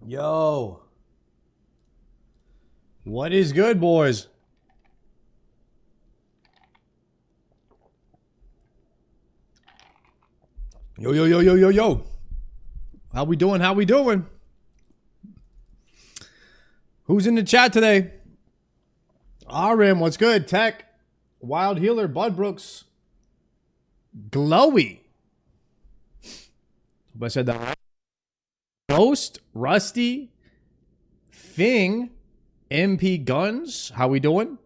Yo. What is good, boys? Yo, yo, yo, yo, yo, yo. How we doing? How we doing? Who's in the chat today? RM, what's good? Tech, Wild Healer, Bud Brooks, Glowy. Hope I said that right. Ghost, Rusty, Fang, MP Guns. How we doing?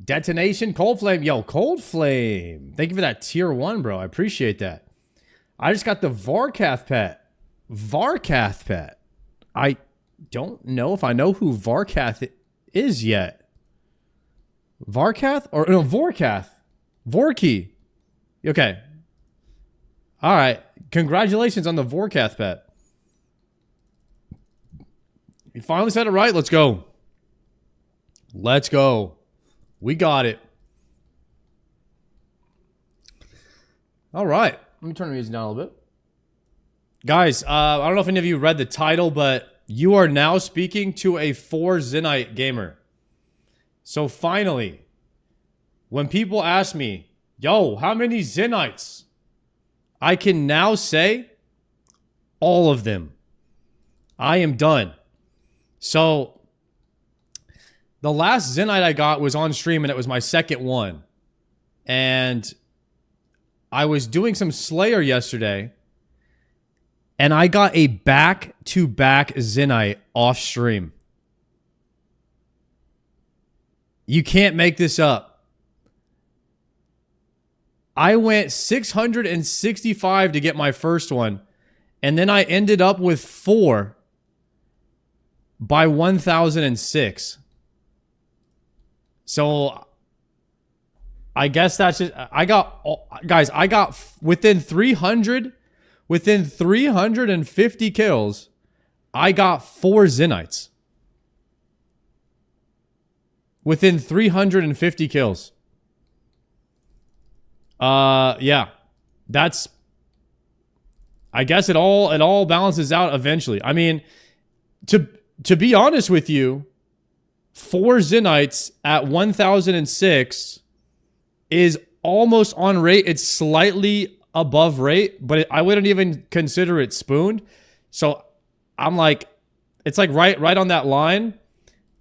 Detonation, Cold Flame. Yo, Cold Flame. Thank you for that tier 1, bro. I appreciate that. I just got the Varkath pet. Varkath pet. I don't know if I know who Varkath is yet. Varkath? Or no, Vorkath. Vorky. Okay. All right. Congratulations on the Vorkath pet. You finally said it right. Let's go. Let's go. We got it. All right. Let me turn the music down a little bit. Guys, I don't know if any of you read the title, but you are now speaking to a 4 Zenyte gamer. So finally, when people ask me, yo, how many Zenytes? I can now say all of them. I am done. So the last Zenyte I got was on stream, and it was my second one. And I was doing some Slayer yesterday, and I got a back-to-back Zenyte off stream. You can't make this up. I went 665 to get my first one, and then I ended up with 4 by 1006. So I guess that's just, guys, I got within 350 kills, I got 4 Zenytes. Within 350 kills. Yeah. That's, I guess it all balances out eventually. I mean, to be honest with you, 4 Zenytes at 1006 is almost on rate. It's slightly above rate, but I wouldn't even consider it spooned. So I'm like, it's like right on that line.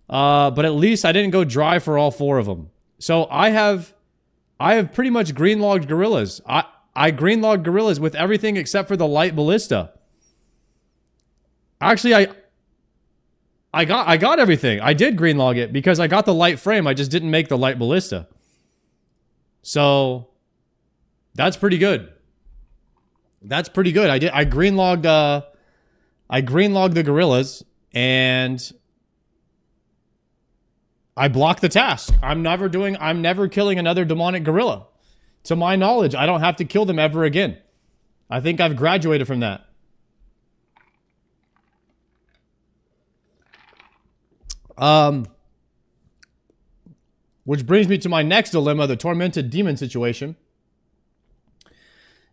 But at least I didn't go dry for all 4 of them. So I have pretty much green-logged gorillas. I green-logged gorillas with everything except for the light ballista. Actually, I got everything. I did green log it because I got the light frame. I just didn't make the light ballista. So that's pretty good. That's pretty good. I green logged the gorillas, and I blocked the task. I'm never killing another demonic gorilla. To my knowledge, I don't have to kill them ever again. I think I've graduated from that. Which brings me to my next dilemma, the Tormented Demon situation.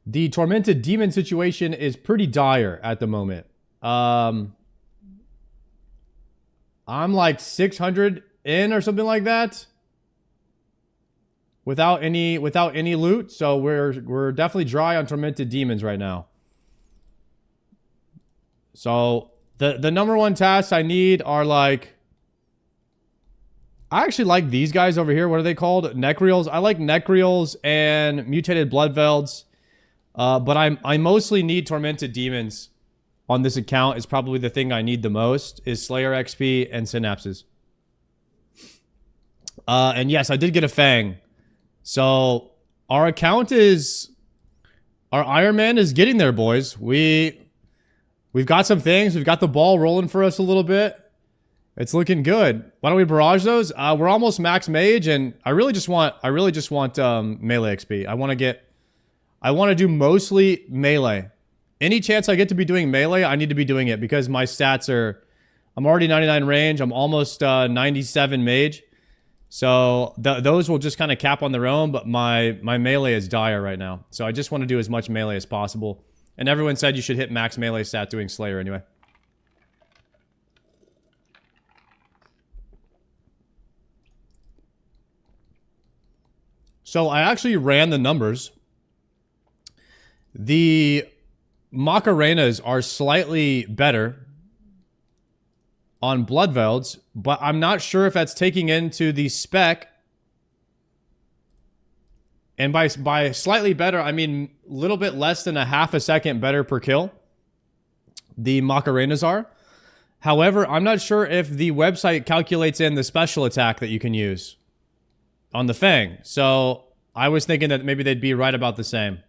The Tormented Demon situation is pretty dire at the moment. I'm like 600 in or something like that. Without any loot, so we're definitely dry on Tormented Demons right now. So the number one tasks I need are like, I actually like these guys over here. What are they called? Necreals. I like Necreals and Mutated Bloodvelds. But I mostly need Tormented Demons on this account. Is probably the thing I need the most, is Slayer XP and Synapses. And yes, I did get a Fang. So our account is, our Iron Man is getting there, boys. We've got some things. We've got the ball rolling for us a little bit. It's looking good. Why don't we barrage those? We're almost max mage, and I really just want melee XP. I want to do mostly melee. Any chance I get to be doing melee, I need to be doing it because my stats are, I'm already 99 range. I'm almost 97 mage. So those will just kind of cap on their own, but my melee is dire right now. So I just want to do as much melee as possible. And everyone said you should hit max melee stat doing Slayer anyway. So I actually ran the numbers. The Macarenas are slightly better on Bloodvelds, but I'm not sure if that's taking into the spec. And by slightly better, I mean a little bit less than a half a second better per kill. The Macarenas are. However, I'm not sure if the website calculates in the special attack that you can use on the Fang. So I was thinking that maybe they'd be right about the same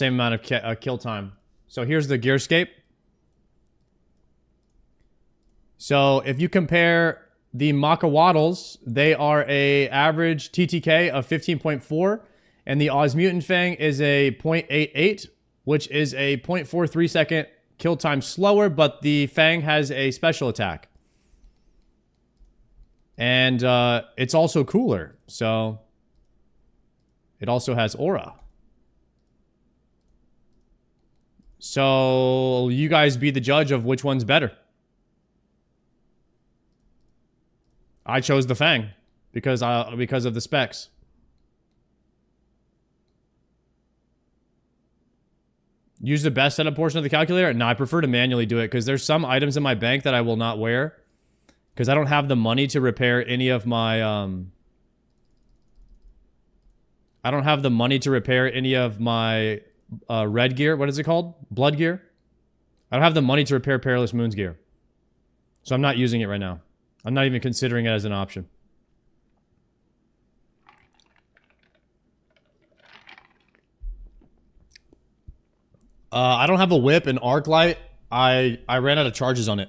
amount of kill time. So here's the Gearscape. So if you compare the Macawaddles, they are a average TTK of 15.4, and the Osmutant Fang is a 0.88, which is a 0.43 second kill time slower, but the Fang has a special attack. And it's also cooler, so it also has aura. So you guys be the judge of which one's better. I chose the Fang because of the specs. Use the best setup portion of the calculator? No, I prefer to manually do it because there's some items in my bank that I will not wear because I don't have the money to repair any of my I don't have the money to repair any of my red gear. What is it called? Blood gear? I don't have the money to repair Perilous Moons gear. So I'm not using it right now. I'm not even considering it as an option. I don't have a whip and arc light. I ran out of charges on it.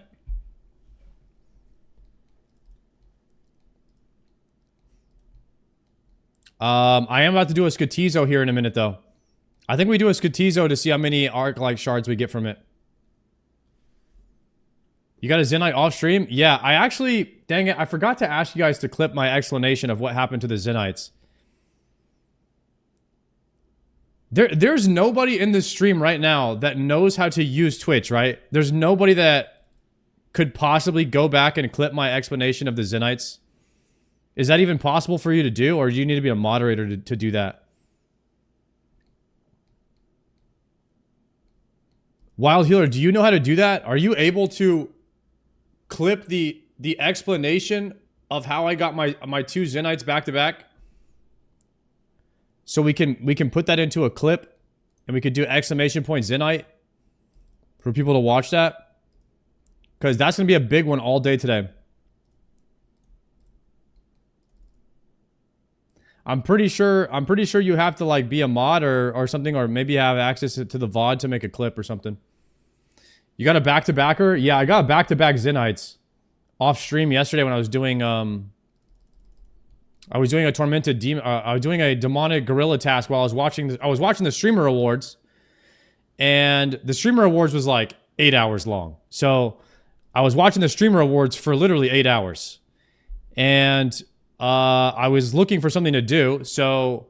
I am about to do a Scotizo here in a minute, though. I think we do a Scotizo to see how many arc light shards we get from it. You got a Zenyte off stream? Yeah, I actually... Dang it, I forgot to ask you guys to clip my explanation of what happened to the Zenytes. There's nobody in this stream right now that knows how to use Twitch, right? There's nobody that could possibly go back and clip my explanation of the Zenytes. Is that even possible for you to do, or do you need to be a moderator to do that? Wild Healer, do you know how to do that? Are you able to clip the explanation of how I got my two Zenytes back to back? So we can put that into a clip and we could do exclamation point Zenyte for people to watch that. Because that's going to be a big one all day today. I'm pretty sure you have to like be a mod or something, or maybe have access to the VOD to make a clip or something. You got a back-to-backer? Yeah, I got back-to-back Zenytes off stream yesterday when I was doing a tormented demon. I was doing a demonic gorilla task while I was watching the streamer awards, and the streamer awards was like 8 hours long. So I was watching the streamer awards for literally 8 hours, and I was looking for something to do. So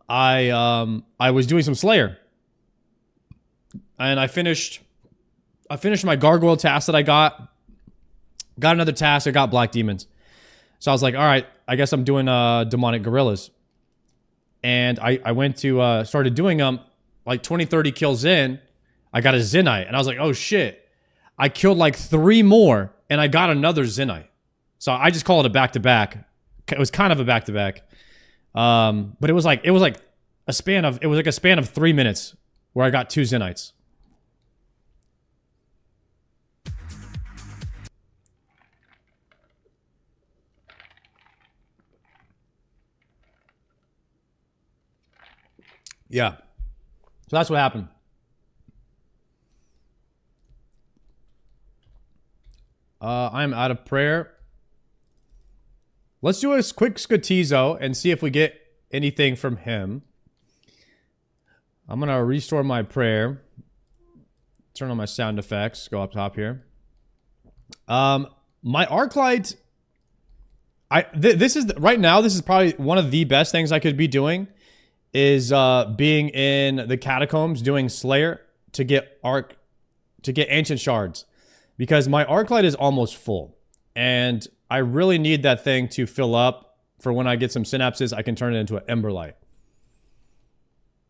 I was doing some Slayer, and I finished my gargoyle task that I got another task. I got black demons. So I was like, all right, I guess I'm doing demonic gorillas. And I went to, started doing them, like 20, 30 kills in, I got a Zenyte. And I was like, oh shit. I killed like 3 more, and I got another Zenyte. So I just call it a back-to-back. It was kind of a back-to-back. But it was like a span of 3 minutes where I got 2 Zenytes. Yeah. So that's what happened. I'm out of prayer. Let's do a quick Scotizo and see if we get anything from him. I'm going to restore my prayer. Turn on my sound effects. Go up top here. My Arclight... This is probably one of the best things I could be doing. Is being in the catacombs doing Slayer to get ancient shards, because my Arclight is almost full and I really need that thing to fill up for when I get some synapses, I can turn it into an emberlight.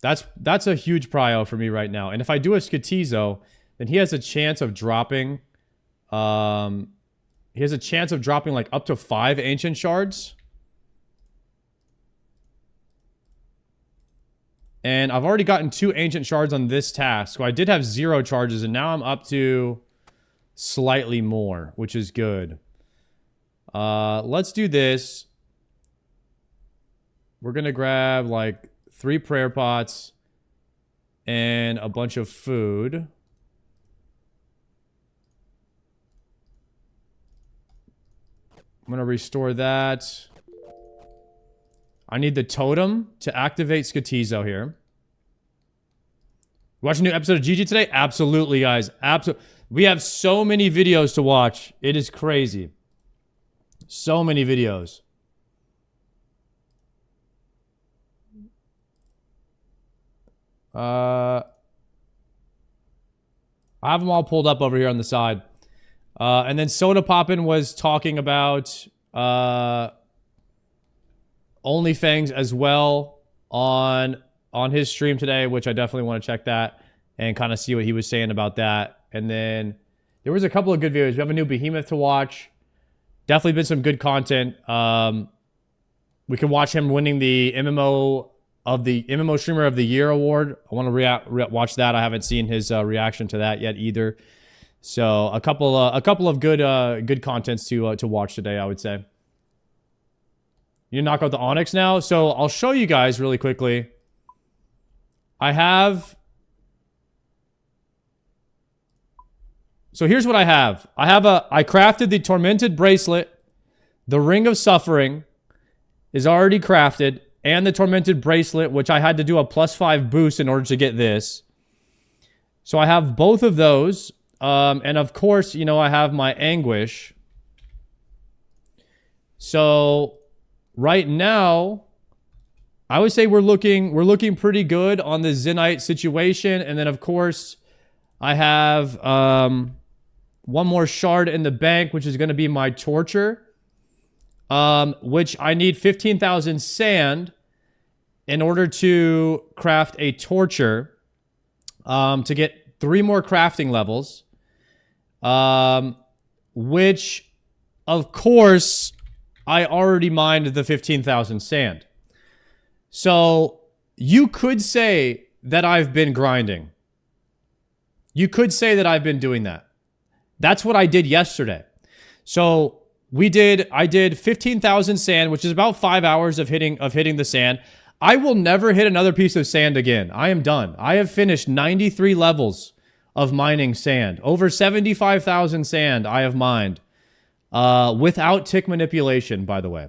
That's a huge prio for me right now. And if I do a Skatizo, then he has a chance of dropping... he has a chance of dropping like up to 5 ancient shards. And I've already gotten 2 ancient shards on this task. So I did have 0 charges, and now I'm up to slightly more, which is good. Let's do this. We're going to grab like 3 prayer pots and a bunch of food. I'm going to restore that. I need the totem to activate Skatizo here. Watch a new episode of GG today? Absolutely, guys. Absolutely. We have so many videos to watch. It is crazy. So many videos. I have them all pulled up over here on the side. And then Soda Poppin was talking about OnlyFangs as well on his stream today, which I definitely want to check that and kind of see what he was saying about that. And then there was a couple of good videos. We have a new Behemoth to watch. Definitely been some good content. We can watch him winning the MMO Streamer of the Year award. I want to watch that. I haven't seen his reaction to that yet either. So a couple of good contents to watch today, I would say. You knock out the Onyx now. So I'll show you guys really quickly. So here's what I have. I crafted the Tormented Bracelet. The Ring of Suffering is already crafted. And the Tormented Bracelet, which I had to do a +5 boost in order to get this. So I have both of those. And of course, you know, I have my Anguish. So right now, I would say we're looking pretty good on the Zenyte situation. And then of course, I have one more shard in the bank, which is going to be my Torture. Which I need 15,000 sand in order to craft a Torture. To get 3 more crafting levels. Which, of course, I already mined the 15,000 sand. So, you could say that I've been grinding. You could say that I've been doing that. That's what I did yesterday. So, I did 15,000 sand, which is about 5 hours of hitting the sand. I will never hit another piece of sand again. I am done. I have finished 93 levels of mining sand. Over 75,000 sand I have mined. Without tick manipulation, by the way.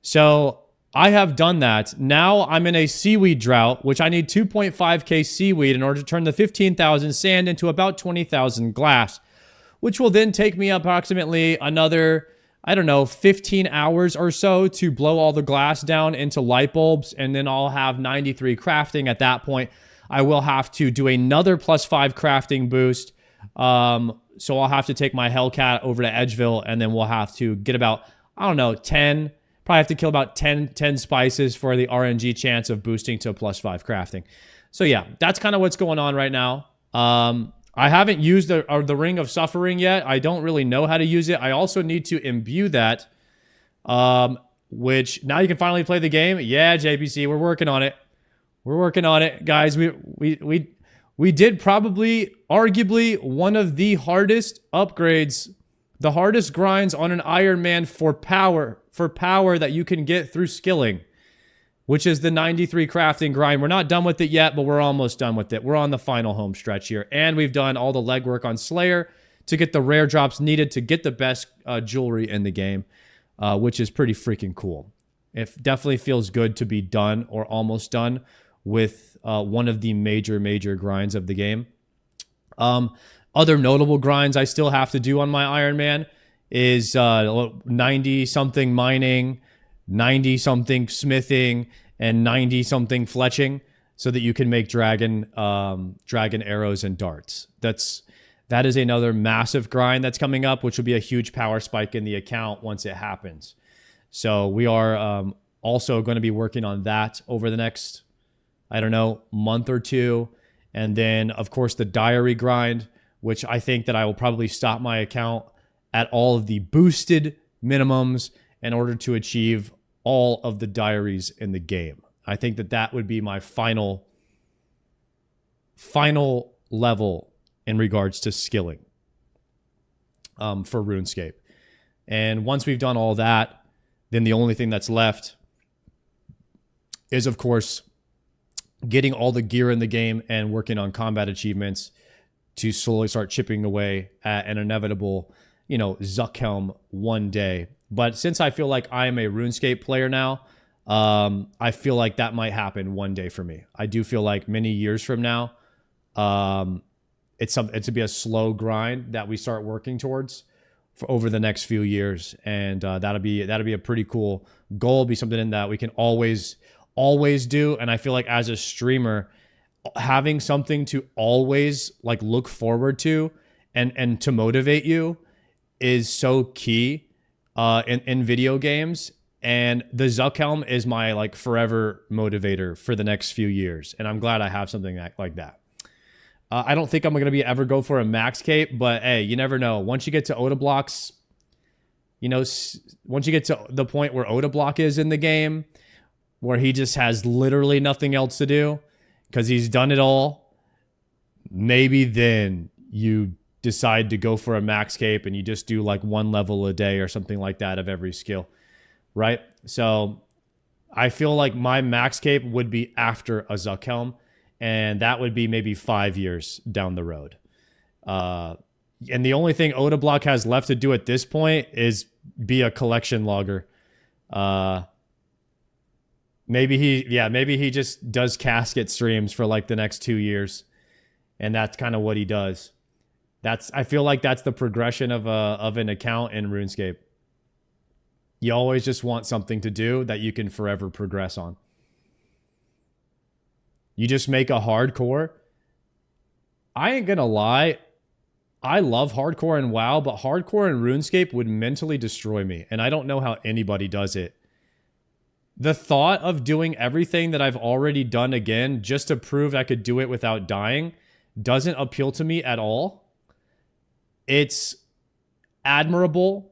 So I have done that. Now I'm in a seaweed drought, which I need 2.5k seaweed in order to turn the 15,000 sand into about 20,000 glass, which will then take me approximately another, I don't know, 15 hours or so to blow all the glass down into light bulbs, and then I'll have 93 crafting. At that point, I will have to do another +5 crafting boost. So I'll have to take my Hellcat over to Edgeville, and then we'll have to get about, I don't know, 10, probably have to kill about 10 spices for the RNG chance of boosting to +5 crafting. So yeah, that's kind of what's going on right now. I haven't used the Ring of Suffering yet. I don't really know how to use it. I also need to imbue that, which now you can finally play the game. Yeah, JPC, we're working on it. We're working on it, guys. We did probably, arguably, one of the hardest upgrades, the hardest grinds on an Iron Man for power that you can get through skilling, which is the 93 crafting grind. We're not done with it yet, but we're almost done with it. We're on the final home stretch here, and we've done all the legwork on Slayer to get the rare drops needed to get the best jewelry in the game, which is pretty freaking cool. It definitely feels good to be done or almost done with one of the major grinds of the game. Other notable grinds I still have to do on my Iron Man is 90-something mining, 90-something smithing, and 90-something fletching, so that you can make dragon arrows and darts. That is another massive grind that's coming up, which will be a huge power spike in the account once it happens. So we are also going to be working on that over the next, I don't know, month or two. And then, of course, the diary grind, which I think that I will probably stop my account at all of the boosted minimums in order to achieve all of the diaries in the game. I think that that would be my final level in regards to skilling for RuneScape. And once we've done all that, then the only thing that's left is, of course, getting all the gear in the game and working on combat achievements to slowly start chipping away at an inevitable, you know, Dscim one day. But since I feel like I am a RuneScape player now, I feel like that might happen one day for me. I do feel like many years from now, it's to be a slow grind that we start working towards for over the next few years, and that'll be a pretty cool goal. Be something in that we can always do. And I feel like as a streamer, having something to always like look forward to and to motivate you is so key in video games. And the Dscim is my like forever motivator for the next few years, and I'm glad I have something like that. I don't think I'm going to be ever go for a max cape, but hey, you never know. Once you get to Oda blocks, you know, once you get to the point where Oda block is in the game, where he just has literally nothing else to do because he's done it all, maybe then you decide to go for a max cape and you just do like one level a day or something like that of every skill, right? So I feel like my max cape would be after a Dscim, and that would be maybe 5 years down the road. And the only thing Oda block has left to do at this point is be a collection logger. Maybe he just does casket streams for like the next 2 years, and that's kind of what he does. I feel like that's the progression of an account in RuneScape. You always just want something to do that you can forever progress on. You just make a hardcore. I ain't gonna lie, I love hardcore in WoW, but hardcore in RuneScape would mentally destroy me, and I don't know how anybody does it. The thought of doing everything that I've already done again just to prove I could do it without dying doesn't appeal to me at all. It's admirable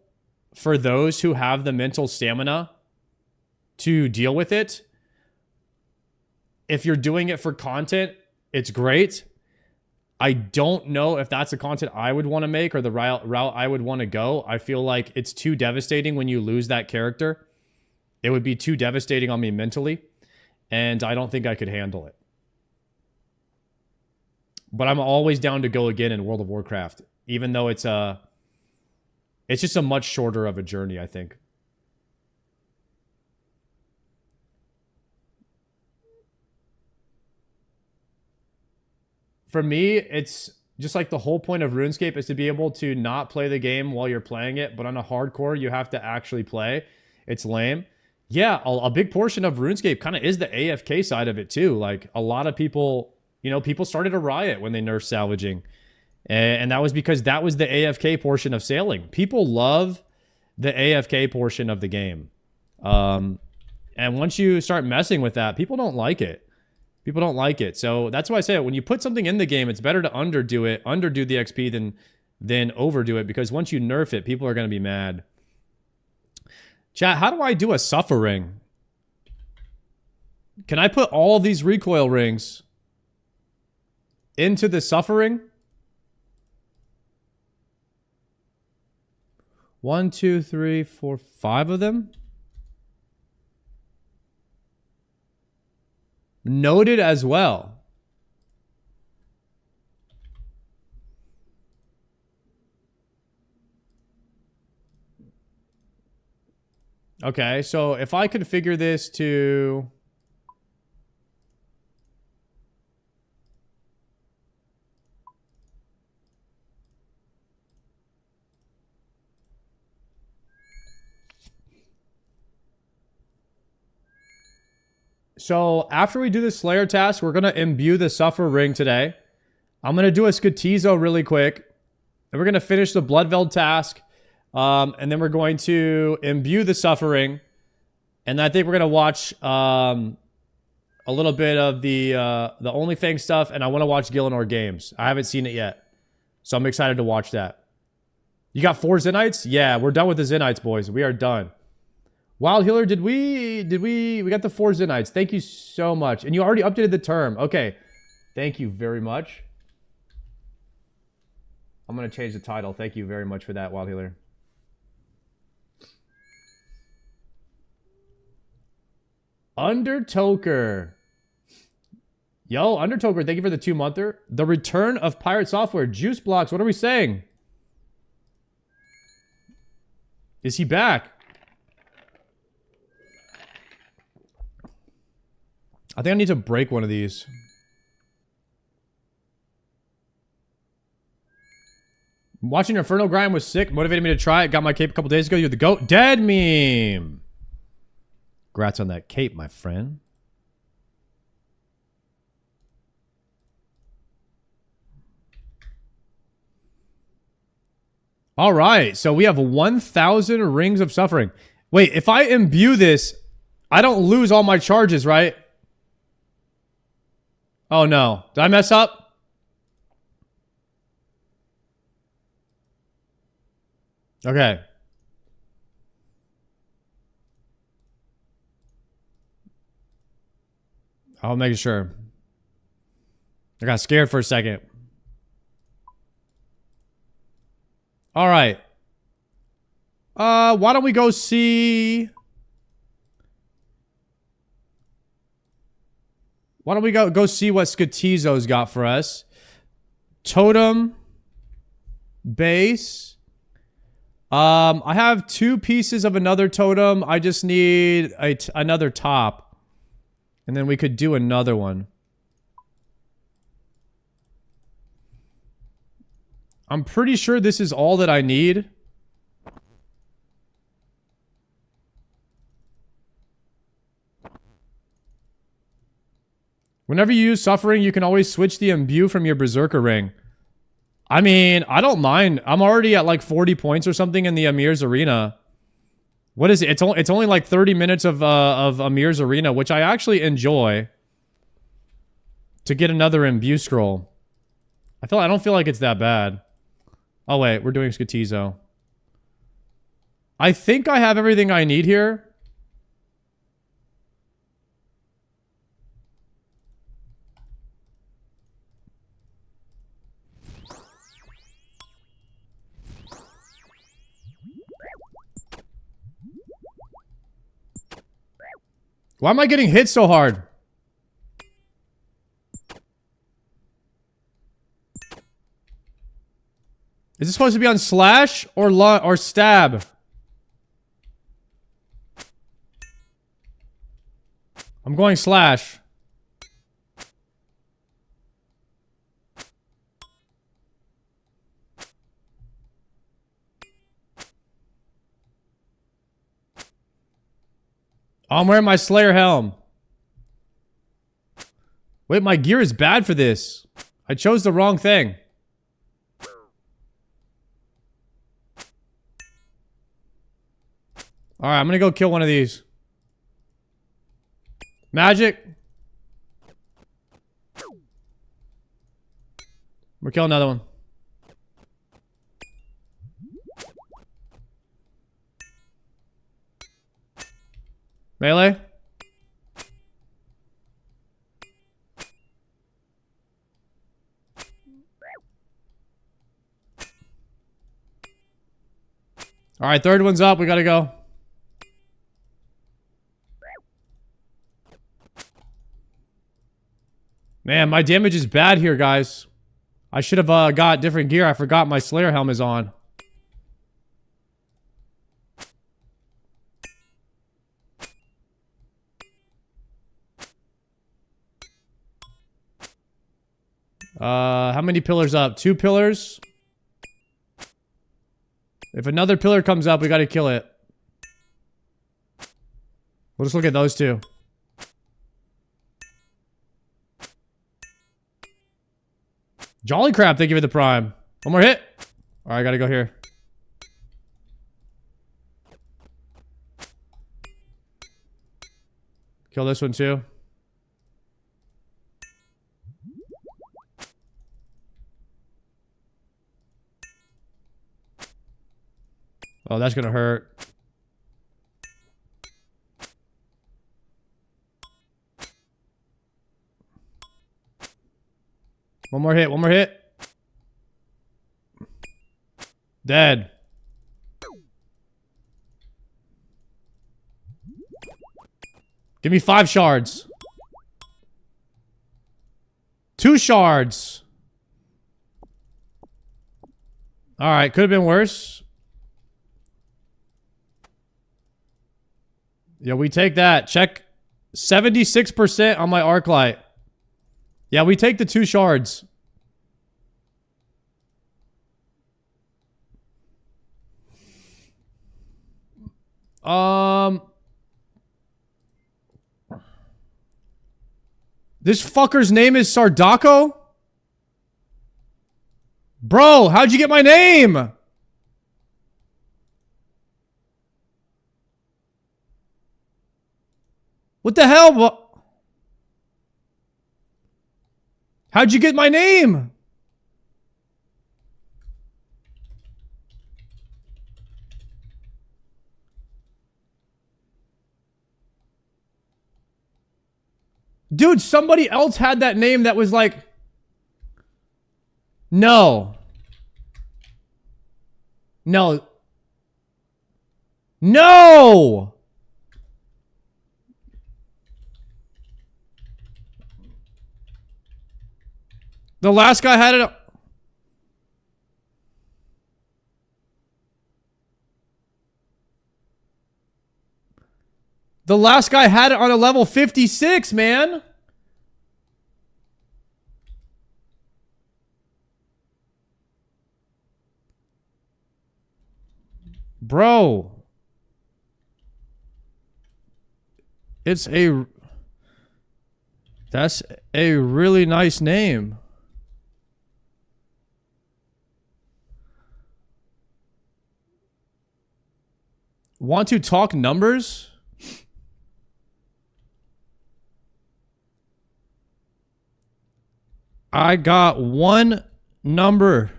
for those who have the mental stamina to deal with it. If you're doing it for content, it's great. I don't know if that's the content I would want to make or the route I would want to go. I feel like it's too devastating when you lose that character. It would be too devastating on me mentally, and I don't think I could handle it. But I'm always down to go again in World of Warcraft, even though it's just a much shorter of a journey, I think. For me, it's just like the whole point of RuneScape is to be able to not play the game while you're playing it, but on a hardcore, you have to actually play. It's lame. Yeah, a big portion of RuneScape kind of is the AFK side of it too. Like a lot of people, you know, people started a riot when they nerfed salvaging. And that was because that was the AFK portion of sailing. People love the AFK portion of the game. And once you start messing with that, people don't like it. People don't like it. So that's why I say when you put something in the game, it's better to underdo the XP than overdo it, because once you nerf it, people are going to be mad. Chat, how do I do a suffer ring? Can I put all these recoil rings into the suffering? 1, 2, 3, 4, 5 of them. Noted as well. Okay, so if I configure this to... So after we do the Slayer task, we're going to imbue the Suffer Ring today. I'm going to do a Skatizo really quick. And we're going to finish the Bloodveld task. And then we're going to imbue the Suffer Ring. And I think we're gonna watch a little bit of the Only Fang stuff, and I want to watch Gillinor games. I haven't seen it yet, so I'm excited to watch that. You got 4 Zenytes? Yeah, we're done with the Zenytes, boys. We are done. Wild Healer, we got the 4 Zenytes. Thank you so much. And you already updated the term. Okay. Thank you very much. I'm going to change the title. Thank you very much for that, Wild Healer. Undertoker. Yo, Undertoker, thank you for the 2-monther. The return of Pirate Software. Juice Blocks, what are we saying? Is he back? I think I need to break one of these. Watching Inferno Grind was sick. Motivated me to try it. Got my cape a couple days ago. You're the GOAT. Dead meme. Congrats on that cape, my friend. All right, so we have 1,000 Rings of Suffering. Wait, if I imbue this, I don't lose all my charges, right? Oh, no. Did I mess up? Okay. I'll make sure. I got scared for a second. All right. Why don't we go see... Why don't we go see what Skatizo's got for us? Totem. Base. I have 2 pieces of another totem. I just need another top. And then we could do another one. I'm pretty sure this is all that I need. Whenever you use Suffering, you can always switch the imbue from your Berserker ring. I mean, I don't mind. I'm already at like 40 points or something in the Amir's Arena. What is it? It's only like 30 minutes of Amir's Arena, which I actually enjoy. To get another imbue scroll. I don't feel like it's that bad. Oh wait, we're doing Skatizo. I think I have everything I need here. Why am I getting hit so hard? Is this supposed to be on slash or stab? I'm going slash. Oh, I'm wearing my Slayer helm. Wait, my gear is bad for this. I chose the wrong thing. Alright, I'm gonna go kill one of these. Magic. We'll kill another one. Melee. Alright, third one's up. We gotta go. Man, my damage is bad here, guys. I should have got different gear. I forgot my Slayer helm is on. How many pillars up? 2 pillars. If another pillar comes up, we gotta kill it. We'll just look at those 2. Jolly crap, thank you for the prime. One more hit. Alright, I gotta go here. Kill this one too. Oh, that's gonna hurt. One more hit, one more hit. Dead. Give me 5 shards. 2 shards. Alright, could have been worse. Yeah, we take that. Check 76% on my arc light. Yeah, we take the 2 shards. This fucker's name is Sardako? Bro, how'd you get my name? What the hell? How'd you get my name? Dude, somebody else had that name that was like... No. No. No! The last guy had it... The last guy had it on a level 56, man. Bro. It's a... That's a really nice name. Want to talk numbers? I got one number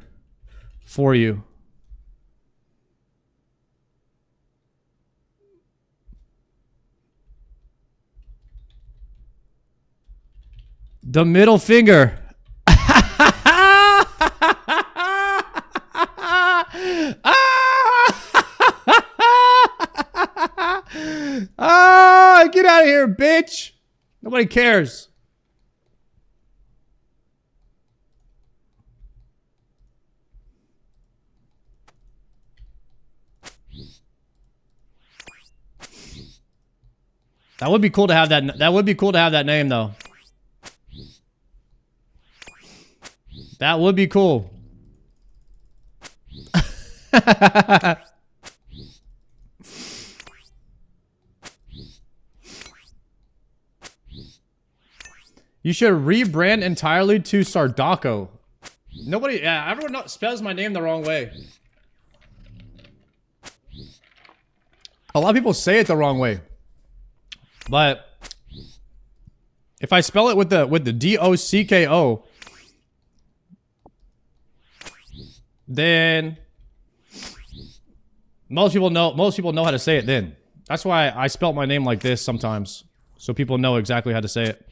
for you. The middle finger. Ah, get out of here, bitch. Nobody cares. That would be cool to have that. That would be cool to have that name, though. That would be cool. You should rebrand entirely to Sardako. Nobody, yeah, everyone spells my name the wrong way. A lot of people say it the wrong way. But if I spell it with the D-O-C-K-O, then most people know how to say it then. That's why I spell my name like this sometimes, so people know exactly how to say it.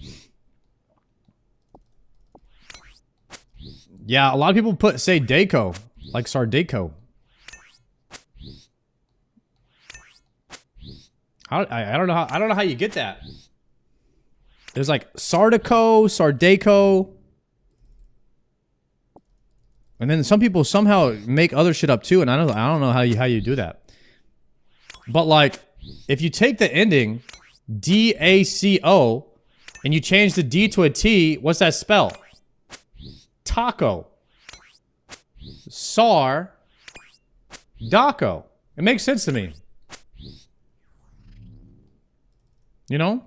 Yeah, a lot of people say Dako, like Sardako. I don't know how you get that. There's like Sardako, Sardako. And then some people somehow make other shit up too, and I don't know how you do that. But like, if you take the ending D-A-C-O and you change the D to a T, what's that spell? Taco. Sar. Dako. It makes sense to me. You know?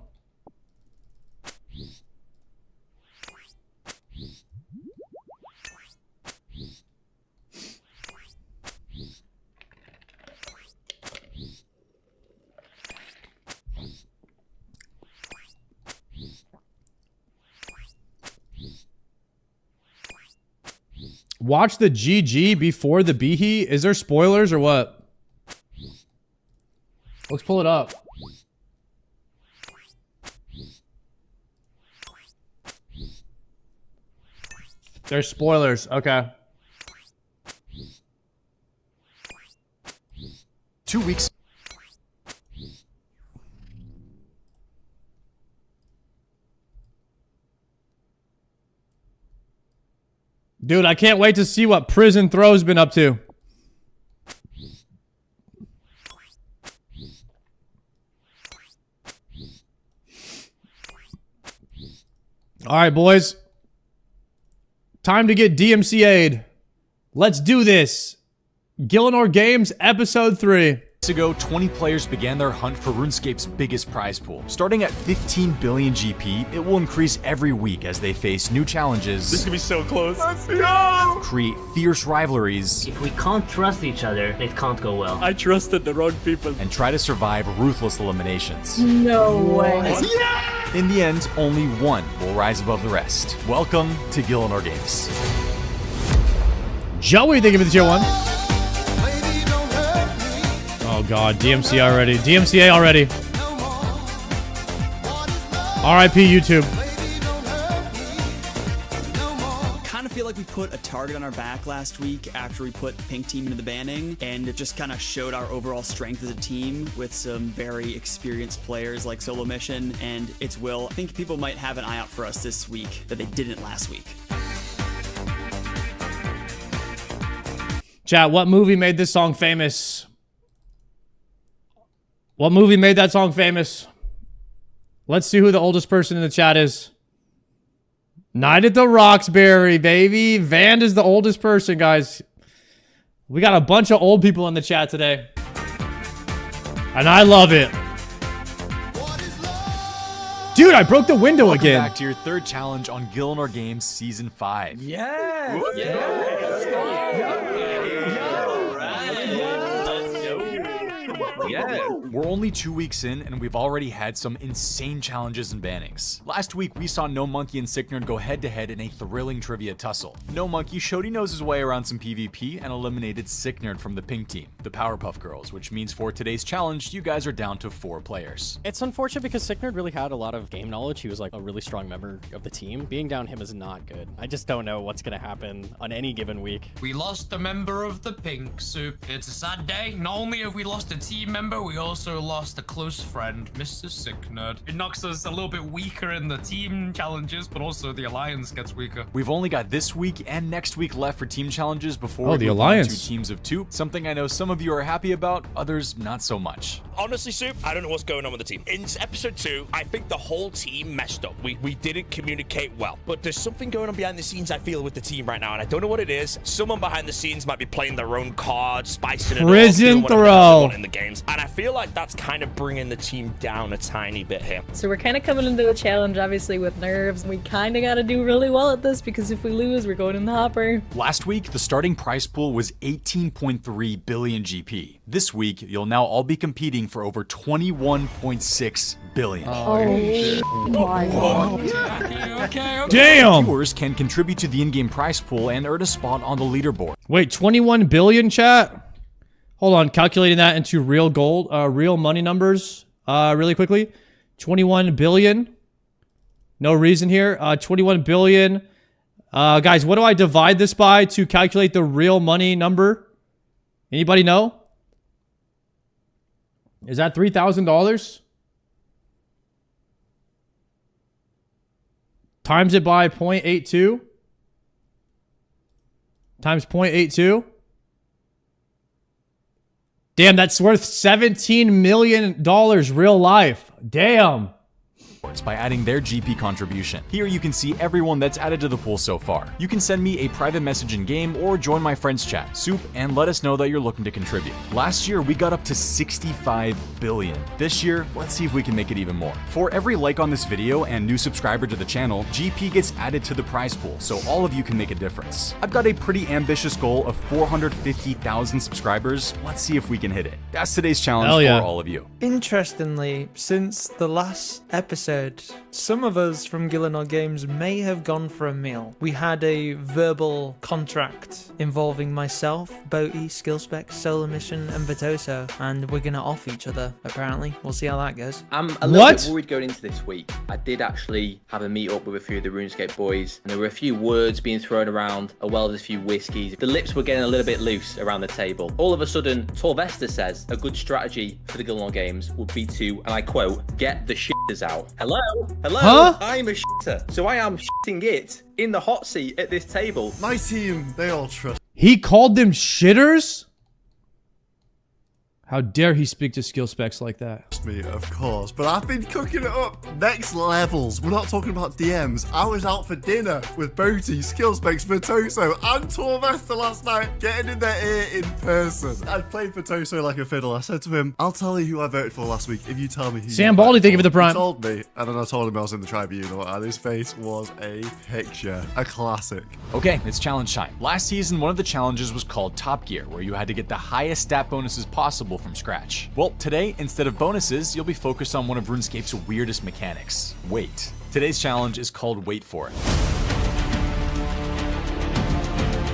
Watch the GG before the Behe. Is there spoilers or what? Let's pull it up. There's spoilers. Okay. 2 weeks. Dude, I can't wait to see what Prison Throw's been up to. All right, boys. Time to get DMCA'd. Let's do this. Gillinor Games, Episode 3. Weeks ago, 20 players began their hunt for RuneScape's biggest prize pool. Starting at 15 billion GP, it will increase every week as they face new challenges. This is gonna be so close. Let's go! Create fierce rivalries. If we can't trust each other, it can't go well. I trusted the wrong people. And try to survive ruthless eliminations. No way. Yeah! In the end, only one will rise above the rest. Welcome to Gillinor Games. Joey, thank you for the tier 1. Oh god, DMC already. DMCA already. RIP YouTube. Kind of feel like we put a target on our back last week after we put Pink Team into the banning, and it just kind of showed our overall strength as a team with some very experienced players like Solo Mission and It's Will. I think people might have an eye out for us this week that they didn't last week. Chat, what movie made this song famous? What movie made that song famous? Let's see who the oldest person in the chat is. Night at the Roxbury, baby. Van is the oldest person, guys. We got a bunch of old people in the chat today. And I love it. Dude, I broke the window Welcome again. back to your third challenge on Gillinor Games Season 5. Yes! Yeah. We're only 2 weeks in, and we've already had some insane challenges and bannings. Last week, we saw No Monkey and Sicknerd go head-to-head in a thrilling trivia tussle. No Monkey showed he knows his way around some PvP and eliminated Sicknerd from the Pink Team, the Powerpuff Girls, which means for today's challenge, you guys are down to 4 players. It's unfortunate because Sicknerd really had a lot of game knowledge. He was like a really strong member of the team. Being down him is not good. I just don't know what's going to happen on any given week. We lost a member of the Pink Soup. It's a sad day. Not only have we lost a team member, we also lost a close friend, Mr. Sicknerd. It knocks us a little bit weaker in the team challenges, but also the alliance gets weaker. We've only got this week and next week left for team challenges before the we move on alliance. to teams of 2. Something I know some of you are happy about, others not so much. Honestly, Soup, I don't know what's going on with the team. In episode 2, I think the whole team messed up. We didn't communicate well. But there's something going on behind the scenes, I feel, with the team right now, and I don't know what it is. Someone behind the scenes might be playing their own cards, spicing it up, Prison doing whatever Throw. they want in the games. And I feel like that's kind of bringing the team down a tiny bit here. So we're kind of coming into the challenge, obviously, with nerves. We kind of got to do really well at this because if we lose, we're going in the hopper. Last week, the starting prize pool was 18.3 billion GP. This week, you'll now all be competing for over 21.6 billion. Oh my god. Okay. Damn. Viewers can contribute to the in-game prize pool and earn a spot on the leaderboard. Wait, 21 billion, chat? Hold on, calculating that into real gold, real money numbers, really quickly. 21 billion. No reason here. 21 billion. Guys, what do I divide this by to calculate the real money number? Anybody know? Is that $3,000? Times it by 0.82. Times 0.82. Damn, that's worth $17 million real life. Damn. By adding their GP contribution. Here you can see everyone that's added to the pool so far. You can send me a private message in game or join my friends chat, Soup, and let us know that you're looking to contribute. Last year we got up to 65 billion. This year, let's see if we can make it even more. For every like on this video and new subscriber to the channel, GP gets added to the prize pool, so all of you can make a difference. I've got a pretty ambitious goal of 450,000 subscribers. Let's see if we can hit it. That's today's challenge for all of you. Interestingly, since the last episode heard, some of us from Gillinor Games may have gone for a meal. We had a verbal contract involving myself, Boaty, Skillspec, Solar Mission, and Vitoso, and we're gonna off each other, apparently. We'll see how that goes. I'm a little bit worried going into this week. I did actually have a meet up with a few of the RuneScape boys, and there were a few words being thrown around, as well as a few whiskies. The lips were getting a little bit loose around the table. All of a sudden, Torvesta says a good strategy for the Gillinor Games would be to, and I quote, get the shitters out. Hello? Hello? Huh? I'm a shitter. So I am shitting it in the hot seat at this table. My team, they all trust He called them shitters? How dare he speak to skill specs like that? me, of course, but I've been cooking it up next levels. We're not talking about DMs. I was out for dinner with Boaty, Skillspecs, Vitoso, and Torvesta last night, getting in their ear in person. I played Vitoso like a fiddle. I said to him, I'll tell you who I voted for last week if you tell me who Sam you Baldy, voted thank you for the He prime. told me, and then I told him I was in the tribunal, and his face was a picture. A classic. Okay, it's challenge time. Last season, one of the challenges was called Top Gear, where you had to get the highest stat bonuses possible from scratch. Well, today, instead of bonuses, you'll be focused on one of RuneScape's weirdest mechanics, weight. Today's challenge is called Wait For It.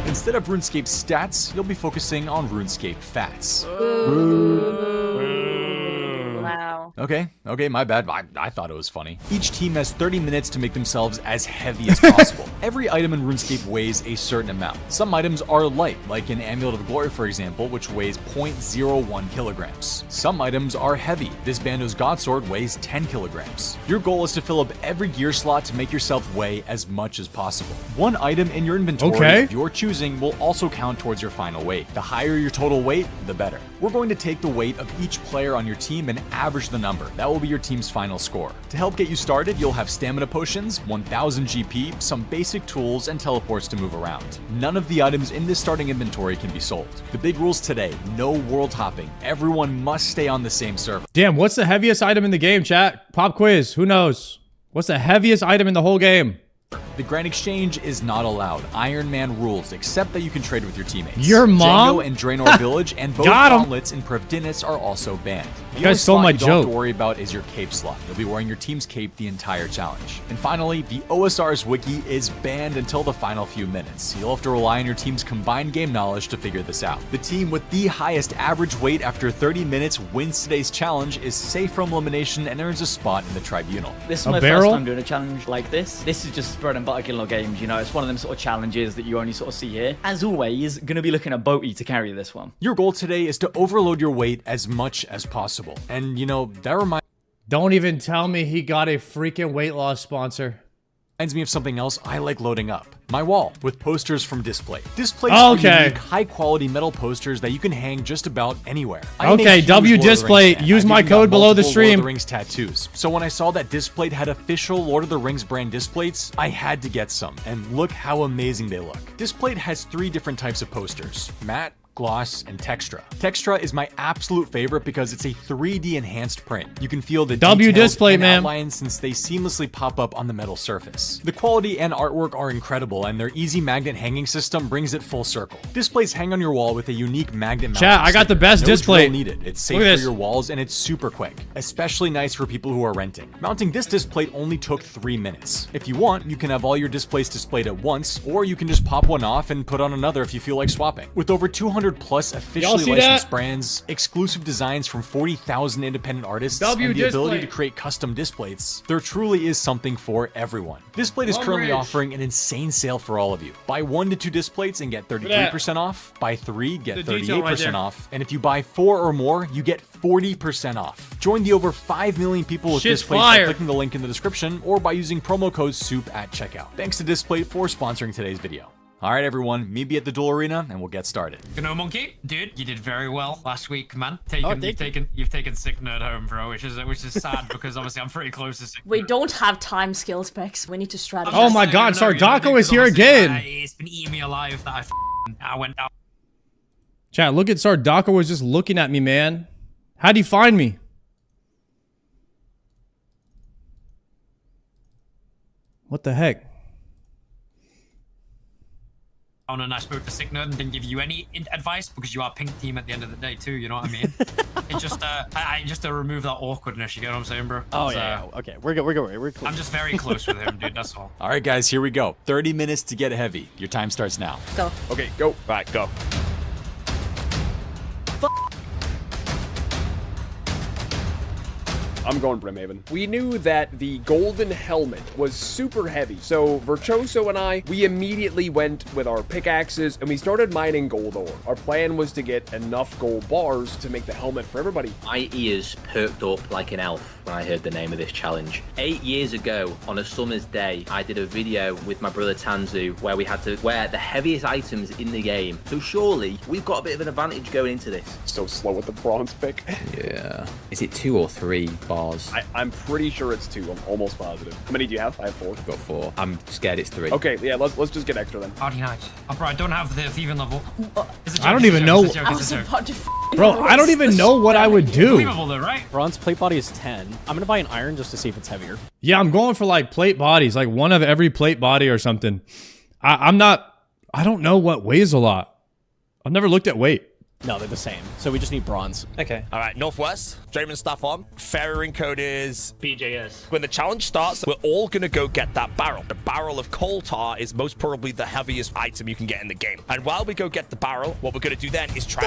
Instead of RuneScape stats, you'll be focusing on RuneScape fats. Wow. Okay, my bad. I thought it was funny. Each team has 30 minutes to make themselves as heavy as possible. Every item in RuneScape weighs a certain amount. Some items are light, like an Amulet of Glory, for example, which weighs 0.01 kilograms. Some items are heavy. This Bando's Godsword weighs 10 kilograms. Your goal is to fill up every gear slot to make yourself weigh as much as possible. One item in your inventory of your choosing will also count towards your final weight. The higher your total weight, the better. We're going to take the weight of each player on your team and average the number. That will be your team's final score. To help get you started, you'll have stamina potions, 1000 GP, some basic tools, and teleports to move around. None of the items in this starting inventory can be sold. The big rules today: no world hopping. Everyone must stay on the same server. Damn, what's the heaviest item in the game, chat? Pop quiz, who knows? What's the heaviest item in the whole game? The Grand Exchange is not allowed. Iron Man rules, except that you can trade with your teammates. Your mom? Django and Draenor Village and both gauntlets and Prevdinus are also banned. The You guys stole my only slot you don't have joke. to worry about is your cape slot. You'll be wearing your team's cape the entire challenge. And finally, the OSRs wiki is banned until the final few minutes. You'll have to rely on your team's combined game knowledge to figure this out. The team with the highest average weight after 30 minutes wins today's challenge, is safe from elimination, and earns a spot in the tribunal. This is my first time doing a challenge like this. This is just bread and butter Gillinor Games, you know, it's one of them sort of challenges that you only sort of see here. As always, gonna be looking at Boaty to carry this one. Your goal today is to overload your weight as much as possible. And you know, that reminds Don't even tell me he got a freaking weight loss sponsor. me of something else I like loading up. My wall with posters from Display. Displays are unique, high-quality metal posters that you can hang just about anywhere. Okay, W Display, use my code below the stream. Lord of the Rings tattoos. So when I saw that Display had official Lord of the Rings brand displays, I had to get some. And look how amazing they look. Display has 3 different types of posters: matte, gloss, and textra. Textra is my absolute favorite because it's a 3D enhanced print. You can feel the W details Display, and man. outlines since they seamlessly pop up on the metal surface. The quality and artwork are incredible, and their easy magnet hanging system brings it full circle. Displays hang on your wall with a unique magnet mount. Chat, I got the best display. Needed. It's safe Look at for this. your walls, and it's super quick. Especially nice for people who are renting. Mounting this display only took 3 minutes. If you want, you can have all your displays displayed at once, or you can just pop one off and put on another if you feel like swapping. With over 200 plus officially see licensed that? brands, exclusive designs from 40,000 independent artists, W and the ability Display. to create custom displays, there truly is something for everyone. Displate is currently offering an insane sale for all of you. Buy 1 to 2 displays and get 33% off. Buy 3, get The detail right 38% there. off. And if you buy 4 or more, you get 40% off. Join the over 5 million people with Shit's Displate by fire. clicking the link in the description or by using promo code SOUP at checkout. Thanks to Displate for sponsoring today's video. Alright everyone, meet me at the duel arena and we'll get started. You know, Monkey, dude, you did very well last week, man. You've taken Sick Nerd home, bro, which is sad because obviously I'm pretty close to Sick We Nerd. don't have time skill specs. We need to strategize. Oh my god, Sardako is here again. It's been eating me alive that I went out. Chat, look at Sardako was just looking at me, man. How'd he find me? What the heck? Oh, and I spoke to Sick Nerd and didn't give you any advice because you are pink team at the end of the day too. You know what I mean? It's just I just to remove that awkwardness. You get what I'm saying, bro? Oh yeah. Okay, we're good. We're close. I'm just very close with him, dude. That's all. All right, guys, here we go. 30 minutes to get heavy. Your time starts now. Go. Okay, go. Right, go. I'm going Brimhaven. We knew that the golden helmet was super heavy, so Virtuoso and I, we immediately went with our pickaxes and we started mining gold ore. Our plan was to get enough gold bars to make the helmet for everybody. My ears perked up like an elf when I heard the name of this challenge. 8 years ago, on a summer's day, I did a video with my brother Tanzu where we had to wear the heaviest items in the game. So surely, we've got a bit of an advantage going into this. So slow with the bronze pick. Yeah. Is it 2 or 3 bars? I'm pretty sure it's 2. I'm almost positive. How many do you have? I have 4. I've got 4. I'm scared it's 3. Okay, yeah, let's just get extra then. Party night. Oh, bro, I don't have the thieving level. I don't even know. Bro, I don't even know what I would do. Unbelievable though, right? Bronze plate body is 10. I'm gonna buy an iron just to see if it's heavier. Yeah, I'm going for like plate bodies, like one of every plate body or something. I don't know what weighs a lot. I've never looked at weight. No, they're the same. So we just need bronze. Okay. All right, Northwest, Draymond staff on. Fairing code is BJS. When the challenge starts, we're all gonna go get that barrel. The barrel of coal tar is most probably the heaviest item you can get in the game. And while we go get the barrel, what we're gonna do then is try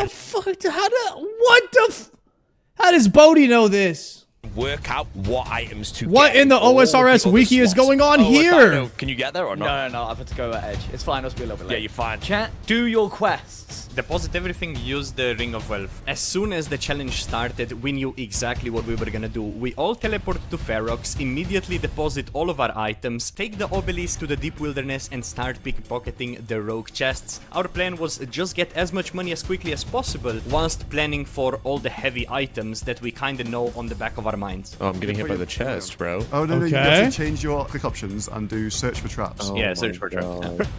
How does Bodhi know this? work out what items to What get in the all OSRS other wiki is slots. going on Oh, here? Dino, can you get there or not? No, I've had to go at edge. It's fine, I'll be a little bit late. Yeah, you're fine. Chat, do your quests. Deposit everything, use the Ring of Wealth. As soon as the challenge started, we knew exactly what we were gonna do. We all teleport to Ferox, immediately deposit all of our items, take the obelisk to the deep wilderness and start pickpocketing the rogue chests. Our plan was just get as much money as quickly as possible, whilst planning for all the heavy items that we kinda know on the back of our minds. Oh, I'm getting hit by the chest, bro. Oh, no, you have to change your quick options and do search for traps. Yeah, search for traps.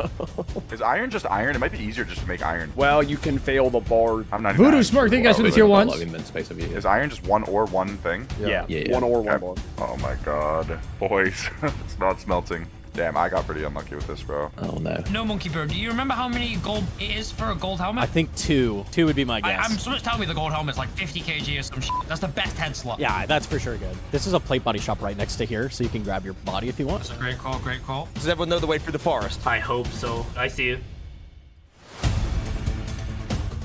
Is iron just iron? It might be easier just to make iron. Well, you can fail the bar. I'm not Voodoo Smirk, thank you guys for the tier 1s. Is iron just one ore, one thing? Yeah. One ore, one bar. Oh my god. Boys, it's not smelting. Damn, I got pretty unlucky with this, bro. Oh no. No, Monkey Bird, do you remember how many gold it is for a gold helmet? I think 2. 2 would be my guess. Someone's telling me the gold helmet's like 50 kg or some shit. That's the best head slot. Yeah, that's for sure good. This is a plate body shop right next to here, so you can grab your body if you want. That's a great call, great call. Does everyone know the way through the forest? I hope so. I see you.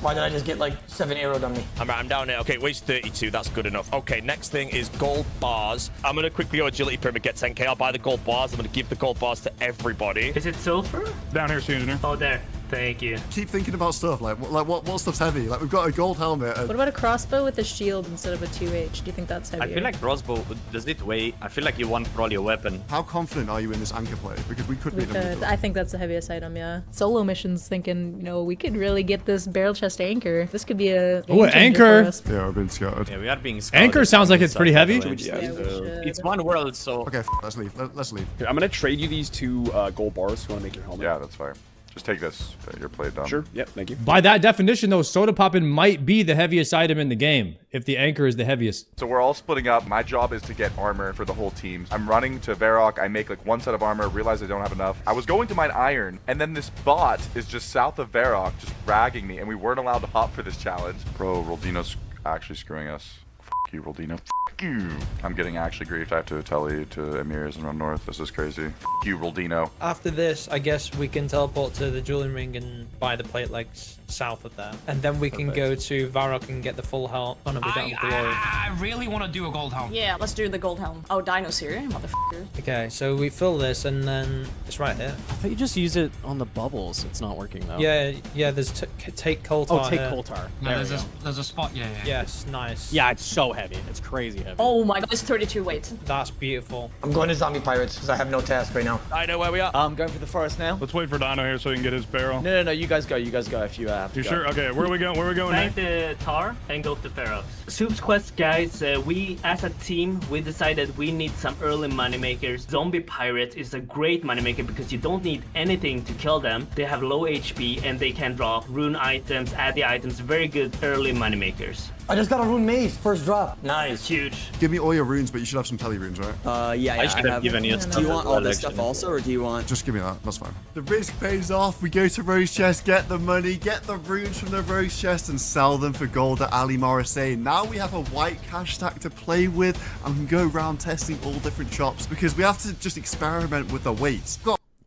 Why did I just get like 7 arrowed on me? I'm down here. Okay, weighs 32. That's good enough. Okay, next thing is gold bars. I'm going to quickly go agility pyramid, get 10k. I'll buy the gold bars. I'm going to give the gold bars to everybody. Is it silver? Down here, Engineer. Oh, there. Thank you. Keep thinking about stuff like what stuff's heavy. Like we've got a gold helmet. And What about a crossbow with a shield instead of a 2H? Do you think that's heavier? I feel like crossbow, does it weigh? I feel like you want probably a weapon. How confident are you in this anchor play? Because we could We beat them. could. I think that's the heaviest item, yeah. Solo missions thinking, you know, we could really get this barrel chest anchor. This could be a game changer anchor. for us. Yeah, we've been scouted. Yeah, we are being scouted. Anchor sounds like it's pretty heavy. It's one world, so... Okay, let's leave. Let's leave. Here, I'm gonna trade you these 2 gold bars if you want to make your helmet. Yeah, that's fine. Just take this. Your plate done. Sure. Yep. Thank you. By that definition, though, soda poppin' might be the heaviest item in the game if the anchor is the heaviest. So we're all splitting up. My job is to get armor for the whole team. I'm running to Varrock. I make like 1 set of armor, realize I don't have enough. I was going to mine iron, and then this bot is just south of Varrock, just ragging me, and we weren't allowed to hop for this challenge. Bro, Roldino's actually screwing us. F you, Roldino. F you. I'm getting actually griefed. I have to tele to Emirs and run north. This is crazy. F you, Roldino. After this, I guess we can teleport to the Julian Ring and buy the plate legs south of that. And then we can go to Varrock and get the full helm. Oh no, we don't have glory. I really want to do a gold helm. Yeah, let's do the gold helm. Oh, Dino's here, motherfucker. Okay, so we fill this and then it's right here. I thought you just use it on the bubbles. It's not working though. Yeah, there's take coal tar. Oh, take here. coal tar. No, there's a spot, yeah. Yes, nice. Yeah, it's so heavy. It's crazy heavy. Oh my god, it's 32 weight. That's beautiful. I'm going to zombie pirates because I have no task right now. I know where we are. I'm going for the forest now. Let's wait for Dino here so he can get his barrel. No, you guys go. You guys go if you have to You go. sure? Okay, where are we going? Where are we going Find next? the tar and go to Ferox. Soup's quest, guys. We, as a team, we decided we need some early moneymakers. Zombie Pirate is a great moneymaker because you don't need anything to kill them. They have low HP and they can drop rune items, addy items, very good early moneymakers. I just got a rune mace, first drop. Nice. Huge. Give me all your runes, but you should have some tele runes, right? Yeah, I should have given you Do you want all this stuff also, or do you want... Just give me that, that's fine. The risk pays off. We go to Rose Chest, get the money, get the runes from the Rose Chest, and sell them for gold at Ali Morrissey. Now we have a white cash stack to play with, and we can go around testing all different shops, because we have to just experiment with the weights.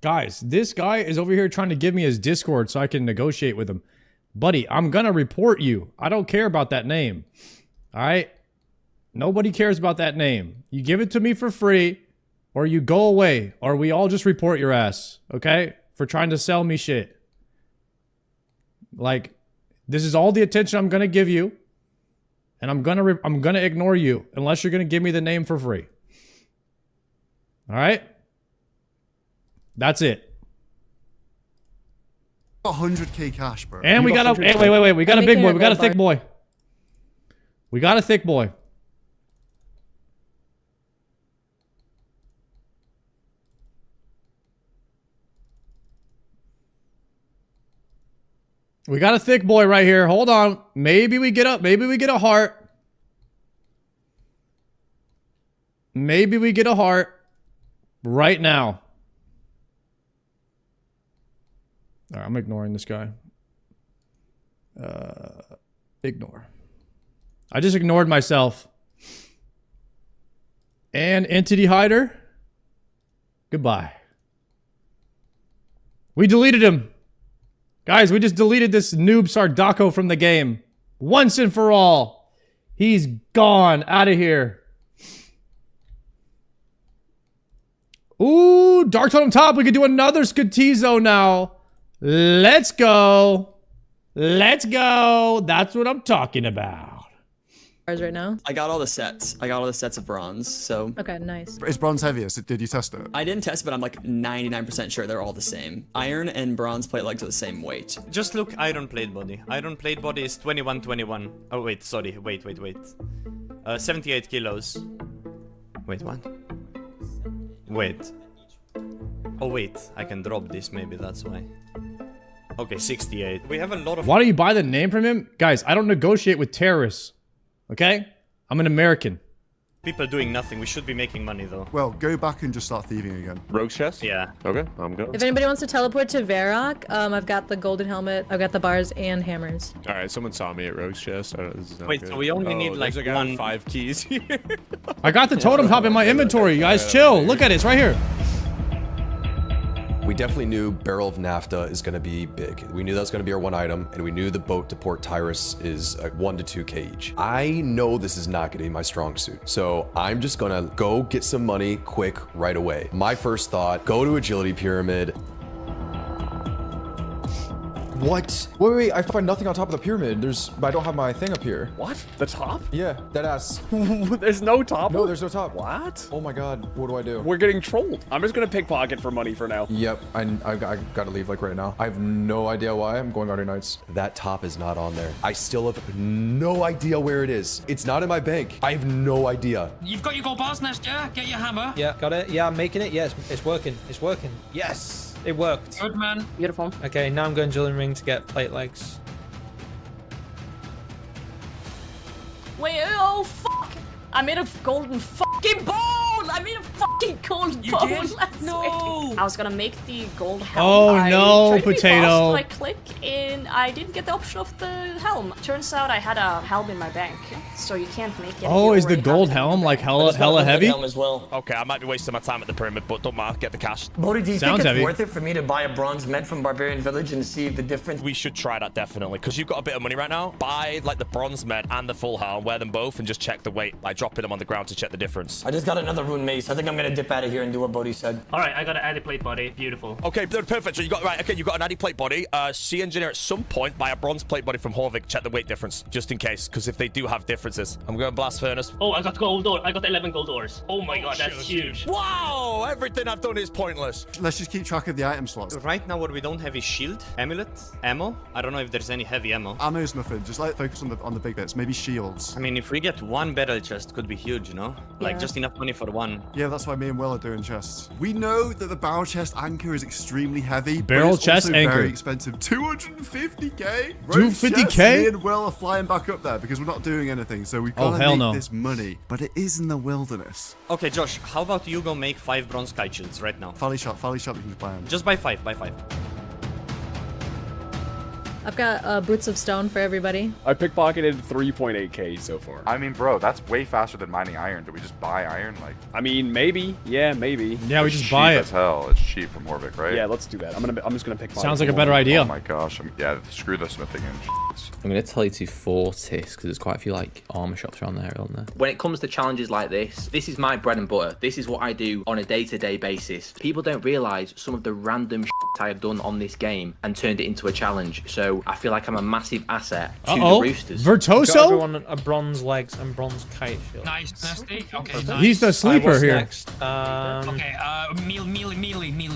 Guys, this guy is over here trying to give me his Discord so I can negotiate with him. Buddy, I'm gonna report you. I don't care about that name. All right? Nobody cares about that name. You give it to me for free, or you go away, or we all just report your ass, okay? For trying to sell me shit. Like, this is all the attention I'm gonna give you, and I'm gonna ignore you unless you're gonna give me the name for free. All right? That's it. 100k cash, bro. And we got a wait. We got a big boy. We got a thick boy. We got a thick boy. We got a thick boy right here. Hold on. Maybe we get up. Maybe we get a heart. Maybe we get a heart right now. All right, I'm ignoring this guy. Ignore. I just ignored myself. And entity hider. Goodbye. We deleted him. Guys, we just deleted this noob Sardako from the game. Once and for all. He's gone out of here. Ooh, Dark Totem top. We could do another Skatizo now. Let's go. Let's go. That's what I'm talking about. Right now? I got all the sets. I got all the sets of bronze, so... Okay, nice. Is bronze heaviest? Did you test it? I didn't test, but I'm like 99% sure they're all the same. Iron and bronze plate legs are the same weight. Just look iron plate body. Iron plate body is 21. Oh, wait, sorry. Wait. 78 kilos. Wait, what? Wait. Oh, wait. I can drop this, maybe that's why. Okay, 68. We have a lot of... Why don't you buy the name from him? Guys, I don't negotiate with terrorists. Okay? I'm an American. people doing nothing. We should be making money, though. Well, go back and just start thieving again. Rogue chest? Yeah. Okay, I'm good. If anybody wants to teleport to Varrock, I've got the golden helmet, I've got the bars and hammers. All right, someone saw me at Rogue's chest. Wait, good. so we only need like there's a guy with 5 keys here. I got the totem top in my inventory. You guys chill. Look at it. It's right here. We definitely knew Barrel of Naphtha is going to be big. We knew that was going to be our one item, and we knew the boat to Port Tyrus is 1 to 2k each. I know this is not going to be my strong suit, so I'm just going to go get some money quick right away. My first thought, go to Agility Pyramid. What? Wait, I find nothing on top of the pyramid. I don't have my thing up here. What? The top? Yeah, that ass. There's no top? No, there's no top. What? Oh my god, what do I do? We're getting trolled. I'm just gonna pickpocket for money for now. Yep, I gotta leave like right now. I have no idea why. I'm going on your nights. That top is not on there. I still have no idea where it is. It's not in my bank. I have no idea. You've got your gold bars nest, yeah? Get your hammer. Yeah, got it. Yeah, I'm making it. Yes, it's working. It's working. Yes, it worked. Good man. Beautiful. Okay, now I'm going Jillian Ring to get plate legs. Wait, oh fuck! I made a golden fucking bowl! I made a fucking golden bowl last week. I was gonna make the gold helm. Oh no, I tried to be potato. fast, I click and I didn't get the option of the helm. Turns out I had a helm in my bank, so you can't make it. Oh, is the gold helm like hella heavy? As well. Okay, I might be wasting my time at the pyramid, but don't matter, get the cash. Bodhi, do you Sounds think it's heavy. worth it for me to buy a bronze med from Barbarian Village and see the difference? We should try that definitely, because you've got a bit of money right now. Buy like the bronze med and the full helm, wear them both, and just check the weight by dropping them on the ground to check the difference. I just got another rune mace. I think I'm gonna dip out of here and do what Bodhi said. All right, I got an added plate body. Beautiful. Okay, perfect. So you got right. Okay, you got an addy plate body. See engineer at some point. Buy a bronze plate body from Horvik. Check the weight difference, just in case, because if they do have differences, I'm going blast furnace. Oh, I got gold ore. I got 11 gold ores. Oh my god, that's huge. Wow, everything I've done is pointless. Let's just keep track of the item slots. Right now, what we don't have is shield, amulet, ammo. I don't know if there's any heavy ammo. Ammo's nothing. Just like focus on the big bits. Maybe shields. I mean, if we get one barrel chest, could be huge, you know? Like Yeah. just enough money for one. Yeah, that's why why me and Will are doing chests. We know that the barrel chest anchor is extremely heavy. Barrel but it's chest also anchor. very expensive. 250k? 250k? Me and Will are flying back up there because we're not doing anything. So we've got to hell make no. this money. But it is in the wilderness. Okay, Josh, how about you go make 5 bronze kite shields right now? Fally shot, you can just buy them. Just buy 5, buy 5. I've got boots of stone for everybody. I pickpocketed 3.8k so far. I mean, bro, that's way faster than mining iron. Do we just buy iron? Like, I mean, maybe. Yeah, maybe. Yeah, we it's just buy cheap it. as hell. It's cheap from Horvick, right? Yeah, let's do that. I'm just gonna pickpocket. Sounds like a better idea. Oh my gosh. Yeah, screw the smithing and shit. I'm going to tell you to Fortis because there's quite a few like armor shops around there, aren't there? When it comes to challenges like this is my bread and butter. This is what I do on a day-to-day basis. People don't realize some of the random shit I have done on this game and turned it into a challenge. So I feel like I'm a massive asset to the Roosters. Got everyone a bronze legs and bronze kite shield. Nice, Nasty. Okay, nice. He's the sleeper what's here. Next? Okay,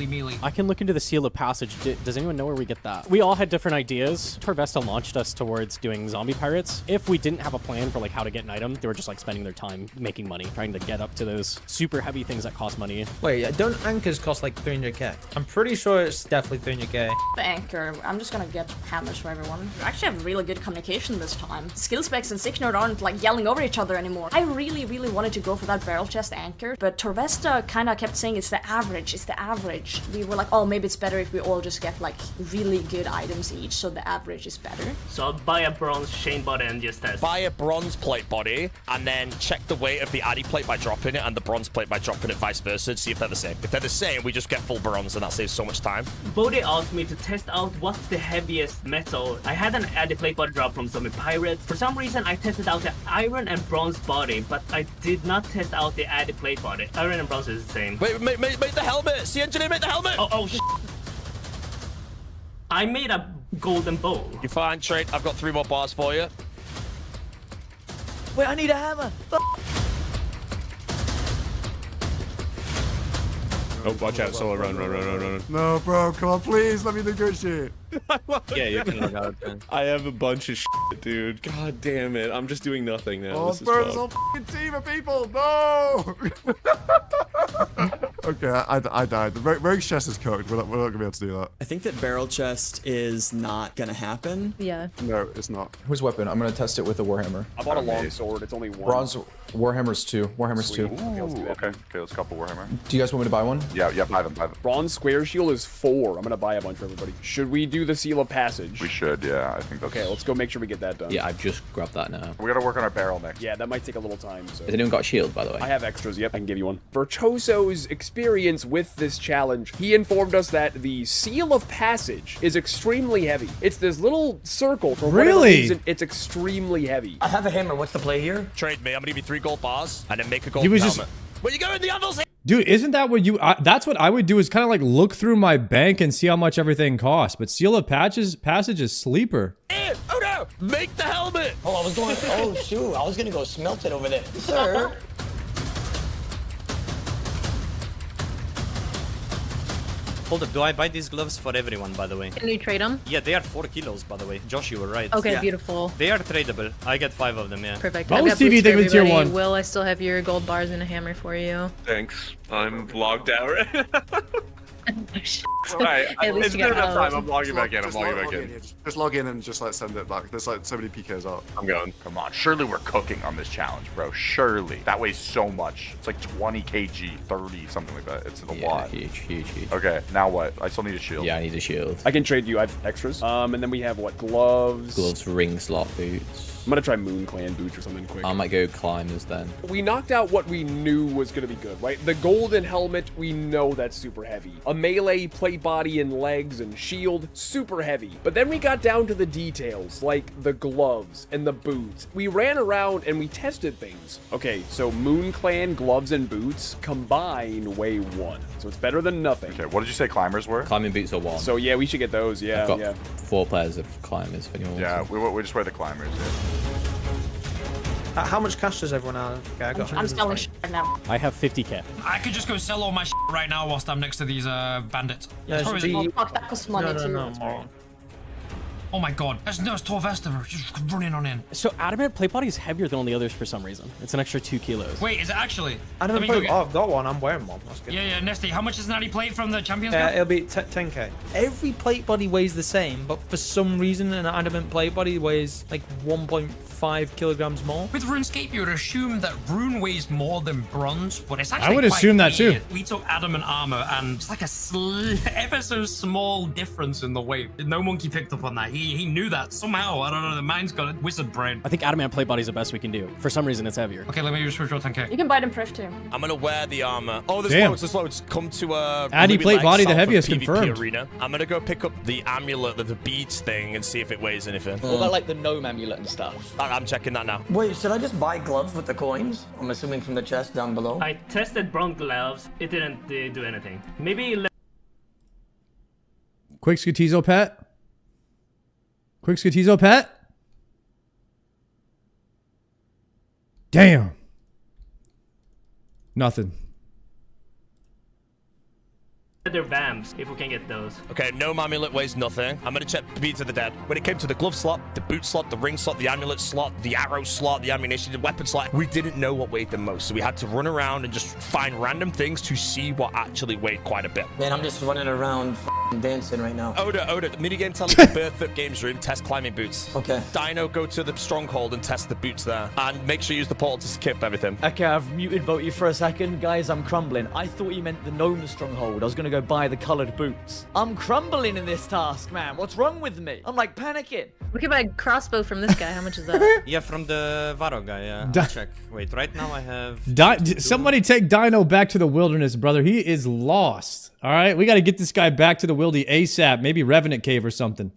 melee. I can look into the Seal of Passage. Does anyone know where we get that? We all had different ideas. Torvesta launched us towards doing zombie pirates. If we didn't have a plan for like how to get an item, they were just like spending their time making money, trying to get up to those super heavy things that cost money. Wait, don't anchors cost like 300k? I'm pretty sure it's definitely 300k. The anchor, I'm just gonna get hammers for everyone. We actually have really good communication this time. Skill specs and Sicknerd aren't like yelling over each other anymore. I really wanted to go for that barrel chest anchor, but Torvesta kinda kept saying it's the average. We were like, oh, maybe it's better if we all just get like really good items each, so the average is better. So buy a bronze chain body and just test. Buy a bronze plate body and then check the weight of the addy plate by dropping it and the bronze plate by dropping it vice versa to see if they're the same. If they're the same, we just get full bronze and that saves so much time. Bodhi asked me to test out what's the heaviest metal. I had an addy plate body drop from Zombie Pirates. For some reason, I tested out the iron and bronze body, but I did not test out the addy plate body. Iron and bronze is the same. Wait, make the helmet! See, engineer, make the helmet! Oh, I made a golden bow. You're fine, Trade. I've got 3 more bars for you. Wait, I need a hammer. Oh, watch out, Solo. Run. No, bro, come on, please, let me negotiate. Yeah, you can go. I have a bunch of shit, dude. God damn it. I'm just doing nothing now. Oh, This is bro, this fucked. whole f***ing team of people, no! Okay, I died. The rogue chest is cooked. We're not going to be able to do that. I think that barrel chest is not gonna happen. Yeah. No, it's not. Who's weapon? I'm gonna test it with a Warhammer. I bought a long sword. It's only 1. Bronze Warhammer's 2. Warhammer's 2. Okay, let's couple Warhammer. Do you guys want me to buy one? Yeah, buy them. Bronze square shield is 4. I'm gonna buy a bunch for everybody. Should we do the Seal of Passage? We should, yeah. I think that's... Okay, let's go make sure we get that done. Yeah, I've just grabbed that now. We gotta work on our barrel next. Yeah, that might take a little time, so... Has anyone got a shield, by the way? I have extras, yep, I can give you one. Virtuoso's experience with this challenge, he informed us that the Seal of Passage is extremely heavy. It's this little circle for whatever reason, it's extremely heavy. I have a hammer. What's the play here? Trade me. I'm gonna give you 3 gold bars and then make a gold He was helmet. just- Where you going? The others? Dude, isn't that what you... that's what I would do is kind of like look through my bank and see how much everything costs. But Seal of Passage is sleeper. Oh no! Make the helmet! Oh, I was going. Oh shoot! I was gonna go smelt it over there, sir. Hold up, do I buy these gloves for everyone, by the way? Can you trade them? Yeah, they are 4 kilos, by the way. Josh, you were right. Okay, Yeah. beautiful. They are tradable. I get 5 of them, yeah. Perfect. What I've was got TV boots for thing with tier everybody. 1? Will, I still have your gold bars and a hammer for you. Thanks. I'm logged out right now. Right, At least it's you got good enough those. time. I'm logging back in. Just log in and just like send it back. There's like so many PKs out. I'm going. Come on, surely we're cooking on this challenge, bro. Surely. That weighs so much. It's like 20 kg, 30, something like that. It's a lot. Huge. Okay, now what? I still need a shield. Yeah, I need a shield. I can trade you. I have extras. And then we have what? Gloves. Gloves, ring slot boots. I'm gonna try Moon Clan boots or something quick. I might go climbers then. We knocked out what we knew was gonna be good, right? The golden helmet, we know that's super heavy. A melee plate body and legs and shield, super heavy. But then we got down to the details, like the gloves and the boots. We ran around and we tested things. Okay, so Moon Clan gloves and boots combine weigh 1. So it's better than nothing. Okay, what did you say climbers were? Climbing boots are 1. So yeah, we should get those, yeah, I've got yeah. 4 pairs of climbers if anyone wants Yeah, we just wear the climbers, yeah. How much cash does everyone have? Okay, I got I'm selling shit right now. I have 50k. I could just go sell all my shit right now whilst I'm next to these bandits. Yeah, It's probably- the- Oh, fuck, that costs money no, too. no, That's more. right. Oh my god. There's Torvesta just running on in. So adamant plate body is heavier than all the others for some reason. It's an extra 2 kilos. Wait, is it actually? Adamant plate. Oh, I've got one. I'm wearing one. That's good. Yeah, Nesty, how much is an addy plate from the Champions Cup? It'll be 10k. Every plate body weighs the same, but for some reason an adamant plate body weighs like 1.5 kilograms more. With RuneScape, you would assume that Rune weighs more than Bronze, but it's actually I would assume that too. We took adamant armor, and it's like a ever so small difference in the weight. No monkey picked up on that. He knew that somehow. I don't know. The mind's got a wizard brain. I think adamant plate body is the best we can do. For some reason, it's heavier. Okay, let me just switch 10k. You can buy them priv too. I'm gonna wear the armor. Oh, there's Damn. loads. Come to Addy maybe plate like body, the south of heaviest, PvP confirmed. Arena. I'm gonna go pick up the amulet, the beads thing, and see if it weighs anything. What about like the gnome amulet and stuff? I'm checking that now. Wait, should I just buy gloves with the coins? I'm assuming from the chest down below. I tested bronze gloves. It didn't do anything. Maybe. Quick Scutizo pet. Quick Scutizo pet. Damn. Nothing. They're vamps if we can get those. Okay, no amulet weighs nothing. I'm gonna check the beads of the dead. When it came to the glove slot, the boot slot, the ring slot, the amulet slot, the arrow slot, the ammunition, the weapon slot, we didn't know what weighed the most. So we had to run around and just find random things to see what actually weighed quite a bit. Man, I'm just running around dancing right now. Oda, minigame telling you Bertha Games Room, test climbing boots. Okay. Dino, go to the stronghold and test the boots there. And make sure you use the portal to skip everything. Okay, I've muted Boaty for a second. Guys, I'm crumbling. I thought you meant the gnome stronghold. I was gonna go buy the colored boots. I'm crumbling in this task, man. What's wrong with me? I'm like panicking. We could buy a crossbow from this guy. How much is that? Yeah, from the Varo guy, yeah. Di- I'll check. Wait, right now I have... Somebody take Dino back to the wilderness, brother. He is lost. All right? We got to get this guy back to the wildy ASAP. Maybe Revenant Cave or something.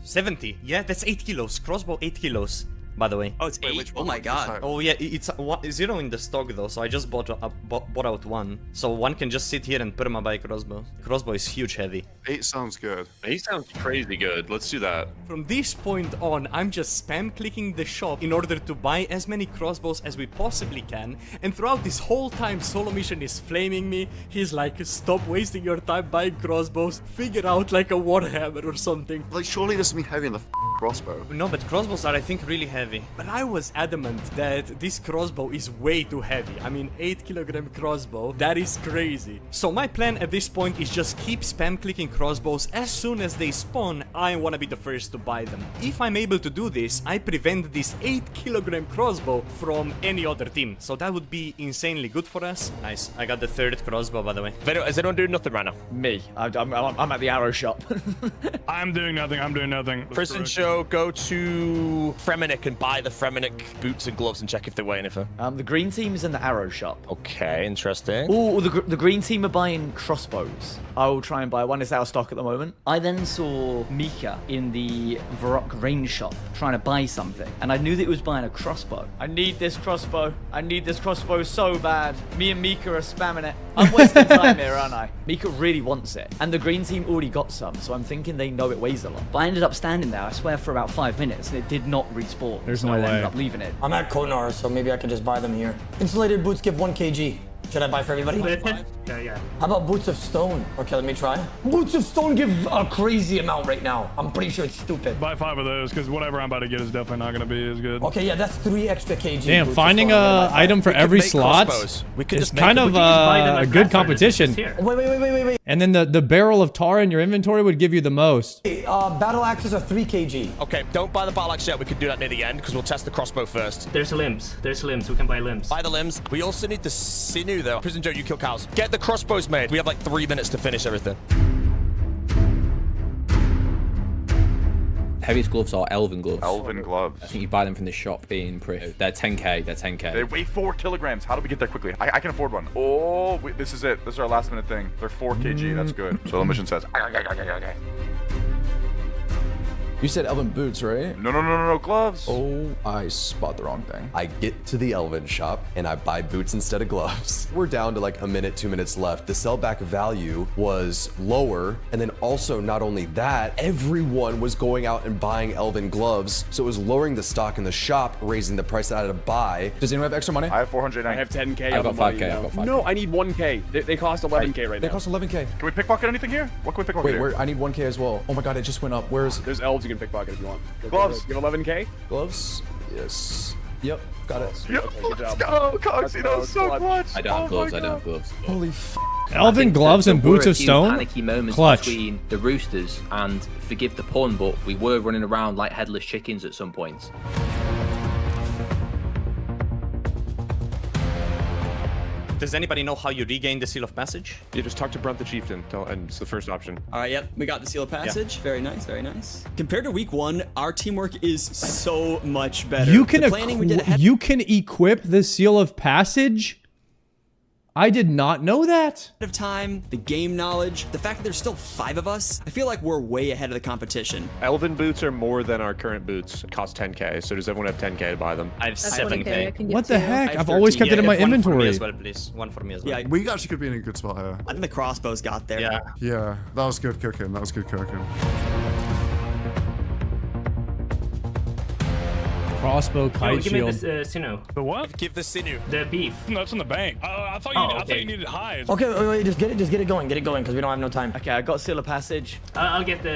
70. Yeah, that's 8 kilos. Crossbow 8 kilos. By the way. Oh, it's 8? Oh my god. Oh yeah, it's 0 in the stock though, so I just bought out 1. So 1 can just sit here and put him by crossbow. Crossbow is huge heavy. 8 sounds good. 8 sounds crazy good. Let's do that. From this point on, I'm just spam clicking the shop in order to buy as many crossbows as we possibly can. And throughout this whole time, Solo Mission is flaming me. He's like, stop wasting your time buying crossbows. Figure out like a warhammer or something. Like, surely there's something heavy in the crossbow. No, but crossbows are, I think, really heavy. But I was adamant that this crossbow is way too heavy. I mean, 8 kilogram crossbow, that is crazy. So my plan at this point is just keep spam clicking crossbows. As soon as they spawn, I want to be the first to buy them. If I'm able to do this, I prevent this 8 kilogram crossbow from any other team. So that would be insanely good for us. Nice. I got the 3rd crossbow, by the way. Is anyone doing nothing right now? Me. I'm at the arrow shop. I'm doing nothing. Prison show, go to Fremenic and buy the Fremenic boots and gloves and check if they weigh anything. The green team is in the arrow shop. Okay, interesting. Oh, the green team are buying crossbows. I will try and buy one. It's out of stock at the moment. I then saw Mika in the Varrock range shop trying to buy something, and I knew that he was buying a crossbow. I need this crossbow. I need this crossbow so bad. Me and Mika are spamming it. I'm wasting time here, aren't I? Mika really wants it, and the green team already got some, so I'm thinking they know it weighs a lot. But I ended up standing there, I swear, for about 5 minutes, and it did not respawn. There's no I way. ended up leaving it. I'm at Konar, so maybe I could just buy them here. Insulated boots give 1 kg. Should I buy for everybody? Yeah. How about boots of stone? Okay, let me try. Boots of stone give a crazy amount right now. I'm pretty sure it's stupid. Buy 5 of those, because whatever I'm about to get is definitely not going to be as good. Okay, yeah, that's 3 extra kg. Damn, finding a item for every slot is kind of a good competition. Wait. And then the barrel of tar in your inventory would give you the most. Battle axes are 3 kg. Okay, don't buy the battle axe yet. We could do that near the end because we'll test the crossbow first. There's limbs. We can buy limbs. Buy the limbs. We also need the sinew though. Prison Joe, you kill cows. Get the crossbows made. We have like 3 minutes to finish everything. Heaviest gloves are elven gloves. Elven gloves. I think you buy them from the shop in Priv. They're 10k. They're 10k. They weigh 4 kilograms. How do we get there quickly? I can afford one. Oh, wait, this is it. This is our last minute thing. They're 4 kg. That's good. So the mission says. You said elven boots, right? No, gloves. Oh, I spot the wrong thing. I get to the elven shop and I buy boots instead of gloves. We're down to like a minute, 2 minutes left. The sellback value was lower. And then also not only that, everyone was going out and buying elven gloves. So it was lowering the stock in the shop, raising the price that I had to buy. Does anyone have extra money? I have 490. I have 10k. I've got 5k. I've got 5k. No, I need 1k. They cost 11k right now. They cost 11k. Can we pickpocket anything here? What can we pickpocket here? Wait, I need 1k as well. Oh my god, it just went up. Where is it? There's elves you can pickpocket if you want. Gloves. You have 11k? Gloves? Yes. Yep, got it. Yep, Okay, good let's job. go, Coxie, that was so clutch. I don't have gloves. I don't have gloves. Holy f. Elven gloves and boots of stone? Panicky moments Clutch. between the roosters, and forgive the pun, but we were running around like headless chickens at some points. Does anybody know how you regain the Seal of Passage? You just talk to Brunt the Chieftain, and it's the first option. All right, yep, we got the Seal of Passage. Very nice, very nice. Compared to week 1, our teamwork is so much better. You can The planning we did ahead you can equip the Seal of Passage? I did not know that. of time, the game knowledge, the fact that there's still 5 of us, I feel like we're way ahead of the competition. Elven boots are more than our current boots. It cost 10k, so does everyone have 10k to buy them? I have That's 20K, I can get What the two. heck? I I've have always 13. kept it in my One for me inventory. as well, please. One for me as well. Yeah, We actually could be in a good spot here. I think the crossbows got there. Yeah. Yeah, that was good cooking. That was good cooking. Crossbow, Yo, kite give me shield. this Sinu. The what? Give the sinew. The beef. That's in the bank. I thought Oh, I thought okay. you needed highs. Okay, wait, just get it going, because we don't have no time. Okay, I got Seal of Passage. I'll get the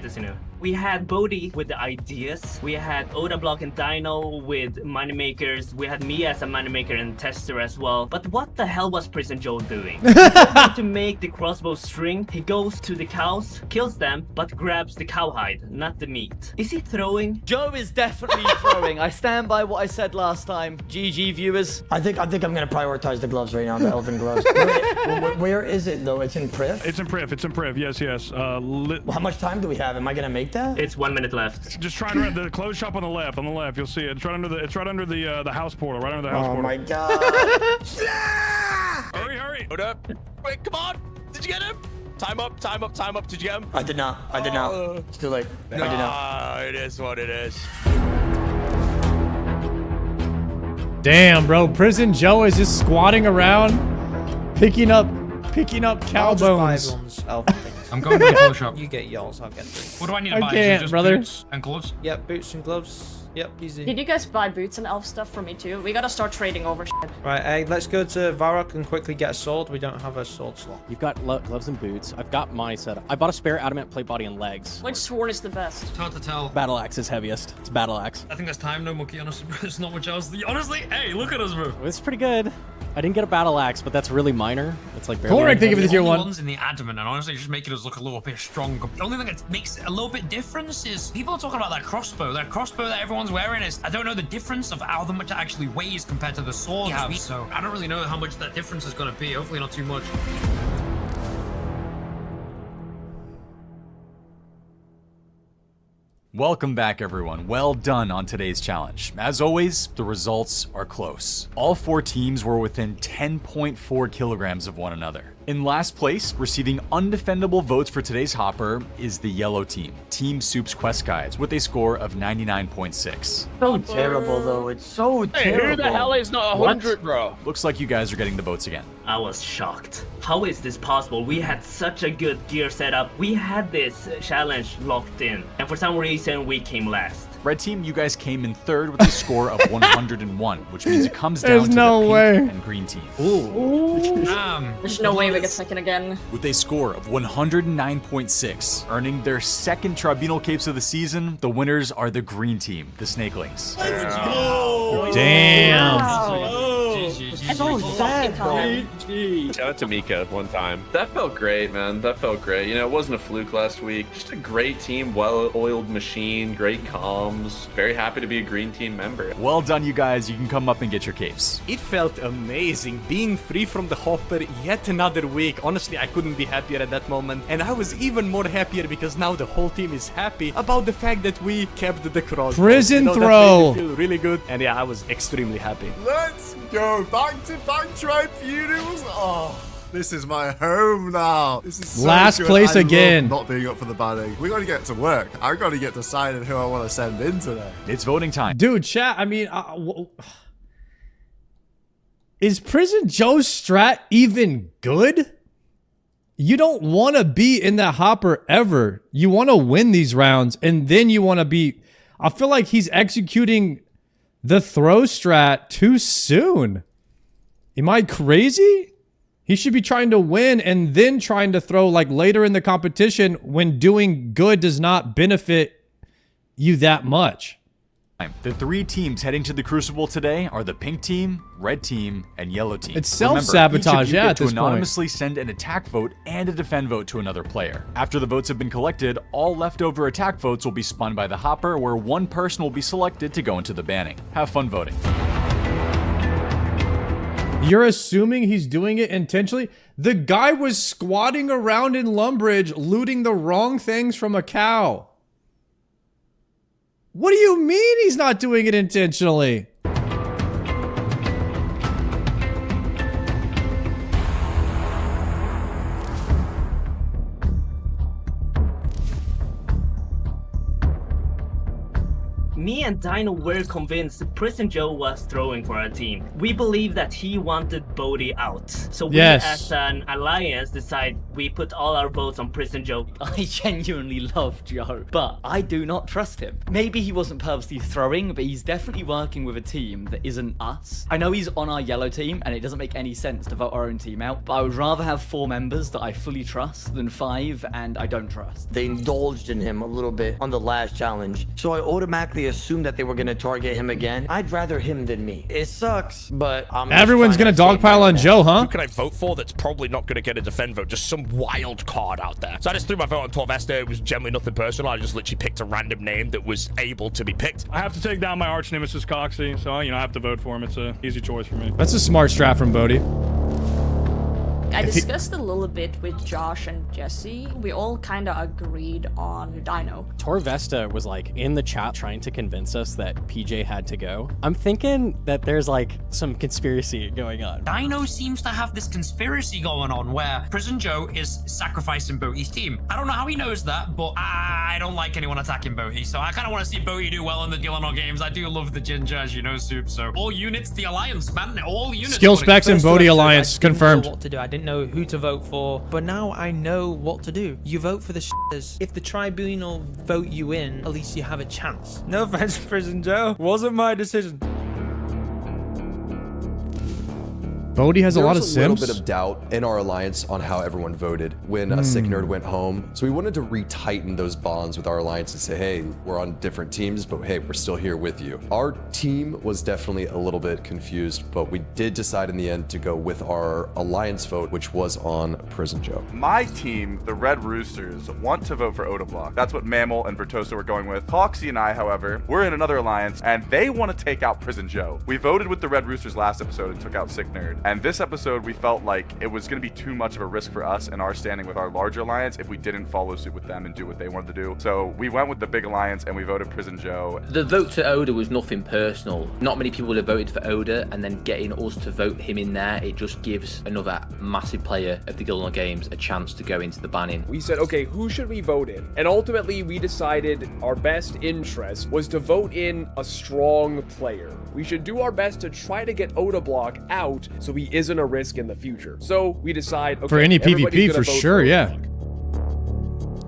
Sinu. We had Bodhi with the ideas. We had Oda Block and Dino with money makers. We had me as a money maker and tester as well. But what the hell was Prison Joe doing? He told me to make the crossbow string. He goes to the cows, kills them, but grabs the cowhide, not the meat. Is he throwing? Joe is definitely throwing. I stand by what I said last time. GG, viewers. I think I'm gonna prioritize the gloves right now, the elven gloves. Where is it though? It's in Priv? It's in Priv. It's in Priv. Yes, yes. How much time do we have? Am I gonna make that? It's 1 minute left. Just try and read the clothes shop on the left. On the left, you'll see it. It's right under the house portal. Right under the house Oh portal. my god. Hurry, hurry. Hold up. Wait, come on. Did you get him? Time up, time up, time up. Did you get him? I did not. It's too late. I did not. Ah, it is what it is. Damn, bro. Prison Joe is just squatting around, picking up cow I'll just buy bones. everyone's elven things. I'm going to the clothes shop. You get yours, I'll get three. What do I need to I buy? Is it can't, just brother. boots and gloves? Yep, boots and gloves. Yep, easy. Did you guys buy boots and elf stuff for me too? We gotta start trading over shit. Right, let's go to Varrock and quickly get a sword. We don't have a sword slot. You've got gloves and boots. I've got my setup. I bought a spare adamant plate body and legs. Which sword is the best? It's hard to tell. Battle axe is heaviest. It's battle axe. I think there's time, no monkey, honestly, bro. There's not much else. Honestly, hey, look at us, bro. It's pretty good. I didn't get a battle axe, but that's really minor. It's like barely. Correct, thank you for the tier only 1. ones in the adamant, and honestly, just making us look a little bit stronger. The only thing that makes it a little bit difference is people are talking about that crossbow. That crossbow that everyone's wearing is, I don't know the difference of how much it actually weighs compared to the sword we have. So I don't really know how much that difference is going to be. Hopefully not too much. Welcome back, everyone. Well done on today's challenge. As always, the results are close. All 4 teams were within 10.4 kilograms of one another. In last place, receiving undefendable votes for today's hopper, is the yellow team, Team Soup's Quest Guides, with a score of 99.6. So terrible, though. It's so Hey, terrible. who the hell is not 100, bro? Looks like you guys are getting the votes again. I was shocked. How is this possible? We had such a good gear setup. We had this challenge locked in, and for some reason we came last. Red team, you guys came in 3rd with a score of 101, which means it comes down There's to no the pink way. and green team. There's no way we get second again. With a score of 109.6, earning their 2nd Tribunal Capes of the season, the winners are the green team, the Snakelings. Damn. It's so sad, bro. Shout out to Mika one time. That felt great, man. That felt great. You know, it wasn't a fluke last week. Just a great team, well-oiled machine, great comms. Very happy to be a green team member. Well done, you guys. You can come up and get your capes. It felt amazing being free from the hopper yet another week. Honestly, I couldn't be happier at that moment. And I was even more happier because now the whole team is happy about the fact that we kept the cross. Prison That throw. made me feel really good. And yeah, I was extremely happy. Let's go back-to-back tribunals. Oh, this is my home now. This is so Last good. place I love again. not being up for the banning. We got to get to work. I got to get decided who I want to send in today. It's voting time. Dude, chat, I mean, is Prison Joe's strat even good? You don't want to be in that hopper ever. You want to win these rounds, and then you want to be... I feel like he's executing the throw strat too soon. Am I crazy? He should be trying to win and then trying to throw like later in the competition when doing good does not benefit you that much. The 3 teams heading to the Crucible today are the pink team, red team, and yellow team. It's self-sabotage, yeah, at this point. To anonymously send an attack vote and a defend vote to another player. After the votes have been collected, all leftover attack votes will be spun by the hopper, where one person will be selected to go into the banning. Have fun voting. You're assuming he's doing it intentionally? The guy was squatting around in Lumbridge looting the wrong things from a cow. What do you mean he's not doing it intentionally? Me and Dino were convinced Prison Joe was throwing for our team. We believe that he wanted Bodhi out. So we as an alliance decide we put all our votes on Prison Joe. I genuinely love Joe, but I do not trust him. Maybe he wasn't purposely throwing, but he's definitely working with a team that isn't us. I know he's on our yellow team, and it doesn't make any sense to vote our own team out, but I would rather have 4 members that I fully trust than 5 and I don't trust. They indulged in him a little bit on the last challenge, so I automatically assumed that they were going to target him again. I'd rather him than me. It sucks, but everyone's going to dogpile on Joe, huh? Who can I vote for that's probably not going to get a defend vote? Just some wild card out there. So I just threw my vote on Torvesta. It was generally nothing personal. I just literally picked a random name that was able to be picked. I have to take down my arch nemesis Coxie, so I have to vote for him. It's an easy choice for me. That's a smart strat from Bodhi. I discussed a little bit with Josh and Jesse. We all kind of agreed on Dino. Torvesta was like in the chat trying to convince us that PJ had to go. I'm thinking that there's like some conspiracy going on. Dino seems to have this conspiracy going on where Prison Joe is sacrificing Boaty's team. I don't know how he knows that, but I don't like anyone attacking Boaty, so I kind of want to see Boaty do well in the Gillinor games. I do love the Ginger, as you know, Soup, so all units, the Alliance, man. All units. Skill specs and Bodhi Alliance confirmed. What to do. I didn't know who to vote for, but now I know what to do. You vote for the shitters. If the tribunal vote you in, at least you have a chance. No offense, Prison Joe. Wasn't my decision. Bodhi has a lot of sims. There was a little bit of doubt in our alliance on how everyone voted when a sick nerd went home. So we wanted to retighten those bonds with our alliance and say, hey, we're on different teams, but hey, we're still here with you. Our team was definitely a little bit confused, but we did decide in the end to go with our alliance vote, which was on Prison Joe. My team, the Red Roosters, want to vote for Odablock. That's what Mammal and Vertosa were going with. Coxie and I, however, we're in another alliance, and they want to take out Prison Joe. We voted with the Red Roosters last episode and took out Sick Nerd. And this episode, we felt like it was going to be too much of a risk for us and our standing with our larger alliance if we didn't follow suit with them and do what they wanted to do. So we went with the big alliance and we voted Prison Joe. The vote to Oda was nothing personal. Not many people would have voted for Oda, and then getting us to vote him in there, it just gives another massive player of the Gillinor games a chance to go into the banning. We said, okay, who should we vote in? And ultimately, we decided our best interest was to vote in a strong player. We should do our best to try to get Odablock out so he isn't a risk in the future. So we decide, okay, for any PvP, for sure, yeah.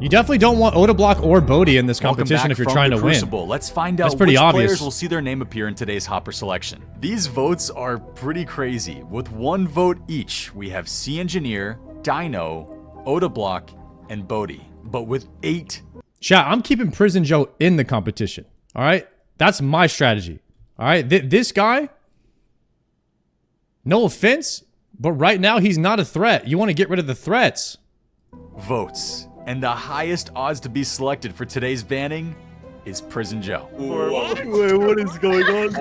You definitely don't want Odablock or Bodhi in this competition if you're trying to win. Let's find out which players will see their name appear in today's Hopper selection. These votes are pretty crazy. With 1 vote each, we have C Engineer, Dino, Odablock, and Bodhi. But with 8... Chat, I'm keeping Prison Joe in the competition. All right? That's my strategy. All right? This guy... No offense, but right now he's not a threat. You want to get rid of the threats. Votes. And the highest odds to be selected for today's banning is Prison Joe. What? Wait, what is going on?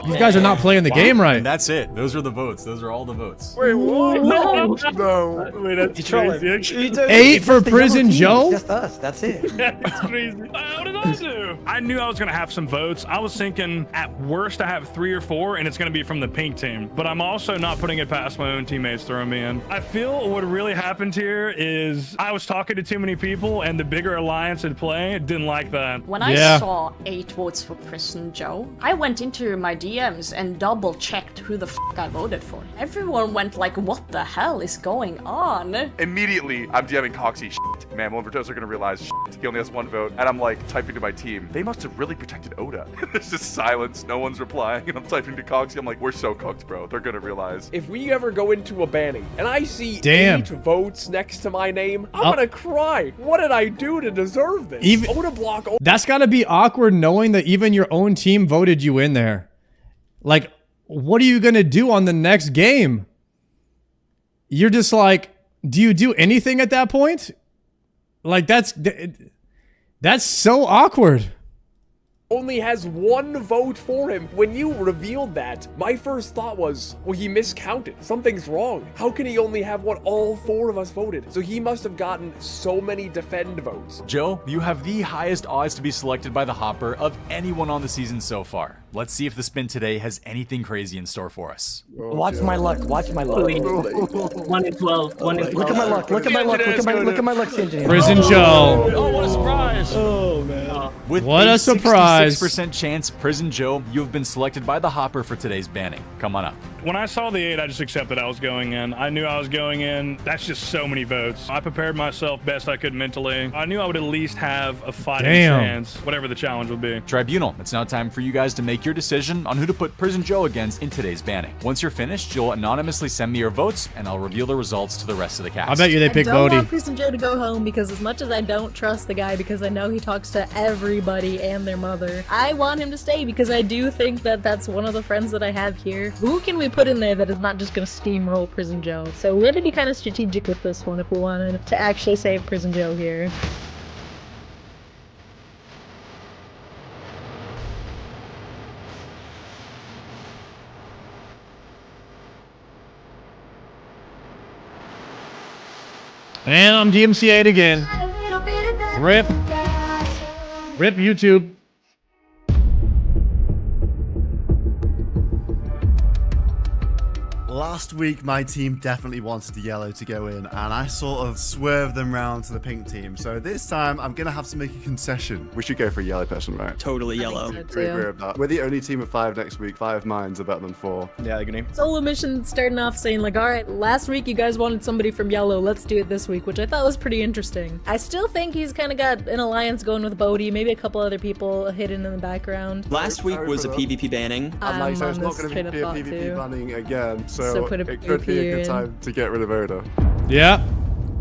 These guys are not playing the game right. And that's it. Those are the votes. Those are all the votes. Wait, what? No. Wait, that's crazy. 8 for Prison Joe? Just us. That's it. That's crazy. What did I do? I knew I was going to have some votes. I was thinking at worst I have 3 or 4, and it's going to be from the pink team. But I'm also not putting it past my own teammates throwing me in. I feel what really happened here is I was talking to too many people, and the bigger alliance in play didn't like that. When I saw 8 votes for Prison Joe, I went into my DMs and double checked who the f I voted for. Everyone went like, what the hell is going on? Immediately, I'm DMing Coxie. Shit, man, and Vertoso are gonna realize shit, he only has 1 vote. And I'm like typing to my team, they must have really protected Oda. There's just silence, no one's replying. And I'm typing to Coxie, I'm like, we're so cooked, bro. They're gonna realize. If we ever go into a banning and I see Damn. 8 votes next to my name, I'm gonna cry. What did I do to deserve this? Oda block. That's gotta be awkward knowing that even your own team voted you in there. Like, what are you gonna do on the next game? You're just like, do you do anything at that point? Like, that's so awkward. Only has 1 vote for him. When you revealed that, my first thought was, well, he miscounted. Something's wrong. How can he only have what all 4 of us voted? So he must have gotten so many defend votes. Joe, you have the highest odds to be selected by the Hopper of anyone on the season so far. Let's see if the spin today has anything crazy in store for us. Watch my luck. Watch my luck. 1 in 12. 1 in 12. Look at my luck. Look at my luck. Look at my luck, Engineer. Prison Joe. Oh, what a surprise. Oh, man. With What a surprise. 66% chance, Prison Joe, you have been selected by the Hopper for today's banning. Come on up. When I saw the 8, I just accepted I was going in. I knew I was going in. That's just so many votes. I prepared myself best I could mentally. I knew I would at least have a fighting chance, whatever the challenge would be. Tribunal, it's now time for you guys to make your decision on who to put Prison Joe against in today's banning. Once you're finished, you'll anonymously send me your votes, and I'll reveal the results to the rest of the cast. I bet you they pick I don't Bodhi. want Prison Joe to go home because as much as I don't trust the guy because I know he talks to everybody and their mother, I want him to stay because I do think that that's one of the friends that I have here. Who can we put in there that is not just going to steamroll Prison Joe? So we had to be kind of strategic with this one if we wanted to actually save Prison Joe here. And I'm DMCA'd again. Rip. Rip YouTube. Last week, my team definitely wanted the yellow to go in, and I sort of swerved them round to the pink team. So this time, I'm going to have to make a concession. We should go for a yellow person, right? Totally yellow. We're the only team of 5 next week. 5 minds are better than 4. Yeah, good name. Solo mission starting off saying like, all right, last week you guys wanted somebody from yellow, let's do it this week, which I thought was pretty interesting. I still think he's kind of got an alliance going with Bodhi, maybe a couple other people hidden in the background. Last week was a PvP banning. And like, so it's not going to be a PvP banning again. So put a it could be a good time to get rid of Oda. Yeah.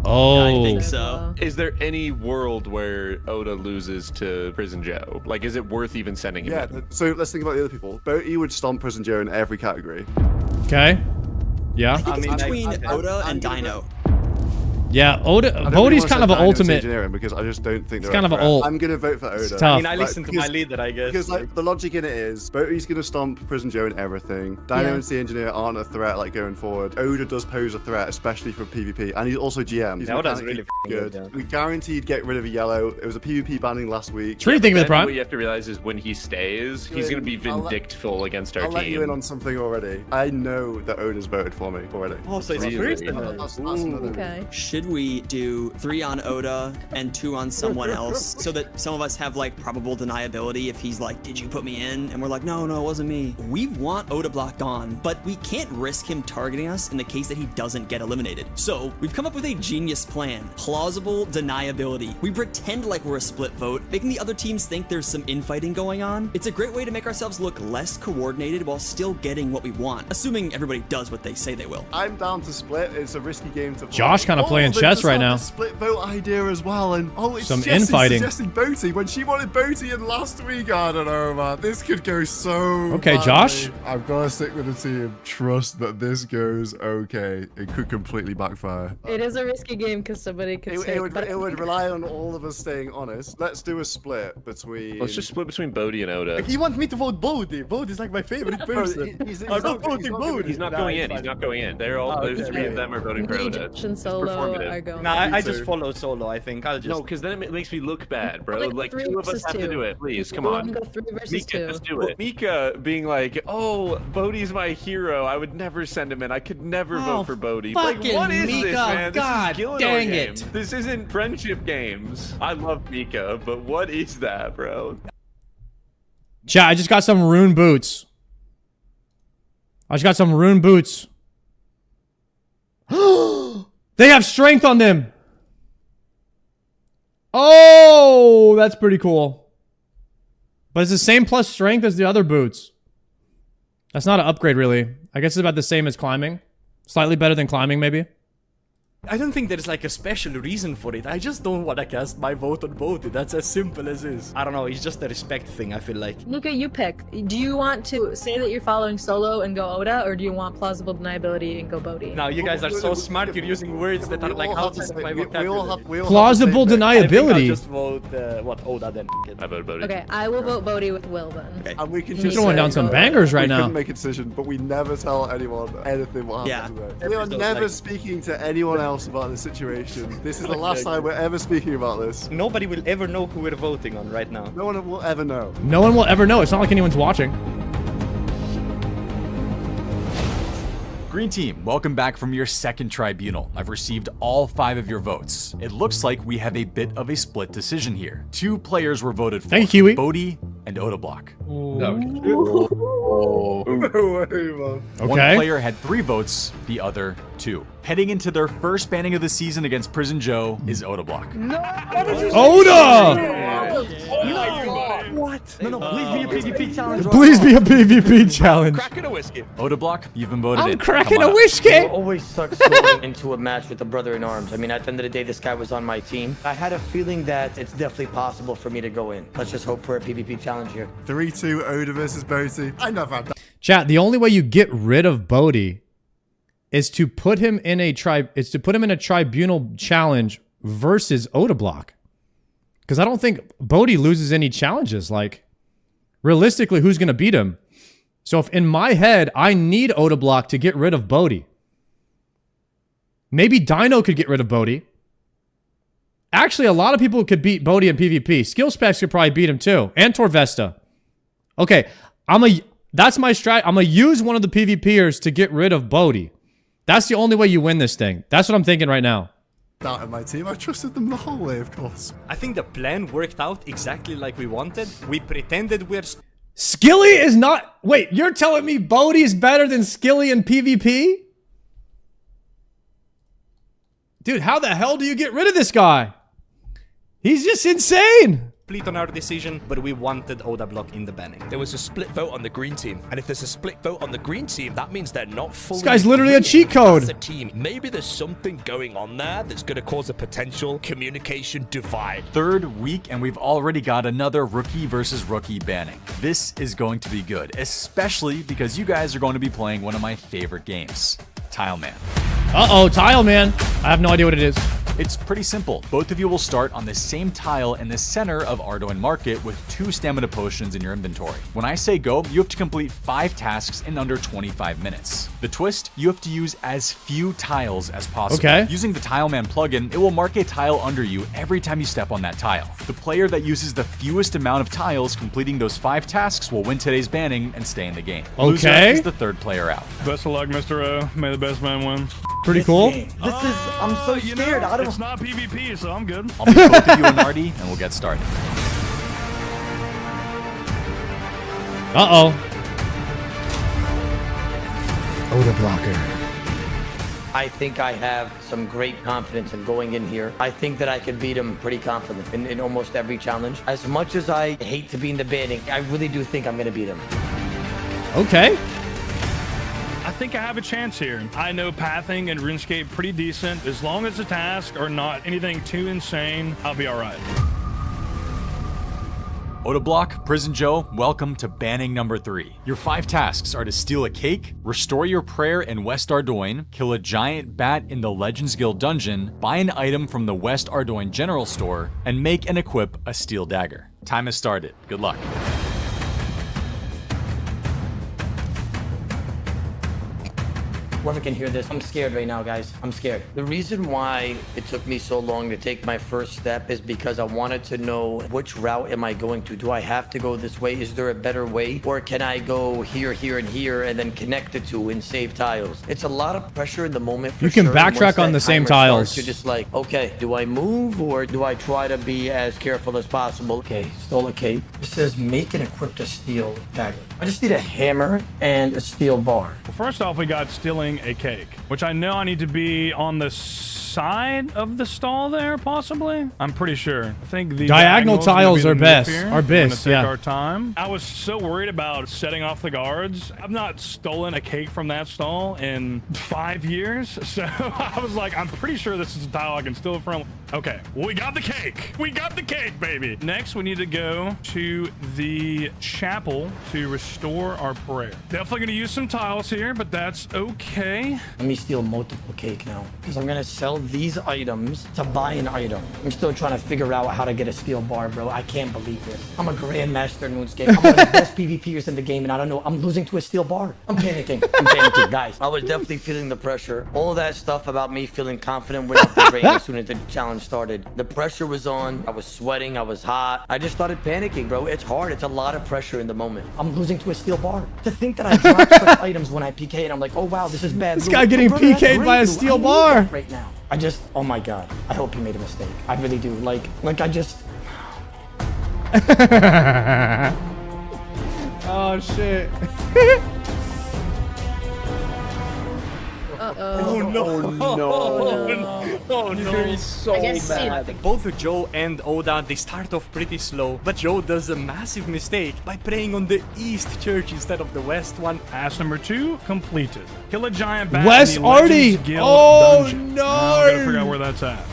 Oh. I think so. Is there any world where Oda loses to Prison Joe? Like, is it worth even sending him in? So let's think about the other people. Boaty would stomp Prison Joe in every category. Okay. Yeah. I think it's between Oda and Dino. Yeah, Oda. Bodhi's kind of an ultimate. Engineering because I just don't think it's kind of an ult. I'm gonna vote for Oda. It's tough. I mean, I listened to my leader, I guess. Because like the logic in it is, Bodhi's gonna stomp Prison Joe in everything. Dino and C Engineer aren't a threat like going forward. Oda does pose a threat, especially for PvP, and he's also GM. He's Oda's really good. Yeah. We guaranteed get rid of a yellow. It was a PvP banning last week. What do you think of the prime? What you have to realize is when he stays, he's gonna be vindictful against our I'll team. let you in on something already. I know that Oda's voted for me already. Oh, so it's Really? That's another. Okay. Should we do 3 on Oda and 2 on someone else so that some of us have like probable deniability if he's like, did you put me in? And we're like, no, it wasn't me. We want Oda blocked on, but we can't risk him targeting us in the case that he doesn't get eliminated. So we've come up with a genius plan. Plausible deniability. We pretend like we're a split vote, making the other teams think there's some infighting going on. It's a great way to make ourselves look less coordinated while still getting what we want, assuming everybody does what they say they will. I'm down to split. It's a risky game to play. Josh kind of playing chess right now. Split vote idea as well, and it's some Jessie infighting. Suggesting Boaty when she wanted Boaty in last week. I don't know, man. This could go so. Okay, badly. Josh. I've got to stick with the team. Trust that this goes okay. It could completely backfire. It is a risky game because somebody could It would rely on all of us staying honest. Let's do a split between. Let's just split between Bodhi and Oda. He wants me to vote Bodhi. Bodhi's like my favorite person. I'm not voting Bodhi. He's not going in. He's not going in. They're all. Those 3 of them are voting for Oda. Josh and Solo are going. Nah, I just follow Solo. I think I'll just. No, because then it makes me look bad, bro. Like 3 2 of us versus have to 2. do it. Please, come We on. want to go 3 versus Mika, 2. let's do it. Mika being like, oh, Bodhi's my hero. I would never send him in. I could never vote for Bodhi. Like, fucking what is Mika, this, man? God This is Gillinor dang games. it. This isn't friendship games. I love Mika, but what is that, bro? Chat, I just got some rune boots. I just got some rune boots. They have strength on them. Oh, that's pretty cool. But it's the same plus strength as the other boots. That's not an upgrade, really. I guess it's about the same as climbing. Slightly better than climbing, maybe. I don't think there's like a special reason for it. I just don't want to cast my vote on Bodhi. That's as simple as is. I don't know, it's just a respect thing, I feel like. Luca, you pick. Do you want to say that you're following solo and go Oda, or do you want plausible deniability and go Bodhi? Now, you guys are so smart, you're using words that are like outside of my vocabulary. Plausible deniability? I'll just vote, Oda then. I vote Bodhi. Okay, I will vote Bodhi with Will then. Okay. And we can You're throwing down some bangers right we now. couldn't make a decision, but we never tell anyone anything what happened today. We are never speaking to anyone else about the situation. This is the last time we're ever speaking about this. Nobody will ever know who we're voting on right now. No one will ever know. No one will ever know. It's not like anyone's watching. Green team, welcome back from your second tribunal. I've received all 5 of your votes. It looks like we have a bit of a split decision here. 2 players were voted for. Thank you, Kiwi. Bodhi and Odablock. Okay. One player had 3 votes, the other 2. Heading into their first banning of the season against Prison Joe is Odablock. Oda! What? No, please be a PvP challenge. Please be a PvP challenge. Cracking a whiskey. Odablock, you've been voted in. I'm cracking Come a on up. whiskey. It always sucks going into a match with a brother in arms. I mean, at the end of the day, this guy was on my team. I had a feeling that it's definitely possible for me to go in. Let's just hope for a PvP challenge here. 3-2 Oda versus Bodhi. I never had that. Chat, the only way you get rid of Bodhi is to put him in a tribunal challenge versus Odablock. Because I don't think Bodhi loses any challenges. Like, realistically, who's going to beat him? So if in my head, I need Odablock to get rid of Bodhi. Maybe Dino could get rid of Bodhi. Actually, a lot of people could beat Bodhi in PvP. Skill Specs could probably beat him too. And Torvesta. Okay, that's my strat. I'm going to use one of the PvPers to get rid of Bodhi. That's the only way you win this thing. That's what I'm thinking right now. Out of my team. I trusted them the whole way, of course. I think the plan worked out exactly like we wanted. We pretended we're... Skilly is not... Wait, you're telling me Bodhi is better than Skilly in PvP? Dude, how the hell do you get rid of this guy? He's just insane. Complete on our decision, but we wanted Odablock in the banning. There was a split vote on the green team, and if there's a split vote on the green team, that means they're not fully... This guy's literally a cheat code. As a team, maybe there's something going on there that's going to cause a potential communication divide. 3rd week, and we've already got another rookie versus rookie banning. This is going to be good, especially because you guys are going to be playing one of my favorite games, Tile Man. Uh-oh, Tile Man. I have no idea what it is. It's pretty simple. Both of you will start on the same tile in the center of Ardoin Market with 2 stamina potions in your inventory. When I say go, you have to complete 5 tasks in under 25 minutes. The twist, you have to use as few tiles as possible. Okay. Using the Tile Man plugin, it will mark a tile under you every time you step on that tile. The player that uses the fewest amount of tiles completing those 5 tasks will win today's banning and stay in the game. Loser is the 3rd player out. Best of luck, Mr. O. May the best man win. Pretty cool. I'm so scared. I don't... It's not PvP, so I'm good. I'll meet both of you and Artie, and we'll get started. Uh-oh. Oda blocker. I think I have some great confidence in going in here. I think that I could beat him pretty confident in almost every challenge. As much as I hate to be in the banning, I really do think I'm going to beat him. Okay. I think I have a chance here. I know pathing and RuneScape pretty decent. As long as the tasks are not anything too insane, I'll be all right. Odablock, Prison Joe, welcome to banning number 3. Your 5 tasks are to steal a cake, restore your prayer in West Ardoin, kill a giant bat in the Legends Guild dungeon, buy an item from the West Ardoin general store, and make and equip a steel dagger. Time has started. Good luck. Whoever can hear this, I'm scared right now, guys. I'm scared. The reason why it took me so long to take my first step is because I wanted to know which route am I going to. Do I have to go this way? Is there a better way? Or can I go here, here, and here, and then connect the two and save tiles? It's a lot of pressure in the moment. For You can sure. backtrack on the same tiles. You're just like, okay, do I move or do I try to be as careful as possible? Okay, stole a cape. It says make and equip a steel dagger. I just need a hammer and a steel bar. Well, first off, we got stealing a cake, which I know I need to be on the side of the stall there, possibly. I'm pretty sure. I think the diagonal tiles are best. Take Yeah. our time. I was so worried about setting off the guards. I've not stolen a cake from that stall in 5 years, so I was like, I'm pretty sure this is a tile I can steal it from. Okay, well, we got the cake. We got the cake, baby. Next, we need to go to the chapel to restore our prayer. Definitely gonna use some tiles here, but that's okay. Let me steal multiple cake now because I'm gonna sell these items to buy an item. I'm still trying to figure out how to get a steel bar, bro. I can't believe this. I'm a grandmaster in RuneScape. I'm one of the best PvPers in the game, and I don't know. I'm losing to a steel bar. I'm panicking. I'm panicking, guys. I was definitely feeling the pressure. All that stuff about me feeling confident went off the drain as soon as the challenge started. The pressure was on. I was sweating. I was hot. I just started panicking, bro. It's hard. It's a lot of pressure in the moment. I'm losing to a steel bar. To think that I dropped such items when I PK, and I'm like, oh wow, this is bad. This guy getting PK'd by a steel bar right now. I just, oh my god, I hope he made a mistake. I really do. Like I just. Oh shit. Oh no! Oh no! Oh no! He's so mad. Both Joe and Oda, they start off pretty slow, but Joe does a massive mistake by praying on the East Church instead of the West one. Task number 2 completed. Kill a giant bat Wes in the Artie! Legends Guild Oh dungeon. no! I gotta figure out where that's at.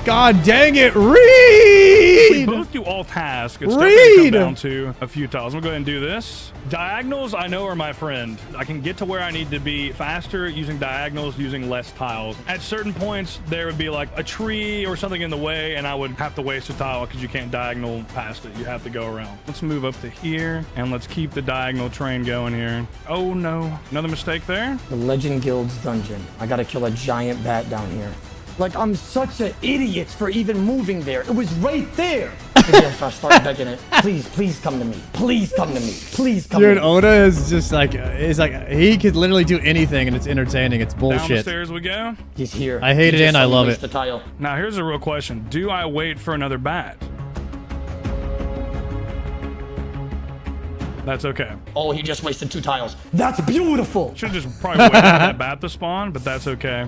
God dang it, Reed! We both do all tasks. It's definitely come down to a few tiles. I'm gonna go ahead and do this. Diagonals, I know, are my friend. I can get to where I need to be faster using diagonals, using less tiles. At certain points, there would be like a tree or something in the way, and I would have to waste a tile because you can't diagonal past it. You have to go around. Let's move up to here, and let's keep the diagonal train going here. Oh no, another mistake there. The Legend Guild's dungeon. I gotta kill a giant bat down here. Like, I'm such an idiot for even moving there. It was right there. If I start begging it, please come to me. Please come to me. Please come to me. Dude, Oda is just like, he could literally do anything and it's entertaining. It's bullshit. Down the stairs we go. He's here. I hate it and I love it. The tile. Now, here's a real question. Do I wait for another bat? That's okay. Oh, he just wasted 2 tiles. That's beautiful. Should have just probably waited for that bat to spawn, but that's okay.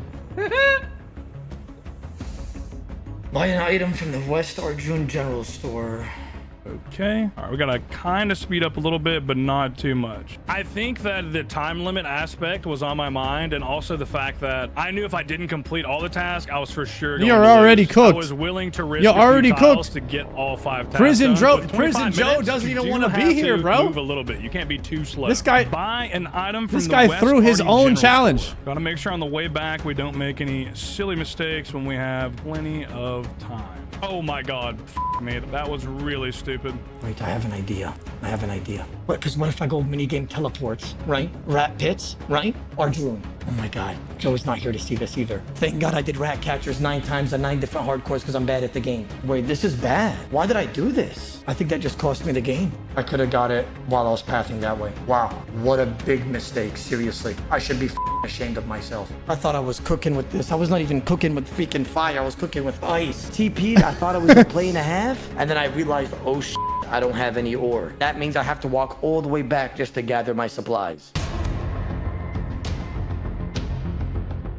Buy an item from the West Arjun General Store. Okay. All right, we gotta kind of speed up a little bit, but not too much. I think that the time limit aspect was on my mind, and also the fact that I knew if I didn't complete all the tasks, I was for sure going You're to already lose. cooked. I was willing to risk You're a few already tiles cooked. to get all 5 tasks Prison done. Joe, With Prison 25 Joe minutes, doesn't you even do want to have be here, bro. Move a little bit. You can't be too slow. This guy- buy an item from This the guy West threw his Arty own General challenge. Store. Gotta make sure on the way back we don't make any silly mistakes when we have plenty of time. Oh my god, me, that was really stupid. Wait, I have an idea. What? Because what if I go minigame teleports, right? Rat pits, right? Arjun. Oh my god, Joe's not here to see this either. Thank god I did rat catchers 9 times on 9 different hardcores because I'm bad at the game. Wait, this is bad. Why did I do this? I think that just cost me the game. I could have got it while I was pathing that way. Wow, what a big mistake, seriously. I should be ashamed of myself. I thought I was cooking with this. I was not even cooking with freaking fire. I was cooking with ice. TP'd, I thought it was a play and a half, and then I realized, oh shit, I don't have any ore. That means I have to walk all the way back just to gather my supplies.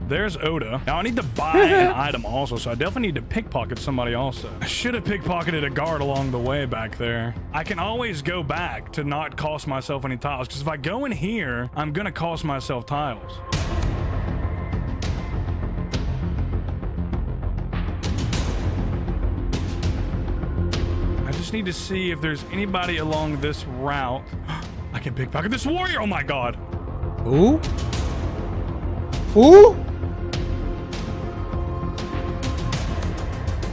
There's Oda. Now I need to buy an item also, so I definitely need to pickpocket somebody also. I should have pickpocketed a guard along the way back there. I can always go back to not cost myself any tiles, because if I go in here, I'm gonna cost myself tiles. I just need to see if there's anybody along this route. I can pickpocket this warrior. Oh my god. Ooh. Ooh.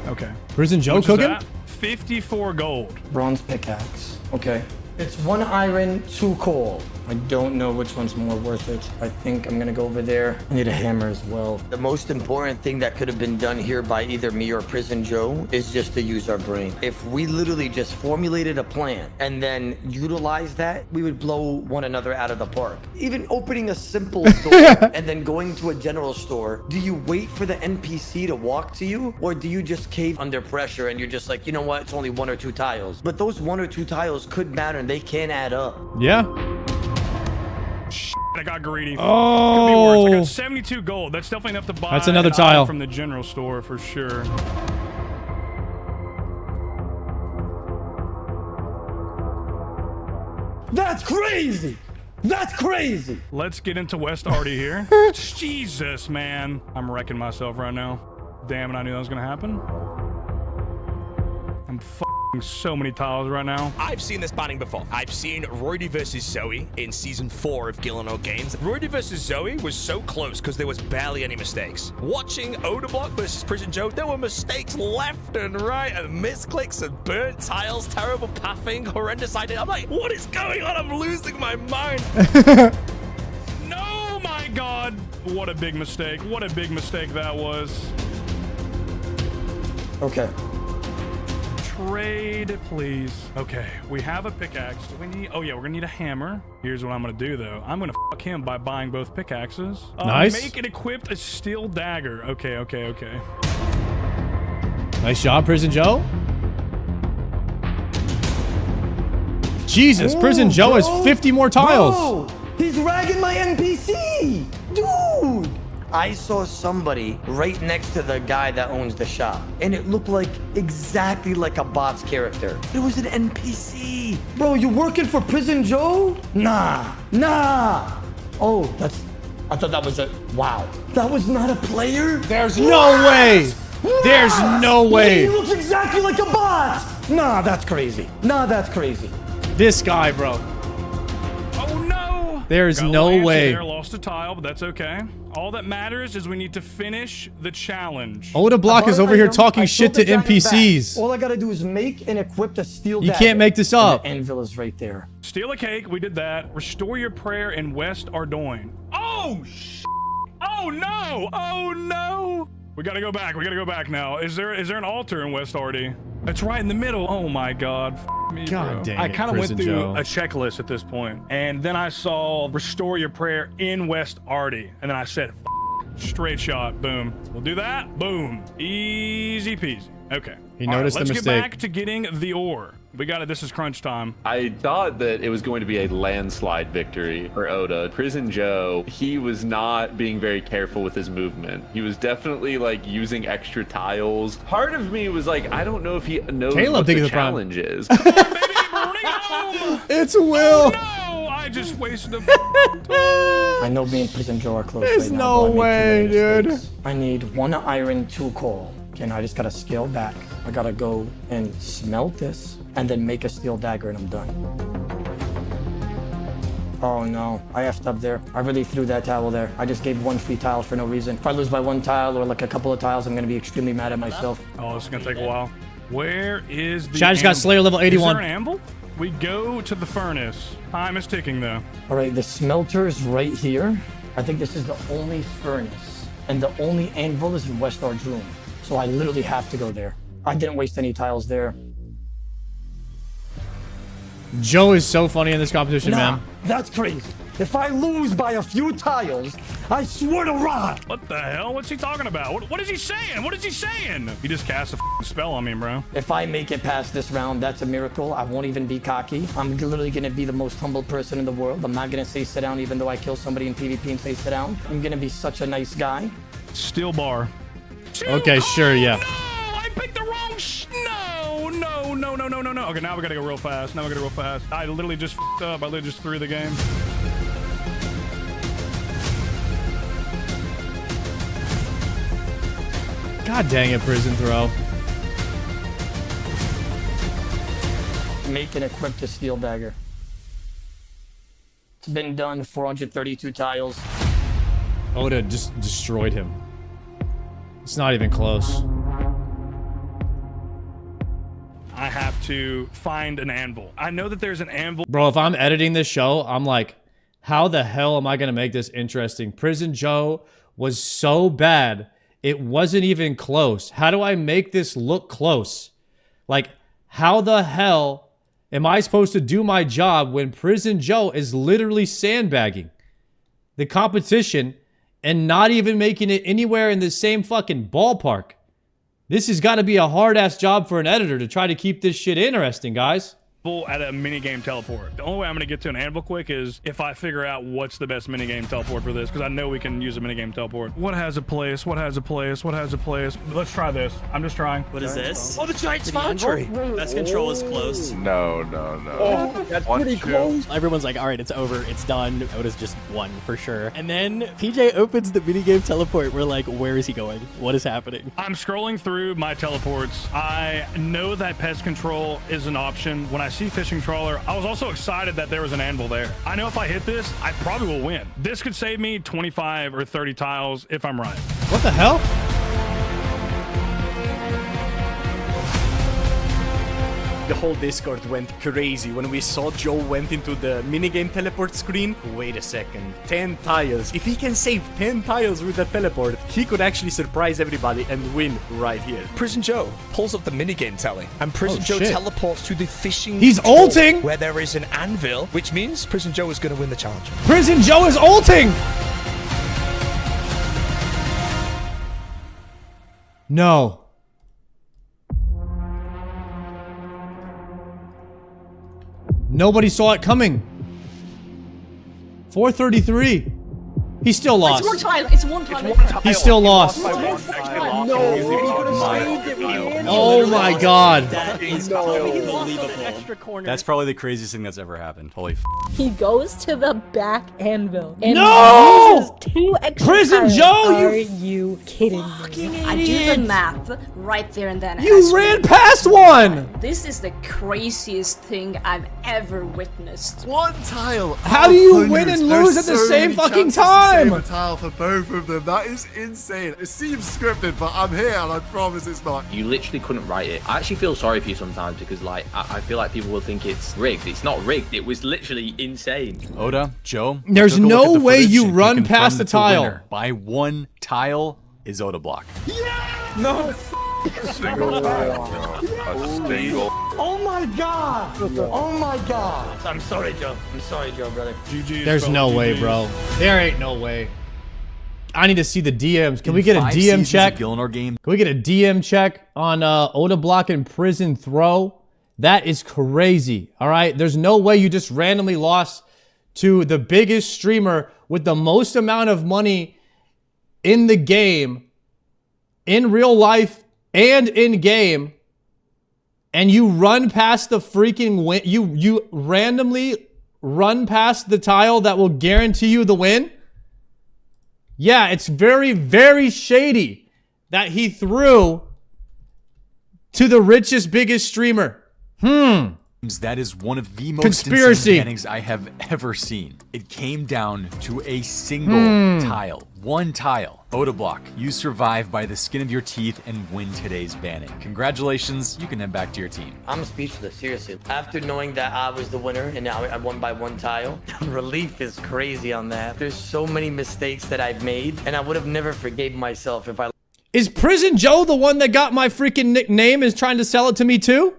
Okay. Prison Joe Which is cooking? that? 54 gold. Bronze pickaxe. Okay. It's 1 iron, 2 coal. I don't know which one's more worth it. I think I'm gonna go over there. I need a hammer as well. The most important thing that could have been done here by either me or Prison Joe is just to use our brain. If we literally just formulated a plan and then utilize that, we would blow one another out of the park. Even opening a simple door and then going to a general store, do you wait for the NPC to walk to you, or do you just cave under pressure and you're just like, you know what, it's only 1 or 2 tiles? But those 1 or 2 tiles could matter and they can add up. Yeah. I got greedy. Oh. Could be worse. I got 72 gold. That's definitely enough to buy. That's another an item tile from the general store for sure. That's crazy! That's crazy! Let's get into West Arty here. Jesus, man. I'm wrecking myself right now. Damn it, I knew that was gonna happen. I'm f***ing so many tiles right now. I've seen this banning before. I've seen Roydy versus Zoe in season 4 of Gillenor Games. Roydy versus Zoe was so close because there was barely any mistakes. Watching Odablock versus Prison Joe, there were mistakes left and right, and misclicks and burnt tiles, terrible pathing, horrendous idea. I'm like, what is going on? I'm losing my mind. No, my God. What a big mistake. What a big mistake that was. Okay. Trade, please. Okay, we have a pickaxe. Do we need... Oh, yeah, we're gonna need a hammer. Here's what I'm gonna do, though. I'm gonna fuck him by buying both pickaxes. Nice. Make it equipped a steel dagger. Okay, okay, okay. Nice job, Prison Joe. Jesus, Prison Joe has 50 more tiles. Bro, he's ragging my NPC! Dude! I saw somebody right next to the guy that owns the shop, and it looked like exactly like a bot's character. It was an NPC. Bro, you working for Prison Joe? Nah. Oh, I thought that was a, wow. That was not a player? There's no way. What? There's no way. He looks exactly like a bot. Nah, that's crazy. This guy, bro. Oh, no. There's Got a no Lancer way. There, lost a tile, but that's okay. All that matters is we need to finish the challenge. Odablock is over here talking shit to NPCs. All I gotta do is make and equip the steel You dagger. can't make this up. And the anvil is right there. Steal a cake, we did that. Restore your prayer in West Ardoin. Oh, oh no! Oh no! We gotta go back. We gotta go back now. Is there an altar in West Arty? It's right in the middle. Oh my God. Me, God bro. dang I it, kind of went Prison through Joe. a checklist at this point, and then I saw restore your prayer in West Arty, and then I said, straight shot. Boom. We'll do that. Boom. Easy peasy. Okay. He All right, noticed the let's mistake. get back to getting the ore. We got it. This is crunch time. I thought that it was going to be a landslide victory for Oda. Prison Joe, he was not being very careful with his movement. He was definitely like using extra tiles. Part of me was like, I don't know if he knows what the challenge is. It's Will. Oh, no, I just wasted a I know me and Prison Joe are close There's right now, no but I made too many way, mistakes. I need 1 iron, 2 coal. Okay, now I just gotta scale back. I gotta go and smelt this and then make a steel dagger and I'm done. Oh no, I effed up there. I really threw that tile there. I just gave 1 free tile for no reason. If I lose by 1 tile or like a couple of tiles, I'm gonna be extremely mad at myself. Oh, this is gonna take a while. Where is the Chad just got anvil? Slayer level 81. Is there an anvil? We go to the furnace. Time is ticking though. All right, the smelter's right here. I think this is the only furnace. And the only anvil is in West Ardroom. So I literally have to go there. I didn't waste any tiles there. Joe is so funny in this competition, man. That's crazy. If I lose by a few tiles, I swear to God. What the hell? What's he talking about? What is he saying? What is he saying? He just cast a spell on me, bro. If I make it past this round, that's a miracle. I won't even be cocky. I'm literally gonna be the most humble person in the world. I'm not gonna say sit down even though I kill somebody in PvP and say sit down. I'm gonna be such a nice guy. Steel bar. Okay, sure, yeah. No, I picked the wrong no. Okay, now we gotta go real fast. I literally just f***ed up. I literally just threw the game. God dang it, Prison Throw. Make and equip the steel dagger. It's been done, 432 tiles. Oda just destroyed him. It's not even close. I have to find an anvil. I know that there's an anvil. Bro, if I'm editing this show, I'm like, How the hell am I going to make this interesting? Prison Joe was so bad, it wasn't even close. How do I make this look close? Like, how the hell am I supposed to do my job when Prison Joe is literally sandbagging the competition and not even making it anywhere in the same fucking ballpark? This has got to be a hard-ass job for an editor to try to keep this shit interesting, guys. At a minigame teleport. The only way I'm going to get to an anvil quick is if I figure out what's the best minigame teleport for this, because I know we can use a minigame teleport. What has a place? What has a place? What has a place? Let's try this. I'm just trying. What is this? Oh, the giant foundry. Best control is close. No. Oh, that's pretty close. Everyone's like, all right, it's over. It's done. Oda's just won for sure. And then PJ opens the minigame teleport. We're like, where is he going? What is happening? I'm scrolling through my teleports. I know that pest control is an option. When I see fishing trawler, I was also excited that there was an anvil there. I know if I hit this, I probably will win. This could save me 25 or 30 tiles if I'm right. What the hell? The whole Discord went crazy when we saw Joe went into the minigame teleport screen. Wait a second, 10 tiles. If he can save 10 tiles with the teleport, he could actually surprise everybody and win right here. Prison Joe pulls up the minigame tally, and Prison Joe teleports to the fishing. He's control, ulting! where there is an anvil, which means Prison Joe is going to win the challenge. Prison Joe is ulting! No. Nobody saw it coming. 433. He still lost. It's one tile. It's one tile. He still lost. Oh my god. That is unbelievable. That's probably the craziest thing that's ever happened. Holy f. He goes to the back anvil and No! uses 2 extra Prison tiles. Joe, Are you kidding me? I do the math right there and then. You ran past one! This is the craziest thing I've ever witnessed. One tile. How do you win and lose at the same fucking time? Save a tile for both of them. That is insane. It seems scripted, but I'm here and I promise it's not. You literally couldn't write it. I actually feel sorry for you sometimes because, like, I feel like people will think it's rigged. It's not rigged. It was literally insane. Oda, Joe, there's took a look no at the way footage you and run confirmed past the that tile. winner by 1 tile is Oda Block. No. Single tile. A single. Oh my god! Oh my god! I'm sorry, Joe. I'm sorry, Joe, brother. There's no way, bro. There ain't no way. I need to see the DMs. Can we get a 5 DM seasons check? of Gillinor game. Can we get a DM check on Oda Block and Prison Throw? That is crazy. All right. There's no way you just randomly lost to the biggest streamer with the most amount of money in the game, in real life and in game, and you run past the freaking win. You randomly run past the tile that will guarantee you the win. Yeah, it's very, very shady that he threw to the richest, biggest streamer. That is one of the most Conspiracy. insane mechanics I have ever seen. It came down to a single tile. 1 tile. Oda Block, you survive by the skin of your teeth and win today's banning. Congratulations, you can head back to your team. I'm speechless, seriously. After knowing that I was the winner and I won by 1 tile, relief is crazy on that. There's so many mistakes that I've made, and I would have never forgave myself if I... Is Prison Joe the one that got my freaking nickname is trying to sell it to me too?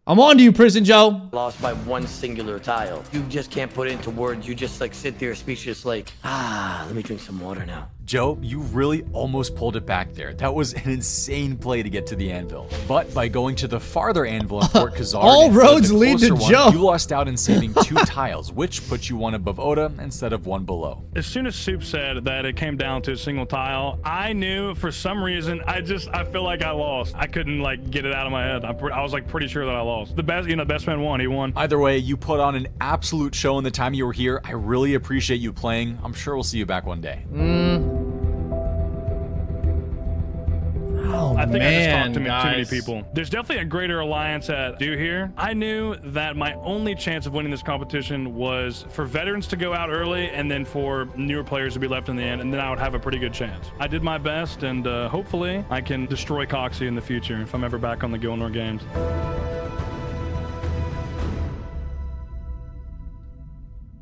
I'm on to you, Prison Joe. lost by 1 singular tile. You just can't put it into words. You just like sit there speechless like, let me drink some water now. Joe, you really almost pulled it back there. That was an insane play to get to the anvil. But by going to the farther anvil in Fort Kazard, all instead of roads the lead to closer one, Joe. You lost out in saving 2 tiles, which put you 1 above Oda instead of 1 below. As soon as Soup said that it came down to a single tile, I knew for some reason, I feel like I lost. I couldn't like get it out of my head. I was like pretty sure that I lost. The best man won. He won. Either way, you put on an absolute show in the time you were here. I really appreciate you playing. I'm sure we'll see you back one day. Oh, I think I just talked to too guys. many people. There's definitely a greater alliance at do here. I knew that my only chance of winning this competition was for veterans to go out early and then for newer players to be left in the end, and then I would have a pretty good chance. I did my best, and hopefully I can destroy Coxie in the future if I'm ever back on the Gillinor games.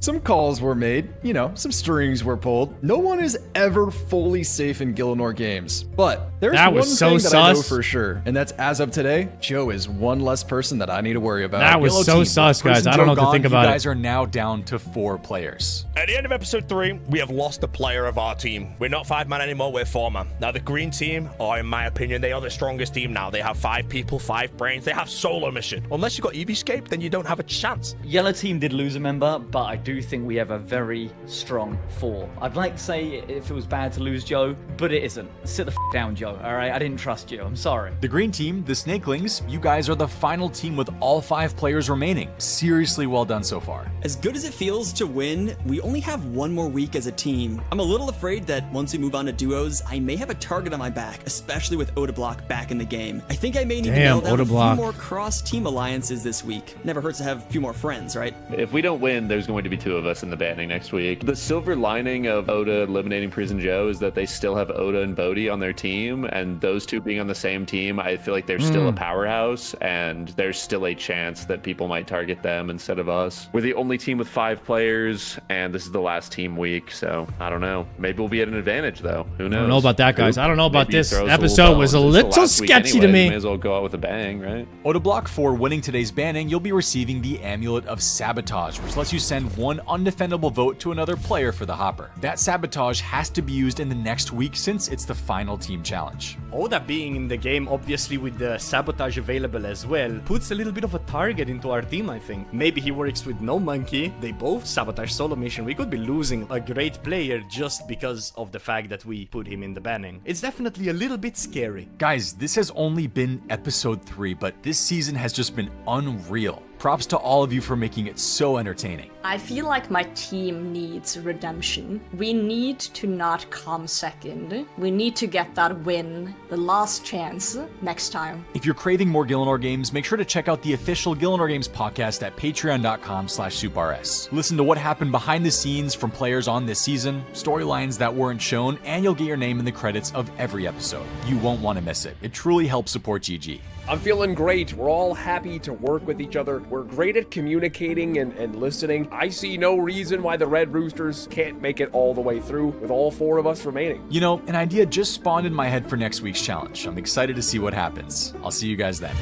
Some calls were made, you know, some strings were pulled. No one is ever fully safe in Gielinor games. But there's That one was so thing that I know sus. for sure, and that's as of today, Joe is one less person that I need to worry about. That was Yellow so team, sus, with guys. Prison I don't know Joe what to gone, think about You guys it. are now down to 4 players. At the end of episode 3, we have lost a player of our team. We're not 5-man anymore, we're 4-man. Now, the green team are, in my opinion, they are the strongest team now. They have 5 people, 5 brains. They have solo mission. Unless you've got Dscim, then you don't have a chance. Yellow team did lose a member, but I do think we have a very strong 4. I'd like to say if it was bad to lose Joe, but it isn't. Sit the down, Joe, alright? I didn't trust you. I'm sorry. The green team, the Snakelings, you guys are the final team with all 5 players remaining. Seriously well done so far. As good as it feels to win, we only have one more week as a team. I'm a little afraid that once we move on to duos, I may have a target on my back, especially with Odablock back in the game. I think I may need to nail down a few more cross-team alliances this week. Never hurts to have a few more friends, right? If we don't win, there's going to be 2 of us in the banning next week. The silver lining of Oda eliminating Prison Joe is that they still have Oda and Bodhi on their team, and those 2 being on the same team, I feel like they're still a powerhouse, and there's still a chance that people might target them instead of us. We're the only team with 5 players, and this is the last team week, so I don't know. Maybe we'll be at an advantage, though. Who knows? I don't know about that, guys. I don't know about Maybe this. throws a Episode little was a bone. It's the little last week sketchy to anyway. me. May as well go out with a bang, right? Odablock, for winning today's banning, you'll be receiving the Amulet of Sabotage, which lets you send 1 undefendable vote to another player for the hopper. That Sabotage has to be used in the next week since it's the final team challenge. Oda being in the game, obviously with the sabotage available as well, puts a little bit of a target into our team, I think. Maybe he works with No Monkey, they both sabotage solo mission. We could be losing a great player just because of the fact that we put him in the banning. It's definitely a little bit scary. Guys, this has only been episode 3, but this season has just been unreal. Props to all of you for making it so entertaining. I feel like my team needs redemption. We need to not come second. We need to get that win, the last chance, next time. If you're craving more Gielinor games, make sure to check out the official Gielinor Games podcast at patreon.com/souprs. Listen to what happened behind the scenes from players on this season, storylines that weren't shown, and you'll get your name in the credits of every episode. You won't want to miss it. It truly helps support GG. I'm feeling great. We're all happy to work with each other. We're great at communicating and listening. I see no reason why the Red Roosters can't make it all the way through with all 4 of us remaining. You know, an idea just spawned in my head for next week's challenge. I'm excited to see what happens. I'll see you guys then.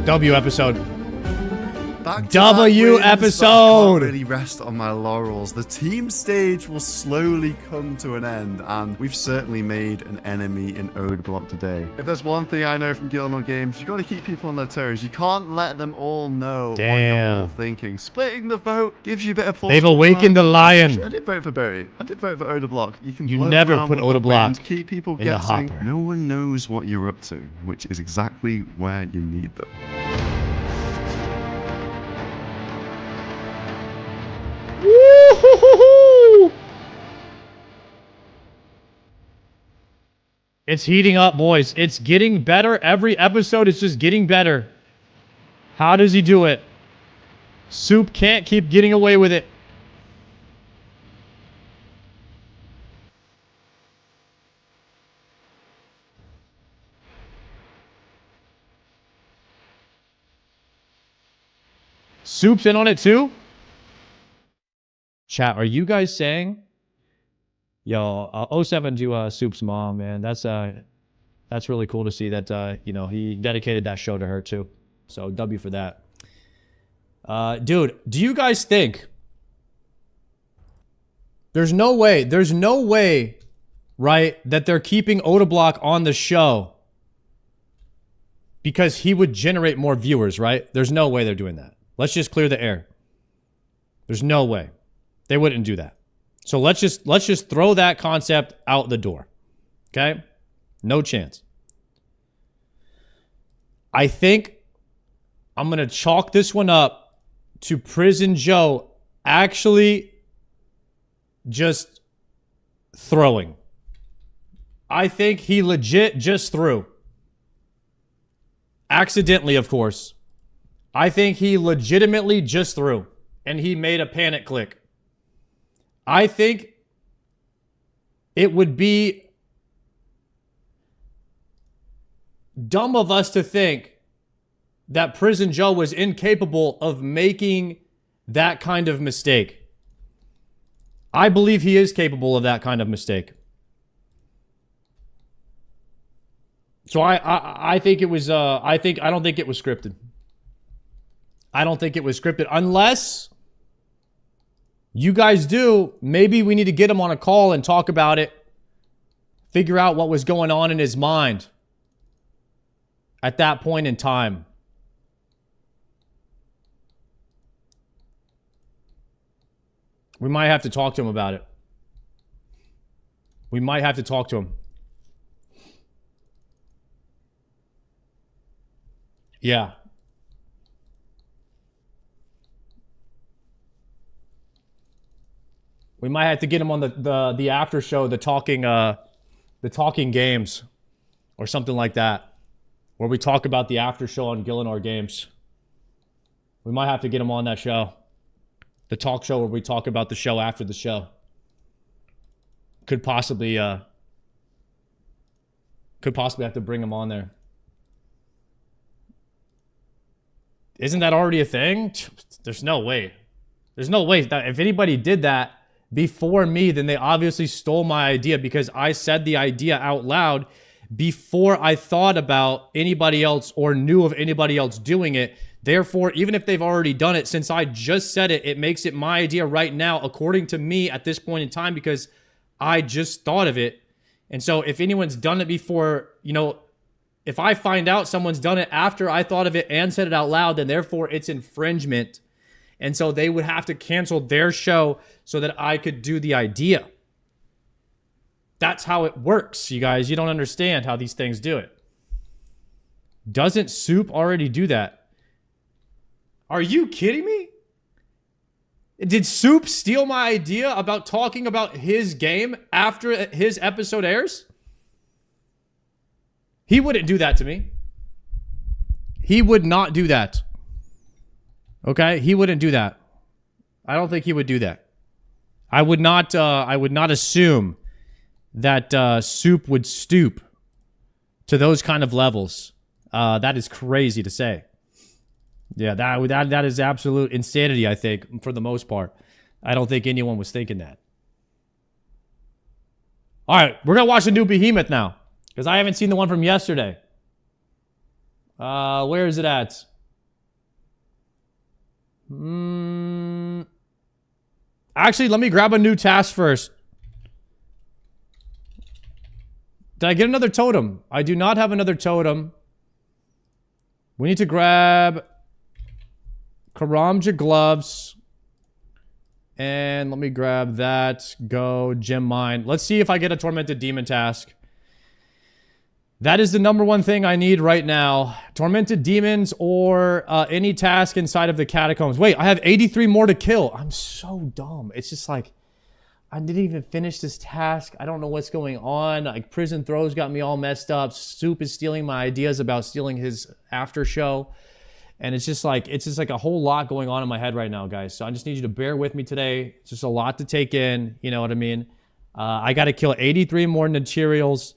W episode. Back to W back wins, episode. but I can't really rest on my laurels. The team stage will slowly come to an end, and we've certainly made an enemy in Odablock today. If there's one thing I know from Gielinor Games, you got to keep people on their toes. You can't let them all know what you're all thinking. Splitting the vote gives you a bit of. They've awakened the lion. I did vote for Barry. I did vote for Odablock. You float never around put with the Odablock wind, keep people in the guessing. hopper. No one knows what you're up to, which is exactly where you need them. Woo-hoo-hoo-hoo! It's heating up, boys. It's getting better. Every episode is just getting better. How does he do it? Soup can't keep getting away with it. Soup's in on it too? Chat, are you guys saying? Yo, 07 to Soup's mom, man. That's really cool to see that, you know, he dedicated that show to her too. So W for that. Dude, do you guys think there's no way, right, that they're keeping Odablock on the show because he would generate more viewers, right? There's no way they're doing that. Let's just clear the air. There's no way. They wouldn't do that. So let's just throw that concept out the door. Okay? No chance. I think I'm going to chalk this one up to Prison Joe actually just throwing. I think he legit just threw. Accidentally, of course. I think he legitimately just threw. And he made a panic click. I think it would be dumb of us to think that Prison Joe was incapable of making that kind of mistake. I believe he is capable of that kind of mistake. So I think it was I don't think it was scripted. I don't think it was scripted unless you guys do. Maybe we need to get him on a call and talk about it. Figure out what was going on in his mind at that point in time. We might have to talk to him about it. We might have to talk to him. Yeah. We might have to get him on the after show, the talking games or something like that, where we talk about the after show on Gillinor games. We might have to get him on that show. The talk show where we talk about the show after the show. Could possibly have to bring him on there. Isn't that already a thing? There's no way. There's no way that if anybody did that before me, then they obviously stole my idea because I said the idea out loud before I thought about anybody else or knew of anybody else doing it. Therefore, even if they've already done it, since I just said it, it makes it my idea right now, according to me at this point in time, because I just thought of it. And so if anyone's done it before, you know, if I find out someone's done it after I thought of it and said it out loud, then therefore it's infringement. And so they would have to cancel their show so that I could do the idea. That's how it works, you guys. You don't understand how these things do it. Doesn't Soup already do that? Are you kidding me? Did Soup steal my idea about talking about his game after his episode airs? He wouldn't do that to me. He would not do that. Okay? He wouldn't do that. I don't think he would do that. I would not assume that Soup would stoop to those kind of levels. That is crazy to say. Yeah, that is absolute insanity, I think, for the most part. I don't think anyone was thinking that. All right, we're going to watch the new Behemoth now, because I haven't seen the one from yesterday. Where is it at? Actually, let me grab a new task first. Did I get another totem? I do not have another totem. We need to grab Karamja gloves. And let me grab that. Go, gem mine. Let's see if I get a Tormented Demon task. That is the number one thing I need right now. Tormented Demons or any task inside of the Catacombs. Wait, I have 83 more to kill. I'm so dumb. It's just like, I didn't even finish this task. I don't know what's going on. Like, Prison Throws got me all messed up. Soup is stealing my ideas about stealing his after show. And it's just like a whole lot going on in my head right now, guys. So I just need you to bear with me today. It's just a lot to take in. You know what I mean? I got to kill 83 more materials.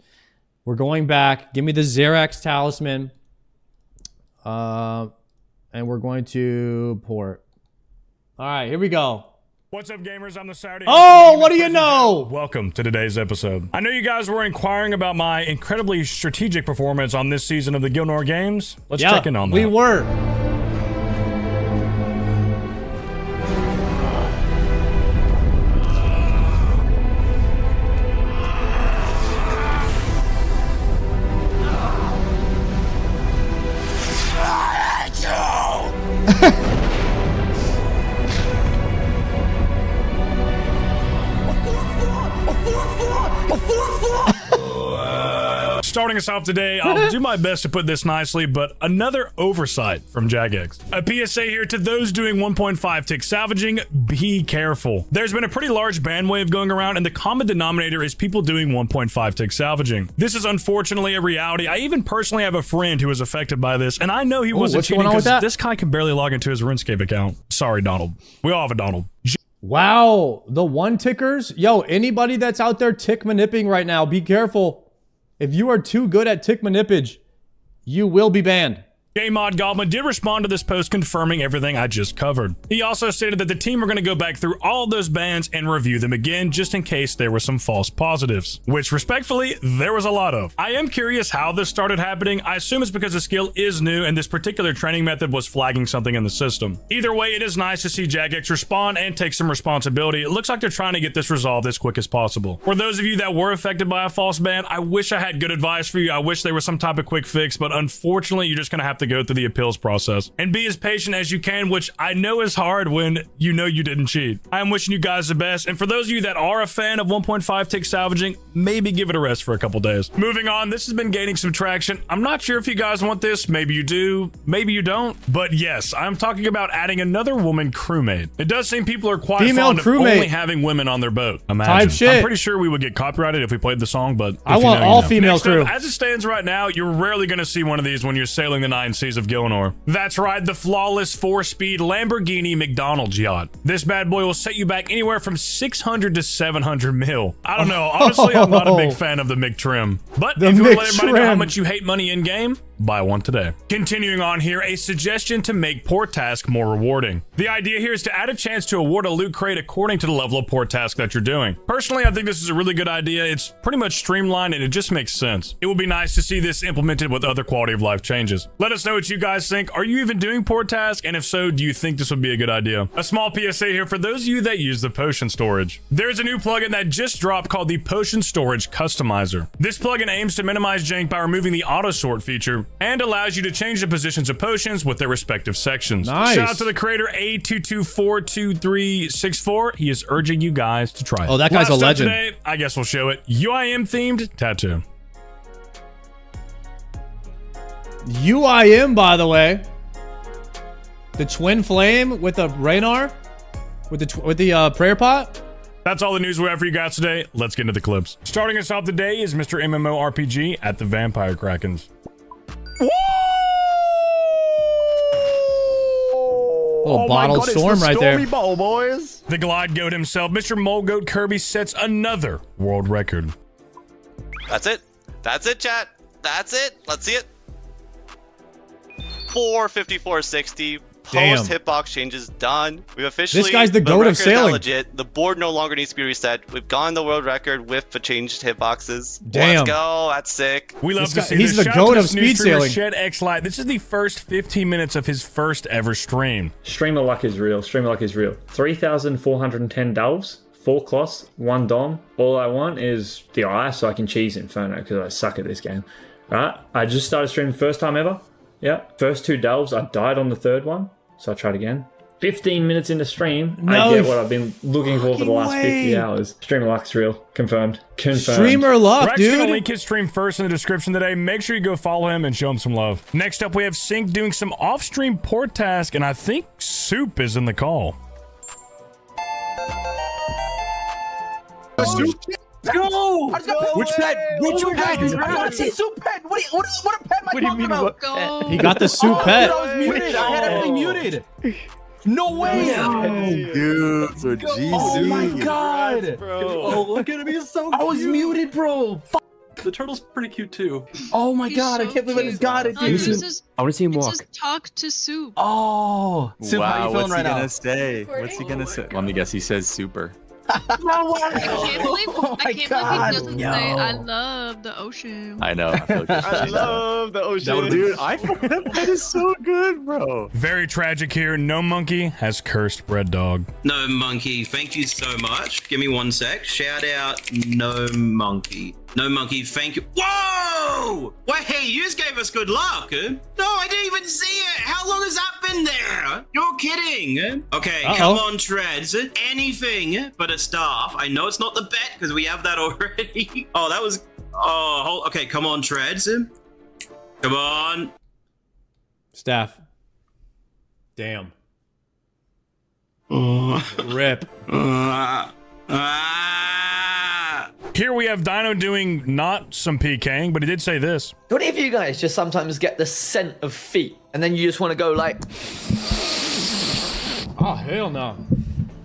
We're going back. Give me the Xerax Talisman. And we're going to port. All right, here we go. What's up, gamers? I'm the Saturday. Oh, what do you know? Welcome to today's episode. I know you guys were inquiring about my incredibly strategic performance on this season of the Gillinor Games. Let's check in on that. We were. Starting us off today, I'll do my best to put this nicely, but another oversight from Jagex. A PSA here to those doing 1.5 tick salvaging, be careful. There's been a pretty large ban wave going around, and the common denominator is people doing 1.5 tick salvaging. This is unfortunately a reality. I even personally have a friend who was affected by this, and I know he wasn't cheating because this guy can barely log into his RuneScape account. Sorry, Donald. We all have a Donald. Wow, the one tickers? Yo, anybody that's out there tick maniping right now, be careful. If you are too good at tick manipage, you will be banned. J-Mod Goblin did respond to this post confirming everything I just covered. He also stated that the team are going to go back through all those bans and review them again just in case there were some false positives, which respectfully, there was a lot of. I am curious how this started happening. I assume it's because the skill is new and this particular training method was flagging something in the system. Either way, it is nice to see Jagex respond and take some responsibility. It looks like they're trying to get this resolved as quick as possible. For those of you that were affected by a false ban, I wish I had good advice for you. I wish there was some type of quick fix, but unfortunately, you're just going to have to go through the appeals process and be as patient as you can, which I know is hard when you know you didn't cheat. I am wishing you guys the best, and for those of you that are a fan of 1.5 tick salvaging, maybe give it a rest for a couple days. Moving on, this has been gaining some traction. I'm not sure if you guys want this. Maybe you do, maybe you don't, but yes, I'm talking about adding another woman crewmate. It does seem people are quite fond of only having women on their boat. Imagine. Type shit. I'm pretty sure we would get copyrighted if we played the song, but I want all female crew. As it stands right now, you're rarely going to see one of these when you're sailing the 9 seas of Gillinor. That's right, the flawless 4-speed Lamborghini McDonald's yacht. This bad boy will set you back anywhere from 600 to 700 mil. I don't know. Honestly, I'm not a big fan of the McTrim. But if you want to let everybody know how much you hate money in game, buy one today. Continuing on here, a suggestion to make port task more rewarding. The idea here is to add a chance to award a loot crate according to the level of port task that you're doing. Personally, I think this is a really good idea. It's pretty much streamlined and it just makes sense. It would be nice to see this implemented with other quality of life changes. Let us know what you guys think. Are you even doing port task? And if so, do you think this would be a good idea? A small PSA here for those of you that use the potion storage. There's a new plugin that just dropped called the Potion Storage Customizer. This plugin aims to minimize jank by removing the auto sort feature and allows you to change the positions of potions with their respective sections. Nice. Shout out to the creator A22422364. He is urging you guys to try it. Oh, that guy's a legend. Today, I guess we'll show it. UIM themed tattoo. UIM, by the way. The twin flame with the Raynar? With the prayer pot? That's all the news we have for you guys today. Let's get into the clips. Starting us off today is Mr. MMORPG at the Vampire Krakens. Little bottled storm right there. Bottle, boys. The Glide Goat himself, Mr. Molegoat Kirby, sets another world record. That's it. That's it, chat. That's it. Let's see it. 454.60. Post hitbox changes done. We've officially. This guy's the goat of sailing. Legit. The board no longer needs to be reset. We've gotten the world record with the changed hitboxes. Damn. Let's go. That's sick. We love to see he's this. the goat of speed sailing. Shed X Light. This is the first 15 minutes of his first ever stream. Streamer luck is real. Streamer luck is real. 3,410 delves. 4 cloths, 1 dom. All I want is the eye so I can cheese Inferno because I suck at this game. Alright, I just started streaming first time ever. Yeah, first 2 delves, I died on the 3rd one, so I tried again. 15 minutes into stream, I get what I've been looking for the last 50 hours. Streamer luck's real. Confirmed. Streamer luck, Rex dude. gonna link his stream first in the description today. Make sure you go follow him and show him some love. Next up, we have Sync doing some off-stream port task, and I think Soup is in the call. Soup? Go! Which pet? Which pet? I gotta see soup pet. What a pet am I talking about? He got the soup pet. I was muted. I had everything muted. No way! Dude, so GZ. Oh my god! Bro. Oh, look at him. He's so cute. I was muted, bro. The turtle's pretty cute too. Oh my god! I can't believe I just got it, dude. I want to see him walk. Just talk to Soup. Oh, Soup, wow, how you feeling right now? What's he gonna say? What's he gonna say? Let me guess. He says super. No way! I can't believe he doesn't say I love the ocean. I know. I, feel like I love the ocean. No, dude, that is so good, bro. Very tragic here. No Monkey has cursed Bread Dog. No Monkey, thank you so much. Give me 1 sec. Shout out No Monkey. No Monkey, thank you. Whoa! Wait, hey, you just gave us good luck. No, I didn't even see it. How long has that been there? You're kidding. Okay, come on, Treads. Anything but a staff. I know it's not the bet because we have that already. Oh, that was... Oh, okay, come on, Treads. Come on. Staff. Damn. Rip. Here we have Dino doing not some PKing, but he did say this. Do any of you guys just sometimes get the scent of feet and then you just want to go like... Oh, hell no. Or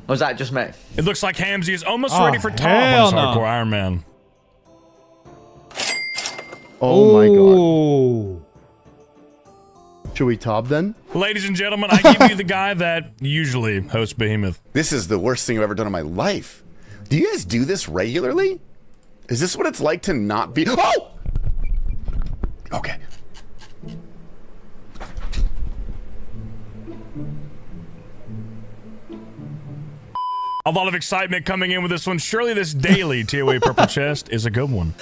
was that just me? It looks like Hamzy is almost ready for top on his Hardcore Iron Man. Oh my god. Should we top then? Ladies and gentlemen, I give you the guy that usually hosts Behemoth. This is the worst thing I've ever done in my life. Do you guys do this regularly? Is this what it's like to not be? Oh! Okay. A lot of excitement coming in with this one. Surely this daily TOA purple chest is a good one.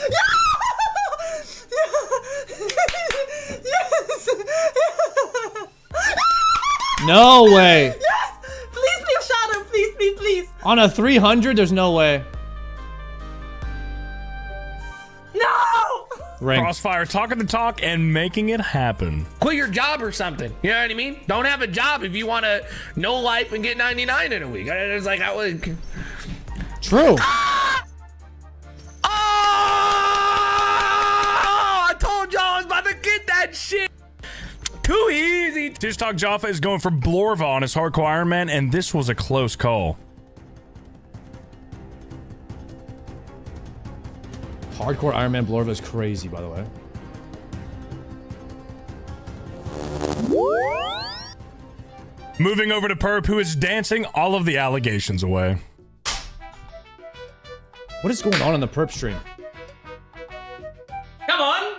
No way. Yes! Please, Shadow. Please. On a 300, there's no way. No! Ring. Crossfire talking the talk and making it happen. Quit your job or something. You know what I mean? Don't have a job if you want to no life and get 99 in a week. It's like, I would. True. Oh! I told y'all I was about to get that shit. Too easy. Tish Talk Jaffa is going for Blorva on his Hardcore Iron Man, and this was a close call. Hardcore Iron Man Blorva is crazy, by the way. Moving over to Perp, who is dancing all of the allegations away. What is going on in the Perp stream? Come on.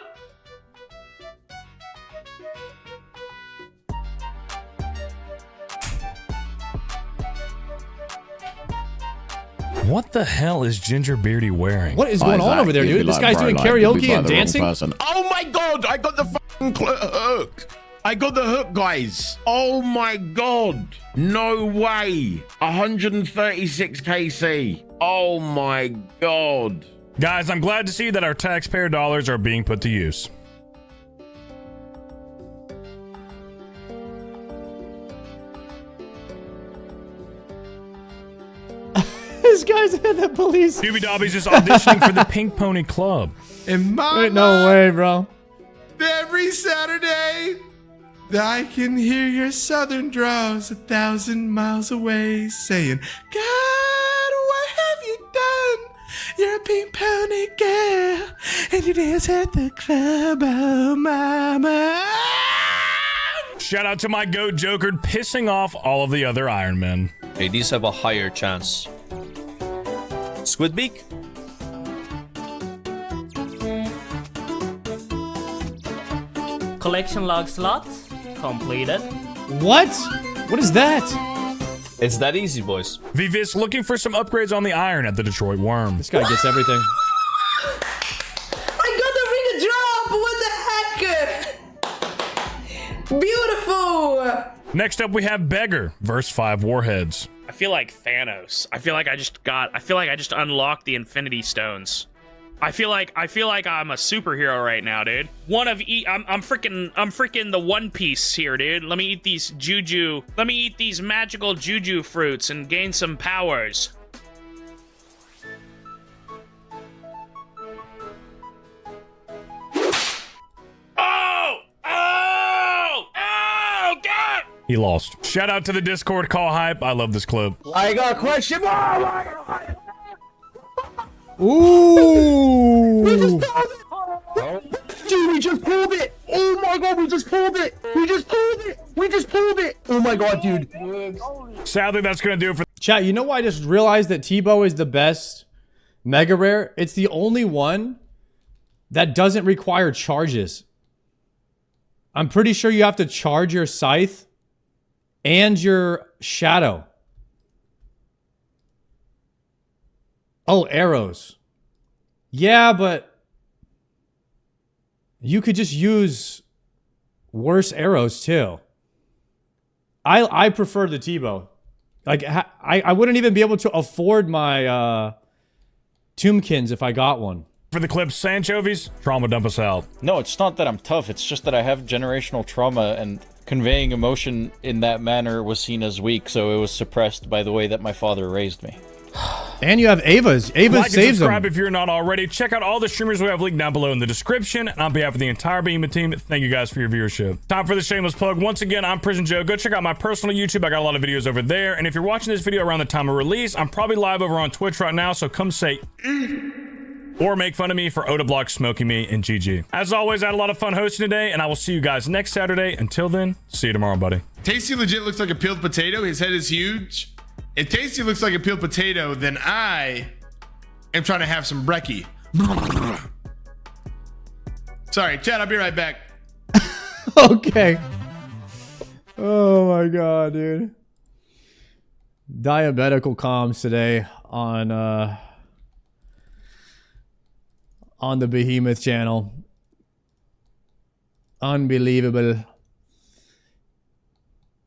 What the hell is Ginger Beardy wearing? What is going on over there, dude? This guy's doing karaoke and dancing? Oh my god, I got the fucking hook. I got the hook, guys. Oh my god. No way. 136 KC. Oh my god. Guys, I'm glad to see that our taxpayer dollars are being put to use. This guy's at the police. Doobie Dobby's just auditioning for the Pink Pony Club. In my Ain't no way, bro. every Saturday, I can hear your southern draws 1,000 miles away saying, God, what have you done? You're a pink pony girl, and you dance at the club, oh mama. Shout out to my goat Joker pissing off all of the other Iron Men. Hey, these have a higher chance. Squidbeak? Collection log slot completed. What? What is that? It's that easy, boys. Vivis looking for some upgrades on the iron at the Detroit Worm. This guy gets everything. I got the ring of drop. What the heck? Beautiful. Next up, we have Beggar versus 5 Warheads. I feel like Thanos. I feel like I just unlocked the Infinity Stones. I feel like I'm a superhero right now, dude. I'm freaking the One Piece here, dude. Let me eat these juju. Let me eat these magical juju fruits and gain some powers. Oh! Oh! Oh! God! He lost. Shout out to the Discord call hype. I love this clip. I got a question. Oh my god. Ooh! Dude, we just pulled it! Oh my god, we just pulled it! We just pulled it! We just pulled it! Oh my god, dude. Sadly, that's gonna do it for chat. You know why I just realized that Tebow is the best mega rare? It's the only one that doesn't require charges. I'm pretty sure you have to charge your scythe and your shadow. Oh, arrows. Yeah, but you could just use worse arrows too. I prefer the Tebow. Like I wouldn't even be able to afford my Tombkins if I got one. For the clip, Sanchovies, trauma dump us out. No, it's not that I'm tough. It's just that I have generational trauma, and conveying emotion in that manner was seen as weak, so it was suppressed by the way that my father raised me. And you have Ava's. Ava Like saves and subscribe them. if you're not already. Check out all the streamers we have linked down below in the description. And on behalf of the entire Behemoth team, thank you guys for your viewership. Time for the shameless plug. Once again, I'm Prison Joe. Go check out my personal YouTube. I got a lot of videos over there. And if you're watching this video around the time of release, I'm probably live over on Twitch right now. So come say or make fun of me for Odablock smoking me in GG. As always, I had a lot of fun hosting today, and I will see you guys next Saturday. Until then, see you tomorrow, buddy. Tasty legit looks like a peeled potato. His head is huge. If Tasty looks like a peeled potato, then I am trying to have some brekkie. Sorry, Chad, I'll be right back. Okay. Oh my god, dude. Diabetical comms today on the Behemoth channel. Unbelievable.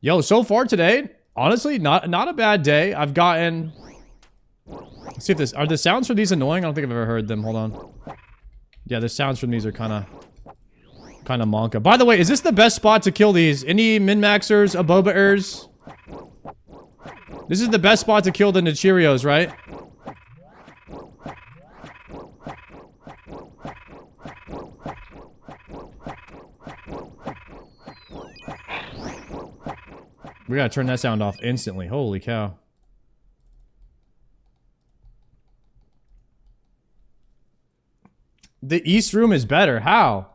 Yo, so far today, honestly, not a bad day. I've gotten... Let's see if this... Are the sounds from these annoying? I don't think I've ever heard them. Hold on. Yeah, the sounds from these are kind of monka. By the way, is this the best spot to kill these? Any min-maxers, abobaers? This is the best spot to kill the Nichirios, right? We gotta turn that sound off instantly. Holy cow. The east room is better. How?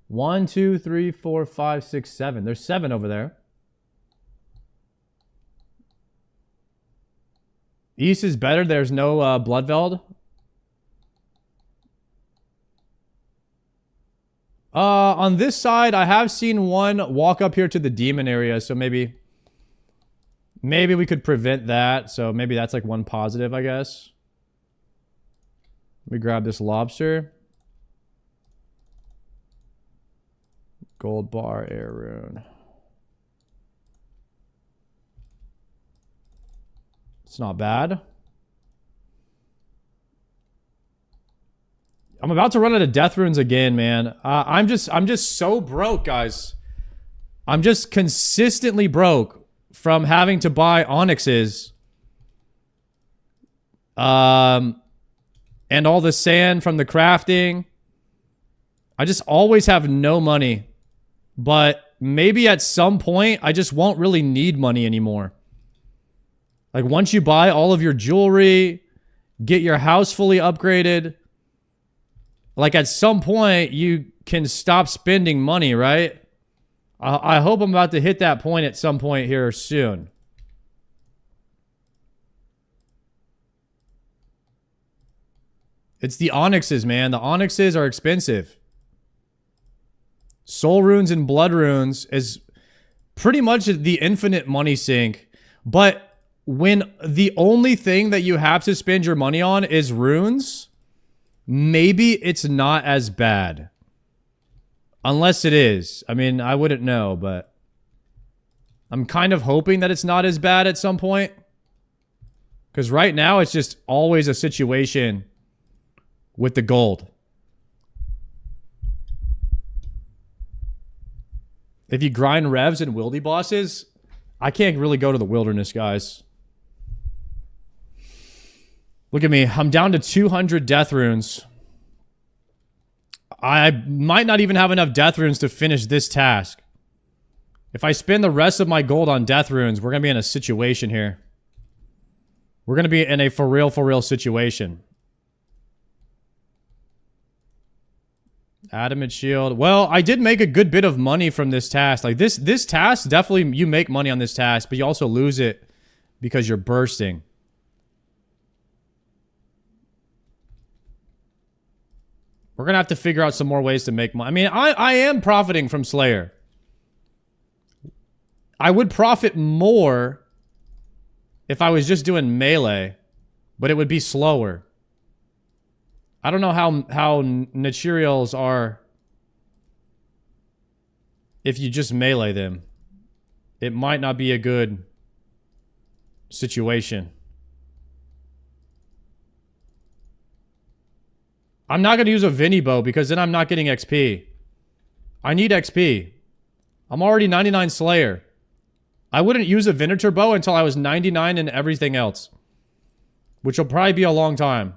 1, 2, 3, 4, 5, 6, 7. There's 7 over there. East is better. There's no Bloodveld. On this side, I have seen one walk up here to the demon area, so maybe we could prevent that. So maybe that's like one positive, I guess. Let me grab this lobster. Gold bar, air rune. It's not bad. I'm about to run out of death runes again, man. I'm just so broke, guys. I'm just consistently broke from having to buy onyxes. And all the sand from the crafting. I just always have no money. But maybe at some point, I just won't really need money anymore. Like, once you buy all of your jewelry, get your house fully upgraded, like, at some point, you can stop spending money, right? I hope I'm about to hit that point at some point here soon. It's the onyxes, man. The onyxes are expensive. Soul runes and blood runes is pretty much the infinite money sink. But when the only thing that you have to spend your money on is runes, maybe it's not as bad. Unless it is. I mean, I wouldn't know, but I'm kind of hoping that it's not as bad at some point. Because right now, it's just always a situation with the gold. If you grind revs and wildy bosses, I can't really go to the wilderness, guys. Look at me. I'm down to 200 death runes. I might not even have enough death runes to finish this task. If I spend the rest of my gold on death runes, we're going to be in a situation here. We're going to be in a for real situation. Adamant shield. Well, I did make a good bit of money from this task. Like, this task, definitely you make money on this task, but you also lose it because you're bursting. We're going to have to figure out some more ways to make money. I mean, I am profiting from Slayer. I would profit more if I was just doing melee, but it would be slower. I don't know how Nichirials are if you just melee them. It might not be a good situation. I'm not going to use a Vinny bow because then I'm not getting XP. I need XP. I'm already 99 Slayer. I wouldn't use a Venator bow until I was 99 in everything else. Which will probably be a long time.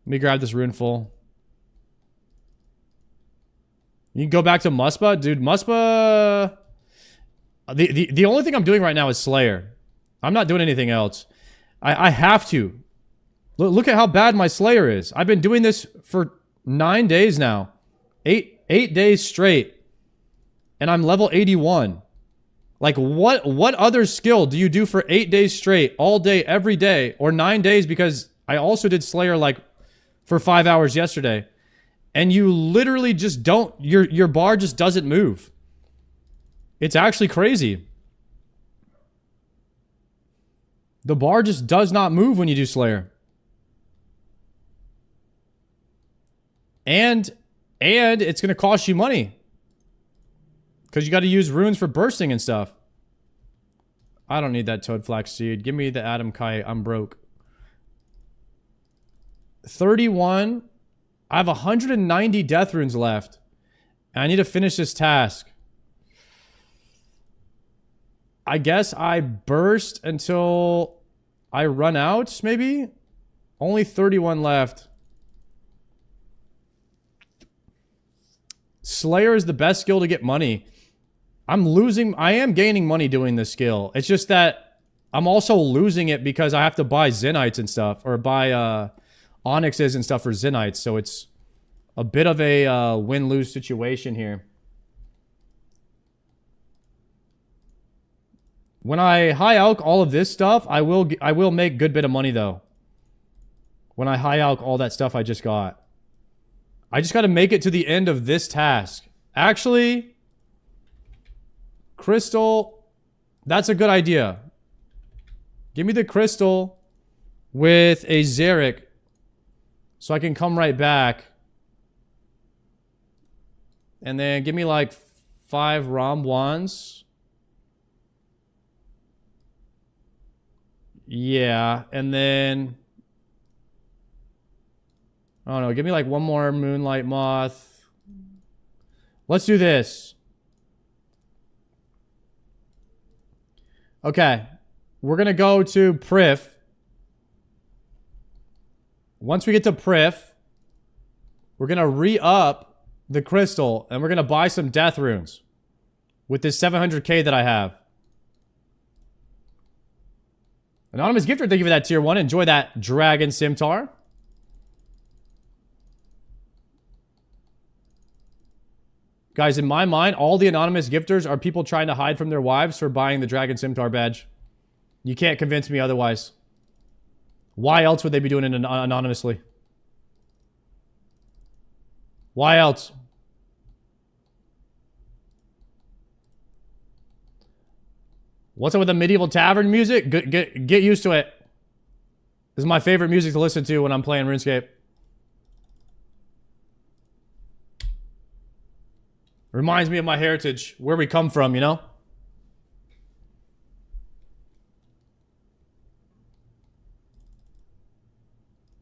Let me grab this rune full. You can go back to Muspa? Dude, Muspa... The only thing I'm doing right now is Slayer. I'm not doing anything else. I have to. Look at how bad my Slayer is. I've been doing this for 9 days now. 8 days straight. And I'm level 81. Like, what other skill do you do for 8 days straight, all day, every day, or 9 days? Because I also did Slayer, like, for 5 hours yesterday. And you literally just don't, your bar just doesn't move. It's actually crazy. The bar just does not move when you do Slayer. And it's going to cost you money. Because you got to use runes for bursting and stuff. I don't need that toad flax seed. Give me the Adam Kite. I'm broke. 31. I have 190 death runes left. And I need to finish this task. I guess I burst until I run out, maybe? Only 31 left. Slayer is the best skill to get money. I am gaining money doing this skill. It's just that I'm also losing it because I have to buy Zenytes and stuff. Or buy onyxes and stuff for Zenytes. So it's a bit of a win-lose situation here. When I high alch all of this stuff, I will make a good bit of money though. When I high alch all that stuff I just got. I just got to make it to the end of this task. Actually, crystal, that's a good idea. Give me the crystal with a Xeric so I can come right back. And then give me like 5 Rom wands. Yeah, and then I don't know, give me like 1 more Moonlight Moth. Let's do this. Okay. We're going to go to Prif. Once we get to Prif, we're going to re-up the crystal and we're going to buy some death runes with this 700k that I have. Anonymous Gifter, thank you for that tier 1. Enjoy that Dragon Scimitar. Guys, in my mind, all the anonymous gifters are people trying to hide from their wives for buying the Dragon Scimitar badge. You can't convince me otherwise. Why else would they be doing it anonymously? Why else? What's up with the medieval tavern music? Get used to it. This is my favorite music to listen to when I'm playing RuneScape. Reminds me of my heritage, where we come from, you know?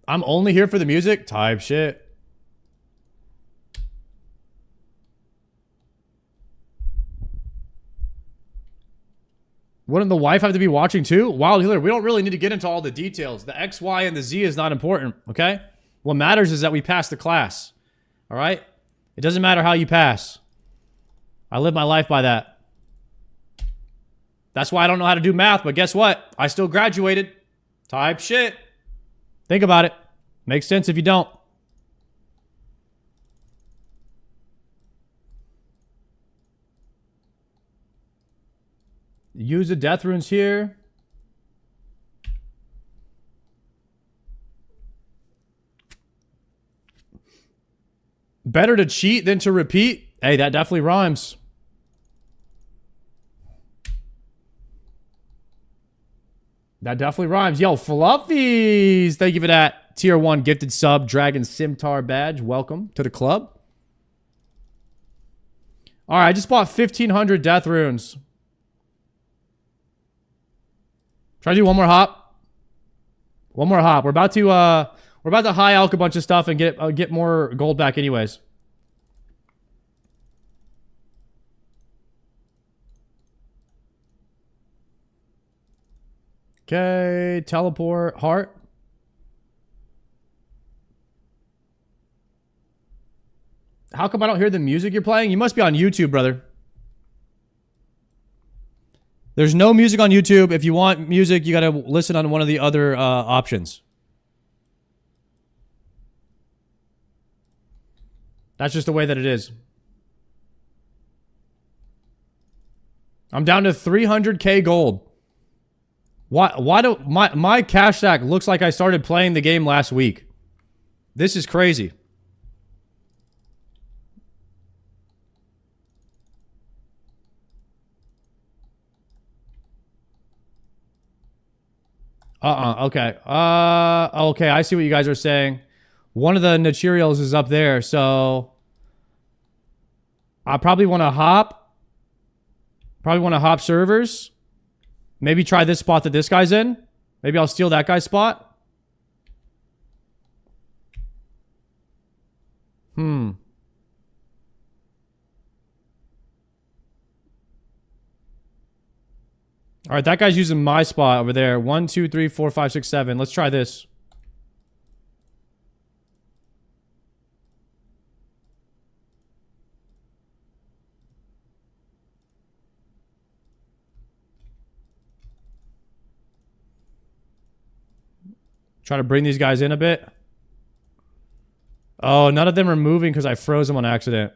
I'm only here for the music? Type shit. Wouldn't the wife have to be watching too? Wild Healer, we don't really need to get into all the details. The X, Y, and the Z is not important, okay? What matters is that we pass the class, all right? It doesn't matter how you pass. I live my life by that. That's why I don't know how to do math, but guess what? I still graduated. Type shit. Think about it. Makes sense if you don't. Use the death runes here. Better to cheat than to repeat. Hey, that definitely rhymes. That definitely rhymes. Yo, Fluffies! Thank you for that tier 1 gifted sub, Dragon Scimitar badge. Welcome to the club. Alright, I just bought 1,500 death runes. Try to do one more hop. One more hop. We're about to high alch a bunch of stuff and get more gold back anyways. Okay, teleport, heart. How come I don't hear the music you're playing? You must be on YouTube, brother. There's no music on YouTube. If you want music, you got to listen on one of the other options. That's just the way that it is. I'm down to 300k gold. Why do my cash stack looks like I started playing the game last week? This is crazy. Okay. Okay, I see what you guys are saying. One of the materials is up there, so I probably want to hop. Probably want to hop servers. Maybe try this spot that this guy's in. Maybe I'll steal that guy's spot. All right, that guy's using my spot over there. 1, 2, 3, 4, 5, 6, 7. Let's try this. Try to bring these guys in a bit. Oh, none of them are moving because I froze them on accident.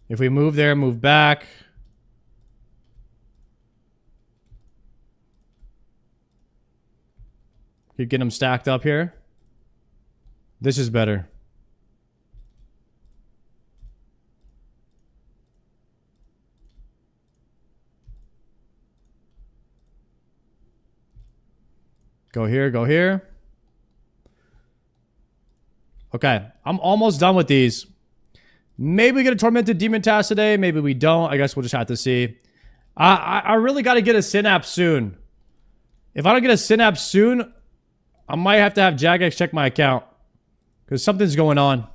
If we move there, move back. Could get them stacked up here. This is better. Go here, go here. Okay, I'm almost done with these. Maybe we get a Tormented Demon task today. Maybe we don't. I guess we'll just have to see. I really got to get a Synapse soon. If I don't get a Synapse soon, I might have to have Jagex check my account. Because something's going on.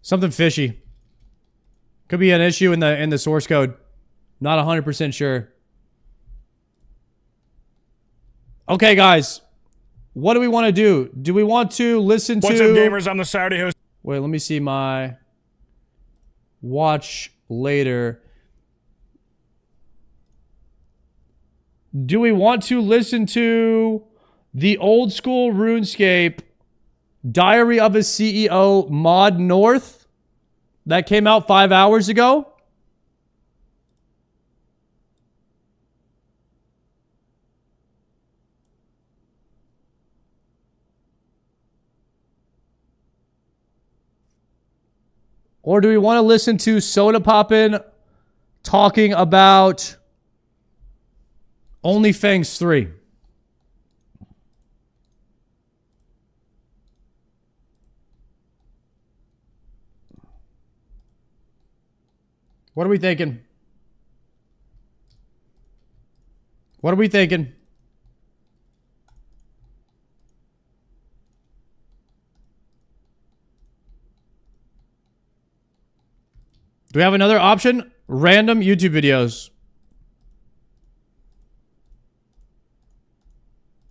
Something fishy. Could be an issue in the source code. Not 100% sure. Okay, guys. What do we want to do? Do we want to listen to... What's up, gamers? I'm the Saturday host. Wait, let me see my... watch later. Do we want to listen to the old school RuneScape Diary of a CEO Mod North that came out 5 hours ago? Or do we want to listen to Soda Poppin' talking about OnlyFangs 3? What are we thinking? What are we thinking? Do we have another option? Random YouTube videos.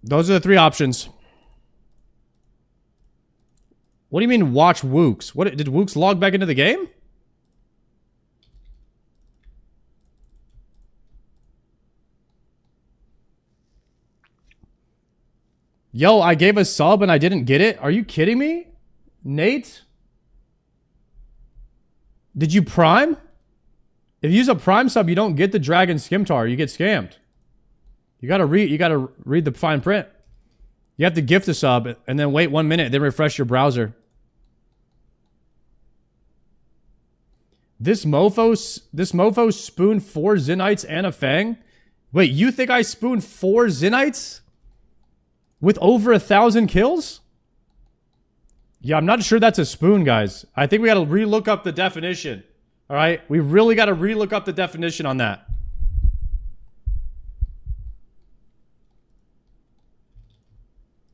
Those are the 3 options. What do you mean watch Wooks? What did Wooks log back into the game? Yo, I gave a sub and I didn't get it? Are you kidding me? Nate? Did you prime? If you use a prime sub, you don't get the dragon skimtar. You get scammed. You gotta read the fine print. You have to gift a sub and then wait 1 minute, then refresh your browser. This mofo spooned 4 Zenytes and a Fang? Wait, you think I spooned 4 Zenytes? With over 1,000 kills? Yeah, I'm not sure that's a spoon, guys. I think we gotta relook up the definition. Alright? We really gotta relook up the definition on that.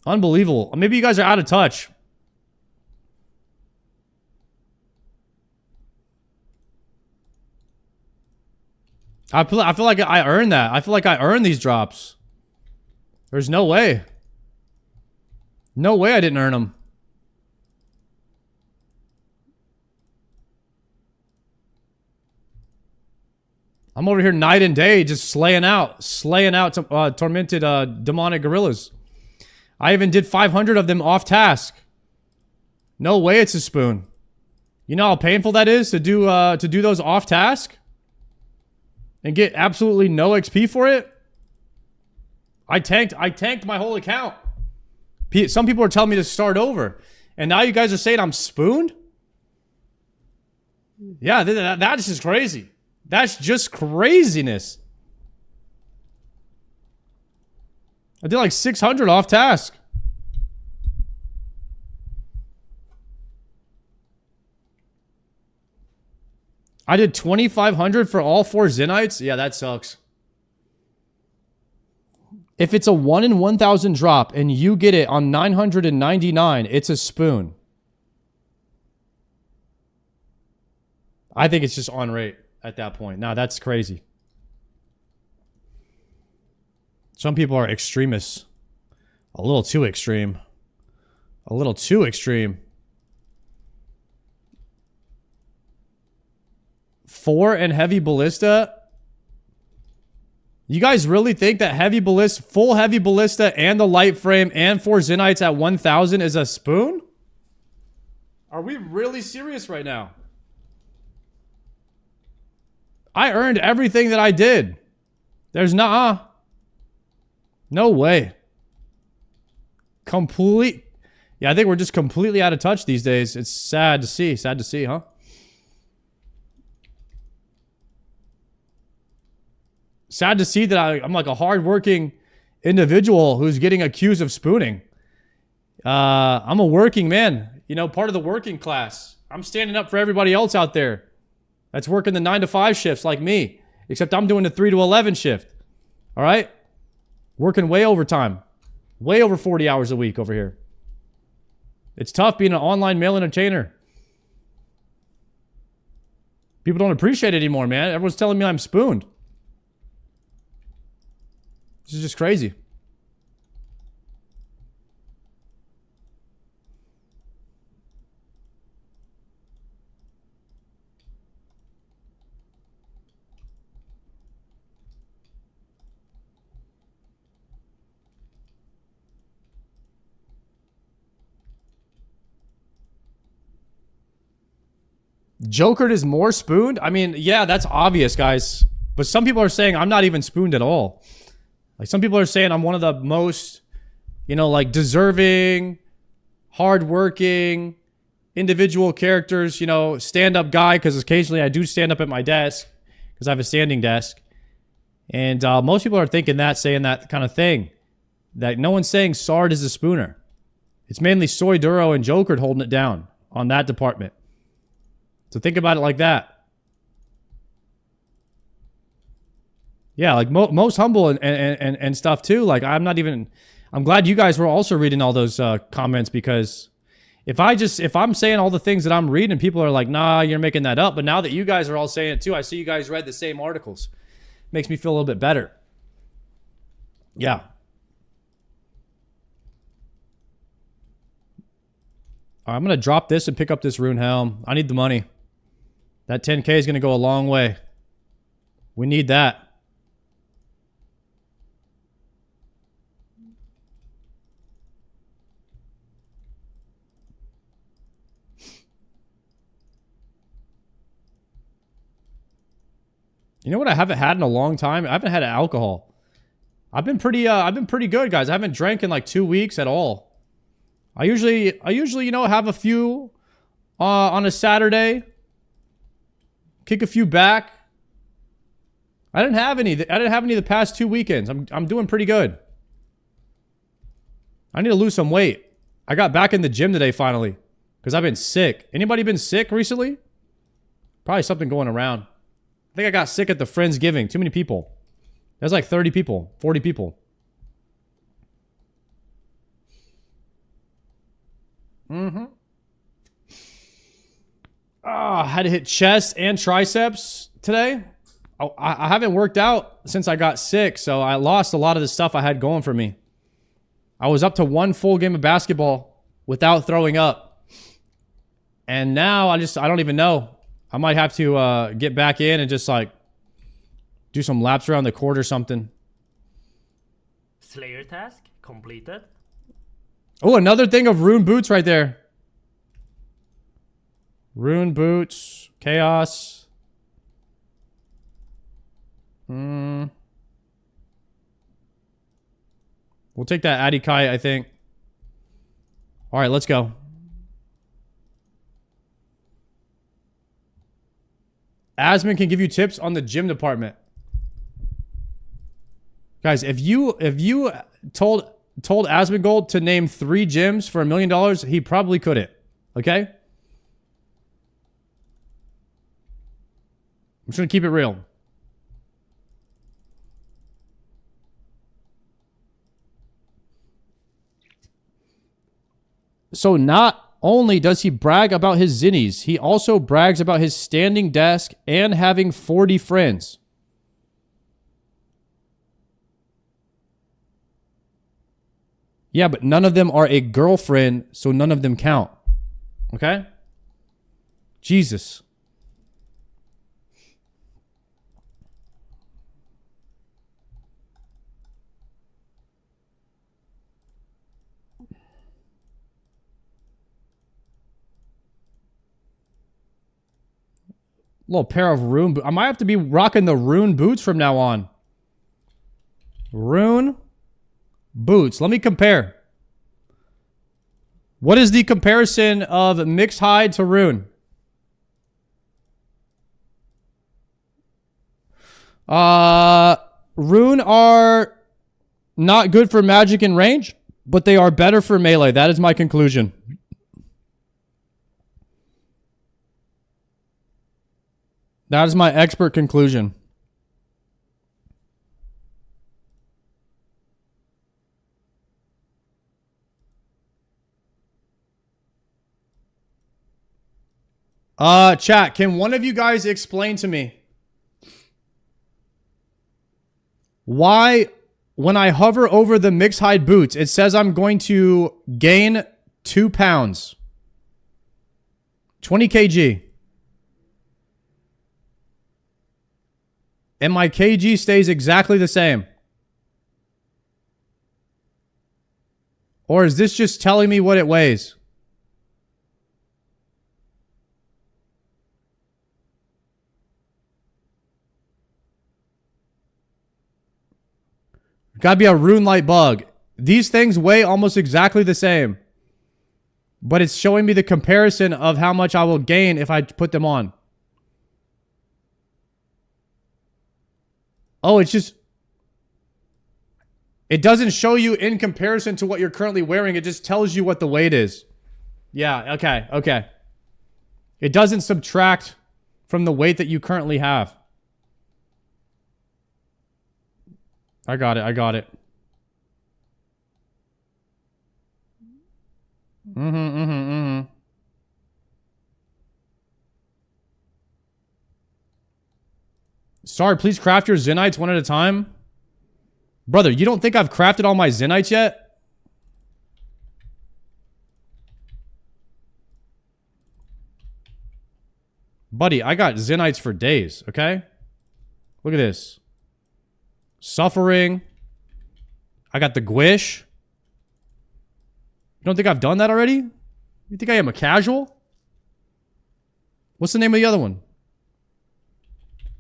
Unbelievable. Maybe you guys are out of touch. I feel like I earned that. I feel like I earned these drops. There's no way. No way I didn't earn them. I'm over here night and day just slaying out tormented demonic gorillas. I even did 500 of them off task. No way it's a spoon. You know how painful that is to do those off task? And get absolutely no XP for it? I tanked my whole account. Some people are telling me to start over. And now you guys are saying I'm spooned? Yeah, that's just crazy. That's just craziness. I did like 600 off task. I did 2,500 for all 4 Zenytes? Yeah, that sucks. If it's a 1 in 1,000 drop and you get it on 999, it's a spoon. I think it's just on rate at that point. Now, that's crazy. Some people are extremists. A little too extreme. A little too extreme. 4 and heavy ballista. You guys really think that heavy ballista, full heavy ballista and the light frame and 4 Zenytes at 1,000 is a spoon? Are we really serious right now? I earned everything that I did. There's no way. Yeah, I think we're just completely out of touch these days. It's sad to see. Sad to see, huh? Sad to see that I'm like a hardworking individual who's getting accused of spooning. I'm a working man, you know, part of the working class. I'm standing up for everybody else out there that's working the 9 to 5 shifts like me, except I'm doing the 3 to 11 shift. All right? Working way overtime. Way over 40 hours a week over here. It's tough being an online male entertainer. People don't appreciate it anymore, man. Everyone's telling me I'm spooned. This is just crazy. Jokered is more spooned? I mean, yeah, that's obvious, guys. But some people are saying I'm not even spooned at all. Like, some people are saying I'm one of the most, you know, like, deserving, hardworking, individual characters, you know, stand-up guy, because occasionally I do stand up at my desk, because I have a standing desk. And most people are thinking that, saying that kind of thing. That no one's saying Sard is a spooner. It's mainly Soy Duro and Jokered holding it down on that department. So think about it like that. Yeah, like most humble and stuff too. Like, I'm glad you guys were also reading all those comments, because if I'm saying all the things that I'm reading, people are like, nah, you're making that up. But now that you guys are all saying it too, I see you guys read the same articles. Makes me feel a little bit better. Yeah. All right, I'm going to drop this and pick up this rune helm. I need the money. That 10K is going to go a long way. We need that. You know what I haven't had in a long time? I haven't had alcohol. I've been pretty good, guys. I haven't drank in like 2 weeks at all. I usually, you know, have a few on a Saturday. Kick a few back. I didn't have any the past 2 weekends. I'm doing pretty good. I need to lose some weight. I got back in the gym today finally, because I've been sick. Anybody been sick recently? Probably something going around. I think I got sick at the Friendsgiving. Too many people. There's like 30 people, 40 people. I had to hit chest and triceps today. I haven't worked out since I got sick, so I lost a lot of the stuff I had going for me. I was up to 1 full game of basketball without throwing up. And now I don't even know. I might have to get back in and just like Do some laps around the court or something. Slayer task completed. Oh, another thing of rune boots right there. Rune boots. Chaos. We'll take that Addy Kai, I think. Alright, let's go. Asmon can give you tips on the gym department. Guys, if you told Asmongold to name 3 gyms for $1 million, he probably couldn't. Okay? I'm just gonna keep it real. So not only does he brag about his zinnies, he also brags about his standing desk and having 40 friends. Yeah, but none of them are a girlfriend, so none of them count. Okay? Jesus. Little pair of rune boots. I might have to be rocking the rune boots from now on. Rune boots. Let me compare. What is the comparison of mixed hide to rune? Rune are not good for magic and range, but they are better for melee. That is my conclusion. That is my expert conclusion. Chat, can one of you guys explain to me why when I hover over the mixed hide boots, it says I'm going to gain 2 pounds. 20 kg. And my kg stays exactly the same. Or is this just telling me what it weighs? Gotta be a rune light bug. These things weigh almost exactly the same. But it's showing me the comparison of how much I will gain if I put them on. Oh, it's just... It doesn't show you in comparison to what you're currently wearing. It just tells you what the weight is. Yeah, okay, okay. It doesn't subtract from the weight that you currently have. I got it, I got it. Sorry, please craft your Zenytes one at a time. Brother, you don't think I've crafted all my Zenytes yet? Buddy, I got Zenytes for days, okay? Look at this. Suffering. I got the Gwish. You don't think I've done that already? You think I am a casual? What's the name of the other one?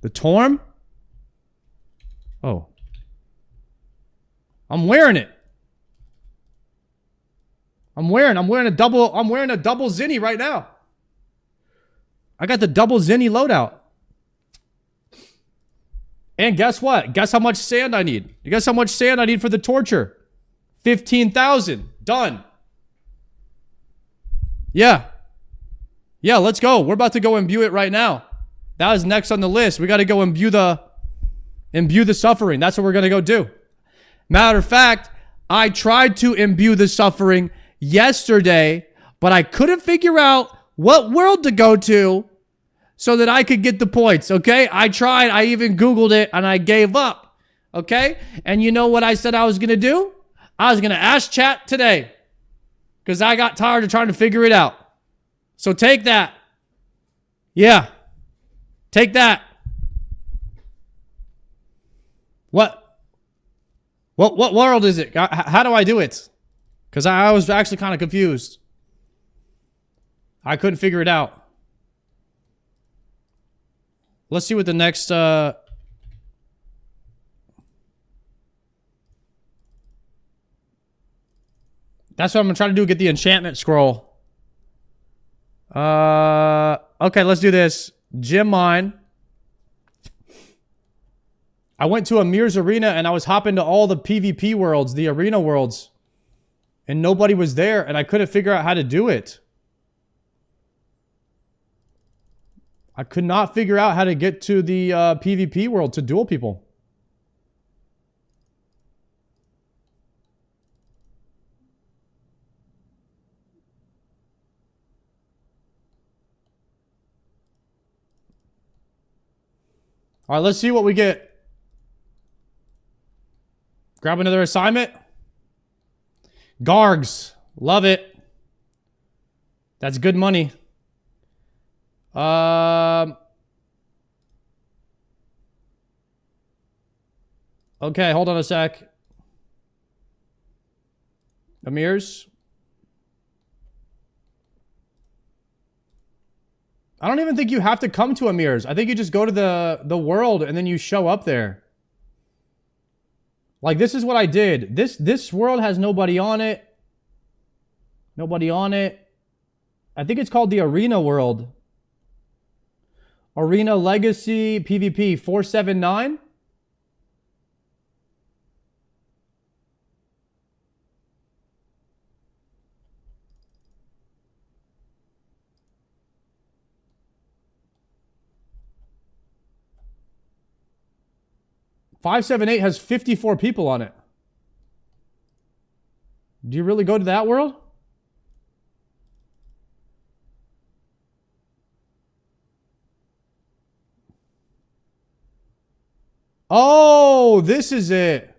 The Torm? Oh. I'm wearing it. I'm wearing a double Zinni right now. I got the double Zinni loadout. And guess what? Guess how much sand I need? You guess how much sand I need for the torture? 15,000. Done. Yeah. Yeah, let's go. We're about to go imbue it right now. That is next on the list. We got to go imbue the suffering. That's what we're going to go do. Matter of fact, I tried to imbue the suffering yesterday, but I couldn't figure out what world to go to so that I could get the points, okay? I tried. I even Googled it, and I gave up, okay? And you know what I said I was going to do? I was going to ask chat today because I got tired of trying to figure it out. So take that. Yeah. Take that. What? What world is it? How do I do it? Because I was actually kind of confused. I couldn't figure it out. Let's see what the next... That's what I'm going to try to do, get the enchantment scroll. Okay, let's do this. Gym mine. I went to Amir's arena and I was hopping to all the PvP worlds, the arena worlds. And nobody was there and I couldn't figure out how to do it. I could not figure out how to get to the PvP world to duel people. All right, let's see what we get. Grab another assignment. Gargs. Love it. That's good money. Okay, hold on a sec. Amir's. I don't even think you have to come to Amir's. I think you just go to the world and then you show up there. Like, this is what I did. This world has nobody on it. Nobody on it. I think it's called the Arena world. Arena Legacy PvP 479. .578 has 54 people on it. Do you really go to that world? Oh, this is it.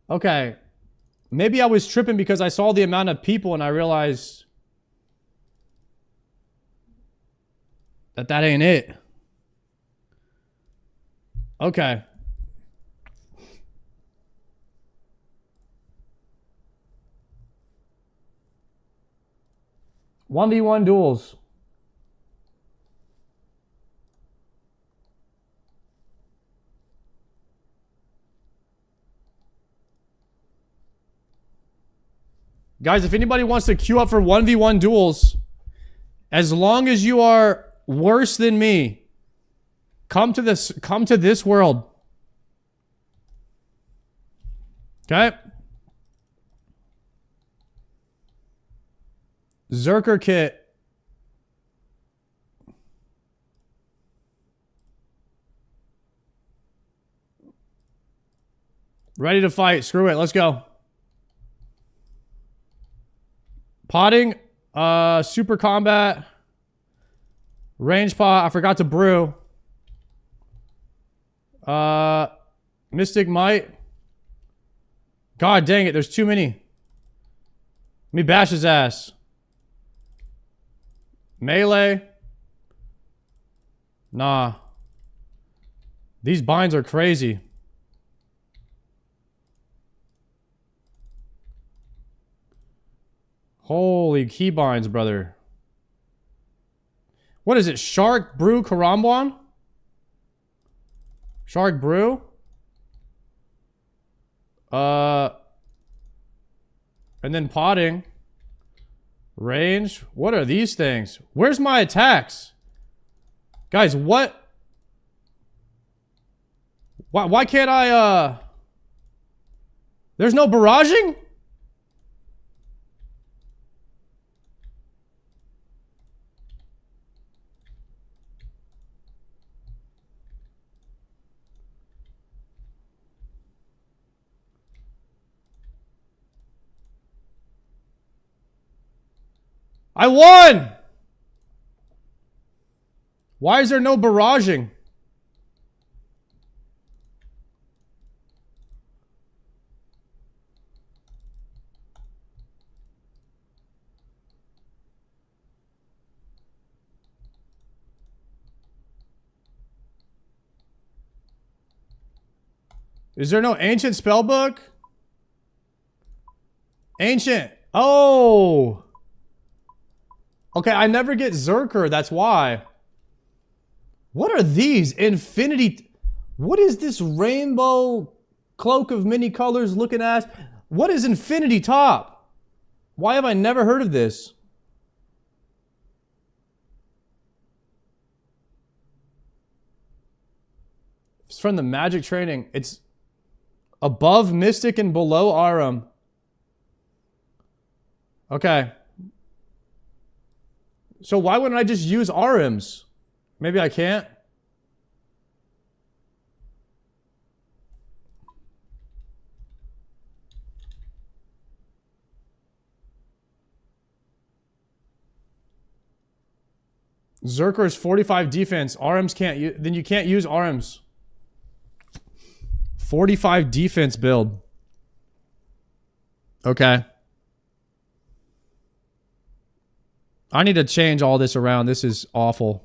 Okay. Maybe I was tripping because I saw the amount of people and I realized that ain't it. Okay. One v one duels. Guys, if anybody wants to queue up for 1v1 duels, as long as you are worse than me, come to this world. Okay? Zerker kit. Ready to fight. Screw it. Let's go. Potting. Super combat. Range pot. I forgot to brew. Mystic Might. God dang it, there's too many. Let me bash his ass. Melee. Nah. These binds are crazy. Holy keybinds, brother. What is it? Shark Brew Karambwan? Shark Brew? And then potting. Range. What are these things? Where's my attacks? Guys, what? Why can't I, There's no barraging? I won! Why is there no barraging? Is there no ancient spellbook? Ancient. Oh. Okay, I never get Zerker. That's why. What are these? Infinity. What is this rainbow cloak of many colors looking ass? What is Infinity Top? Why have I never heard of this? It's from the magic training. It's above Mystic and below Arum. Okay. So why wouldn't I just use Arums? Maybe I can't. Zerker is 45 defense. Arums can't use. Then you can't use Arums. 45 defense build. Okay. I need to change all this around. This is awful.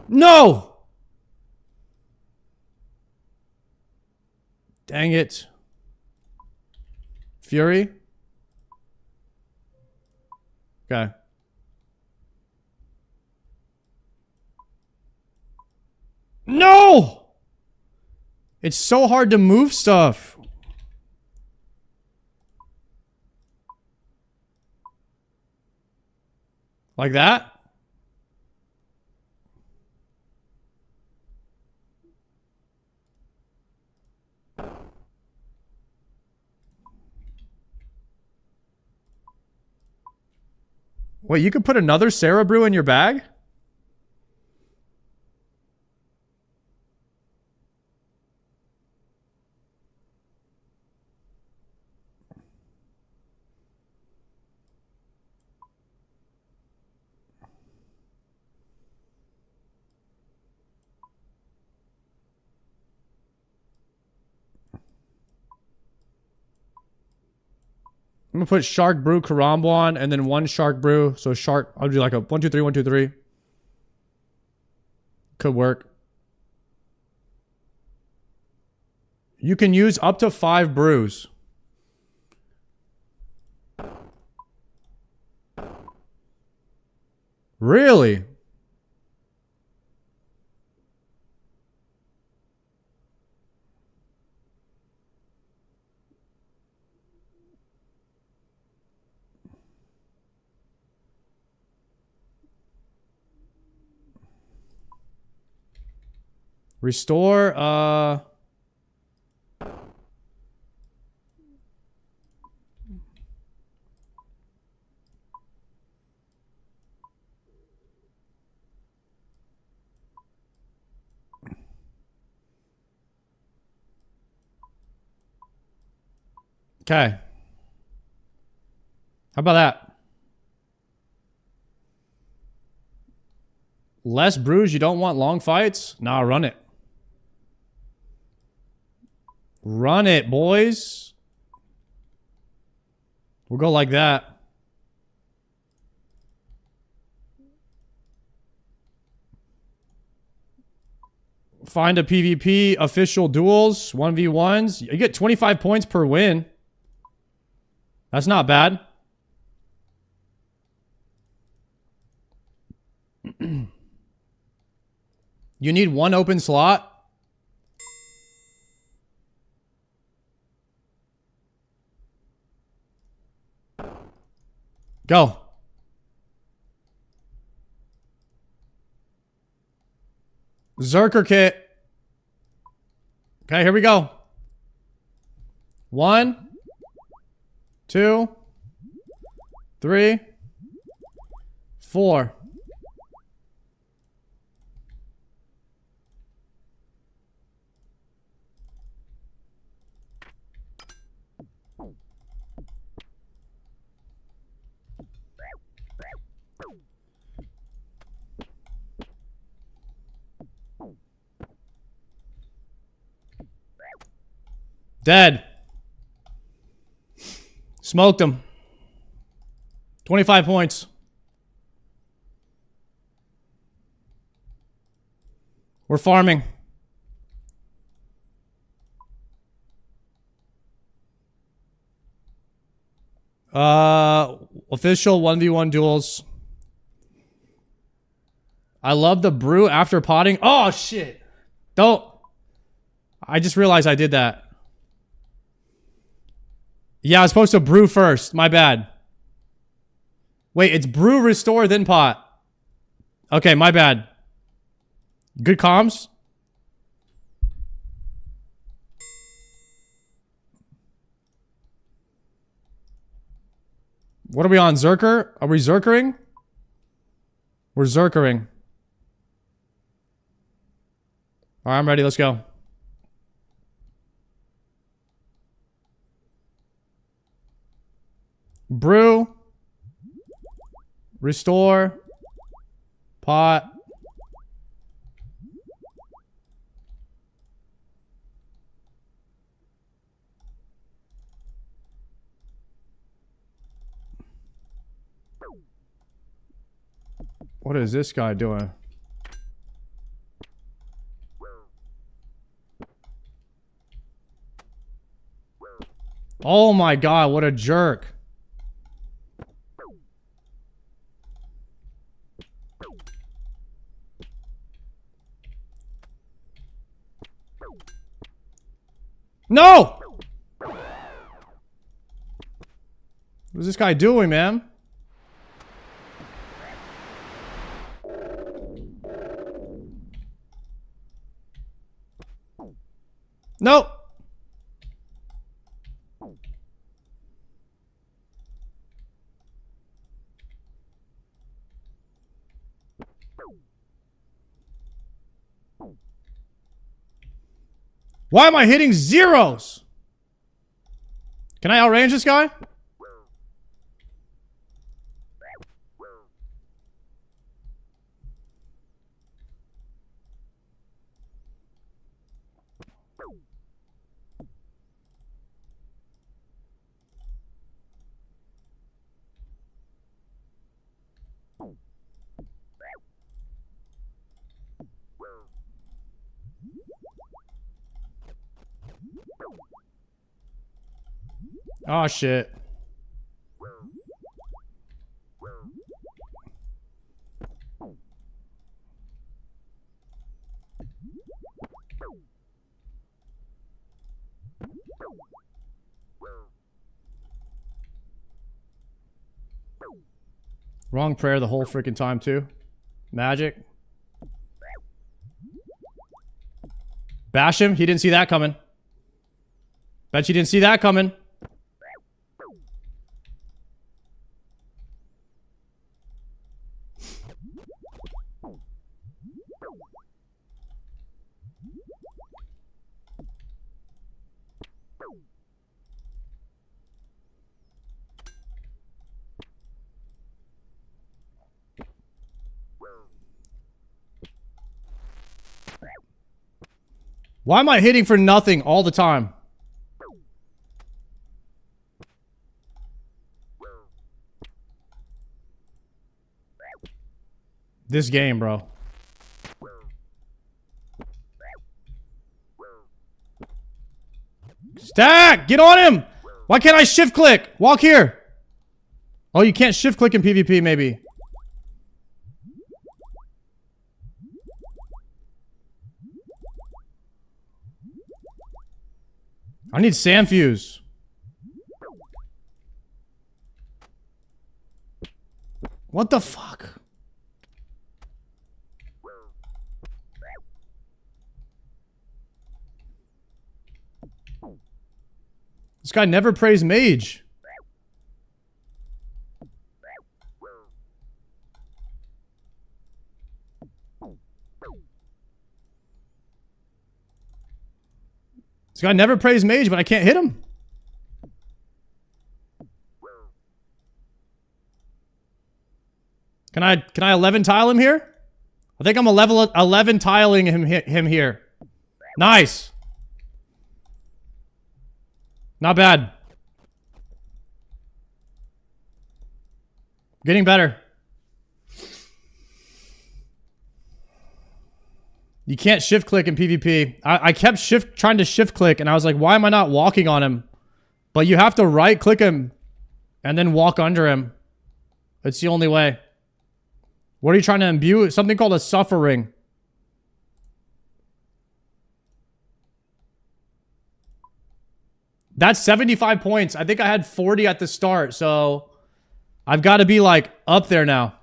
No! Dang it. Fury? Okay. No! It's so hard to move stuff. Like that? Wait, you could put another Sarah Brew in your bag? I'm gonna put Shark Brew Karambwan and then one Shark Brew. So Shark, I'll do like a 1, 2, 3, 1, 2, 3. Could work. You can use up to 5 brews. Really? Restore, okay. How about that? Less brews, you don't want long fights? Nah, run it. Run it, boys. We'll go like that. Find a PvP official duels, 1v1s. You get 25 points per win. That's not bad. You need 1 open slot. Go. Zerker kit. Okay, here we go. 1, 2, 3, 4. Dead. Smoked him. 25 points. We're farming. Official 1v1 duels. I love the brew after potting. Oh, shit. Don't. I just realized I did that. Yeah, I was supposed to brew first. My bad. Wait, it's brew, restore, then pot. Okay, my bad. Good comms? What are we on? Zerker? Are we Zerkering? We're Zerkering. Alright, I'm ready. Let's go. Brew. Restore. Pot. What is this guy doing? Oh my god, what a jerk. No! What is this guy doing, man? No! Why am I hitting zeros? Can I outrange this guy? Oh shit. Wrong prayer the whole freaking time too. Magic. Bash him. He didn't see that coming. Bet you didn't see that coming. Why am I hitting for nothing all the time? This game, bro. Stack! Get on him! Why can't I shift click? Walk here. Oh, you can't shift click in PvP, maybe. I need sand fuse. What the fuck? This guy never prays mage. This guy never prays mage, but I can't hit him. Can I 11 tile him here? I think I'm a level 11 tiling him here. Nice. Not bad. Getting better. You can't shift click in PvP. I kept trying to shift click, and I was like, why am I not walking on him? But you have to right click him and then walk under him. It's the only way. What are you trying to imbue? Something called a suffering. That's 75 points. I think I had 40 at the start, so I've got to be like up there now.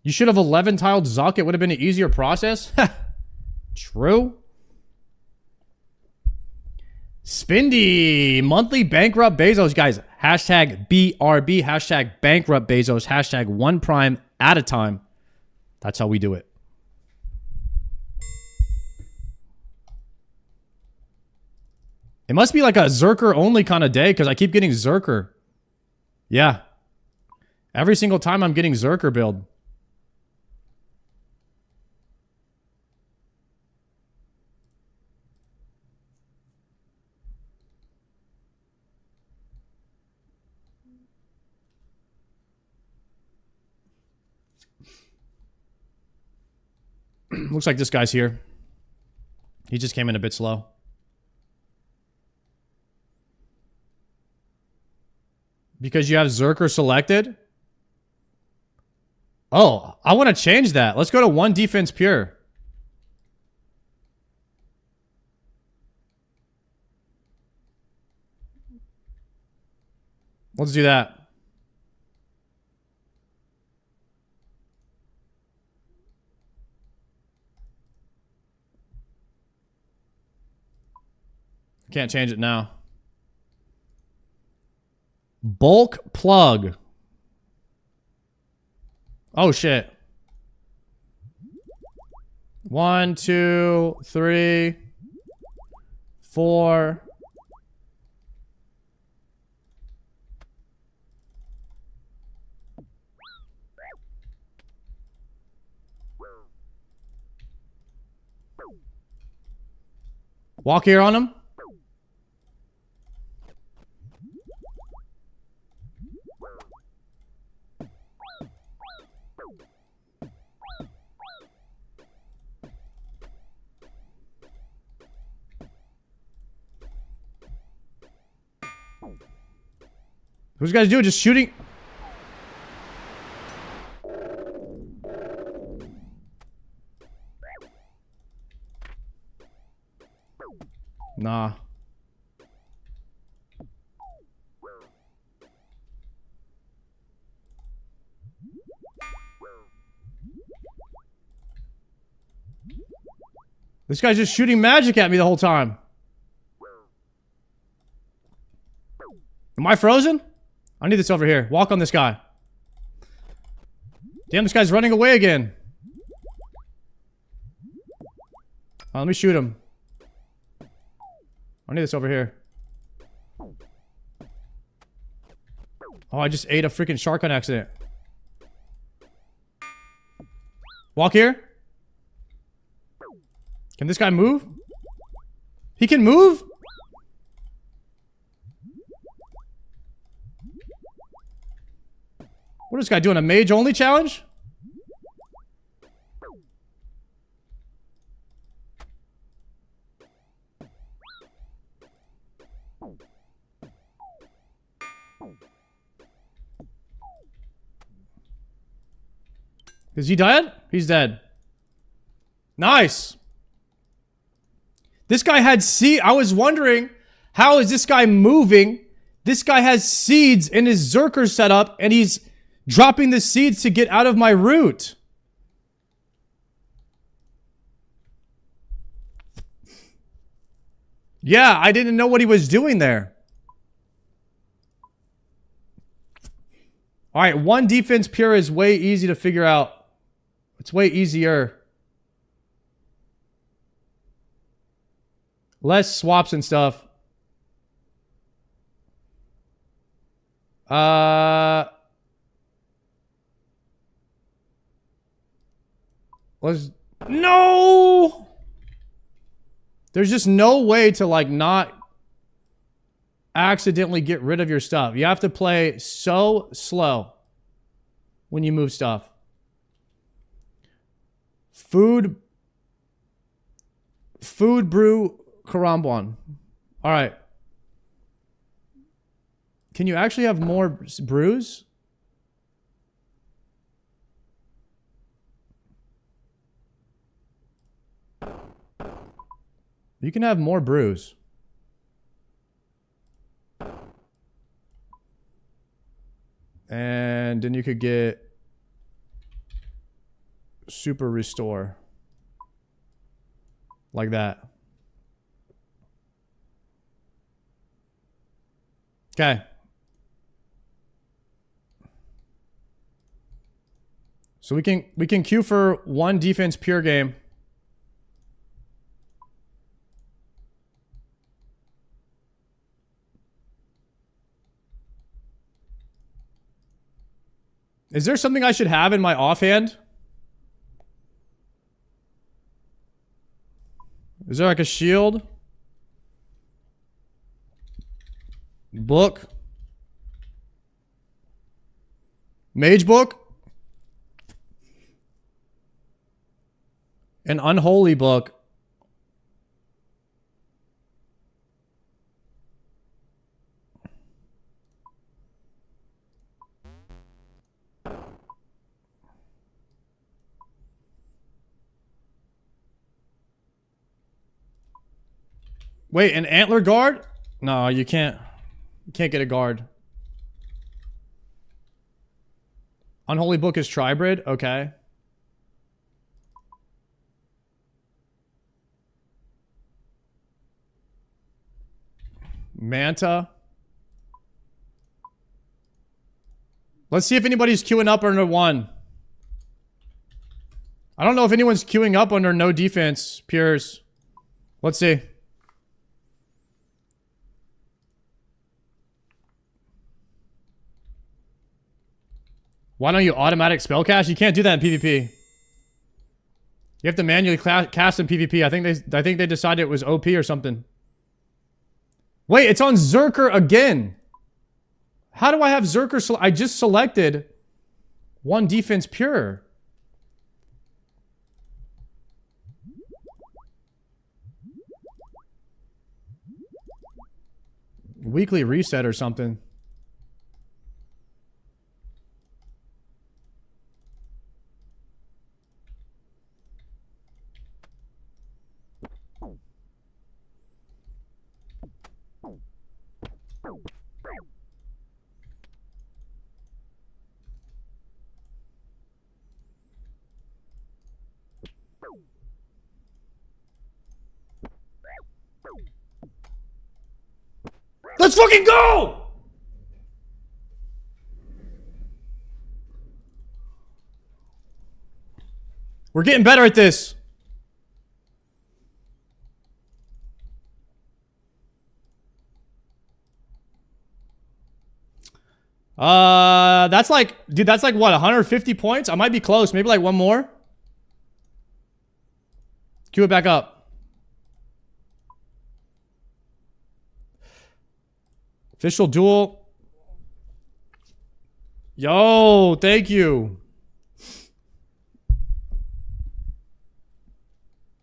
You should have 11 tiled Zuck. It would have been an easier process. True. Spindy. Monthly bankrupt Bezos. Guys, hashtag BRB. Hashtag bankrupt Bezos. Hashtag 1 prime at a time. That's how we do it. It must be like a Zerker only kind of day because I keep getting Zerker. Yeah. Every single time I'm getting Zerker build. Looks like this guy's here. He just came in a bit slow. Because you have Zerker selected? Oh, I want to change that. Let's go to 1 defense pure. Let's do that. Can't change it now. Bulk plug. Oh shit. 1, 2, 3, 4. Walk here on him. What's you guys doing? Just shooting? Nah. This guy's just shooting magic at me the whole time. Am I frozen? I need this over here. Walk on this guy. Damn, this guy's running away again. Let me shoot him. I need this over here. Oh, I just ate a freaking shark on accident. Walk here. Can this guy move? He can move? What is this guy doing? A mage only challenge? Is he dead? He's dead. Nice. This guy had seed. I was wondering, how is this guy moving? This guy has seeds in his Zerker setup, and he's dropping the seeds to get out of my root. Yeah, I didn't know what he was doing there. All right, 1 defense pure is way easy to figure out. It's way easier. Less swaps and stuff. No! There's just no way to, like, not... accidentally get rid of your stuff. You have to play so slow when you move stuff. Food brew Karambwan. All right. Can you actually have more brews? You can have more brews. And then you could get super restore. Like that. Okay. So we can queue for one defense pure game. Is there something I should have in my offhand? Is there like a shield? Book? Mage book? An unholy book. Wait, an antler guard? No, you can't. You can't get a guard. Unholy book is tribrid? Okay. Manta. Let's see if anybody's queuing up under one. I don't know if anyone's queuing up under no defense, pures. Let's see. Why don't you automatic spell cast? You can't do that in PvP. You have to manually cast in PvP. I think they decided it was OP or something. Wait, it's on Zerker again. How do I have Zerker? I just selected one defense pure. Weekly reset or something. Let's fucking go! We're getting better at this. That's like, dude, that's like what, 150 points? I might be close. Maybe like one more. Queue it back up. Official duel. Yo, thank you.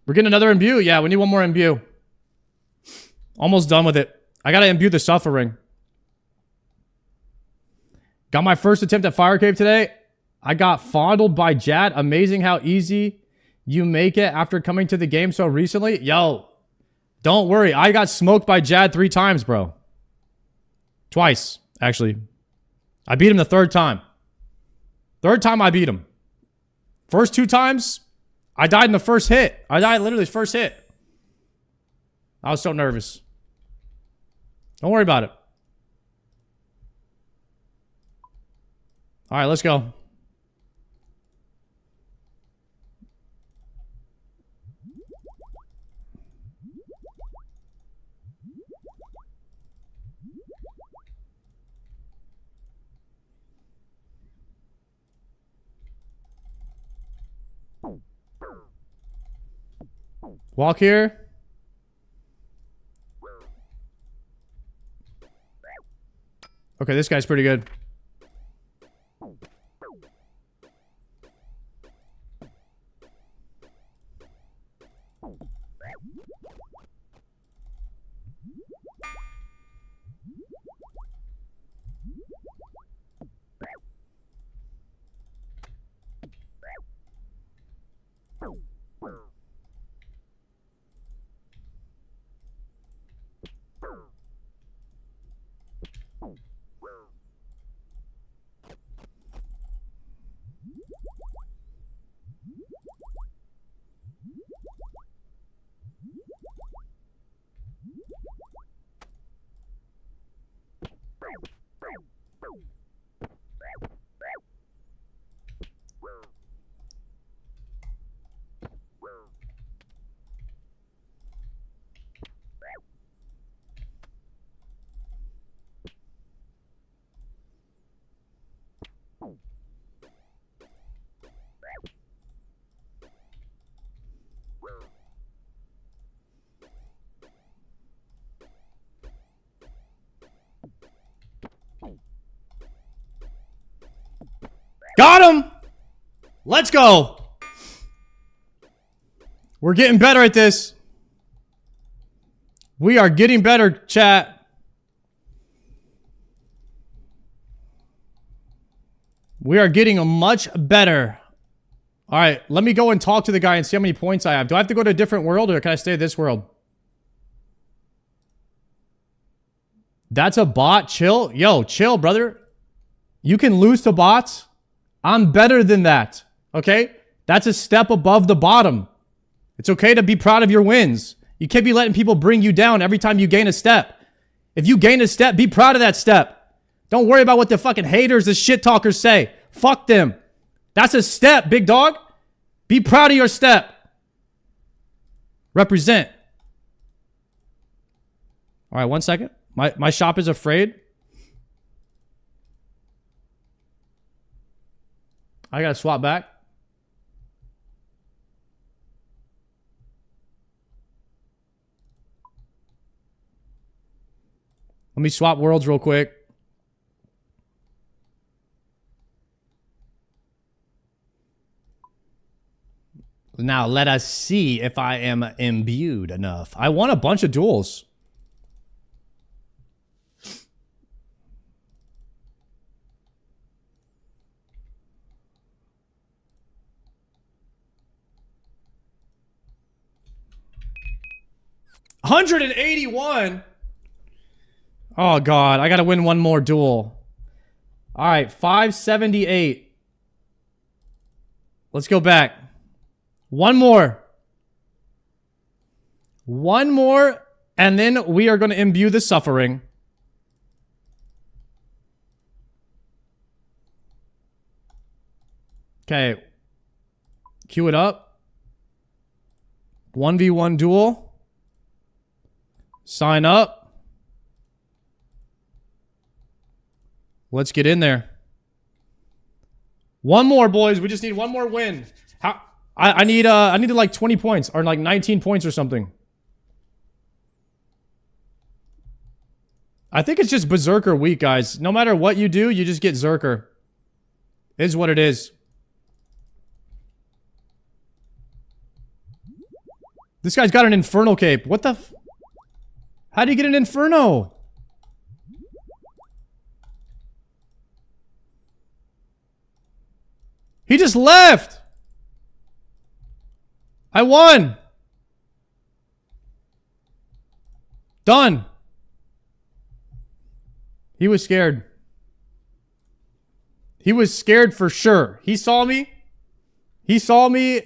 We're getting another imbue. Yeah, we need one more imbue. Almost done with it. I gotta imbue the suffering. Got my first attempt at Fire Cave today. I got fondled by Jad. Amazing how easy you make it after coming to the game so recently. Yo, don't worry. I got smoked by Jad 3 times, bro. Twice, actually. I beat him the 3rd time. 3rd time I beat him. First 2 times, I died in the first hit. I died literally first hit. I was so nervous. Don't worry about it. All right, let's go. Walk here. Okay, this guy's pretty good. Got him! Let's go! We're getting better at this. We are getting better, chat. We are getting much better. All right, let me go and talk to the guy and see how many points I have. Do I have to go to a different world or can I stay at this world? That's a bot? Chill. Yo, chill, brother. You can lose to bots. I'm better than that. Okay? That's a step above the bottom. It's okay to be proud of your wins. You can't be letting people bring you down every time you gain a step. If you gain a step, be proud of that step. Don't worry about what the fucking haters, the shit talkers say. Fuck them. That's a step, big dog. Be proud of your step. Represent. All right, 1 second. My shop is afraid. I gotta swap back. Let me swap worlds real quick. Now let us see if I am imbued enough. I won a bunch of duels. $181. Oh god, I gotta win one more duel. All right, 578. Let's go back. One more. One more, and then we are going to imbue the suffering. Okay. Cue it up. 1v1 duel. Sign up. Let's get in there. One more, boys. We just need one more win. How? I need like 20 points or like 19 points or something. I think it's just Berserker week, guys. No matter what you do, you just get Zerker. It is what it is. This guy's got an Infernal Cape. What the f... How do you get an Inferno? He just left! I won! Done. He was scared. He was scared for sure. He saw me. He saw me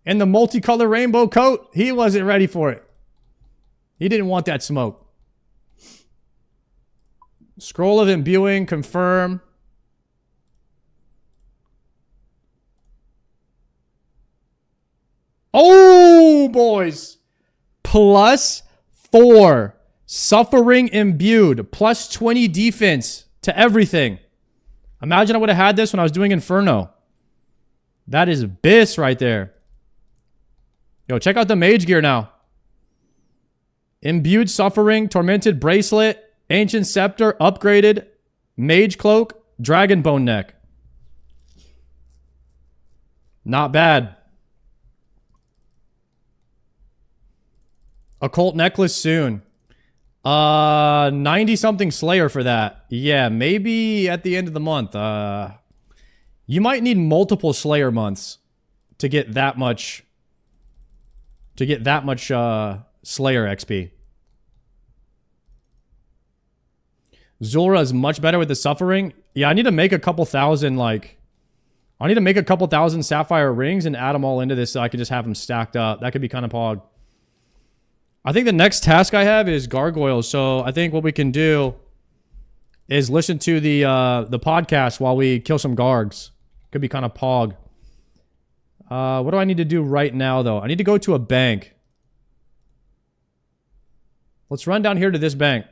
in the multicolor rainbow coat. He wasn't ready for it. He didn't want that smoke. Scroll of imbuing, confirm. Oh, boys. +4. Suffering imbued. +20 defense to everything. Imagine I would have had this when I was doing Inferno. That is Biss right there. Yo, check out the mage gear now. Imbued suffering, tormented bracelet, Ancient Scepter, upgraded. Mage Cloak, Dragon Bone Neck. Not bad. Occult Necklace soon. 90 something Slayer for that. Yeah, maybe at the end of the month. You might need multiple Slayer months to get that much Slayer XP. Zulrah is much better with the Suffering. Yeah, I need to make a couple thousand, like... I need to make a couple thousand Sapphire rings and add them all into this so I can just have them stacked up. That could be kind of pog. I think the next task I have is gargoyles. So I think what we can do is listen to the podcast while we kill some gargs. Could be kind of pog. What do I need to do right now, though? I need to go to a bank. Let's run down here to this bank.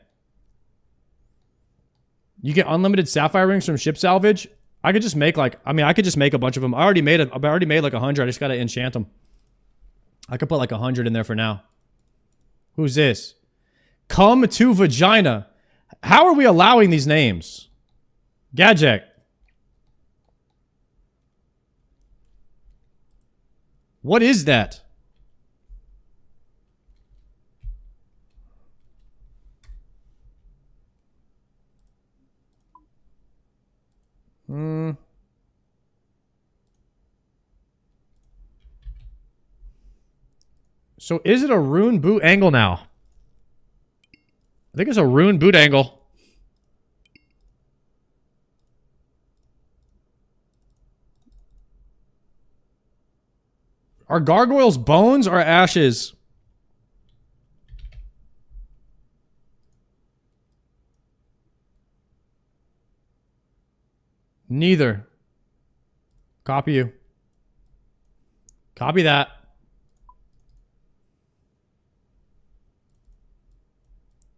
You get unlimited sapphire rings from ship salvage. I could just make like, I could just make a bunch of them. I already made like 100. I just got to enchant them. I could put like 100 in there for now. Who's this? Come to Vagina. How are we allowing these names? Gadget. What is that? So is it a rune boot angle now? I think it's a rune boot angle. Are gargoyles bones or ashes? Neither. Copy you. Copy that.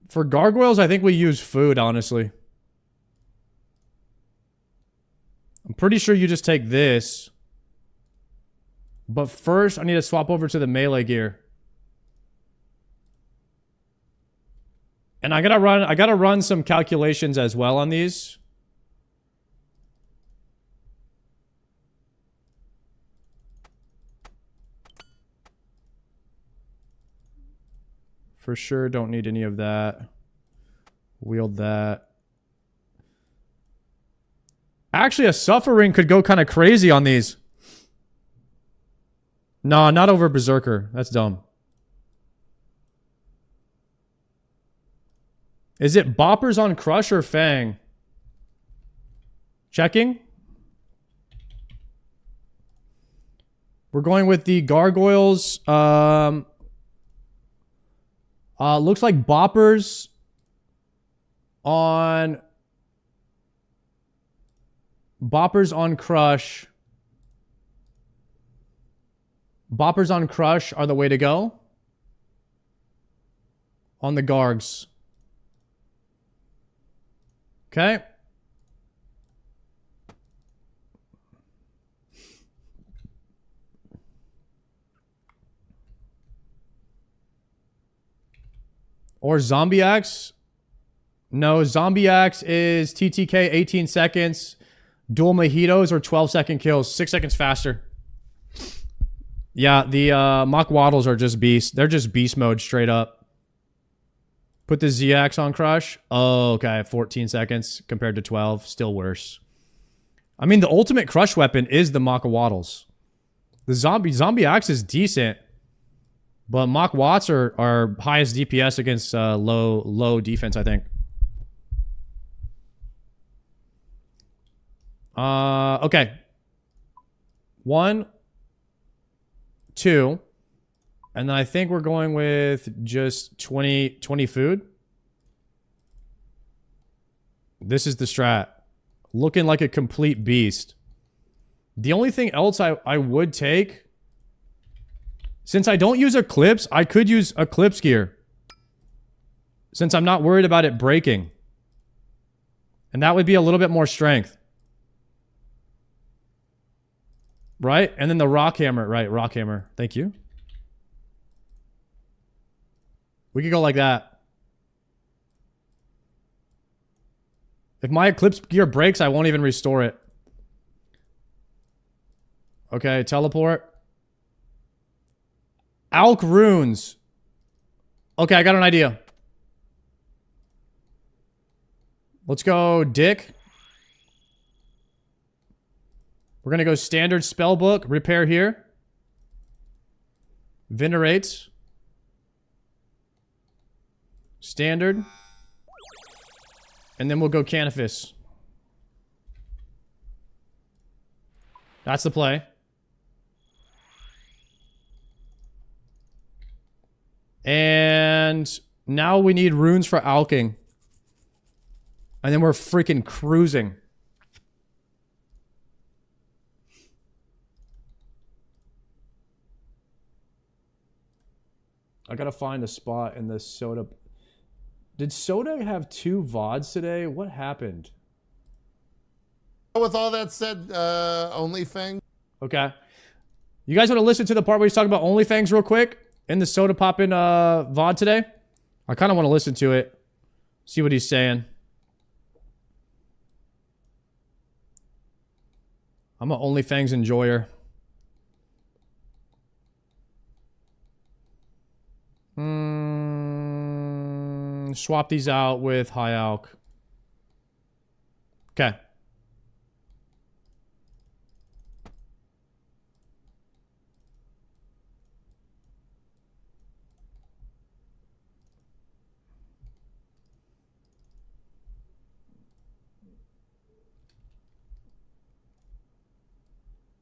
For gargoyles, I think we use food, honestly. I'm pretty sure you just take this. But first, I need to swap over to the melee gear. And I gotta run some calculations as well on these. For sure, don't need any of that. Wield that. Actually, a suffering could go kind of crazy on these. No, not over Berserker. That's dumb. Is it boppers on Crush or Fang? Checking. We're going with the gargoyles. Looks like boppers on Crush. Boppers on Crush are the way to go. On the Gargs. Okay. Or Zombie Axe. No, Zombie Axe is TTK 18 seconds. Dual Mojitos or 12-second kills. 6 seconds faster. Yeah, the Mock Waddles are just beast. They're just beast mode straight up. Put the Z-Axe on Crush. Oh, okay. 14 seconds compared to 12. Still worse. I mean, the ultimate Crush weapon is the Mock Waddles. The Zombie Axe is decent. But Mock Watts are highest DPS against low defense, I think. Okay. 1, 2. And then I think we're going with just 20 food. This is the strat. Looking like a complete beast. The only thing else I would take... Since I don't use Eclipse, I could use Eclipse gear. Since I'm not worried about it breaking. And that would be a little bit more strength. Right? And then the Rock Hammer. Right, Rock Hammer. Thank you. We could go like that. If my Eclipse gear breaks, I won't even restore it. Okay, teleport. Alk runes. Okay, I got an idea. Let's go Dick. We're going to go standard spellbook, repair here. Venerate. Standard. And then we'll go Canifis. That's the play. And now we need runes for alking. And then we're freaking cruising. I gotta find a spot in this soda. Did Soda have 2 VODs today? What happened? With all that said, OnlyFang. Okay. You guys want to listen to the part where he's talking about OnlyFangs real quick? In the Soda Poppin' VOD today? I kind of want to listen to it. See what he's saying. I'm an OnlyFangs enjoyer. Swap these out with high alk. Okay.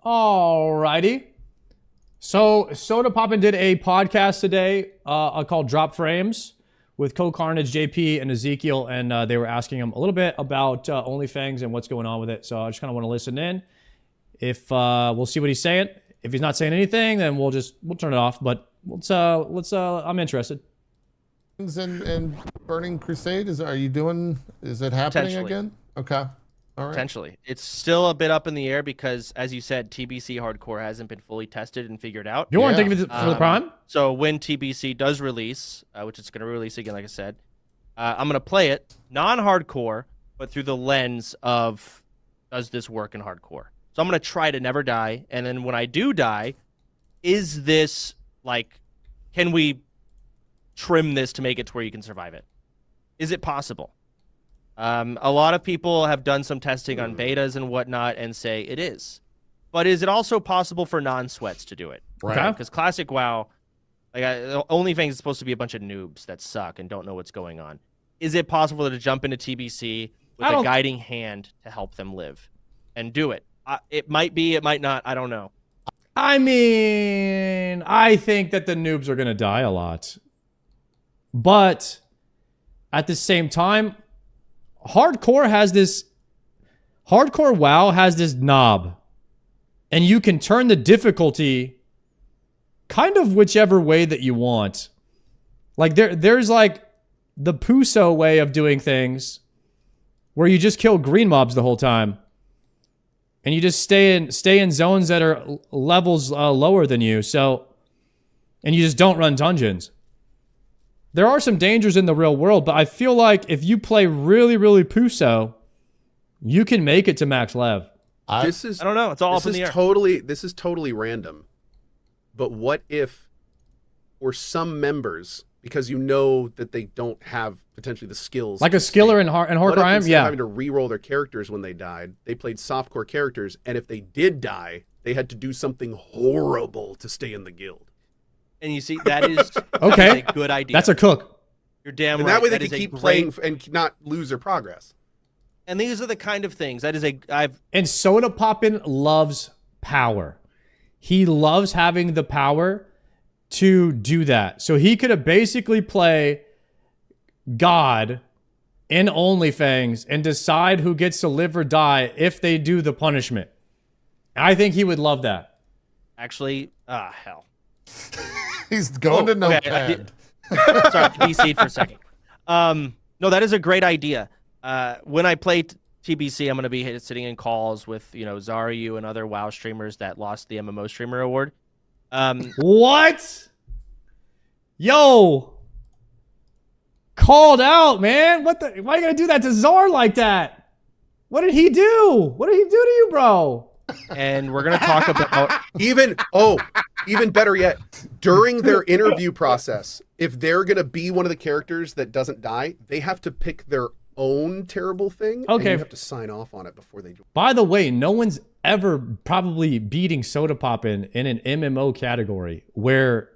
Alrighty. So Soda Poppin' did a podcast today called Drop Frames with Co-Carnage, JP, and Ezekiel, and they were asking him a little bit about OnlyFangs and what's going on with it. So I just kind of want to listen in. If we'll see what he's saying. If he's not saying anything, then we'll turn it off. But I'm interested. And Burning Crusade, is it happening again? Okay. All right. Potentially. It's still a bit up in the air because, as you said, TBC Hardcore hasn't been fully tested and figured out. You want to take it for the Prime? So when TBC does release, which it's going to release again, like I said, I'm going to play it non-hardcore, but through the lens of, does this work in hardcore? So I'm going to try to never die. And then when I do die, is this, like, can we trim this to make it to where you can survive it? Is it possible? A lot of people have done some testing on betas and whatnot and say it is. But is it also possible for non-sweats to do it? Right. Because Classic WoW, like OnlyFans is supposed to be a bunch of noobs that suck and don't know what's going on. Is it possible to jump into TBC with a guiding hand to help them live and do it? It might be, it might not. I don't know. I mean, I think that the noobs are going to die a lot. But at the same time, Hardcore WoW has this knob. And you can turn the difficulty kind of whichever way that you want. Like there's like the Puso way of doing things where you just kill green mobs the whole time. And you just stay in zones that are levels lower than you. So, and you just don't run dungeons. There are some dangers in the real world, but I feel like if you play really, really Puso, you can make it to max lev. I don't know. It's all up in the air. This is totally random. But what if, for some members, because you know that they don't have potentially the skills, like a skiller in hardcore, instead of having to re-roll their characters when they died, they played softcore characters, and if they did die, they had to do something horrible to stay in the guild. And you see, that is okay. A good idea. That's a cook. You're damn and right. That way they can keep playing and not lose their progress. And these are the kind of things And Soda Poppin' loves power. He loves having the power to do that. So he could have basically play God in OnlyFangs and decide who gets to live or die if they do the punishment. I think he would love that. Actually, hell. He's going to Notepad. Sorry, DC'd for a second. No, that is a great idea. When I play TBC, I'm going to be sitting in calls with, Zaryu and other WoW streamers that lost the MMO Streamer Award. What? Yo! Called out, man. Why are you going to do that to Zar like that? What did he do? What did he do to you, bro? And we're gonna talk about even better yet, during their interview process, if they're gonna be one of the characters that doesn't die, they have to pick their own terrible thing. Okay. And you have to sign off on it before they join. By the way, no one's ever probably beating Soda Poppin' in an MMO category where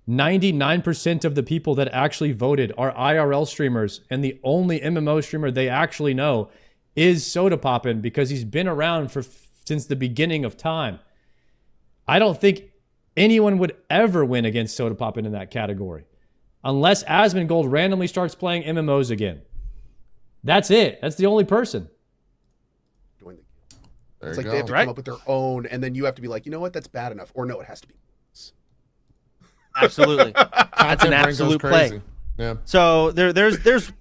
99% of the people that actually voted are IRL streamers, and the only MMO streamer they actually know is Soda Poppin' because he's been around since the beginning of time. I don't think anyone would ever win against Soda Poppin' in that category unless Asmongold randomly starts playing MMOs again. That's it. That's the only person. It's like they have to come up with their own, and then you have to be like, you know what, that's bad enough, or no, it has to be. Absolutely, that's an absolute play. Yeah. So there's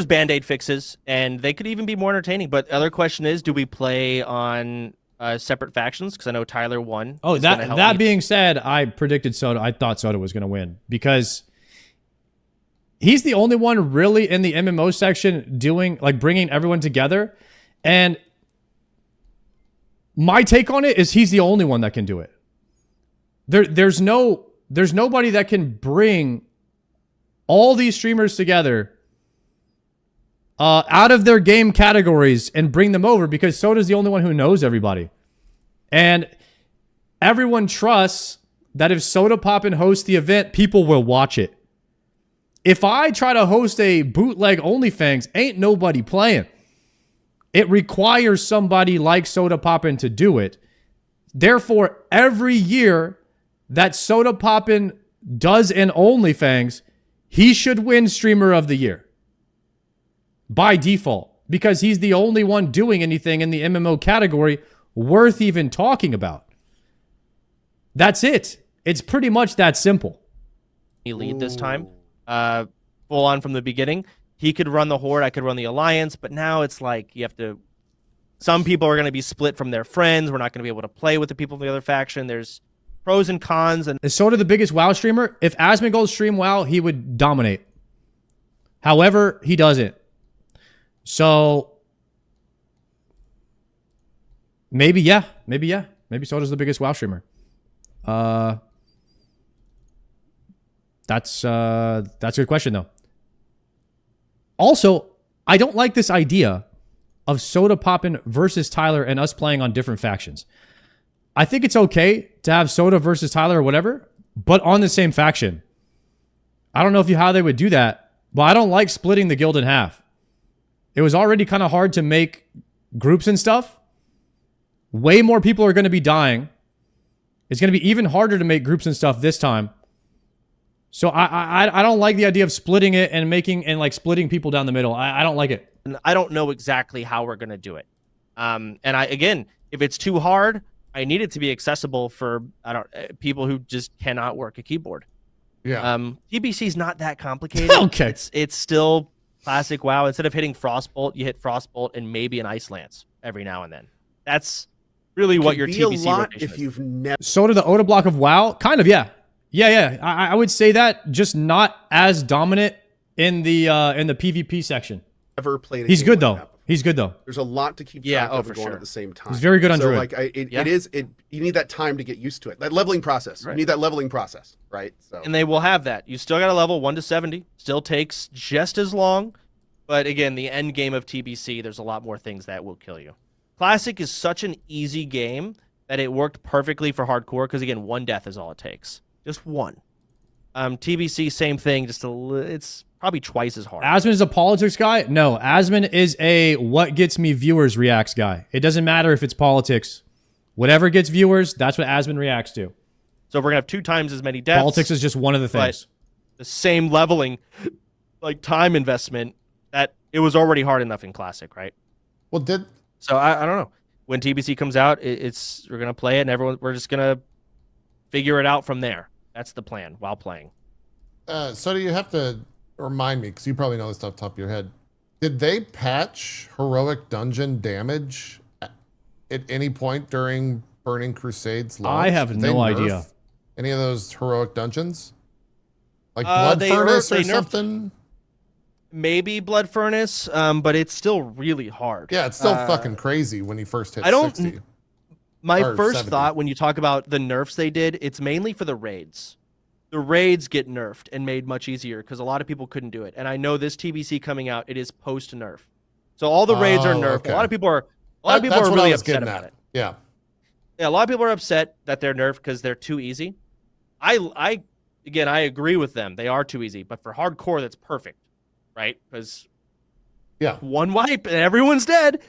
Band-Aid fixes, and they could even be more entertaining. But the other question is, do we play on separate factions? Because I know Tyler won. Oh, that being said, I predicted Soda. I thought Soda was going to win because he's the only one really in the MMO section doing bringing everyone together. And my take on it is he's the only one that can do it. There's nobody that can bring all these streamers together out of their game categories and bring them over because Soda's the only one who knows everybody. And everyone trusts that if Soda Poppin' hosts the event, people will watch it. If I try to host a bootleg OnlyFans, ain't nobody playing. It requires somebody like Soda Poppin' to do it. Therefore, every year that Soda Poppin' does an OnlyFans, he should win Streamer of the Year. By default. Because he's the only one doing anything in the MMO category worth even talking about. That's it. It's pretty much that simple. He lead this time. Full on from the beginning. He could run the Horde, I could run the Alliance, but now it's like you have to... Some people are going to be split from their friends. We're not going to be able to play with the people from the other faction. There's pros and cons. And is Soda the biggest WoW streamer? If Asmongold streamed WoW, he would dominate. However, he doesn't. So... Maybe, yeah. Maybe Soda's the biggest WoW streamer. That's a good question, though. Also, I don't like this idea of Soda Poppin' versus Tyler and us playing on different factions. I think it's okay to have Soda versus Tyler or whatever, but on the same faction. I don't know how they would do that, but I don't like splitting the guild in half. It was already kind of hard to make groups and stuff. Way more people are going to be dying. It's going to be even harder to make groups and stuff this time. So I don't like the idea of splitting it and splitting people down the middle. I don't like it. And I don't know exactly how we're going to do it. And again, if it's too hard, I need it to be accessible for people who just cannot work a keyboard. Yeah. TBC is not that complicated. Okay. It's still classic WoW. Instead of hitting Frostbolt, you hit Frostbolt and maybe an Ice Lance every now and then. That's really what your TBC rotation if you've never Soda the Oda block of WoW, kind of, yeah. Yeah. I would say that, just not as dominant in the PvP section. Ever played? He's good though. He's good though. There's a lot to keep track of going at the same time. He's very good on so Druid. You need that time to get used to it. That leveling process. Right. You need that leveling process, right? So. And they will have that. You still got to level 1 to 70. Still takes just as long, but again, the end game of TBC, there's a lot more things that will kill you. Classic is such an easy game that it worked perfectly for hardcore because again, 1 death is all it takes. Just 1. TBC, same thing. It's probably twice as hard. Asmon is a politics guy? No, Asmon is a what gets me viewers reacts guy. It doesn't matter if it's politics. Whatever gets viewers, that's what Asmon reacts to. So we're going to have 2 times as many deaths. Politics is just one of the things. The same leveling, time investment, that it was already hard enough in Classic, right? Well, So I don't know. When TBC comes out, we're going to play it, and we're just going to figure it out from there. That's the plan while playing. So do you have to remind me, because you probably know this stuff top of your head. Did they patch heroic dungeon damage at any point during Burning Crusade's launch? I have no idea. Any of those heroic dungeons? Like Blood Furnace or something? maybe Blood Furnace, but it's still really hard. Yeah, it's still fucking crazy when you first hit I don't. 60. My Or first 70. thought when you talk about the nerfs they did, it's mainly for the raids. The raids get nerfed and made much easier because a lot of people couldn't do it. And I know this TBC coming out, it is post nerf, so all the raids are nerfed. Okay. A lot of people are That's what really I was upset getting about at. it. Yeah. Yeah, a lot of people are upset that they're nerfed because they're too easy. I agree with them. They are too easy, but for hardcore, that's perfect, right? Because one wipe and everyone's dead.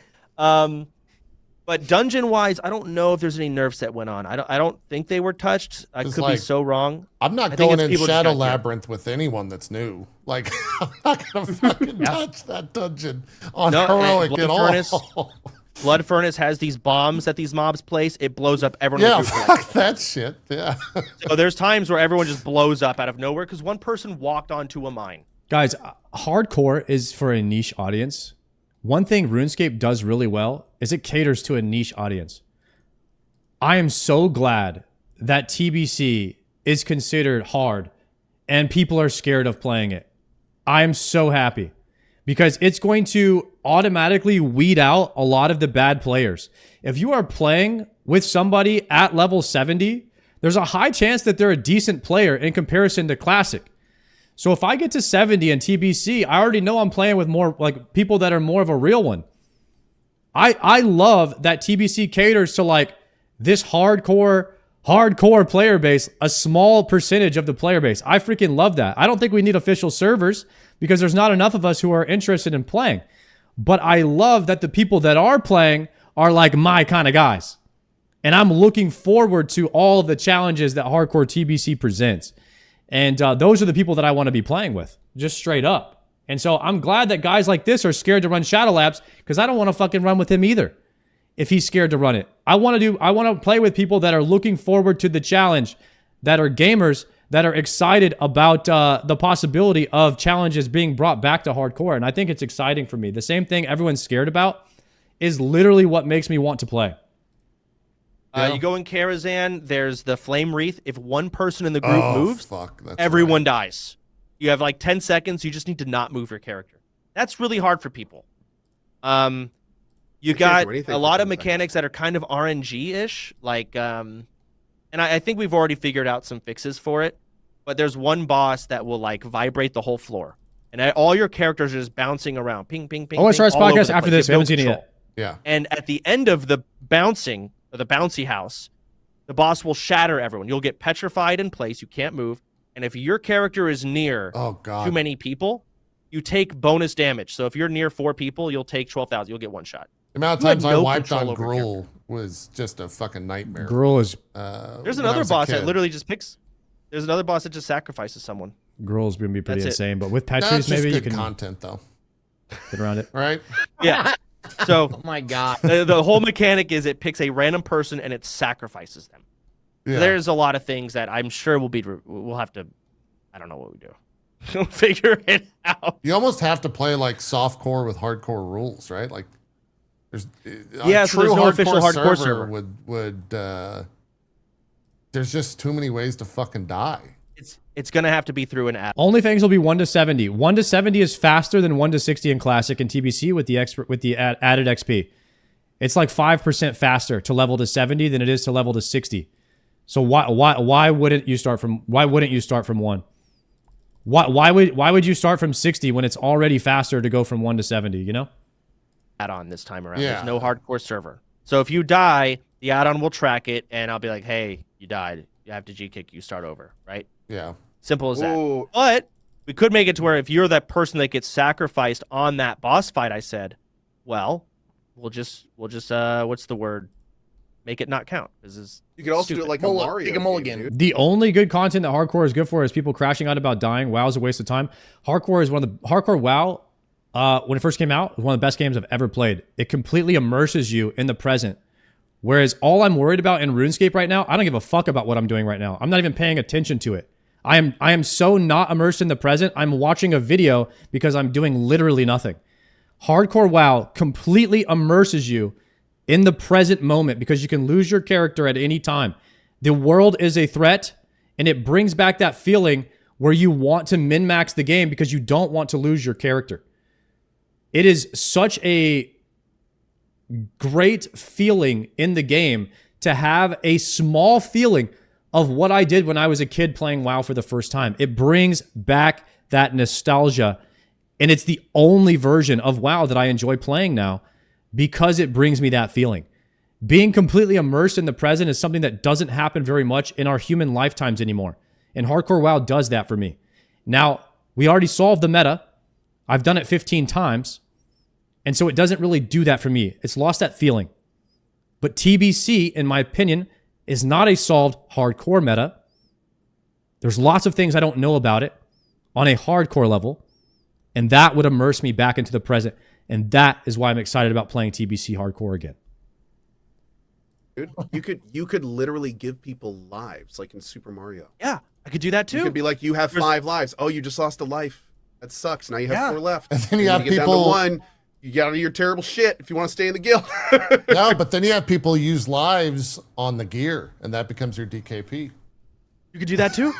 But dungeon wise, I don't know if there's any nerfs that went on. I don't think they were touched. I could be so wrong. I'm not I think going it's in people just Shadow got Labyrinth with anyone that's new. Like, I'm not gonna fucking touch that dungeon on heroic Blood at Furnace, all. Blood Furnace has these bombs that these mobs place. It blows up everyone. Yeah, in the group. fuck that shit. Yeah. So there's times where everyone just blows up out of nowhere because one person walked onto a mine. Guys, hardcore is for a niche audience. One thing RuneScape does really well is it caters to a niche audience. I am so glad that TBC is considered hard and people are scared of playing it. I am so happy because it's going to automatically weed out a lot of the bad players. If you are playing with somebody at level 70, there's a high chance that they're a decent player in comparison to Classic. So if I get to 70 in TBC, I already know I'm playing with more like people that are more of a real one. I love that TBC caters to like this hardcore player base, a small percentage of the player base. I freaking love that. I don't think we need official servers because there's not enough of us who are interested in playing. But I love that the people that are playing are like my kind of guys. And I'm looking forward to all of the challenges that hardcore TBC presents. And those are the people that I want to be playing with, just straight up. And so I'm glad that guys like this are scared to run Shadow Labs because I don't want to fucking run with him either if he's scared to run it. I want to play with people that are looking forward to the challenge, that are gamers, that are excited about the possibility of challenges being brought back to hardcore. And I think it's exciting for me. The same thing everyone's scared about is literally what makes me want to play. You go in Karazhan, there's the Flame Wreath. If one person in the group moves, everyone dies. You have like 10 seconds. You just need to not move your character. That's really hard for people. You got a lot of mechanics that are kind of RNG-ish. Like, and I think we've already figured out some fixes for it. But there's one boss that will like vibrate the whole floor. And all your characters are just bouncing around. Ping, ping, ping, OSRS ping, all over podcast the after place. this. We haven't seen it yet. Yeah. And at the end of the bouncing, or the bouncy house, the boss will shatter everyone. You'll get petrified in place. You can't move. And if your character is near too many people, you take bonus damage. So if you're near 4 people, you'll take 12,000. You'll get one shot. The amount of You have times I no wiped control on over Gruul was just a fucking nightmare. Gruul is... There's another boss that literally just picks... There's another boss that just sacrifices someone. Gruul's going to be pretty That's it. insane. But with That's Petrus, just maybe you good can... content, though. Get around it. Right? Yeah. So, oh my god, the whole mechanic is it picks a random person and it sacrifices them. Yeah. So there's a lot of things that I'm sure we'll have to. I don't know what we do. We'll figure it out. You almost have to play like softcore with hardcore rules, right? Like, there's so there's no official hardcore server. Would there's just too many ways to fucking die. It's gonna have to be through an app. Only things will be 1 to 70. 1 to 70 is faster than 1 to 60 in Classic and TBC with the added XP. It's like 5% faster to level to 70 than it is to level to 60. So why wouldn't you start from 1? Why would you start from 60 when it's already faster to go from 1 to 70? You know. Add-on this time around. Yeah. There's no hardcore server. So if you die, the add-on will track it, and I'll be like, "Hey, you died. You have to G-kick. You start over." Right? Yeah. Simple as that. But we could make it to where if you're that person that gets sacrificed on that boss fight, I said, well, we'll just what's the word? Make it not count. This is You could also do it like a Mario. Take a mulligan. Game, dude. The only good content that hardcore is good for is people crashing out about dying. WoW is a waste of time. Hardcore is hardcore WoW. When it first came out, was one of the best games I've ever played. It completely immerses you in the present. Whereas all I'm worried about in RuneScape right now, I don't give a fuck about what I'm doing right now. I'm not even paying attention to it. I am so not immersed in the present. I'm watching a video because I'm doing literally nothing. Hardcore WoW completely immerses you in the present moment because you can lose your character at any time. The world is a threat, and it brings back that feeling where you want to min-max the game because you don't want to lose your character. It is such a great feeling in the game to have a small feeling of what I did when I was a kid playing WoW for the first time. It brings back that nostalgia, and it's the only version of WoW that I enjoy playing now because it brings me that feeling. Being completely immersed in the present is something that doesn't happen very much in our human lifetimes anymore, and Hardcore WoW does that for me. Now, we already solved the meta. I've done it 15 times, and so it doesn't really do that for me. It's lost that feeling. But TBC, in my opinion, is not a solved hardcore meta. There's lots of things I don't know about it on a hardcore level, and that would immerse me back into the present. And that is why I'm excited about playing TBC hardcore again. Dude, you could literally give people lives like in Super Mario. Yeah, I could do that too. You could be like, you have 5 lives. Oh, you just lost a life. That sucks. Now you have 4 left. And then you have get down to people 1. You get out of your terrible shit if you want to stay in the guild. No, but then you have people use lives on the gear, and that becomes your DKP. You could do that too.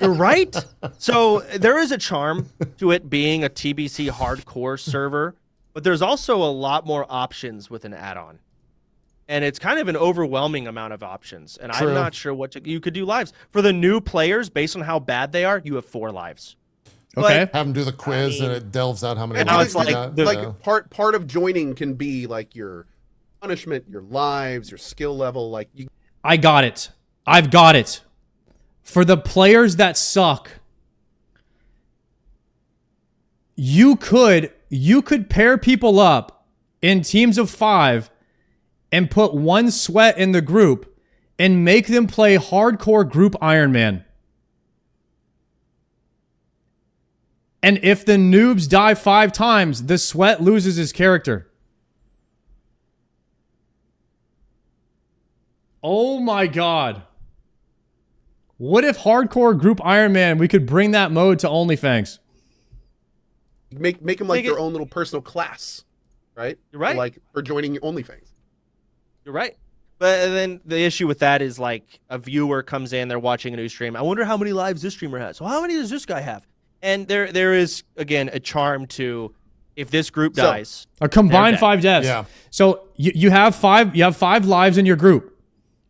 You're right. So there is a charm to it being a TBC hardcore server, but there's also a lot more options with an add-on. And it's kind of an overwhelming amount of options. And True. I'm not sure what you could do lives. For the new players, based on how bad they are, you have 4 lives. Okay. Have them do the quiz, and it delves out how many now lives it's you like got. part of joining can be like your punishment, your lives, your skill level. Like you. I got it. I've got it. For the players that suck, you could pair people up in teams of 5 and put 1 sweat in the group and make them play hardcore group Iron Man. And if the noobs die 5 times, the sweat loses his character. Oh my god. What if hardcore group Iron Man, we could bring that mode to OnlyFans? Make them like their own little personal class, right? You're right. Like for joining OnlyFans. You're right. But then the issue with that is like a viewer comes in, they're watching a new stream. I wonder how many lives this streamer has. Well, how many does this guy have? And there is, again, a charm to if this group dies. A combined 5 deaths. Yeah. So you have 5 lives in your group.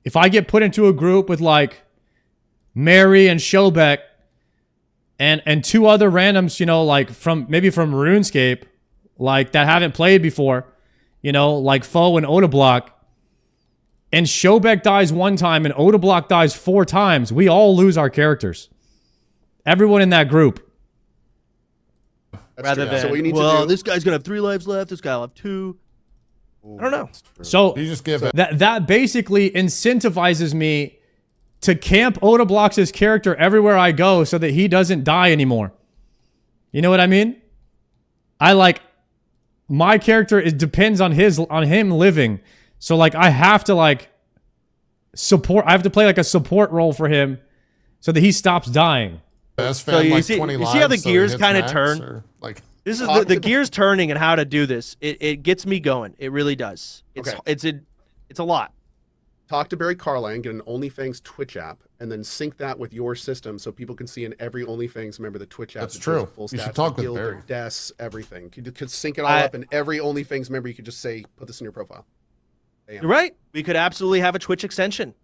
If I get put into a group with like Mary and Showbeck and 2 other randoms, you know, like maybe from RuneScape, like that haven't played before, you know, like Foe and Odablock, and Showbeck dies 1 time and Odablock dies 4 times, we all lose our characters. Everyone in that group. Rather than, So what you need well, to do, this guy's going to have 3 lives left, this guy will have 2. I don't know. So You just give it. that basically incentivizes me to camp Odablock's character everywhere I go so that he doesn't die anymore. You know what I mean? I like my character, it depends on him living. So like I have to like support, I have to play like a support role for him so that he stops dying. Best So fan, you like see, 20 you lives, see how the so he gears hits kind of max, turn? or, like, This is the gears turning and how to do this. It gets me going. It really does. It's a lot. talk to Barry Carline, get an OnlyFans Twitch app, and then sync that with your system so people can see in every OnlyFans member the Twitch app. That's that shows true. Full You stats, should talk the with guild, Barry. their deaths, everything. You could sync it all up, and every OnlyFans member, you could just say, put this in your profile. Bam. You're right. We could absolutely have a Twitch extension,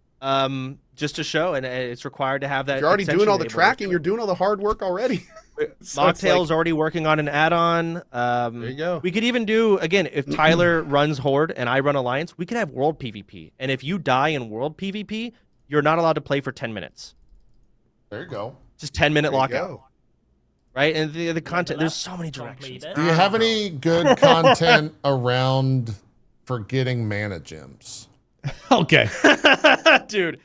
just to show, and it's required to have that. If you're already doing all the extension tracking, you're doing all the hard work already. So it's Mocktail's like- already working on an add-on. There you go. We could even do, again, if Tyler runs Horde and I run Alliance, we could have World PvP. And if you die in World PvP, you're not allowed to play for 10 minutes. There you go. Just 10-minute There you lockout. go. Right? And the content, there's so many directions. Do you have any good content around for getting mana gems? Okay. Dude.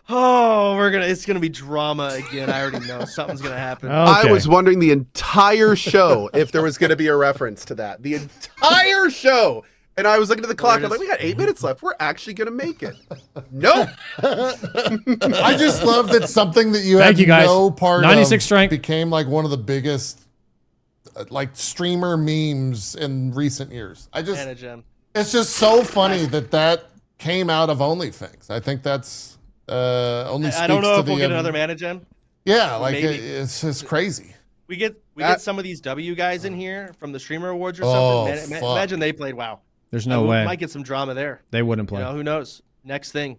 Oh, it's gonna be drama again. I already know something's gonna happen. I was wondering the entire show if there was going to be a reference to that. The entire show. And I was looking at the clock. I'm like, we got 8 minutes left. We're actually going to make it. Nope. I just love that something that you Thank had you, guys. no part 96 of strength. became like one of the biggest like streamer memes in recent years. Mana gem. It's just so funny that came out of OnlyFans. I think that's only speaks I don't know to if we'll the get another mana gem. Yeah, like Maybe. it's crazy. We get some of these W guys in here from the Streamer Awards or Oh, something. fuck. Imagine they played WoW. There's no way. Might get some drama there. They wouldn't play. You know, who knows? Next thing.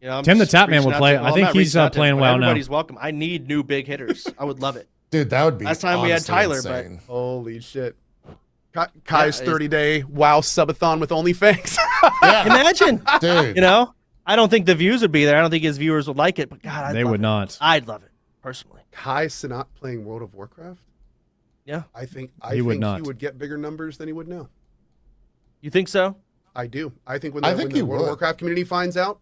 You know, I'm Tim the just Tapman reaching would out play. to- I well, I'm think not he's reaching out to him, playing but well now. Everybody's welcome. I need new big hitters. I would love it. Dude, that would be Last time we had honestly Tyler, insane. Holy shit. Kai's Yeah, 30-day WoW subathon with OnlyFans. Imagine, dude. You know, I don't think the views would be there. I don't think his viewers would like it, but God, They would not. I'd love it personally. Kai Sinat playing World of Warcraft? Yeah. I think He would not. he would get bigger numbers than he would now. You think so? I do. I think when I the, think when the he World of would. Warcraft community finds out,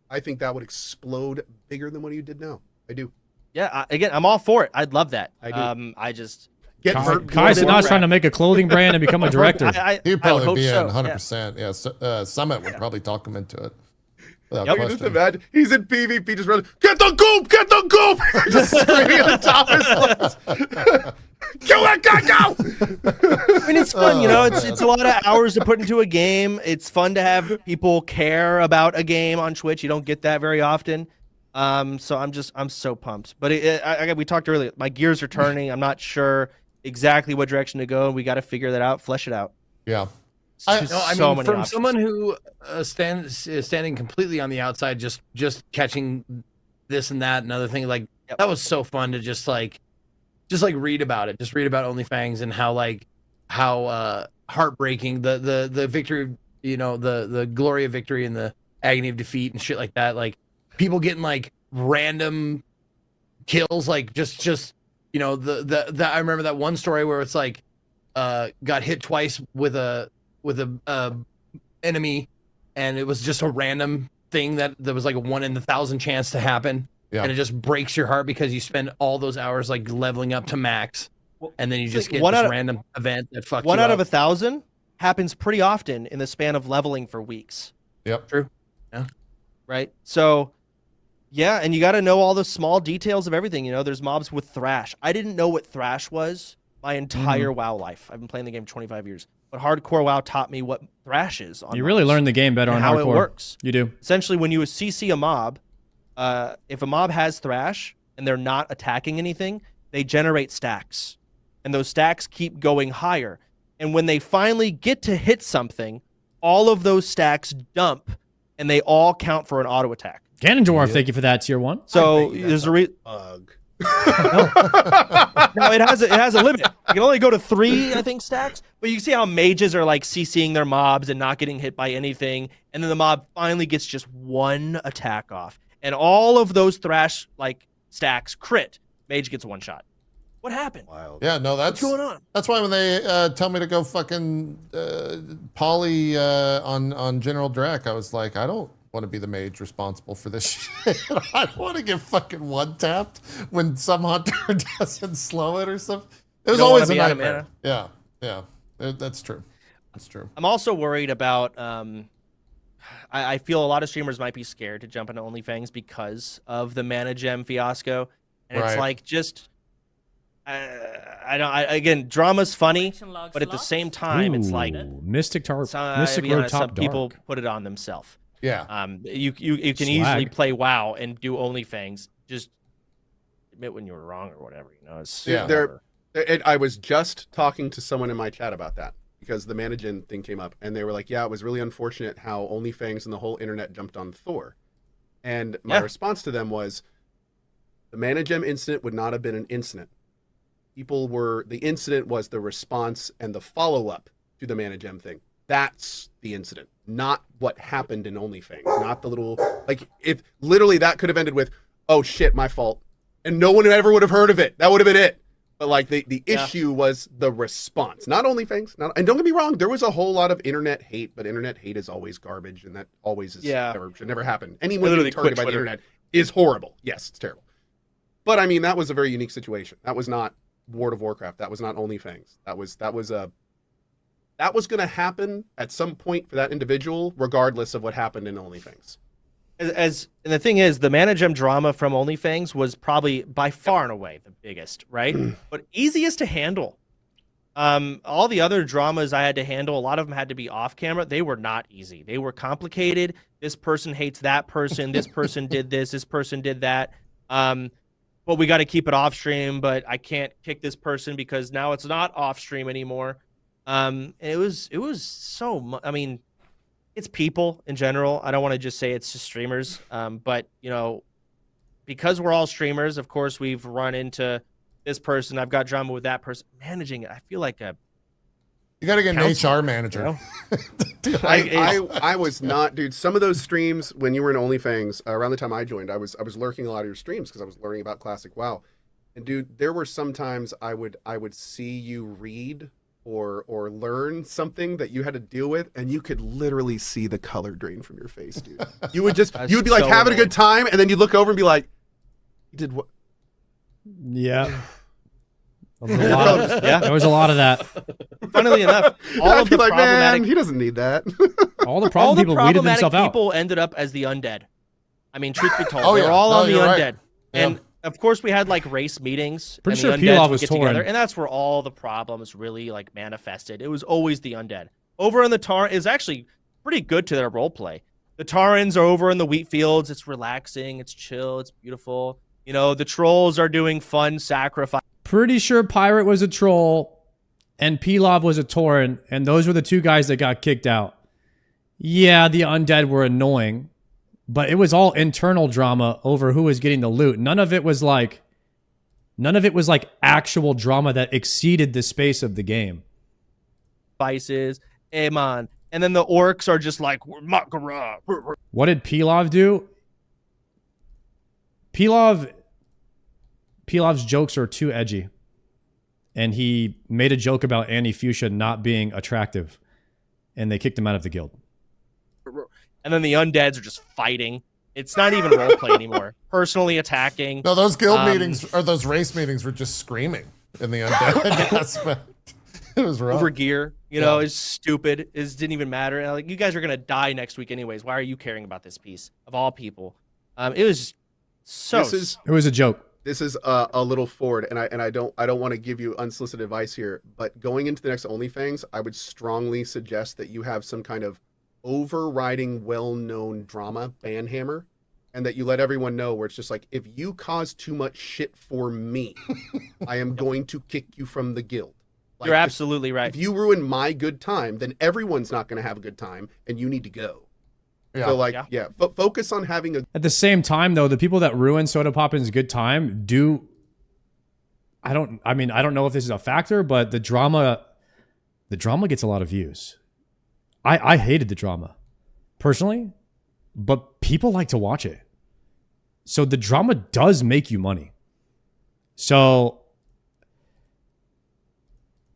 I think that would explode bigger than what he did now. I do. Yeah. Again, I'm all for it. I'd love that. I do. I just Get Kai hurt. Sinat's trying to make a clothing brand and become a director. He'd probably hope be so, in 100%. Yeah, Summit would probably talk him into it. Without You can just question. imagine he's in PvP, just running. Get the goop! Get the goop! Just screaming on top of his lungs. Kill that guy! Go! I mean, it's fun, you know. It's a lot of hours to put into a game. It's fun to have people care about a game on Twitch. You don't get that very often. So I'm so pumped. But we talked earlier. My gears are turning. I'm not sure exactly what direction to go, and we got to figure that out, flesh it out. Yeah. I So mean, many from options. someone who standing completely on the outside, just catching this and that and other things, like that was so fun to just read about it. Just read about OnlyFangs and how heartbreaking the victory, you know, the glory of victory and the agony of defeat and shit like that. Like people getting like random kills, like just you know the I remember that one story where it's like got hit twice with a enemy, and it was just a random thing that there was like a 1 in 1,000 chance to happen. Yeah. And it just breaks your heart because you spend all those hours like leveling up to max, and then you just like get one this out of- random event that fucks One you out up. of 1,000 happens pretty often in the span of leveling for weeks. Yep. True. Yeah. Right. So, yeah, and you got to know all the small details of everything. You know, there's mobs with Thrash. I didn't know what Thrash was my entire WoW life. I've been playing the game 25 years. But hardcore WoW taught me what Thrash is. On You really mobs learn the game better and on how hardcore. it works. You do. Essentially, when you CC a mob, if a mob has Thrash and they're not attacking anything, they generate stacks. And those stacks keep going higher. And when they finally get to hit something, all of those stacks dump, and they all count for an auto attack. Ganon Dwarf, thank you for that, tier 1. So there's a bug. No, it has a limit. You can only go to 3, I think, stacks. But you can see how mages are like CCing their mobs and not getting hit by anything, and then the mob finally gets just 1 attack off, and all of those Thrash like stacks crit. Mage gets 1 shot. What happened? Wild. Yeah, no, that's What's going on? That's why when they tell me to go fucking poly on General Drac, I was like, I don't want to be the mage responsible for this shit. I don't want to get fucking one tapped when some hunter doesn't slow it or something. It was don't always wanna a be out of nightmare. Yeah, that's true. That's true. I'm also worried about. I feel a lot of streamers might be scared to jump into OnlyFangs because of the mana gem fiasco, and it's Right. like just. Again, drama's funny, but at the same time, it's like Mystic Road I'll be honest, Top some Dark. people put it on themselves. Yeah. You can easily play WoW and do OnlyFangs. Just admit when you were wrong or whatever. You know, it's I was just talking to someone in my chat about that because the Managin thing came up, and they were like, "Yeah, it was really unfortunate how OnlyFangs and the whole internet jumped on Thor." And my response to them was, "The Managem incident would not have been an incident. The incident was the response and the follow-up to the Managem thing. That's the incident, not what happened in OnlyFangs, not the little, like, if literally that could have ended with, oh shit, my fault. And no one ever would have heard of it. That would have been it. But like the issue was the response, not OnlyFangs. And don't get me wrong, there was a whole lot of internet hate, but internet hate is always garbage, and that always is should never happen. Anyone Literally being targeted by the quit Twitter. internet is horrible. Yes, it's terrible. But I mean, that was a very unique situation. That was not World of Warcraft. That was not OnlyFangs. That was going to happen at some point for that individual, regardless of what happened in OnlyFangs. And the thing is, the Managem drama from OnlyFangs was probably by far and away the biggest, right? But easiest to handle. All the other dramas I had to handle, a lot of them had to be off camera. They were not easy. They were complicated. This person hates that person. This person did this. This person did that. but we got to keep it off stream. But I can't kick this person because now it's not off stream anymore. And it was so much. I mean, it's people in general. I don't want to just say it's just streamers. But you know, because we're all streamers, of course, we've run into this person. I've got drama with that person. Managing it, I feel like a. You got to get an HR manager. You know? I was not, dude. Some of those streams when you were in OnlyFangs, around the time I joined, I was lurking a lot of your streams because I was learning about Classic WoW. And dude, there were some times I would see you read or learn something that you had to deal with, and you could literally see the color drain from your face, dude. You would be like having a good time, and then you look over and be like, "You did what?" Yeah. There was a lot of that. Funnily enough, all of the like, problematic man, he doesn't need that. All the problem people weeded themselves out. People ended up as the undead. I mean, truth be told, Oh, they're yeah. all No, on the you're undead. right. And of course, we had like race meetings. Pretty and the sure undeads Pilaf would was get Tauren. together, and that's where all the problems really like manifested. It was always the undead. Over in the Tar is actually pretty good to their role play. The Taurens are over in the wheat fields. It's relaxing. It's chill. It's beautiful. You know, the trolls are doing fun sacrifice. Pretty sure Pirate was a troll and Pilaf was a Tauren, and those were the two guys that got kicked out. Yeah, the undead were annoying, but it was all internal drama over who was getting the loot. None of it was like actual drama that exceeded the space of the game. Vices, Amon, and then the orcs are just like Makara. What did Pilaf do? Pilav's jokes are too edgy. And he made a joke about Annie Fuchsia not being attractive. And they kicked him out of the guild. And then the undeads are just fighting. It's not even roleplay anymore. Personally attacking. No, those guild meetings or those race meetings were just screaming in the undead aspect. It was rough. Over gear, you know, it's stupid. It didn't even matter. Like, you guys are gonna die next week anyways. Why are you caring about this piece of all people? It was so. It was a joke. This is a little forward, and I don't want to give you unsolicited advice here, but going into the next OnlyFangs, I would strongly suggest that you have some kind of overriding, well-known drama banhammer, and that you let everyone know where it's just like, if you cause too much shit for me, I am going to kick you from the guild. Like, You're absolutely right. If you ruin my good time, then everyone's not going to have a good time, and you need to go. Yeah. So like, focus on having a. At the same time, though, the people that ruin Soda Poppin's good time do. I don't know if this is a factor, but the drama gets a lot of views. I hated the drama, personally, but people like to watch it. So the drama does make you money. So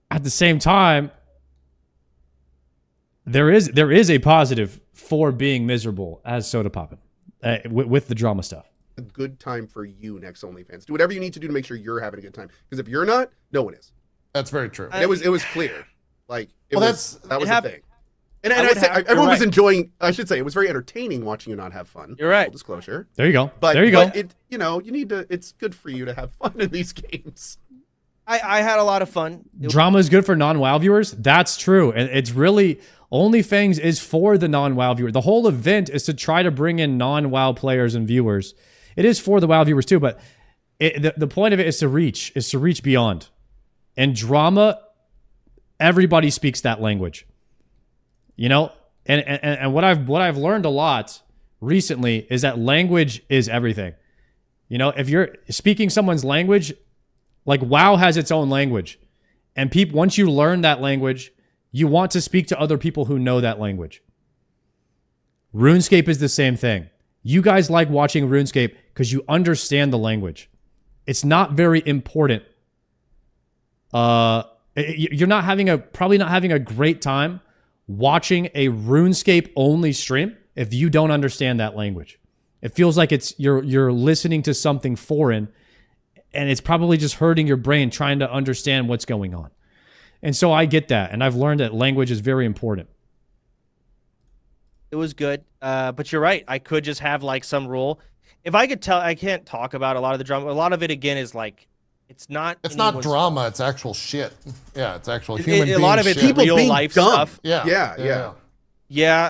at the same time, there is a positive for being miserable as Soda Poppin with the drama stuff. A good time for you next OnlyFans. Do whatever you need to do to make sure you're having a good time. Because if you're not, no one is. That's very true. And it was clear. Like that was the thing. And everyone was enjoying. I should say it was very entertaining watching you not have fun. You're right. Full disclosure. There you go. But there you go. It you need to. It's good for you to have fun in these games. I had a lot of fun. Drama is good for non-WoW viewers. That's true. And it's really, OnlyFangs is for the non-WoW viewer. The whole event is to try to bring in non-WoW players and viewers. It is for the WoW viewers too, but the point of it is to reach beyond. And drama, everybody speaks that language. You know? And what I've learned a lot recently is that language is everything. You know, if you're speaking someone's language, like WoW has its own language. And once you learn that language, you want to speak to other people who know that language. RuneScape is the same thing. You guys like watching RuneScape because you understand the language. It's not very important. You're probably not having a great time watching a RuneScape only stream if you don't understand that language. It feels like you're listening to something foreign. And it's probably just hurting your brain trying to understand what's going on. And so I get that. And I've learned that language is very important. It was good. But you're right. I could just have like some rule. If I could tell, I can't talk about a lot of the drama. A lot of it, again, is like, it's not drama. It's actual shit. Yeah, it's actual human being A lot of it's shit. real life stuff. Yeah. Yeah.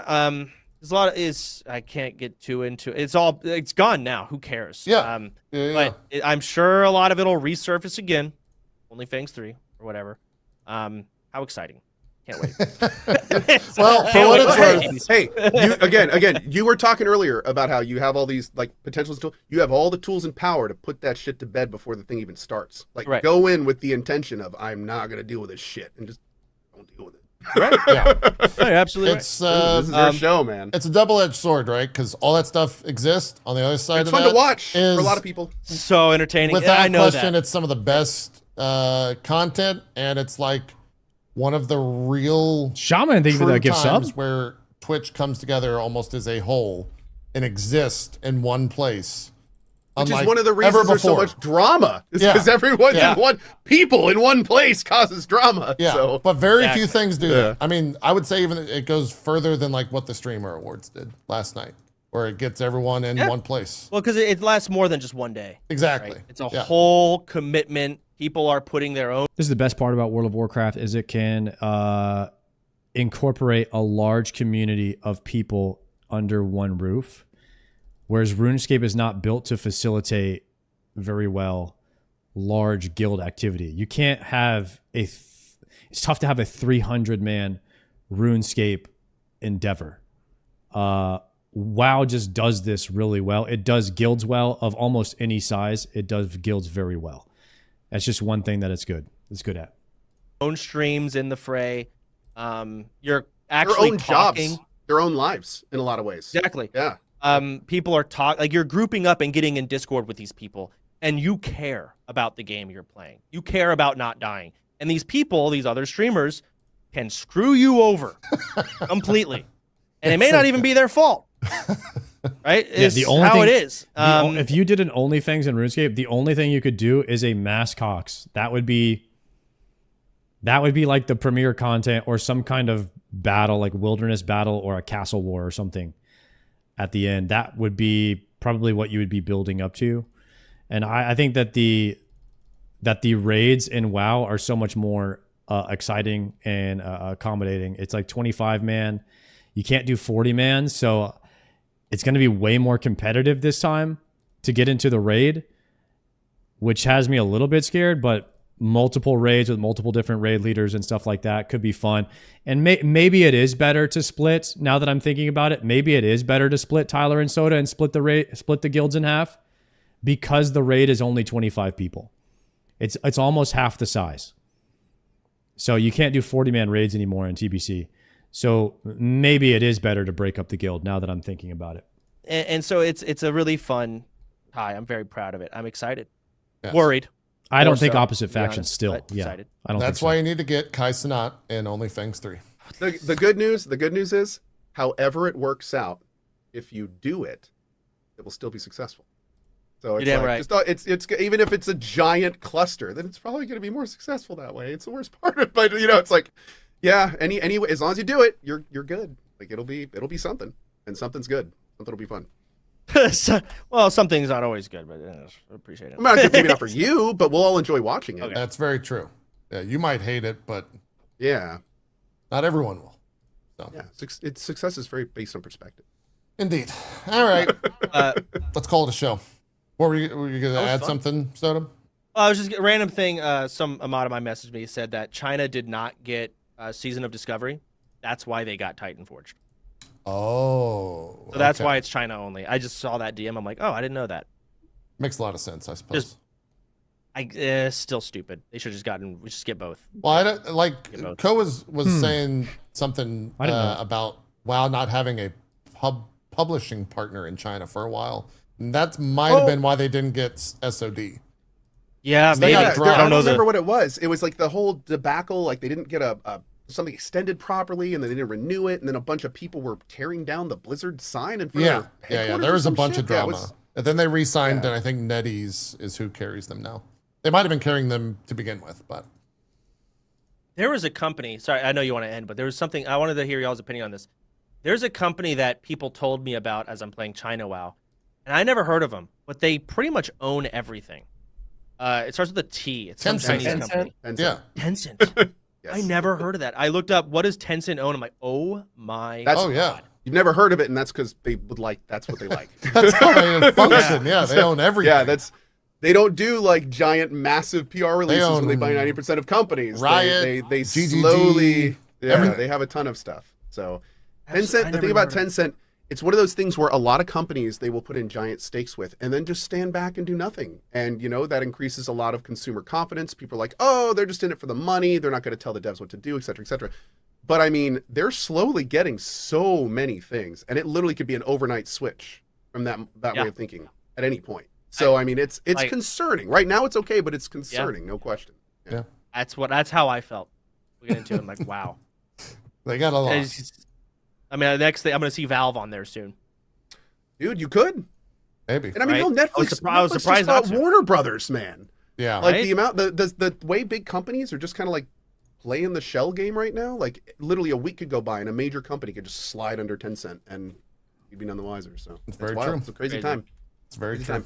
There's a lot of I can't get too into it. It's gone now. Who cares? Yeah. But I'm sure a lot of it'll resurface again. Only Fangs 3 or whatever. How exciting. Can't wait. Well, for what it's worth. Hey, again, you were talking earlier about how you have all these like potentials. You have all the tools and power to put that shit to bed before the thing even starts. Like, go in with the intention of I'm not gonna deal with this shit, and just don't deal with it. Right? Yeah. Oh, absolutely. It's this is our show, man. It's a double-edged sword, right? Because all that stuff exists on the other side. It's of fun that to watch for a is- lot of people. So entertaining. Without I know question, that. it's some of the best content, and it's like one of the real Shaman, thank you for true that gift sub. times where Twitch comes together almost as a whole and exists in one place. Which is unlike one of the ever reasons there's so before. much drama. Is Yeah. because everyone's Yeah. in one. People in one place causes drama. Yeah, So. but very Exactly. few things do Yeah. that. I mean, I would say even it goes further than like what the Streamer Awards did last night, where it gets everyone in one place. Well, because it lasts more than just one day. Exactly. Right? It's a Yeah. whole commitment. People are putting their own. This is the best part about World of Warcraft is it can incorporate a large community of people under one roof, whereas RuneScape is not built to facilitate very well large guild activity. You can't have it's tough to have a 300-man RuneScape endeavor. WoW just does this really well. It does guilds well of almost any size. It does guilds very well. That's just one thing that it's good at. Own streams in the fray. You're Their actually own talking. jobs, their own lives in a lot of ways. Exactly. Yeah. People are like you're grouping up and getting in Discord with these people, and you care about the game you're playing. You care about not dying. And these people, these other streamers, can screw you over completely. And it may not even be their fault. Right? It's the only how thing, it is. If you did an OnlyFans in RuneScape, the only thing you could do is a mass Cox. That would be like the premier content or some kind of battle, like wilderness battle or a castle war or something at the end. That would be probably what you would be building up to. And I think that the raids in WoW are so much more exciting and accommodating. It's like 25 man. You can't do 40 man, so it's going to be way more competitive this time to get into the raid, which has me a little bit scared, but multiple raids with multiple different raid leaders and stuff like that could be fun. And maybe it is better to split, now that I'm thinking about it, maybe it is better to split Tyler and Soda and split the guilds in half, because the raid is only 25 people. It's almost half the size. So you can't do 40-man raids anymore in TBC. So maybe it is better to break up the guild now that I'm thinking about it. And so it's a really fun tie. I'm very proud of it. I'm excited. Yes. Worried. I don't More think so, opposite to be factions honest, still. but Yeah. excited. I don't That's think why so. you need to get Kai Cenat in OnlyFans 3. The good news is, however it works out, if you do it, it will still be successful. So it's You're damn like, right. it's even if it's a giant cluster, then it's probably going to be more successful that way. It's the worst part of it, but it's like, yeah, anyway, as long as you do it, you're good. Like it'll be something, and something's good. Something will be fun. Well, something's not always good, but I appreciate it. Maybe not for you, but we'll all enjoy watching it. Okay. That's very true. Yeah, you might hate it, but Yeah. not everyone will. So. Yeah. Success is very based on perspective. Indeed. All right. Let's call it a show. What were you going to add something, Sodom? I was just a random thing. Some mod of my messaged me said that China did not get Season of Discovery. That's why they got Titan Forged. Oh. So that's okay. why it's China only. I just saw that DM. I'm like, oh, I didn't know that. Makes a lot of sense, I suppose. Still stupid. They should have just gotten. We just get both. Well, I don't like. Get both. Ko was saying something about WoW not having a publishing partner in China for a while. And that might have been why they didn't get SOD. Yeah, maybe. I don't remember what it was. It was like the whole debacle. Like they didn't get something extended properly, and then they didn't renew it, and then a bunch of people were tearing down the Blizzard sign in front of their headquarters. There was or a some bunch shit. of drama. And then they re-signed, and I think NetEase is who carries them now. They might have been carrying them to begin with, but There was a company. Sorry, I know you want to end, but there was something I wanted to hear y'all's opinion on this. There's a company that people told me about as I'm playing China WoW, and I never heard of them, but they pretty much own everything. It starts with a T. It's some Chinese company. Yeah. Tencent. I never heard of that. I looked up what does Tencent own. I'm like, oh my god. You've never heard of it, and that's because they would like. That's what they like. That's how they function. Yeah, they own everything. Yeah, they don't do like giant, massive PR releases when they buy 90% of companies. Riot, they GGG, slowly. Yeah, everything. they have a ton of stuff. So, Tencent. The thing about Tencent, it's one of those things where a lot of companies they will put in giant stakes with, and then just stand back and do nothing. And that increases a lot of consumer confidence. People are like, oh, they're just in it for the money. They're not going to tell the devs what to do, et cetera, et cetera. But I mean, they're slowly getting so many things, and it literally could be an overnight switch from that way of thinking at any point. So I mean, it's concerning. Right now, it's okay, but it's concerning, no question. Yeah, that's how I felt. We get into it. I'm like, wow, they got a lot. I mean, the next thing I'm going to see Valve on there soon. Dude, you could maybe. And I mean, Netflix. I was surprised about Warner Brothers, man. Yeah, like the amount, the way big companies are just kind of like playing the shell game right now. Like literally a week could go by and a major company could just slide under Tencent and you'd be none the wiser. So it's very wild. true. It's a crazy time. It's very true.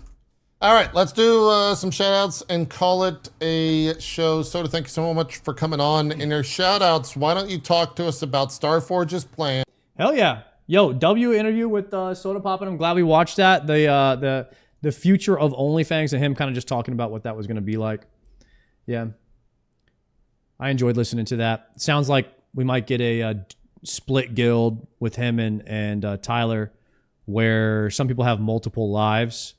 All right, let's do some shout outs and call it a show. Soda, thank you so much for coming on. In your shout outs, why don't you talk to us about Starforge's plan? Hell yeah. Yo, W interview with Soda Pop, and I'm glad we watched that. The future of OnlyFans and him kind of just talking about what that was going to be like. Yeah. I enjoyed listening to that. Sounds like we might get a split guild with him and Tyler, where some people have multiple lives.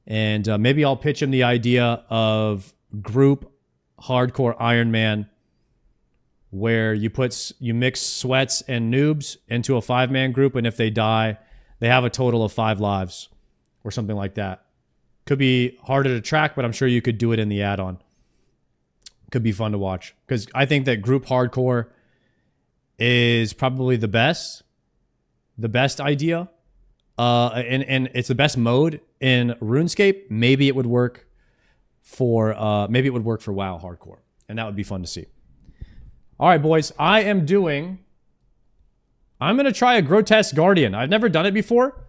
And maybe I'll pitch him the idea of group hardcore Iron Man, where you mix sweats and noobs into a 5-man group, and if they die, they have a total of 5 lives or something like that. Could be harder to track, but I'm sure you could do it in the add-on. Could be fun to watch, because I think that group hardcore is probably the best idea, and it's the best mode in RuneScape. Maybe it would work for WoW hardcore, and that would be fun to see. All right, boys, I'm going to try a Grotesque Guardian. I've never done it before.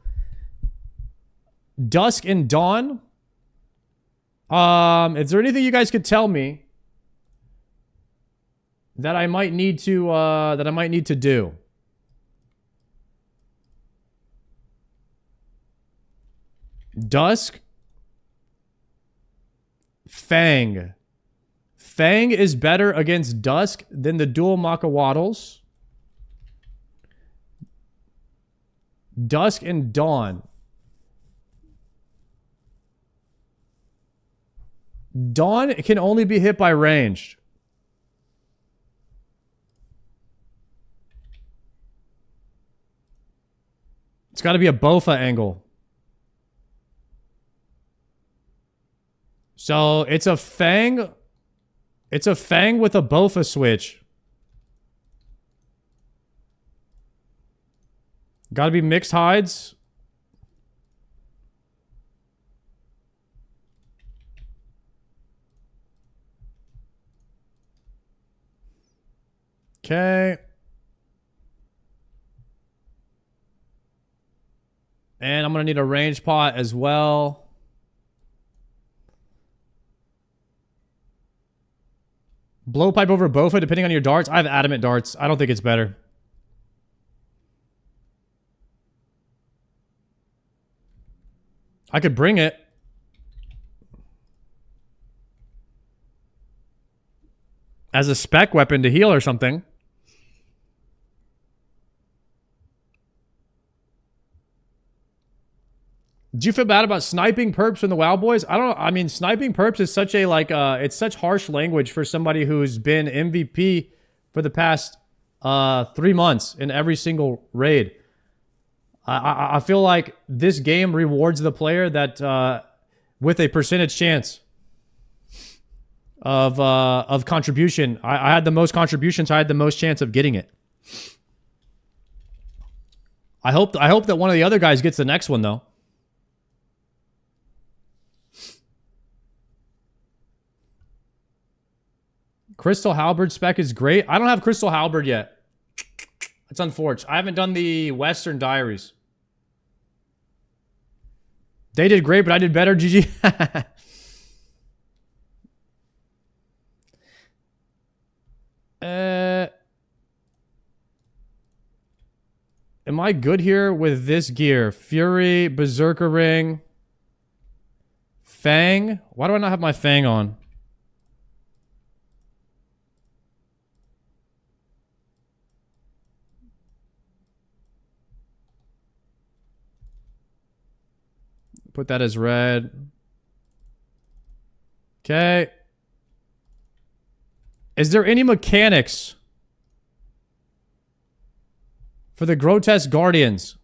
Dusk and Dawn. Is there anything you guys could tell me that I might need to do? Dusk. Fang. Fang is better against Dusk than the dual Makawaddles. Dusk and Dawn. Dawn can only be hit by ranged. It's got to be a Bofa angle. So it's a Fang. It's a Fang with a Bofa switch. Got to be mixed hides. Okay. And I'm going to need a range pot as well. Blowpipe over Bofa, depending on your darts. I have adamant darts. I don't think it's better. I could bring it. As a spec weapon to heal or something. Do you feel bad about sniping perps from the WoW boys? I don't know. I mean, sniping perps is such a it's such harsh language for somebody who's been MVP for the past 3 months in every single raid. I feel like this game rewards the player that with a percentage chance of contribution. I had the most contributions, so I had the most chance of getting it. I hope that one of the other guys gets the next one though. Crystal Halberd spec is great. I don't have Crystal Halberd yet. It's unfortunate. I haven't done the Western Diaries. They did great, but I did better. GG. Am I good here with this gear? Fury, Berserker Ring, Fang. Why do I not have my Fang on? Put that as red. Okay. Is there any mechanics for the Grotesque Guardians?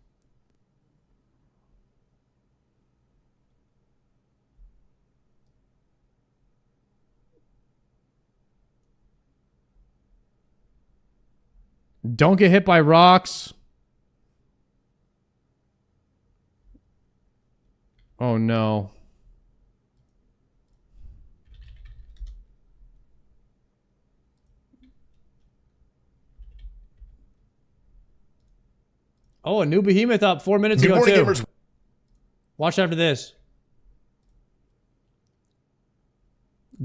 Don't get hit by rocks. Oh no. Oh, a new behemoth up 4 minutes ago too. Gamers. Watch after this.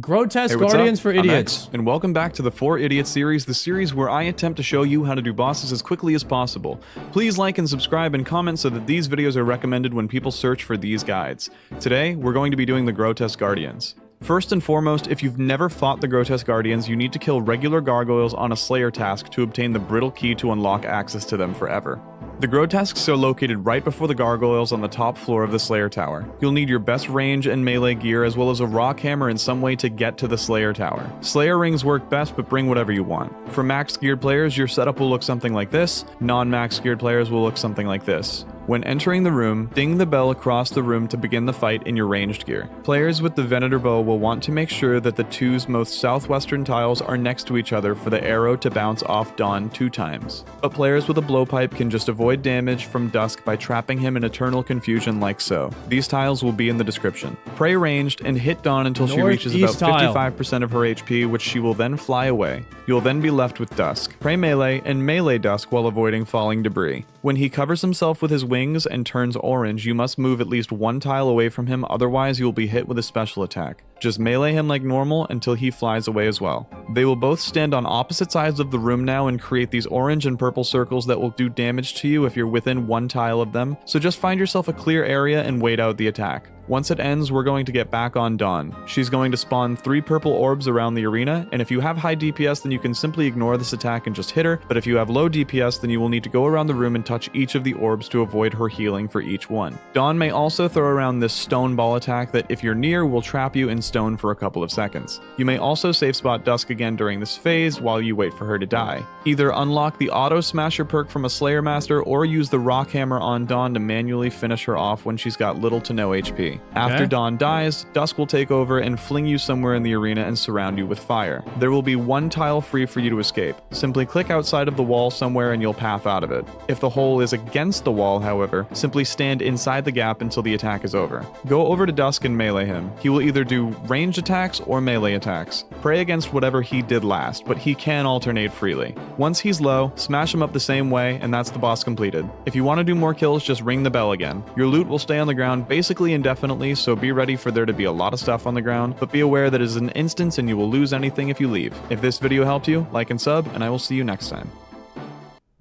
Grotesque Guardians for Idiots. And welcome back to the 4 Idiots series, the series where I attempt to show you how to do bosses as quickly as possible. Please like and subscribe and comment so that these videos are recommended when people search for these guides. Today, we're going to be doing the Grotesque Guardians. First and foremost, if you've never fought the Grotesque Guardians, you need to kill regular gargoyles on a Slayer task to obtain the brittle key to unlock access to them forever. The Grotesques are located right before the gargoyles on the top floor of the Slayer Tower. You'll need your best range and melee gear as well as a rock hammer in some way to get to the Slayer Tower. Slayer rings work best, but bring whatever you want. For max geared players, your setup will look something like this. Non-max geared players will look something like this. When entering the room, ding the bell across the room to begin the fight in your ranged gear. Players with the Venator bow will want to make sure that the 2's most southwestern tiles are next to each other for the arrow to bounce off Dawn 2 times. But players with a blowpipe can just avoid damage from Dusk by trapping him in Eternal Confusion like so. These tiles will be in the description. Pray ranged and hit Dawn until she reaches about 55% of her HP, which she will then fly away. You'll then be left with Dusk. Pray melee and melee Dusk while avoiding falling debris. When he covers himself with his wings and turns orange, you must move at least 1 tile away from him, otherwise you'll be hit with a special attack. Just melee him like normal until he flies away as well. They will both stand on opposite sides of the room now and create these orange and purple circles that will do damage to you if you're within 1 tile of them, so just find yourself a clear area and wait out the attack. Once it ends, we're going to get back on Dawn. She's going to spawn 3 purple orbs around the arena, and if you have high DPS then you can simply ignore this attack and just hit her, but if you have low DPS then you will need to go around the room and touch each of the orbs to avoid her healing for each one. Dawn may also throw around this stone ball attack that if you're near will trap you in stone for a couple of seconds. You may also safe spot Dusk again during this phase while you wait for her to die. Either unlock the auto smasher perk from a Slayer Master or use the rock hammer on Dawn to manually finish her off when she's got little to no HP. After Dawn dies, Dusk will take over and fling you somewhere in the arena and surround you with fire. There will be 1 tile free for you to escape. Simply click outside of the wall somewhere and you'll path out of it. If the hole is against the wall, however, simply stand inside the gap until the attack is over. Go over to Dusk and melee him. He will either do ranged attacks or melee attacks. Pray against whatever he did last, but he can alternate freely. Once he's low, smash him up the same way, and that's the boss completed. If you want to do more kills, just ring the bell again. Your loot will stay on the ground basically indefinitely, so be ready for there to be a lot of stuff on the ground, but be aware that it is an instance and you will lose anything if you leave. If this video helped you, like and sub, and I will see you next time.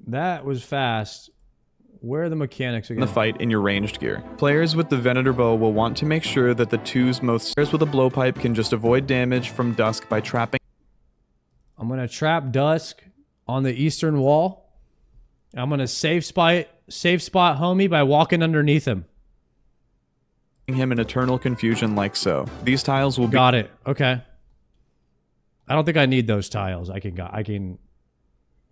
That was fast. Where are the mechanics again? The fight in your ranged gear. Players with the Venator bow will want to make sure that the 2's most players with a blowpipe can just avoid damage from Dusk by trapping. I'm gonna trap Dusk on the eastern wall. I'm gonna safe spot homie by walking underneath him. Him in Eternal Confusion like so. These tiles will be— Got it. Okay. I don't think I need those tiles. I can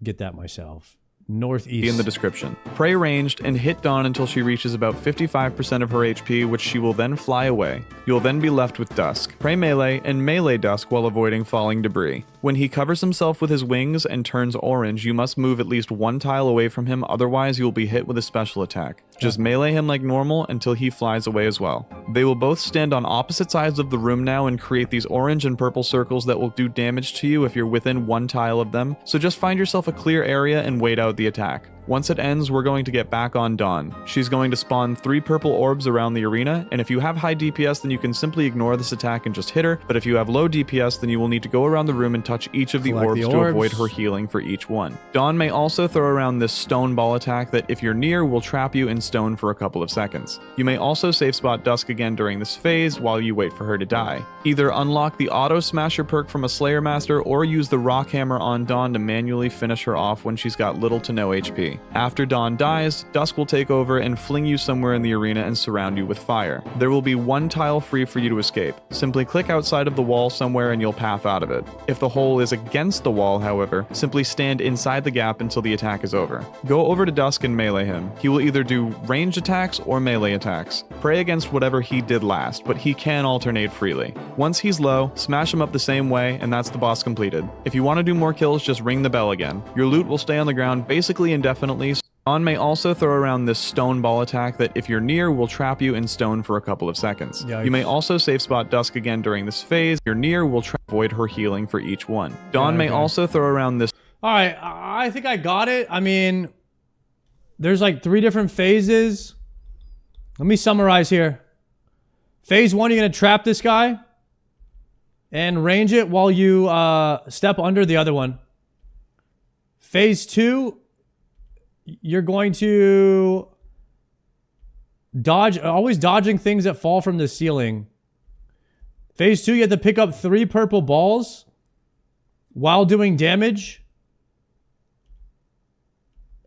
get that myself. Northeast. In the description. Pray ranged and hit Dawn until she reaches about 55% of her HP, which she will then fly away. You'll then be left with Dusk. Pray melee and melee Dusk while avoiding falling debris. When he covers himself with his wings and turns orange, you must move at least 1 tile away from him, otherwise you'll be hit with a special attack. Just melee him like normal until he flies away as well. They will both stand on opposite sides of the room now and create these orange and purple circles that will do damage to you if you're within 1 tile of them, so just find yourself a clear area and wait out the attack. Once it ends, we're going to get back on Dawn. She's going to spawn 3 purple orbs around the arena, and if you have high DPS, then you can simply ignore this attack and just hit her, but if you have low DPS, then you will need to go around the room and touch each of the orbs to avoid her healing for each one. Dawn may also throw around this stone ball attack that, if you're near, will trap you in stone for a couple of seconds. You may also safe spot Dusk again during this phase while you wait for her to die. Either unlock the Auto Smasher perk from a Slayer Master, or use the Rock Hammer on Dawn to manually finish her off when she's got little to no HP. After Dawn dies, Dusk will take over and fling you somewhere in the arena and surround you with fire. There will be 1 tile free for you to escape. Simply click outside of the wall somewhere and you'll path out of it. If the hole is against the wall, however, simply stand inside the gap until the attack is over. Go over to Dusk and melee him. He will either do ranged attacks or melee attacks. Pray against whatever he did last, but he can alternate freely. Once he's low, smash him up the same way, and that's the boss completed. If you want to do more kills, just ring the bell again. Your loot will stay on the ground basically indefinitely. Dawn may also throw around this stone ball attack that, if you're near, will trap you in stone for a couple of seconds. Yikes. You may also safe spot Dusk again during this phase. If you're near, will avoid her healing for each one. Dawn may also throw around this. Alright, I think I got it. I mean, there's like 3 different phases. Let me summarize here. Phase 1, you're going to trap this guy and range it while you step under the other one. Phase 2, you're going to dodge, always dodging things that fall from the ceiling. Phase 2, you have to pick up 3 purple balls while doing damage.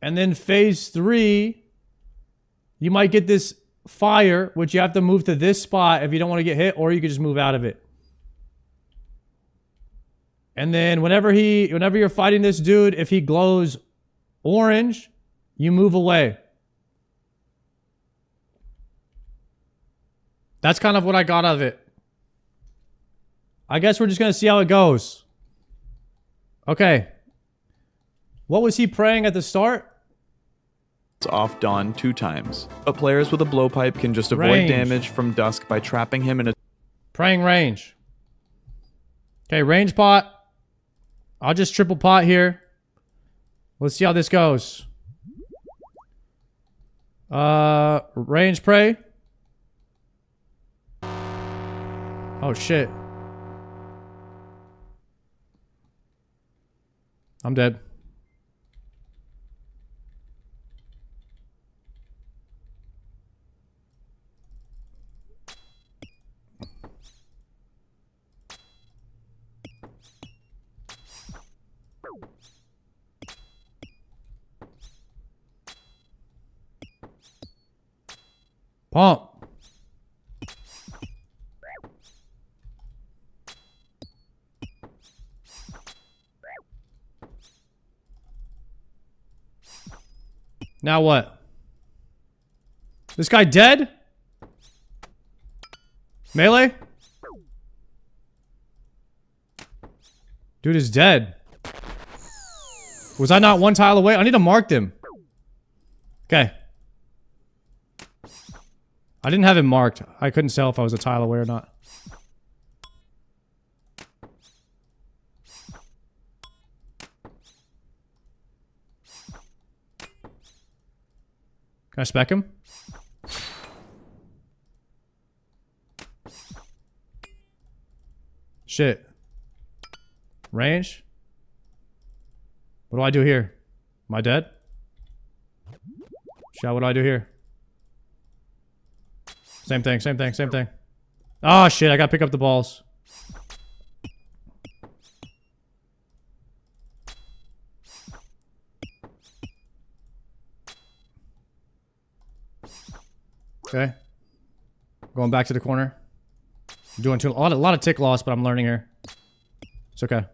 And then phase 3, you might get this fire, which you have to move to this spot if you don't want to get hit, or you can just move out of it. And then whenever you're fighting this dude, if he glows orange, you move away. That's kind of what I got out of it. I guess we're just going to see how it goes. Okay. What was he praying at the start? Off Dawn 2 times. But players with a blowpipe can just avoid Range. damage from Dusk by trapping him in a... Praying range. Okay, range pot. I'll just triple pot here. Let's see how this goes. Range pray. Oh shit. I'm dead. Pump. Now what? This guy dead? Melee? Dude is dead. Was I not 1 tile away? I need to mark them. Okay. I didn't have him marked. I couldn't tell if I was a tile away or not. Can I spec him? Shit. Range? What do I do here? Am I dead? Shit, what do I do here? Same thing, same thing, same thing. Oh shit, I gotta pick up the balls. Okay. Going back to the corner. I'm doing a lot of tick loss, but I'm learning here. It's okay.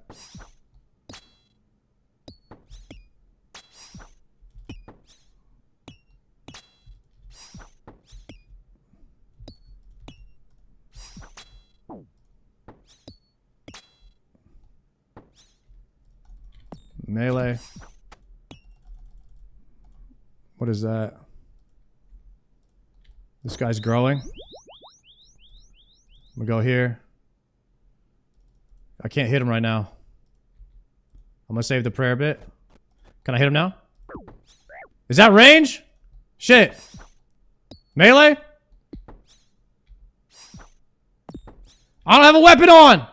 Melee. What is that? This guy's growing. We go here. I can't hit him right now. I'm gonna save the prayer bit. Can I hit him now? Is that range? Shit. Melee? I don't have a weapon on!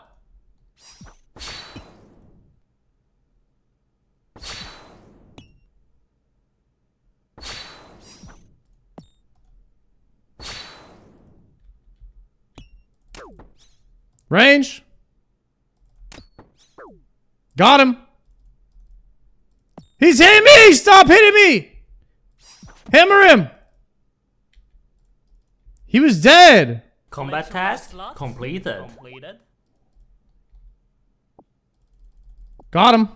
Range? Got him. He's hitting me! Stop hitting me! Hammer him! He was dead. Combat task completed. Got him.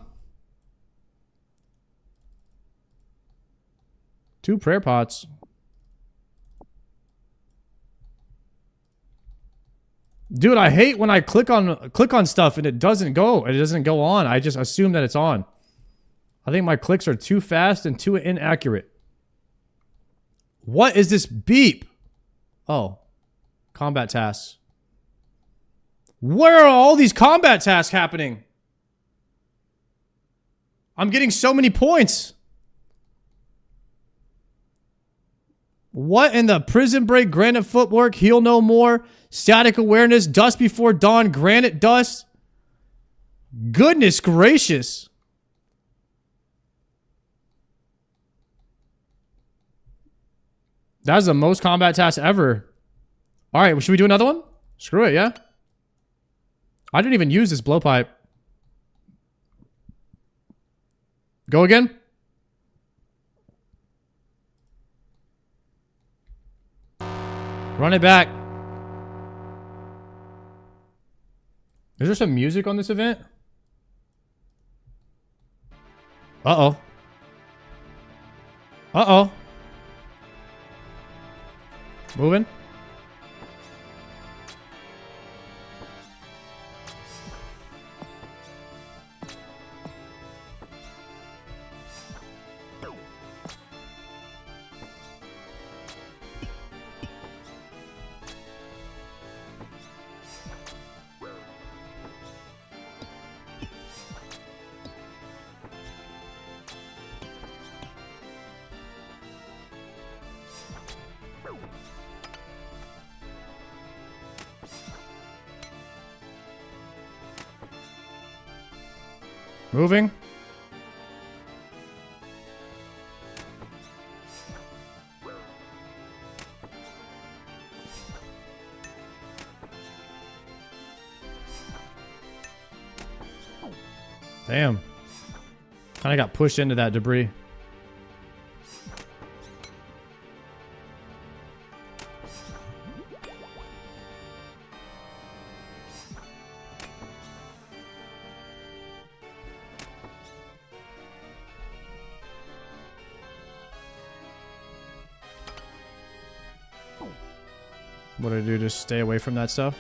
2 prayer pots. Dude, I hate when I click on stuff and it doesn't go. It doesn't go on. I just assume that it's on. I think my clicks are too fast and too inaccurate. What is this beep? Oh. Combat tasks. Where are all these combat tasks happening? I'm getting so many points. What in the prison break? Granite footwork, heal no more, static awareness, dust before dawn, granite dust. Goodness gracious. That's the most combat tasks ever. All right, should we do another one? Screw it, yeah. I didn't even use this blowpipe. Go again. Run it back. Is there some music on this event? Uh-oh. Uh-oh. Moving. Moving. Damn. Kinda got pushed into that debris. What do I do? Just stay away from that stuff?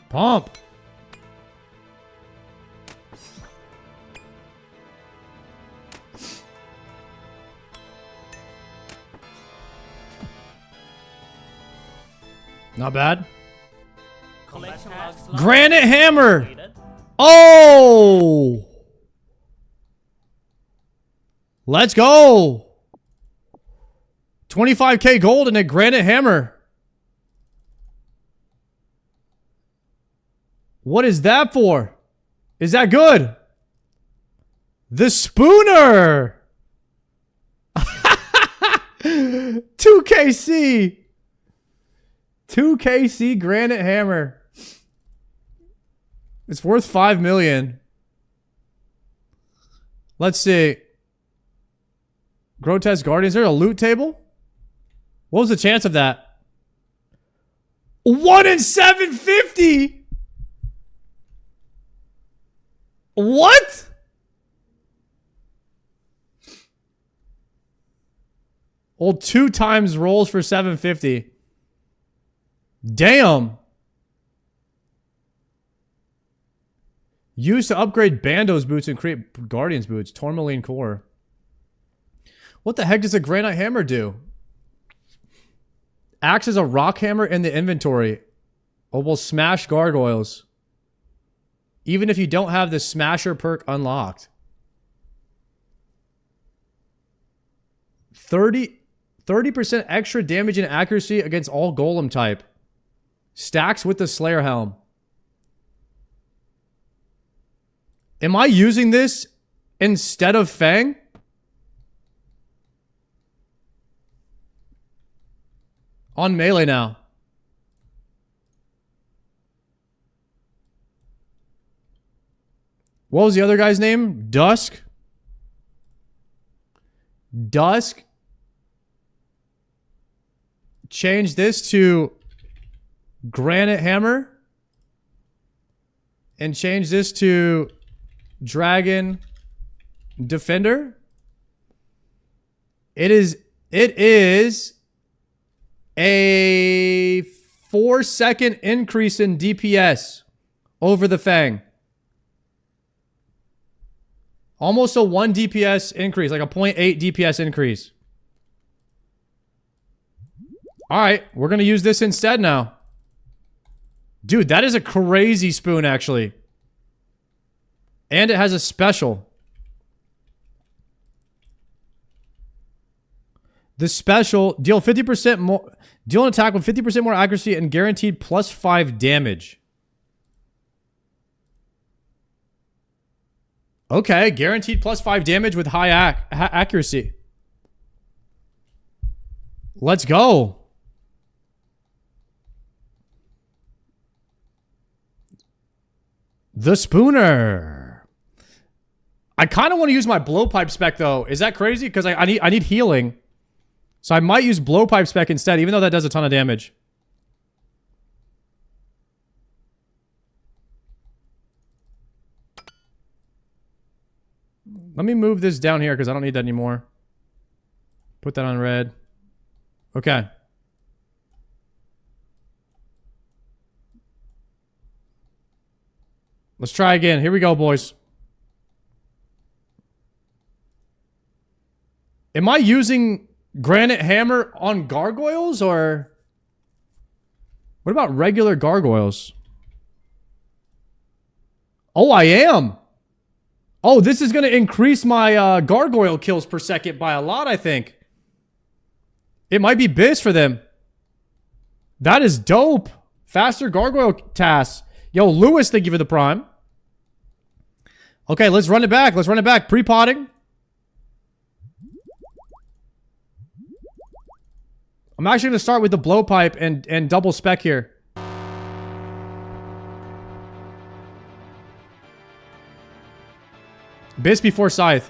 Pump. Not bad. Granite hammer. Oh. Let's go. 25k gold and a granite hammer. What is that for? Is that good? The spooner. 2KC. 2KC granite hammer. It's worth 5 million. Let's see. Grotesque Guardian. Is there a loot table? What was the chance of that? 1 in 750. What? Old 2 times rolls for 750. Damn. Used to upgrade Bando's boots and create Guardian's boots. Tourmaline core. What the heck does a granite hammer do? Acts as a rock hammer in the inventory. Or will smash gargoyles. Even if you don't have the smasher perk unlocked. 30% extra damage and accuracy against all golem type. Stacks with the Slayer Helm. Am I using this instead of Fang? On melee now. What was the other guy's name? Dusk? Dusk. Change this to Granite Hammer. And change this to Dragon Defender. It is a 4-second increase in DPS over the Fang. Almost a 1 DPS increase, like a 0.8 DPS increase. Alright, we're going to use this instead now. Dude, that is a crazy spoon, actually. And it has a special. The special, deal 50% more, deal an attack with 50% more accuracy and guaranteed +5 damage. Okay, guaranteed +5 damage with high accuracy. Let's go. The Spooner. I kind of want to use my blowpipe spec though. Is that crazy? Because I need healing. So I might use blowpipe spec instead, even though that does a ton of damage. Let me move this down here because I don't need that anymore. Put that on red. Okay. Let's try again. Here we go, boys. Am I using Granite Hammer on gargoyles or what about regular gargoyles? Oh, I am. Oh, this is going to increase my gargoyle kills per second by a lot, I think. It might be biz for them. That is dope. Faster gargoyle tasks. Yo, Lewis, thank you for the prime. Okay, let's run it back. Let's run it back. Pre-potting. I'm actually going to start with the blowpipe and double spec here. Biz before Scythe.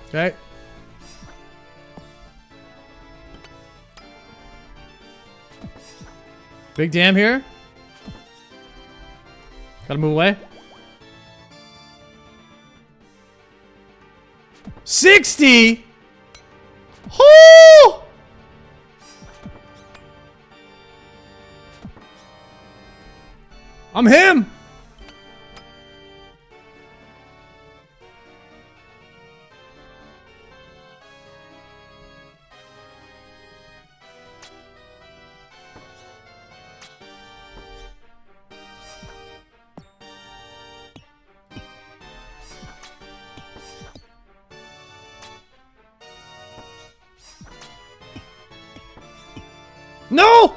Okay. Big dam here. Gotta move away. 60! I'm him! No!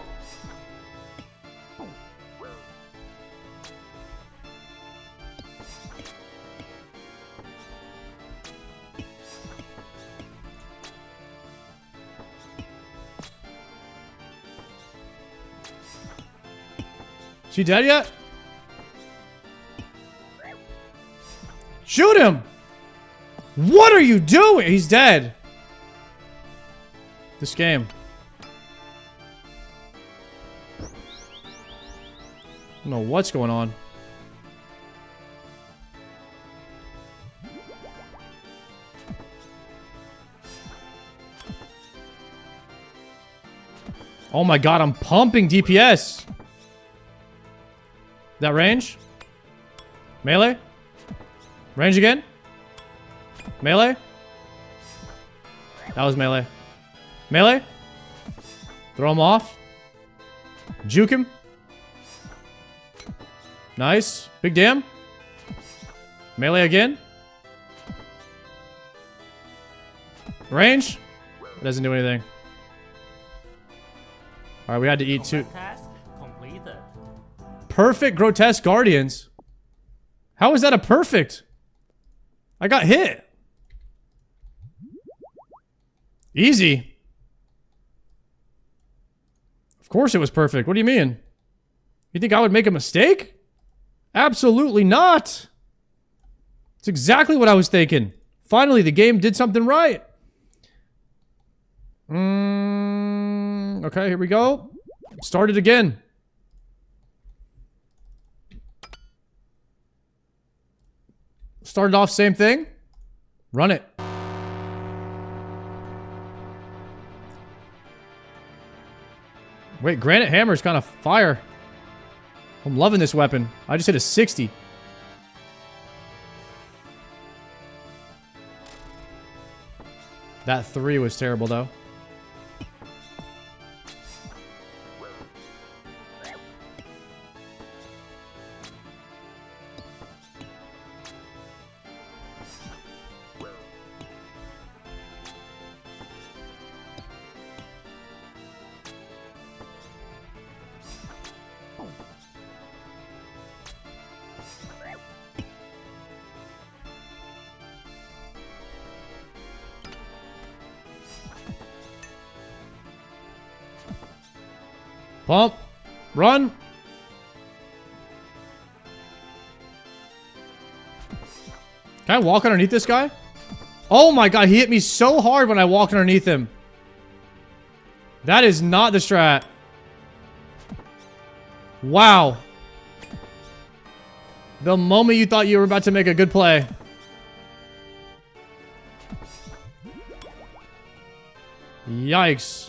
She dead yet? Shoot him! What are you doing? He's dead. This game. I don't know what's going on. Oh my god, I'm pumping DPS. That range? Melee? Range again? Melee? That was melee. Melee? Throw him off. Juke him. Nice. Big damn. Melee again. Range? It doesn't do anything. Alright, we had to eat two. Perfect grotesque guardians. How is that a perfect? I got hit. Easy. Of course it was perfect. What do you mean? You think I would make a mistake? Absolutely not. It's exactly what I was thinking. Finally, the game did something right. Okay, here we go. Start it again. Started off same thing. Run it. Wait, Granite Hammer's kind of fire. I'm loving this weapon. I just hit a 60. That 3 was terrible, though. Pump. Run. Can I walk underneath this guy? Oh my god, he hit me so hard when I walked underneath him. That is not the strat. Wow. The moment you thought you were about to make a good play. Yikes.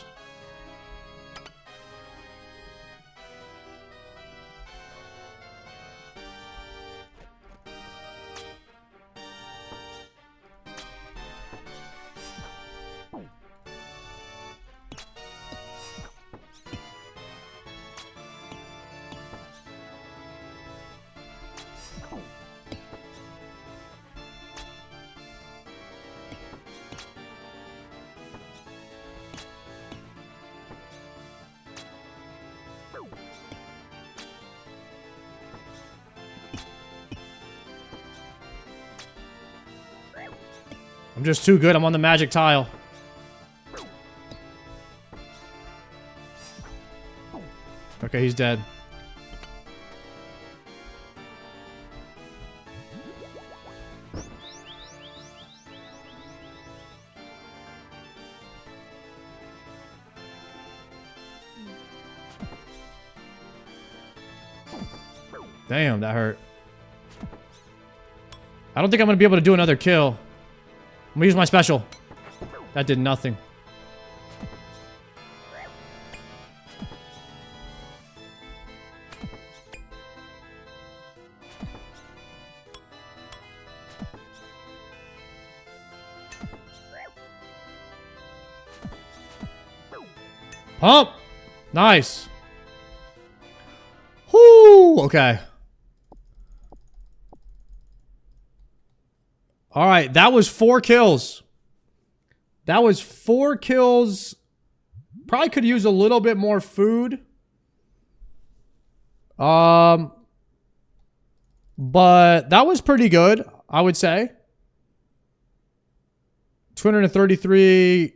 I'm just too good. I'm on the magic tile. Okay, he's dead. Damn, that hurt. I don't think I'm going to be able to do another kill. I'm gonna use my special. That did nothing. Pump. Nice. Whoo. Okay. All right. That was 4 kills. That was 4 kills. Probably could use a little bit more food. But that was pretty good, I would say. 233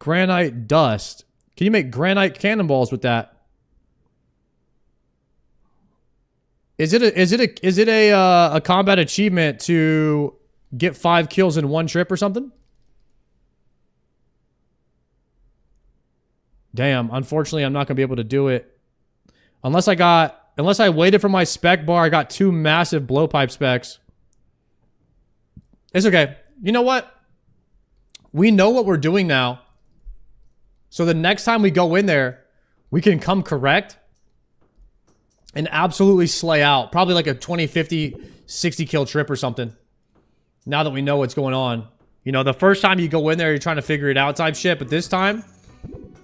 granite dust. Can you make granite cannonballs with that? Is it a combat achievement to get 5 kills in 1 trip or something? Damn, unfortunately I'm not gonna be able to do it. Unless I waited for my spec bar, I got 2 massive blowpipe specs. It's okay. You know what? We know what we're doing now. So the next time we go in there, we can come correct and absolutely slay out. Probably like a 20, 50, 60 kill trip or something. Now that we know what's going on. You know, the first time you go in there, you're trying to figure it out type shit. But this time...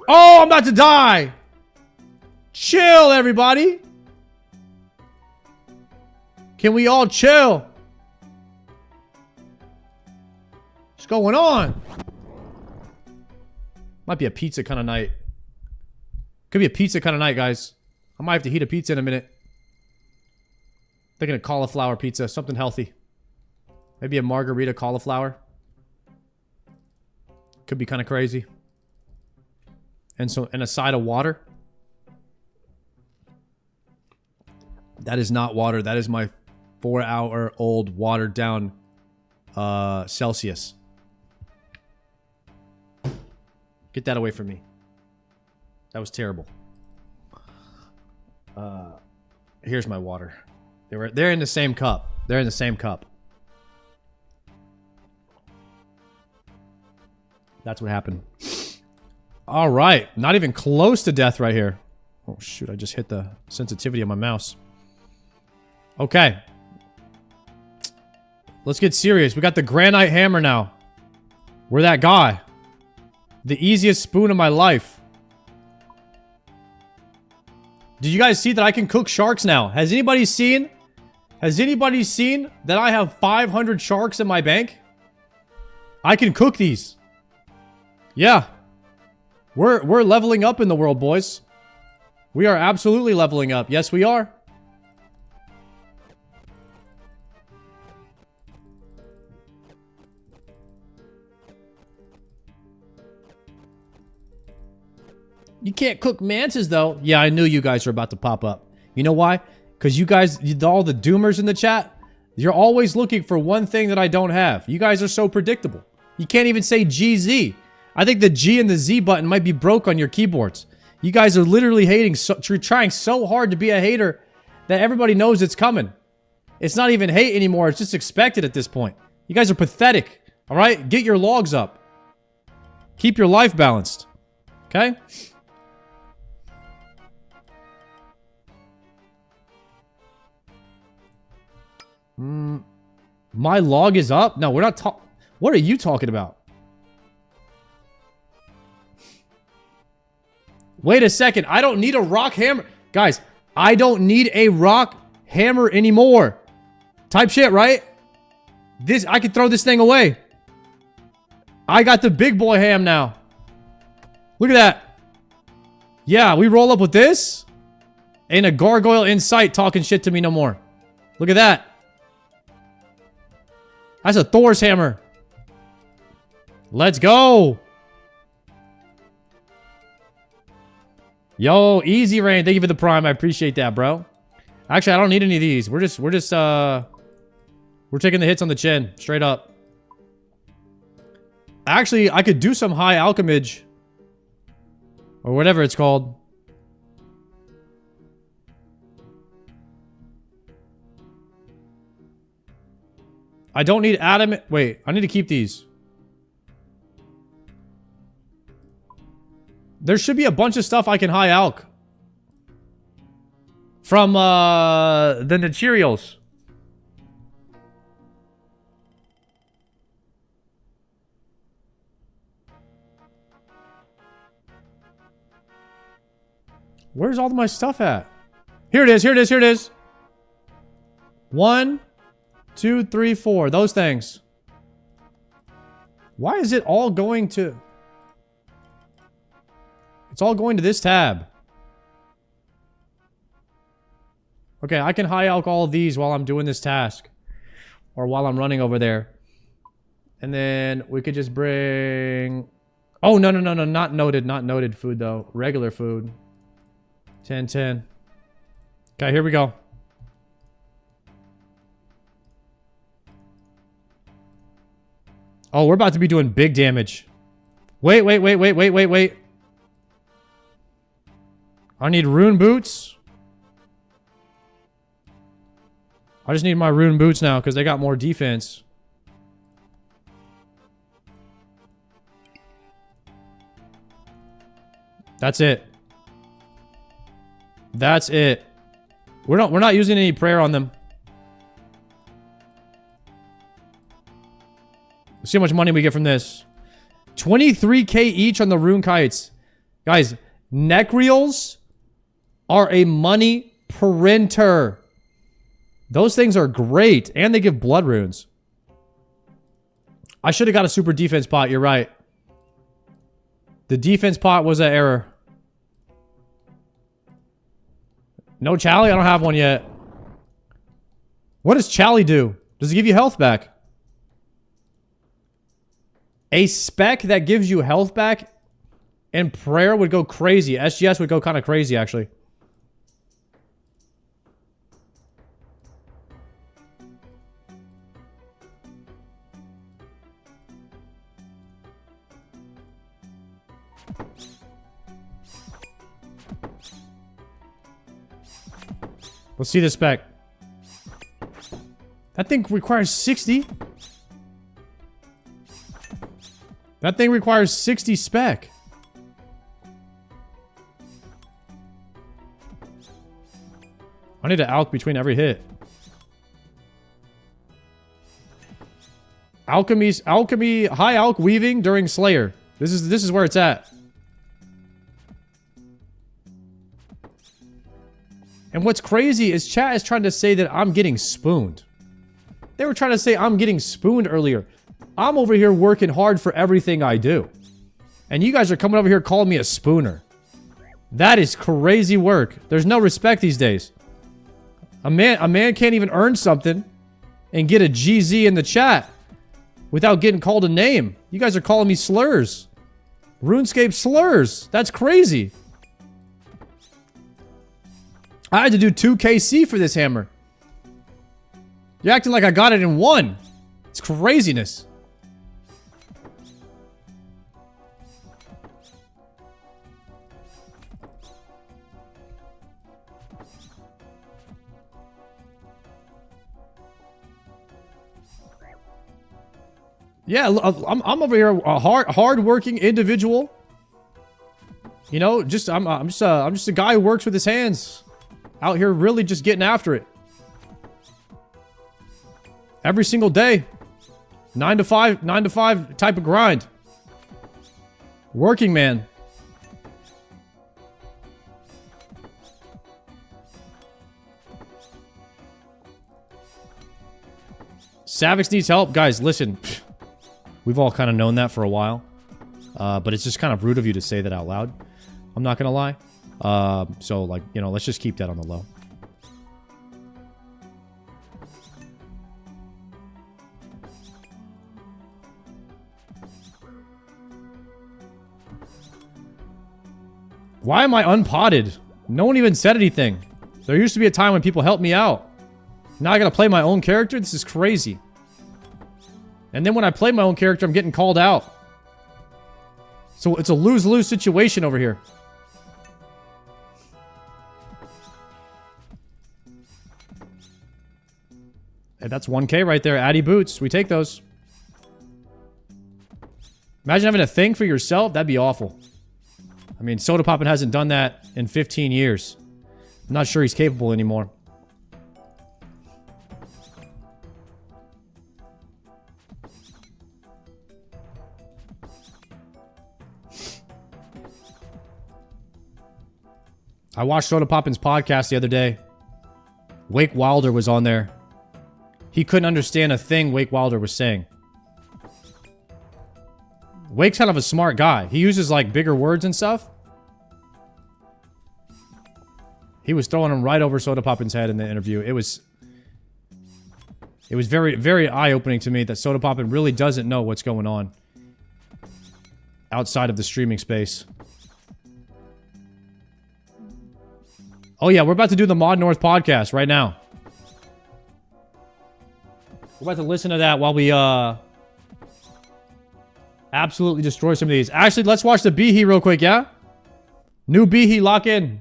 Oh, I'm about to die! Chill, everybody! Can we all chill? What's going on? Might be a pizza kind of night. Could be a pizza kind of night, guys. I might have to heat a pizza in a minute. Thinking of cauliflower pizza, something healthy. Maybe a margarita cauliflower. Could be kind of crazy. And a side of water. That is not water. That is my 4-hour-old watered down Celsius. Get that away from me. That was terrible. Here's my water. They're in the same cup. They're in the same cup. That's what happened. All right. Not even close to death right here. Oh, shoot. I just hit the sensitivity of my mouse. Okay. Let's get serious. We got the granite hammer now. We're that guy. The easiest spoon of my life. Did you guys see that I can cook sharks now? Has anybody seen that I have 500 sharks in my bank? I can cook these. Yeah. We're leveling up in the world, boys. We are absolutely leveling up. Yes, we are. You can't cook mantis, though. Yeah, I knew you guys were about to pop up. You know why? Because you guys, all the doomers in the chat, you're always looking for one thing that I don't have. You guys are so predictable. You can't even say GZ. I think the G and the Z button might be broke on your keyboards. You guys are literally trying so hard to be a hater that everybody knows it's coming. It's not even hate anymore. It's just expected at this point. You guys are pathetic. All right? Get your logs up. Keep your life balanced. Okay? My log is up? No, we're not talking. What are you talking about? Wait a second. I don't need a rock hammer. Guys, I don't need a rock hammer anymore. Type shit, right? I can throw this thing away. I got the big boy ham now. Look at that. Yeah, we roll up with this. Ain't a gargoyle in sight talking shit to me no more. Look at that. That's a Thor's hammer. Let's go. Yo, easy rain. Thank you for the prime. I appreciate that, bro. Actually, I don't need any of these. We're taking the hits on the chin. Straight up. Actually, I could do some high alchemage. Or whatever it's called. I don't need adamant. Wait, I need to keep these. There should be a bunch of stuff I can high alch. From, the materials. Where's all my stuff at? Here it is, here it is, here it is. 1, 2, 3, 4. Those things. Why is it all going to... It's all going to this tab. Okay, I can high alch all of these while I'm doing this task. Or while I'm running over there. And then we could just bring... Oh, no, no, no, no. Not noted. Not noted food, though. Regular food. 10, 10. Okay, here we go. Oh, we're about to be doing big damage. Wait, wait, wait, wait, wait, wait, wait. I need rune boots. I just need my rune boots now because they got more defense. That's it. That's it. We're not using any prayer on them. Let's see how much money we get from this. 23k each on the rune kites. Guys, necrials are a money printer. Those things are great. And they give blood runes. I should have got a super defense pot. You're right. The defense pot was an error. No Chally? I don't have one yet. What does Chally do? Does it give you health back? A spec that gives you health back and prayer would go crazy. SGS would go kind of crazy, actually. Let's see the spec. That thing requires 60. That thing requires 60 spec. I need to alch between every hit. Alchemy, high alch weaving during Slayer. This is where it's at. And what's crazy is chat is trying to say that I'm getting spooned. They were trying to say I'm getting spooned earlier. I'm over here working hard for everything I do. And you guys are coming over here calling me a spooner. That is crazy work. There's no respect these days. A man can't even earn something and get a GZ in the chat without getting called a name. You guys are calling me slurs. RuneScape slurs. That's crazy. I had to do 2 KC for this hammer. You're acting like I got it in 1. It's craziness. Yeah, I'm over here a hard-working individual. You know, I'm just a guy who works with his hands. Out here really just getting after it. Every single day. 9 to 5 type of grind. Working man. Savix needs help. Guys, listen. We've all kind of known that for a while. But it's just kind of rude of you to say that out loud. I'm not going to lie. So, like, you know, let's just keep that on the low. Why am I unpotted? No one even said anything. There used to be a time when people helped me out. Now I gotta play my own character? This is crazy. And then when I play my own character, I'm getting called out. So it's a lose-lose situation over here. Hey, that's 1K right there. Addy boots. We take those. Imagine having a thing for yourself. That'd be awful. I mean, Soda Poppin hasn't done that in 15 years. I'm not sure he's capable anymore. I watched Soda Poppin's podcast the other day. Wake Wilder was on there. He couldn't understand a thing Wake Wilder was saying. Wake's kind of a smart guy. He uses like bigger words and stuff. He was throwing them right over Soda Poppin's head in the interview. It was very, very eye-opening to me that Soda Poppin really doesn't know what's going on outside of the streaming space. Oh yeah, we're about to do the Mod North podcast right now. We're about to listen to that while we absolutely destroy some of these. Actually, let's watch the Behe real quick, yeah? New Behe, lock in.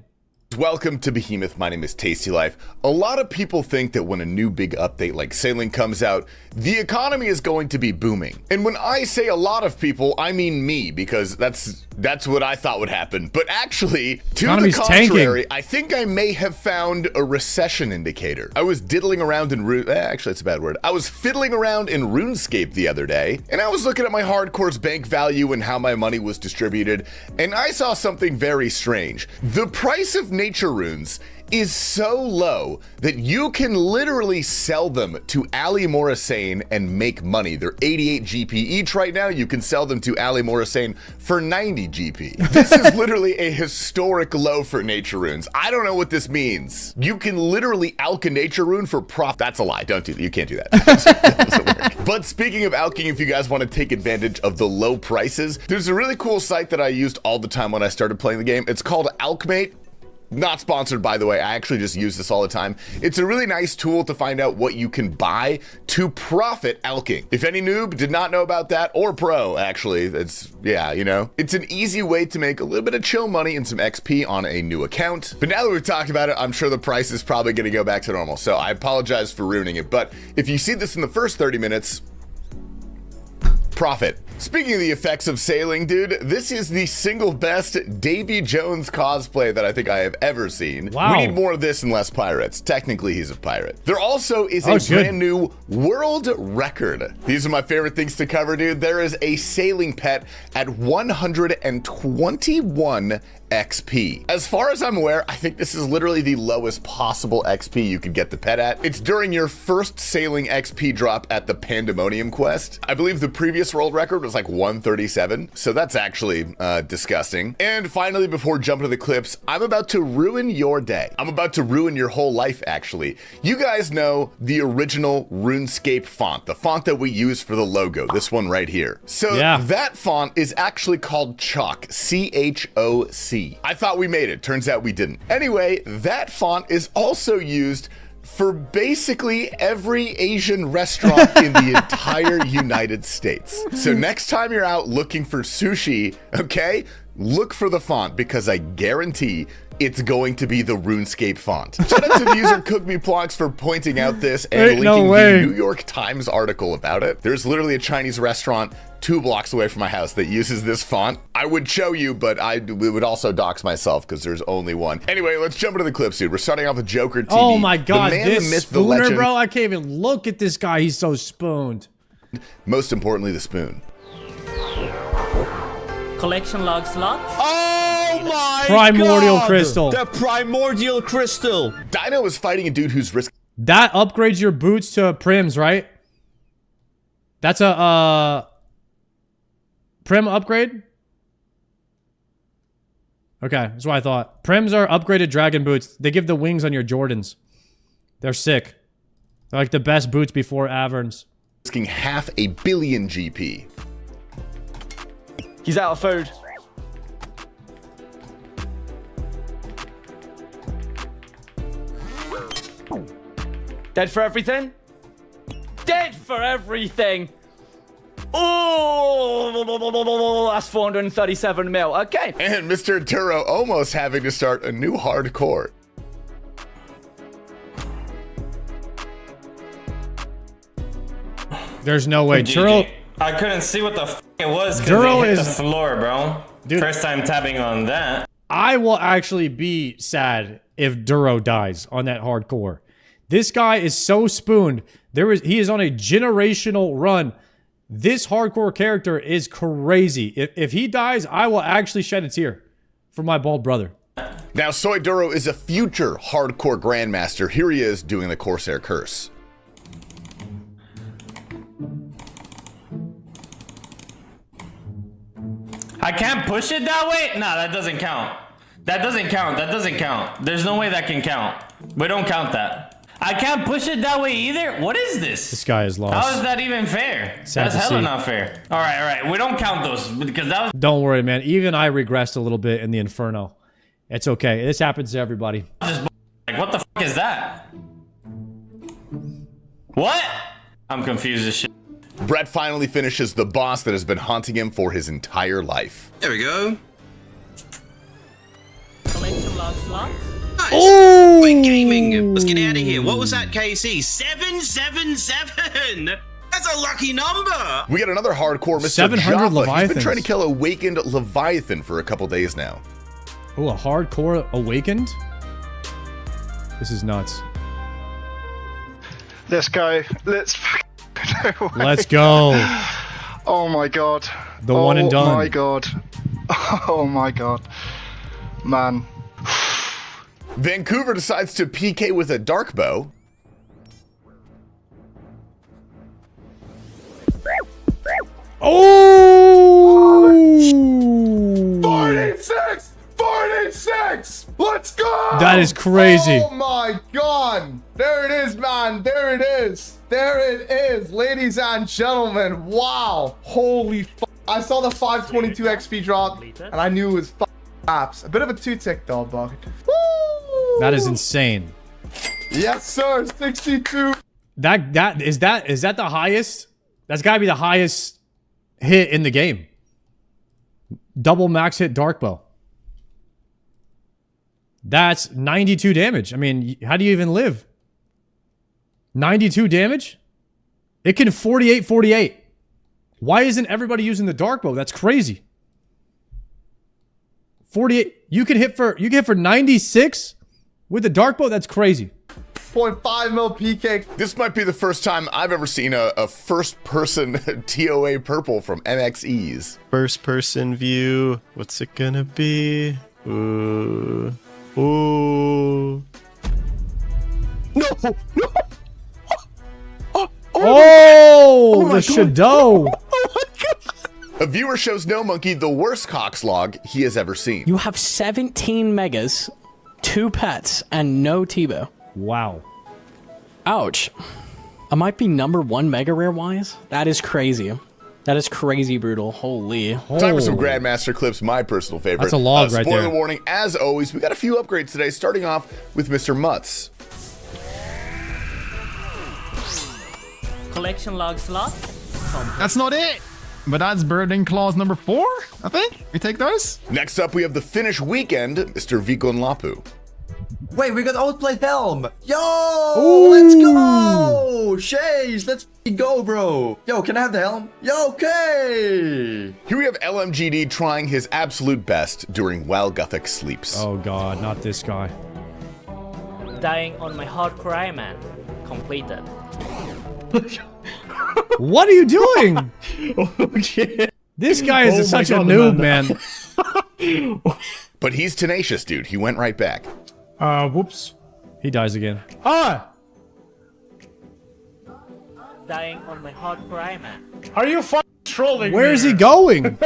Welcome to Behemoth. My name is Tasty Life. A lot of people think that when a new big update like Sailing comes out, the economy is going to be booming. And when I say a lot of people, I mean me, because that's what I thought would happen. But actually, to the contrary, tanking. I think I may have found a recession indicator. I was diddling around in actually, that's a bad word. I was fiddling around in RuneScape the other day, and I was looking at my hardcore's bank value and how my money was distributed, and I saw something very strange. The price of nature runes is so low that you can literally sell them to Ali Morrisane and make money. They're 88 GP each right now. You can sell them to Ali Morrisane for 90 GP. This is literally a historic low for nature runes. I don't know what this means. You can literally alch a nature rune for profit. That's a lie. Don't do that. You can't do that. That doesn't work. But speaking of alching, if you guys want to take advantage of the low prices, there's a really cool site that I used all the time when I started playing the game. It's called Alchmate. Not sponsored, by the way. I actually just use this all the time. It's a really nice tool to find out what you can buy to profit alching. If any noob did not know about that, or pro, actually, it's, yeah, you know. It's an easy way to make a little bit of chill money and some XP on a new account. But now that we've talked about it, I'm sure the price is probably going to go back to normal. So I apologize for ruining it. But if you see this in the first 30 minutes, profit. Speaking of the effects of sailing, dude, this is the single best Davy Jones cosplay that I think I have ever seen. Wow. We need more of this and less pirates. Technically, he's a pirate. There also is a brand new world record. These are my favorite things to cover, dude. There is a sailing pet at 121 XP. As far as I'm aware, I think this is literally the lowest possible XP you could get the pet at. It's during your first sailing XP drop at the Pandemonium quest. I believe the previous world record was like 137, so that's actually disgusting. And finally, before jumping to the clips, I'm about to ruin your day. I'm about to ruin your whole life, actually. You guys know the original RuneScape font, the font that we use for the logo, this one right here. So that font is actually called Chalk, C-H-O-C. I thought we made it. Turns out we didn't. Anyway, that font is also used for basically every Asian restaurant in the entire United States. So next time you're out looking for sushi, okay, look for the font, because I guarantee it's going to be the RuneScape font. Shout out to the user CookMePlonks for pointing out this and linking the New York Times article about it. There's literally a Chinese restaurant 2 blocks away from my house that uses this font. I would show you, but I would also dox myself because there's only one. Anyway, let's jump into the clips, dude. We're starting off with Joker TV. Oh my god, the man, this the myth, spooner, the legend. bro. I can't even look at this guy. He's so spooned. Most importantly, the spoon. Collection log slot. Oh my Primordial God. crystal. The primordial crystal. Dino is fighting a dude who's risking. That upgrades your boots to prims, right? That's a prim upgrade? Okay, that's what I thought. Prims are upgraded dragon boots. They give the wings on your Jordans. They're sick. They're like the best boots before Averns. Risking 500 million GP. He's out of food. Dead for everything? Dead for everything! Oh, that's 437 mil. Okay. And Mr. Turo almost having to start a new hardcore. There's no way. Turo. I couldn't see what the f it was because Duro it hit is the floor, bro. Dude, first time tapping on that. I will actually be sad if Duro dies on that hardcore. This guy is so spooned. He is on a generational run. This hardcore character is crazy. If he dies, I will actually shed a tear for my bald brother. Now, Soyduro is a future hardcore grandmaster. Here he is doing the Corsair Curse. I can't push it that way? Nah, that doesn't count. That doesn't count. That doesn't count. There's no way that can count. We don't count that. I can't push it that way either? What is this? This guy is lost. How is that even fair? Sad That's to hella see. not fair. All right. We don't count those because that was... Don't worry, man. Even I regressed a little bit in the Inferno. It's okay. This happens to everybody. Like, what the fuck is that? What? I'm confused as shit. Brett finally finishes the boss that has been haunting him for his entire life. There we go. Nice. Oh! Quick gaming. Let's get out of here. What was that, KC? 777. That's a lucky number. We got another hardcore Mr. 700 Jaffa. He's Leviathans. been trying to kill Awakened Leviathan for a couple days now. Oh, a hardcore Awakened? This is nuts. Let's go. Let's Let's go. Oh my god. The one and done. Oh my god. Oh my god. Man. Vancouver decides to PK with a dark bow. Oh! 46! 46! Let's go! That is crazy. Oh my god! There it is, man. There it is. There it is, ladies and gentlemen. Wow. Holy fuck. I saw the 522 XP drop, and I knew it was apps. A bit of a two-tick though, but woo! That is insane. Yes, sir. 62. Is that the highest? That's gotta be the highest hit in the game. Double max hit dark bow. That's 92 damage. I mean, how do you even live? 92 damage? It can 48. Why isn't everybody using the dark bow? That's crazy. 48. You can hit for 96 with the dark bow. That's crazy. 0.5 mil PK. This might be the first time I've ever seen a first-person TOA purple from MXEs. First person view. What's it gonna be? Ooh. Ooh. No! Oh, the Shadow. A viewer shows No Monkey the worst cockslog he has ever seen. You have 17 megas, 2 pets, and no T-bow. Wow. Ouch. I might be number 1 mega rare wise. That is crazy. That is crazy brutal. Holy. Time for some Grandmaster clips, my personal favorite. That's a log right spoiler there. warning, as always, we got a few upgrades today, starting off with Mr. Mutz. Collection log slot. That's not it. But that's Burning Claws number 4, I think. We take those. Next up, we have the Finnish Weekend, Mr. Vikon Lapu. Wait, we got Outplay Helm. Yo, let's go. Shays, let's go, bro. Yo, can I have the helm? Yo, okay. Here we have LMGD trying his absolute best during while Gothic sleeps. Oh god, not this guy. Dying on my hardcore man. Completed. What are you doing? This guy is such a noob, man. But he's tenacious, dude. He went right back. Whoops. He dies again. Ah! Dying on my hardcore man. Are you fucking trolling Where me? is he going?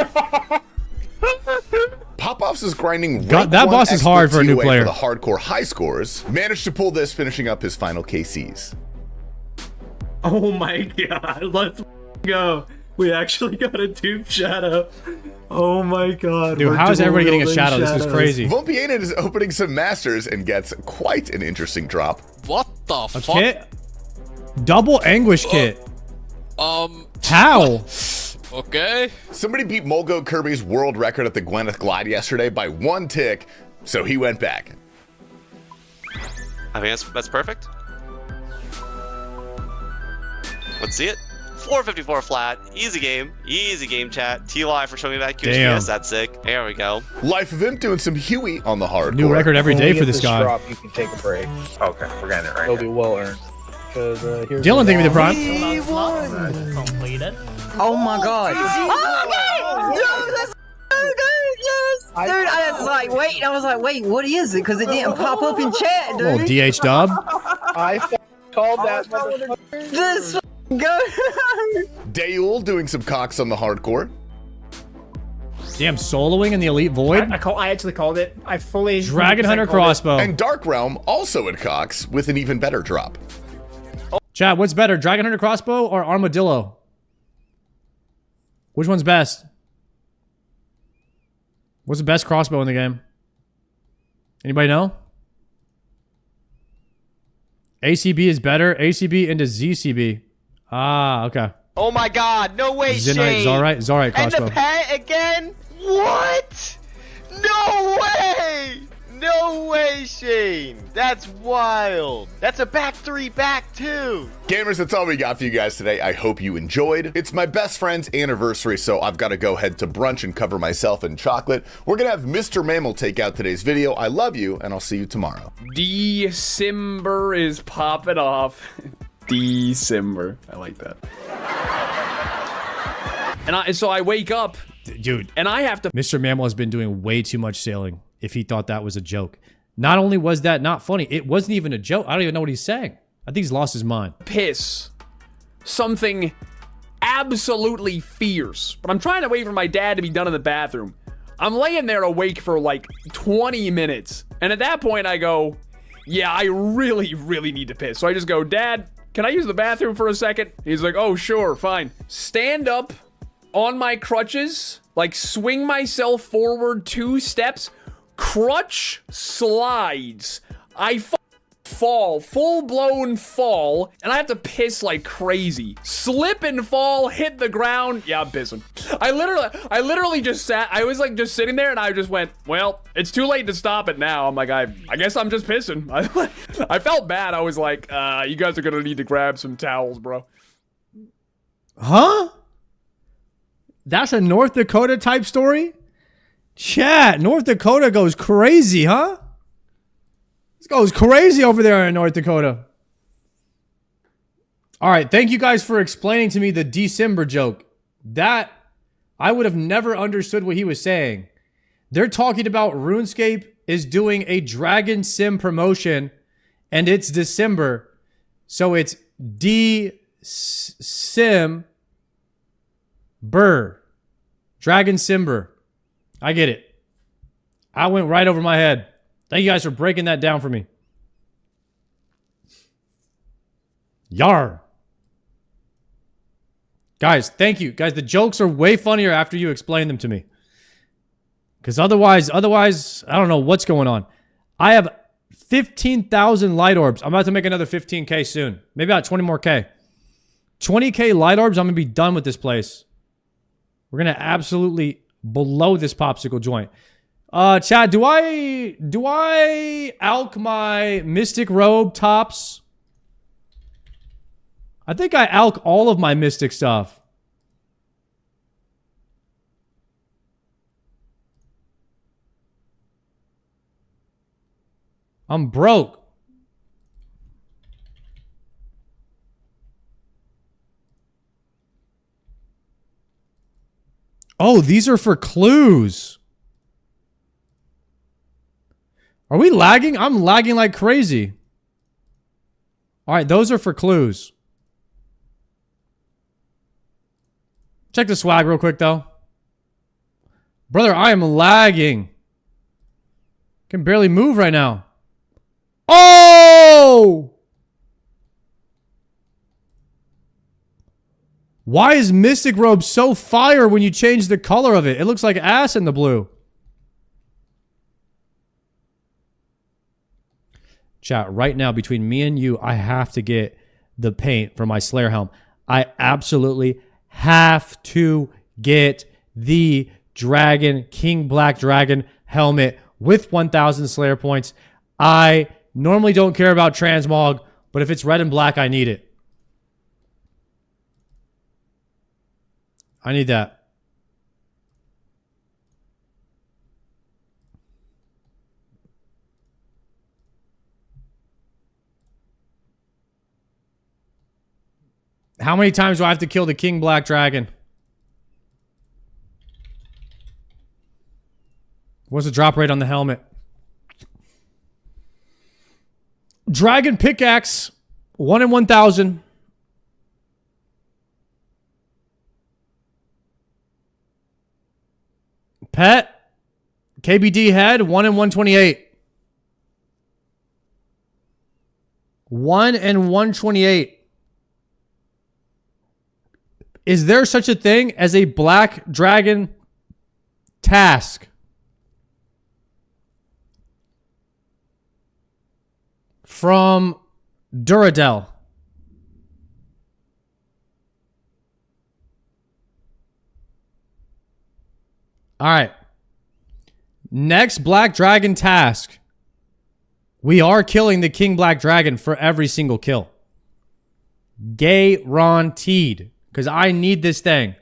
Pop-Offs is grinding God, that rank boss 1 is hard for a new expert player. For the hardcore high scores. Managed to pull this, finishing up his final KCs. Oh my god, let's go. We actually got a dupe shadow. Oh my god. Dude, how is everybody getting a shadow? This is crazy. Vompienen is opening some masters and gets quite an interesting drop. What the A fuck? kit? Double anguish kit. How? Okay. Somebody beat Mulgo Kirby's world record at the Gwyneth Glide yesterday by 1 tick, so he went back. I think that's perfect. Let's see it. 454 flat. Easy game chat. T-Live for showing me that QHPS. Damn. That's sick. There we go. Life of Imp doing some Huey on the hardcore. New record every day for this guy. Drop, you can take a break. Okay, we're getting it right. It'll be well earned. Here's Dylan, thank you for the prime. Completed. Oh my god. Oh, Yo, that's so good, yes. Dude, I was like, wait. I was like, wait, what is it? Because it didn't pop up in chat, dude. Little DH dub. I called that motherfucker. This go. Dayul doing some cocks on the hardcore. Damn, soloing in the Elite Void. I actually called it. I fully. Dragon Hunter crossbow. And Dark Realm also at cocks with an even better drop. Chad, what's better, Dragon Hunter crossbow or Armadillo? Which one's best? What's the best crossbow in the game? Anybody know? ACB is better. ACB into ZCB. Ah, okay. Oh my god, no way, Zenyte, Shane. Zarite crossbow. And the pet again? What? No way! No way, Shane. That's wild. That's a back 3, back 2. Gamers, that's all we got for you guys today. I hope you enjoyed. It's my best friend's anniversary, so I've got to go head to brunch and cover myself in chocolate. We're going to have Mr. Mammal take out today's video. I love you, and I'll see you tomorrow. Dscim is popping off. Dscim. I like that. And so I wake up, dude, and I have to. Mr. Mammal has been doing way too much sailing if he thought that was a joke. Not only was that not funny, it wasn't even a joke. I don't even know what he's saying. I think he's lost his mind. Piss. Something absolutely fierce. But I'm trying to wait for my dad to be done in the bathroom. I'm laying there awake for like 20 minutes. And at that point I go, yeah, I really, really need to piss. So I just go, Dad, can I use the bathroom for a second? He's like, oh, sure, fine. Stand up on my crutches, like swing myself forward 2 steps, crutch slides. I fall, full-blown fall, and I have to piss like crazy. Slip and fall, hit the ground. Yeah, I'm pissing. I literally just sat, I was like just sitting there and I just went, well, it's too late to stop it now. I'm like, I guess I'm just pissing. I felt bad. I was like, you guys are gonna need to grab some towels, bro. Huh? That's a North Dakota type story? Chat, North Dakota goes crazy, huh? This goes crazy over there in North Dakota. All right, thank you guys for explaining to me the December joke. That, I would have never understood what he was saying. They're talking about RuneScape is doing a Dragon Sim promotion, and it's December. So it's Dscim Burr. Dragon Simber. I get it. I went right over my head. Thank you guys for breaking that down for me. Yar. Guys, thank you. Guys, the jokes are way funnier after you explain them to me. Because otherwise, I don't know what's going on. I have 15,000 light orbs. I'm about to make another 15K soon. Maybe about 20 more K. 20K light orbs, I'm going to be done with this place. We're going to absolutely blow this popsicle joint. Chad, do I alch my Mystic Robe tops? I think I alch all of my Mystic stuff. I'm broke. Oh, these are for clues. Are we lagging? I'm lagging like crazy. All right, those are for clues. Check the swag real quick, though. Brother, I am lagging. Can barely move right now. Oh! Why is Mystic Robe so fire when you change the color of it? It looks like ass in the blue. Chat, right now, between me and you, I have to get the paint for my Slayer helm. I absolutely have to get the Dragon, King Black Dragon helmet with 1,000 Slayer points. I normally don't care about transmog, but if it's red and black, I need it. I need that. How many times do I have to kill the King Black Dragon? What's the drop rate on the helmet? Dragon pickaxe, 1 in 1,000. Pet, KBD head, 1 in 128. 1 in 128. Is there such a thing as a black dragon task? From Duradel. All right. Next Black Dragon task. We are killing the King Black Dragon for every single kill. Guaranteed. Because I need this thing.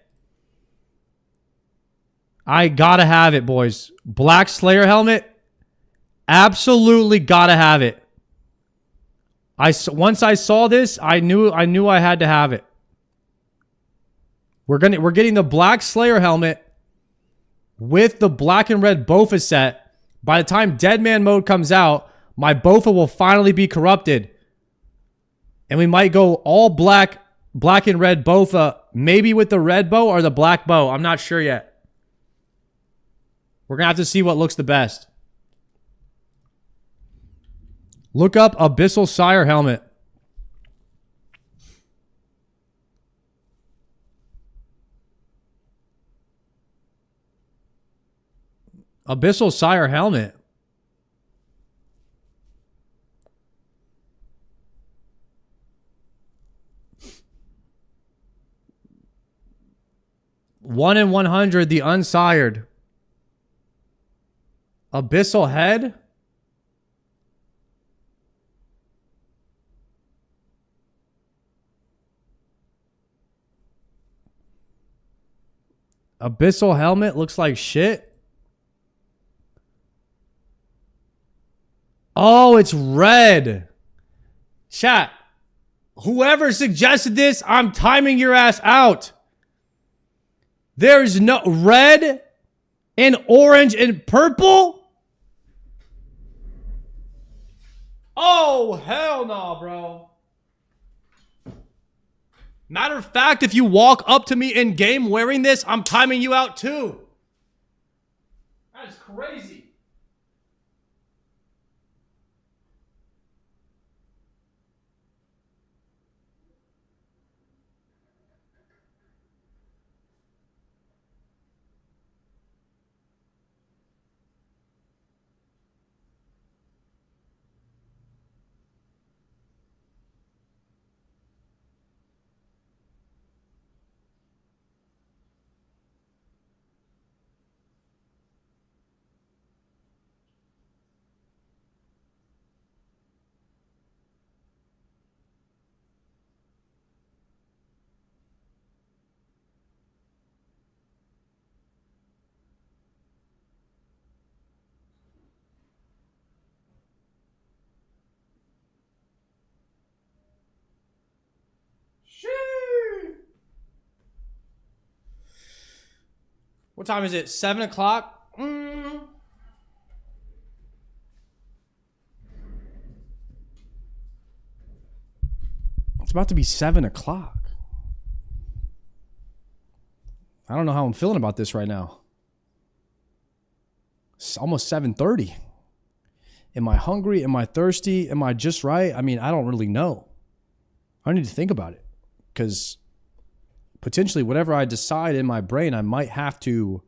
I gotta have it, boys. Black Slayer helmet. Absolutely gotta have it. Once I saw this, I knew I had to have it. We're getting the Black Slayer helmet with the black and red Bofa set. By the time Dead Man mode comes out, my Bofa will finally be corrupted. And we might go all black and red Bofa, maybe with the red bow or the black bow. I'm not sure yet. We're going to have to see what looks the best. Look up Abyssal Sire helmet. Abyssal Sire helmet. One in 100, the unsired. Abyssal head. Abyssal helmet looks like shit. Oh, it's red. Chat. Whoever suggested this, I'm timing your ass out. There's no red and orange and purple. Oh, hell no, bro. Matter of fact, if you walk up to me in game wearing this, I'm timing you out too. That is crazy. What time is it? 7 o'clock? It's about to be 7 o'clock. I don't know how I'm feeling about this right now. It's almost 7:30. Am I hungry? Am I thirsty? Am I just right? I mean, I don't really know. I need to think about it. Because potentially whatever I decide in my brain, I might have to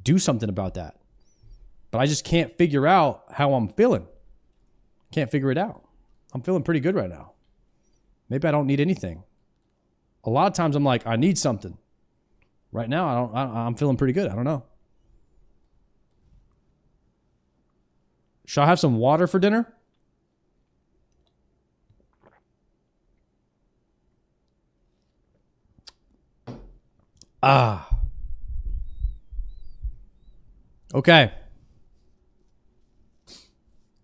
do something about that. But I just can't figure out how I'm feeling. Can't figure it out. I'm feeling pretty good right now. Maybe I don't need anything. A lot of times I'm like, I need something. Right now, I'm feeling pretty good. I don't know. Should I have some water for dinner? Okay.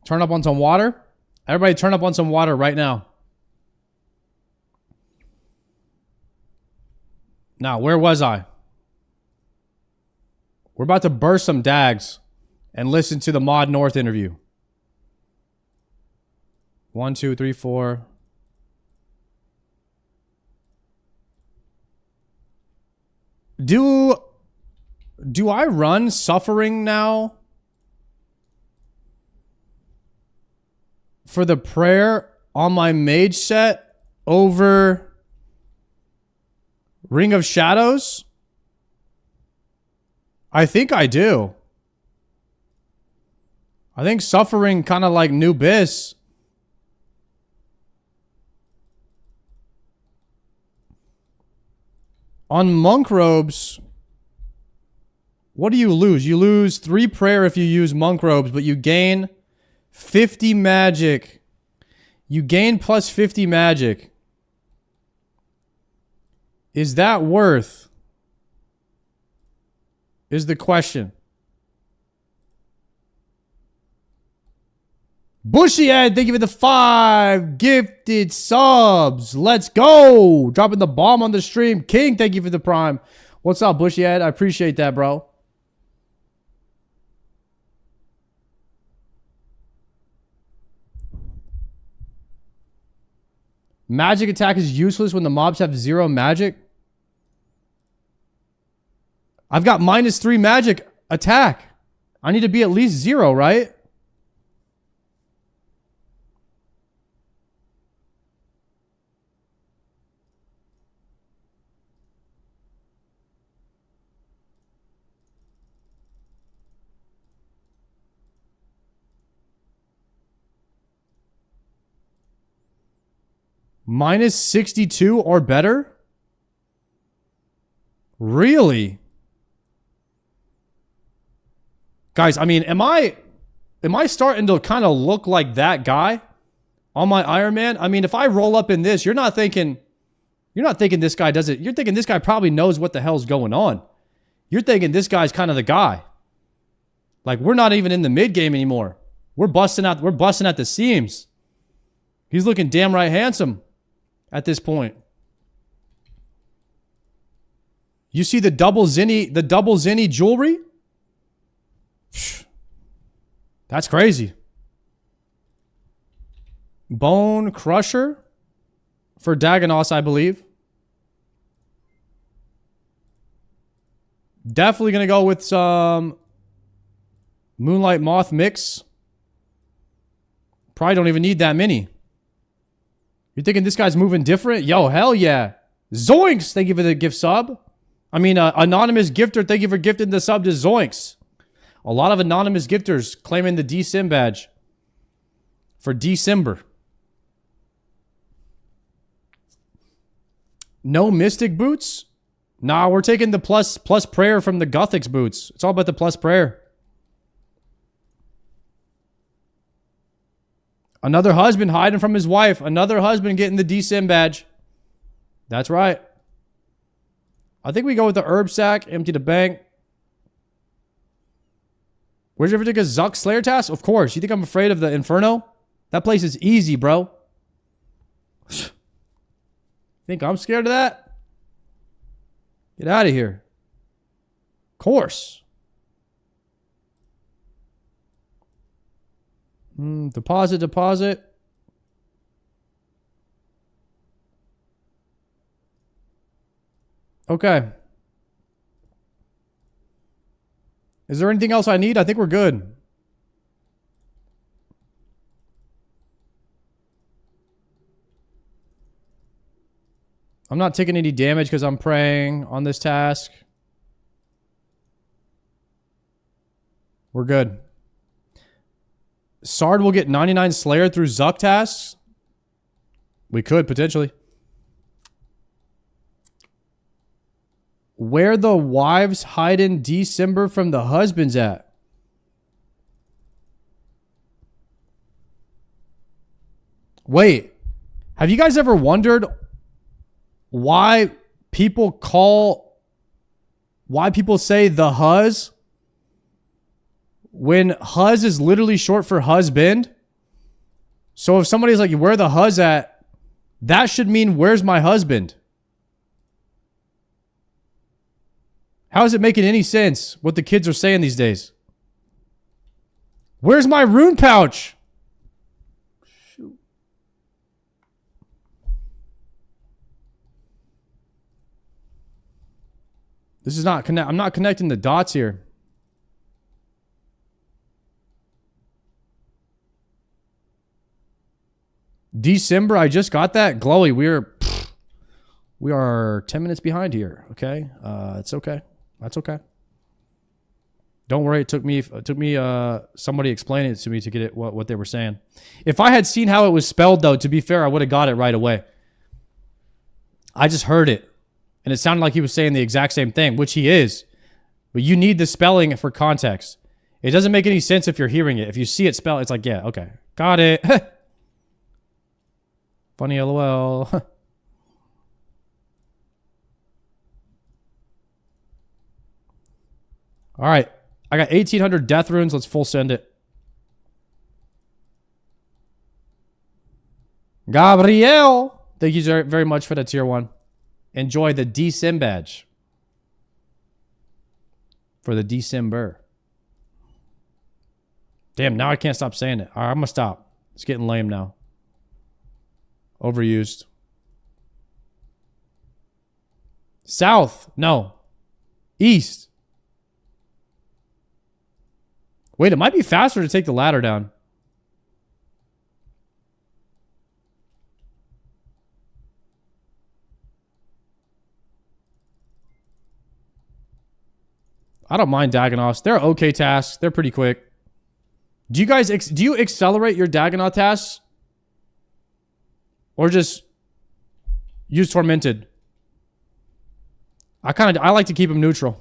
Turn up on some water. Everybody turn up on some water right now. Now, where was I? We're about to burst some dags. and listen to the Mod North interview. 1, 2, 3, 4. Do I run Suffering now for the prayer on my mage set over Ring of Shadows? I think I do. I think Suffering kind of like New Bis. On Monk Robes, what do you lose? You lose 3 prayer if you use Monk Robes, but you gain 50 magic. You gain plus 50 magic. Is that worth? Is the question. Bushyhead, thank you for the 5 gifted subs. Let's go. Dropping the bomb on the stream. King, thank you for the prime. What's up, Bushyhead? I appreciate that, bro. Magic attack is useless when the mobs have 0 magic. I've got -3 magic attack. I need to be at least 0, right? -62 or better? Really? Guys, I mean, am I starting to kind of look like that guy on my Iron Man? I mean, if I roll up in this, you're not thinking this guy does it. You're thinking this guy probably knows what the hell's going on. You're thinking this guy's kind of the guy. Like, we're not even in the mid game anymore. We're busting at the seams. He's looking damn right handsome at this point. You see the double Zenny jewelry? That's crazy. Bone Crusher for Dagonos, I believe. Definitely going to go with some Moonlight Moth mix. Probably don't even need that many. You're thinking this guy's moving different? Yo, hell yeah. Zoinks, thank you for the gift sub. I mean, anonymous gifter, thank you for gifting the sub to Zoinks. A lot of anonymous gifters claiming the Dscim badge for December. No Mystic boots? Nah, we're taking the plus prayer from the Gothics boots. It's all about the plus prayer. Another husband hiding from his wife. Another husband getting the Dscim badge. That's right. I think we go with the herb sack. Empty the bank. Where'd you ever take a Zuck Slayer task? Of course. You think I'm afraid of the Inferno? That place is easy, bro. Think I'm scared of that? Get out of here. Of course. Deposit. Okay. Is there anything else I need? I think we're good. I'm not taking any damage because I'm praying on this task. We're good. Sard will get 99 Slayer through Zuck tasks. We could, potentially. Where the wives hide in December from the husbands at? Wait. Have you guys ever wondered why people say the huz when huz is literally short for husband? So if somebody's like, where the huz at? That should mean, where's my husband? How is it making any sense what the kids are saying these days? Where's my rune pouch? Shoot. This is not connect. I'm not connecting the dots here. December, I just got that. Glowy, we are 10 minutes behind here. Okay, it's okay. That's okay. Don't worry. It took me somebody explaining it to me to get it what they were saying. If I had seen how it was spelled, though, to be fair, I would have got it right away. I just heard it, and it sounded like he was saying the exact same thing, which he is. But you need the spelling for context. It doesn't make any sense if you're hearing it. If you see it spelled, it's like, yeah, okay, got it. Funny LOL. All right. I got 1,800 death runes. Let's full send it. Gabriel. Thank you very much for the tier 1. Enjoy the Dscim badge. For the December. Damn, now I can't stop saying it. All right, I'm going to stop. It's getting lame now. Overused. South. No. East. Wait, it might be faster to take the ladder down. I don't mind Dagonoths. They're okay tasks. They're pretty quick. Do you guys do you accelerate your Dagonoth tasks? Or just use Tormented? I like to keep them neutral.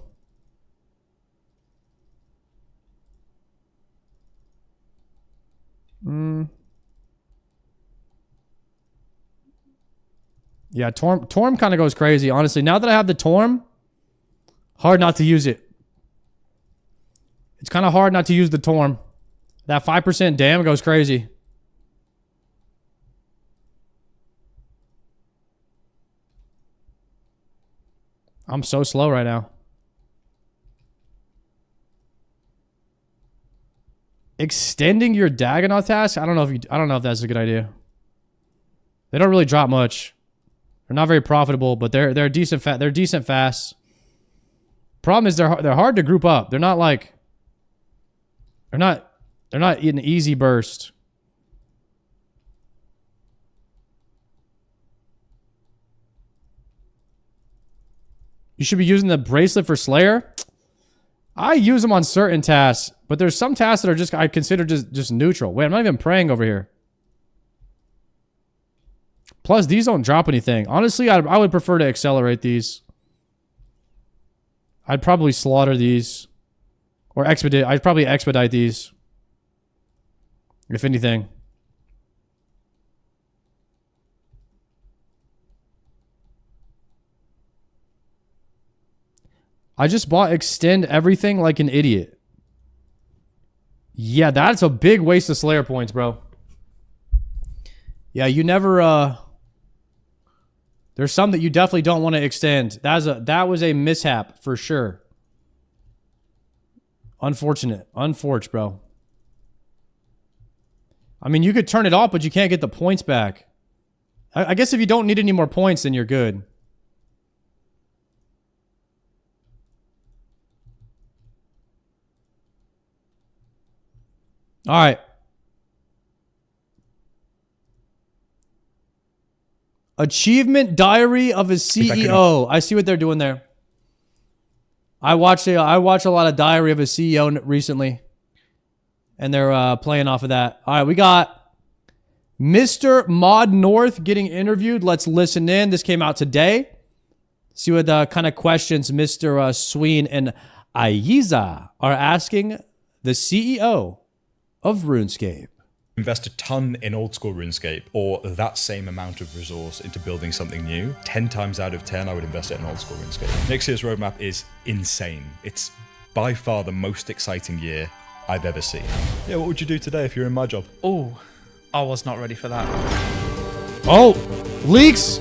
Yeah, Torm kind of goes crazy, honestly. Now that I have the Torm, hard not to use it. It's kind of hard not to use the Torm. That 5% dam goes crazy. I'm so slow right now. Extending your Dagonoth task? I don't know if that's a good idea. They don't really drop much. They're not very profitable, but they're decent fast. Problem is they're hard to group up. They're not like they're not an easy burst. You should be using the bracelet for Slayer. I use them on certain tasks, but there's some tasks that are just I consider just neutral. Wait, I'm not even praying over here. Plus, these don't drop anything. Honestly, I would prefer to accelerate these. I'd probably slaughter these. Or expedite. I'd probably expedite these. If anything. I just bought extend everything like an idiot. Yeah, that's a big waste of Slayer points, bro. Yeah, you never there's some that you definitely don't want to extend. That was a mishap for sure. Unfortunate. Unfortunate, bro. I mean, you could turn it off, but you can't get the points back. I guess if you don't need any more points, then you're good. All right. Achievement Diary of a CEO. I see what they're doing there. I watch a lot of Diary of a CEO recently, and they're playing off of that. All right, we got Mr. Mod North getting interviewed. Let's listen in. This came out today. See what kind of questions Mr. Sween and Aiza are asking the CEO of RuneScape. Invest a ton in old school RuneScape or that same amount of resource into building something new. 10 times out of 10, I would invest it in old school RuneScape. Next year's roadmap is insane. It's by far the most exciting year I've ever seen. Yeah, what would you do today if you're in my job? Oh, I was not ready for that. Oh, leaks.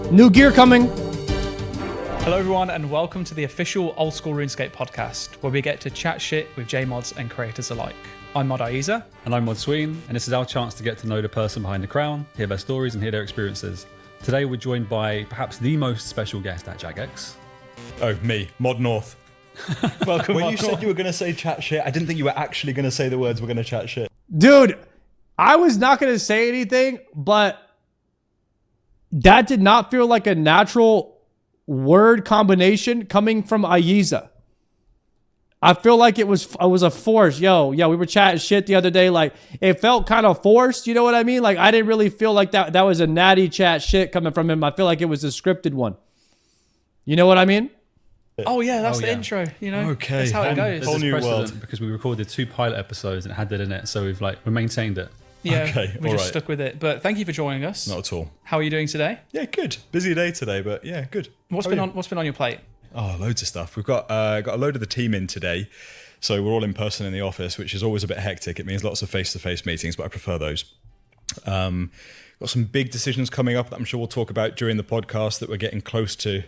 New gear coming. Hello everyone and welcome to the official Old School RuneScape podcast, where we get to chat shit with JMods and creators alike. I'm Mod Aiza. And I'm Mod Sween, and this is our chance to get to know the person behind the crown, hear their stories and hear their experiences. Today we're joined by perhaps the most special guest at Jagex. Oh, me, Mod North. Welcome, When Mod you North. said you were going to say chat shit, I didn't think you were actually going to say the words we're going to chat shit. Dude, I was not going to say anything, but that did not feel like a natural word combination coming from Aiza. I feel like it was a force. We were chatting shit the other day. Like, it felt kind of forced. You know what I mean? Like, I didn't really feel like that was a natty chat shit coming from him. I feel like it was a scripted one. You know what I mean? Oh yeah, that's the intro. You know, Okay, that's how it goes. There's this precedent because we recorded 2 pilot episodes and it had that in it, so we maintained it. Yeah, Okay, we all just right. stuck with it. But thank you for joining us. Not at all. How are you doing today? Yeah, good. Busy day today, but yeah, good. What's been on your plate? Oh, loads of stuff. We've got a load of the team in today. So we're all in person in the office, which is always a bit hectic. It means lots of face-to-face meetings, but I prefer those. Got some big decisions coming up that I'm sure we'll talk about during the podcast that we're getting close to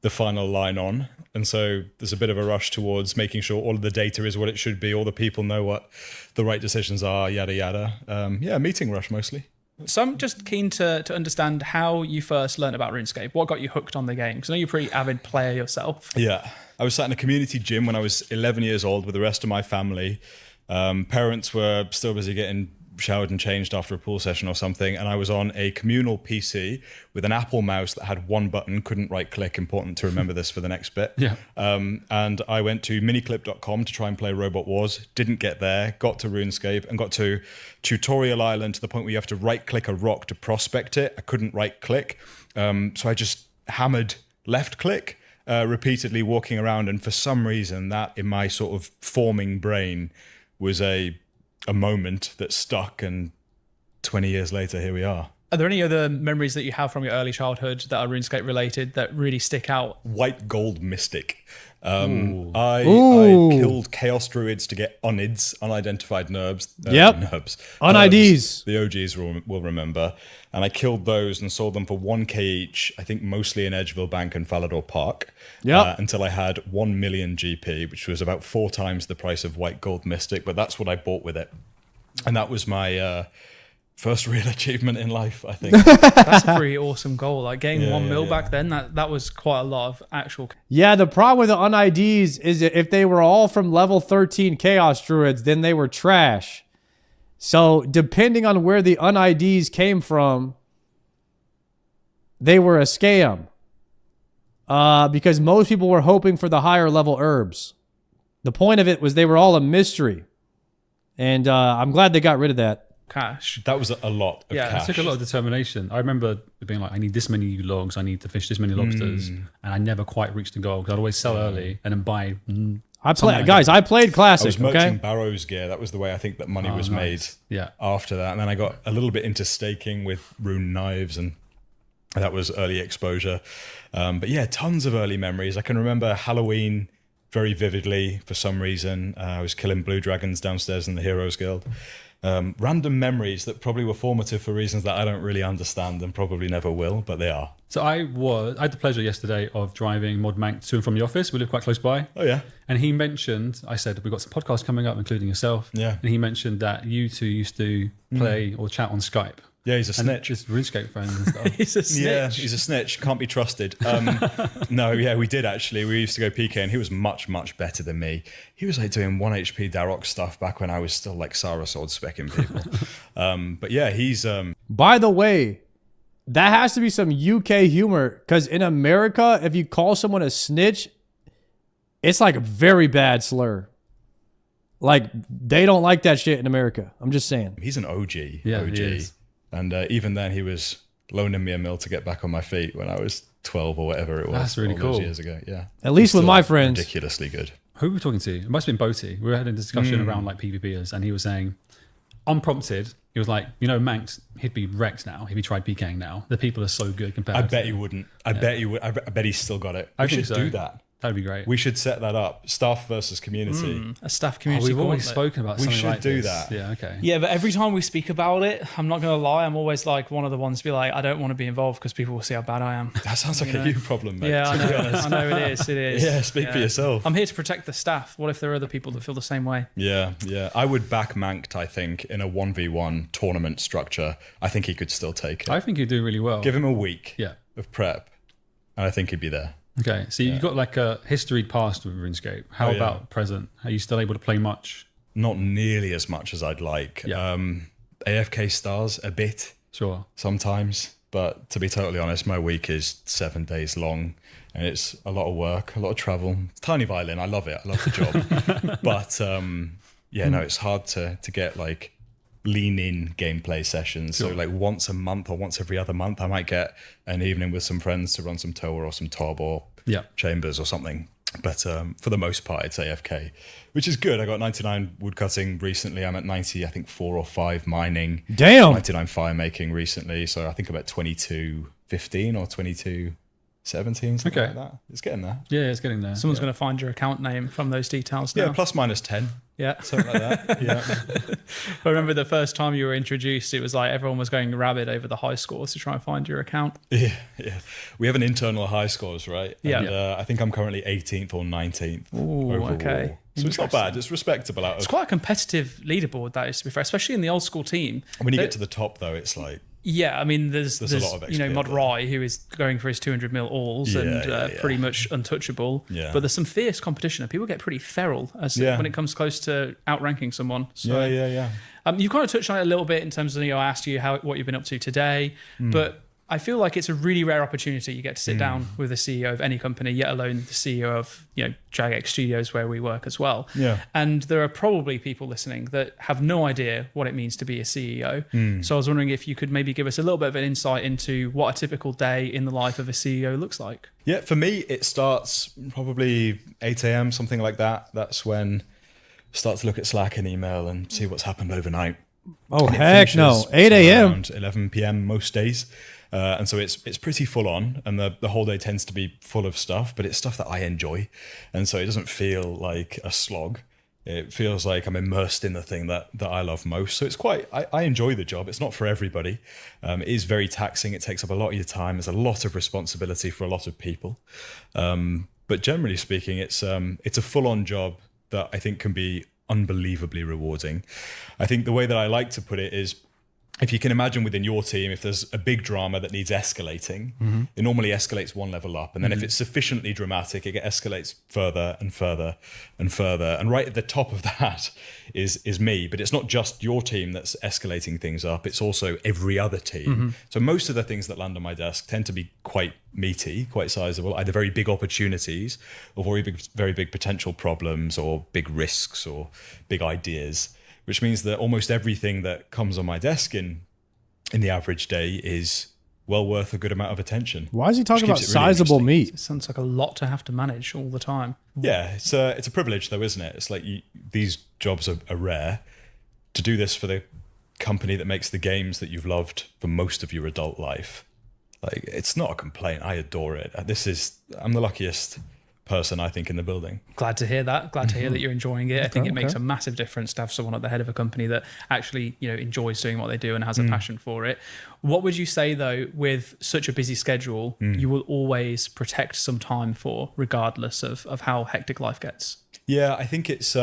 the final line on. And so there's a bit of a rush towards making sure all of the data is what it should be, all the people know what the right decisions are, yada, yada. Meeting rush mostly. So I'm just keen to understand how you first learned about RuneScape. What got you hooked on the game? Because I know you're a pretty avid player yourself. Yeah. I was sat in a community gym when I was 11 years old with the rest of my family. Parents were still busy getting showered and changed after a pool session or something, and I was on a communal PC with an Apple mouse that had one button, couldn't right click, important to remember this for the next bit. Yeah. And I went to miniclip.com to try and play Robot Wars, didn't get there, got to RuneScape and got to Tutorial Island to the point where you have to right click a rock to prospect it. I couldn't right click. So I just hammered left click repeatedly walking around, and for some reason that in my sort of forming brain was a moment that stuck, and 20 years later, here we are. Are there any other memories that you have from your early childhood that are RuneScape related that really stick out? White Gold Mystic. I killed Chaos Druids to get Onids, unidentified NURBs. Un-IDs. The OGs will remember. And I killed those and sold them for 1k each, I think mostly in Edgeville Bank and Falador Park. Until I had 1 million GP, which was about 4 times the price of White Gold Mystic. But that's what I bought with it. And that was my first real achievement in life, I think. That's a pretty awesome goal. Like getting 1 mil back then, that was quite a lot of actual. Yeah, the problem with the un-IDs is that if they were all from level 13 Chaos Druids, then they were trash. So depending on where the un-IDs came from, they were a scam. Because most people were hoping for the higher level herbs. The point of it was they were all a mystery. And I'm glad they got rid of that. Cash. That was a lot of cash. It took a lot of determination. I remember being like, I need this many logs, I need to fish this many lobsters, and I never quite reached the goal because I'd always sell early and then buy. I played classic. I was merching Barrows gear. That was the way I think that money was made. Yeah. After that, and then I got a little bit into staking with rune knives, and that was early exposure. But yeah, tons of early memories. I can remember Halloween very vividly for some reason. I was killing blue dragons downstairs in the Heroes Guild. Random memories that probably were formative for reasons that I don't really understand and probably never will, but they are. So I had the pleasure yesterday of driving Mod Mank to and from the office. We live quite close by. Oh yeah. And he mentioned, I said, we've got some podcasts coming up, including yourself. Yeah. And he mentioned that you two used to play or chat on Skype. Yeah, he's a snitch. Just RuneScape friends and stuff. He's a snitch. Yeah, he's a snitch. Can't be trusted. No, yeah, we did actually. We used to go PK, and he was much, much better than me. He was like doing 1 HP Darok stuff back when I was still like Sarah Sword specking people. But yeah, he's... By the way, that has to be some UK humor, because in America, if you call someone a snitch, it's like a very bad slur. Like, they don't like that shit in America. I'm just saying. He's an OG. Yeah, OG. he is. And even then, he was loaning me a mil to get back on my feet when I was 12 or whatever it was. That's really all those cool. years ago, yeah. At least with my friends. Ridiculously good. Who were we talking to? It must have been Boaty. We were having a discussion around like PvPers, and he was saying, unprompted, he was like, Manx, he'd be wrecked now if he tried PKing now. The people are so good compared to... I bet he wouldn't. I bet he would. I bet he's still got it. I We think should so. do that. That'd be great. We should set that up. Staff versus community. A staff community. We've always gauntlet. spoken about We something should like do this. that. Yeah, okay. Yeah, but every time we speak about it, I'm not going to lie, I'm always like one of the ones to be like, I don't want to be involved because people will see how bad I am. That sounds like a you problem, mate. Yeah, I to be know. honest. I know it is. It is. Yeah, speak for yourself. I'm here to protect the staff. What if there are other people that feel the same way? Yeah. I would back Manked, I think, in a 1v1 tournament structure. I think he could still take it. I think he'd do really well. Give him a week Yeah. of prep, and I think he'd be there. Okay, so you've got like a history past with RuneScape. How about present? Are you still able to play much? Not nearly as much as I'd like. Yeah. AFK stars a bit. Sure. Sometimes. But to be totally honest, my week is 7 days long and it's a lot of work, a lot of travel. Tiny violin, I love it. I love the job. But it's hard to get like lean in gameplay sessions. Sure. So like once a month or once every other month, I might get an evening with some friends to run some Toa or some Tob or Chambers or something. But for the most part, it's AFK, which is good. I got 99 woodcutting recently. I'm at 90, I think 4 or 5 mining. Damn. 99 fire making recently. So I think I'm at 22.15 or 22.17, something like that. It's getting there. Yeah, it's getting there. Someone's going to find your account name from those details now. Yeah, plus minus 10. Yeah. Something like that. Yeah. I remember the first time you were introduced, it was like everyone was going rabid over the high scores to try and find your account. Yeah. We have an internal high scores, right? Yeah. And, I think I'm currently 18th or 19th. Ooh, overall. okay. So it's not bad. It's respectable. It's quite a competitive leaderboard, that is, to be fair, especially in the old school team. When you get to the top, though, it's like... Yeah, I mean, there's a lot of XP Mod Rai, who is going for his 200 mil alls pretty much untouchable. Yeah. But there's some fierce competition, and people get pretty feral when it comes close to outranking someone. So, yeah. You kind of touched on it a little bit in terms of, I asked you what you've been up to today, but I feel like it's a really rare opportunity. You get to sit down with the CEO of any company, yet alone the CEO of Jagex Studios, where we work as well. Yeah. And there are probably people listening that have no idea what it means to be a CEO. So I was wondering if you could maybe give us a little bit of an insight into what a typical day in the life of a CEO looks like. Yeah, for me, it starts probably 8 a.m., something like that. That's when I start to look at Slack and email and see what's happened overnight. Oh, heck no. 8 a.m. Around 11 p.m. most days. And so it's pretty full on, and the whole day tends to be full of stuff, but it's stuff that I enjoy. And so it doesn't feel like a slog. It feels like I'm immersed in the thing that I love most. So it's I enjoy the job. It's not for everybody. It is very taxing. It takes up a lot of your time. There's a lot of responsibility for a lot of people. But generally speaking, it's a full-on job that I think can be unbelievably rewarding. I think the way that I like to put it is, if you can imagine within your team, if there's a big drama that needs escalating, it normally escalates one level up. And then if it's sufficiently dramatic, it escalates further and further and further. And right at the top of that is me. But it's not just your team that's escalating things up. It's also every other team. So most of the things that land on my desk tend to be quite meaty, quite sizable, either very big opportunities or very big potential problems or big risks or big ideas. Which means that almost everything that comes on my desk in the average day is well worth a good amount of attention. Why is he talking about Really sizable meat? It sounds like a lot to have to manage all the time. Yeah, it's a privilege though, isn't it? It's like these jobs are rare. To do this for the company that makes the games that you've loved for most of your adult life, like, it's not a complaint. I adore it. I'm the luckiest person, I think, in the building. Glad to hear that. Glad to hear that you're enjoying it. I think it makes a massive difference to have someone at the head of a company that actually, enjoys doing what they do and has a passion for it. What would you say, though, with such a busy schedule, you will always protect some time for, regardless of how hectic life gets? Yeah, I think it's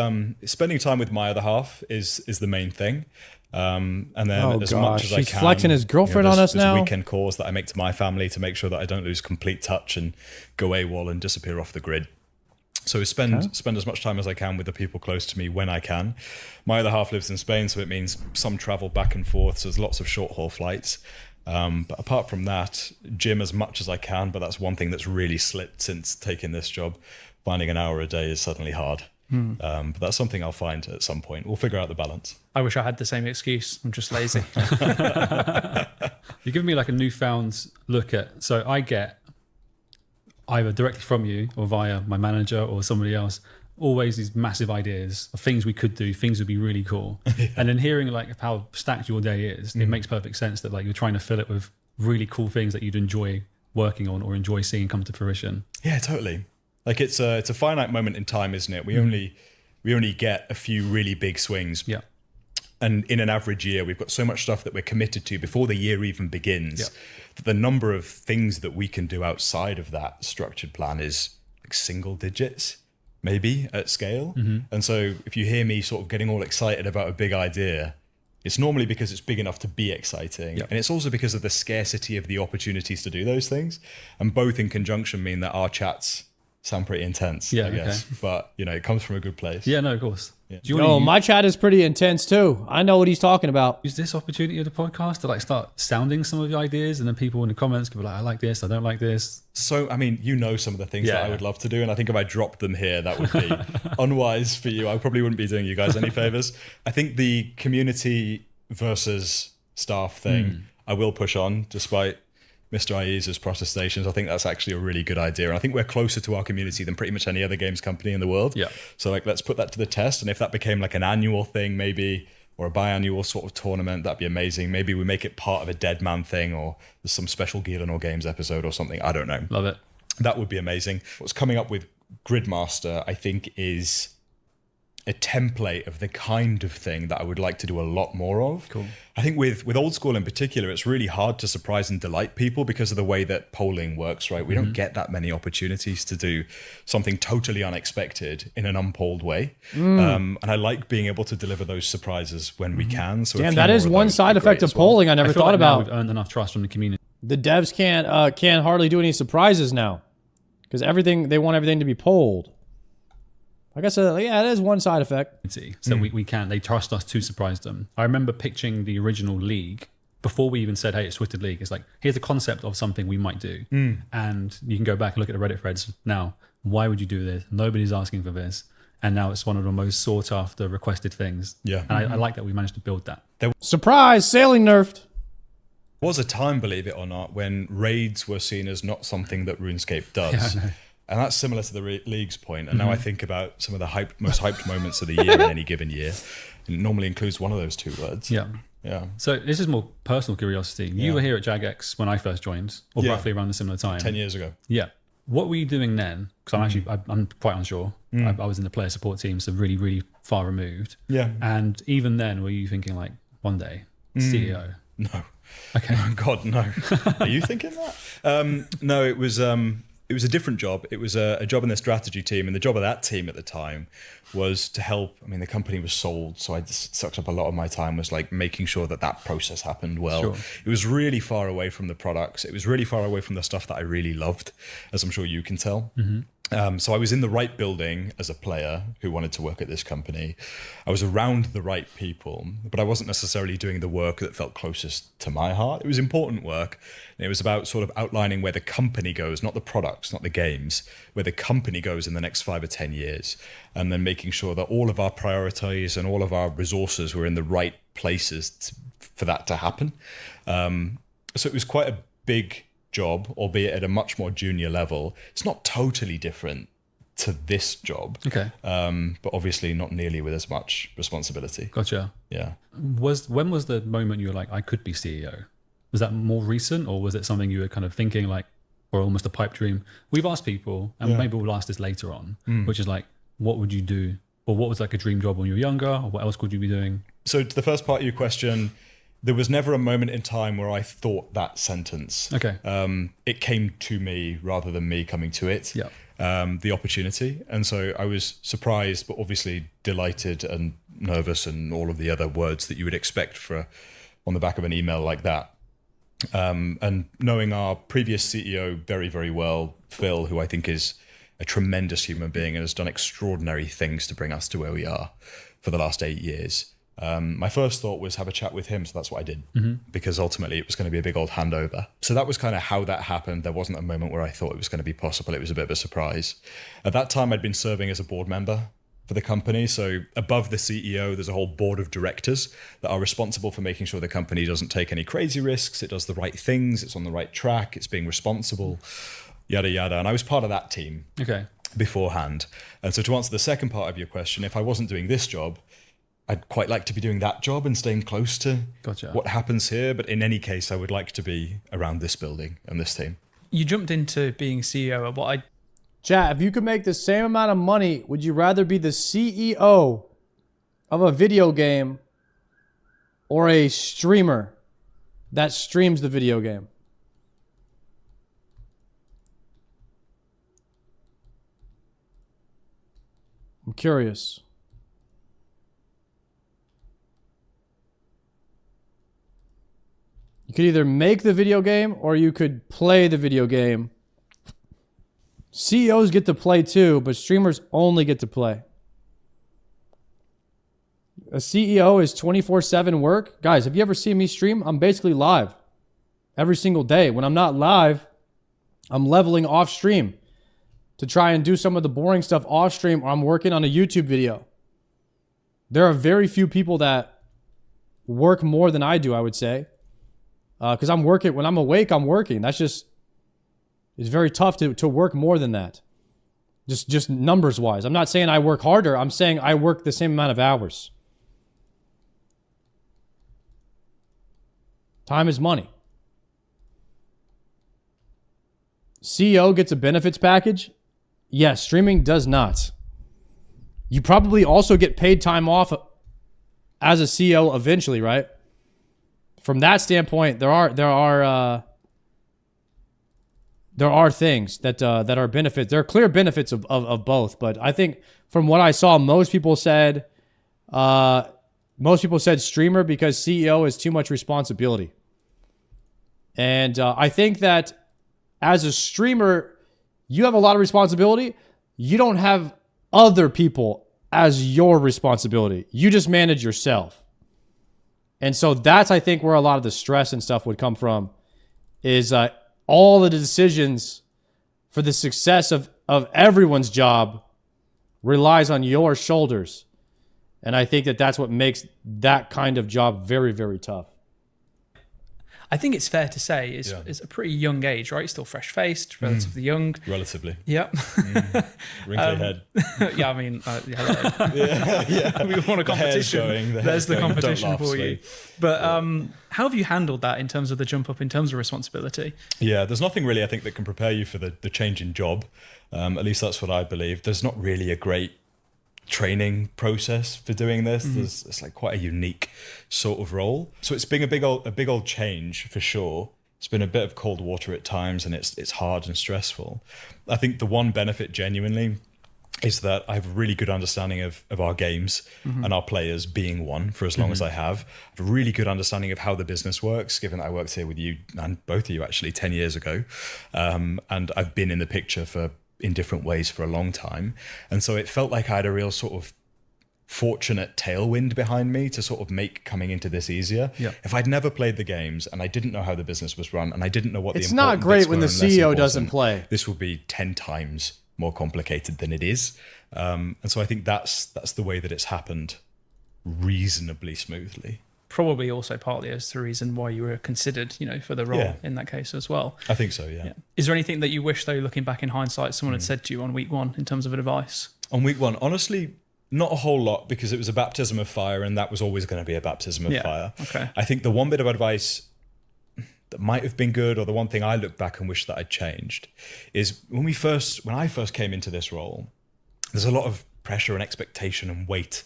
spending time with my other half is the main thing. And then much as I can, he's flexing his girlfriend on us now. There's weekend calls that I make to my family to make sure that I don't lose complete touch and go AWOL and disappear off the grid. So spend as much time as I can with the people close to me when I can. My other half lives in Spain, so it means some travel back and forth. So there's lots of short haul flights. But apart from that, gym as much as I can. But that's one thing that's really slipped since taking this job. Finding an hour a day is suddenly hard. But that's something I'll find at some point. We'll figure out the balance. I wish I had the same excuse. I'm just lazy. You're giving me like a newfound look at, so I get either directly from you or via my manager or somebody else, always these massive ideas of things we could do, things would be really cool. And then hearing like how stacked your day is, it makes perfect sense that like you're trying to fill it with really cool things that you'd enjoy working on or enjoy seeing come to fruition. Yeah, totally. Like it's a finite moment in time, isn't it? We only get a few really big swings. Yeah. And in an average year, we've got so much stuff that we're committed to before the year even begins, that the number of things that we can do outside of that structured plan is like single digits, maybe at scale. And so if you hear me sort of getting all excited about a big idea, it's normally because it's big enough to be exciting. And it's also because of the scarcity of the opportunities to do those things. And both in conjunction mean that our chats sound pretty intense, I guess. Okay. But, you know, it comes from a good place. Yeah, no, of course. Yeah. My chat is pretty intense too. I know what he's talking about. Use this opportunity of the podcast to like start sounding some of the ideas, and then people in the comments can be like, I like this, I don't like this. So, I mean, you know some of the things that I would love to do, and I think if I dropped them here, that would be unwise for you. I probably wouldn't be doing you guys any favors. I think the community versus staff thing, I will push on despite Mr. Aiza's protestations. I think that's actually a really good idea. And I think we're closer to our community than pretty much any other games company in the world. Yeah. So like, let's put that to the test. And if that became like an annual thing, maybe, or a biannual sort of tournament, that'd be amazing. Maybe we make it part of a Dead Man thing, or there's some special Gielinor Games episode or something. I don't know. Love it. That would be amazing. What's coming up with Gridmaster, I think, is a template of the kind of thing that I would like to do a lot more of. Cool. I think with old school in particular, it's really hard to surprise and delight people because of the way that polling works, right? We don't get that many opportunities to do something totally unexpected in an unpolled way. And I like being able to deliver those surprises when we can. So damn, that is one side effect of polling I never thought about. We've earned enough trust from the community. The devs can't hardly do any surprises now, because they want everything to be polled. Like I said, yeah, it is one side effect. So they trust us to surprise them. I remember pitching the original league before we even said, hey, it's Twisted League. It's like, here's the concept of something we might do. And you can go back and look at the Reddit threads now. Why would you do this? Nobody's asking for this. And now it's one of the most sought after requested things. Yeah. And I like that we managed to build that. Surprise, sailing nerfed. There was a time, believe it or not, when raids were seen as not something that RuneScape does. Yeah, and that's similar to the league's point. And now I think about some of the most hyped moments of the year in any given year. And it normally includes one of those two words. Yeah. Yeah. So this is more personal curiosity. You were here at JagX when I first joined, or roughly around a similar time. 10 years ago. Yeah. What were you doing then? Because I'm quite unsure. I was in the player support team, so really, really far removed. Yeah. And even then, were you thinking like, one day, CEO? No. Okay. Oh, God, no. Are you thinking that? No, it was a different job. It was a job in the strategy team, and the job of that team at the time was to help. I mean, the company was sold, so I just sucked up a lot of my time was like making sure that process happened well. Sure. It was really far away from the products. It was really far away from the stuff that I really loved, as I'm sure you can tell. So I was in the right building as a player who wanted to work at this company. I was around the right people, but I wasn't necessarily doing the work that felt closest to my heart. It was important work. And it was about sort of outlining where the company goes, not the products, not the games, where the company goes in the next 5 or 10 years. And then making sure that all of our priorities and all of our resources were in the right places for that to happen. So it was quite a big job, albeit at a much more junior level. It's not totally different to this job. Okay. But obviously not nearly with as much responsibility. Gotcha. Yeah. When was the moment you were like, I could be CEO? Was that more recent, or was it something you were kind of thinking like, or almost a pipe dream? We've asked people, and maybe we'll ask this later on, which is like, what would you do? Or what was like a dream job when you were younger? Or what else could you be doing? So to the first part of your question, there was never a moment in time where I thought that sentence. Okay. It came to me rather than me coming to it. Yeah. The opportunity. And so I was surprised, but obviously delighted and nervous and all of the other words that you would expect on the back of an email like that. And knowing our previous CEO very, very well, Phil, who I think is a tremendous human being and has done extraordinary things to bring us to where we are for the last 8 years. My first thought was have a chat with him, so that's what I did, because ultimately it was going to be a big old handover. So that was kind of how that happened. There wasn't a moment where I thought it was going to be possible. It was a bit of a surprise. At that time, I'd been serving as a board member for the company. So above the CEO, there's a whole board of directors that are responsible for making sure the company doesn't take any crazy risks. It does the right things. It's on the right track. It's being responsible, yada, yada. And I was part of that team beforehand. And so to answer the second part of your question, if I wasn't doing this job, I'd quite like to be doing that job and staying close to what happens here. But in any case, I would like to be around this building and this team. You jumped into being CEO at what I Chat, if you could make the same amount of money, would you rather be the CEO of a video game or a streamer that streams the video game? I'm curious. You could either make the video game or you could play the video game. CEOs get to play too, but streamers only get to play. A CEO is 24/7 work. Guys, have you ever seen me stream? I'm basically live every single day. When I'm not live, I'm leveling off stream to try and do some of the boring stuff off stream, or I'm working on a YouTube video. There are very few people that work more than I do, I would say. Because I'm working, when I'm awake, I'm working. That's just, it's very tough to work more than that. Just numbers wise. I'm not saying I work harder. I'm saying I work the same amount of hours. Time is money. CEO gets a benefits package. Yes, streaming does not. You probably also get paid time off as a CEO eventually, right? From that standpoint, there are things that are benefits. There are clear benefits of both, but I think from what I saw, most people said streamer because CEO is too much responsibility. And I think that as a streamer, you have a lot of responsibility. You don't have other people as your responsibility. You just manage yourself. And so that's, I think, where a lot of the stress and stuff would come from, is all of the decisions for the success of everyone's job relies on your shoulders. And I think that that's what makes that kind of job very, very tough. I think it's fair to say it's a pretty young age, right? Still fresh-faced, relatively young. Relatively. Yep. Wrinkly head. Yeah, I mean, yeah. We want a competition. There's the competition for you. But how have you handled that in terms of the jump up, in terms of responsibility? Yeah, there's nothing really, I think, that can prepare you for the change in job. At least that's what I believe. There's not really a great training process for doing this. It's like quite a unique sort of role. So it's been a big old change for sure. It's been a bit of cold water at times, and it's hard and stressful. I think the one benefit genuinely is that I have a really good understanding of our games and our players, being one for as long as I have. I have a really good understanding of how the business works, given that I worked here with you and both of you actually 10 years ago. And I've been in the picture in different ways for a long time. And so it felt like I had a real sort of fortunate tailwind behind me to sort of make coming into this easier. Yeah. If I'd never played the games and I didn't know how the business was run and I didn't know what it's not great when the CEO doesn't play. This would be 10 times more complicated than it is. And so I think that's the way that it's happened reasonably smoothly. Probably also partly as the reason why you were considered, for the role in that case as well. I think so, yeah. Is there anything that you wish, though, looking back in hindsight, someone had said to you on week one in terms of advice? On week one, honestly, not a whole lot, because it was a baptism of fire, and that was always going to be a baptism of fire. Okay. I think the one bit of advice that might have been good, or the one thing I look back and wish that I'd changed, is when I first came into this role, there's a lot of pressure and expectation and weight.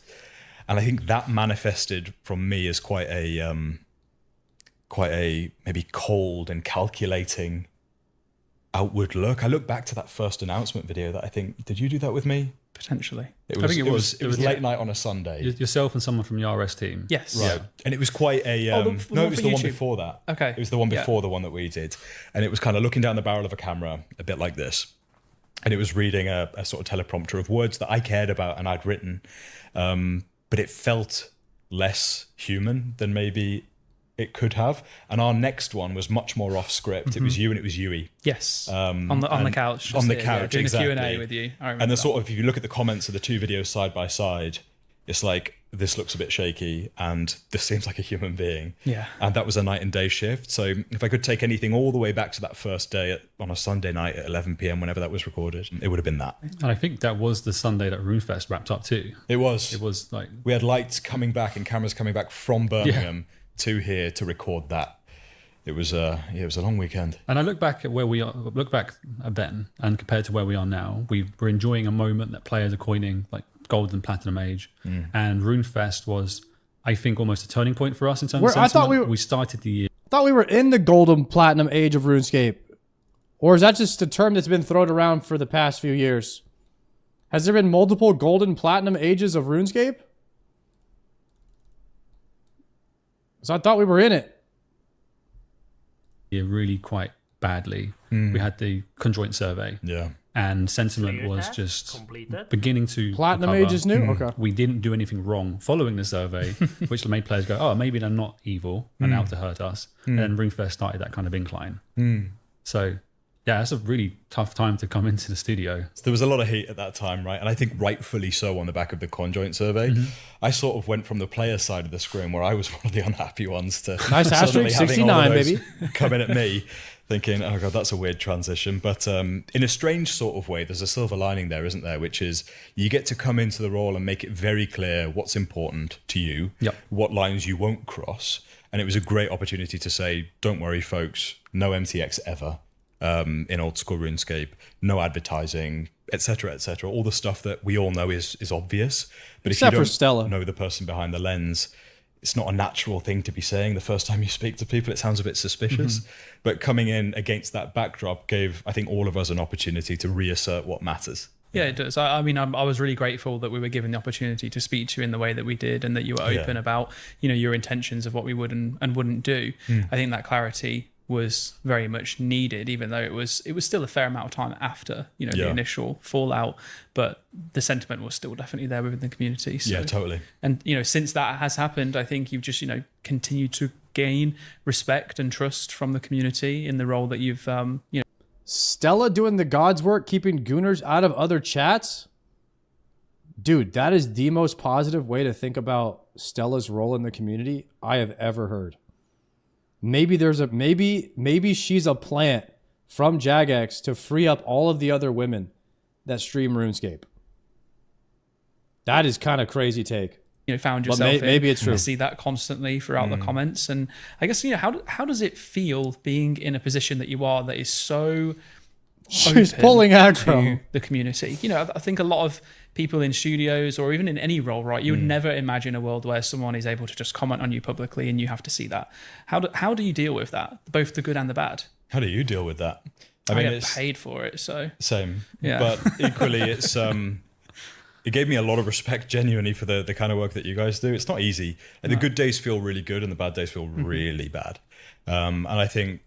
And I think that manifested from me as quite a maybe cold and calculating outward look. I look back to that first announcement video that I think, did you do that with me? Potentially. It was late night on a Sunday. Yourself and someone from the RS team. Yes. Right. And it was quite a... no, it was the one before that. Okay. It was the one before the one that we did. And it was kind of looking down the barrel of a camera, a bit like this. And it was reading a sort of teleprompter of words that I cared about and I'd written. But it felt less human than maybe it could have. And our next one was much more off script. It was you and it was Yui. Yes. On the couch. On the couch, doing exactly. a Q&A with you. I remember and the that. sort of, if you look at the comments of the two videos side by side, it's like, this looks a bit shaky and this seems like a human being. Yeah. And that was a night and day shift. So if I could take anything all the way back to that first day on a Sunday night at 11 p.m, whenever that was recorded, it would have been that. And I think that was the Sunday that RuneFest wrapped up too. It was. It was like... We had lights coming back and cameras coming back from Birmingham to here to record that. it was a long weekend. And I look back at where we are, look back at then, and compared to where we are now, we're enjoying a moment that players are coining like Gold and Platinum Age, and RuneFest was, I think, almost a turning point for us in terms of sentiment. I thought we started the year. I thought we were in the Golden Platinum Age of RuneScape, or is that just a term that's been thrown around for the past few years? Has there been multiple Golden Platinum Ages of RuneScape? So I thought we were in it. Yeah, really quite badly. We had the conjoint survey. Yeah. And sentiment was just beginning to Platinum recover. Age is new? Okay. We didn't do anything wrong following the survey, which made players go, oh, maybe they're not evil and out to hurt us. And then RuneFest started that kind of incline. So, yeah, that's a really tough time to come into the studio. There was a lot of hate at that time, right? And I think rightfully so on the back of the conjoint survey. I sort of went from the player side of the scrim where I was one of the unhappy ones to nice asterisk, 69, baby. Coming at me, thinking, oh God, that's a weird transition. But in a strange sort of way, there's a silver lining there, isn't there? Which is you get to come into the role and make it very clear what's important to you, what lines you won't cross. And it was a great opportunity to say, don't worry, folks, no MTX ever. In old school RuneScape, no advertising, etc., all the stuff that we all know is obvious. But Except if you for Stella. know the person behind the lens, it's not a natural thing to be saying the first time you speak to people. It sounds a bit suspicious. But coming in against that backdrop gave, I think, all of us an opportunity to reassert what matters. Yeah, it does. I mean, I was really grateful that we were given the opportunity to speak to you in the way that we did, and that you were open about, your intentions of what we would and wouldn't do. I think that clarity was very much needed, even though it was still a fair amount of time after the initial fallout, but the sentiment was still definitely there within the community. So, yeah, totally. And since that has happened, I think you've just continued to gain respect and trust from the community in the role that you've Stella doing the God's work, keeping gooners out of other chats. Dude, that is the most positive way to think about Stella's role in the community I have ever heard. Maybe maybe she's a plant from Jagex to free up all of the other women that stream RuneScape. That is kind of crazy take. Found yourself in. Maybe it's true. I see that constantly throughout the comments, and I guess how does it feel being in a position that you are that is so she's pulling aggro to the community? I think a lot of people in studios or even in any role, right? You would never imagine a world where someone is able to just comment on you publicly and you have to see that. How do you deal with that, both the good and the bad? How do you deal with that? I mean, get paid for it, so same. Yeah. But equally, it's it gave me a lot of respect, genuinely, for the kind of work that you guys do. It's not easy. Like, the good days feel really good and the bad days feel really bad. And I think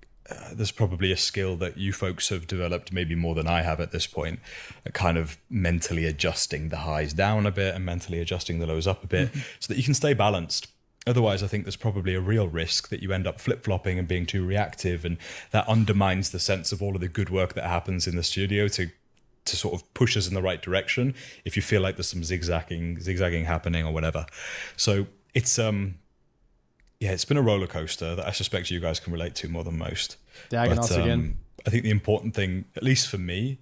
there's probably a skill that you folks have developed, maybe more than I have at this point, kind of mentally adjusting the highs down a bit and mentally adjusting the lows up a bit so that you can stay balanced. Otherwise, I think there's probably a real risk that you end up flip-flopping and being too reactive, and that undermines the sense of all of the good work that happens in the studio to sort of push us in the right direction if you feel like there's some zigzagging happening or whatever. So it's it's been a roller coaster that I suspect you guys can relate to more than most. Again. I think the important thing, at least for me,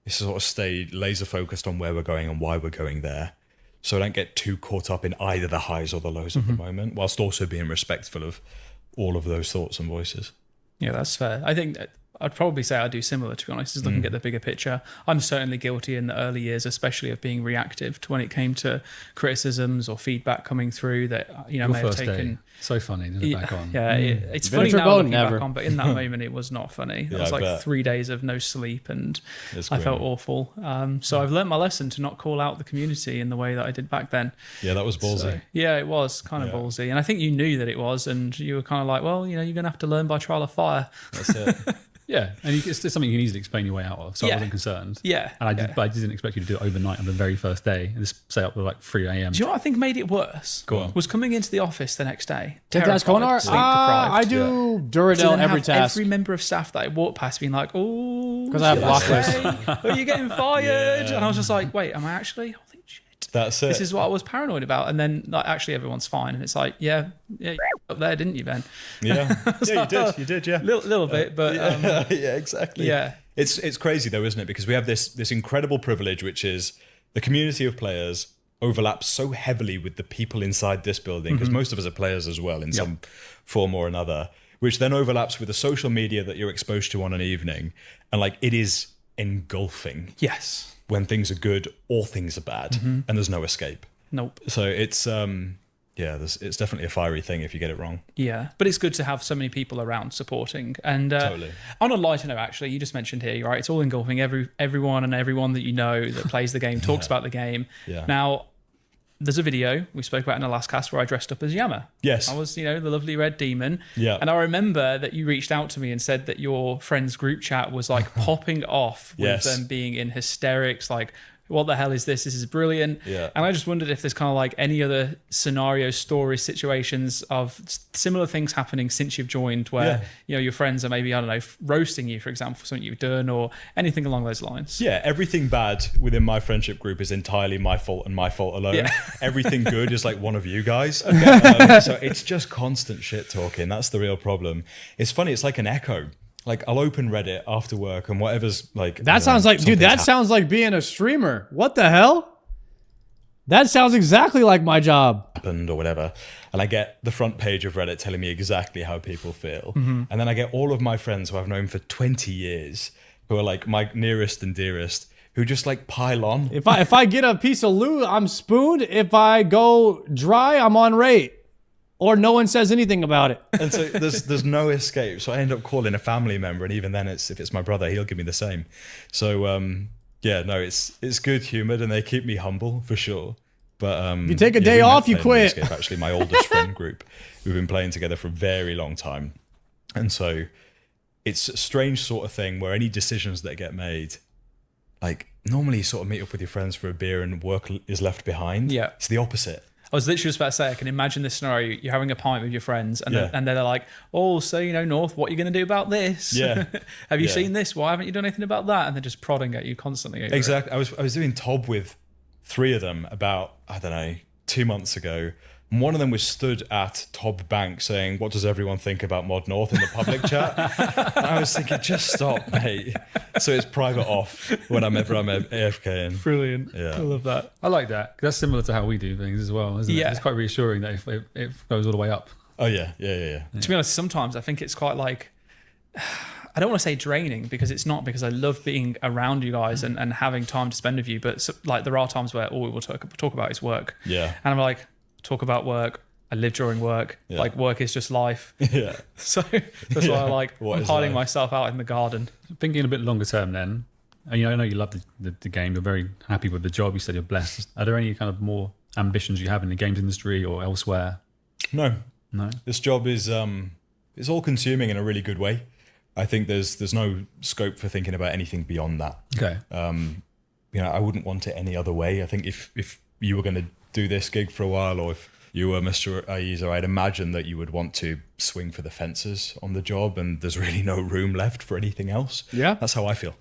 is to sort of stay laser focused on where we're going and why we're going there. So I don't get too caught up in either the highs or the lows of the moment, whilst also being respectful of all of those thoughts and voices. Yeah, that's fair. I think I'd probably say I do similar, to be honest, is looking at the bigger picture. I'm certainly guilty in the early years, especially of being reactive to when it came to criticisms or feedback coming through that, may have taken. So funny to look back on. Yeah, it's funny now looking back on, but in that moment it was not funny. It was like 3 days of no sleep and I felt awful. So I've learned my lesson to not call out the community in the way that I did back then. Yeah, that was ballsy. So, yeah, it was kind of ballsy. And I think you knew that it was, and you were kind of like, well, you're going to have to learn by trial of fire. That's it. Yeah, and it's something you can easly explain your way out of, so I wasn't concerned. Yeah. And but I didn't expect you to do it overnight on the very first day, and just stay up at like 3 a.m. Do you know what I think made it worse? Go on. Was coming into the office the next day. That's Konar? I do Duradel every task. Every member of staff that I walked past being like, oh, because I have blocklist. Are you getting fired? And I was just like, wait, am I actually? Holy shit. That's it. This is what I was paranoid about. And then actually everyone's fine. And it's like, yeah, you up there, didn't you, Ben? Yeah, you did, yeah. Little bit, but... yeah, exactly. Yeah. It's crazy though, isn't it? Because we have this incredible privilege, which is the community of players overlaps so heavily with the people inside this building, because most of us are players as well in some form or another. which then overlaps with the social media that you're exposed to on an evening. And like, it is engulfing. Yes. When things are good or things are bad, and there's no escape. Nope. So it's it's definitely a fiery thing if you get it wrong. Yeah, but it's good to have so many people around supporting. And Totally. On a lighter note, actually, you just mentioned here, right? It's all engulfing. Everyone that you know that plays the game talks about the game. Yeah. Now, there's a video we spoke about in the last cast where I dressed up as Yama. Yes. I was, the lovely red demon. Yeah. And I remember that you reached out to me and said that your friend's group chat was like popping off with Yes. them being in hysterics, like, what the hell is this? This is brilliant. Yeah. And I just wondered if there's kind of like any other scenarios, stories, situations of similar things happening since you've joined where, your friends are maybe, I don't know, roasting you, for example, for something you've done or anything along those lines. Yeah, everything bad within my friendship group is entirely my fault and my fault alone. Yeah. Everything good is like one of you guys. So it's just constant shit talking. That's the real problem. It's funny. It's like an echo. Like, I'll open Reddit after work and whatever's like... That sounds like... Dude, that sounds like being a streamer. What the hell? That sounds exactly like my job. Happened or whatever. And I get the front page of Reddit telling me exactly how people feel. Mhm. And then I get all of my friends who I've known for 20 years, who are like my nearest and dearest, who just like pile on. If I get a piece of loot, I'm spooned. If I go dry, I'm on rate. Or no one says anything about it. And so there's no escape. So I end up calling a family member, and even then, if it's my brother, he'll give me the same. So it's good humoured, and they keep me humble for sure. But you take a day off, you quit. RuneScape, actually, my oldest friend group, we've been playing together for a very long time, and so it's a strange sort of thing where any decisions that get made, like normally you sort of meet up with your friends for a beer and work is left behind. Yeah, it's the opposite. I was literally just about to say, I can imagine this scenario. You're having a pint with your friends, and Yeah. they're like, "Oh, so North, what are you going to do about this? Yeah. Have you Yeah. seen this? Why haven't you done anything about that?" And they're just prodding at you constantly. over it. Exactly. I was doing Tob with 3 of them about, I don't know, 2 months ago. And one of them was stood at Tob Bank saying, "What does everyone think about Mod North?" in the public chat. And I was thinking, just stop, mate. So it's private off whenever I'm AFK in. Brilliant. Yeah. I love that. I like that. That's similar to how we do things as well, isn't it? Yeah. It's quite reassuring that if it goes all the way up. Oh, yeah. To be honest, sometimes I think it's quite like, I don't want to say draining because it's not, because I love being around you guys and having time to spend with you. But like there are times where all we will talk about is work. Yeah. And I'm like, talk about work. I live during work. Yeah. Like work is just life. Yeah. So that's why I like What I'm is hiding life? myself out in the garden. Thinking a bit longer term then, and I know you love the game, you're very happy with the job, you said you're blessed. Are there any kind of more ambitions you have in the games industry or elsewhere? No. No. This job is it's all consuming in a really good way. I think there's no scope for thinking about anything beyond that. Okay. I wouldn't want it any other way. I think if you were going to do this gig for a while, or if you were Mr. Aiza, I'd imagine that you would want to swing for the fences on the job, and there's really no room left for anything else. Yeah. That's how I feel.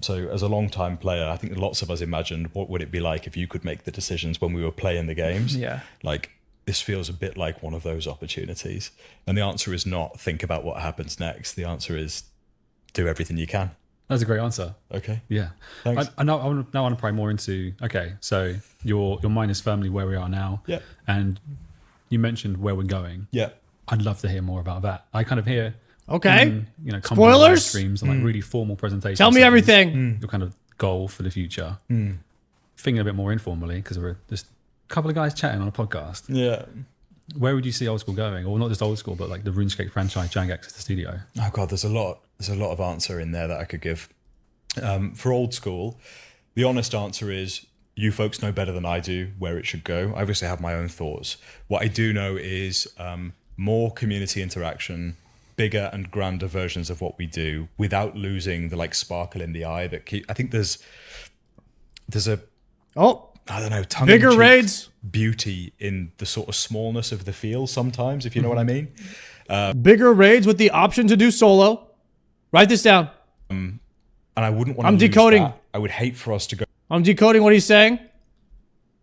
So as a long-time player, I think lots of us imagined what would it be like if you could make the decisions when we were playing the games. Yeah. Like, this feels a bit like one of those opportunities. And the answer is not think about what happens next. The answer is do everything you can. That's a great answer. Okay. Yeah. Thanks. I now want to pry more into, okay, so your mind is firmly where we are now. Yeah. And you mentioned where we're going. Yeah. I'd love to hear more about that. I kind of hear, Okay. company Spoilers? live streams and like really formal presentations. Tell me things, everything. Your kind of goal for the future. Mm. Thinking a bit more informally, because we're just a couple of guys chatting on a podcast. Yeah. Where would you see old school going? Or not just old school, but like the RuneScape franchise, Jagex to the studio? Oh God, there's a lot of answer in there that I could give. For old school, the honest answer is you folks know better than I do where it should go. I obviously have my own thoughts. What I do know is more community interaction, bigger and grander versions of what we do without losing the like sparkle in the eye that I think there's a I don't know, bigger raids, beauty in the sort of smallness of the field sometimes, if you know what I mean. Bigger raids with the option to do solo. Write this down. And I wouldn't want to I'm lose decoding. that. I would hate for us to I'm decoding what he's saying.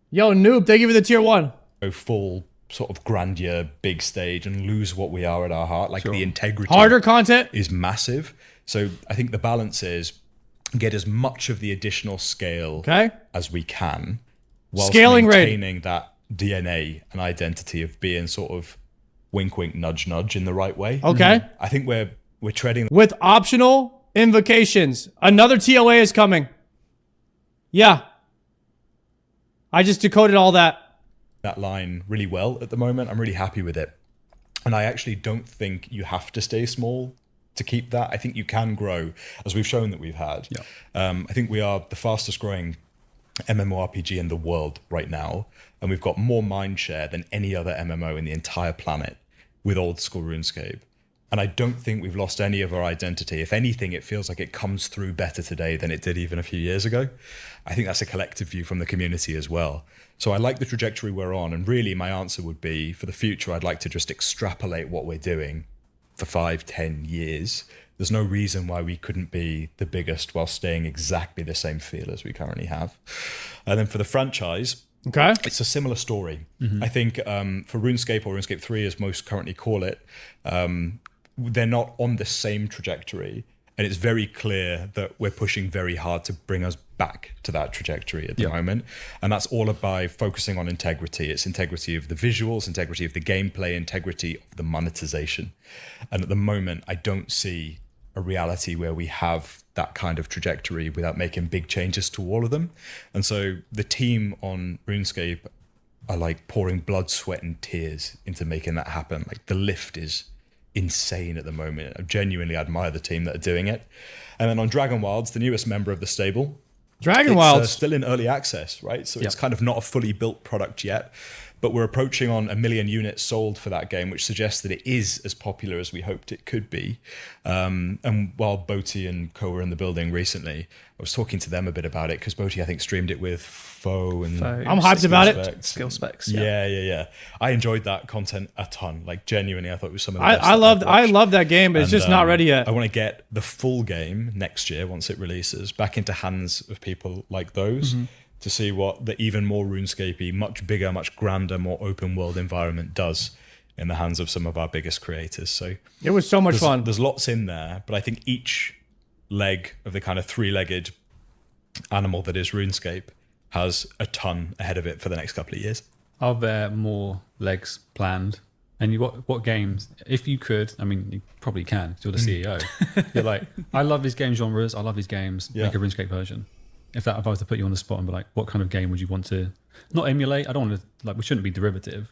Yo, noob, thank you for the tier 1. go full sort of grandeur, big stage and lose what we are at our heart. Like the integrity. Harder content is massive. So I think the balance is get as much of the additional scale as we can, whilst Scaling rate. maintaining that DNA and identity of being sort of wink, wink, nudge, nudge in the right way. Okay. I think we're treading with optional invocations. Another TOA is coming. Yeah. I just decoded all that line really well at the moment. I'm really happy with it. And I actually don't think you have to stay small to keep that. I think you can grow, as we've shown that we've had. I think we are the fastest growing MMORPG in the world right now. And we've got more mind share than any other MMO in the entire planet with old school RuneScape. And I don't think we've lost any of our identity. If anything, it feels like it comes through better today than it did even a few years ago. I think that's a collective view from the community as well. So I like the trajectory we're on. And really my answer would be, for the future, I'd like to just extrapolate what we're doing for 5-10 years. There's no reason why we couldn't be the biggest while staying exactly the same feel as we currently have. And then for the franchise, okay, it's a similar story. I think for RuneScape, or RuneScape 3 as most currently call it, they're not on the same trajectory. And it's very clear that we're pushing very hard to bring us back to that trajectory at the moment. And that's all about focusing on integrity. It's integrity of the visuals, integrity of the gameplay, integrity of the monetization. And at the moment, I don't see a reality where we have that kind of trajectory without making big changes to all of them. And so the team on RuneScape are like pouring blood, sweat, and tears into making that happen. Like the lift is insane at the moment. I genuinely admire the team that are doing it. And then on Dragon Wilds, the newest member of the stable, Dragon Wilds still in early access, right? So it's kind of not a fully built product yet, but we're approaching on 1 million units sold for that game, which suggests that it is as popular as we hoped it could be. And while Boti and Co were in the building recently, I was talking to them a bit about it, because Boti, I think, streamed it with Foe and I'm hyped about it. Skill specs. Yeah. I enjoyed that content a ton. Like genuinely, I thought it was some of the best. I love that game, but it's just not ready yet. I want to get the full game next year once it releases back into hands of people like those. To see what the even more RuneScape-y, much bigger, much grander, more open world environment does in the hands of some of our biggest creators. So it was so much fun. There's lots in there, but I think each leg of the kind of three-legged animal that is RuneScape has a ton ahead of it for the next couple of years. Are there more legs planned? And what games, if you could, I mean, you probably can, you're the CEO. You're like, I love these game genres, I love these games, make a RuneScape version. If I was to put you on the spot and be like, what kind of game would you want to, not emulate, I don't want to, like, we shouldn't be derivative,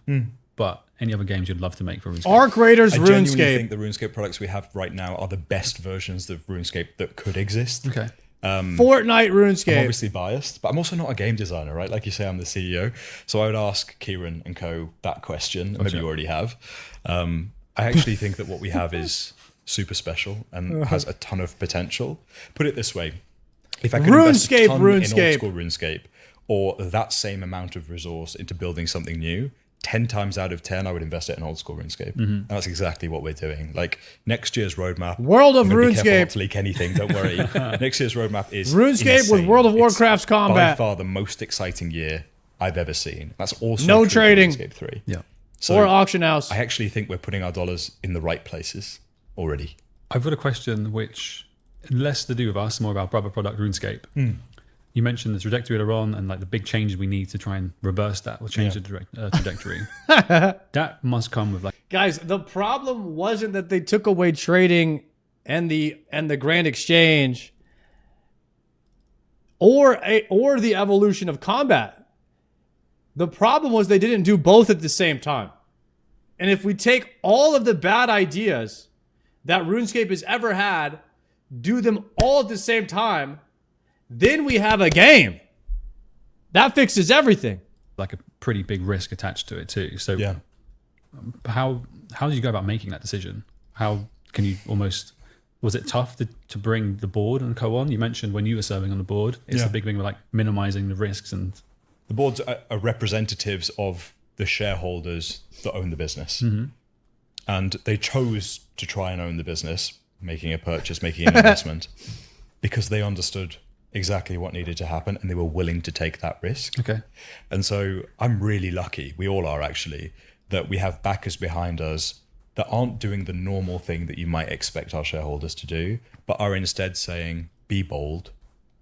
but any other games you'd love to make for RuneScape? Arc Raiders RuneScape. I genuinely think the RuneScape products we have right now are the best versions of RuneScape that could exist. Okay. Fortnite RuneScape. I'm obviously biased, but I'm also not a game designer, right? Like you say, I'm the CEO. So I would ask Kieran and Co that question. Maybe you already have. I actually think that what we have is super special and has a ton of potential. Put it this way. If I could invest a ton in old school RuneScape, or that same amount of resource into building something new, 10 times out of 10, I would invest it in old school RuneScape. And that's exactly what we're doing. Like next year's roadmap, World of RuneScape. Be careful not to leak anything, don't worry. Next year's roadmap is RuneScape insane. with World of Warcraft's combat. By far the most exciting year I've ever seen. That's also no true trading. for RuneScape 3. Yeah. So or auction house. I actually think we're putting our dollars in the right places already. I've got a question which less to do with us, more about brother product RuneScape. You mentioned the trajectory they're on and like the big changes we need to try and reverse that or change the trajectory. That must come with like... Guys, the problem wasn't that they took away trading and the grand exchange or the evolution of combat. The problem was they didn't do both at the same time. And if we take all of the bad ideas that RuneScape has ever had, do them all at the same time, then we have a game. That fixes everything. Like a pretty big risk attached to it too. So how did you go about making that decision? How can you almost, was it tough to bring the board and Co on? You mentioned when you were serving on the board, it's the big thing with like minimizing the risks, and the boards are representatives of the shareholders that own the business. And they chose to try and own the business, making a purchase, making an investment, because they understood exactly what needed to happen and they were willing to take that risk. Okay. And so I'm really lucky, we all are actually, that we have backers behind us that aren't doing the normal thing that you might expect our shareholders to do, but are instead saying, be bold,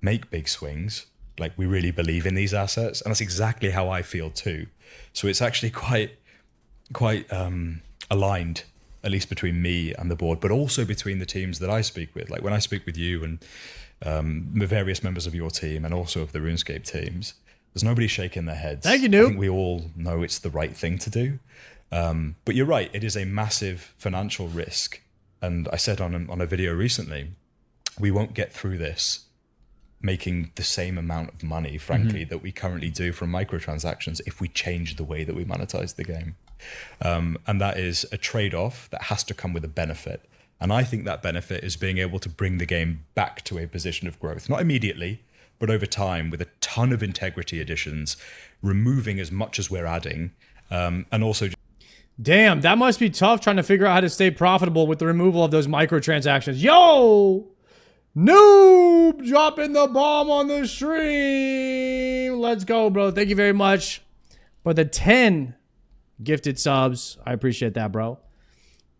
make big swings. Like, we really believe in these assets. And that's exactly how I feel too. So it's actually quite aligned, at least between me and the board, but also between the teams that I speak with. Like when I speak with you and the various members of your team and also of the RuneScape teams, there's nobody shaking their heads. Thank you, Noob. I think we all know it's the right thing to do. But you're right, it is a massive financial risk. And I said on a video recently, we won't get through this making the same amount of money, frankly, that we currently do from microtransactions if we change the way that we monetize the game. And that is a trade-off that has to come with a benefit. And I think that benefit is being able to bring the game back to a position of growth, not immediately, but over time with a ton of integrity additions, removing as much as we're adding, and also... Damn, that must be tough trying to figure out how to stay profitable with the removal of those microtransactions. Yo! Noob dropping the bomb on the stream. Let's go, bro. Thank you very much for the 10 gifted subs. I appreciate that, bro.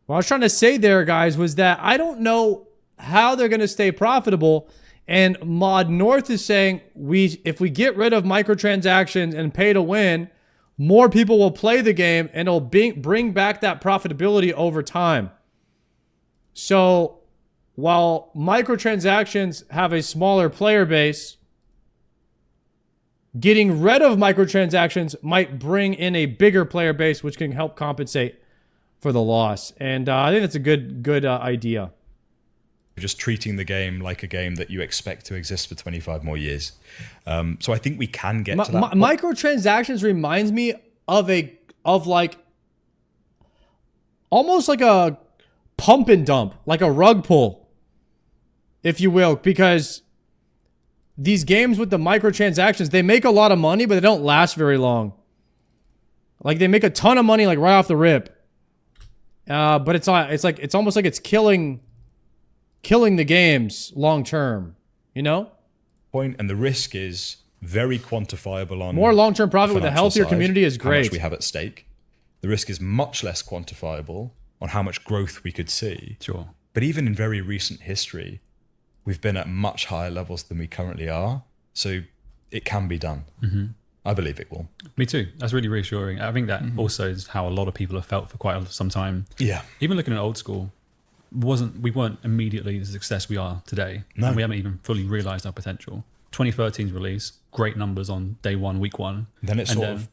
What I was trying to say there, guys, was that I don't know how they're going to stay profitable. And Mod North is saying if we get rid of microtransactions and pay to win, more people will play the game and it'll bring back that profitability over time. So while microtransactions have a smaller player base, getting rid of microtransactions might bring in a bigger player base, which can help compensate for the loss. And I think that's a good idea. Just treating the game like a game that you expect to exist for 25 more years. So I think we can get to that. Microtransactions reminds me of like almost like a pump and dump, like a rug pull, if you will, because these games with the microtransactions, they make a lot of money, but they don't last very long. Like they make a ton of money like right off the rip. But it's almost like it's killing the games long term, you know? And the risk is very quantifiable on more long-term profit with a healthier side, community is great. How much we have at stake. The risk is much less quantifiable on how much growth we could see. Sure. But even in very recent history, we've been at much higher levels than we currently are. So it can be done. I believe it will. Me too. That's really reassuring. I think that also is how a lot of people have felt for quite some time. Yeah. Even looking at old school, we weren't immediately the success we are today. No. And we haven't even fully realized our potential. 2013's release, great numbers on day one, week one. Then it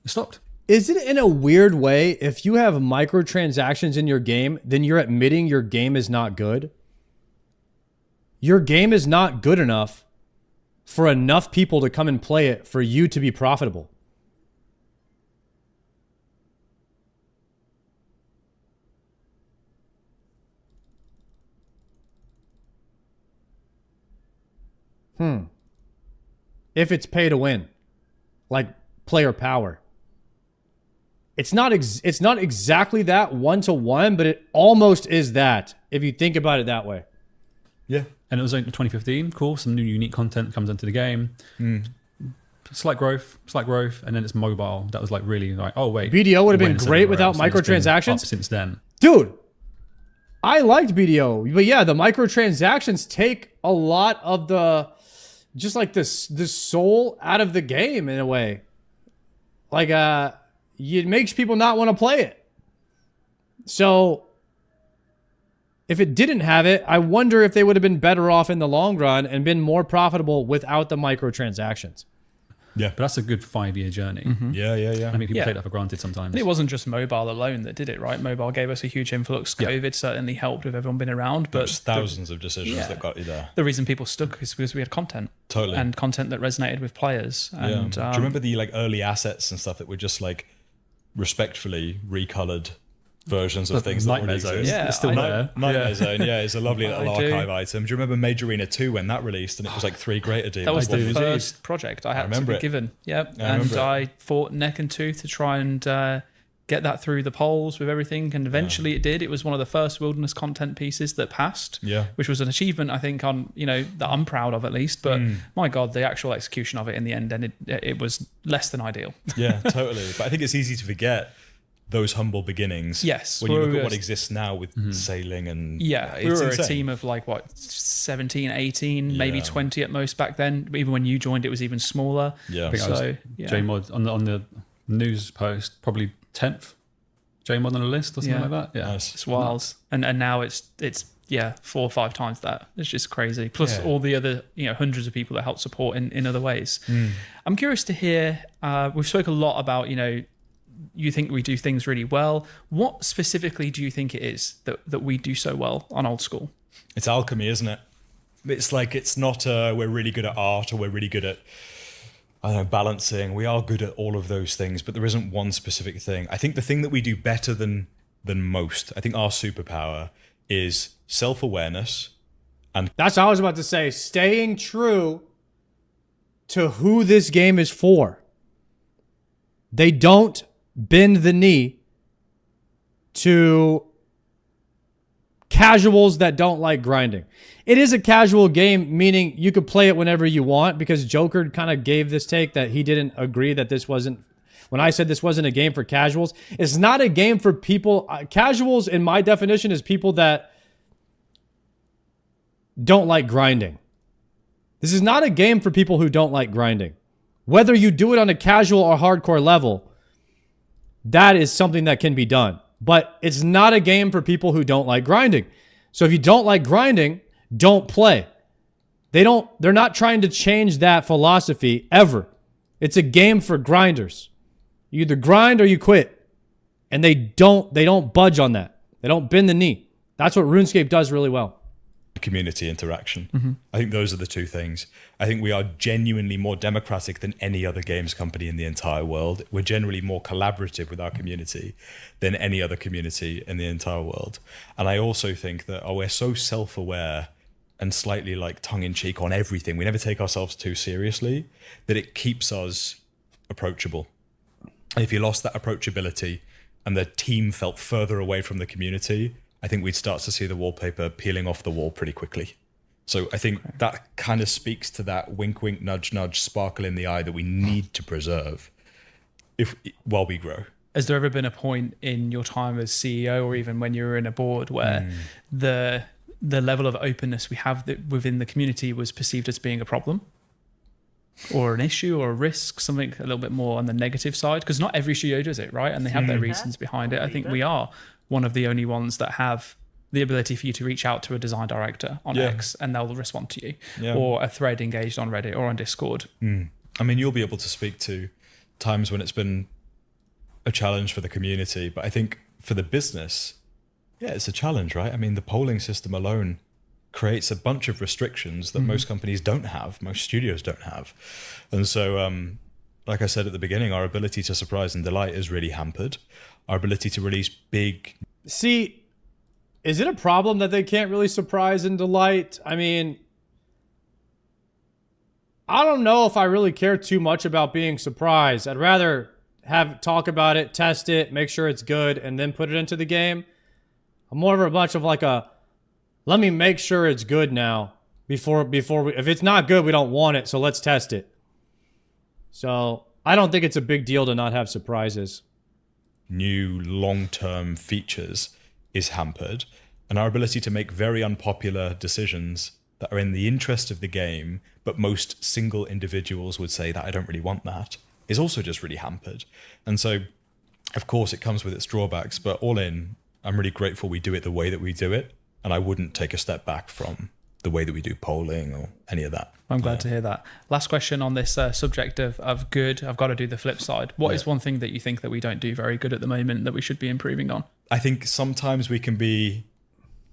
stopped. Is it in a weird way, if you have microtransactions in your game, then you're admitting your game is not good? Your game is not good enough for enough people to come and play it for you to be profitable. If it's pay to win, like player power. It's not exactly that one-to-one, but it almost is that, if you think about it that way. Yeah. And it was only 2015, cool, some new unique content comes into the game. Slight growth, and then it's mobile. That was like really like, oh wait. BDO would have been great without microtransactions. Since then. Dude, I liked BDO, but yeah, the microtransactions take a lot of the, just like the soul out of the game in a way. Like, it makes people not want to play it. So if it didn't have it, I wonder if they would have been better off in the long run and been more profitable without the microtransactions. Yeah, but that's a good 5-year journey. Yeah. I mean, people take that for granted sometimes. And it wasn't just mobile alone that did it, right? Mobile gave us a huge influx. COVID certainly helped with everyone being around, but there's thousands of decisions that got you there. The reason people stuck is because we had content, totally, and content that resonated with players. And, do you remember the like early assets and stuff that were just like respectfully recolored versions of things that Nightmare Zone? Yeah, it's still there. Nightmare Zone, yeah, it's a lovely little archive item. Do you remember Mage Arena 2 when that released and it was like 3 greater DMs? That was the first project I had to be given. Yep, and I fought neck and tooth to try and get that through the polls with everything, and eventually it did. It was one of the first wilderness content pieces that passed, which was an achievement I think that I'm proud of at least. But my God, the actual execution of it in the end, and it was less than ideal. Yeah, totally. But I think it's easy to forget those humble beginnings. Yes. When you look at what exists now with sailing and... Yeah, we were a team of like, 17, 18, maybe 20 at most back then. Even when you joined, it was even smaller. Yeah. I think so, JMod on the news post, probably 10th JMod on a list or something like that. Yeah, it's wild. And now it's 4 or 5 times that. It's just crazy. Plus all the other hundreds of people that help support in other ways. I'm curious to hear. We've spoken a lot about you think we do things really well. What specifically do you think it is that we do so well on Old School? It's alchemy, isn't it? It's like, it's not we're really good at art or we're really good at, I don't know, balancing. We are good at all of those things, but there isn't one specific thing. I think the thing that we do better than most, I think our superpower is self-awareness. And that's what I was about to say. Staying true to who this game is for. They don't bend the knee to casuals that don't like grinding. It is a casual game, meaning you could play it whenever you want, because Joker kind of gave this take that he didn't agree that this wasn't, when I said this wasn't a game for casuals. It's not a game for people. Casuals, in my definition, is people that don't like grinding. This is not a game for people who don't like grinding. Whether you do it on a casual or hardcore level, that is something that can be done. But it's not a game for people who don't like grinding. So if you don't like grinding, don't play. They're not trying to change that philosophy ever. It's a game for grinders. You either grind or you quit. And they don't budge on that. They don't bend the knee. That's what RuneScape does really well. Community interaction. I think those are the two things. I think we are genuinely more democratic than any other games company in the entire world. We're generally more collaborative with our community than any other community in the entire world. And I also think that we're so self-aware and slightly like tongue-in-cheek on everything. We never take ourselves too seriously, that it keeps us approachable. And if you lost that approachability and the team felt further away from the community, I think we'd start to see the wallpaper peeling off the wall pretty quickly. So I think that kind of speaks to that wink, wink, nudge, nudge, sparkle in the eye that we need to preserve while we grow. Has there ever been a point in your time as CEO, or even when you were in a board, where the level of openness we have within the community was perceived as being a problem, or an issue, or a risk, something a little bit more on the negative side? Because not every studio does it, right? And they have their reasons behind it. I think we are one of the only ones that have the ability for you to reach out to a design director on X and they'll respond to you, or a thread engaged on Reddit or on Discord. I mean, you'll be able to speak to times when it's been a challenge for the community, but I think for the business, it's a challenge, right? I mean, the polling system alone creates a bunch of restrictions that most companies don't have, most studios don't have. And so, like I said at the beginning, our ability to surprise and delight is really hampered. Our ability to release big... See, is it a problem that they can't really surprise and delight? I mean, I don't know if I really care too much about being surprised. I'd rather talk about it, test it, make sure it's good, and then put it into the game. I'm more of a bunch of like let me make sure it's good now before we, if it's not good, we don't want it, so let's test it. So I don't think it's a big deal to not have surprises. New long-term features is hampered, and our ability to make very unpopular decisions that are in the interest of the game, but most single individuals would say that I don't really want that, is also just really hampered. And so, of course, it comes with its drawbacks, but all in, I'm really grateful we do it the way that we do it, and I wouldn't take a step back from the way that we do polling or any of that. I'm glad to hear that. Last question on this subject of good. I've got to do the flip side. What is one thing that you think that we don't do very good at the moment that we should be improving on? I think sometimes we can be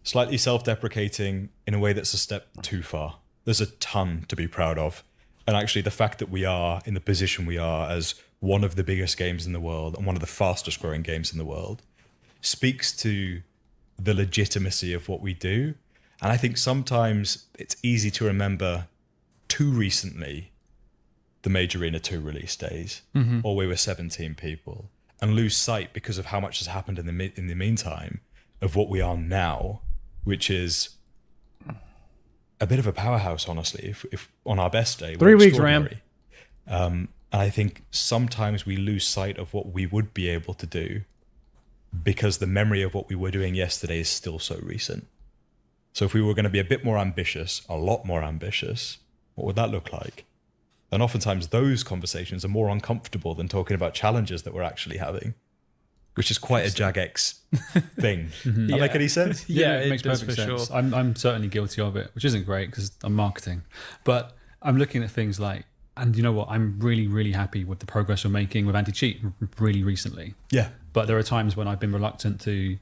slightly self-deprecating in a way that's a step too far. There's a ton to be proud of. And actually the fact that we are in the position we are as one of the biggest games in the world and one of the fastest growing games in the world speaks to the legitimacy of what we do. And I think sometimes it's easy to remember too recently the Mage Arena 2 release days, or we were 17 people, and lose sight because of how much has happened in the meantime of what we are now, which is a bit of a powerhouse, honestly. If on our best day, 3 weeks, Ram. And I think sometimes we lose sight of what we would be able to do because the memory of what we were doing yesterday is still so recent. So if we were going to be a bit more ambitious, a lot more ambitious, what would that look like? And oftentimes those conversations are more uncomfortable than talking about challenges that we're actually having. which is quite a Jagex thing. Mhm. Does that make any sense? Yeah, it makes perfect sense. sure. I'm certainly guilty of it, which isn't great because I'm marketing. But I'm looking at things like, and you know what? I'm really, really happy with the progress we're making with anti-cheat really recently. Yeah. But there are times when I've been reluctant to.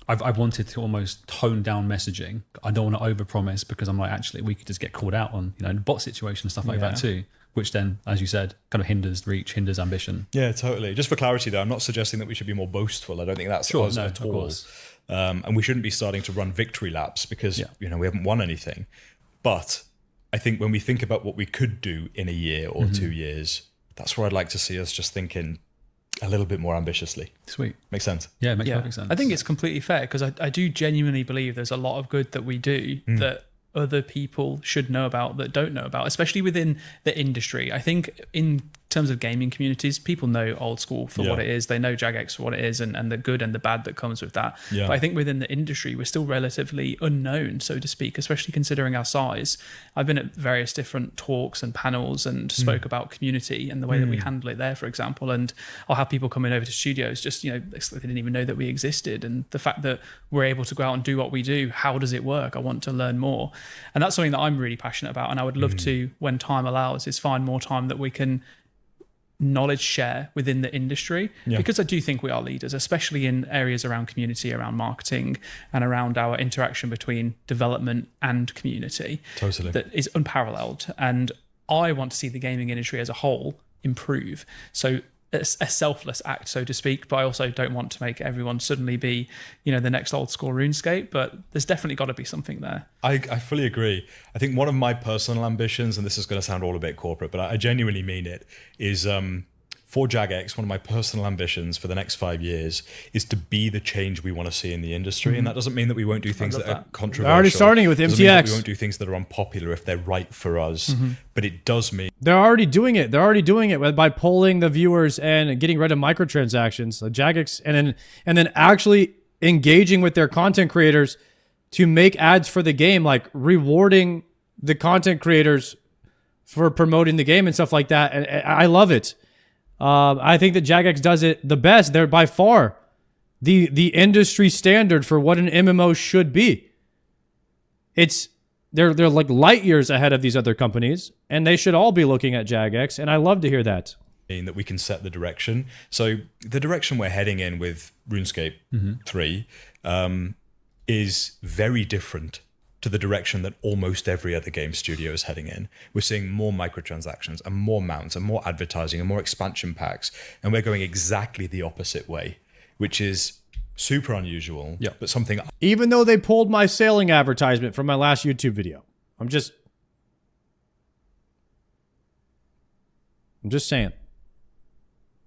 I've wanted to almost tone down messaging. I don't want to overpromise because I'm like, actually, we could just get called out on the bot situation and stuff like that too. Which then, as you said, kind of hinders reach, hinders ambition. Yeah, totally. Just for clarity, though, I'm not suggesting that we should be more boastful. I don't think that's us at all. Of course. And we shouldn't be starting to run victory laps because we haven't won anything. But I think when we think about what we could do in a year or 2 years, that's where I'd like to see us just thinking a little bit more ambitiously. Sweet. Makes sense. Yeah, it makes perfect sense. I think it's completely fair because I do genuinely believe there's a lot of good that we do that other people should know about that don't know about, especially within the industry. I think in terms of gaming communities, people know Old School for what it is. They know Jagex for what it is and the good and the bad that comes with that. Yeah. But I think within the industry, we're still relatively unknown, so to speak, especially considering our size. I've been at various different talks and panels and spoke about community and the way that we handle it there, for example. And I'll have people coming over to studios just, they didn't even know that we existed. And the fact that we're able to go out and do what we do, how does it work? I want to learn more. And that's something that I'm really passionate about. And I would love to, when time allows, is find more time that we can knowledge share within the industry, because I do think we are leaders, especially in areas around community, around marketing, and around our interaction between development and community. Totally. That is unparalleled. And I want to see the gaming industry as a whole improve. So it's a selfless act, so to speak, but I also don't want to make everyone suddenly be, the next Old School RuneScape, but there's definitely got to be something there. I fully agree. I think one of my personal ambitions, and this is going to sound all a bit corporate, but I genuinely mean it, is for Jagex, one of my personal ambitions for the next 5 years is to be the change we want to see in the industry. And that doesn't mean that we won't do things that are controversial. They're already starting it with Doesn't mean that MTX. we won't do things that are unpopular if they're right for us. But it does mean They're already doing it. They're already doing it by polling the viewers and getting rid of microtransactions. Jagex, and then actually engaging with their content creators to make ads for the game, like rewarding the content creators for promoting the game and stuff like that. And I love it. I think that Jagex does it the best. They're by far the industry standard for what an MMO should be. They're like light years ahead of these other companies, and they should all be looking at Jagex, and I love to hear that. That we can set the direction. So the direction we're heading in with RuneScape 3 is very different to the direction that almost every other game studio is heading in. We're seeing more microtransactions and more mounts and more advertising and more expansion packs, and we're going exactly the opposite way, which is super unusual, but something... Even though they pulled my sailing advertisement from my last YouTube video. I'm just saying.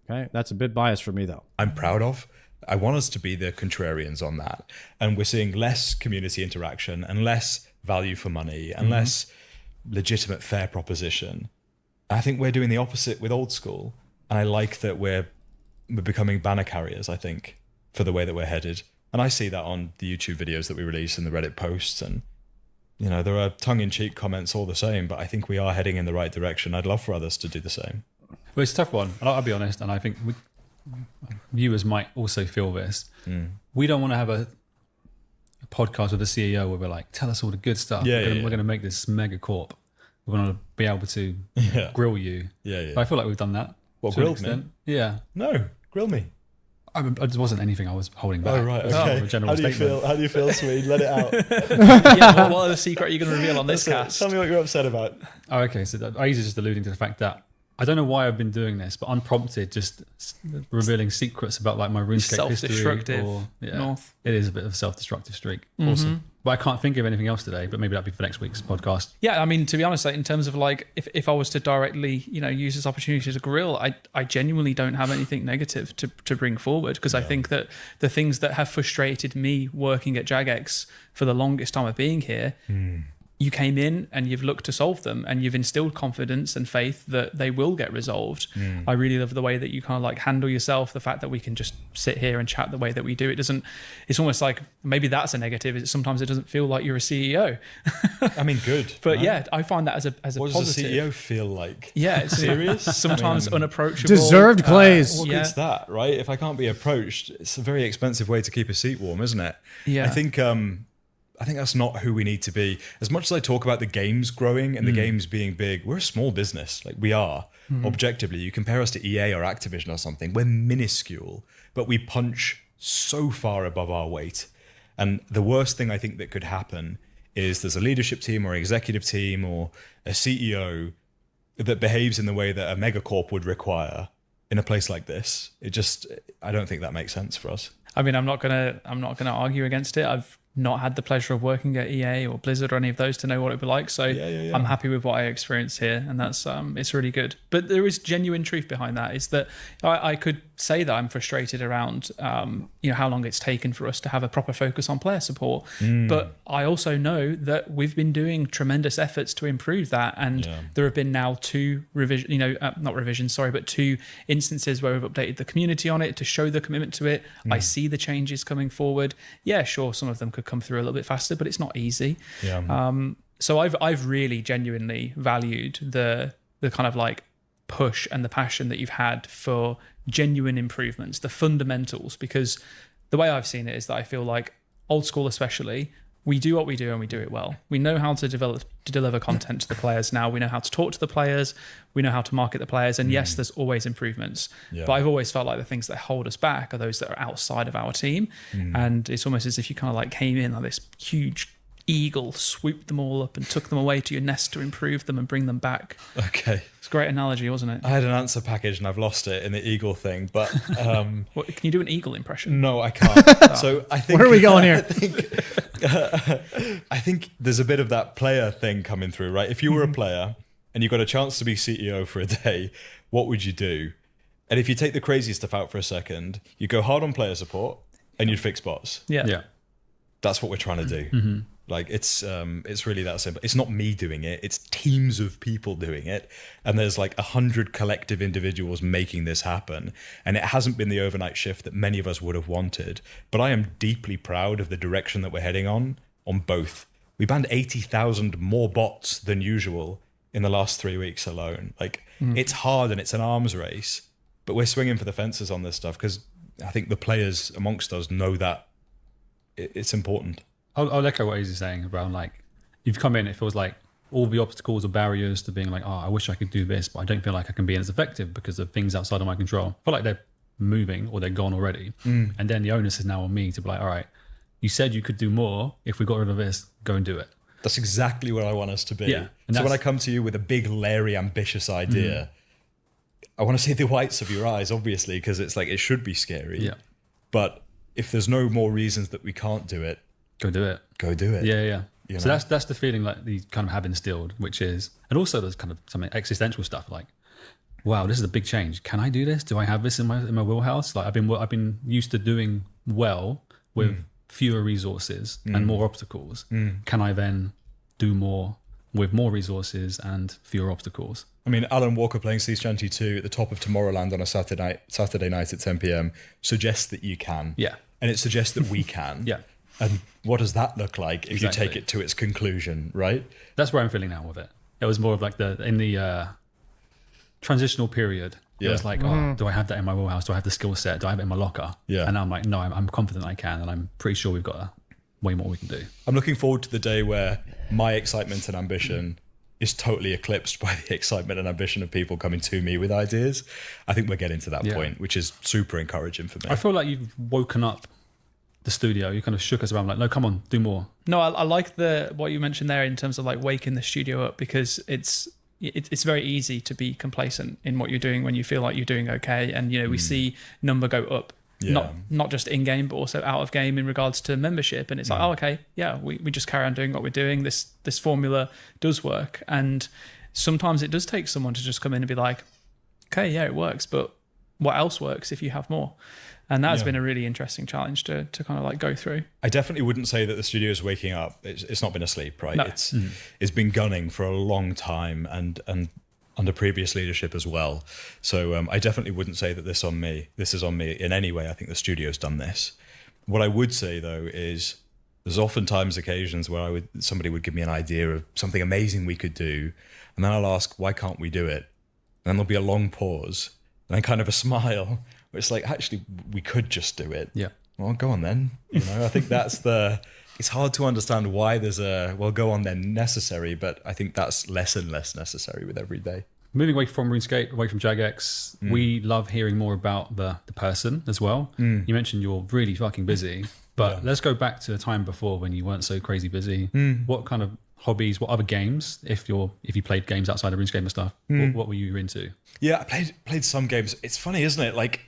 Okay, that's a bit biased for me, though. I'm proud of. I want us to be the contrarians on that. And we're seeing less community interaction and less value for money and less legitimate fair proposition. I think we're doing the opposite with Old School. And I like that we're becoming banner carriers, I think, for the way that we're headed. And I see that on the YouTube videos that we release and the Reddit posts. And, there are tongue-in-cheek comments all the same, but I think we are heading in the right direction. I'd love for others to do the same. Well, it's a tough one. I'll be honest, and I think viewers might also feel this. We don't want to have a podcast with a CEO where we're like, tell us all the good stuff. We're going to make this mega corp. We want to be able to grill you. But I feel like we've done that. Well, grilled me? Yeah. No, grill me. I wasn't anything I was holding back. Oh, right, okay. How do you feel, Swede? Let it out. What other secret are you going to reveal on this cast? Tell me what you're upset about. Oh, okay. So I was just alluding to the fact that I don't know why I've been doing this, but unprompted, just revealing secrets about like my RuneScape history. Self-destructive. North. It is a bit of a self-destructive streak. Awesome. But I can't think of anything else today, but maybe that'll be for next week's podcast. Yeah, I mean, to be honest, like, in terms of like, if I was to directly, use this opportunity to grill, I genuinely don't have anything negative to bring forward, because I think that the things that have frustrated me working at Jagex for the longest time of being here you came in and you've looked to solve them, and you've instilled confidence and faith that they will get resolved. I really love the way that you kind of like handle yourself, the fact that we can just sit here and chat the way that we do. It's almost like, maybe that's a negative. Sometimes it doesn't feel like you're a CEO. I mean, good. But right? yeah, I find that as a what positive. What does a CEO feel like? Yeah, it's serious. Sometimes unapproachable. Deserved plays. What good's that, right? If I can't be approached, it's a very expensive way to keep a seat warm, isn't it? Yeah. I think that's not who we need to be. As much as I talk about the games growing and the games being big, we're a small business. Like we are, objectively. You compare us to EA or Activision or something, we're minuscule, but we punch so far above our weight. And the worst thing I think that could happen is there's a leadership team or executive team or a CEO that behaves in the way that a megacorp would require in a place like this. I don't think that makes sense for us. I mean, I'm not gonna argue against it. I've not had the pleasure of working at EA or Blizzard or any of those to know what it'd be like. So I'm happy with what I experienced here, and that's it's really good. But there is genuine truth behind that. Is that I could say that I'm frustrated around how long it's taken for us to have a proper focus on player support. But I also know that we've been doing tremendous efforts to improve that, and there have been now two instances where we've updated the community on it to show the commitment to it. I see the changes coming forward. Yeah, sure, some of them could come through a little bit faster, but it's not easy. So I've really genuinely valued the kind of like push and the passion that you've had for genuine improvements, the fundamentals, because the way I've seen it is that I feel like old school especially, we do what we do and we do it well. We know how to deliver content to the players now. We know how to talk to the players. We know how to market the players. And yes, there's always improvements. But I've always felt like the things that hold us back are those that are outside of our team. And it's almost as if you kind of like came in like this huge eagle, swooped them all up and took them away to your nest to improve them and bring them back. Okay. It's a great analogy, wasn't it? I had an answer package and I've lost it in the eagle thing, but... Can you do an eagle impression? No, I can't. So I think... Where are we going here? I think there's a bit of that player thing coming through, right? If you were a player and you got a chance to be CEO for a day, what would you do? And if you take the crazy stuff out for a second, you go hard on player support and you'd fix bots. Yeah. That's what we're trying to do. Like it's really that simple. It's not me doing it. It's teams of people doing it. And there's like 100 collective individuals making this happen. And it hasn't been the overnight shift that many of us would have wanted. But I am deeply proud of the direction that we're heading on both. We banned 80,000 more bots than usual in the last 3 weeks alone. Like it's hard and it's an arms race, but we're swinging for the fences on this stuff because I think the players amongst us know that it's important. I'll echo what he's saying around like, you've come in, it feels like all the obstacles or barriers to being like, oh, I wish I could do this, but I don't feel like I can be as effective because of things outside of my control. I feel like they're moving or they're gone already. And then the onus is now on me to be like, all right, you said you could do more. If we got rid of this, go and do it. That's exactly where I want us to be. Yeah. So when I come to you with a big, leery, ambitious idea, I want to see the whites of your eyes, obviously, because it's like, it should be scary. Yeah. But if there's no more reasons that we can't do it, go do it. Go do it. Yeah. You So know? that's the feeling like you kind of have instilled, which is, and also there's kind of some existential stuff like, wow, this is a big change. Can I do this? Do I have this in my wheelhouse? Like I've been used to doing well with fewer resources and more obstacles. Can I then do more with more resources and fewer obstacles? I mean, Alan Walker playing Zenyte 2 at the top of Tomorrowland on a Saturday night at 10 p.m. suggests that you can. Yeah. And it suggests that we can. Yeah. And what does that look like if you take it to its conclusion, right? That's where I'm feeling now with it. It was more of like in the transitional period. It was like, oh, do I have that in my wheelhouse? Do I have the skill set? Do I have it in my locker? Yeah. And now I'm like, no, I'm confident I can, and I'm pretty sure we've got way more we can do. I'm looking forward to the day where my excitement and ambition is totally eclipsed by the excitement and ambition of people coming to me with ideas. I think we're getting to that point, which is super encouraging for me. I feel like you've woken up the studio. You kind of shook us around like, no, come on, do more. No, I like what you mentioned there in terms of like waking the studio up, because it's very easy to be complacent in what you're doing when you feel like you're doing okay. And, we see number go up, not just in game, but also out of game in regards to membership. And it's like, oh, okay, yeah, we just carry on doing what we're doing. This formula does work. And sometimes it does take someone to just come in and be like, okay, yeah, it works, but what else works if you have more? And that's been a really interesting challenge to kind of like go through. I definitely wouldn't say that the studio is waking up. It's not been asleep, right? No. It's been gunning for a long time and under previous leadership as well. So I definitely wouldn't say that this is on me in any way. I think the studio's done this. What I would say though is there's oftentimes occasions where somebody would give me an idea of something amazing we could do, and then I'll ask, why can't we do it? And then there'll be a long pause, and then kind of a smile. It's like, actually, we could just do it. Yeah. Well, go on then. You know, I think that's it's hard to understand why there's well, go on then necessary, but I think that's less and less necessary with every day. Moving away from RuneScape, away from Jagex, we love hearing more about the person as well. You mentioned you're really fucking busy, but let's go back to a time before when you weren't so crazy busy. What kind of hobbies, what other games, if you played games outside of RuneScape and stuff, what were you into? Yeah, I played some games. It's funny, isn't it? Like,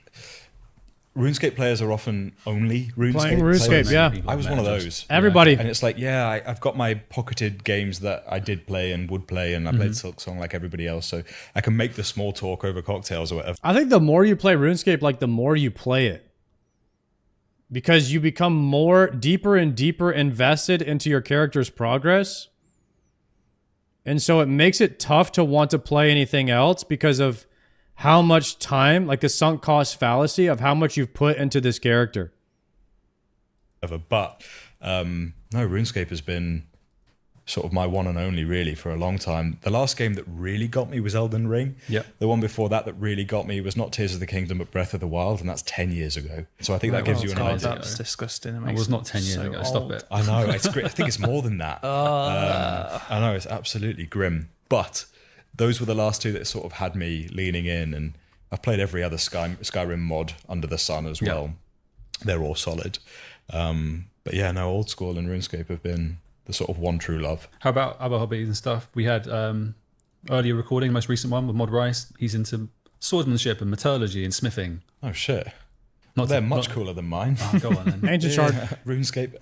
RuneScape players are often only RuneScape playing RuneScape, yeah. I was one of those. Everybody. And it's like, yeah, I've got my pocketed games that I did play and would play, and I played Silksong like everybody else, so I can make the small talk over cocktails or whatever. I think the more you play RuneScape, like the more you play it. Because you become more deeper and deeper invested into your character's progress. And so it makes it tough to want to play anything else because of how much time, like the sunk cost fallacy of how much you've put into this character. But no, RuneScape has been sort of my one and only really for a long time. The last game that really got me was Elden Ring. Yep. The one before that really got me was not Tears of the Kingdom but Breath of the Wild, and that's 10 years ago. So I think that gives you an idea. That's disgusting. It was not 10 years ago. Stop it. I know, it's great. I think it's more than that. I know, it's absolutely grim. But those were the last two that sort of had me leaning in, and I've played every other Skyrim mod under the sun as well. They're all solid. But yeah, no, old school and RuneScape have been the sort of one true love. How about other hobbies and stuff? We had earlier recording, most recent one with Mod Rice. He's into swordsmanship and metallurgy and smithing. Oh shit. They're much cooler than mine. Oh, go on then. Ancient Shard. RuneScape.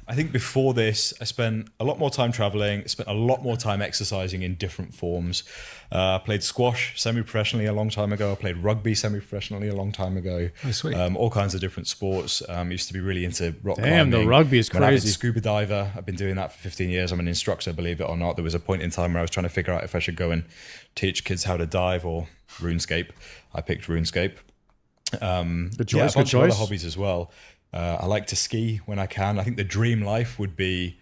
I think before this, I spent a lot more time traveling, spent a lot more time exercising in different forms. I played squash semi-professionally a long time ago. I played rugby semi-professionally a long time ago. Oh, sweet. All kinds of different sports. Used to be really into rock Damn, climbing. the rugby is I'm an avid crazy. scuba diver. I've been doing that for 15 years. I'm an instructor, believe it or not. There was a point in time where I was trying to figure out if I should go and teach kids how to dive or RuneScape. I picked RuneScape. Good choice. Yeah, a bunch Good of choice. other hobbies as well. I like to ski when I can. I think the dream life would be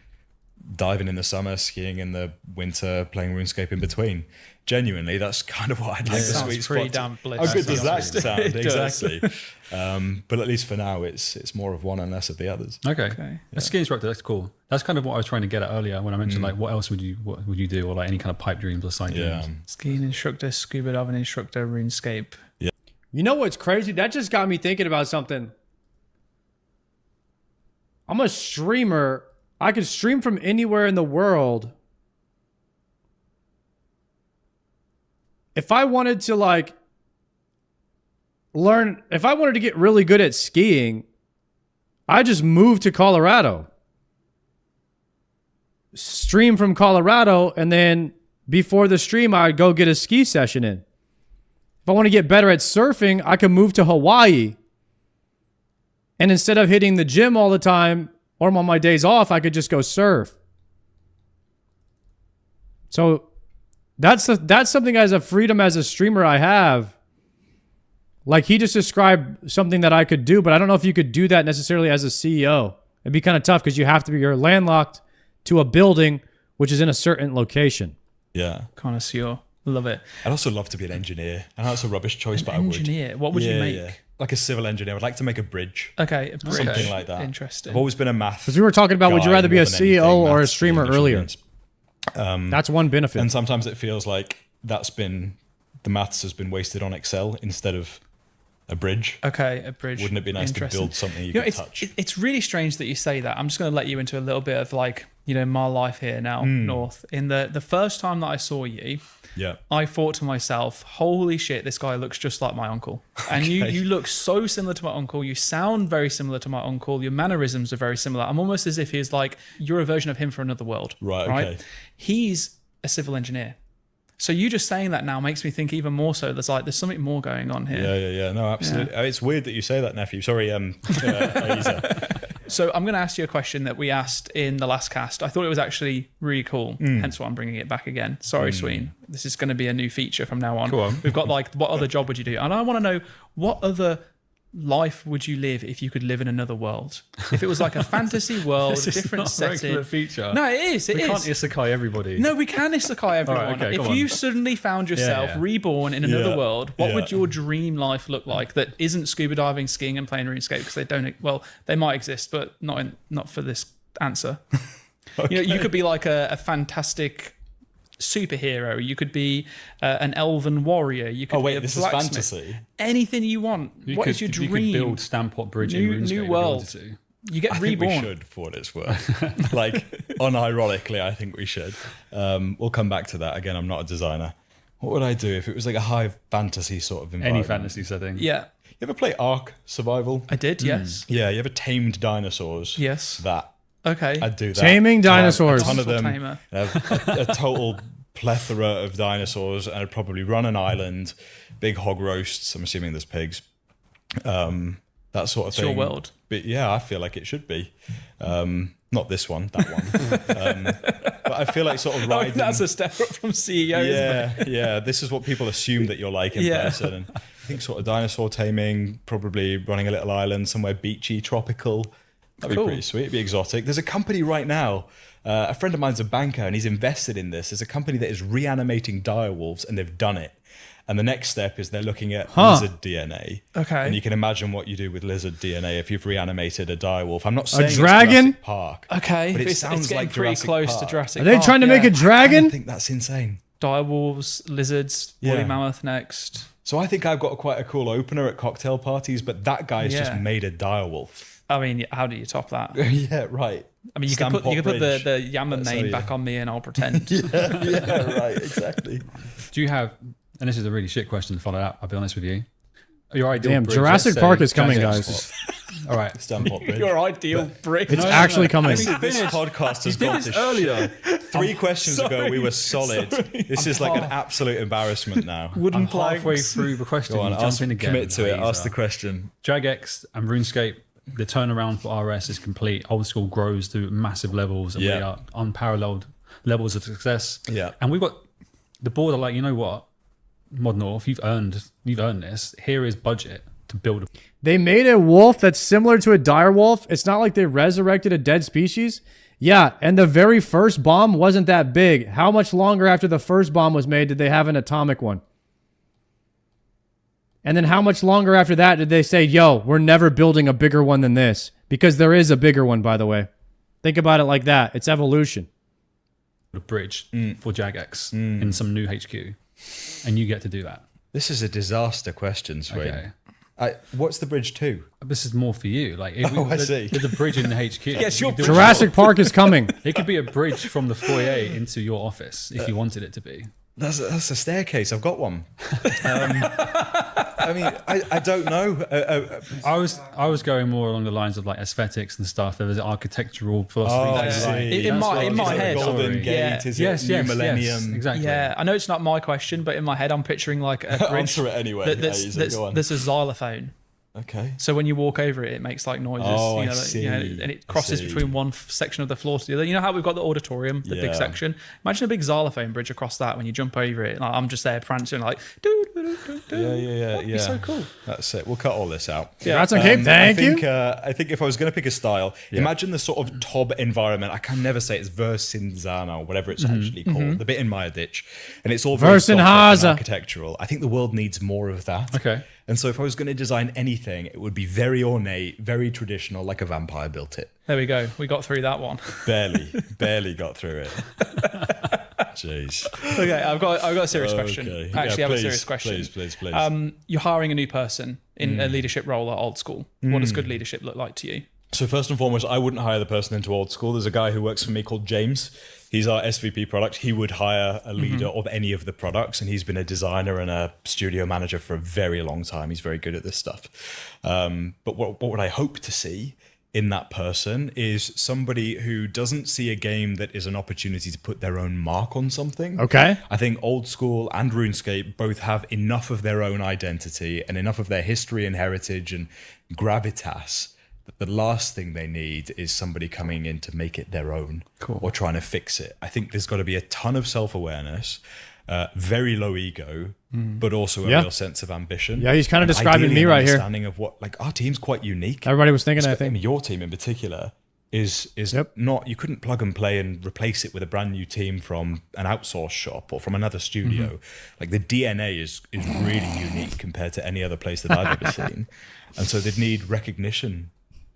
diving in the summer, skiing in the winter, playing RuneScape in between. Genuinely, that's kind of what I'd like the Sounds sweet pretty spot. damn bliss. How good does that Sounds sound? it does. Exactly. But at least for now, it's more of one and less of the others. Okay. A ski instructor, that's cool. That's kind of what I was trying to get at earlier when I mentioned like what else would you do, or like any kind of pipe dreams or side dreams. Skiing instructor, scuba diving instructor, RuneScape. Yeah. You know what's crazy? That just got me thinking about something. I'm a streamer. I could stream from anywhere in the world. If I wanted to like learn, if I wanted to get really good at skiing, I just moved to Colorado. Stream from Colorado, and then before the stream, I'd go get a ski session in. If I want to get better at surfing, I can move to Hawaii. And instead of hitting the gym all the time or on my days off, I could just go surf. So that's something as a freedom as a streamer I have. Like he just described something that I could do, but I don't know if you could do that necessarily as a CEO. It'd be kind of tough because you're landlocked to a building which is in a certain location. Yeah. Connoisseur. Love it. I'd also love to be an engineer. I know that's a rubbish choice, but I would. Engineer? What would you make? Yeah. Like a civil engineer. I'd like to make a bridge. Okay, a bridge. Something like that. Interesting. I've always been a math. Because we were talking about, would you guy rather be more a than CEO anything, or a maths, streamer English earlier? means. That's one benefit. And sometimes it feels like the maths has been wasted on Excel instead of a bridge. Okay, a bridge. Wouldn't it be nice to build something you could touch? It's really strange that you say that. I'm just going to let you into a little bit of like, my life here now, North. In the first time that I saw you, I thought to myself, holy shit, this guy looks just like my uncle. And you look so similar to my uncle. You sound very similar to my uncle. Your mannerisms are very similar. I'm almost as if he's like, you're a version of him for another world. Right? Okay. He's a civil engineer. So you just saying that now makes me think even more so. There's something more going on here. Yeah. No, absolutely. It's weird that you say that, nephew. Sorry, So I'm going to ask you a question that we asked in the last cast. I thought it was actually really cool, hence why I'm bringing it back again. Sorry, Sween. This is going to be a new feature from now on. Go on. We've got like, what other job would you do? And I want to know, what other life would you live if you could live in another world? If it was like a fantasy world, This is different not a regular setting. feature. No, it is. We can't isekai everybody. No, we can isekai everyone. All right, okay, if come you on. suddenly found yourself Yeah. reborn in another Yeah. world, what Yeah. would your dream life look like that isn't scuba diving, skiing, and playing RuneScape? Because they don't. Well, they might exist, but not for this answer. You know, you could be like a fantastic superhero. You could be an elven warrior. You could be a this is blacksmith. fantasy. Anything you want. What is your dream? You could build Stampot Bridge in RuneScape. New if you world. wanted to. You get I reborn. think we should, for what it's worth. Like, unironically, I think we should. We'll come back to that. Again, I'm not a designer. What would I do if it was like a high fantasy sort of environment? Any fantasy setting. Yeah. You ever play Ark Survival? I did, yes. Yeah, you ever tamed dinosaurs? Yes. That. Okay. I'd do that. Taming dinosaurs. A ton of them. Tamer. A total plethora of dinosaurs, and I'd probably run an island, big hog roasts. I'm assuming there's pigs. That sort of It's thing. your world. But yeah, I feel like it should be. Not this one, that one. But I feel like sort of riding. That's a step up from CEO. isn't it? Yeah. This is what people assume that you're like in person. And I think sort of dinosaur taming, probably running a little island somewhere beachy, tropical. That'd be pretty sweet. It'd be exotic. There's a company right now. A friend of mine's a banker, and he's invested in this. There's a company that is reanimating direwolves, and they've done it. And the next step is they're looking at lizard DNA. Okay. And you can imagine what you do with lizard DNA if you've reanimated a direwolf. I'm not saying it's dragon? Jurassic Park. Okay, But it it's sounds getting like pretty Jurassic close Park. to Jurassic Are they Park, trying to make a I dragon? think that's insane. Direwolves, lizards, woolly Yeah. mammoth next. So I think I've got quite a cool opener at cocktail parties, but that guy's just Yeah. made a direwolf. I mean, how do you top that? Yeah, right. I mean, you could put Stampot Bridge. the Yaman That's name how back on me and I'll pretend. Yeah, right, exactly. Do you have, and this is a really shit question to follow up, I'll be honest with you. Your ideal Damn, bridge, Jurassic let's say Park is coming, Jack guys. Spot. All right. Stampot Bridge. Your ideal brick. It's actually coming. This podcast has gone to earlier. shit. 3 questions ago, we were solid. This is like an absolute embarrassment now. I'm halfway through the question. Go on, You jump ask, in again. commit to it. Laser. Ask the question. Jagex and RuneScape, the turnaround for RS is complete. Old school grows to massive levels, and we are unparalleled levels of success. Yeah. And we've got the board are like, you know what, Mod North, you've earned this. Here is budget to build. They made a wolf that's similar to a direwolf. It's not like they resurrected a dead species. Yeah, and the very first bomb wasn't that big. How much longer after the first bomb was made did they have an atomic one? And then how much longer after that did they say, yo, we're never building a bigger one than this? Because there is a bigger one, by the way. Think about it like that. It's evolution. A bridge for Jagex in some new HQ, and you get to do that. This is a disaster question, Sweet. Okay. What's the bridge to? This is more for you. Like, I see. There's a bridge in the HQ. Yes, your Jurassic Park is coming. It could be a bridge from the foyer into your office if you wanted it to be. That's a staircase. I've got one. I mean, I don't know. I was going more along the lines of like aesthetics and stuff. There was architectural philosophy. In my head, Golden Gate, is it? New Millennium. Yes, exactly. Yeah, I know it's not my question, but in my head, I'm picturing like a bridge. Answer it anyway. Go on. There's a xylophone. Okay. So when you walk over it, it makes like noises. Oh, you know, I see. And it crosses I see. between one section of the floor to the other. You know how we've got the auditorium, the big Yeah. section? Imagine a big xylophone bridge across that when you jump over it. Like, I'm just there prancing like, doo, doo, doo, doo, doo. Yeah. That'd be so cool. That's it. We'll cut all this out. Yeah. That's okay. Thank you. I think if I was going to pick a style, imagine the sort of Tob environment. I can never say it's Vercinzana or whatever it's actually called. The bit in Maya Ditch. And it's all very soft and Vercinhaza. architectural. I think the world needs more of that. Okay. And so if I was going to design anything, it would be very ornate, very traditional, like a vampire built it. There we go. We got through that one. Barely got through it. Jeez. Okay, I've got a serious question. Okay. Actually, Yeah, I have a please, serious question. Please. You're hiring a new person in a leadership role at Old School. What does good leadership look like to you? So first and foremost, I wouldn't hire the person into Old School. There's a guy who works for me called James. He's our SVP product. He would hire a leader of any of the products, and he's been a designer and a studio manager for a very long time. He's very good at this stuff. But what would I hope to see in that person is somebody who doesn't see a game that is an opportunity to put their own mark on something. Okay. I think Old School and RuneScape both have enough of their own identity and enough of their history and heritage and gravitas that the last thing they need is somebody coming in to make it their own or trying to fix it. I think there's got to be a ton of self-awareness, very low ego, but also a real sense of ambition. Yeah, he's kind of describing me right here. Understanding of what, like, our team's quite unique. Everybody was thinking, I think. Your team in particular is not, you couldn't plug and play and replace it with a brand new team from an outsourced shop or from another studio. Like, the DNA is really unique compared to any other place that I've ever seen. And so they'd need recognition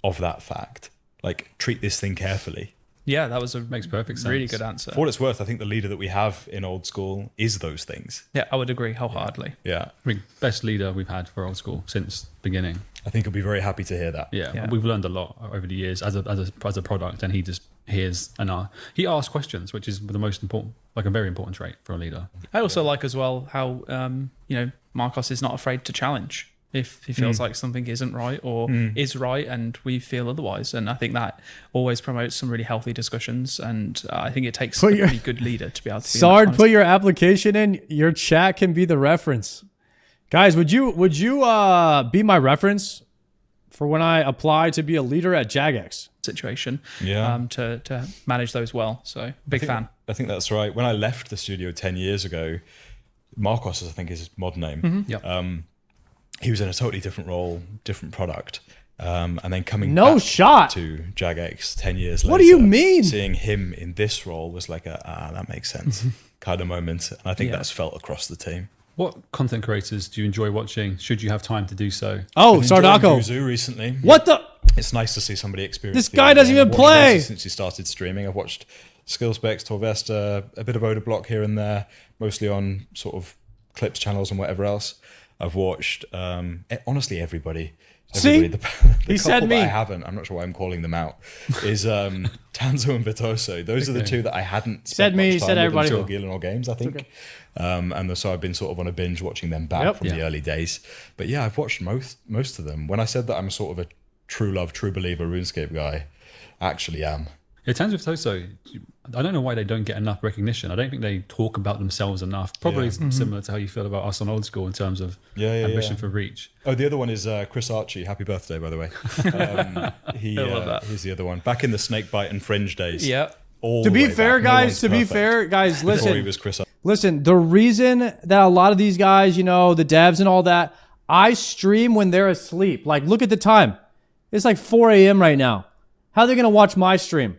of that fact. Like, treat this thing carefully. Yeah, that was makes perfect sense. Really good answer. For what it's worth, I think the leader that we have in Old School is those things. Yeah, I would agree wholeheartedly. Yeah. I mean, best leader we've had for Old School since beginning. I think he'll be very happy to hear that. Yeah. We've learned a lot over the years as a product, and he just hears and he asks questions, which is the most important, like a very important trait for a leader. I also like as well how Marcos is not afraid to challenge if he feels like something isn't right or is right and we feel otherwise. And I think that always promotes some really healthy discussions. And I think it takes a pretty good leader to be able to be Sard, put your application in. Your chat can be the reference. Guys, would you be my reference for when I apply to be a leader at Jagex? Situation to manage those well. So big fan. I think that's right. When I left the studio 10 years ago, Marcos, I think is his mod name. He was in a totally different role, different product. And then coming back to Jagex 10 years later. What do you mean? Seeing him in this role was like that makes sense kind of moment. And I think that's felt across the team. What content creators do you enjoy watching? Should you have time to do so? Oh, Sardako. Guzu recently. What the? It's nice to see somebody experience. This guy doesn't even play. Since he started streaming, I've watched Skillspecs, Torvesta, a bit of Odablock here and there, mostly on sort of clips channels and whatever else. I've watched honestly everybody. See, the he said couple me. that I haven't. I'm not sure why I'm calling them out. Is Tanzo and Vitoso. Those are the two that I hadn't spent much time with until Gielinor Games, I think. And so I've been sort of on a binge watching them back from the early days. But yeah, I've watched most of them. When I said that I'm sort of a true love, true believer RuneScape guy, I actually am. Yeah, Tanzo and Vitoso, I don't know why they don't get enough recognition. I don't think they talk about themselves enough. Probably similar to how you feel about us on Old School in terms of ambition for reach. Oh, the other one is Chris Archie. Happy birthday, by the way. He's the other one. Back in the Snakebite and Fringe days. Yeah. To be fair, guys, listen. He was Chris Archie. Listen, the reason that a lot of these guys, the devs and all that, I stream when they're asleep. Like, look at the time. It's like 4 a.m. right now. How are they going to watch my stream?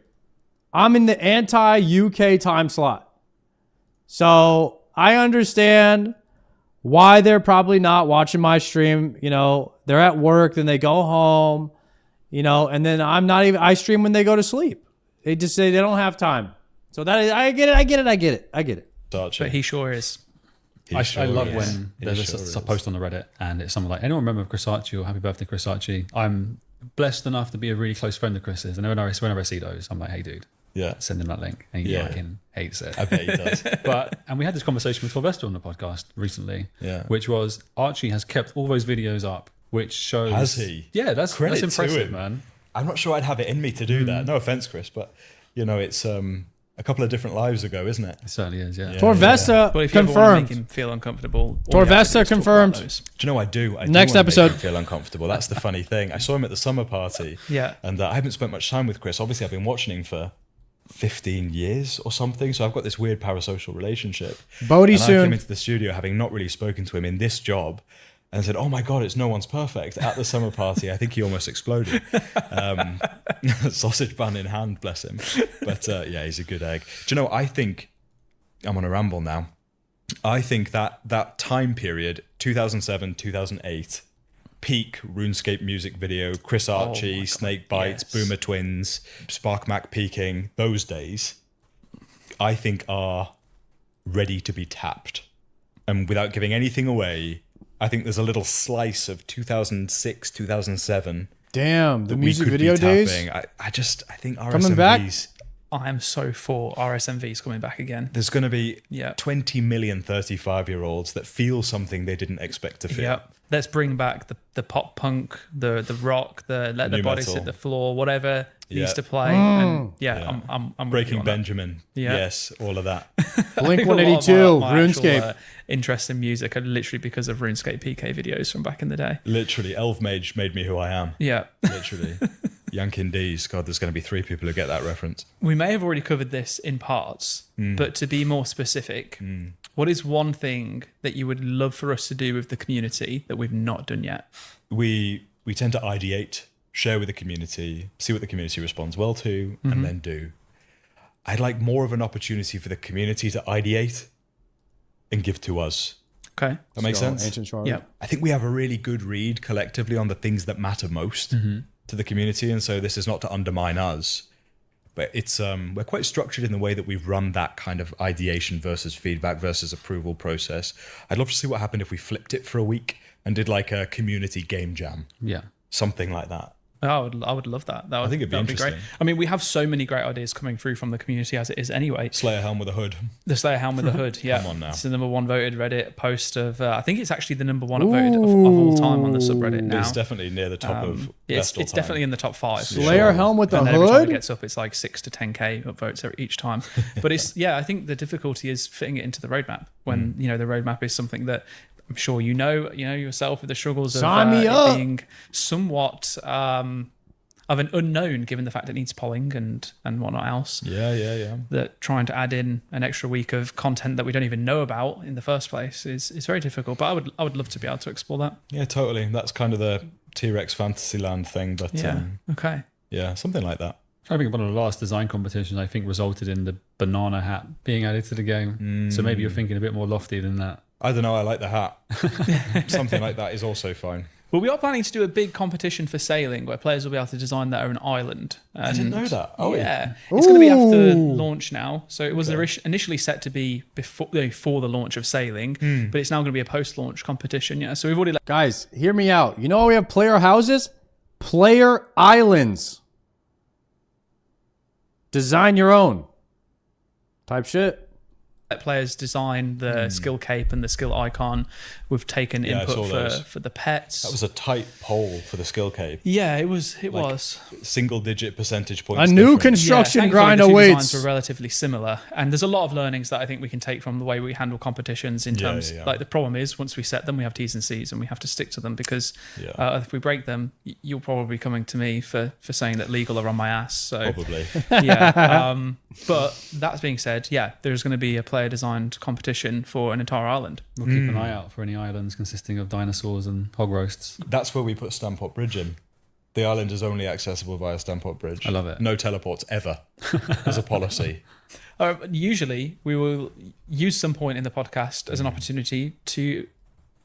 I'm in the anti-UK time slot. So I understand why they're probably not watching my stream. They're at work, then they go home, and then I stream when they go to sleep. They just say they don't have time. So I get it. But he sure is. I love when there's a post on the Reddit and it's someone like, anyone remember Chris Archie or happy birthday Chris Archie? I'm blessed enough to be a really close friend of Chris's, and whenever I see those, I'm like, hey dude, send him that link, and he fucking hates it. I bet he does. And we had this conversation with Torvesta on the podcast recently, which was Archie has kept all those videos up, which shows. Has he? Yeah, that's impressive, man. I'm not sure I'd have it in me to do that. No offense, Chris, but it's a couple of different lives ago, isn't it? It certainly is, yeah. Torvesta But if you ever want to confirmed. make him feel uncomfortable, Torvesta confirmed. Do you know I do? Next episode. Make him feel uncomfortable. That's the funny thing. I saw him at the summer party. Yeah. And I haven't spent much time with Chris. Obviously, I've been watching him for 15 years or something. So I've got this weird parasocial relationship. Bodhi and soon. I came into the studio having not really spoken to him in this job. And said, oh my God, it's no one's perfect. At the summer party, I think he almost exploded. Sausage bun in hand, bless him. But he's a good egg. Do you know, I think, I'm on a ramble now. I think that time period, 2007, 2008, peak RuneScape music video, Chris Archie, Snakebites, Boomer Twins, Spark Mac peaking, those days, I think are ready to be tapped. And without giving anything away, I think there's a little slice of 2006, 2007. Damn, the music video days. I think coming back. RSMVs I am so for RSMVs coming back again. There's going to be Yeah. 20 million 35-year-olds that feel something they didn't expect to feel. Yeah. Let's bring back the pop punk, the rock, the let the New bodies metal. hit the floor, whatever Yeah. needs to play. And I'm with you Breaking on that. Benjamin. Yeah. Yes, all of that. Blink I think a lot of 182, my actual, RuneScape. interest in music are literally because of RuneScape PK videos from back in the day. Literally, Elf Mage made me who I am. Yeah. Literally. Yankin D's. God, there's going to be 3 people who get that reference. We may have already covered this in parts, but to be more specific, what is one thing that you would love for us to do with the community that we've not done yet? We tend to ideate, share with the community, see what the community responds well to, and then do. I'd like more of an opportunity for the community to ideate and give to us. Okay. That makes sense? Ancient Charlotte. Yeah. I think we have a really good read collectively on the things that matter most to the community, and so this is not to undermine us, but it's we're quite structured in the way that we've run that kind of ideation versus feedback versus approval process. I'd love to see what happened if we flipped it for a week and did like a community game jam. Yeah. Something like that. I would love that. I think it'd be great. interesting. I mean, we have so many great ideas coming through from the community as it is anyway. Slayer Helm with a hood. The Slayer Helm with a hood, yeah. Come on now. It's the number 1 voted Reddit post of, I think it's actually the number 1 voted of all time on the subreddit now. It's definitely near the top of It's best all time. definitely in the top 5. Slayer Helm with the and then every time hood? it gets up, it's like 6 to 10k upvotes each time. But it's, I think the difficulty is fitting it into the roadmap when, the roadmap is something that I'm sure you know yourself with the struggles of Sign me it up. being somewhat of an unknown, given the fact it needs polling and whatnot else. Yeah. That trying to add in an extra week of content that we don't even know about in the first place is very difficult. But I would love to be able to explore that. Yeah, totally. That's kind of the T-Rex Fantasyland thing, but okay. Yeah, something like that. I think one of the last design competitions I think resulted in the banana hat being added to the game. So maybe you're thinking a bit more lofty than that. I don't know, I like the hat. Something like that is also fine. Well, we are planning to do a big competition for sailing where players will be able to design their own island. I didn't know that. Yeah. It's going to be after launch now. So it was initially set to be before the launch of sailing, but it's now going to be a post-launch competition. Yeah. So we've already... Guys, hear me out. You know how we have player houses? Player islands. Design your own. Type shit. Let players design the skill cape and the skill icon. We've taken input for the pets. That was a tight poll for the skill cape. Yeah, it was. Single-digit percentage points. A new construction grind the two awaits. designs were relatively similar, and there's a lot of learnings that I think we can take from the way we handle competitions in terms. Like the problem is, once we set them, we have T's and C's, and we have to stick to them because if we break them, you'll probably be coming to me for saying that legal are on my ass. So probably. Yeah. But that being said, there's going to be a player designed competition for an entire island. We'll keep an eye out for any islands consisting of dinosaurs and hog roasts. That's where we put Stampot Bridge in. The island is only accessible via Stampot Bridge. I love it. No teleports ever as a policy. Usually, we will use some point in the podcast as an opportunity to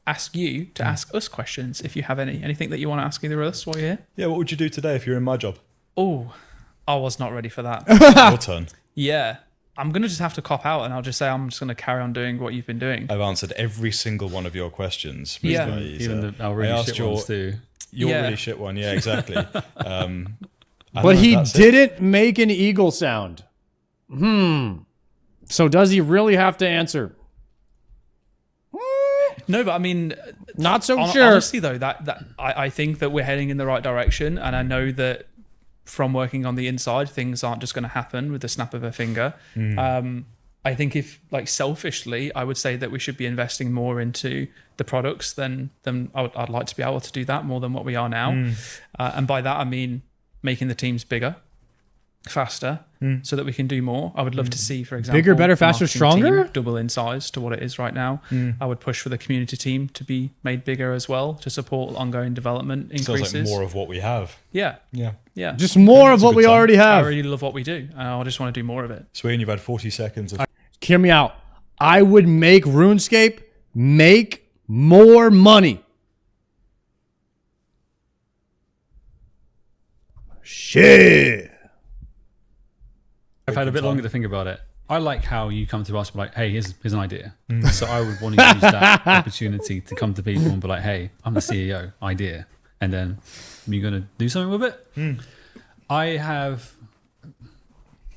ask you to ask us questions if you have anything that you want to ask either of us while you're here. Yeah, what would you do today if you're in my job? Oh, I was not ready for that. Your turn. Yeah. I'm going to just have to cop out and I'll just say I'm just going to carry on doing what you've been doing. I've answered every single one of your questions. Yeah. Even our really shit ones too. Your really shit one, yeah, exactly. But he didn't make an eagle sound. So does he really have to answer? No, but I mean... Not so sure. Honestly, though, that I think that we're heading in the right direction, and I know that from working on the inside, things aren't just going to happen with the snap of a finger. I think if, like, selfishly, I would say that we should be investing more into the products than I'd like to be able to do that more than what we are now. And by that, I mean making the teams bigger, faster, so that we can do more. I would love to see, for example, bigger, better, faster, marketing stronger, team double in size to what it is right now. I would push for the community team to be made bigger as well to support ongoing development increases. Sounds like more of what we have. Yeah. Just more of what we already have. I really love what we do, and I just want to do more of it. Sween, you've had 40 seconds of... Hear me out. I would make RuneScape make more money. Shit. I've had a bit longer to think about it. I like how you come to us like, hey, here's an idea. So I would want to use that opportunity to come to people and be like, hey, I'm the CEO, idea. And then you're going to do something with it. I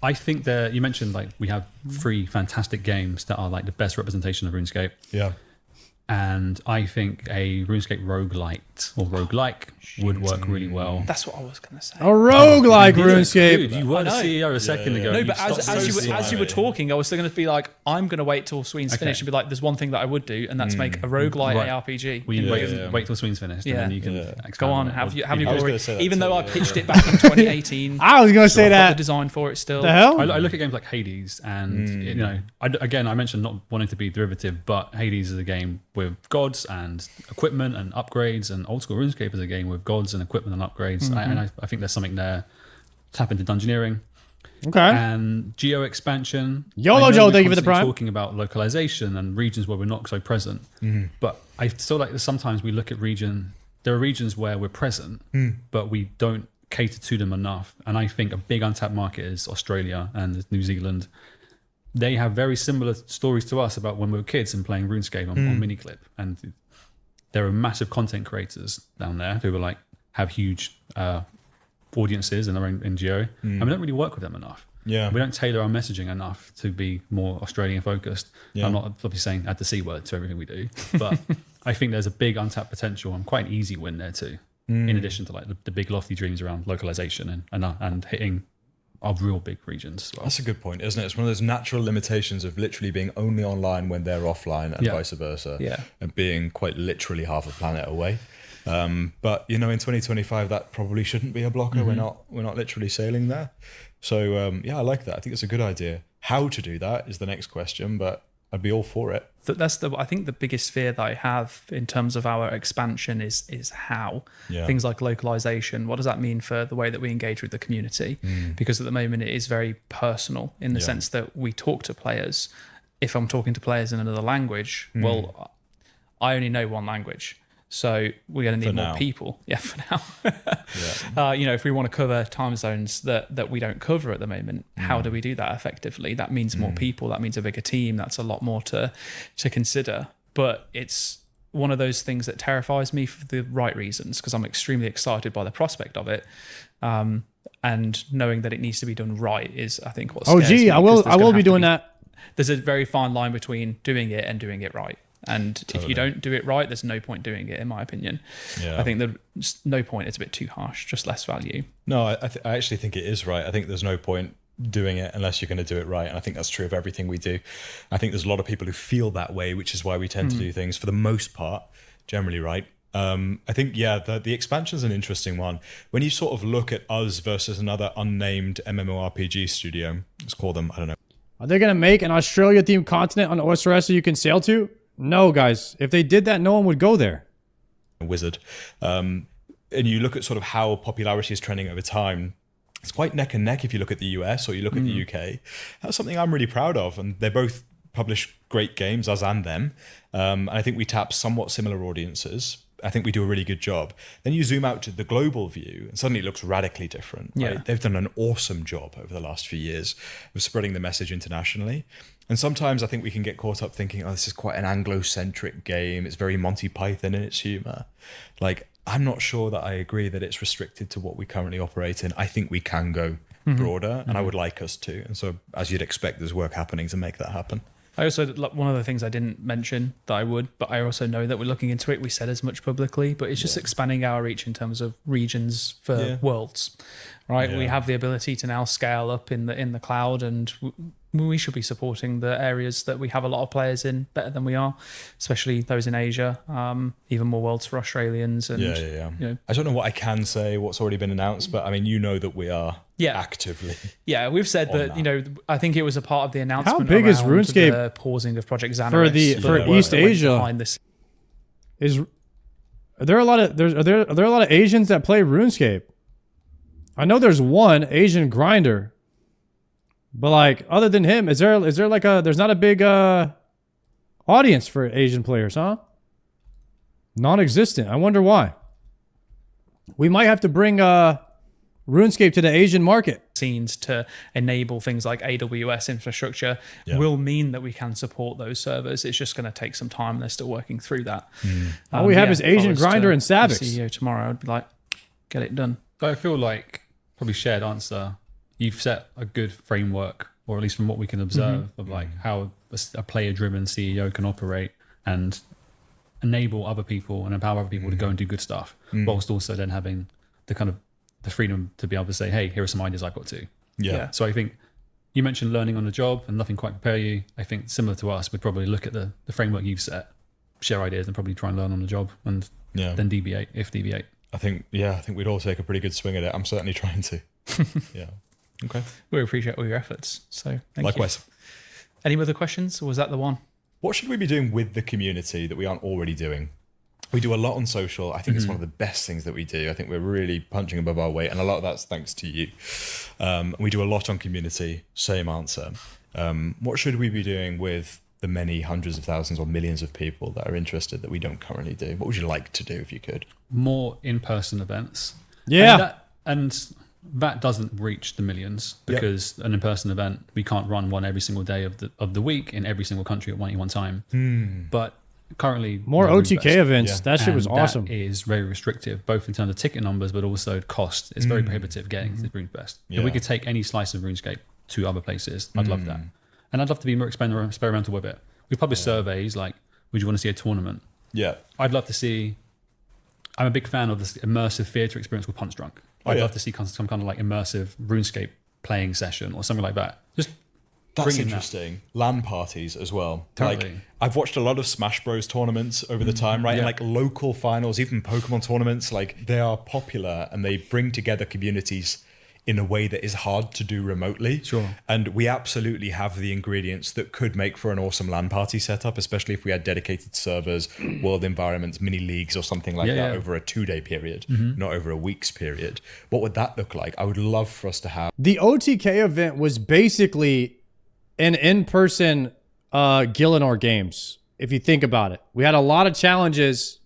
I think that you mentioned like we have 3 fantastic games that are like the best representation of RuneScape. Yeah. And I think a RuneScape roguelite or roguelike would work really well. That's what I was going to say. A roguelike RuneScape. Dude, you were the CEO a second ago. No, but as you were talking, I was still going to be like, I'm going to wait till Sween's finished and be like, there's one thing that I would do, and that's make a roguelite ARPG. Well, you wait till Sween's finished, and then you can go on. Have you already? Even though I pitched it back in 2018, I was going to say that. The design for it still. The hell? I look at games like Hades, and you know, I mentioned not wanting to be derivative, but Hades is a game with gods and equipment and upgrades, and Old School RuneScape is a game with gods and equipment and upgrades. And I think there's something there. Tap into dungeoneering. Okay. And geo expansion. YOLO Joe, thank you for the prime. Talking about localization and regions where we're not so present. But I still like that sometimes we look at there are regions where we're present, but we don't cater to them enough. And I think a big untapped market is Australia and New Zealand. They have very similar stories to us about when we were kids and playing RuneScape on Miniclip. And there are massive content creators down there who have huge audiences in geo, and we don't really work with them enough. Yeah, we don't tailor our messaging enough to be more Australian focused. Yeah. I'm not obviously saying add the C word to everything we do, but I think there's a big untapped potential and quite an easy win there too. In addition to like the big lofty dreams around localization and hitting our real big regions as well. That's a good point, isn't it? It's one of those natural limitations of literally being only online when they're offline, and vice versa. Yeah, and being quite literally half a planet away. But you know, in 2025, that probably shouldn't be a blocker. We're not literally sailing there. So yeah, I like that. I think it's a good idea. How to do that is the next question, but I'd be all for it. I think the biggest fear that I have in terms of our expansion is how things like localization. What does that mean for the way that we engage with the community? Because at the moment it is very personal in the sense that we talk to players. If I'm talking to players in another language, well, I only know one language. So we're going to need more people. Yeah, for now. You know, if we want to cover time zones that we don't cover at the moment, how do we do that effectively? That means more people. That means a bigger team. That's a lot more to consider. But it's one of those things that terrifies me for the right reasons, because I'm extremely excited by the prospect of it. And knowing that it needs to be done right is, I think, what scares me. I will be doing that. There's a very fine line between doing it and doing it right. And if you don't do it right, there's no point doing it, in my opinion. I think there's no point. It's a bit too harsh, just less value. No, I actually think it is right. I think there's no point doing it unless you're going to do it right. And I think that's true of everything we do. I think there's a lot of people who feel that way, which is why we tend to do things, for the most part, generally right. I think, the expansion is an interesting one. When you sort of look at us versus another unnamed MMORPG studio, let's call them, I don't know. Are they going to make an Australia-themed continent on osrs so you can sail to? No, guys. If they did that, no one would go there. Wizard. And you look at sort of how popularity is trending over time. It's quite neck and neck if you look at the US or you look at the UK. That's something I'm really proud of. And they both publish great games, us and them. And I think we tap somewhat similar audiences. I think we do a really good job. Then you zoom out to the global view and suddenly it looks radically different. Right? Yeah. They've done an awesome job over the last few years of spreading the message internationally. And sometimes I think we can get caught up thinking, oh, this is quite an Anglo-centric game. It's very Monty Python in its humor. Like, I'm not sure that I agree that it's restricted to what we currently operate in. I think we can go broader, and I would like us to. And so, as you'd expect, there's work happening to make that happen. I also, one of the things I didn't mention that I would, but I also know that we're looking into it. We said as much publicly, but it's just expanding our reach in terms of regions for worlds, right? We have the ability to now scale up in the cloud, and we should be supporting the areas that we have a lot of players in better than we are, especially those in Asia. Even more worlds for Australians. And, You know, I don't know what I can say, what's already been announced, but I mean, you know that we are actively. Yeah, we've said that, that. You know, I think it was a part of the announcement. How big is RuneScape? The pausing of Project Xanaris for East Asia? Are there a lot of Asians that play RuneScape? I know there's one Asian grinder. But like, other than him, is there like there's not a big audience for Asian players, huh? Non-existent. I wonder why. We might have to bring RuneScape to the Asian market. Scenes to enable things like AWS infrastructure will mean that we can support those servers. It's just going to take some time. They're still working through that. All we have is Asian Grinder and Savix. CEO tomorrow, I'd be like, get it done. I feel like probably shared answer. you've set a good framework, or at least from what we can observe, of like how a player-driven CEO can operate and enable other people and empower other people to go and do good stuff, whilst also then having the kind of the freedom to be able to say, hey, here are some ideas I've got too. Yeah. So I think you mentioned learning on the job and nothing quite prepare you. I think similar to us, we'd probably look at the framework you've set, share ideas, and probably try and learn on the job, and then deviate if deviate. I think we'd all take a pretty good swing at it. I'm certainly trying to. Yeah. Okay. We appreciate all your efforts. So thank Likewise. you. Any other questions, or was that the one? What should we be doing with the community that we aren't already doing? We do a lot on social. I think it's one of the best things that we do. I think we're really punching above our weight, and a lot of that's thanks to you. We do a lot on community. Same answer. What should we be doing with the many hundreds of thousands or millions of people that are interested that we don't currently do? What would you like to do if you could? More in-person events. Yeah. And that doesn't reach the millions because an in-person event, we can't run one every single day of the week in every single country at one time. But currently more OTK events. That shit was awesome. That is very restrictive, both in terms of ticket numbers, but also cost. It's very prohibitive getting to the RuneFest. If we could take any slice of RuneScape to other places, I'd love that. And I'd love to be more experimental with it. We publish surveys like, would you want to see a tournament? Yeah. I'd love to see, I'm a big fan of this immersive theatre experience with Punch Drunk. I'd love to see some kind of like immersive RuneScape playing session or something like that. Just that's interesting. LAN parties as well. Totally. Like I've watched a lot of Smash Bros tournaments over the time, right? And like local finals, even Pokemon tournaments, like they are popular and they bring together communities in a way that is hard to do remotely. Sure. And we absolutely have the ingredients that could make for an awesome LAN party setup, especially if we had dedicated servers, world environments, mini leagues or something like that over a 2-day period, not over a week's period. What would that look like? I would love for us to have. The OTK event was basically an in-person Gillinor Games, if you think about it. We had a lot of challenges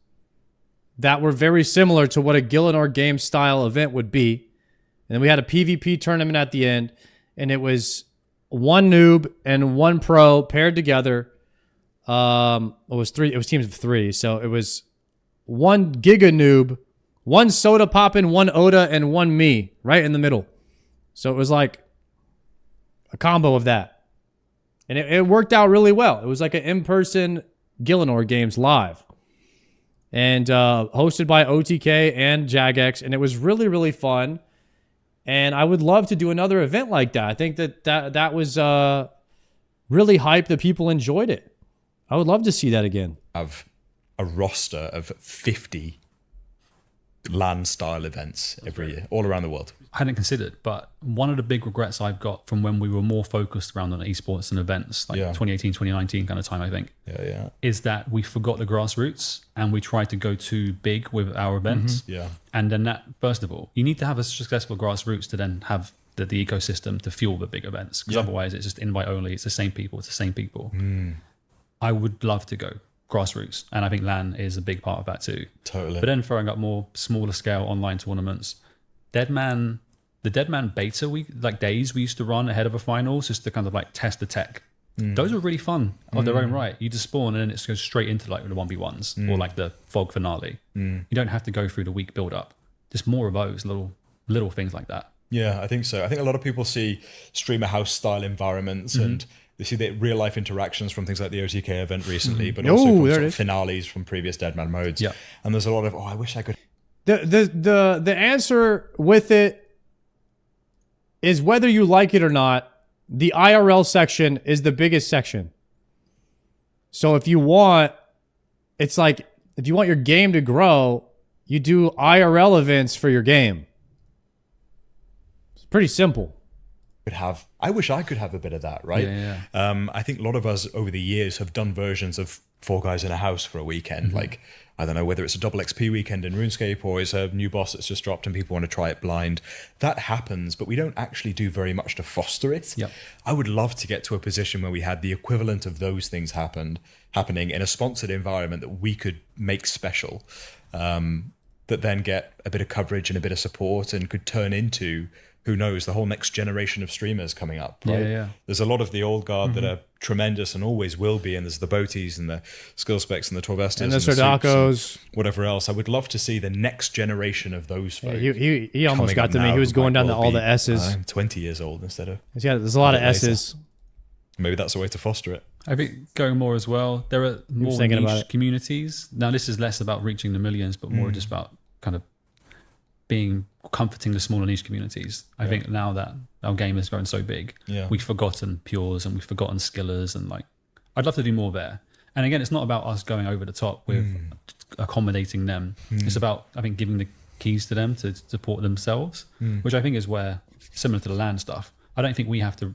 that were very similar to what a Gillinor Games style event would be. And then we had a PvP tournament at the end, and it was one noob and one pro paired together. It was teams of 3, so it was one Giga noob, one Soda Poppin', one Oda, and one me right in the middle. So it was like a combo of that, and it worked out really well. It was like an in-person Gillinor Games live, and hosted by OTK and Jagex, and it was really, really fun. And I would love to do another event like that. I think that was really hype that people enjoyed it. I would love to see that again. Have a roster of 50 LAN style events every year, all around the world. I hadn't considered, but one of the big regrets I've got from when we were more focused around on esports and events, like 2018, 2019 kind of time, I think, is that we forgot the grassroots and we tried to go too big with our events. And then that, first of all, you need to have a successful grassroots to then have the ecosystem to fuel the big events, because otherwise it's just invite only. It's the same people. I would love to go grassroots, and I think LAN is a big part of that too. Totally. But then throwing up more smaller scale online tournaments, the Deadman beta days we used to run ahead of a finals just to kind of like test the tech. Those are really fun of their own right. You just spawn and then it goes straight into like the 1v1s or like the Fog finale. You don't have to go through the week build up. Just more of those little things like that. Yeah, I think so. I think a lot of people see streamer house style environments and they see the real life interactions from things like the OTK event recently, but also from sort of finales from previous Deadman modes. Yeah. And there's a lot of, I wish I could. The answer with it is whether you like it or not, the IRL section is the biggest section. So if you want your game to grow, you do IRL events for your game. It's pretty simple. I wish I could have a bit of that, right? I think a lot of us over the years have done versions of 4 guys in a house for a weekend. Like, I don't know whether it's a double XP weekend in RuneScape or it's a new boss that's just dropped and people want to try it blind. That happens, but we don't actually do very much to foster it. I would love to get to a position where we had the equivalent of those things happening in a sponsored environment that we could make special, that then get a bit of coverage and a bit of support and could turn into who knows, the whole next generation of streamers coming up, right? Yeah. There's a lot of the old guard that are tremendous and always will be, and there's the Boaties and the Skill Specs and the Torvestas and the Soups Sardacos, and whatever else. I would love to see the next generation of those folks. Yeah, he almost got to me. He was going down to all the S's. I'm 20 years old instead of... Yeah, there's a lot of S's. Maybe that's a way to foster it. I think going more as well, there are more thinking about niche it. communities. Now, this is less about reaching the millions, but more just about kind of comforting the smaller niche communities. I think now that our game has grown so big, we've forgotten pures and we've forgotten skillers, and like, I'd love to do more there. And again, it's not about us going over the top with accommodating them. It's about, I think, giving the keys to them to support themselves, which I think is where, similar to the LAN stuff, I don't think we have to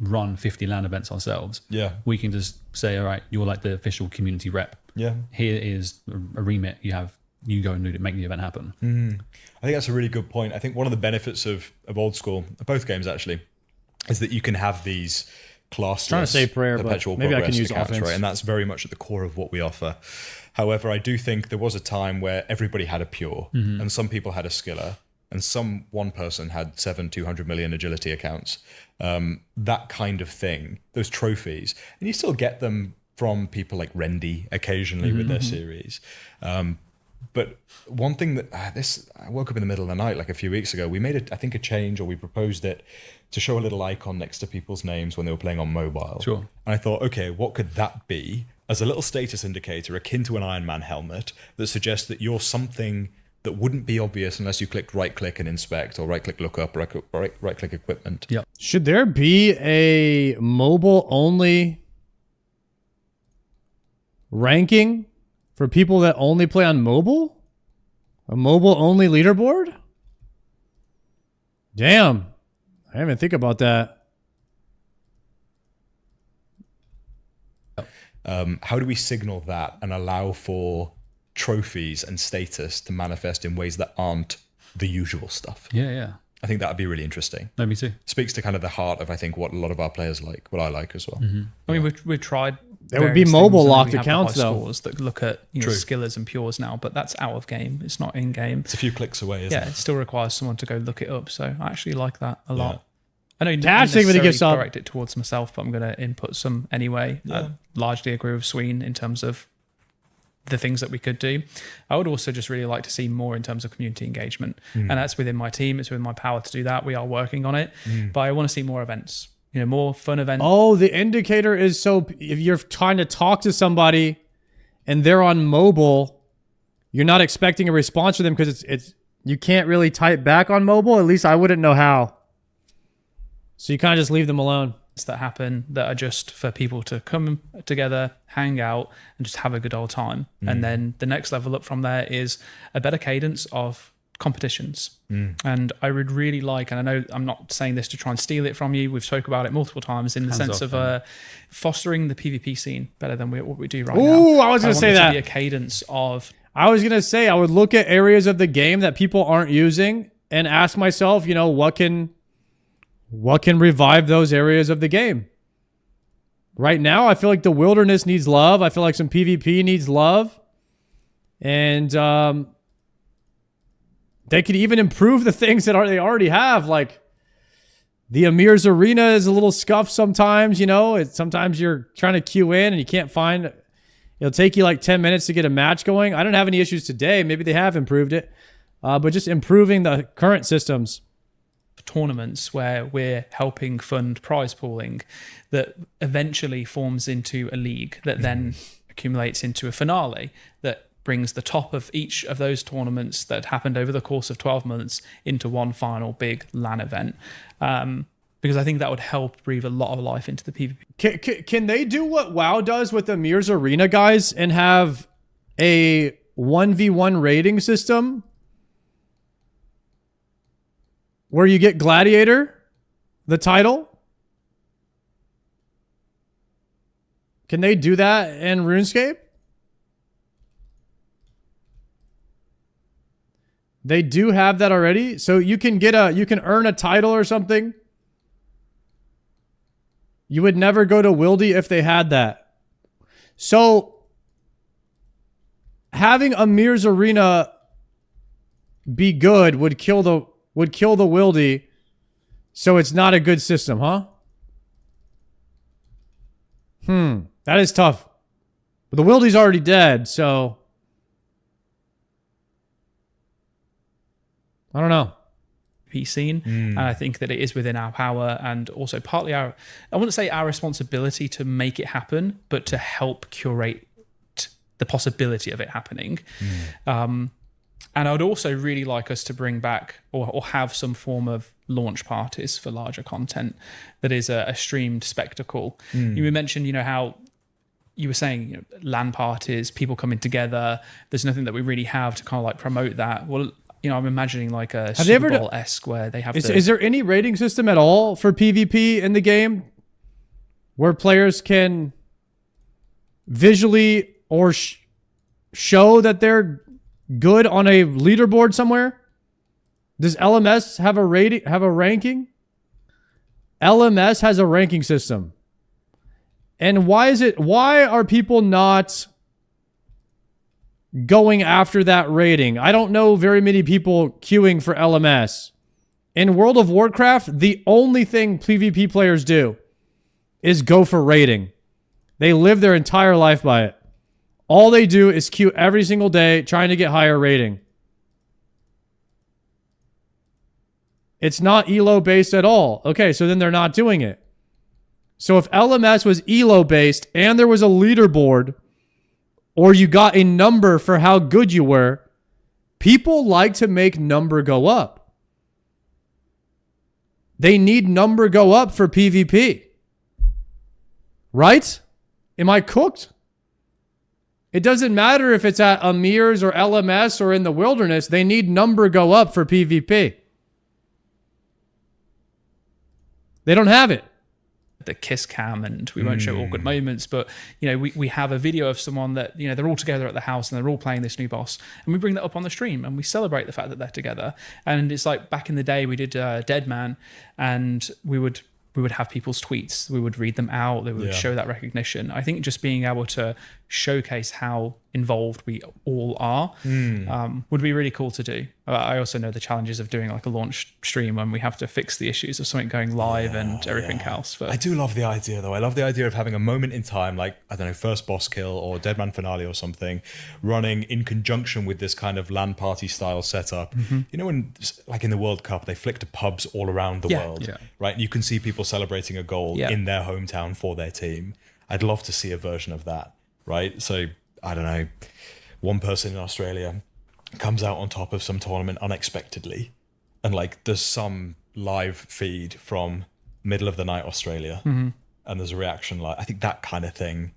run 50 LAN events ourselves. Yeah. We can just say, all right, you're like the official community rep. Yeah. Here is a remit you go and do it, make the event happen. I think that's a really good point. I think one of the benefits of old school, both games actually, is that you can have these classless, trying to say prayer, perpetual but maybe I can use accounts, offense. right? And that's very much at the core of what we offer. However, I do think there was a time where everybody had a pure, and some people had a skiller, and one person had 200 million agility accounts. That kind of thing, those trophies, and you still get them from people like Rendy occasionally with their series. But one thing that I woke up in the middle of the night like a few weeks ago. We made a change, or we proposed it to show a little icon next to people's names when they were playing on mobile. Sure. And I thought, okay, what could that be as a little status indicator akin to an Iron Man helmet that suggests that you're something that wouldn't be obvious unless you clicked right click and inspect, or right click look up, or right click equipment. Yeah. Should there be a mobile only ranking for people that only play on mobile? A mobile only leaderboard? Damn. I didn't even think about that. How do we signal that and allow for trophies and status to manifest in ways that aren't the usual stuff? Yeah. I think that would be really interesting. No, me too. Speaks to kind of the heart of, I think, what a lot of our players like, what I like as well. I mean, we've tried. There would be various mobile things, and locked we have the accounts, high though. scores that look at True. skillers and pures now, but that's out of game. It's not in game. It's a few clicks away, isn't Yeah, it? it still requires someone to go look it up. So I actually like that a lot. I know you Dash, didn't thank you for the necessarily gift sub. direct it towards myself, but I'm going to input some anyway. Yeah. I largely agree with Sween in terms of the things that we could do. I would also just really like to see more in terms of community engagement. And that's within my team. It's within my power to do that. We are working on it. But I want to see more events, more fun events. Oh, the indicator is so if you're trying to talk to somebody and they're on mobile, you're not expecting a response from them because it's you can't really type back on mobile. At least I wouldn't know how. So you kind of just leave them alone. That happen that are just for people to come together, hang out, and just have a good old time. And then the next level up from there is a better cadence of competitions. And I would really like, and I know I'm not saying this to try and steal it from you, we've spoke about it multiple times in the sense of fostering the PvP scene better than what we do right now. Ooh, I was going to say that. Be a cadence of. I was going to say I would look at areas of the game that people aren't using and ask myself, what can revive those areas of the game? Right now, I feel like the wilderness needs love. I feel like some PvP needs love. And they could even improve the things that they already have. Like the Amir's Arena is a little scuffed sometimes, sometimes you're trying to queue in and you can't find... It'll take you like 10 minutes to get a match going. I don't have any issues today. Maybe they have improved it. But just improving the current systems. Tournaments where we're helping fund prize pooling that eventually forms into a league that then accumulates into a finale that brings the top of each of those tournaments that happened over the course of 12 months into one final big LAN event. Because I think that would help breathe a lot of life into the PvP. Can they do what WoW does with the Amir's Arena, guys, and have a 1v1 rating system where you get Gladiator, the title? Can they do that in RuneScape? They do have that already. So you can earn a title or something. You would never go to Wildy if they had that. So having Amir's Arena be good would kill the Wildy So it's not a good system, huh? That is tough. But the Wildy's already dead, so I don't know. Scene, and I think that it is within our power and also partly I wouldn't say our responsibility to make it happen, but to help curate the possibility of it happening. And I would also really like us to bring back or have some form of launch parties for larger content that is a streamed spectacle. You mentioned, how you were saying, LAN parties, people coming together. There's nothing that we really have to kind of like promote that. Well, I'm imagining like a Super Bowl-esque where they have is there any rating system at all for PvP in the game where players can visually or show that they're good on a leaderboard somewhere? Does LMS have a ranking? LMS has a ranking system. And why are people not going after that rating? I don't know very many people queuing for LMS. In World of Warcraft, the only thing PvP players do is go for rating. They live their entire life by it. All they do is queue every single day trying to get higher rating. It's not ELO based at all. Okay, so then they're not doing it. So if LMS was ELO based and there was a leaderboard, or you got a number for how good you were, people like to make number go up. They need number go up for PvP. Right? Am I cooked? It doesn't matter if it's at Amir's or LMS or in the wilderness. They need number go up for PvP. They don't have it. The kiss cam, and we won't show awkward moments, but we have a video of someone that they're all together at the house and they're all playing this new boss, and we bring that up on the stream and we celebrate the fact that they're together. And it's like back in the day we did Dead Man, and we would have people's tweets, we would read them out, they would show that recognition. I think just being able to showcase how involved we all are would be really cool to do. I also know the challenges of doing like a launch stream when we have to fix the issues of something going live and everything else. But I do love the idea though. I love the idea of having a moment in time, like, I don't know, first boss kill or Dead Man finale or something, running in conjunction with this kind of LAN party style setup. When like in the World Cup, they flick to pubs all around the world, right? And you can see people celebrating a goal in their hometown for their team. I'd love to see a version of that, right? So I don't know, one person in Australia comes out on top of some tournament unexpectedly, and like there's some live feed from middle of the night Australia, and there's a reaction. Like, I think that kind of thing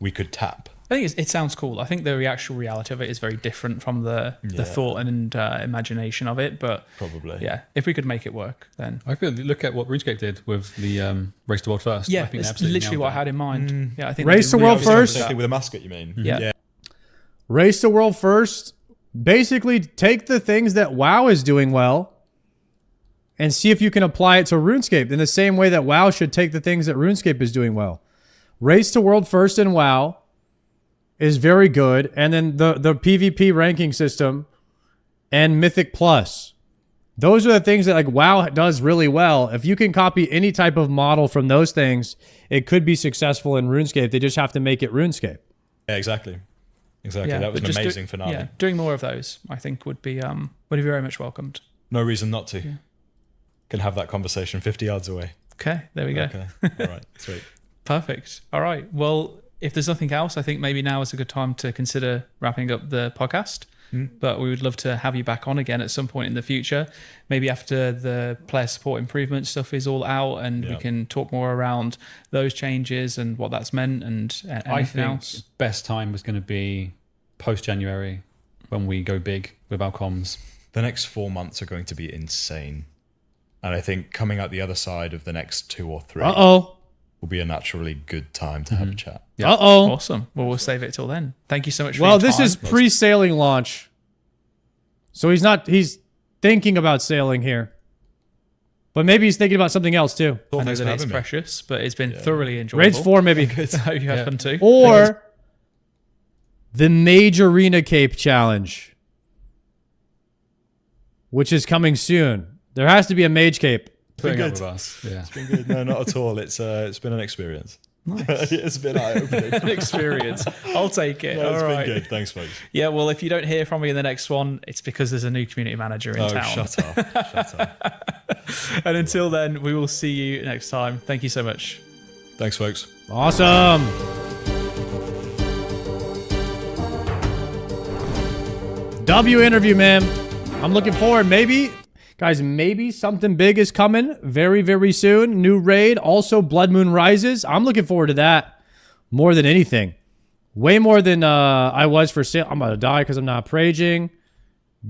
we could tap. I think it sounds cool. I think the actual reality of it is very different from the thought and imagination of it, but probably if we could make it work, then I feel look at what RuneScape did with the Race to World First. I think that's literally what I had in mind. I think Race to World First with a mascot, you mean? Race to World First. Basically, take the things that WoW is doing well and see if you can apply it to RuneScape in the same way that WoW should take the things that RuneScape is doing well. Race to World First in WoW is very good, and then the PvP ranking system and Mythic Plus. Those are the things that like WoW does really well. If you can copy any type of model from those things, it could be successful in RuneScape. They just have to make it RuneScape. Yeah, exactly. That was an amazing finale. Doing more of those, I think, would be very much welcomed. No reason not to. Can have that conversation 50 yards away. Okay, there we go. Okay, all right, sweet. Perfect. All right. Well, if there's nothing else, I think maybe now is a good time to consider wrapping up the podcast. But we would love to have you back on again at some point in the future. Maybe after the player support improvement stuff is all out, and we can talk more around those changes and what that's meant and anything I think else. Best time was going to be post-January when we go big with our comms. The next 4 months are going to be insane. And I think coming out the other side of the next 2 or 3 will be a naturally good time to have a chat. Awesome. Well, we'll save it till then. Thank you so much for your time. This is pre-sailing launch. So he's thinking about sailing here. But maybe he's thinking about something else too. I know that it's precious, but it's been thoroughly enjoyable. Raids 4 maybe. I hope you had fun too. Or the Mage Arena Cape Challenge, which is coming soon. There has to be a Mage Cape. putting up good. with us. Yeah. It's been good. No, not at all. It's been an experience. Nice. It's been eye-opening. An experience. I'll take it. No, it's All been right. good. Thanks, folks. Yeah, well, if you don't hear from me in the next one, it's because there's a new community manager in town. Shut up. Shut up. And until then, we will see you next time. Thank you so much. Thanks, folks. Awesome. W interview, man. I'm looking forward. Maybe, guys, maybe something big is coming very, very soon. New raid. Also, Blood Moon Rises. I'm looking forward to that more than anything. Way more than I was for sale. I'm about to die because I'm not praging.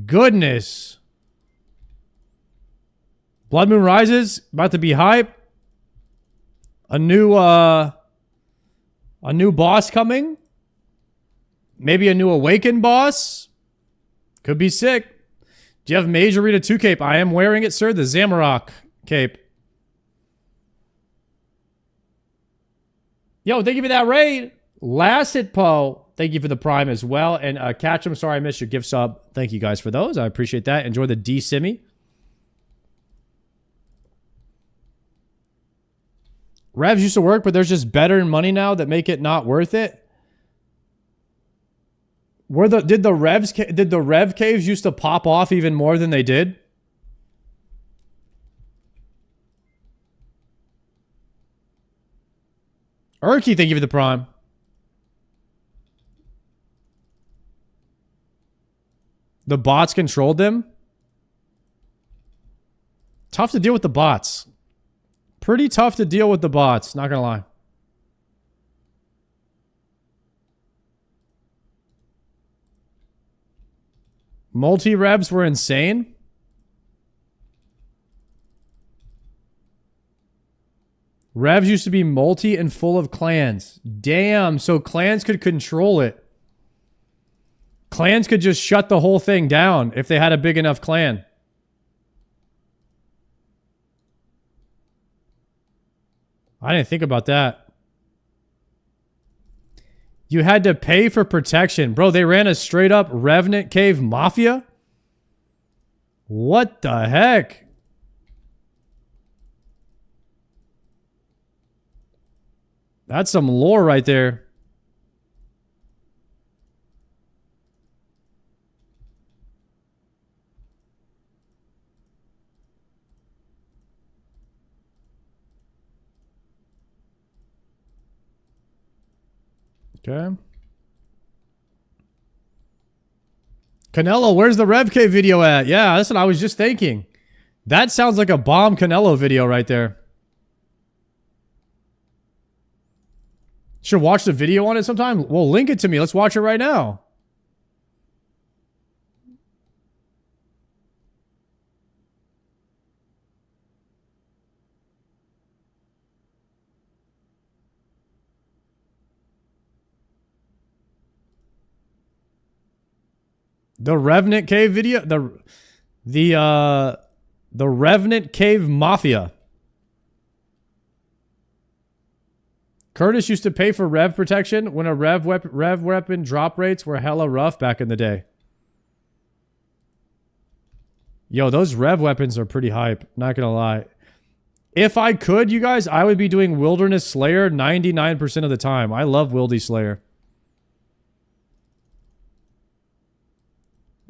Goodness. Blood Moon Rises. About to be hype. A new boss coming. Maybe a new Awakened boss. Could be sick. Do you have Mage Arena 2 cape? I am wearing it, sir. The Zamorak cape. Yo, thank you for that raid. Lasset Poe, thank you for the prime as well. And Catchem, sorry I missed your gift sub. Thank you guys for those. I appreciate that. Enjoy the Dscim. Revs used to work, but there's just better money now that make it not worth it. Did the Rev caves used to pop off even more than they did? Urky, thank you for the prime. The bots controlled them. Tough to deal with the bots. Pretty tough to deal with the bots, not gonna lie. Multi-revs were insane. Revs used to be multi and full of clans. Damn, so clans could control it. Clans could just shut the whole thing down if they had a big enough clan. I didn't think about that. You had to pay for protection. Bro, they ran a straight up Revenant Cave Mafia? What the heck? That's some lore right there. Okay. Canelo, where's the RevK video at? Yeah, that's what I was just thinking. That sounds like a bomb Canelo video right there. Should watch the video on it sometime? Well, link it to me. Let's watch it right now. The Revenant Cave video, the Revenant Cave Mafia. Curtis used to pay for rev protection when a rev weapon drop rates were hella rough back in the day. Yo, those rev weapons are pretty hype, not gonna lie. If I could, you guys, I would be doing Wilderness Slayer 99% of the time. I love Wildy Slayer.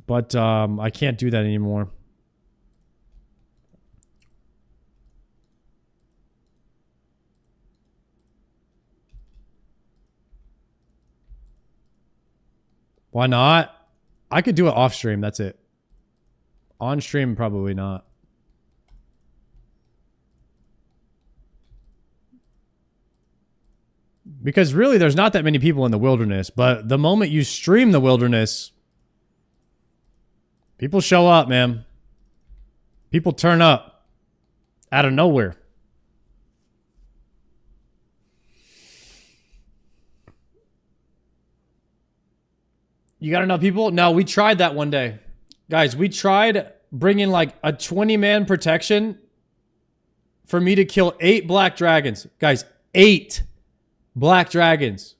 But I can't do that anymore. Why not? I could do it off stream, that's it. On stream, probably not. Because really, there's not that many people in the wilderness. But the moment you stream the wilderness, people show up, man. People turn up out of nowhere. You got enough people? No, we tried that one day. Guys, we tried bringing like a 20-man protection for me to kill 8 black dragons. Guys, 8 black dragons.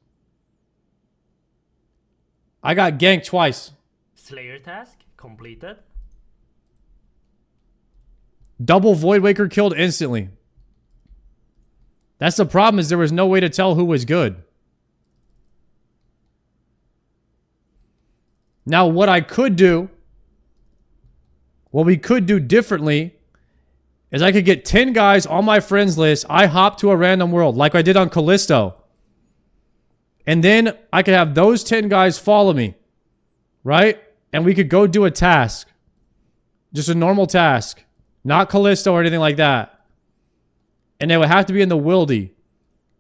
I got ganked twice. Slayer task completed. Double Void Waker killed instantly. That's the problem, is there was no way to tell who was good. Now, what I could do, what we could do differently, is I could get 10 guys on my friends list. I hop to a random world like I did on Callisto. And then I could have those 10 guys follow me. Right? And we could go do a task. Just a normal task. Not Callisto or anything like that. And they would have to be in the wildy.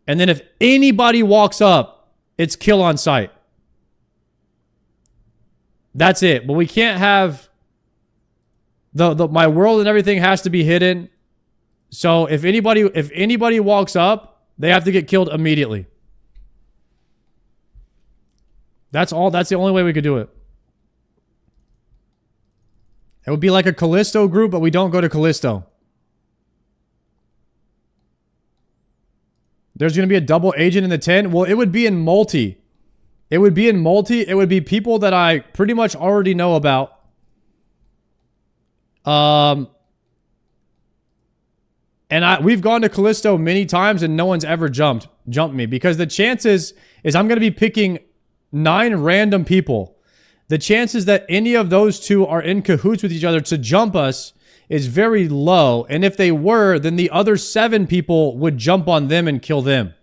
And then if anybody walks up, it's kill on sight. That's it. But we can't have... my world and everything has to be hidden. So if anybody walks up, they have to get killed immediately. That's all. That's the only way we could do it. It would be like a Callisto group, but we don't go to Callisto. There's going to be a double agent in the 10. Well, it would be in multi. It would be in multi. It would be people that I pretty much already know about. And we've gone to Callisto many times and no one's ever jumped me, because the chances is I'm going to be picking 9 random people. The chances that any of those 2 are in cahoots with each other to jump us is very low. And if they were, then the other 7 people would jump on them and kill them.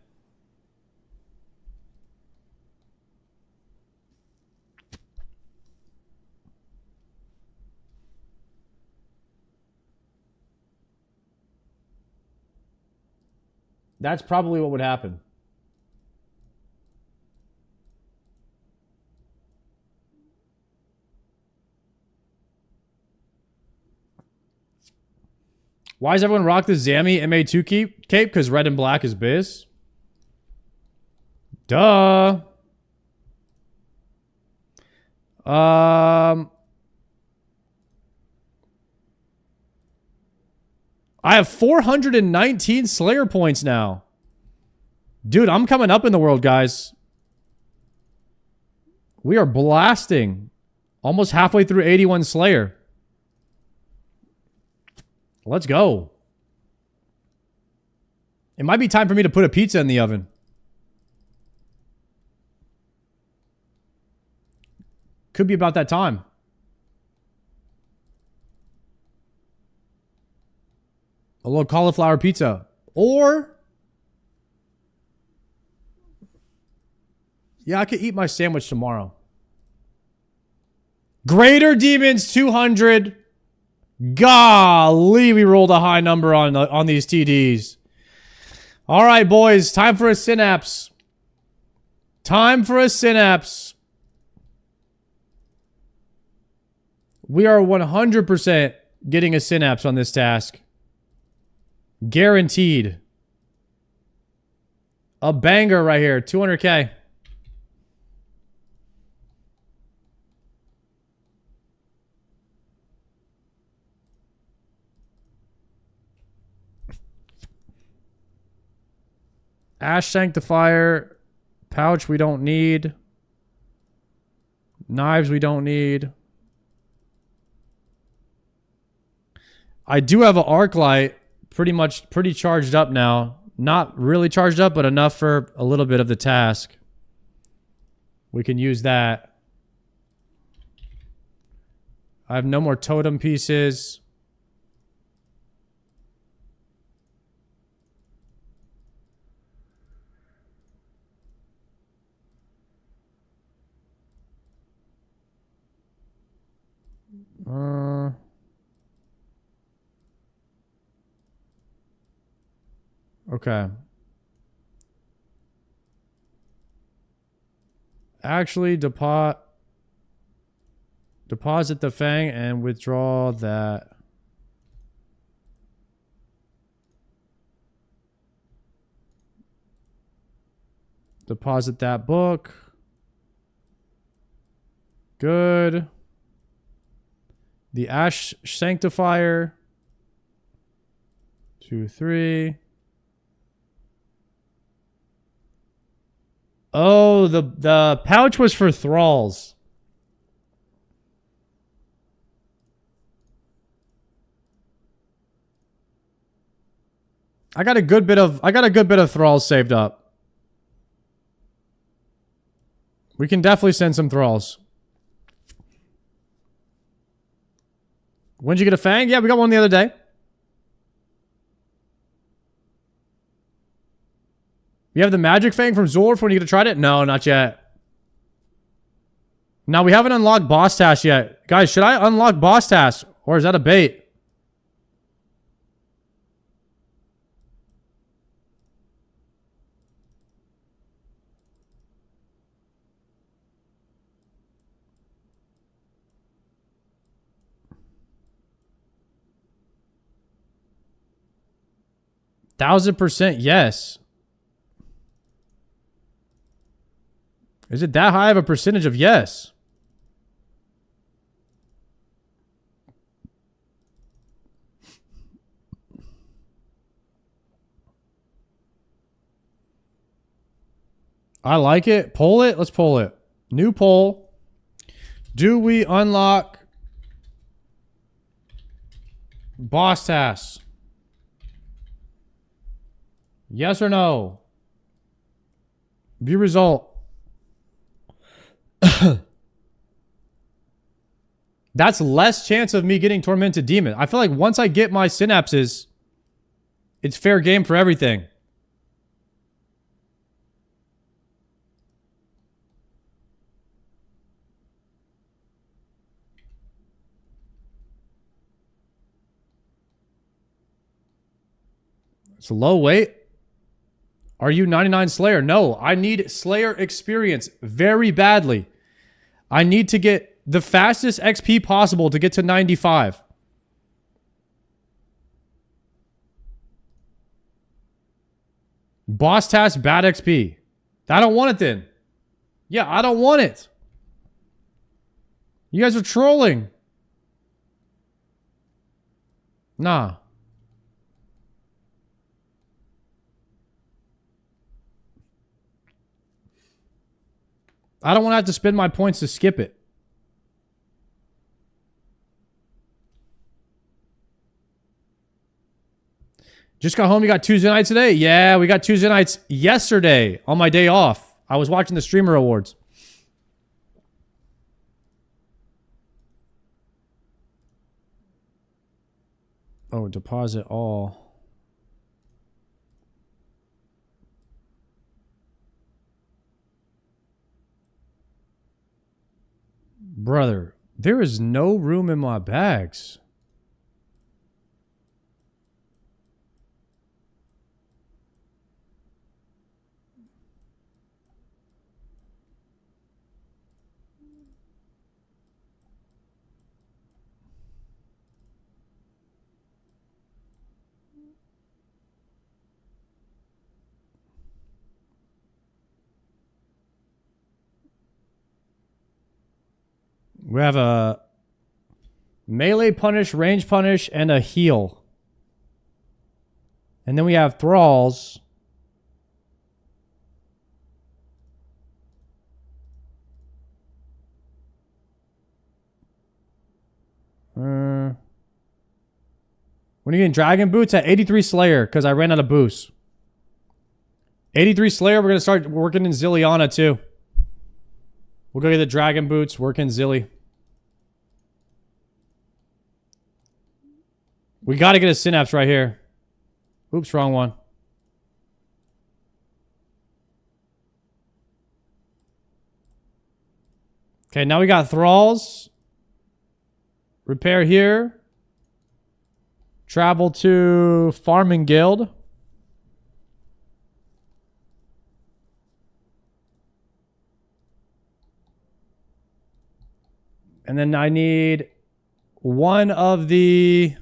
That's probably what would happen. Why does everyone rock the Zami MA2 cape? Because red and black is biz. Duh. I have 419 Slayer points now. Dude, I'm coming up in the world, guys. We are blasting. Almost halfway through 81 Slayer. Let's go. It might be time for me to put a pizza in the oven. Could be about that time. A little cauliflower pizza. Or... yeah, I could eat my sandwich tomorrow. Greater Demons 200. Golly, we rolled a high number on these TDs. All right, boys. Time for a synapse. Time for a synapse. We are 100% getting a synapse on this task. Guaranteed. A banger right here. 200K. Ash Sanctifier. Pouch we don't need. Knives we don't need. I do have an arc light. Pretty charged up now. Not really charged up, but enough for a little bit of the task. We can use that. I have no more totem pieces. Okay. Actually, deposit the Fang and withdraw that. Deposit that book. Good. The Ash Sanctifier. 2, 3. Oh, the pouch was for thralls. I got a good bit of thralls saved up. We can definitely send some thralls. When'd you get a Fang? Yeah, we got one the other day. You have the magic Fang from Zorf when you could have tried it? No, not yet. Now we haven't unlocked boss task yet. Guys, should I unlock boss task? Or is that a bait? %1,000% yes. Is it that high of a percentage of yes? I like it. Poll it. Let's poll it. New poll. Do we unlock boss tasks? Yes or no? View result. That's less chance of me getting Tormented Demon. I feel like once I get my synapses, it's fair game for everything. It's a low weight. Are you 99 Slayer? No, I need Slayer experience very badly. I need to get the fastest XP possible to get to 95. Boss task, bad XP. I don't want it then. Yeah, I don't want it. You guys are trolling. Nah. I don't want to have to spend my points to skip it. Just got home. You got 2 Zenytes today? Yeah, we got 2 Zenytes yesterday on my day off. I was watching the Streamer Awards. Oh, deposit all. Brother, there is no room in my bags. We have a melee punish, range punish, and a heal. And then we have thralls. When are you getting dragon boots? At 83 Slayer, because I ran out of boosts. 83 Slayer, we're going to start working in Zilliana too. We'll go get the dragon boots, work in Zilly. We got to get a synapse right here. Oops, wrong one. Okay, now we got thralls. Repair here. Travel to Farming Guild. And then I need one of the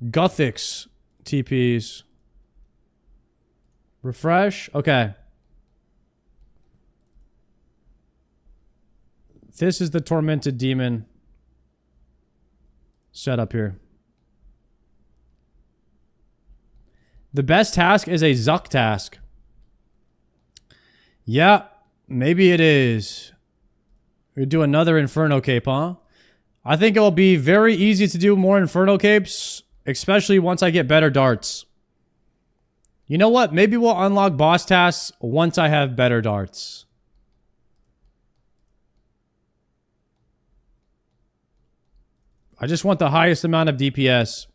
Guthix TPs. Refresh. Okay. This is the Tormented Demon setup here. The best task is a Zuck task. Yeah, maybe it is. We do another Inferno Cape, huh? I think it will be very easy to do more Inferno Capes especially once I get better darts. You know what? Maybe we'll unlock boss tasks once I have better darts. I just want the highest amount of DPS.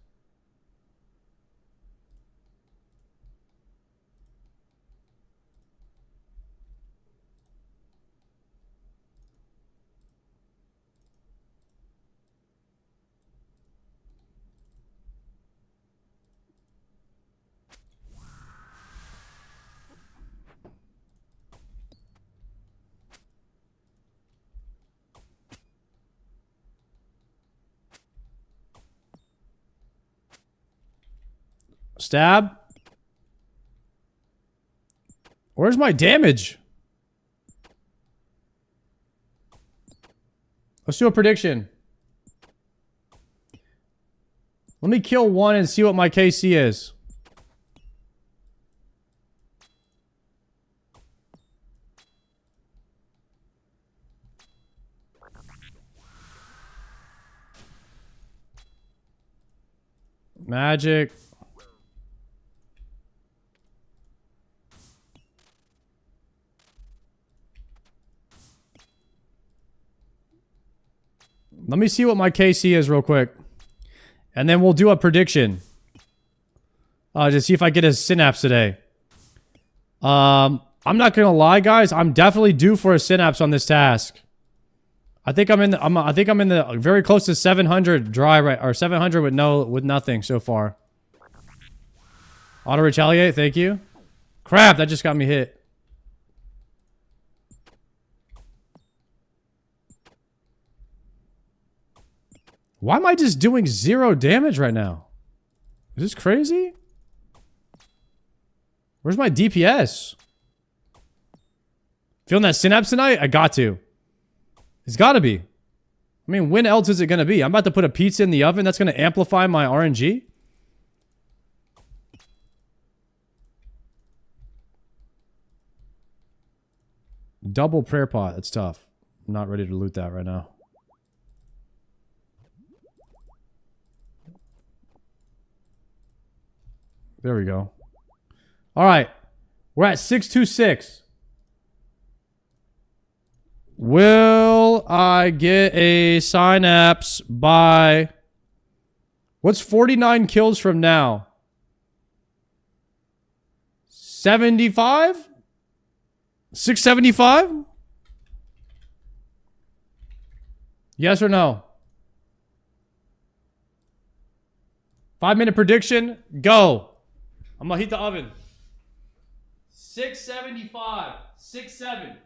Stab. Where's my damage? Let's do a prediction. Let me kill one and see what my KC is. Magic. Let me see what my KC is real quick. And then we'll do a prediction. To see if I get a synapse today. I'm not gonna lie, guys. I'm definitely due for a synapse on this task. I think I'm in the very close to 700 dry right, or 700 with nothing so far. Auto retaliate, thank you. Crap, that just got me hit. Why am I just doing 0 damage right now? Is this crazy? Where's my DPS? Feeling that synapse tonight? I got to. It's got to be. I mean, when else is it going to be? I'm about to put a pizza in the oven. That's going to amplify my RNG. Double prayer pot. That's tough. I'm not ready to loot that right now. There we go. All right. We're at 626. Will I get a synapse by... What's 49 kills from now? 75? 675? Yes or no? 5-minute prediction. Go. I'm gonna heat the oven. 675. 67.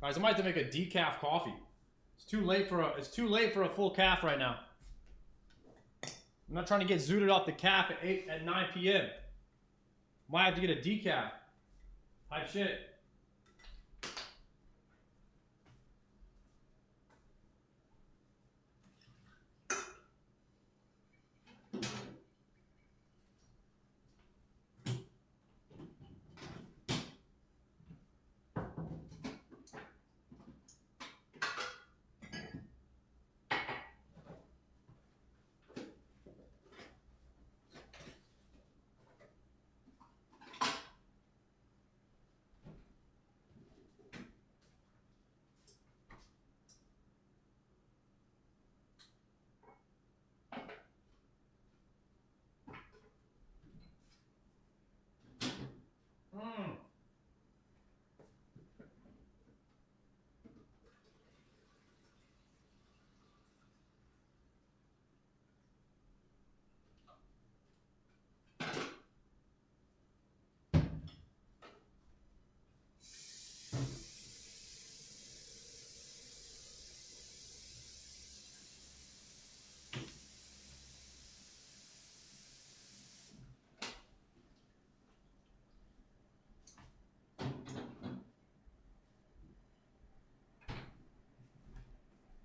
Guys, I might have to make a decaf coffee. It's too late for a full calf right now. I'm not trying to get zooted off the calf at 9 p.m. Might have to get a decaf. Type shit.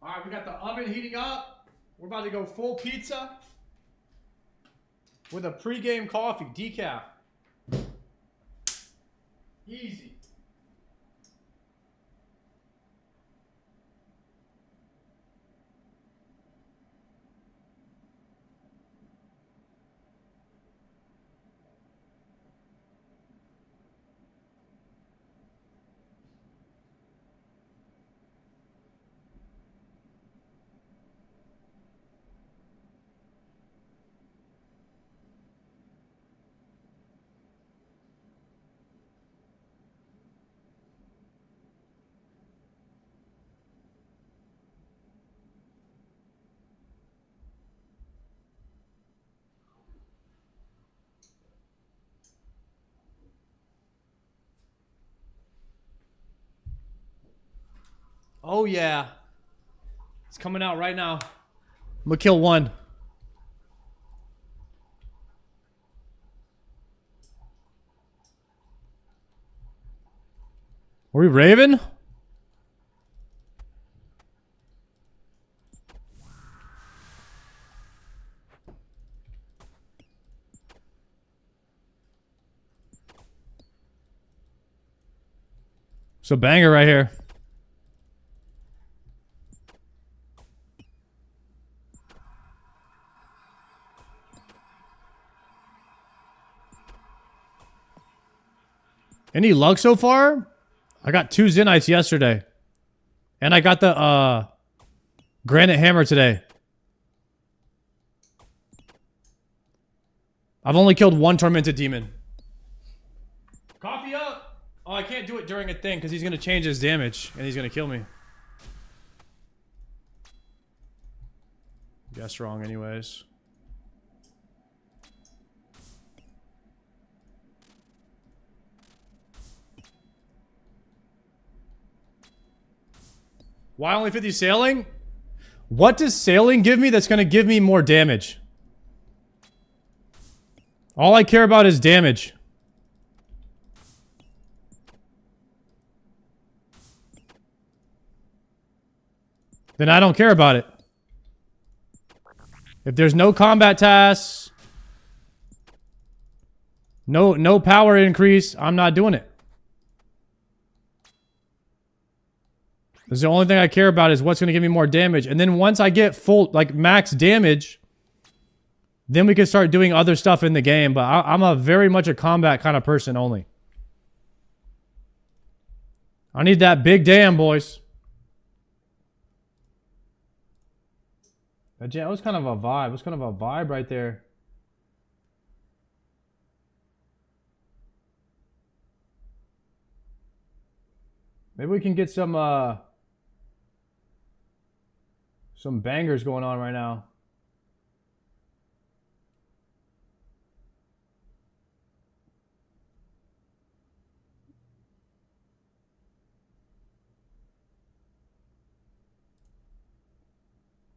All right, we got the oven heating up. We're about to go full pizza with a pre-game coffee, decaf. Easy. Oh, yeah. It's coming out right now. I'm going to kill one. Are we Raven? It's a banger right here. Any luck so far? I got 2 Zenytes yesterday. And I got the granite hammer today. I've only killed 1 tormented demon. Coffee up! Oh, I can't do it during a thing because he's going to change his damage and he's going to kill me. Guess wrong anyways. Why only 50 sailing? What does sailing give me that's going to give me more damage? All I care about is damage. Then I don't care about it. If there's no combat tasks, no power increase, I'm not doing it. Because the only thing I care about is what's going to give me more damage. And then once I get full, like, max damage, then we can start doing other stuff in the game. But I'm a very much a combat kind of person only. I need that big damn, boys. That was kind of a vibe. It was kind of a vibe right there. Maybe we can get some bangers going on right now.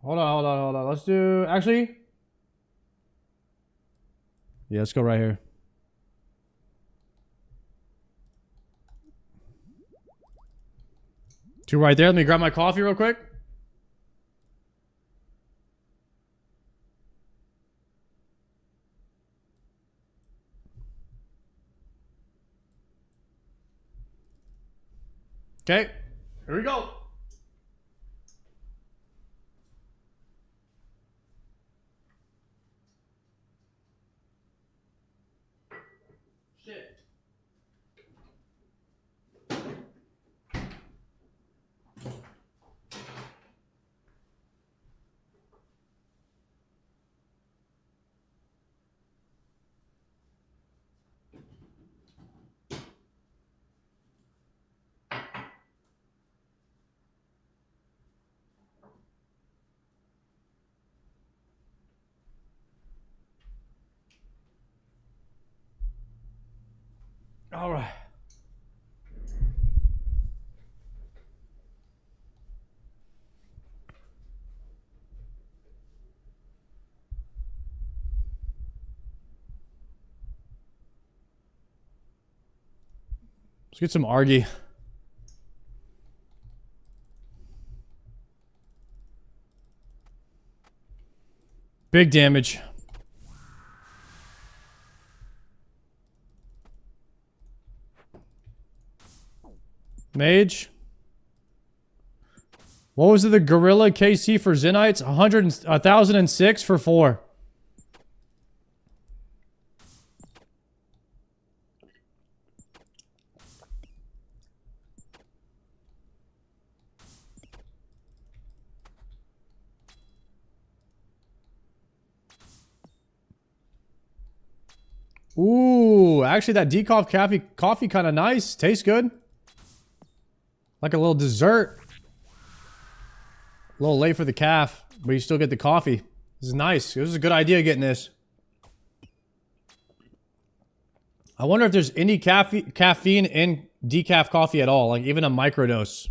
Hold on. Let's do... Actually... Yeah, let's go right here. Two right there. Let me grab my coffee real quick. Okay. Here we go. All right. Let's get some Argy. Big damage. Mage. What was it, the Gorilla KC for Zenytes? 1,006 for 4. Ooh, actually that decaf coffee kind of nice. Tastes good. Like a little dessert. A little late for the calf, but you still get the coffee. This is nice. This is a good idea getting this. I wonder if there's any caffeine in decaf coffee at all, like even a microdose.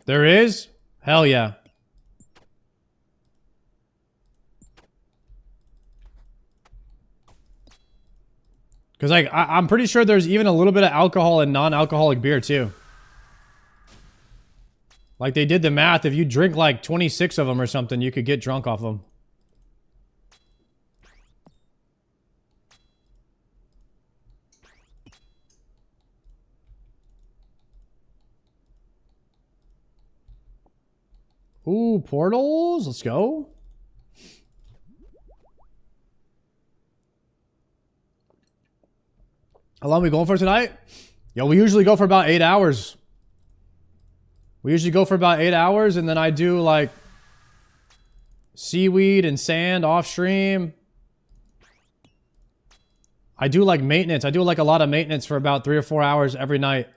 There is? Hell yeah. Because like I'm pretty sure there's even a little bit of alcohol in non-alcoholic beer too. Like they did the math. If you drink like 26 of them or something, you could get drunk off them. Ooh, portals. Let's go. How long are we going for tonight? Yo, we usually go for about 8 hours. We usually go for about 8 hours, and then I do like seaweed and sand off stream. I do like maintenance. I do like a lot of maintenance for about 3 or 4 hours every night.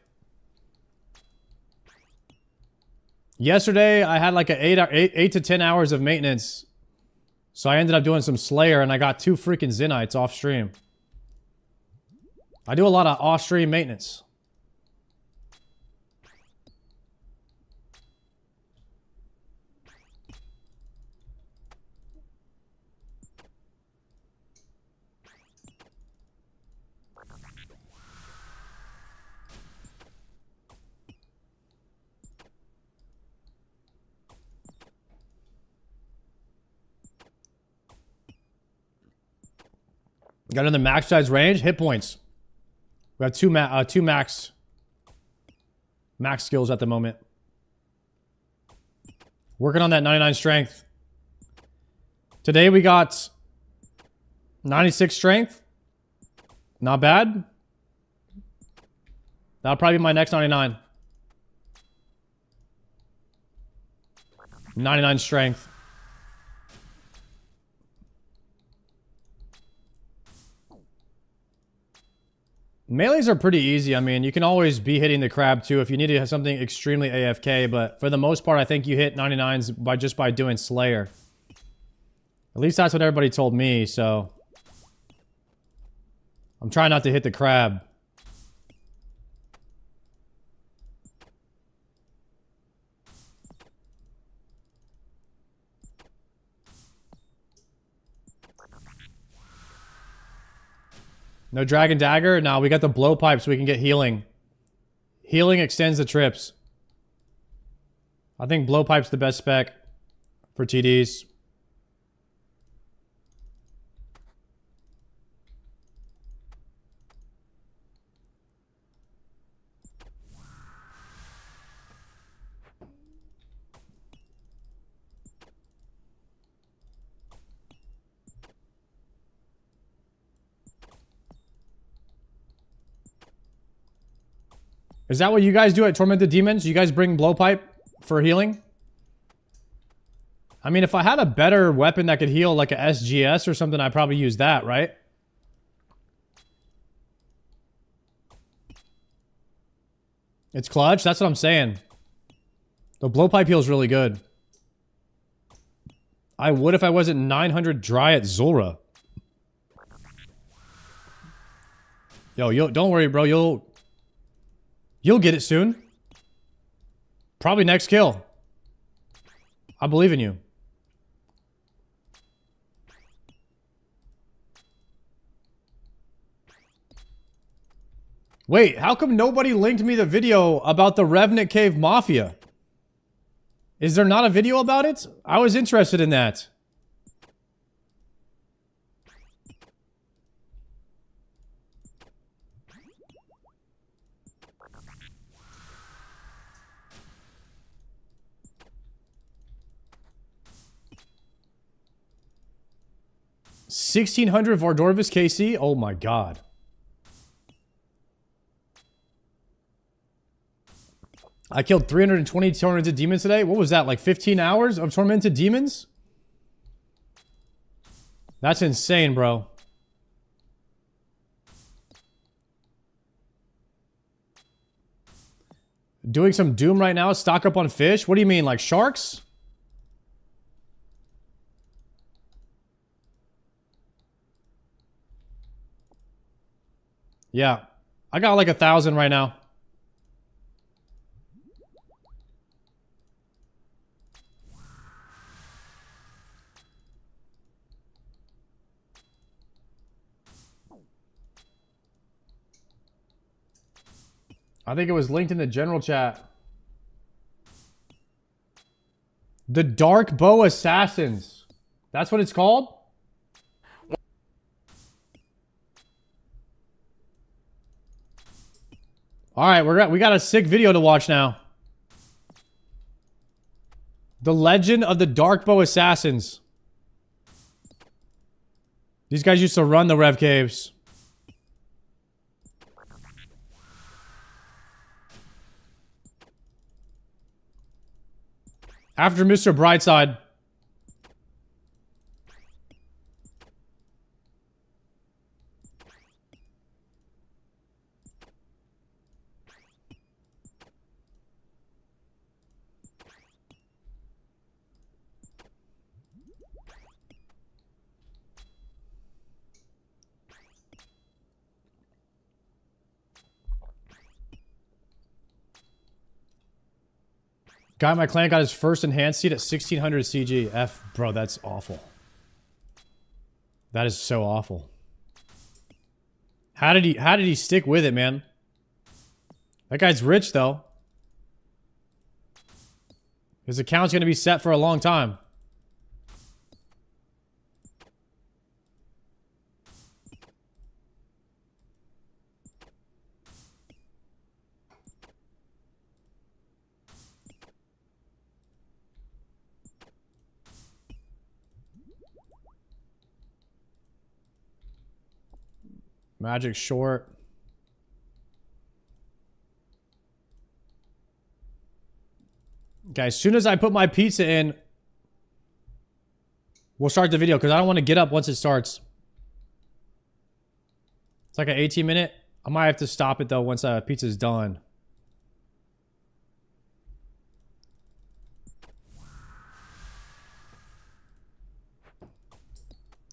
Yesterday, I had like a 8 to 10 hours of maintenance. So I ended up doing some Slayer, and I got 2 freaking Zenytes off stream. I do a lot of off-stream maintenance. Got another max size range. Hit points. We have two max skills at the moment. Working on that 99 strength. Today we got 96 strength. Not bad. That'll probably be my next 99. 99 strength. Melees are pretty easy. I mean, you can always be hitting the crab too if you need to have something extremely AFK, but for the most part, I think you hit 99s by doing Slayer. At least that's what everybody told me, so I'm trying not to hit the crab. No Dragon Dagger? No, we got the blowpipe so we can get healing. Healing extends the trips. I think blowpipe's the best spec for TDs. Is that what you guys do at Tormented Demons? You guys bring blowpipe for healing? I mean, if I had a better weapon that could heal, like a SGS or something, I'd probably use that, right? It's clutch? That's what I'm saying. The blowpipe heals really good. I would if I wasn't 900 dry at Zulrah. Yo, don't worry, bro. You'll get it soon. Probably next kill. I believe in you. Wait, how come nobody linked me the video about the Revenant Cave Mafia? Is there not a video about it? I was interested in that. $1,600 Vardorvis KC? Oh my god. I killed 320 tormented demons today. What was that, like 15 hours of tormented demons? That's insane, bro. Doing some Doom right now. Stock up on fish. What do you mean, like sharks? Yeah. I got like 1,000 right now. I think it was linked in the general chat. The Dark Bow Assassins. That's what it's called? Alright, we got a sick video to watch now. The Legend of the Dark Bow Assassins. These guys used to run the Rev Caves. After Mr. Brightside. Guy in my clan got his first enhanced seat at 1600 CG. F, bro, that's awful. That is so awful. How did he stick with it, man? That guy's rich though. His account's gonna be set for a long time. Magic short. Okay, as soon as I put my pizza in, we'll start the video because I don't want to get up once it starts. It's like an 18-minute. I might have to stop it though once pizza's done.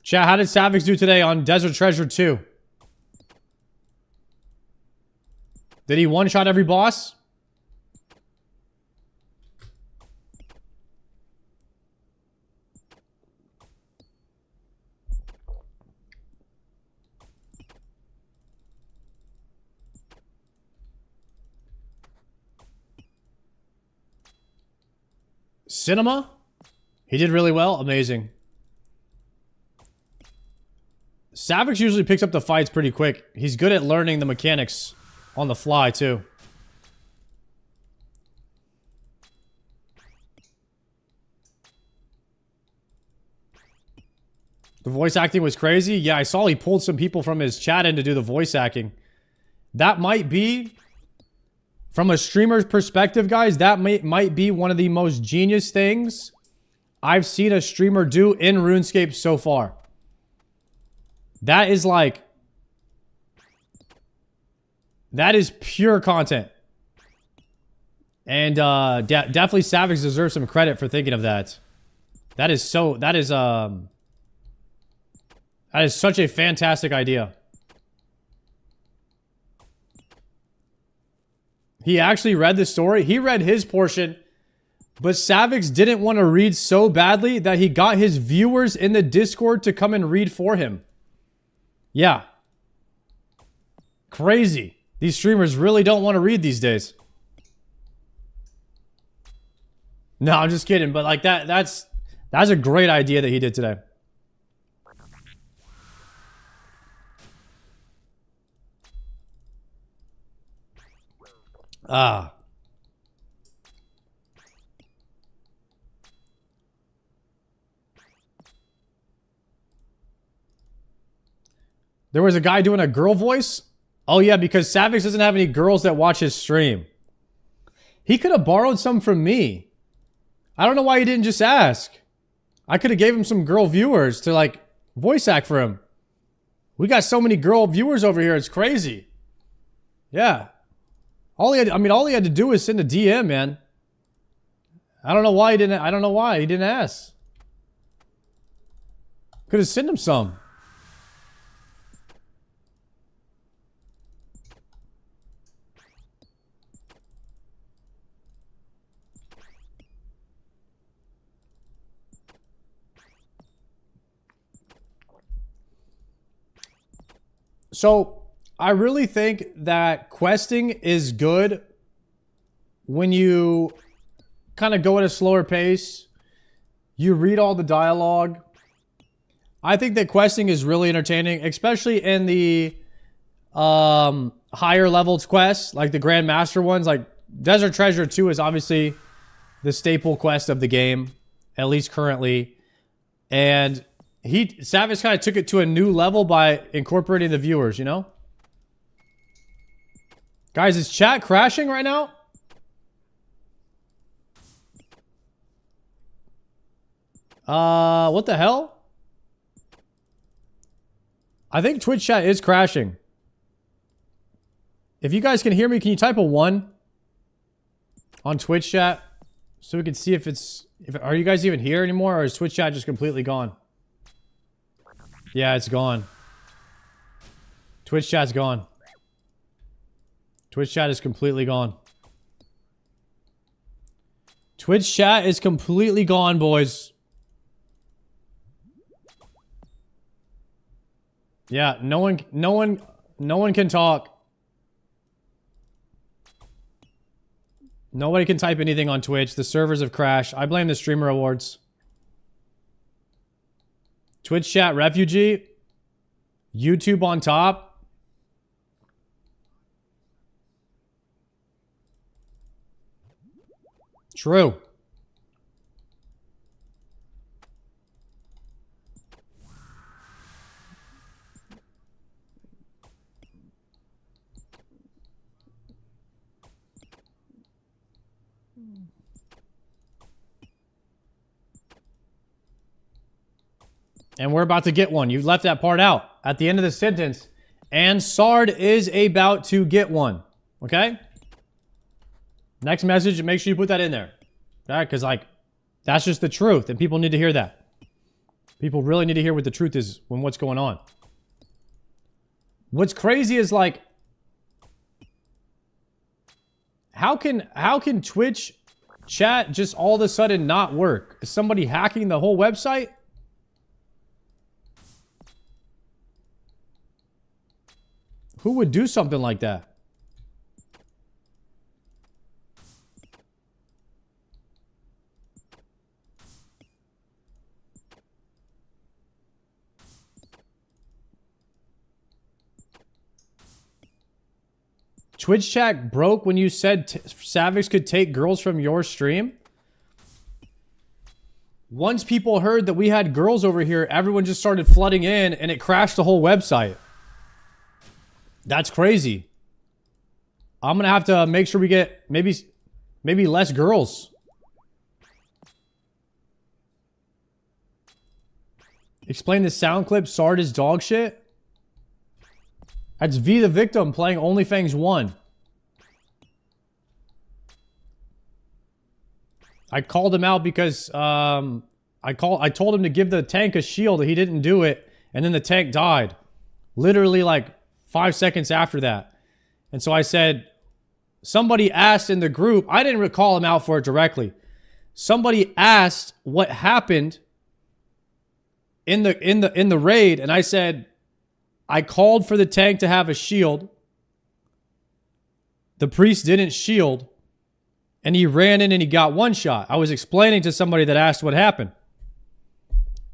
Chat, how did Savix do today on Desert Treasure 2? Did he one-shot every boss? Cinema? He did really well. Amazing. Savix usually picks up the fights pretty quick. He's good at learning the mechanics on the fly, too. The voice acting was crazy. Yeah, I saw he pulled some people from his chat in to do the voice acting. That might be, from a streamer's perspective, guys, that might be one of the most genius things I've seen a streamer do in RuneScape so far. That is like... That is pure content. And definitely Savage deserves some credit for thinking of that. That is such a fantastic idea. He actually read the story. He read his portion, but Savix didn't want to read so badly that he got his viewers in the Discord to come and read for him. Yeah. Crazy. These streamers really don't want to read these days. No, I'm just kidding. But like that's a great idea that he did today. Ah. There was a guy doing a girl voice. Oh yeah, because Savix doesn't have any girls that watch his stream. He could have borrowed some from me. I don't know why he didn't just ask. I could have gave him some girl viewers to like voice act for him. We got so many girl viewers over here. It's crazy. Yeah. All he had to do is send a DM, man. I don't know why he didn't ask. Could have sent him some. So, I really think that questing is good when you kind of go at a slower pace. You read all the dialogue. I think that questing is really entertaining, especially in the higher levels quests, like the Grandmaster ones. Like Desert Treasure 2 is obviously the staple quest of the game, at least currently. And Savage kind of took it to a new level by incorporating the viewers, you know? Guys, is chat crashing right now? What the hell? I think Twitch chat is crashing. If you guys can hear me, can you type a 1 on Twitch chat so we can see if are you guys even here anymore, or is Twitch chat just completely gone? Yeah, it's gone. Twitch chat's gone. Twitch chat is completely gone. Twitch chat is completely gone, boys. Yeah, no one can talk. Nobody can type anything on Twitch. The servers have crashed. I blame the streamer awards. Twitch chat refugee. YouTube on top. True. And we're about to get one. You left that part out at the end of the sentence. And Sard is about to get one. Okay? Next message, make sure you put that in there. All right? Because, like, that's just the truth. And people need to hear that. People really need to hear what the truth is when what's going on. What's crazy is, like, how can Twitch chat just all of a sudden not work? Is somebody hacking the whole website? Who would do something like that? Twitch chat broke when you said Savix could take girls from your stream? Once people heard that we had girls over here, everyone just started flooding in and it crashed the whole website. That's crazy. I'm gonna have to make sure we get maybe less girls. Explain the sound clip. Sard is dog shit. That's V the victim playing OnlyFangs 1. I called him out because I told him to give the tank a shield. He didn't do it, and then the tank died. Literally like 5 seconds after that. And so I said, somebody asked in the group, I didn't call him out for it directly. Somebody asked what happened in the raid, and I said, I called for the tank to have a shield. the priest didn't shield, and he ran in and he got one shot. I was explaining to somebody that asked what happened.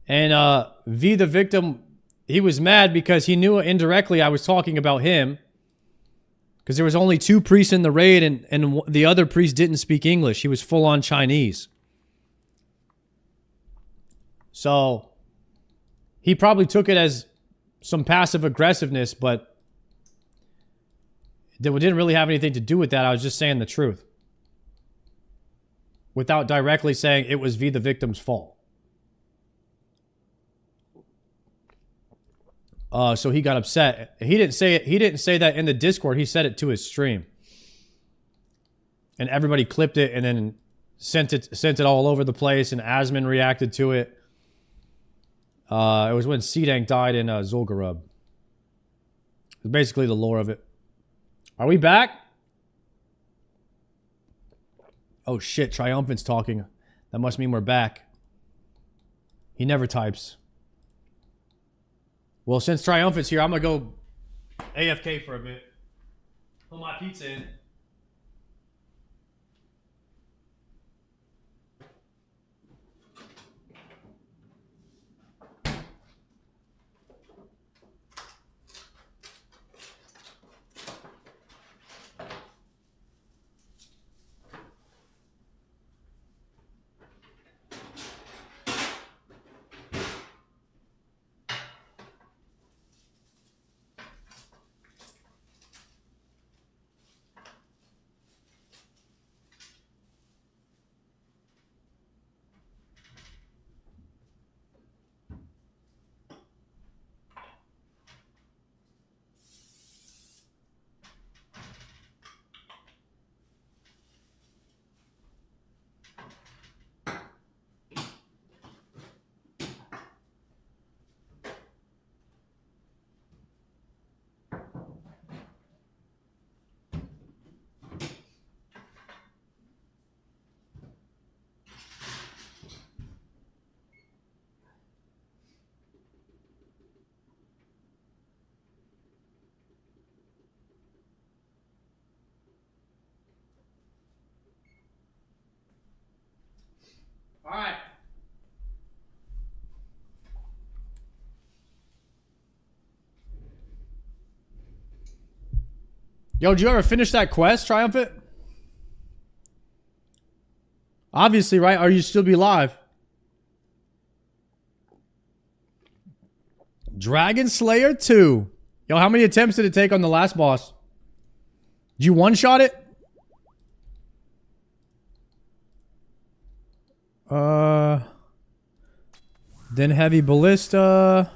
And V, the victim, he was mad because he knew indirectly I was talking about him. Because there was only 2 priests in the raid, and the other priest didn't speak English. He was full-on Chinese. So he probably took it as some passive aggressiveness, but it didn't really have anything to do with that. I was just saying the truth. Without directly saying it was V, the victim's fault. So he got upset. He didn't say it. He didn't say that in the Discord. He said it to his stream, and everybody clipped it and then sent it all over the place. And Asmin reacted to it. It was when Cdank died in Zul'Gurub. It's basically the lore of it. Are we back? Oh shit! Triumphant's talking. That must mean we're back. He never types. Well, since Triumphant's here, I'm going to go AFK for a bit. Put my pizza in. All right. Yo, did you ever finish that quest, Triumphant? Obviously, right? Or you still be live? Dragon Slayer 2. Yo, how many attempts did it take on the last boss? Did you one-shot it? Then Heavy Ballista.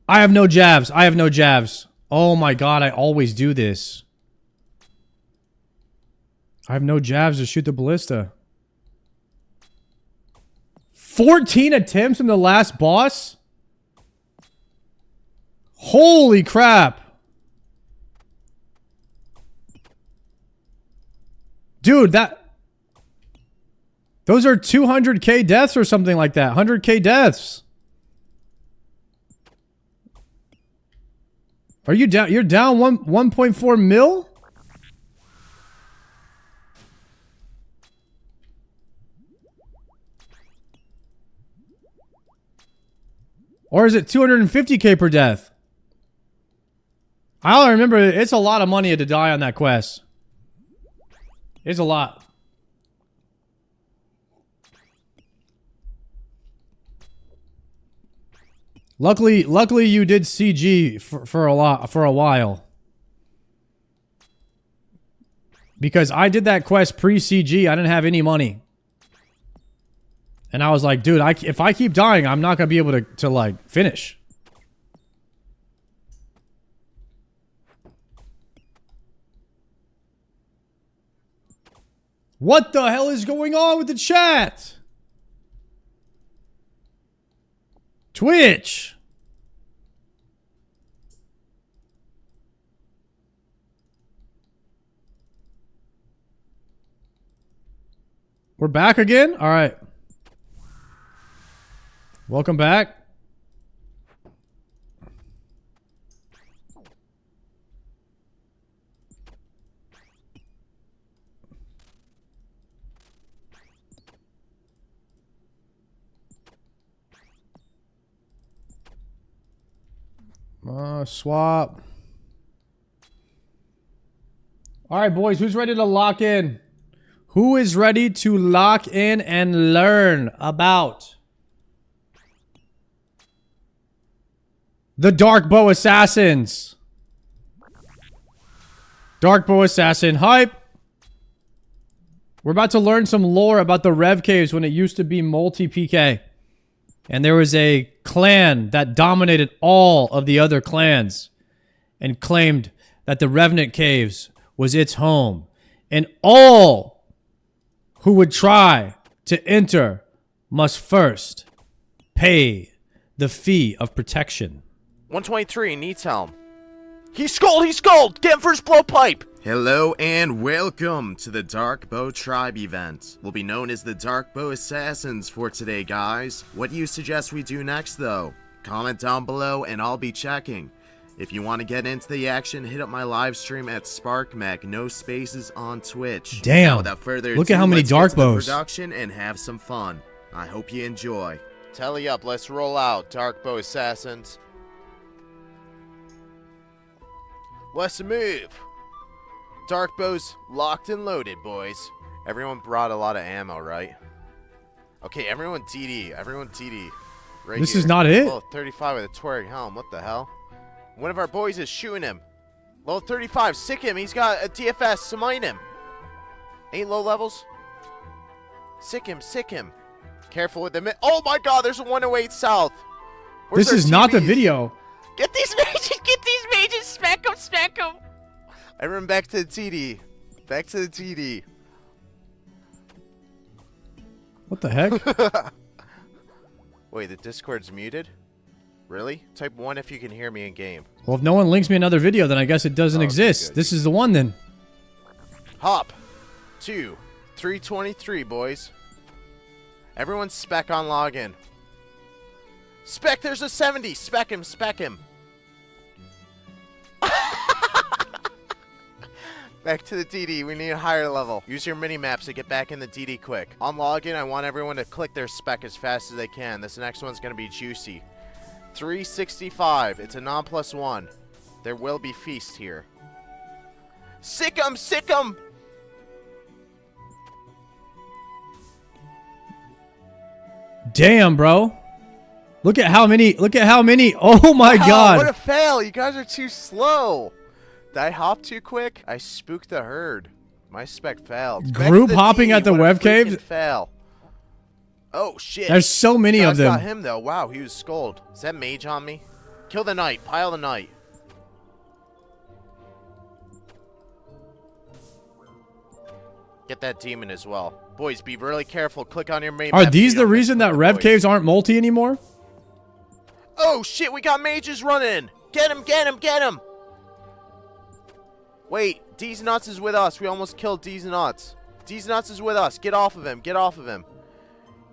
I have no jabs. I have no jabs. Oh my god, I always do this. I have no jabs to shoot the ballista. 14 attempts in the last boss? Holy crap. Dude, those are 200k deaths or something like that. 100k deaths. Are you down? You're down 1.4 mil? Or is it 250k per death? I remember it's a lot of money to die on that quest. It's a lot. Luckily you did CG for a while. Because I did that quest pre-CG, I didn't have any money. And I was like, dude, if I keep dying, I'm not gonna be able to like finish. What the hell is going on with the chat? Twitch. We're back again? All right. Welcome back. Swap. All right, boys, who's ready to lock in? Who is ready to lock in and learn about the Darkbow Assassins? Darkbow Assassin hype. We're about to learn some lore about the Rev Caves when it used to be multi-PK. And there was a clan that dominated all of the other clans and claimed that the Revenant Caves was its home. And all who would try to enter must first pay the fee of protection. 123 needs helm. He's skulled! He's skulled! Get him for his blowpipe! Hello and welcome to the Darkbow Tribe event. We'll be known as the Darkbow Assassins for today, guys. What do you suggest we do next, though? Comment down below and I'll be checking. If you want to get into the action, hit up my live stream at SparkMech, no spaces on Twitch. Damn. Now, without further Look ado, at how many let's get to the Darkbows. production and have some fun. I hope you enjoy. Telly up, let's roll out, Darkbow Assassins. Let's move. Darkbow's locked and loaded, boys. Everyone brought a lot of ammo, right? Okay, everyone DD. Everyone DD. Right This here. is not it? Level 35 with a twerk helm. What the hell? One of our boys is shooting him. Level 35. Sick him. He's got a DFS. Smite him. 8 low levels. Sick him. Sick him. Careful with the oh my god, there's a 108 south. Where's This our is not the TVs? video. Get these mages! Get these mages! Smack them! Smack them! I run back to the TD. Back to the TD. What the heck? Wait, the Discord's muted? Really? Type 1 if you can hear me in game. Well, if no one links me another video, then I guess it doesn't exist. good. This is the one then. Hop. 2. 323, boys. Everyone spec on login. Spec, there's a 70. Spec him. Spec him. Back to the DD. We need a higher level. Use your mini maps to get back in the DD quick. On login, I want everyone to click their spec as fast as they can. This next one's going to be juicy. 365. It's a non+1. There will be feast here. Sick 'em! Sick 'em! Damn, bro. Look at how many. Look at how many. Oh my Wow, god. What a fail. You guys are too slow. Did I hop too quick? I spooked the herd. My spec failed. Back Group to the hopping DD. at the What a web caves? freaking fail. Oh, shit. There's so many You of guys them. got him, though. Wow, he was skulled. Is that mage on me? Kill the knight. Pile the knight. Get that demon as well. Boys, be really careful. Click on your main Are map so these you the don't reason miss that the Rev boys. Caves aren't multi anymore? Oh, shit. We got mages running. Get him. Get him. Get him. Wait. D's Nuts is with us. We almost killed D's Nuts. D's Nuts is with us. Get off of him. Get off of him.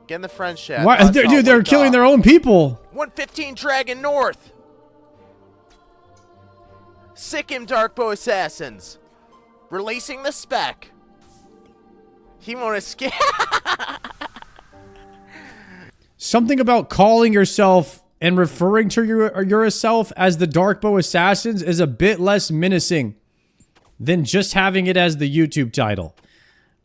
Get in the friend chat. Why, Nuts dude, out, they're wake killing up. their own people. 115 Dragon North. Sick him, Darkbow Assassins. Releasing the spec. He won't escape. Something about calling yourself and referring to yourself as the Darkbow Assassins is a bit less menacing than just having it as the YouTube title.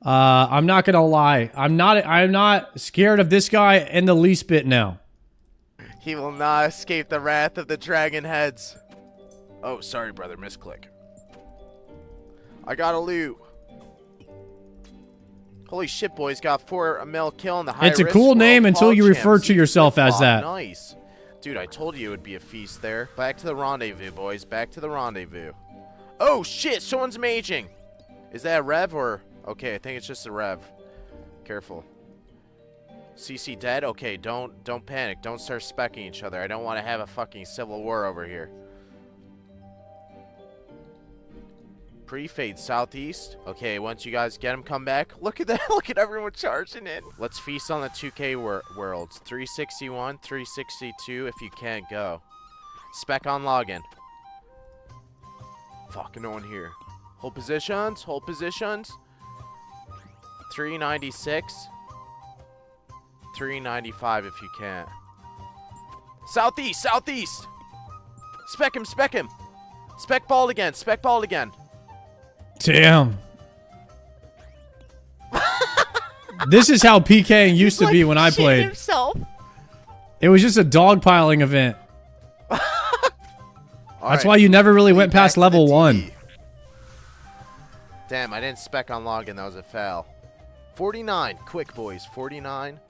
I'm not gonna lie. I'm not scared of this guy in the least bit now. He will not escape the wrath of the dragon heads. Oh, sorry, brother. Misclick. I got a loot. Holy shit, boys. Got 4 mil kill in the high It's a risk cool world. name until you Pog refer champs. to yourself as Oh, that. Nice. Dude, I told you it would be a feast there. Back to the rendezvous, boys. Back to the rendezvous. Oh, shit. Someone's maging. Is that a rev or... Okay, I think it's just a rev. Careful. CC dead? Okay, don't panic. Don't start specking each other. I don't want to have a fucking civil war over here. Pre-fade southeast. Okay, once you guys get him, come back. Look at that. Look at everyone charging in. Let's feast on the 2K worlds. 361, 362 if you can't go. Spec on login. Fuck, no one here. Hold positions. Hold positions. 396. 395 if you can't. Southeast, southeast. Spec him, spec him. Spec balled again, spec balled again. Damn. This is how PKing used to be when I played. Himself. It was just a dogpiling event. That's right. why you never really went past level 1. Damn, I didn't spec on login. That was a foul. 49. Quick, boys. 49.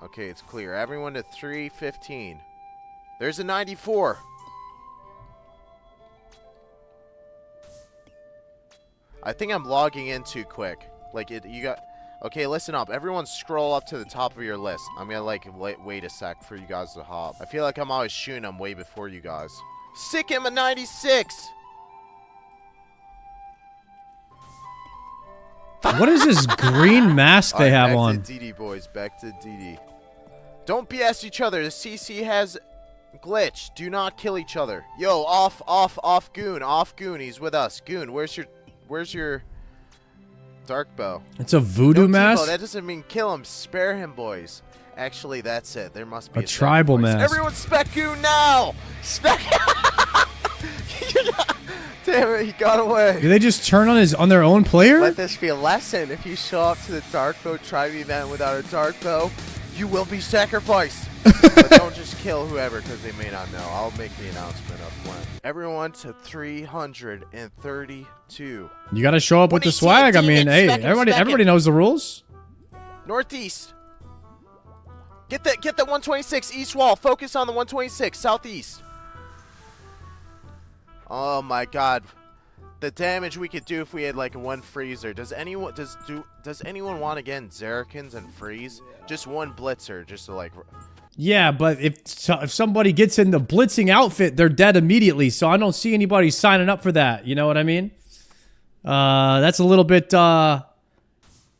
Okay, it's clear. Everyone to 315. There's a 94. I think I'm logging in too quick. Like, you got... Okay, listen up. Everyone scroll up to the top of your list. I'm gonna, like, wait a sec for you guys to hop. I feel like I'm always shooting them way before you guys. Sick him a 96! What is this green mask they have on? Back to DD, boys. Back to DD. Don't BS each other. The CC has glitch. Do not kill each other. Yo, off Goon. Off Goon. He's with us. Goon, where's your dark bow? It's a voodoo mask? That doesn't mean kill him. Spare him, boys. Actually, that's it. There must be a tribal mask. Everyone spec Goon now! Spec... Damn it, he got away. Do they just turn on their own player? Let this be a lesson. If you show up to the dark bow tribe event without a dark bow, you will be sacrificed. But don't just kill whoever because they may not know. I'll make the announcement up when. Everyone to 332. You got to show up with the swag. I mean, hey, everybody knows the rules. Northeast. Get the 126 east wall. Focus on the 126 southeast. Oh my god. The damage we could do if we had like one freezer. Does anyone want to get Zerikins and freeze? Just one blitzer, just to like. Yeah, but if somebody gets in the blitzing outfit, they're dead immediately. So I don't see anybody signing up for that. You know what I mean? That's a little bit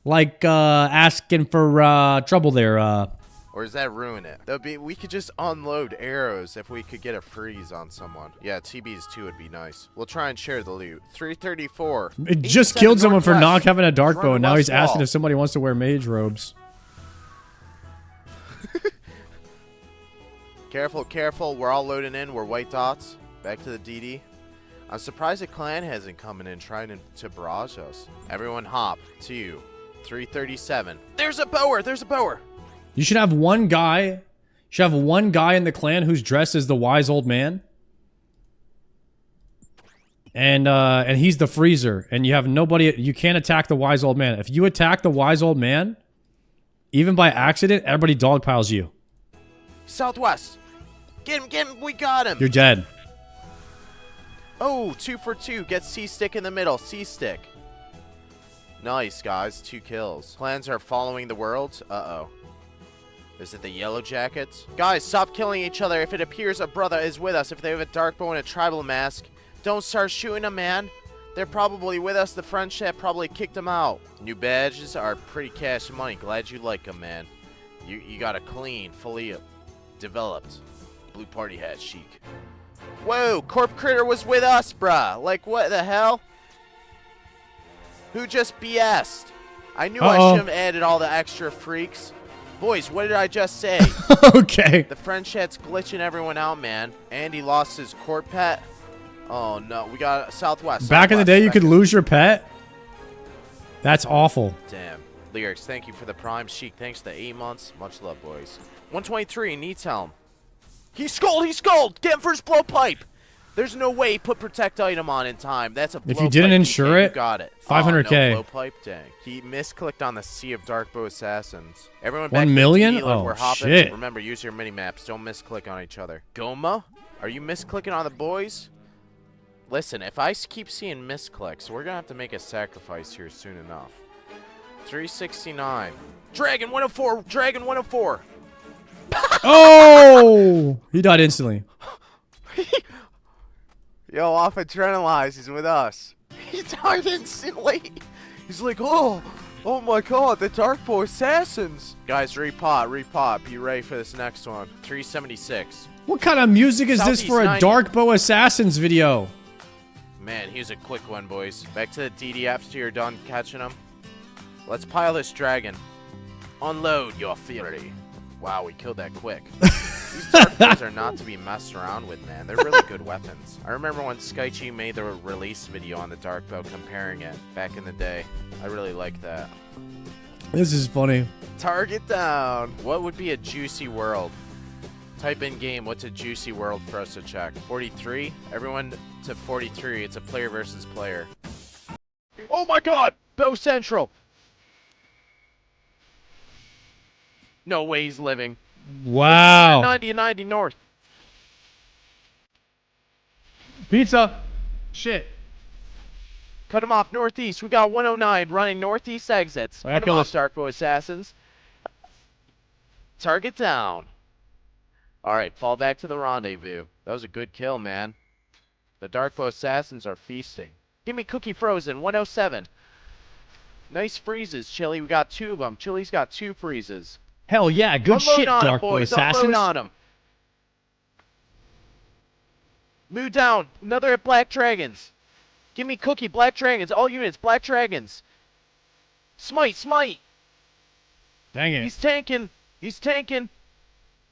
like asking for trouble there. Or does that ruin it? We could just unload arrows if we could get a freeze on someone. Yeah, TBs too would be nice. We'll try and share the loot. 334. It just killed someone for not having a dark bow, and now he's asking if somebody wants to wear mage robes. Careful, careful. We're all loading in. We're white dots. Back to the DD. I'm surprised the clan hasn't come in and trying to barrage us. Everyone hop. 2. 337. There's a bower. There's a bower. You should have one guy. You should have one guy in the clan who's dressed as the wise old man. And he's the freezer. And you have nobody. You can't attack the wise old man. If you attack the wise old man, even by accident, everybody dogpiles you. Southwest. Get him. We got him. You're dead. Oh, 2 for 2. Get C-stick in the middle. C-stick. Nice, guys. 2 kills. Clans are following the world. Uh-oh. Is it the yellow jackets? Guys, stop killing each other. If it appears a brother is with us, if they have a dark bow and a tribal mask, don't start shooting them, man. They're probably with us. The friendship probably kicked them out. New badges are pretty cash money. Glad you like them, man. You got a clean, fully developed blue party hat chic. Whoa, Corp Critter was with us, bruh. Like, what the hell? Who just BS'd? I knew I should have added all the extra freaks. Boys, what did I just say? Okay. The French chat's glitching everyone out, man. Andy lost his court pet. Oh, no. We got Southwest. Back in the day, you could lose your pet? That's awful. Damn. Lyrics, thank you for the prime. Chic, thanks to 8 months. Much love, boys. 123, needs helm. He skulled! He skulled! Get him for his blowpipe! There's no way he put protect item on in time. That's a blowpipe. If you didn't insure it, you got it. 500K. Oh, no, blowpipe? Dang. He misclicked on the Sea of Darkbow Assassins. Everyone 1 back million? to the Oh, we're hopping. shit. Remember, use your mini-maps. Don't misclick on each other. Goma? Are you misclicking on the boys? Listen, if I keep seeing misclicks, we're going to have to make a sacrifice here soon enough. 369. Dragon 104! Dragon 104! Oh! He died instantly. Yo, off adrenalize, he's with us. He died instantly. He's like, oh my god, the Darkbow Assassins. Guys, repot. Be ready for this next one. 376. What kind of music is this for a Darkbow Assassins video? Man, here's a quick one, boys. Back to the DD after you're done catching them. Let's pile this dragon. Unload your fury. Wow, we killed that quick. These dark bows are not to be messed around with, man. They're really good weapons. I remember when Skychi made the release video on the dark bow comparing it back in the day. I really liked that. This is funny. Target down. What would be a juicy world? Type in game. What's a juicy world for us to check? 43. Everyone to 43. It's a player versus player. Oh my god! Bow Central! No way he's living. Wow. 90 north. Pizza. Shit. Cut him off northeast. We got 109 running northeast exits. I Cut him kill off, us. Darkbow Assassins. Target down. Alright, fall back to the rendezvous. That was a good kill, man. The Darkbow Assassins are feasting. Give me Cookie Frozen, 107. Nice freezes, Chili. We got 2 of them. Chili's got 2 freezes. Hell yeah, good Unload shit, on 'em, Dark Boy boys. Unload Assassins. on 'em. Move down. Another at Black Dragons. Give me Cookie, Black Dragons. All units, Black Dragons. Smite. Dang it. He's tanking.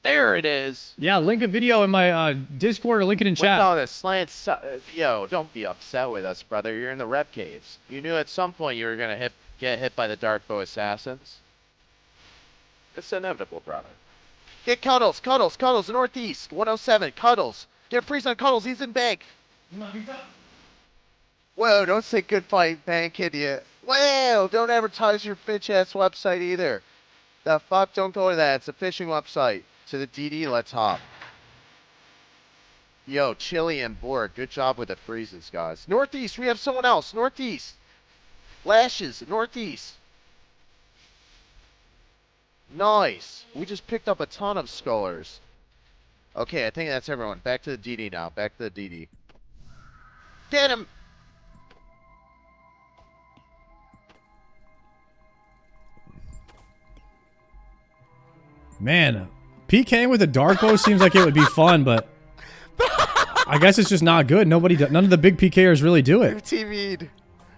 There it is. Yeah, link a video in my Discord or link it in chat. With all this slant, yo, don't be upset with us, brother. You're in the rep caves. You knew at some point you were gonna get hit by the Darkbow Assassins. It's inevitable, brother. Get Cuddles, northeast, 107, Cuddles. Get a freeze on Cuddles, he's in bank. Whoa, don't say good fight, bank idiot. Whoa, don't advertise your bitch-ass website either. The fuck, don't go to that, it's a phishing website. To the DD, let's hop. Yo, Chili and Board, good job with the freezes, guys. Northeast, we have someone else, northeast. Lashes, northeast. Nice. We just picked up a ton of Skullers. Okay, I think that's everyone. Back to the DD now. Back to the DD. Get him! Man, PKing with a dark bow seems like it would be fun, but I guess it's just not good. None of the big PKers really do Who it. TV'd?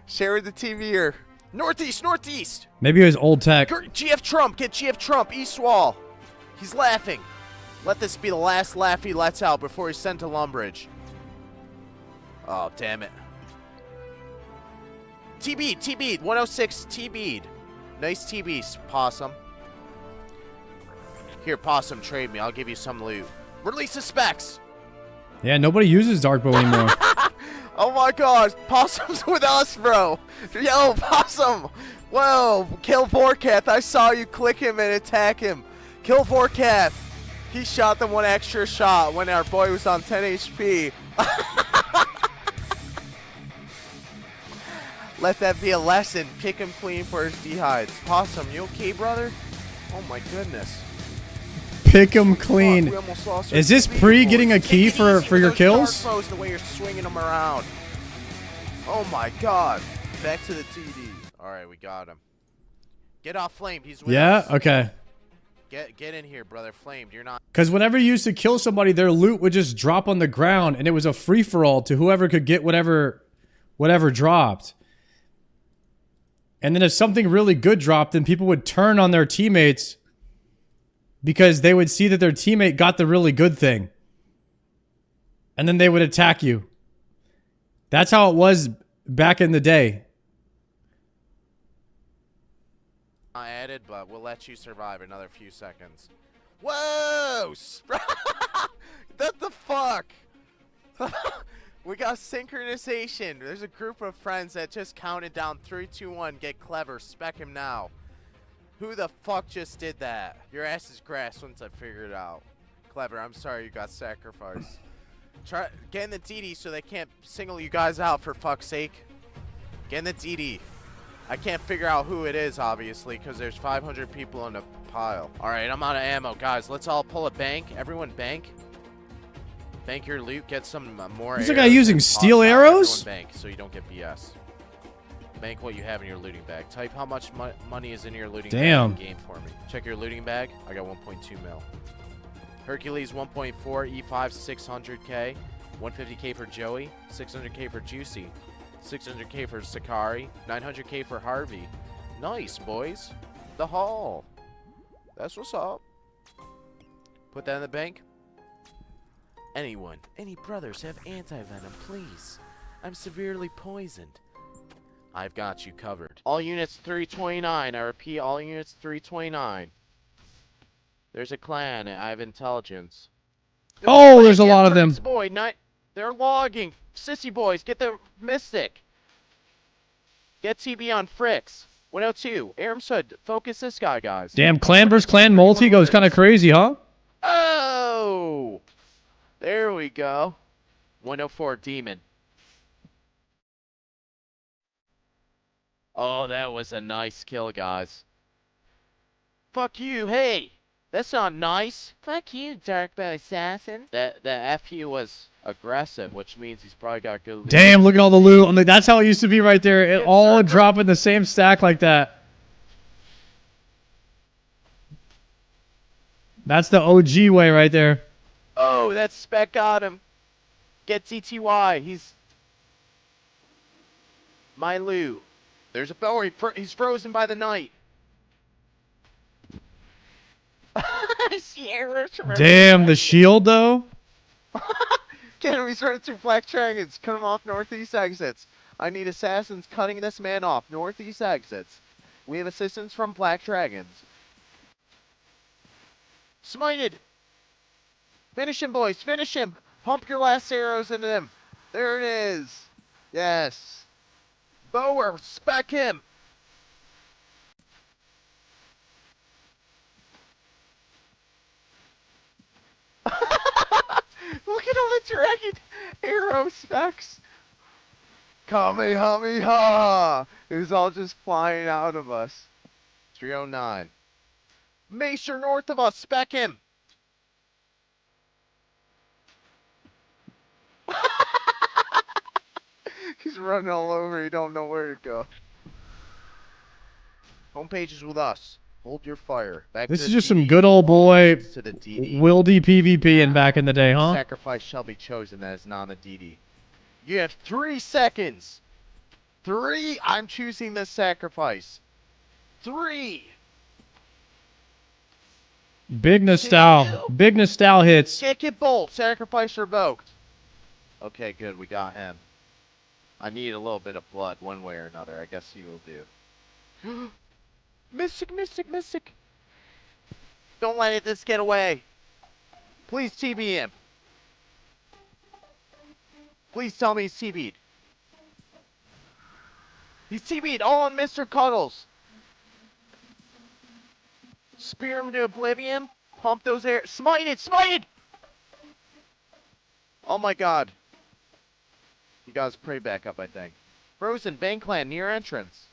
Share with the TV'er. Northeast! Maybe it was old tech. GF Trump, get GF Trump, east wall. He's laughing. Let this be the last laugh he lets out before he's sent to Lumbridge. Oh, damn it. T-Bead, 106, T-Bead. Nice T-Bead, Possum. Here, Possum, trade me. I'll give you some loot. Release the specs. Yeah, nobody uses dark bow anymore. Oh my god, Possum's with us, bro. Yo, Possum. Whoa, kill Vorkath. I saw you click him and attack him. Kill Vorkath. He shot them 1 extra shot when our boy was on 10 HP. Let that be a lesson. Pick him clean for his dehides. Possum, you okay, brother? Oh my goodness. Pick them clean. Is this pre getting a key for your kills? Dark bows, the way you're swinging them around. Oh my god. Back to the TD. Alright, we got him. Get off Flamed. He's with us. Yeah, okay. Get in here, brother. Flamed, you're not. Because whenever you used to kill somebody, their loot would just drop on the ground, and it was a free-for-all to whoever could get whatever dropped. And then if something really good dropped, then people would turn on their teammates because they would see that their teammate got the really good thing. And then they would attack you. That's how it was back in the day. I added, but we'll let you survive another few seconds. Whoa! What the fuck? We got synchronization. There's a group of friends that just counted down 3, 2, 1. Get clever. Spec him now. Who the fuck just did that? Your ass is grass once I figure it out. Clever, I'm sorry you got sacrificed. Try get in the DD so they can't single you guys out, for fuck's sake. Get in the DD. I can't figure out who it is, obviously, because there's 500 people in a pile. Alright, I'm out of ammo. Guys, let's all pull a bank. Everyone bank. Bank your loot. Get some more Is the guy using steel arrows? Everyone bank so you don't get BS. Bank what you have in your looting bag. Type how much money is in your looting bag in game for me. Check your looting bag. I got 1.2 mil. Hercules 1.4, E5 600k, 150k for Joey, 600k for Juicy, 600k for Sakari, 900k for Harvey. Nice, boys. The haul. That's what's up. Put that in the bank. Anyone, any brothers have anti-venom, please. I'm severely poisoned. I've got you covered. All units 329. I repeat, all units 329. There's a clan. I have intelligence. Oh, there's a lot of them. Boy, they're logging. Sissy boys, get the Mystic. Get TB on Fricks. 102. Aramsud, focus this guy, guys. Damn, clan versus clan multi goes kind of crazy, huh? Oh! There we go. 104 Demon. Oh, that was a nice kill, guys. Fuck you, hey! That's not nice. Fuck you, Darkbow Assassin. The FU was aggressive, which means he's probably got good loot. Damn, look at all the loot. I'm like, that's how it used to be right there. It all drop in the same stack like that. That's the OG way right there. Oh, that spec got him. Get TTY. He's... My loot. There's a bow. He's frozen by the night. Damn, the shield though. Enemies running through Black Dragons. Cut him off northeast exits. I need assassins cutting this man off northeast exits. We have assistance from Black Dragons. Smited. Finish him, boys. Finish him. Pump your last arrows into them. There it is. Yes. Bower, spec him. Look at all the dragon arrow specs. Kamehameha! It was all just flying out of us. 309. Maester north of us, spec him. He's running all over, he don't know where to go. Homepage is with us. Hold your fire. Back This to is the just some DD. good old boy To the DD. wildy PvP in back in the day, huh? Sacrifice shall be chosen that is not a DD. You have 3 seconds. 3. I'm choosing the sacrifice. 3. Big nostal. Big nostal hits. Kick it, bolt. Sacrifice revoked. Okay, good. We got him. I need a little bit of blood one way or another. I guess you will do. Mystic, mystic, mystic. Don't let this get away. Please TB him. Please tell me he's TB'd. He's TB'd all on Mr. Cuddles. Spear him to oblivion. Pump those air. Smite it! Smite it! Oh my god. You guys pray back up, I think. Frozen, Bang Clan, near entrance.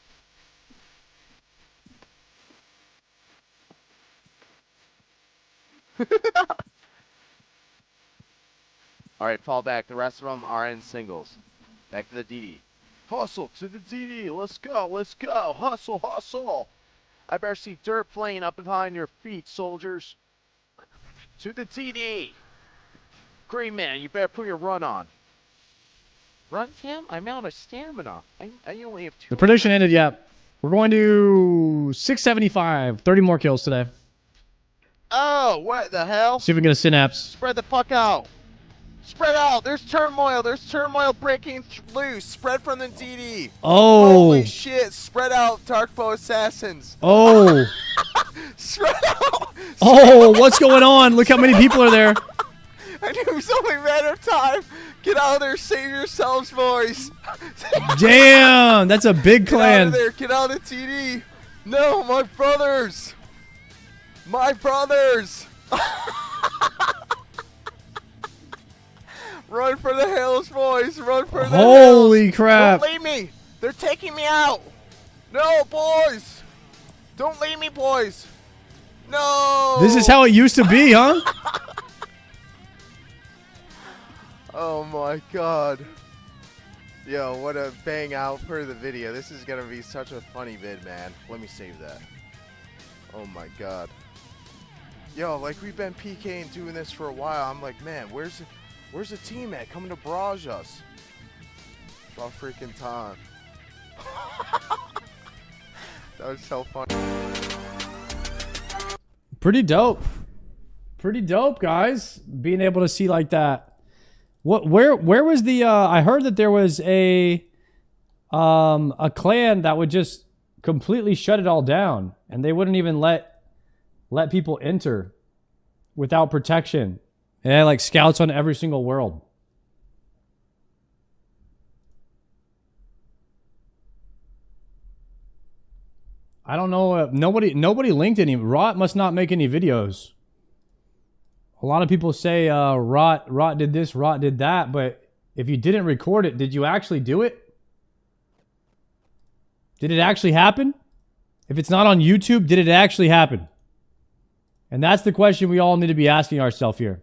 Alright, fall back. The rest of them are in singles. Back to the DD. Hustle to the DD. Let's go. Let's go. Hustle, hustle. I better see dirt flying up behind your feet, soldiers. To the DD. Green man, you better put your run on. Run, Tim? I'm out of stamina. I only have 2. The prediction ended, yep. We're going to 675. 30 more kills today. Oh, what the hell? See if we can get a synapse. Spread the fuck out. Spread out. There's turmoil. There's turmoil breaking loose. Spread from the DD. Oh. Holy shit. Spread out, Darkbow Assassins. Oh. Spread out. Oh, what's going on? Look how many people are there. I knew it was only a matter of time. Get out of there. Save yourselves, boys. Damn. That's a big Get out clan. of there. Get out of TD. No, my brothers. My brothers. Run for the hills, boys. Run for the hills. Holy crap. Don't leave me. They're taking me out. No, boys. Don't leave me, boys. No. This is how it used to be, huh? Oh my god. Yo, what a bang out for the video. This is gonna be such a funny vid, man. Let me save that. Oh my god. Yo, like we've been PKing doing this for a while. I'm like, man, where's the team at? Coming to barrage us. About freaking time. That was so funny. Pretty dope. Pretty dope, guys. Being able to see like that. What? Where was the? I heard that there was a clan that would just completely shut it all down, and they wouldn't even let people enter without protection. They had like scouts on every single world. I don't know. Nobody linked any. Rot must not make any videos. A lot of people say Rot did this, Rot did that, but if you didn't record it, did you actually do it? Did it actually happen? If it's not on YouTube, did it actually happen? And that's the question we all need to be asking ourselves here.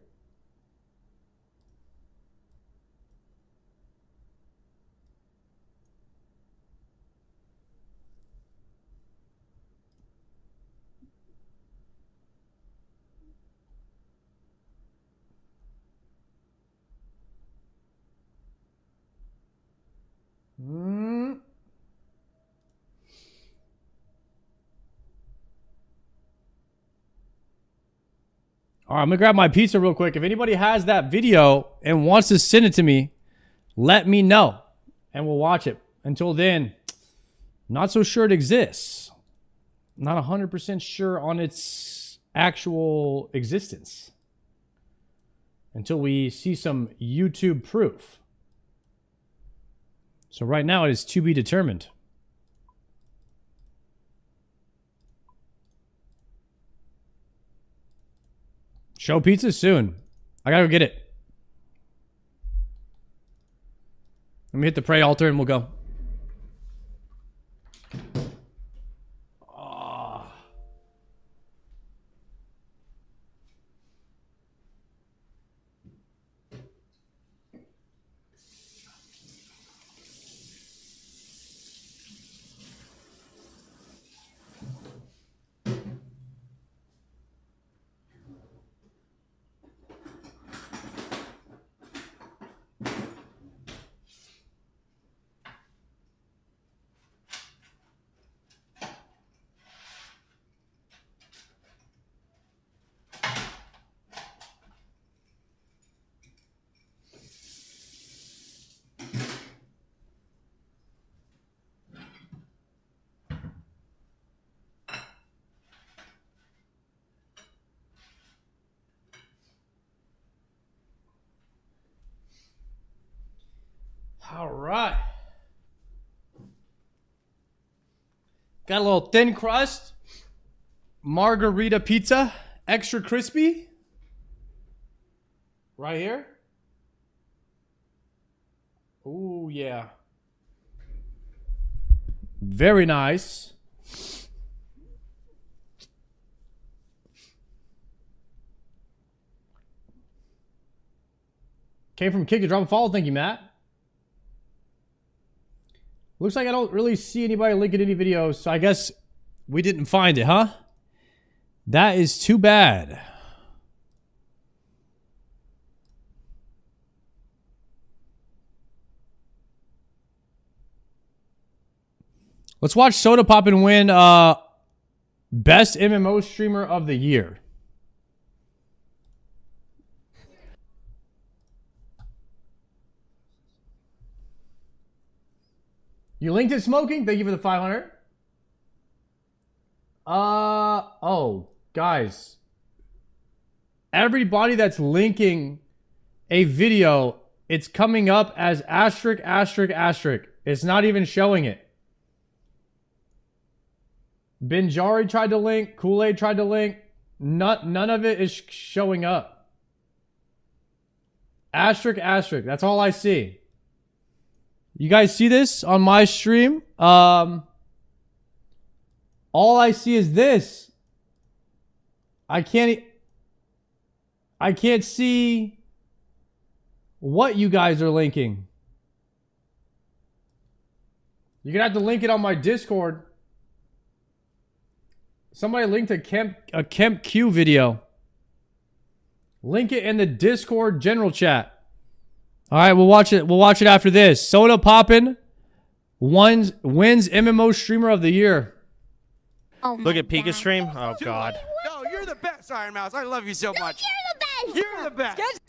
All right, I'm going to grab my pizza real quick. If anybody has that video and wants to send it to me, let me know, and we'll watch it. Until then, not so sure it exists. Not 100% sure on its actual existence until we see some YouTube proof. So right now it is to be determined. Show pizza soon. I gotta go get it. Let me hit the pray altar and we'll go. All right. Got a little thin crust. Margarita pizza. Extra crispy. Right here. Ooh, yeah. Very nice. Came from Kick to drop a follow. Thank you, Matt. Looks like I don't really see anybody linking any videos, so I guess we didn't find it, huh? That is too bad. Let's watch Soda Pop and win Best MMO Streamer of the Year. You linked it, Smoking? Thank you for the 500. Oh, guys. Everybody that's linking a video, it's coming up as asterisk, asterisk, asterisk. It's not even showing it. Benjari tried to link. Kool-Aid tried to link. None of it is showing up. Asterisk, asterisk. That's all I see. You guys see this on my stream? All I see is this. I can't see what you guys are linking. You're gonna have to link it on my Discord. Somebody linked a Kemp Q video. Link it in the Discord general chat. All right, we'll watch it. We'll watch it after this. Soda Poppin' wins MMO Streamer of the Year. Oh, look at Pika stream. Oh God. No, you're the best, Iron Mouse. I love you so much. You're the best. You're the best.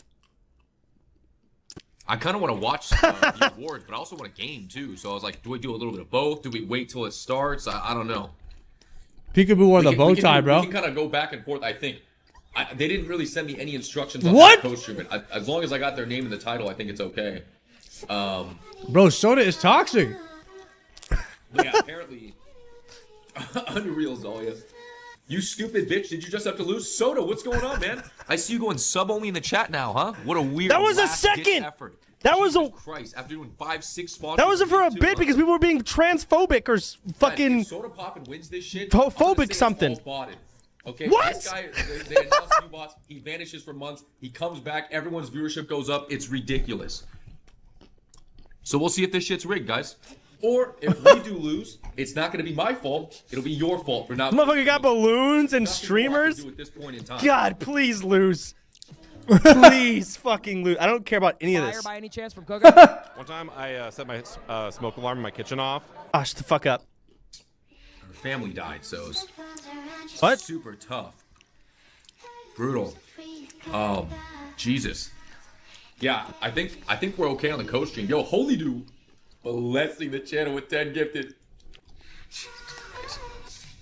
I kind of want to watch the awards, but I also want to game too. So I was like, do we do a little bit of both? Do we wait till it starts? I don't know. Peekaboo wore the bow tie, bro. We can kind of go back and forth. I think they didn't really send me any instructions on what? how to co-stream it. As long as I got their name in the title, I think it's okay. Bro, Soda is toxic. But yeah, apparently, Unreal Zalia. You stupid bitch! Did you just have to lose? Soda, what's going on, man? I see you going sub only in the chat now, huh? What a weird. That was a last-ditch second. effort. That was a. Christ! After doing 5-6 spots. That wasn't for a bit because people were being transphobic or fucking. If Soda Poppin wins this shit. Phobic something. Okay, what? This guy, they announced new bots. He vanishes for months. He comes back. Everyone's viewership goes up. It's ridiculous. So we'll see if this shit's rigged, guys. Or if we do lose, it's not going to be my fault. It'll be your fault for not. Motherfucker got balloons and streamers. At this point in time. God, please lose. Please fucking lose. I don't care about any of this. By any chance from Coco? One time I set my smoke alarm in my kitchen off. Oh, shut the fuck up. Her family died, so it's what? Super tough. Brutal. Oh, Jesus. Yeah, I think we're okay on the coach stream. Yo, Holy Do blessing the channel with 10 gifted.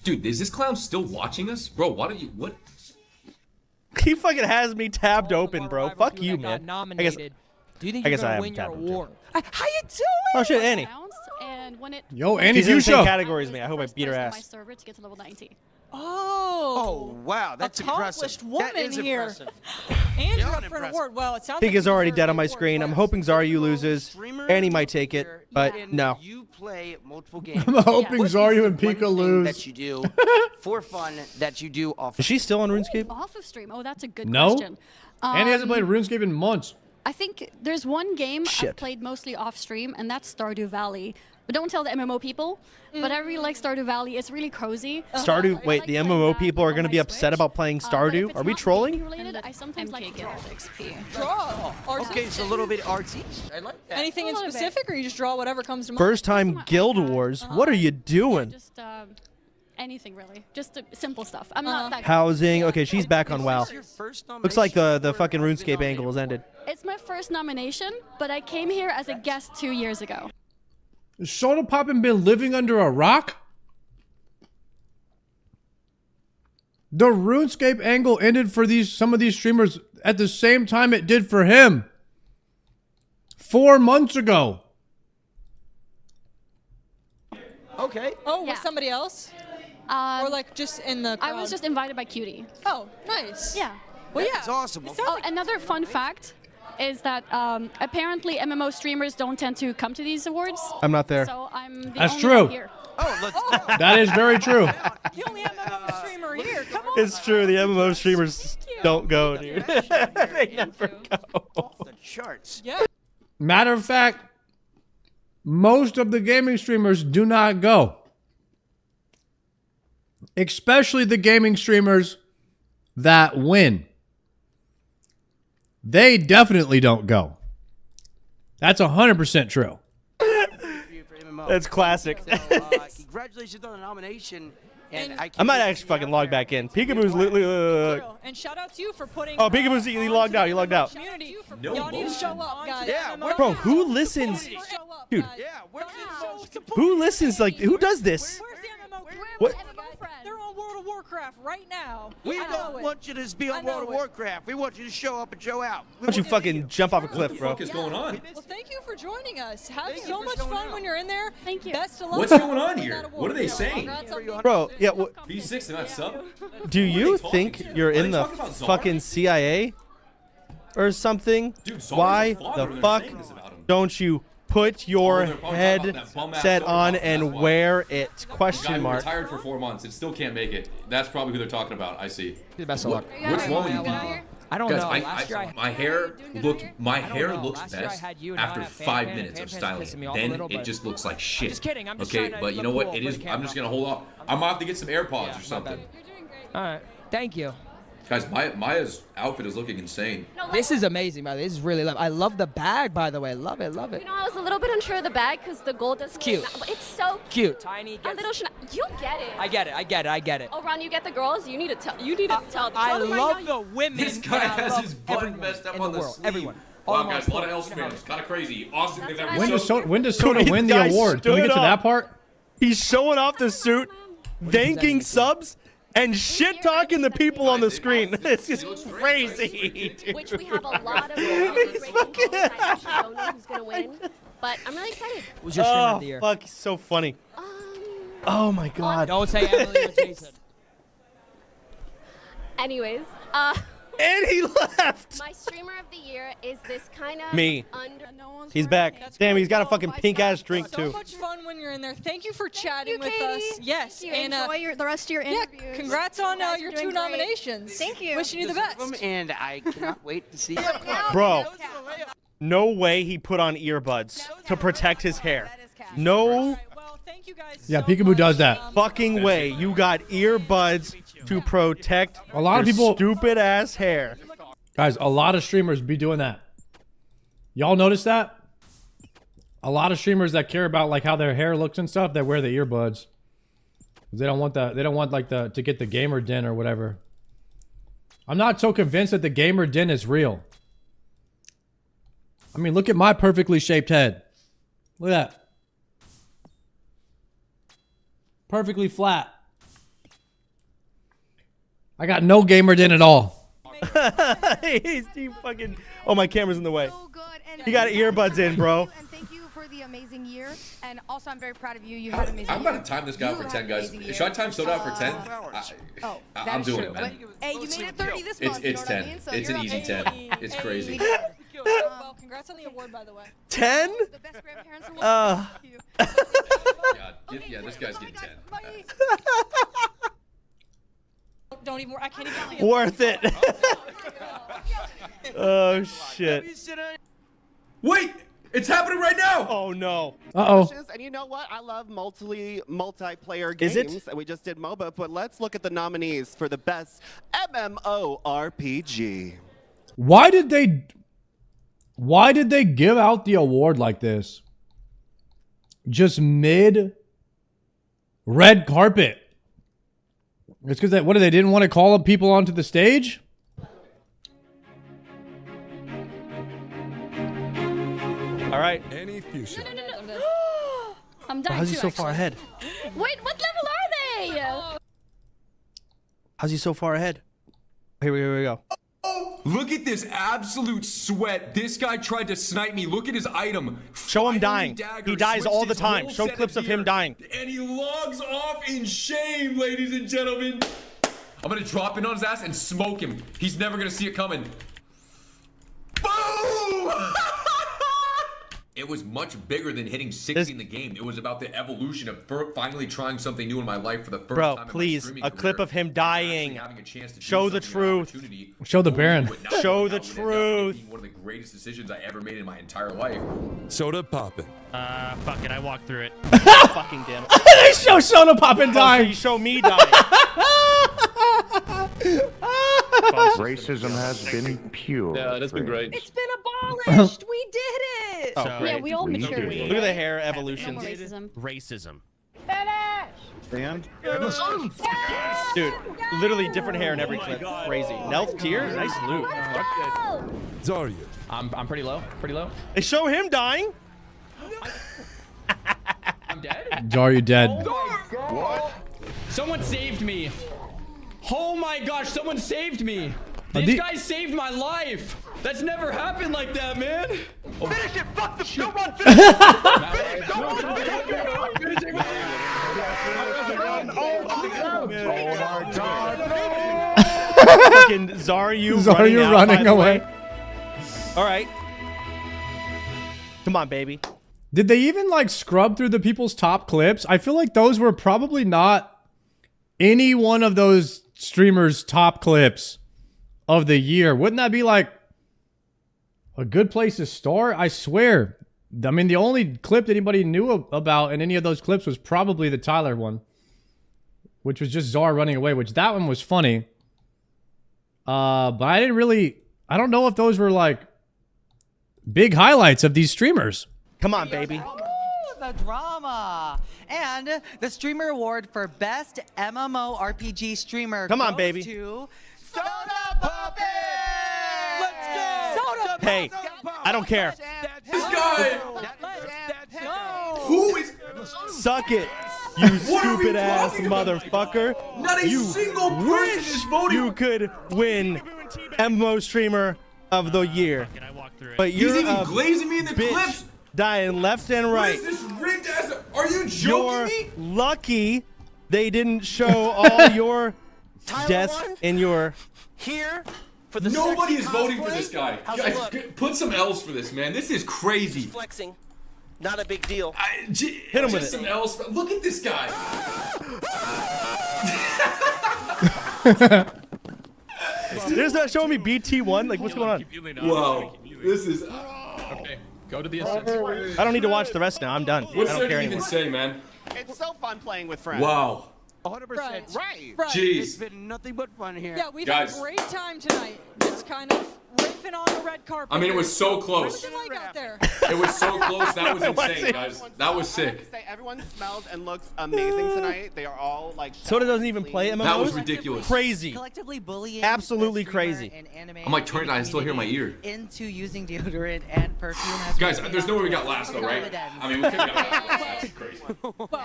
Dude, is this clown still watching us? Bro, why don't you what? He fucking has me tabbed open, bro. Fuck you, man. I guess. Do you think I you're guess gonna I win haven't your tabbed award? open. How you doing? Oh shit, Annie. And when it Yo, Annie, she's in the same Fuchsia. category as me. I hope I beat her my ass. server to get to level 90. Oh, wow, that's accomplished impressive. woman That is here. impressive. And you're Beyond up for an impressive. award. Well, it sounds Pig like is you already deserve dead on an my award. screen. I'm hoping Zaryu loses. Annie might take it, but no. You play multiple games. I'm hoping What is Zaryu the and Pika one thing lose. that you do for fun that you do off. Is she still on RuneScape? Off of stream. Oh, that's a good No. question. Annie hasn't played RuneScape in months. I think there's one game Shit. I've played mostly off stream, and that's Stardew Valley. But don't tell the MMO people. But I really like Stardew Valley. It's really cozy. Stardew. Wait, the MMO people are gonna be upset about playing Stardew? Are we trolling? Related, I sometimes like to draw XP. Draw. Okay, it's a little bit artsy. I like that. Anything in A little bit. specific, or you just draw whatever comes to mind? First time Guild Wars. What are you doing? Just anything really. Just simple stuff. I'm not that. Housing. Okay, she's back on WoW. Your first Looks like the fucking RuneScape angle has ended. It's my first nomination, but I came here as a guest 2 years ago. Has Soda Poppin been living under a rock? The RuneScape angle ended for some of these streamers at the same time it did for him. 4 months ago. Okay. Oh, with somebody else? Or like just in the crowd? I was just invited by Cutie. Oh, nice. Yeah. Well, yeah. It's awesome. Oh, another fun fact is that apparently MMO streamers don't tend to come to these awards. I'm not there. So I'm the That's only true. one here. Oh, let's. That is very true. The only MMO streamer here. Come on. It's true. The MMO streamers don't go, dude. They never go. Off the charts. Yeah. Matter of fact, most of the gaming streamers do not go. Especially the gaming streamers that win. They definitely don't go. That's 100% true. That's classic. Congratulations on the nomination. And I might actually fucking log back in. Peekaboo's And shout out to you for putting. Oh, Peekaboo's he logged out. He logged out. Community. No Y'all need to show up, guys. Yeah, Bro, who listens? Dude, who listens? Like, who does this? Where's the MMO? What? They're on World of Warcraft right now. We don't want you to be on World of Warcraft. We want you to show up and show out. Why don't you fucking jump off a cliff, bro? What the fuck is going on? Well, thank you for joining us. Have so much fun when you're in there. Thank you. Best of luck. What's going on here? What are they saying? Bro, yeah. What? B6, they're not sub? Do you think to? you're Are in they the talking about Zara? fucking CIA or something? Dude, Zara's Why a father, the they're fuck saying this about him. don't you put your they're probably talking about that bum-ass headset soda on pop, and that's why. wear it? The guy Question who mark. retired for 4 months and still can't make it. That's probably who they're talking about. I see. Best of luck. What's wrong with you people? I don't Guys, know. Last year I- my hair looks Last year I best had you, now I after have 5 Fan, minutes and of Fan's styling. pissing me off a Then little, it but- just looks like shit. just kidding, I'm just okay, trying to but you look know what? cool It for is. the I'm just camera. gonna hold off. I'm gonna have to get some AirPods or something. All right. Thank you. Guys, Maya's outfit is looking insane. This is amazing, by the way. This is really love. I love the bag, by the way. Love it, love it. You know, I was a little bit unsure of the bag because the gold is Cute. It's so Cute. Tiny. A little you get it. I get it. I get it. I get it. Oh, Ron, you get the girls. You need to tell. You need to tell. I them right love now. the women. This guy and I has love his button everyone messed up in on the the world. sleeve. Everyone. Wow, guys, a lot of L spams. Kind of crazy. Awesome. When does Soda win the award? Can we get to that part? He's showing off the suit, thanking subs, and shit talking the people on the screen. This is crazy, dude. Which we have a lot of great people. I actually don't know who's gonna win, but I'm really excited. Who's your streamer of the year? Fuck, he's so funny. Oh my god. Don't say Emily or Jason. Anyways, and he left. My streamer of the year is this kind of Me. He's back. Damn, he's got a fucking pink ass drink So too. much fun when you're in there. Thank you for chatting with us. Yes, and enjoy the rest of your interviews. Yeah, congrats on your doing 2 great. nominations. Thank you. Wishing you the best. And I cannot wait to see. Bro, no way he put on earbuds to protect his hair. No. Yeah, Peekaboo does that. Fucking way. You got earbuds to protect a lot of your people stupid ass hair. Guys, a lot of streamers be doing that. Y'all notice that? A lot of streamers that care about like how their hair looks and stuff, they wear the earbuds. They don't want like to get the gamer den or whatever. I'm not so convinced that the gamer den is real. I mean, look at my perfectly shaped head. Look at that. Perfectly flat. I got no gamer den at all. He fucking. Oh, my camera's in the way. He got earbuds in, bro. And thank you for the amazing year. And also, I'm very proud of you. You had an amazing I'm about to time this guy out for 10, guys. Should I time Soda out for 10? I'm doing it, man. Hey, you made it 30 this month. It's 10. It's an easy 10. It's crazy. Well, congrats on the award, by the way. 10? The best grandparents award. Yeah, this guy's getting 10. Don't even. I can't even see it. Worth it. Oh shit. Wait, it's happening right now. Oh no. Uh-oh. And you know what? I love multiplayer Is games, it? and we just did MOBA. But let's look at the nominees for the best MMORPG. Why did they give out the award like this? Just mid red carpet. It's because they didn't want to call up people onto the stage? All right. Any fuchsia. I'm dying. How's he so far ahead? Wait, what level are they? How's he so far ahead? Here we go. Look at this absolute sweat. This guy tried to snipe me. Look at his item. Show him dying. He dies all the time. Show clips of him dying. And he logs off in shame, ladies and gentlemen. I'm gonna drop in on his ass and smoke him. He's never gonna see it coming. Boom! It was much bigger than hitting 60 in the game. It was about the evolution of finally trying something new in my life for the first time in my please, streaming a career. clip of him dying. Having a chance to Show the truth. Show the Baron. Show the truth. One of the greatest decisions I ever made in my entire life. Soda poppin'. Fuck it, I walked through it. Fucking damn. They show Soda popping dying. So you show me dying. Racism has been pure. Yeah, that's been great. It's been abolished. We did it. Oh, Yeah, we all matured. Look at the hair evolution. No more racism. Racism. Stand. Dude, literally different hair in every clip. Crazy. Nelth tier? Nice loot. Zarya. I'm pretty low. Pretty low. They show him dying. I'm dead. Are you dead? What? Someone saved me. Oh my gosh, someone saved me. This This guy saved my life. That's never happened like that, man. Finish it! Fuck the don't run! Finish it! Oh my god! Fucking Zaryu running away. All right. Come on, baby. Did they even like scrub through the people's top clips? I feel like those were probably not any one of those streamers' top clips of the year. Wouldn't that be like a good place to start? I swear. I mean, the only clip that anybody knew about in any of those clips was probably the Tyler one, which was just Zar running away, which that one was funny. But I don't know if those were like big highlights of these streamers. Come on, baby. The drama. And the streamer award for best MMORPG streamer Come on, goes baby. to Soda Puppet! Let's go! Soda Hey, I don't care. This guy. Who is? Suck it, you stupid ass motherfucker. Not a single person is voting. You could win MMO streamer of the year, but He's you're even glazing me in the bitch clips. dying left and right. What is this rigged ass? Are you joking me? You're lucky they didn't show all your deaths in your. Here for the Nobody is sexy voting for cosplay? this guy. How's it Guys, look? put some L's for this, man. This is crazy. Flexing. Not a big deal. Hit him with it. Some L's. Look at this guy. There's that showing me BT1. Like, what's going on? Wow. This is. Okay, go to the assist. I don't need to watch the rest now. I'm done. What's I there don't care to even anymore. say, man? It's so fun playing with friends. Wow. 100%. Right. Jeez. It's been nothing but fun here. Yeah, we've Guys. had a great time tonight. Just kind of riffing on the red carpet. I mean, it was so close. What did you like out there? It was so close. That was insane, guys. That was I have sick. to say, everyone smells and looks amazing tonight. They are all like. Soda doesn't even play MMOs. That was ridiculous. Crazy. Collectively bullying. Absolutely the streamer crazy. and anime I'm like turning. I still hear my ear. into using deodorant and perfume. Has Guys, been there's no way we got last though, right? I mean, we could have got last. That's crazy.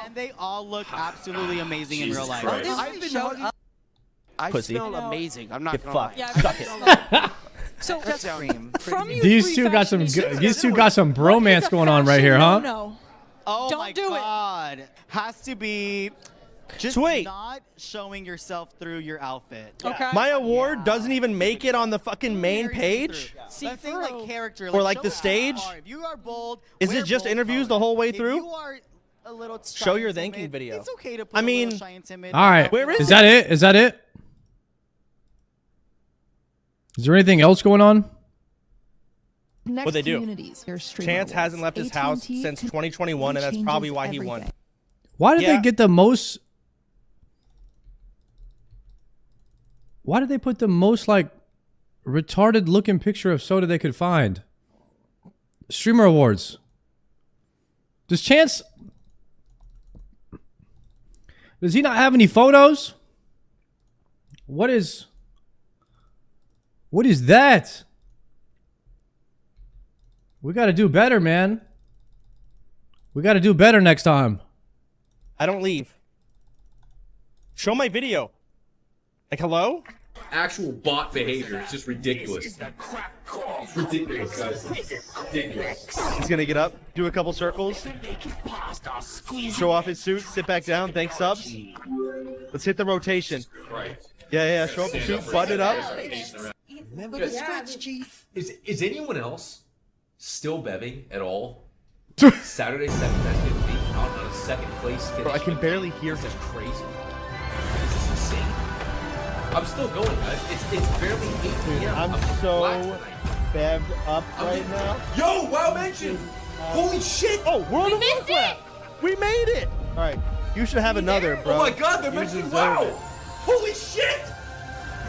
And they all look absolutely amazing in Jesus real life. Christ. I've been noticing. I Pussy. smell amazing. I'm not Get gonna lie. fucked. Yeah, Suck it. So from you These three two got some. fashionistas, These two got some what is bromance a going on right here, huh? fashion no-no? Oh Don't my do it. god. Has to be just Wait. not showing yourself through your outfit. Okay. My award doesn't even make it on the fucking main page. See, I'm saying like character. Or like show the us stage? how you are. If you are bold, Is wear it just bold interviews the colors. whole way If through? you are a little Show shy your and thanking timid, video. It's okay to put I a mean, little shy and timid. All right. Where is Is that it? Is that it? Is there anything else going on? What they do? Chance hasn't left his house since 2021, and that's probably why he won. Why did Yeah. they get the most? Why did they put the most like retarded looking picture of Soda they could find? Streamer awards. Does Chance? Does he not have any photos? What is that? We got to do better, man. We got to do better next time. I don't leave. Show my video. Like, hello? Actual bot behavior. It's just ridiculous. It's ridiculous, guys. It's ridiculous. He's gonna get up, do a couple circles, show off his suit, sit back down, thank subs. Let's hit the rotation. Right. Yeah, show up the suit, button it up. Remember the stretch, Chief. Is anyone else still bevving at all? Saturday 7:15 out on a second place finish. Bro, I can barely hear This him. is crazy. This is insane. I'm still going, guys. It's barely 8 p.m. I'm so bevved up right now. Yo, WoW mentioned. Holy shit! Oh, World of Warcraft! We made it! Alright, you should have another, bro. Oh my god, they're You mentioning deserve WoW! it. Holy shit!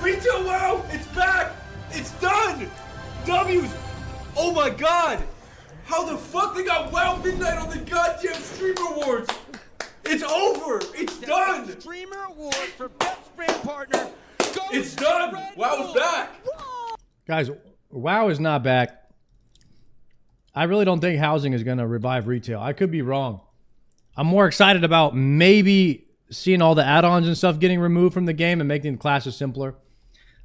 Retail WoW! It's back! It's done! W's! Oh my god! How the fuck they got WoW Midnight on the goddamn Streamer Awards? It's over! It's done! Streamer award for best friend partner. It's done! WoW's back! Guys, WoW is not back. I really don't think housing is going to revive retail. I could be wrong. I'm more excited about maybe seeing all the add-ons and stuff getting removed from the game and making the classes simpler.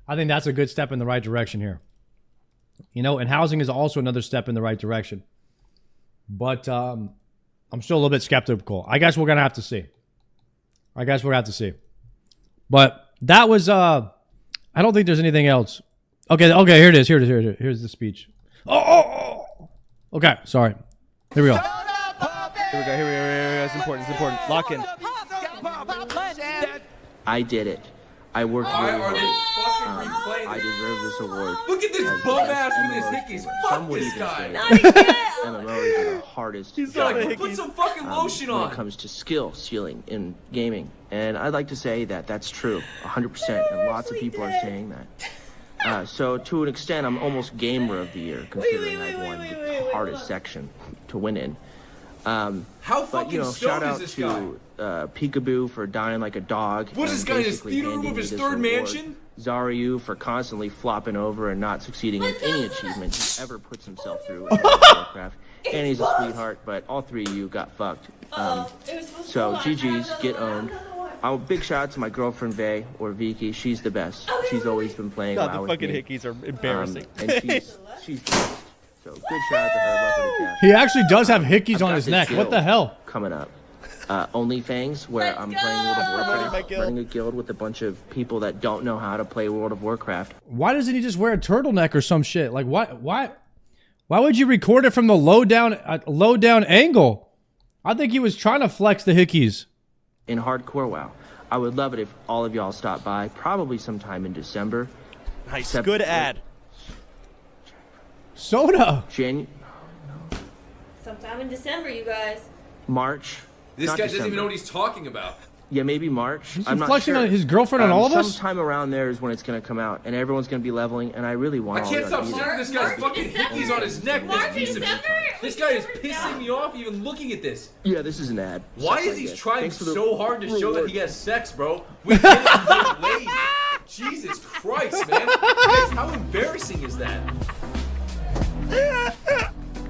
I think that's a good step in the right direction here. You know, and housing is also another step in the right direction. But I'm still a little bit skeptical. I guess we're going to have to see. But that was, I don't think there's anything else. Okay, here it is. Here's the speech. Oh. Okay, sorry. Here we go. Here we go. It's important. Lock in. I did it. I worked really Are they hard. fucking replaying I deserve this award. Look at this as bum the ass best with his MMO hickeys. streamer. Fuck Some would this even guy. say MMOs are the hardest Like, put some fucking lotion when on. it comes to skill ceiling in gaming. And I'd like to say that that's true, 100%, and lots of people are saying that. So to an extent, I'm almost gamer of the year, considering I've won the hardest section to win in. How But, fucking you know, stoned shout is out this guy? to Peekaboo for dying like a dog. What is and this guy in his basically theater room handing of me his this third reward. mansion? Zaryu for constantly flopping over and not succeeding in any achievement he ever puts himself through in Warcraft. And he's a sweetheart, but all three of you got fucked. So GG's, get owned. Big shout out to my girlfriend Vay, or Vicky. She's the best. She's always been playing God, WoW the with fucking me. hickeys are embarrassing. And she's the best. So good shout out to her. Love her to death. He actually does have hickeys I've on got his this neck. What guild the hell? Coming up. OnlyFangs, where I'm playing World of Warcraft, running a guild with a bunch of people that don't know how to play World of Warcraft. Why doesn't he just wear a turtleneck or some shit? Like, why would you record it from the low down angle? I think he was trying to flex the hickeys. In hardcore WoW. I would love it if all of y'all stopped by, probably sometime in December. Nice, good ad. Soda. Sometime in December, you guys. March. This not guy doesn't even December. know what he's talking about. Yeah, maybe March. He's I'm not flexing sure. on his girlfriend on all of us? Sometime around there is when it's going to come out, and everyone's going to be leveling, and I really want I all can't y'all stop to be staring there. at this guy's fucking hickeys on his neck. This piece of This guy is pissing me off even looking at this. Yeah, this is an ad. Why Stuff is like he this. trying Thanks for the so hard to show that reward. he has sex, bro? We get it, he's lazy. Jesus Christ, man. Guys, how embarrassing is that?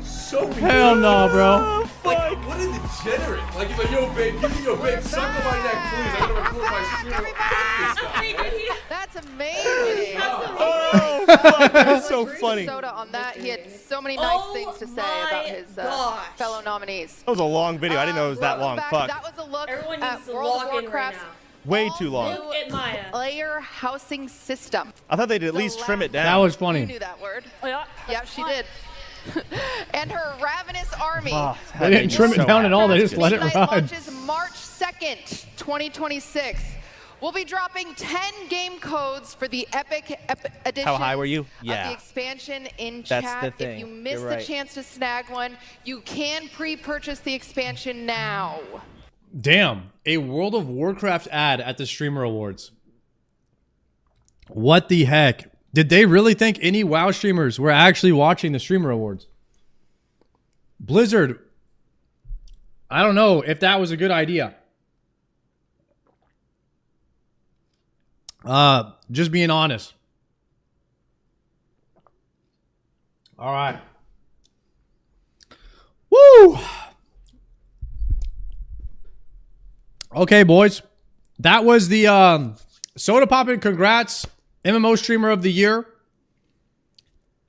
So Hell no, bro. Like, what a degenerate. Like, he's like, yo, babe, give me your babe. Suck on my neck, please. I'm gonna record my stream. Fuck this guy, man. That's amazing. Oh, fuck, that's so funny. Soda on that. He had so many nice things to say about his fellow nominees. That was a long video. I didn't know it was that long. Fuck. That was a look Everyone at needs to World of log in right Warcraft's now. Way too long. Look at Maya. player housing system. I thought they'd at least trim it down. That was You funny. knew that word. Yeah, Yeah, she did. And her ravenous army. Oh, They didn't trim it down at all. They just let it Midnight ride. launches March 2nd, 2026. We'll be dropping 10 game codes for the Epic Edition. How high were you? Of Yeah. the expansion in That's chat. the thing. If you missed You're the right. chance to snag one, you can pre-purchase the expansion now. Damn, a World of Warcraft ad at the Streamer Awards. What the heck? Did they really think any WoW streamers were actually watching the Streamer Awards? Blizzard, I don't know if that was a good idea. Just being honest. All right. Woo! Okay, boys. That was the Soda Poppin' Congrats MMO Streamer of the Year.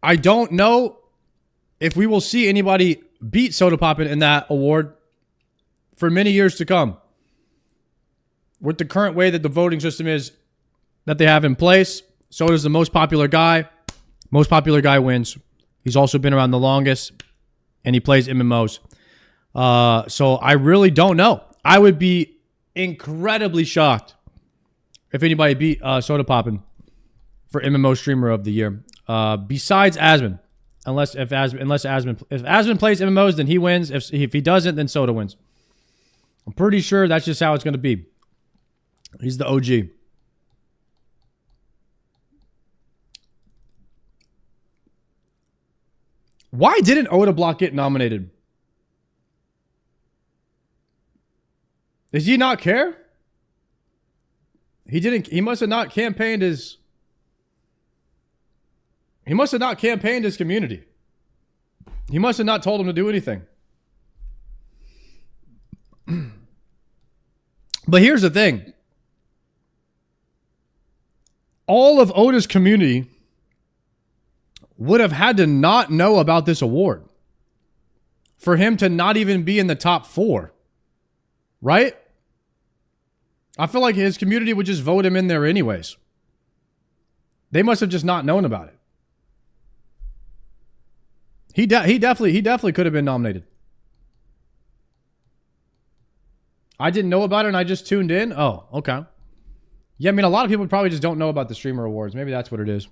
I don't know if we will see anybody beat Soda Poppin' in that award for many years to come. With the current way that the voting system is that they have in place, Soda's the most popular guy. Most popular guy wins. He's also been around the longest, and he plays MMOs. So I really don't know. I would be incredibly shocked if anybody beat Soda Poppin' for MMO Streamer of the Year. Besides Asmon. Unless Asmon plays MMOs, then he wins. If he doesn't, then Soda wins. I'm pretty sure that's just how it's going to be. He's the OG. Why didn't Oda Block get nominated? Does he not care? He must have not campaigned his... He must have not campaigned his community. He must have not told him to do anything. But here's the thing. All of Oda's community would have had to not know about this award for him to not even be in the top 4. Right? I feel like his community would just vote him in there anyways. They must have just not known about it. He definitely could have been nominated. I didn't know about it and I just tuned in. Oh, okay. Yeah, I mean, a lot of people probably just don't know about the Streamer Awards. Maybe that's what it is.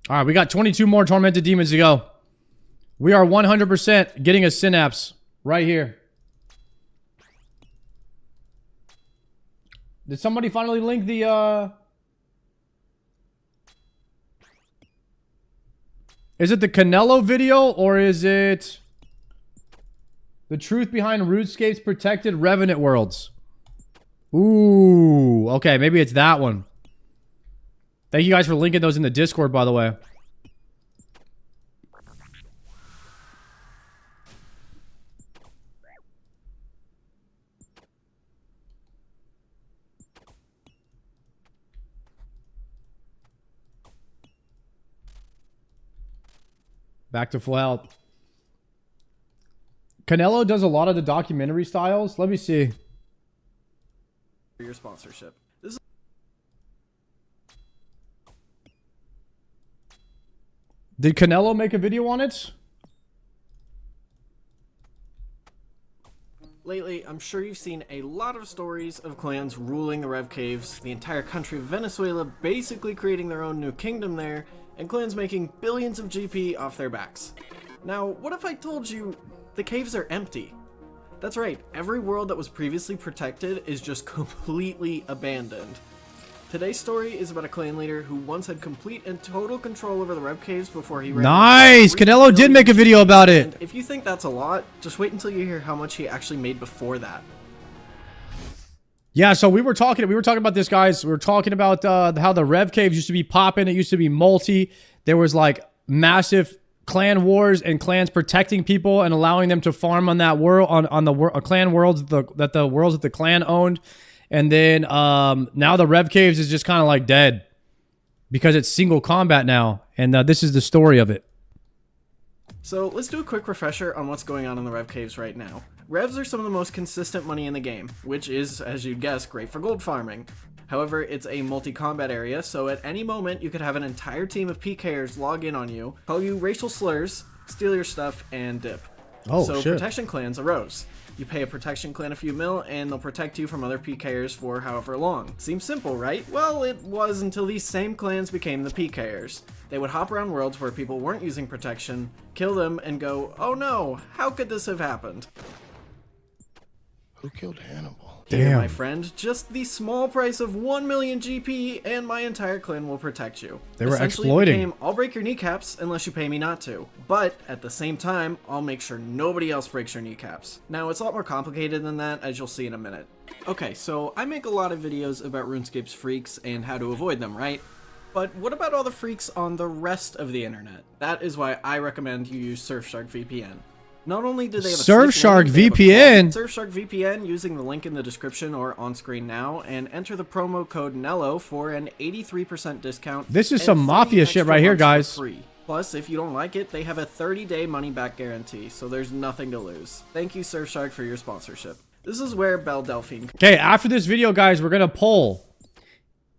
All right, we got 22 more Tormented Demons to go. We are 100% getting a synapse right here. Did somebody finally link the, Is it the Canelo video, or is it the truth behind RuneScape's protected Revenant worlds? Ooh, okay, maybe it's that one. Thank you guys for linking those in the Discord, by the way. Back to full health. Canelo does a lot of the documentary styles. Let me see. For your sponsorship. Did Canelo make a video on it? Lately, I'm sure you've seen a lot of stories of clans ruling the Rev Caves, the entire country of Venezuela basically creating their own new kingdom there, and clans making billions of GP off their backs. Now, what if I told you the caves are empty? That's right, every world that was previously protected is just completely abandoned. Today's story is about a clan leader who once had complete and total control over the Rev Caves before he ran. Nice! Canelo did make a video about it. And if you think that's a lot, just wait until you hear how much he actually made before that. Yeah, so we were talking about this, guys. We were talking about how the Rev Caves used to be popping. It used to be multi. There was like massive clan wars and clans protecting people and allowing them to farm on that world on the clan worlds that the clan owned. And then now the Rev Caves is just kind of like dead because it's single combat now. And this is the story of it. So let's do a quick refresher on what's going on in the Rev Caves right now. Revs are some of the most consistent money in the game, which is, as you'd guess, great for gold farming. However, it's a multi-combat area, so at any moment you could have an entire team of PKers log in on you, call you racial slurs, steal your stuff, and dip. Oh, so shit. protection clans arose. You pay a protection clan a few mil, and they'll protect you from other PKers for however long. Seems simple, right? Well, it was until these same clans became the PKers. They would hop around worlds where people weren't using protection, kill them, and go, oh no, how could this have happened? Who killed Hannibal? Here, Damn. my friend, just the small price of 1 million GP and my entire clan will protect you. They were Essentially, exploiting. It became, I'll break your kneecaps unless you pay me not to. But at the same time, I'll make sure nobody else breaks your kneecaps. Now, it's a lot more complicated than that, as you'll see in a minute. Okay, so I make a lot of videos about RuneScape's freaks and how to avoid them, right? But what about all the freaks on the rest of the internet? That is why I recommend you use Surfshark VPN. Not only do they have a Surfshark slick link, VPN? Surfshark VPN using the link in the description or on screen now, and enter the promo code NELLO for an 83% discount. This is and some 3 mafia shit extra right here, months for guys. free. Plus, if you don't like it, they have a 30-day money-back guarantee, so there's nothing to lose. Thank you, Surfshark, for your sponsorship. This is where Belle Delphine. Okay, after this video, guys, we're going to poll.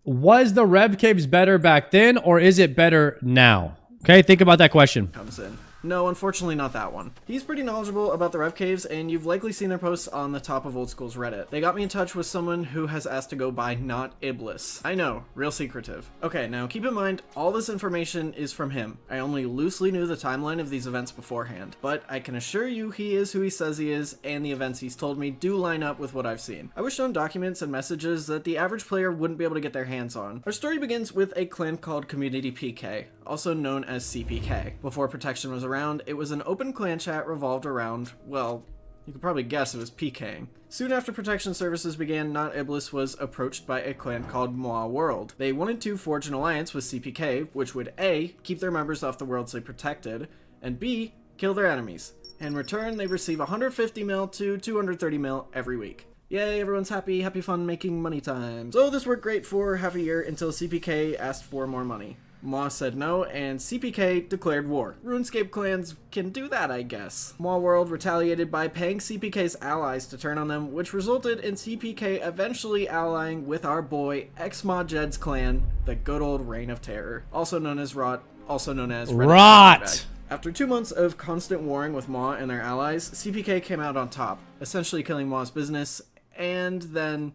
Was the Rev Caves better back then, or is it better now? Okay, think about that question. Comes in. No, unfortunately not that one. He's pretty knowledgeable about the Rev Caves, and you've likely seen their posts on the top of Old School's Reddit. They got me in touch with someone who has asked to go by not Iblis. I know, real secretive. Okay, now keep in mind, all this information is from him. I only loosely knew the timeline of these events beforehand, but I can assure you he is who he says he is, and the events he's told me do line up with what I've seen. I was shown documents and messages that the average player wouldn't be able to get their hands on. Our story begins with a clan called Community PK, also known as CPK. Before protection was around, it was an open clan chat revolved around, well, you could probably guess it was PKing. Soon after protection services began, Not Iblis was approached by a clan called Moa World. They wanted to forge an alliance with CPK, which would A, keep their members off the worlds they protected, and B, kill their enemies. In return, they receive 150 mil to 230 mil every week. Yay, everyone's happy, happy fun making money time. So this worked great for half a year until CPK asked for more money. Maw said no, and CPK declared war. RuneScape clans can do that, I guess. Maw World retaliated by paying CPK's allies to turn on them, which resulted in CPK eventually allying with our boy Xmajed's clan, the good old Reign of Terror, also known as Rot, also known as Rot! After 2 months of constant warring with Maw and their allies, CPK came out on top, essentially killing Maw's business, and then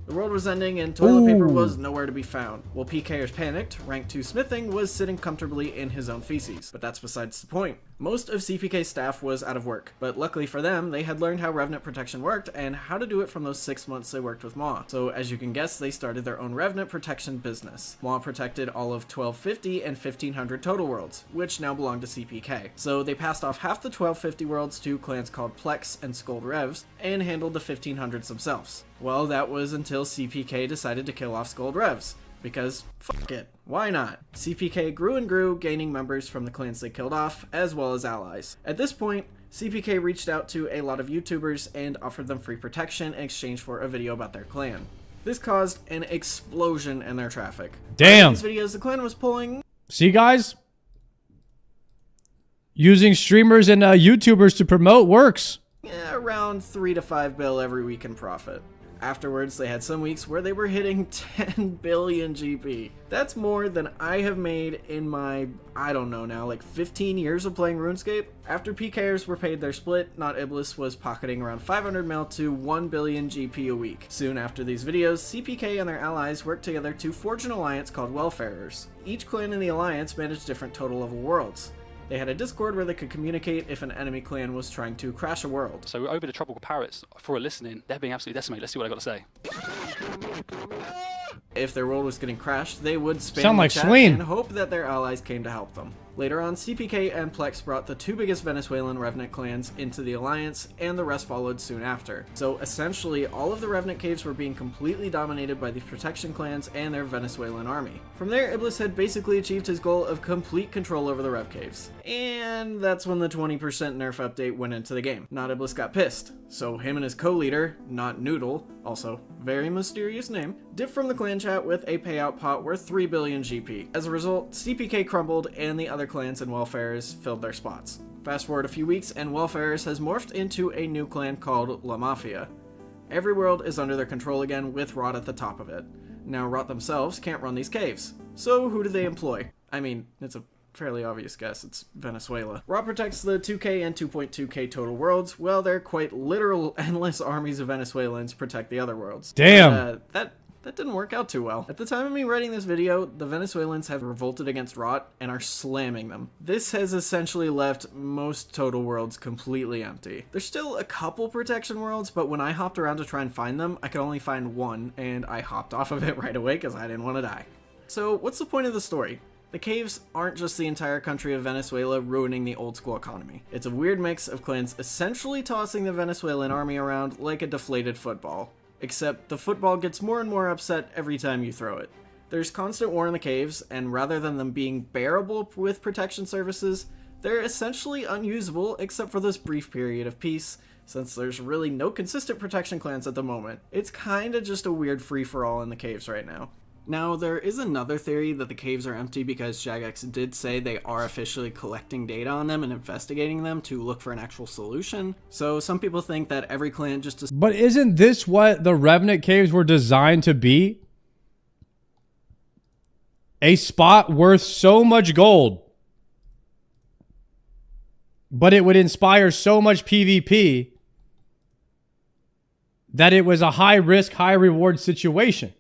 the world was ending and toilet paper was nowhere to be found. While PKers panicked, Rank 2 Smithing was sitting comfortably in his own feces. But that's besides the point. Most of CPK's staff was out of work, but luckily for them, they had learned how Revenant protection worked and how to do it from those 6 months they worked with Maw. So as you can guess, they started their own Revenant protection business. Maw protected all of 1250 and 1500 total worlds, which now belong to CPK. So they passed off half the 1250 worlds to clans called Plex and Scold Revs, and handled the 1500s themselves. Well, that was until CPK decided to kill off Scold Revs. Because, fuck it, why not? CPK grew and grew, gaining members from the clans they killed off, as well as allies. At this point, CPK reached out to a lot of YouTubers and offered them free protection in exchange for a video about their clan. This caused an explosion in their traffic. Damn! These videos the clan was pulling... See, guys? Using streamers and YouTubers to promote works. Around 3 to 5 bill every week in profit. Afterwards, they had some weeks where they were hitting 10 billion GP. That's more than I have made in my, I don't know now, like 15 years of playing RuneScape. After PKers were paid their split, Not Iblis was pocketing around 500 mil to 1 billion GP a week. Soon after these videos, CPK and their allies worked together to forge an alliance called Welfarers. Each clan in the alliance managed different total level worlds. They had a Discord where they could communicate if an enemy clan was trying to crash a world. So over the Tropical Parrots, for a listening, they're being absolutely decimated. Let's see what I got to say. If their world was getting crashed, they would spam Sound the like chat Sween. and hope that their allies came to help them. Later on, CPK and Plex brought the two biggest Venezuelan Revenant clans into the alliance, and the rest followed soon after. So essentially, all of the Revenant caves were being completely dominated by these protection clans and their Venezuelan army. From there, Iblis had basically achieved his goal of complete control over the Rev caves. And that's when the 20% nerf update went into the game. Not Iblis got pissed, so him and his co-leader, Not Noodle, also very mysterious name, dipped from the clan chat with a payout pot worth 3 billion GP. As a result, CPK crumbled and the other clans and Welfarers filled their spots. Fast forward a few weeks and Welfarers has morphed into a new clan called La Mafia. Every world is under their control again with Rot at the top of it. Now Rot themselves can't run these caves, so who do they employ? I mean, it's a fairly obvious guess, it's Venezuela. Rot protects the 2k and 2.2k total worlds, while their quite literal endless armies of Venezuelans protect the other worlds. Damn! That didn't work out too well. At the time of me writing this video, the Venezuelans have revolted against Rot and are slamming them. This has essentially left most total worlds completely empty. There's still a couple protection worlds, but when I hopped around to try and find them, I could only find one, and I hopped off of it right away because I didn't want to die. So what's the point of the story? The caves aren't just the entire country of Venezuela ruining the old school economy. It's a weird mix of clans essentially tossing the Venezuelan army around like a deflated football. Except the football gets more and more upset every time you throw it. There's constant war in the caves, and rather than them being bearable with protection services, they're essentially unusable except for this brief period of peace, since there's really no consistent protection clans at the moment. It's kinda just a weird free-for-all in the caves right now. Now, there is another theory that the caves are empty because Jagex did say they are officially collecting data on them and investigating them to look for an actual solution. So some people think that every clan just... But isn't this what the Revenant caves were designed to be? A spot worth so much gold, but it would inspire so much PvP that it was a high risk, high reward situation.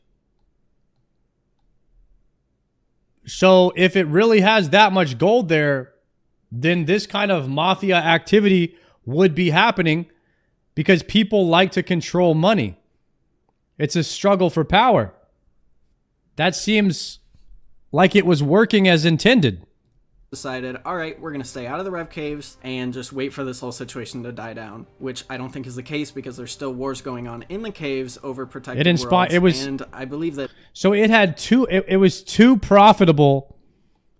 So if it really has that much gold there, then this kind of mafia activity would be happening because people like to control money. It's a struggle for power. That seems like it was working as intended. Decided, alright, we're going to stay out of the Rev caves and just wait for this whole situation to die down, which I don't think is the case because there's still wars going on in the caves over protected worlds, and I believe that... So it had it was too profitable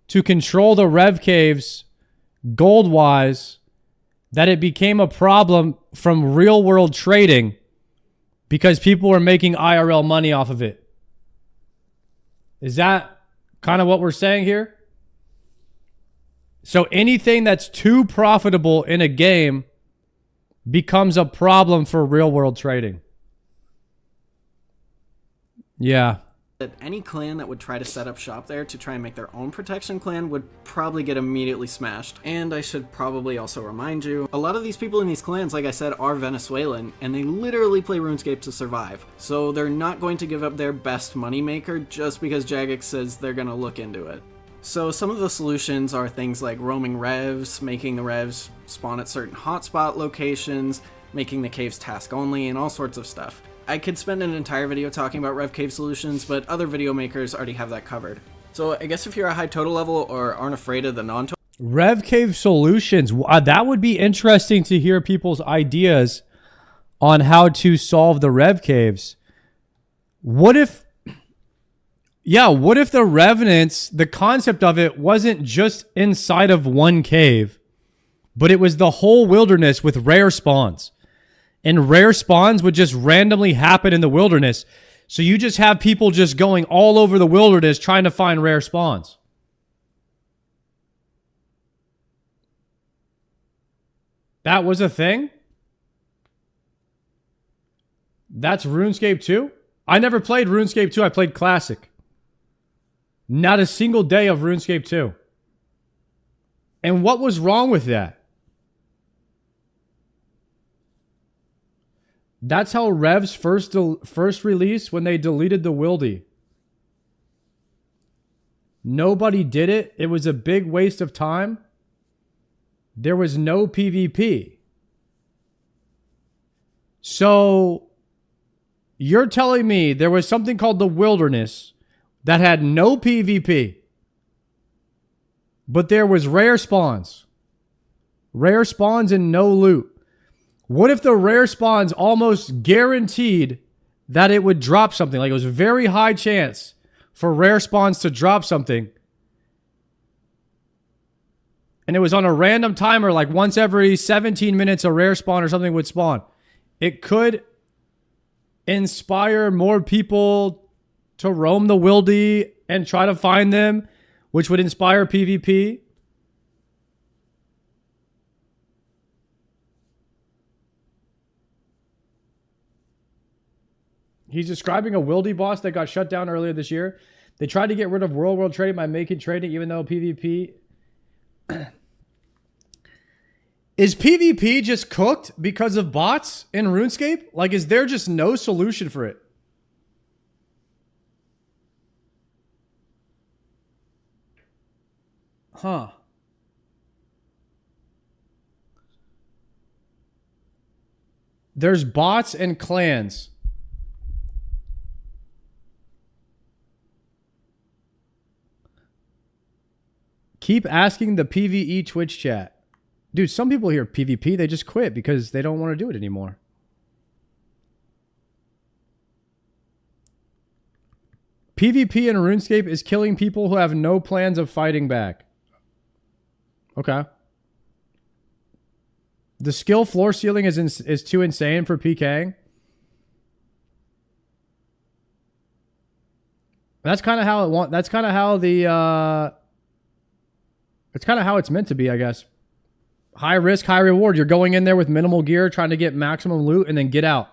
to control the Rev caves gold-wise that it became a problem from real-world trading because people were making IRL money off of it. Is that kind of what we're saying here? So anything that's too profitable in a game becomes a problem for real-world trading. Yeah. That any clan that would try to set up shop there to try and make their own protection clan would probably get immediately smashed. And I should probably also remind you, a lot of these people in these clans, like I said, are Venezuelan, and they literally play RuneScape to survive. So they're not going to give up their best moneymaker just because Jagex says they're going to look into it. So some of the solutions are things like roaming revs, making the revs spawn at certain hotspot locations, making the caves task only, and all sorts of stuff. I could spend an entire video talking about rev cave solutions, but other video makers already have that covered. So I guess if you're a high total level or aren't afraid of the non-total Rev cave solutions. That would be interesting to hear people's ideas on how to solve the rev caves. What if the revenants, the concept of it wasn't just inside of one cave, but it was the whole wilderness with rare spawns. And rare spawns would just randomly happen in the wilderness. So you just have people just going all over the wilderness trying to find rare spawns. That was a thing? That's RuneScape 2? I never played RuneScape 2. I played Classic. Not a single day of RuneScape 2. And what was wrong with that? That's how Revs first released when they deleted the Wildy. Nobody did it. It was a big waste of time. There was no PvP. So you're telling me there was something called the Wilderness that had no PvP, but there was rare spawns. Rare spawns and no loot. What if the rare spawns almost guaranteed that it would drop something? Like it was a very high chance for rare spawns to drop something. And it was on a random timer, like once every 17 minutes a rare spawn or something would spawn. It could inspire more people to roam the Wildy and try to find them, which would inspire PvP. He's describing a Wildy boss that got shut down earlier this year. They tried to get rid of world trading by making trading, even though PvP... Is PvP just cooked because of bots in RuneScape? Like, is there just no solution for it? Huh. There's bots and clans. Keep asking the PvE Twitch chat. Dude, some people hear PvP, they just quit because they don't want to do it anymore. PvP in RuneScape is killing people who have no plans of fighting back. Okay. The skill floor ceiling is too insane for PKing. That's kind of how it that's kind of how the it's kind of how it's meant to be, I guess. High risk, high reward. You're going in there with minimal gear, trying to get maximum loot, and then get out.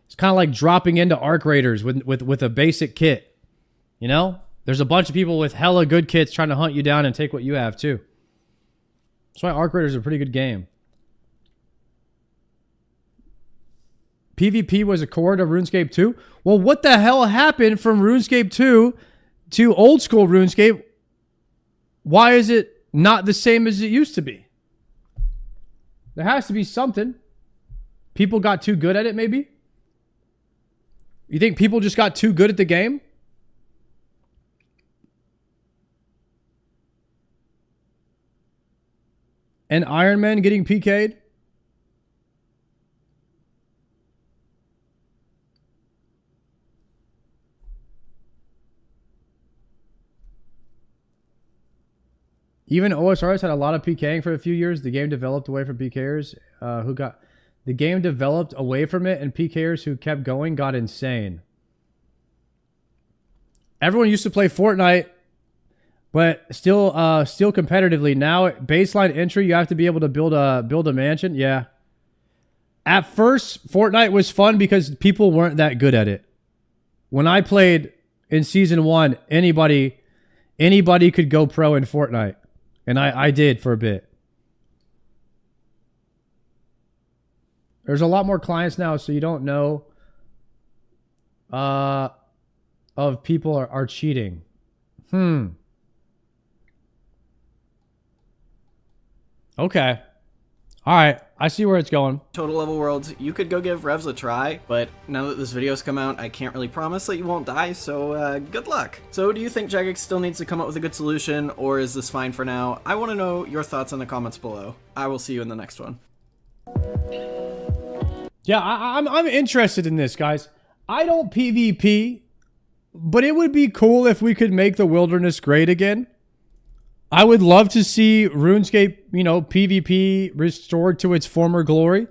It's kind of like dropping into Arc Raiders with a basic kit. You know? There's a bunch of people with hella good kits trying to hunt you down and take what you have, too. That's why Arc Raiders is a pretty good game. PvP was a core to RuneScape 2? Well, what the hell happened from RuneScape 2 to old school RuneScape? Why is it not the same as it used to be? There has to be something. People got too good at it, maybe? You think people just got too good at the game? And Iron Man getting PK'd? Even OSRs had a lot of PKing for a few years. The game developed away from PKers the game developed away from it, and PKers who kept going got insane. Everyone used to play Fortnite, but still competitively. Now, baseline entry, you have to be able to build a mansion. Yeah. At first, Fortnite was fun because people weren't that good at it. When I played in Season 1, anybody could go pro in Fortnite. And I did for a bit. There's a lot more clients now, so you don't know of people are cheating. Okay. All right. I see where it's going. Total level worlds, you could go give revs a try, but now that this video's come out, I can't really promise that you won't die, so good luck. So do you think Jagex still needs to come up with a good solution, or is this fine for now? I want to know your thoughts in the comments below. I will see you in the next one. Yeah, I'm interested in this, guys. I don't PvP, but it would be cool if we could make the wilderness great again. I would love to see RuneScape, you know, PvP restored to its former glory.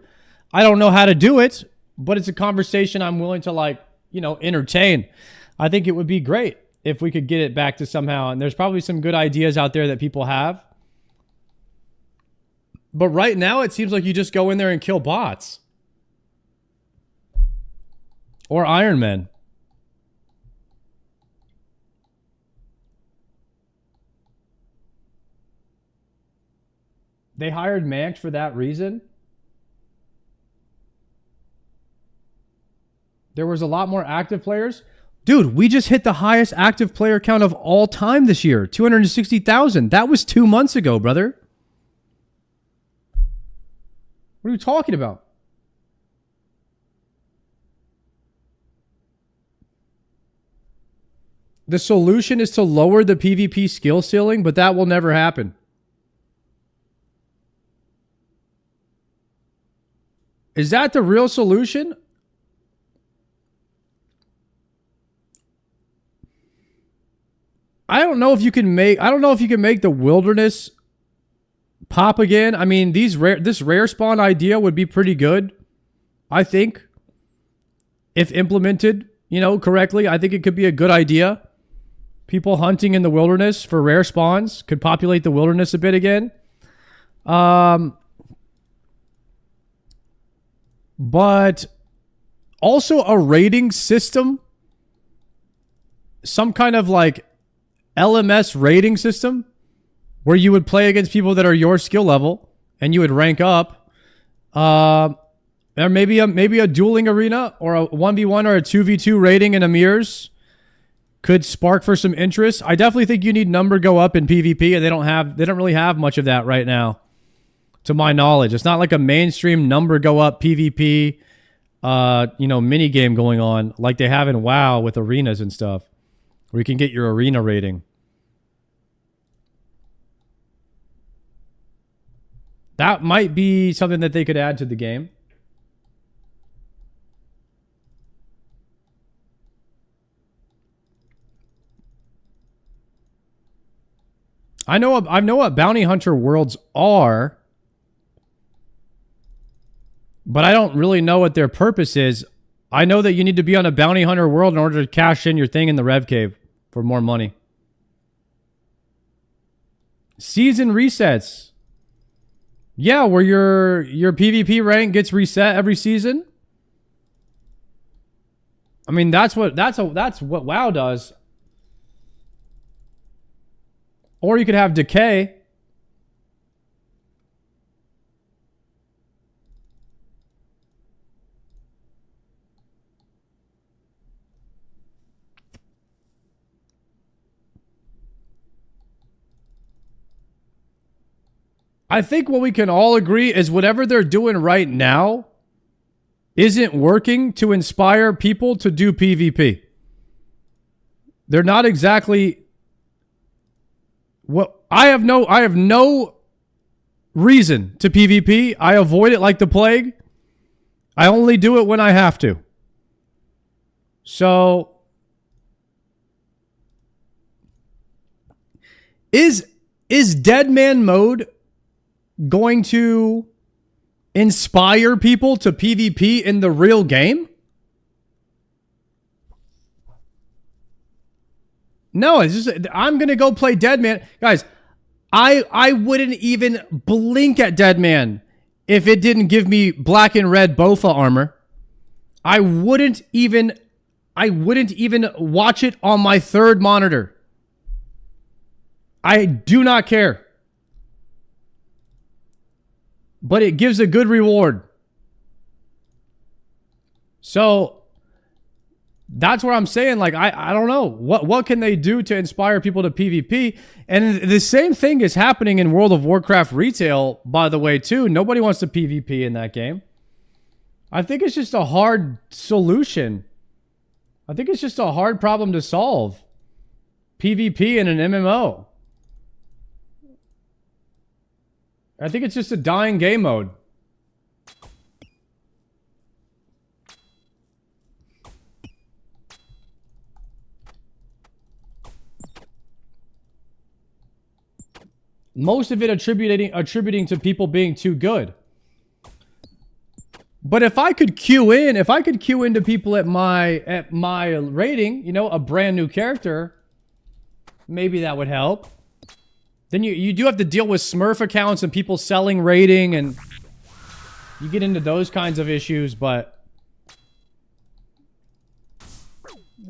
I don't know how to do it, but it's a conversation I'm willing to, like, you know, entertain. I think it would be great if we could get it back to somehow. And there's probably some good ideas out there that people have. But right now, it seems like you just go in there and kill bots. Or Iron Men. They hired Manx for that reason. There was a lot more active players. Dude, we just hit the highest active player count of all time this year. 260,000. That was 2 months ago, brother. What are you talking about? The solution is to lower the PvP skill ceiling, but that will never happen. Is that the real solution? I don't know if you can make the wilderness pop again. I mean, this rare spawn idea would be pretty good. I think if implemented, you know, correctly, I think it could be a good idea. People hunting in the wilderness for rare spawns could populate the wilderness a bit again. But also a rating system, some kind of like LMS rating system where you would play against people that are your skill level and you would rank up. Or maybe a dueling arena or a 1v1 or a 2v2 rating in Emirs could spark for some interest. I definitely think you need number go up in PvP, and they don't really have much of that right now. To my knowledge, it's not like a mainstream number go up PvP, you know, mini game going on like they have in WoW with arenas and stuff, where you can get your arena rating. That might be something that they could add to the game. I know what bounty hunter worlds are, but I don't really know what their purpose is. I know that you need to be on a bounty hunter world in order to cash in your thing in the Rev Cave for more money. Season resets. Yeah, where your PvP rank gets reset every season. I mean, that's what WoW does. Or you could have decay. I think what we can all agree is whatever they're doing right now isn't working to inspire people to do PvP. They're not exactly what I have no reason to PvP. I avoid it like the plague. I only do it when I have to. So is Dead Man mode going to inspire people to PvP in the real game? No, it's just I'm gonna go play Dead Man. Guys, I wouldn't even blink at Dead Man if it didn't give me black and red Bofa armor. I wouldn't even watch it on my third monitor. I do not care. But it gives a good reward. So That's where I'm saying, like, I don't know. What can they do to inspire people to PvP? And the same thing is happening in World of Warcraft retail, by the way, too. Nobody wants to PvP in that game. I think it's just a hard solution. I think it's just a hard problem to solve. PvP in an MMO. I think it's just a dying game mode. Most of it attributing to people being too good. But if I could queue into people at my rating, you know, a brand new character, maybe that would help. Then you do have to deal with Smurf accounts and people selling rating, and you get into those kinds of issues, but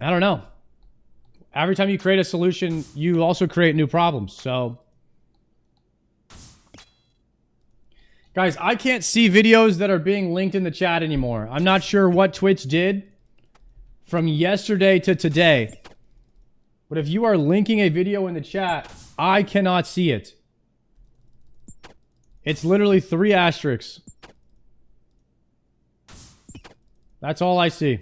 I don't know. Every time you create a solution, you also create new problems, so... Guys, I can't see videos that are being linked in the chat anymore. I'm not sure what Twitch did from yesterday to today. But if you are linking a video in the chat, I cannot see it. It's literally 3 asterisks. That's all I see.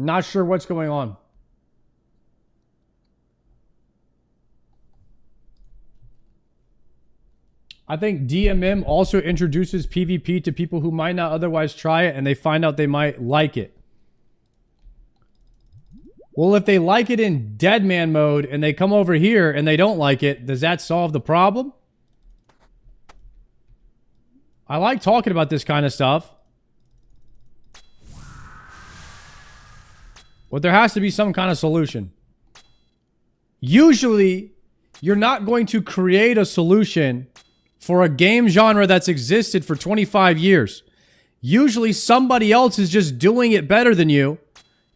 Not sure what's going on. I think DMM also introduces PvP to people who might not otherwise try it, and they find out they might like it. Well, if they like it in Deadman mode and they come over here and they don't like it, does that solve the problem? I like talking about this kind of stuff. But there has to be some kind of solution. Usually, you're not going to create a solution for a game genre that's existed for 25 years. Usually, somebody else is just doing it better than you,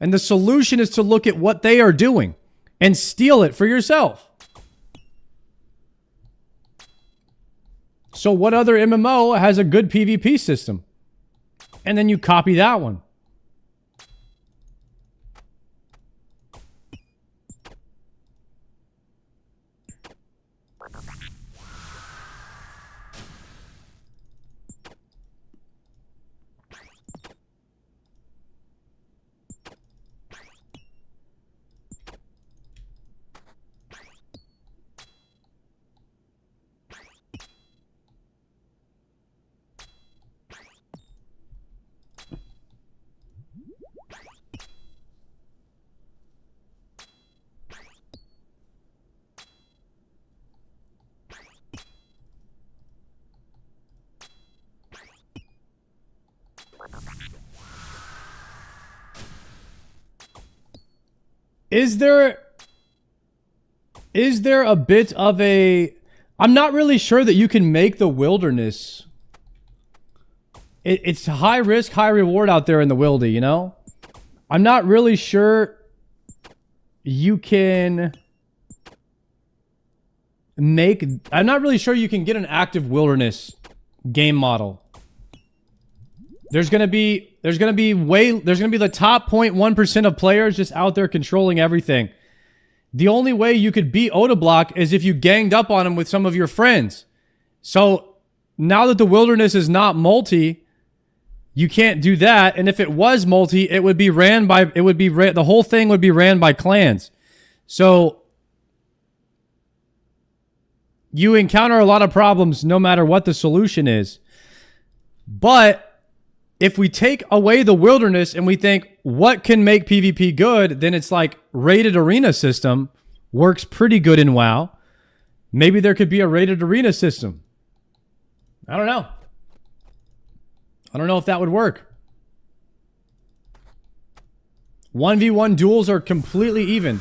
and the solution is to look at what they are doing and steal it for yourself. So what other MMO has a good PvP system? And then you copy that one. Is there a bit of a... I'm not really sure that you can make the wilderness. It's high risk, high reward out there in the wildy, you know? I'm not really sure you can make... I'm not really sure you can get an active wilderness game model. There's gonna be the top 0.1% of players just out there controlling everything. The only way you could beat Odablock is if you ganged up on him with some of your friends. So now that the wilderness is not multi, you can't do that. And if it was multi, it would be ran by the whole thing would be ran by clans. So you encounter a lot of problems no matter what the solution is. But if we take away the wilderness and we think, what can make PvP good? Then it's like rated arena system works pretty good in WoW. Maybe there could be a rated arena system. I don't know. I don't know if that would work. 1v1 duels are completely even.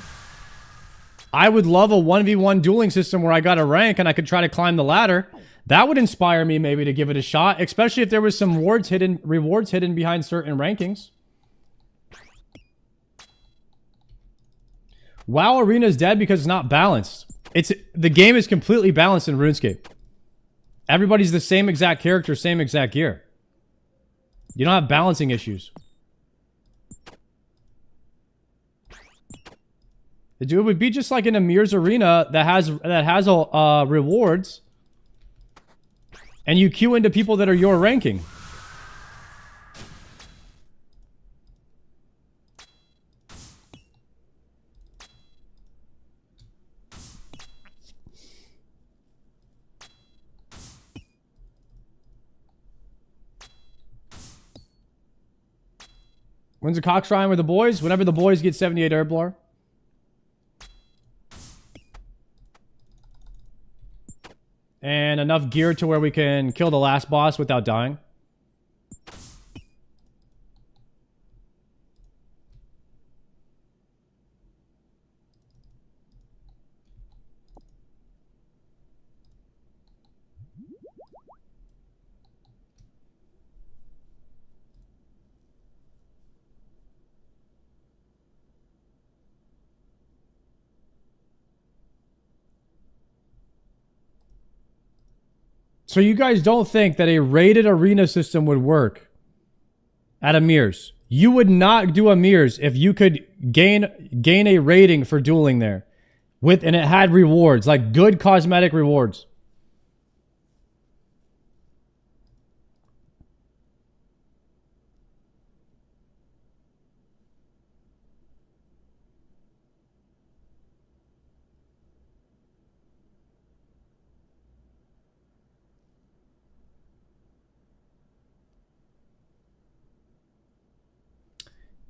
I would love a 1v1 dueling system where I got a rank and I could try to climb the ladder. That would inspire me maybe to give it a shot, especially if there was some rewards hidden behind certain rankings. WoW Arena is dead because it's not balanced. The game is completely balanced in RuneScape. Everybody's the same exact character, same exact gear. You don't have balancing issues. It would be just like in a Mirror's Arena that has rewards, and you queue into people that are your ranking. When's the cock shrine with the boys? Whenever the boys get 78 Herblar. And enough gear to where we can kill the last boss without dying. So you guys don't think that a rated arena system would work at a Mirrors? You would not do a Mirrors if you could gain a rating for dueling there, and it had rewards, like good cosmetic rewards.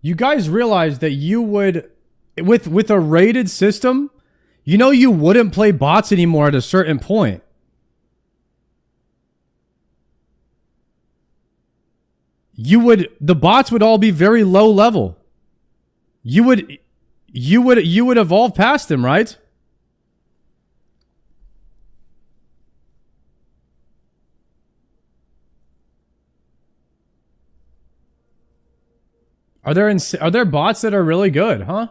You guys realize that you would, with a rated system, you know you wouldn't play bots anymore at a certain point. The bots would all be very low level. You would evolve past them, right? Are there bots that are really good, huh?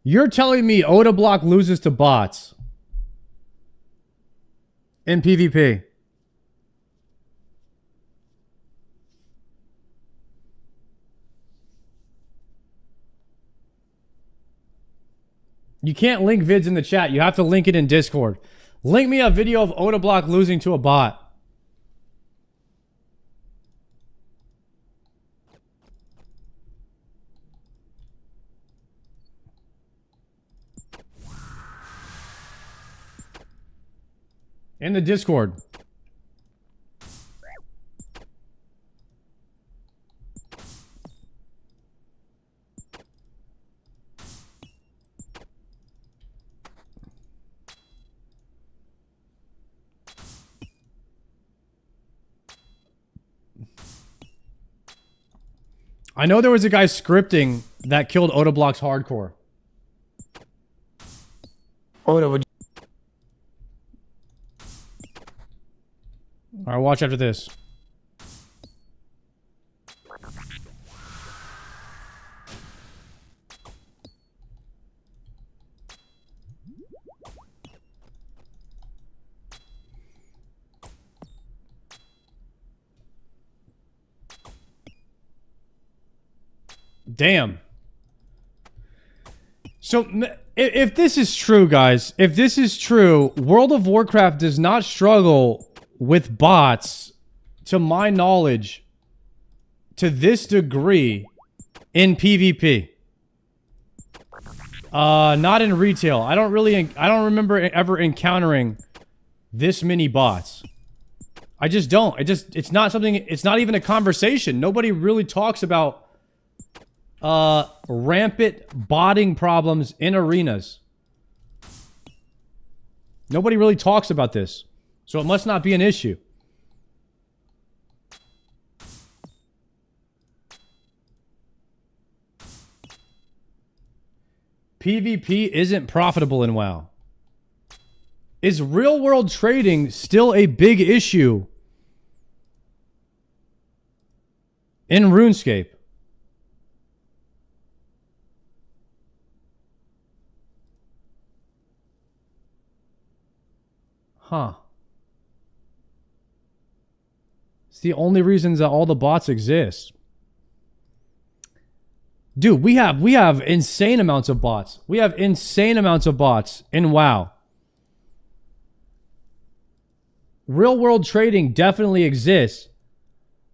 You're telling me Oda Block loses to bots in PvP? You can't link vids in the chat. You have to link it in Discord. Link me a video of Oda Block losing to a bot. In the Discord. I know there was a guy scripting that killed Oda Block's hardcore. Oda, would All right, watch after this. Damn. So, if this is true, guys, if this is true, World of Warcraft does not struggle with bots, to my knowledge, to this degree in PvP. Not in retail. I don't remember ever encountering this many bots. I just don't. It's not something, it's not even a conversation. Nobody really talks about rampant botting problems in arenas. Nobody really talks about this. So it must not be an issue. PvP isn't profitable in WoW. Is real-world trading still a big issue in RuneScape. Huh. It's the only reasons that all the bots exist. Dude, we have insane amounts of bots. We have insane amounts of bots in WoW. Real world trading definitely exists,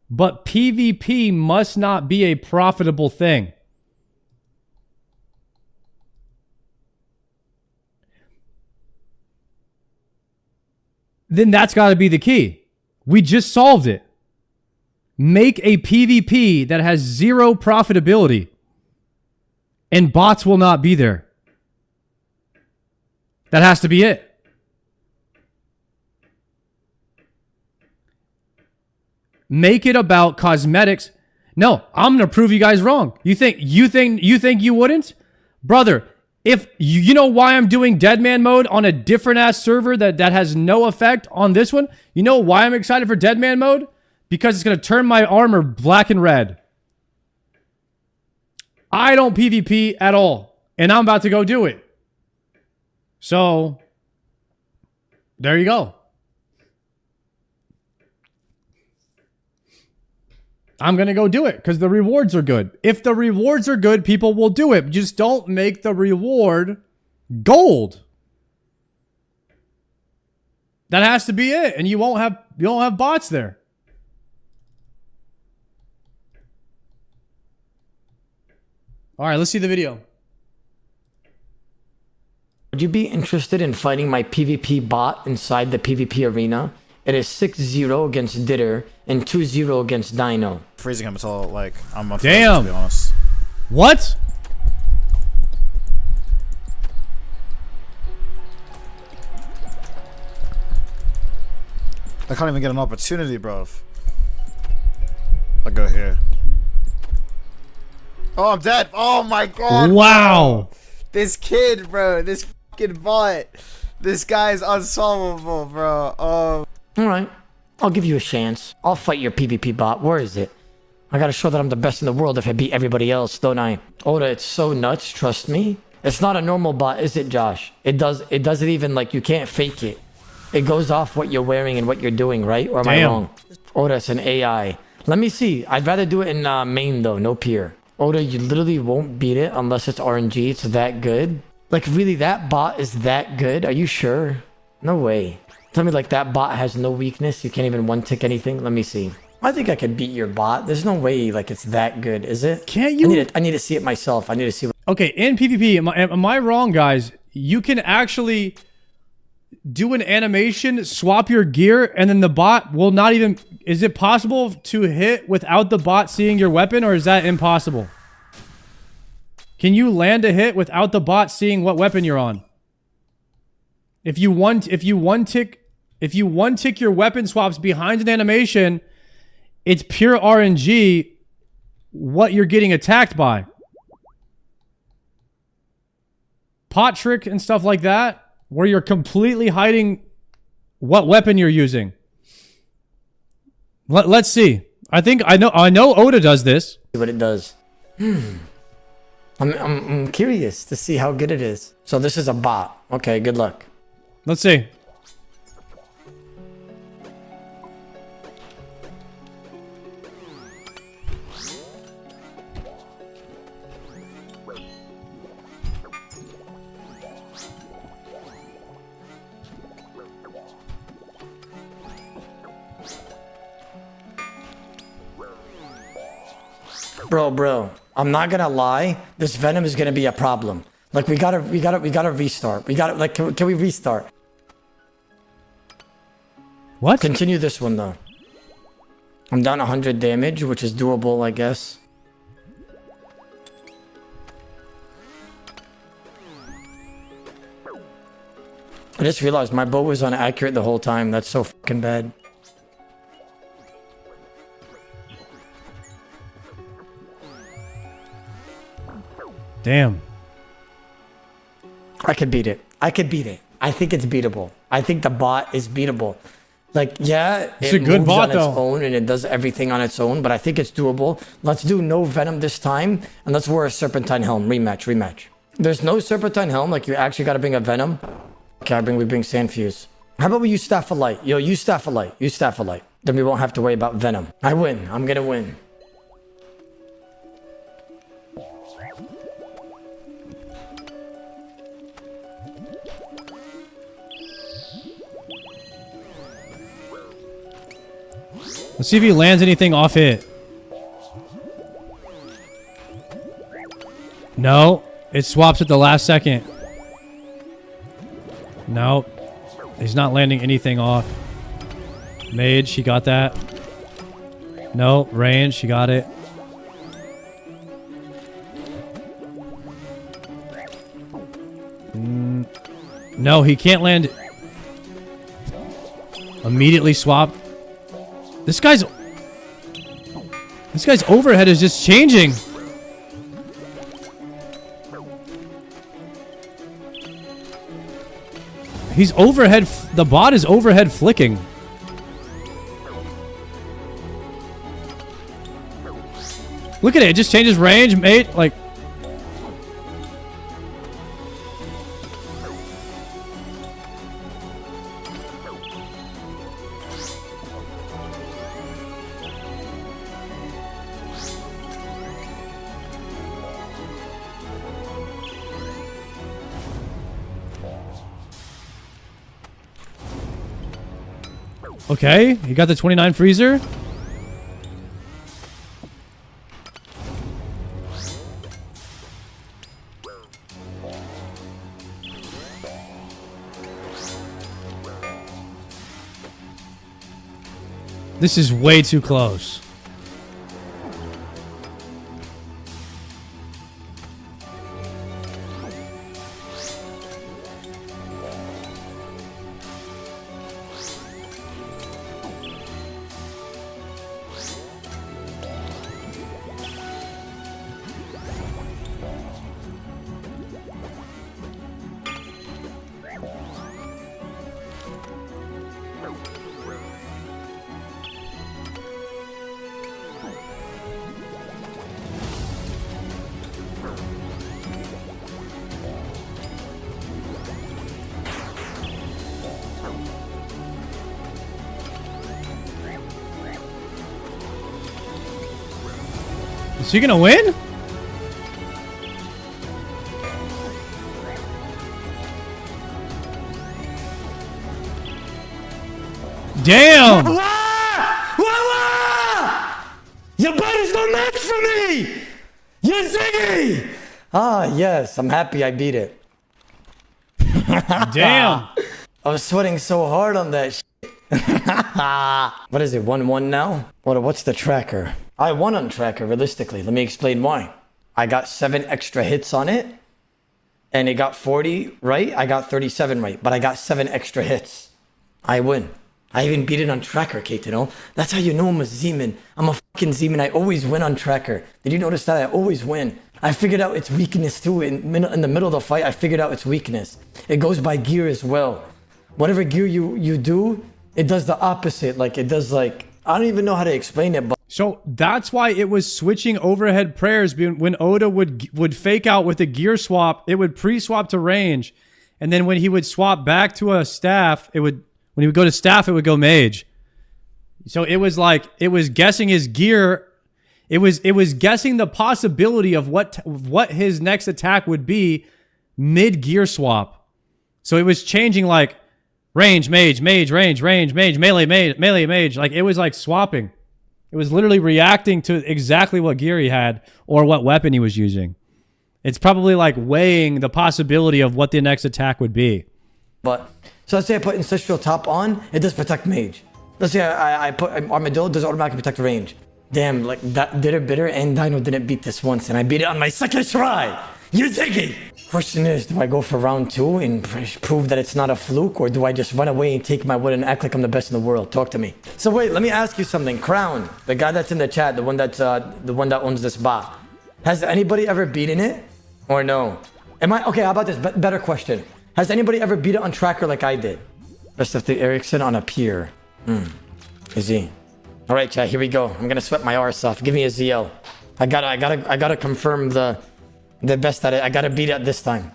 but PvP must not be a profitable thing. Then that's got to be the key. We just solved it. Make a PvP that has zero profitability, and bots will not be there. That has to be it. Make it about cosmetics. No, I'm gonna prove you guys wrong. You think you wouldn't? Brother, if you know why I'm doing Deadman mode on a different ass server that has no effect on this one? You know why I'm excited for Deadman mode? Because it's gonna turn my armor black and red. I don't PvP at all, and I'm about to go do it. So, there you go. I'm going to go do it because the rewards are good. If the rewards are good, people will do it. Just don't make the reward gold. That has to be it, and you won't have bots there. All right, let's see the video. Would you be interested in fighting my PvP bot inside the PvP arena? It is 6-0 against Ditter and 2-0 against Dino. Freezing him until like I'm a damn. To be honest. What? I can't even get an opportunity, bro. I'll go here. Oh, I'm dead. Oh my god. Wow. Bro. This kid, bro. This fucking bot. This guy's unsolvable, bro. Oh. Alright, I'll give you a chance. I'll fight your PvP bot. Where is it? I gotta show that I'm the best in the world if I beat everybody else, don't I? Oda, it's so nuts, trust me. It's not a normal bot, is it, Josh? It doesn't even, like, you can't fake it. It goes off what you're wearing and what you're doing, right? Or am I wrong? Oda, it's an AI. Let me see. I'd rather do it in main, though, no peer. Oda, you literally won't beat it unless it's RNG. It's that good? Like, really, that bot is that good? Are you sure? No way. Tell me, like, that bot has no weakness. You can't even one-tick anything. Let me see. I think I could beat your bot. There's no way, like, it's that good, is it? Can't you? I need to see it myself. I need to see. Okay, in PvP, am I wrong, guys? You can actually do an animation, swap your gear, and then the bot will not even... Is it possible to hit without the bot seeing your weapon, or is that impossible? Can you land a hit without the bot seeing what weapon you're on? If you one tick your weapon swaps behind an animation, it's pure RNG what you're getting attacked by. Pot trick and stuff like that, where you're completely hiding what weapon you're using. Let's see. I know Oda does this. See what it does. I'm curious to see how good it is. So this is a bot. Okay, good luck. Let's see. Bro, I'm not gonna lie. This Venom is gonna be a problem. Like, we gotta restart. Can we restart? What? Continue this one, though. I'm down 100 damage, which is doable, I guess. I just realized my bow was inaccurate the whole time. That's so fucking bad. Damn. I could beat it. I think it's beatable. I think the bot is beatable. Like, yeah, it's a good moves bot on its though. own and it does everything on its own, but I think it's doable. Let's do no Venom this time, and let's wear a Serpentine Helm. Rematch. There's no Serpentine Helm, like you actually gotta bring a Venom. Okay, we bring Sandfuse. How about we use Staff of Light? Yo, use Staff of Light. Then we won't have to worry about Venom. I win. I'm gonna win. Let's see if he lands anything off hit. No, it swaps at the last second. No, he's not landing anything off. Mage, she got that. No, range, she got it. No, he can't land. Immediately swap. This guy's overhead is just changing. He's overhead. The bot is overhead flicking. Look at it. It just changes range, mate. Like. Okay, you got the 29 freezer. This is way too close. Is he gonna win? Damn! Your body's no match for me! You're Ziggy! Ah, yes, I'm happy I beat it. Damn! I was sweating so hard on that shit. What is it, 1-1 now? What's the tracker? I won on tracker, realistically. Let me explain why. I got 7 extra hits on it, and it got 40 right. I got 37 right, but I got 7 extra hits. I win. I even beat it on tracker, Kate, you know? That's how you know I'm a Z-man. I'm a fucking Z-man. I always win on tracker. Did you notice that? I always win. I figured out its weakness too. In the middle of the fight, I figured out its weakness. It goes by gear as well. Whatever gear you do, it does the opposite. Like, it does like... I don't even know how to explain it, but... So that's why it was switching overhead prayers. When Oda would fake out with a gear swap, it would pre-swap to range. And then when he would swap back to a staff, when he would go to staff, it would go mage. So it was like, it was guessing his gear. It was guessing the possibility of what his next attack would be mid gear swap. So it was changing like range, mage, range, mage, melee, mage. Like it was like swapping. It was literally reacting to exactly what gear he had or what weapon he was using. It's probably like weighing the possibility of what the next attack would be. But, so let's say I put Ancestral Top on, it does protect mage. Let's say I put Armadillo, does automatically protect range. Damn, like that Bitter and Dino didn't beat this once, and I beat it on my second try. You're thinking. Question is, do I go for round 2 and prove that it's not a fluke, or do I just run away and take my wood and act like I'm the best in the world? Talk to me. So wait, let me ask you something. Crown, the guy that's in the chat, the one that owns this bot, has anybody ever beaten it, or no? Okay? How about this? Better question. Has anybody ever beat it on tracker like I did? Rest of the Ericsson on a pier. Is he? All right, chat. Here we go. I'm gonna sweat my arse off. Give me a ZL. I gotta confirm the best at it. I gotta beat it this time.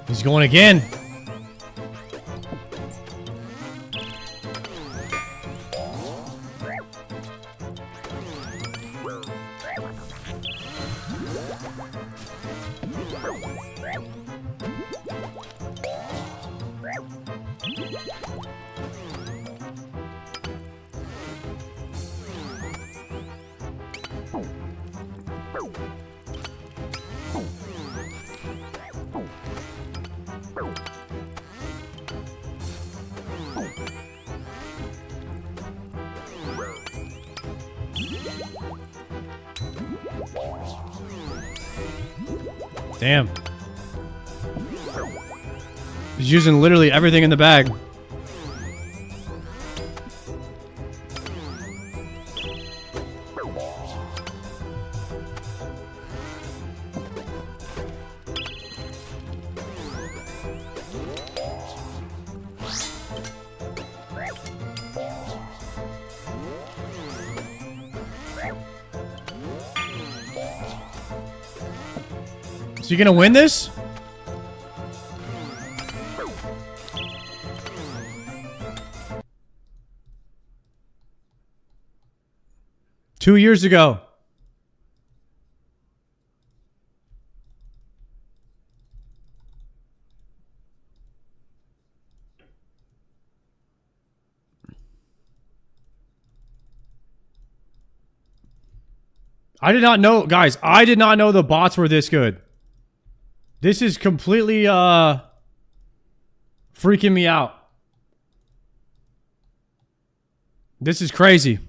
He's going again. Damn. He's using literally everything in the bag. So you gonna win this? Two years ago. I did not know, guys, I did not know the bots were this good. This is completely freaking me out. This is crazy.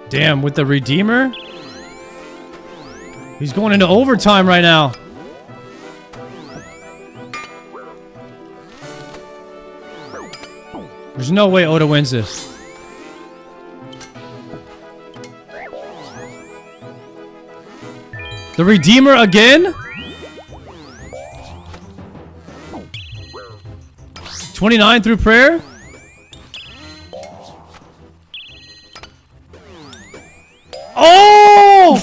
Damn, with the Redeemer? He's going into overtime right now. There's no way Oda wins this. The Redeemer again? 29 through prayer? Oh!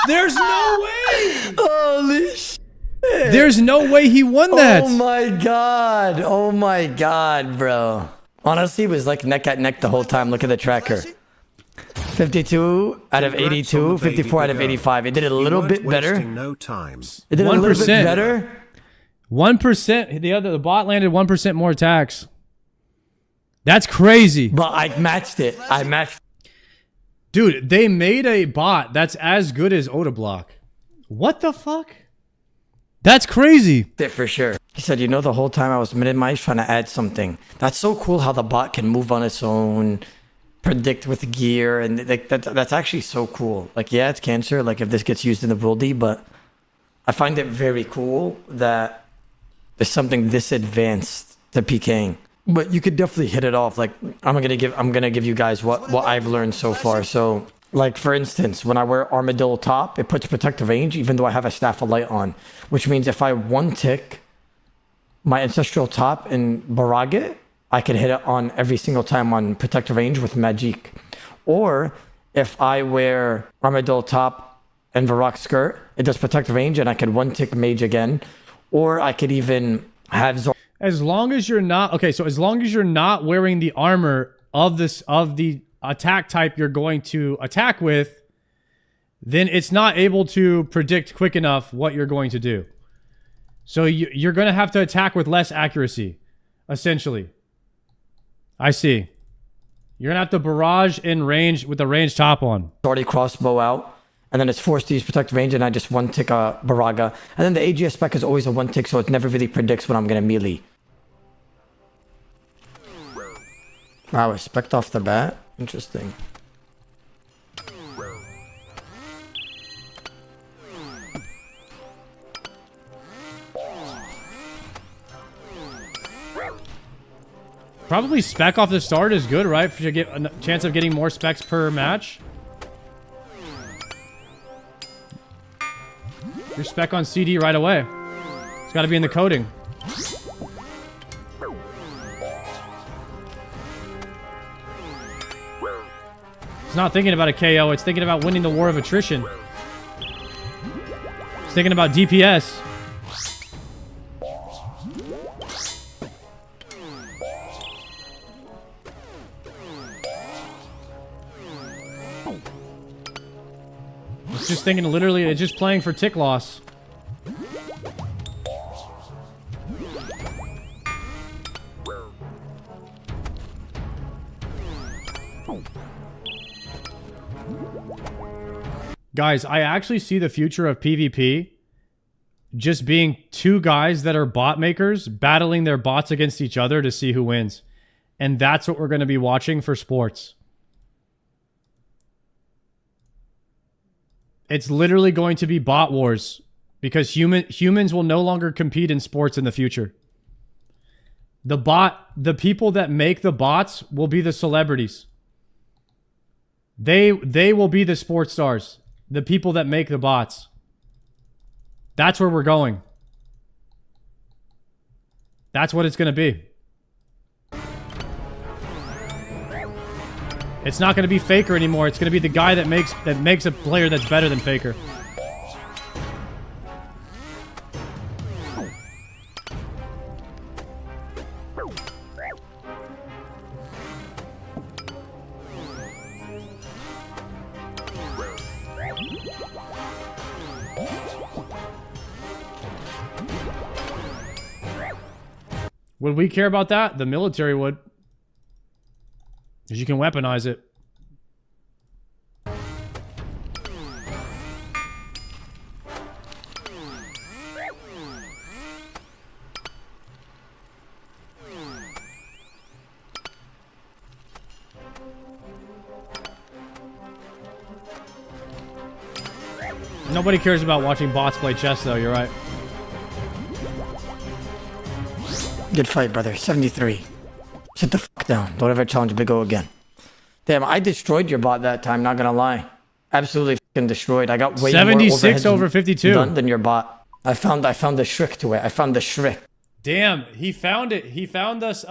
There's no way! Holy shit! There's no way he won that! Oh my god! Oh my god, bro. Honestly, it was like neck at neck the whole time. Look at the tracker. 52 out of 82, 54 out of 85. It did a little bit better. No time. It did a little bit better. 1%. The bot landed 1% more attacks. That's crazy. But I matched it. I matched. Dude, they made a bot that's as good as Oda Block. What the fuck? That's crazy. It for sure. He said, you know, the whole time I was minimized trying to add something. That's so cool how the bot can move on its own, predict with gear, and like that's actually so cool. Like, yeah, it's cancer, like if this gets used in the worldy, but I find it very cool that there's something this advanced to PKing. But you could definitely hit it off. Like, I'm gonna give you guys what I've learned so far. So, like for instance, when I wear Armadillo Top, it puts protective range even though I have a Staff of Light on. Which means if I one tick my Ancestral Top in Barage, I can hit it on every single time on protective range with Magic. Or if I wear Armadillo Top and Varrock Skirt, it does protective range and I could one tick Mage again. Or I could even have as long as you're not as long as you're not wearing the armor of the attack type you're going to attack with, then it's not able to predict quick enough what you're going to do. So you're going to have to attack with less accuracy, essentially. I see. You're going to have to barrage in range with the range top on. Already crossbow out, and then it's forced to use protect range, and I just one tick a Baraga. And then the AGS spec is always a one tick, so it never really predicts when I'm going to melee. Wow, I spec'd off the bat? Interesting. Probably spec off the start is good, right? For you get a chance of getting more specs per match. Your spec on CD right away. It's got to be in the coding. It's not thinking about a KO. It's thinking about winning the war of attrition. It's thinking about DPS. It's just thinking literally, it's just playing for tick loss. Guys, I actually see the future of PvP just being two guys that are bot makers battling their bots against each other to see who wins. And that's what we're going to be watching for sports. It's literally going to be bot wars because humans will no longer compete in sports in the future. The people that make the bots will be the celebrities. They will be the sports stars. The people that make the bots. That's where we're going. That's what it's going to be. It's not going to be Faker anymore. It's going to be the guy that makes a player that's better than Faker. Would we care about that? The military would. Because you can weaponize it. Nobody cares about watching bots play chess, though. You're right. Good fight, brother. 73. Sit the fuck down. Don't ever challenge Big O again. Damn, I destroyed your bot that time, not gonna lie. Absolutely fucking destroyed. I got way 76 more over 52 done than your bot. I found the shriek to it. I found the shriek. Damn, he found it. He found us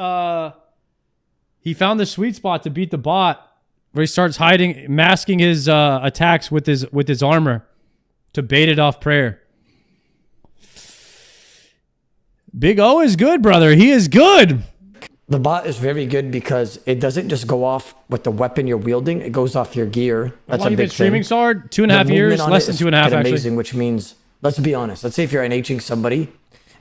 he found the sweet spot to beat the bot where he starts hiding, masking his attacks with his armor to bait it off prayer. Big O is good, brother. He is good. The bot is very good because it doesn't just go off with the weapon you're wielding. It goes off your gear. That's a big thing. Streaming sword, 2.5 years, less than 2.5 actually. Amazing, which means, let's be honest. Let's say if you're NHing somebody,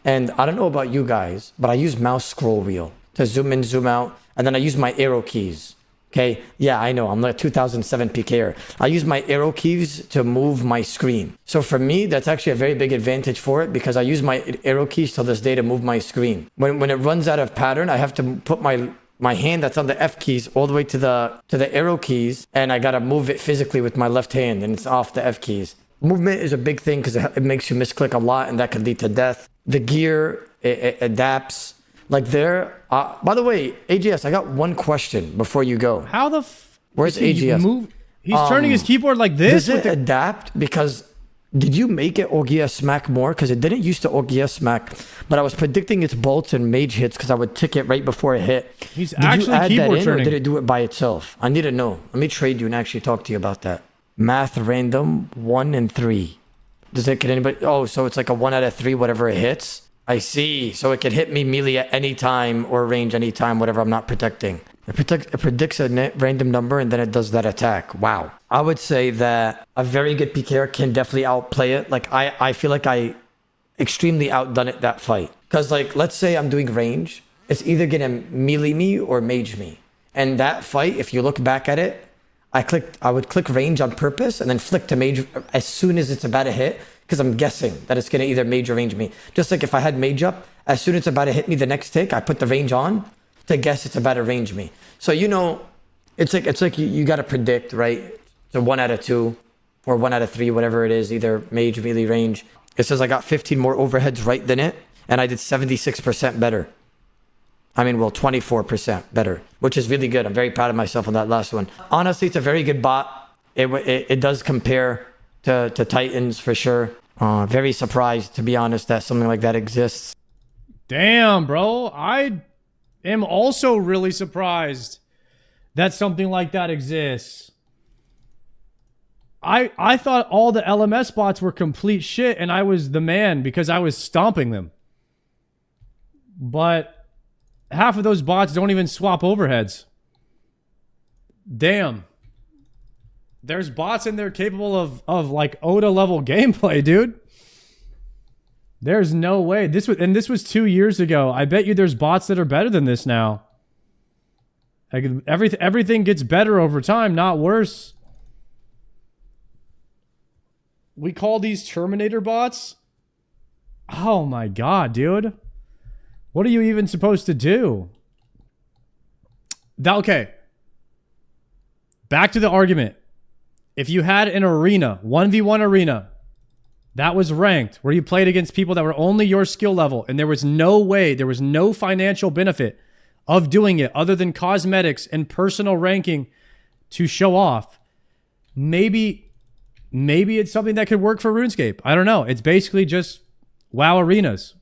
and I don't know about you guys, but I use mouse scroll wheel to zoom in, zoom out, and then I use my arrow keys. Okay, yeah, I know, I'm like 2007 PKer. I use my arrow keys to move my screen. So for me, that's actually a very big advantage for it because I use my arrow keys till this day to move my screen. When it runs out of pattern, I have to put my hand that's on the F keys all the way to the arrow keys, and I gotta move it physically with my left hand, and it's off the F keys. Movement is a big thing because it makes you misclick a lot, and that could lead to death. The gear, it adapts. Like there, by the way, AGS, I got one question before you go. How the where's AGS? He's turning his keyboard like this. Does it adapt? Because did you make it OGS smack more? Because it didn't used to OGS smack, but I was predicting its bolts and mage hits because I would tick it right before it hit. He's actually keyboard turning. Or did it do it by itself? I need to know. Let me trade you and actually talk to you about that. Math random 1 and 3. Does it get anybody? Oh, so it's like a 1 out of 3, whatever it hits. I see. So it could hit me melee at any time or range any time, whatever I'm not protecting. It predicts a random number and then it does that attack. Wow. I would say that a very good PKer can definitely outplay it. Like, I feel like I extremely outdone it that fight. Because, like, let's say I'm doing range. It's either going to melee me or mage me. And that fight, if you look back at it, I would click range on purpose and then flick to mage as soon as it's about to hit. Because I'm guessing that it's going to either mage or range me. Just like if I had mage up, as soon as it's about to hit me the next tick, I put the range on to guess it's about to range me. So, you know, it's like you got to predict, right? So 1 out of 2 or 1 out of 3, whatever it is, either mage, melee, range. It says I got 15 more overheads right than it, and I did 76% better. I mean, well, 24% better, which is really good. I'm very proud of myself on that last one. Honestly, it's a very good bot. It does compare to Titans for sure. Very surprised, to be honest, that something like that exists. Damn, bro. I am also really surprised that something like that exists. I thought all the LMS bots were complete shit and I was the man because I was stomping them. But half of those bots don't even swap overheads. Damn. There's bots in there capable of like Oda level gameplay, dude. There's no way. This was 2 years ago. I bet you there's bots that are better than this now. Like everything gets better over time, not worse. We call these Terminator bots? Oh my god, dude. What are you even supposed to do? Okay. Back to the argument. If you had an arena, 1v1 arena, that was ranked, where you played against people that were only your skill level, and there was no way, there was no financial benefit of doing it other than cosmetics and personal ranking to show off, maybe it's something that could work for RuneScape. I don't know. It's basically just WoW arenas.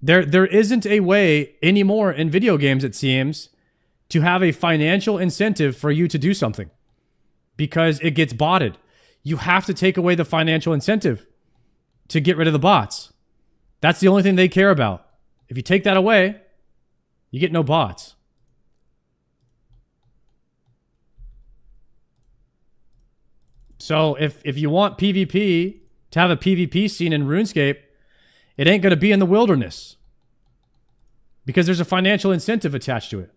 There isn't a way anymore in video games, it seems, to have a financial incentive for you to do something because it gets botted. You have to take away the financial incentive to get rid of the bots. That's the only thing they care about. If you take that away, you get no bots. So if you want PvP to have a PvP scene in RuneScape, it ain't going to be in the wilderness because there's a financial incentive attached to it.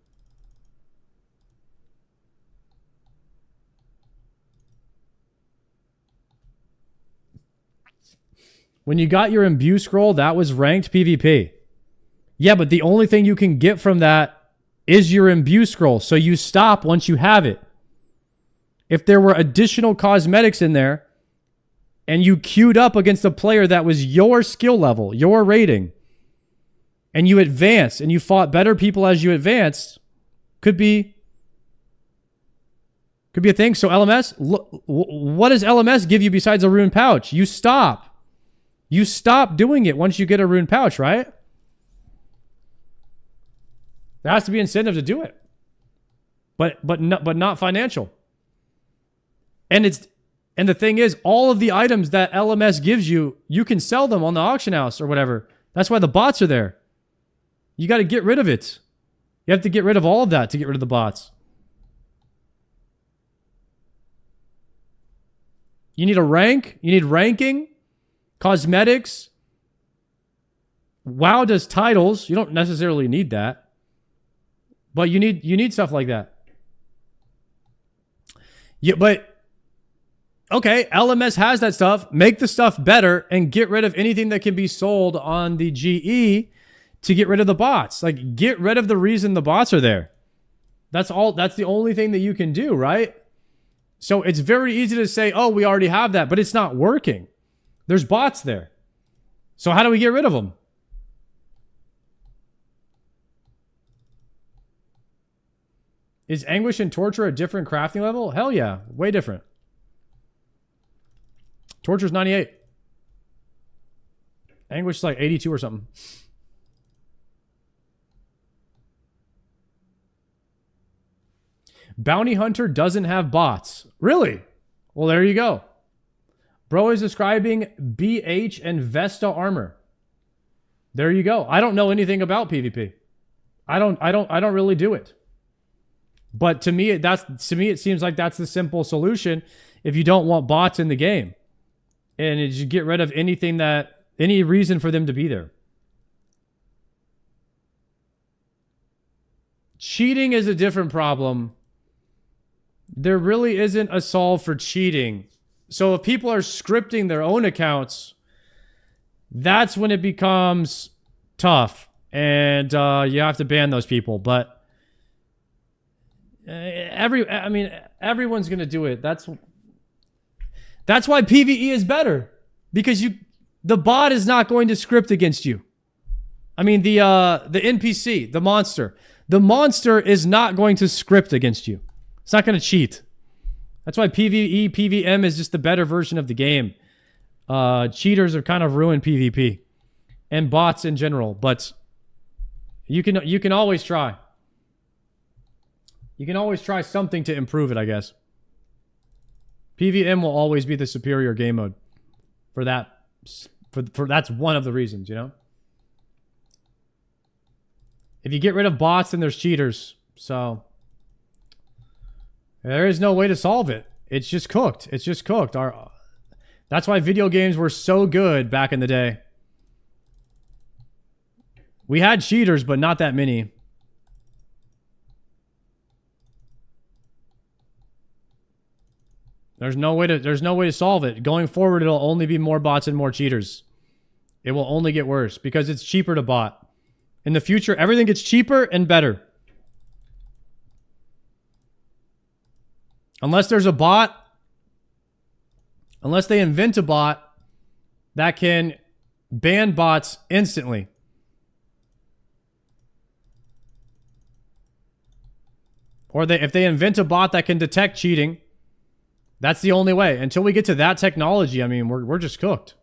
When you got your imbue scroll, that was ranked PvP. Yeah, but the only thing you can get from that is your imbue scroll. So you stop once you have it. If there were additional cosmetics in there and you queued up against a player that was your skill level, your rating, and you advanced and you fought better people as you advanced, could be a thing. So LMS, what does LMS give you besides a rune pouch? You stop. You stop doing it once you get a rune pouch, right? There has to be incentive to do it. But not financial. And the thing is, all of the items that LMS gives you, you can sell them on the auction house or whatever. That's why the bots are there. You got to get rid of it. You have to get rid of all of that to get rid of the bots. You need a rank. You need ranking. Cosmetics. WoW does titles. You don't necessarily need that. But you need stuff like that. Yeah, but okay, LMS has that stuff. Make the stuff better and get rid of anything that can be sold on the GE to get rid of the bots. Like, get rid of the reason the bots are there. That's all. That's the only thing that you can do, right? So it's very easy to say, oh, we already have that, but it's not working. There's bots there. So how do we get rid of them? Is Anguish and Torture a different crafting level? Hell yeah. Way different. Torture's 98. Anguish is like 82 or something. Bounty Hunter doesn't have bots. Really? Well, there you go. Bro is describing BH and Vesta armor. There you go. I don't know anything about PvP. I don't really do it. But to me, it seems like that's the simple solution if you don't want bots in the game. And you get rid of any reason for them to be there. Cheating is a different problem. There really isn't a solve for cheating. So if people are scripting their own accounts, that's when it becomes tough. And you have to ban those people. But everyone's going to do it. That's why PvE is better. Because the bot is not going to script against you. I mean, the NPC, the monster. The monster is not going to script against you. It's not going to cheat. That's why PvE, PvM is just the better version of the game. Cheaters have kind of ruined PvP. And bots in general. But you can always try. You can always try something to improve it, I guess. PvM will always be the superior game mode. For that. For that's one of the reasons, you know? If you get rid of bots, then there's cheaters. So there is no way to solve it. It's just cooked. It's just cooked. That's why video games were so good back in the day. We had cheaters, but not that many. There's no way to solve it. Going forward, it'll only be more bots and more cheaters. It will only get worse because it's cheaper to bot. In the future, everything gets cheaper and better. Unless there's a bot, unless they invent a bot that can ban bots instantly. Or if they invent a bot that can detect cheating, that's the only way. Until we get to that technology, I mean, we're just cooked.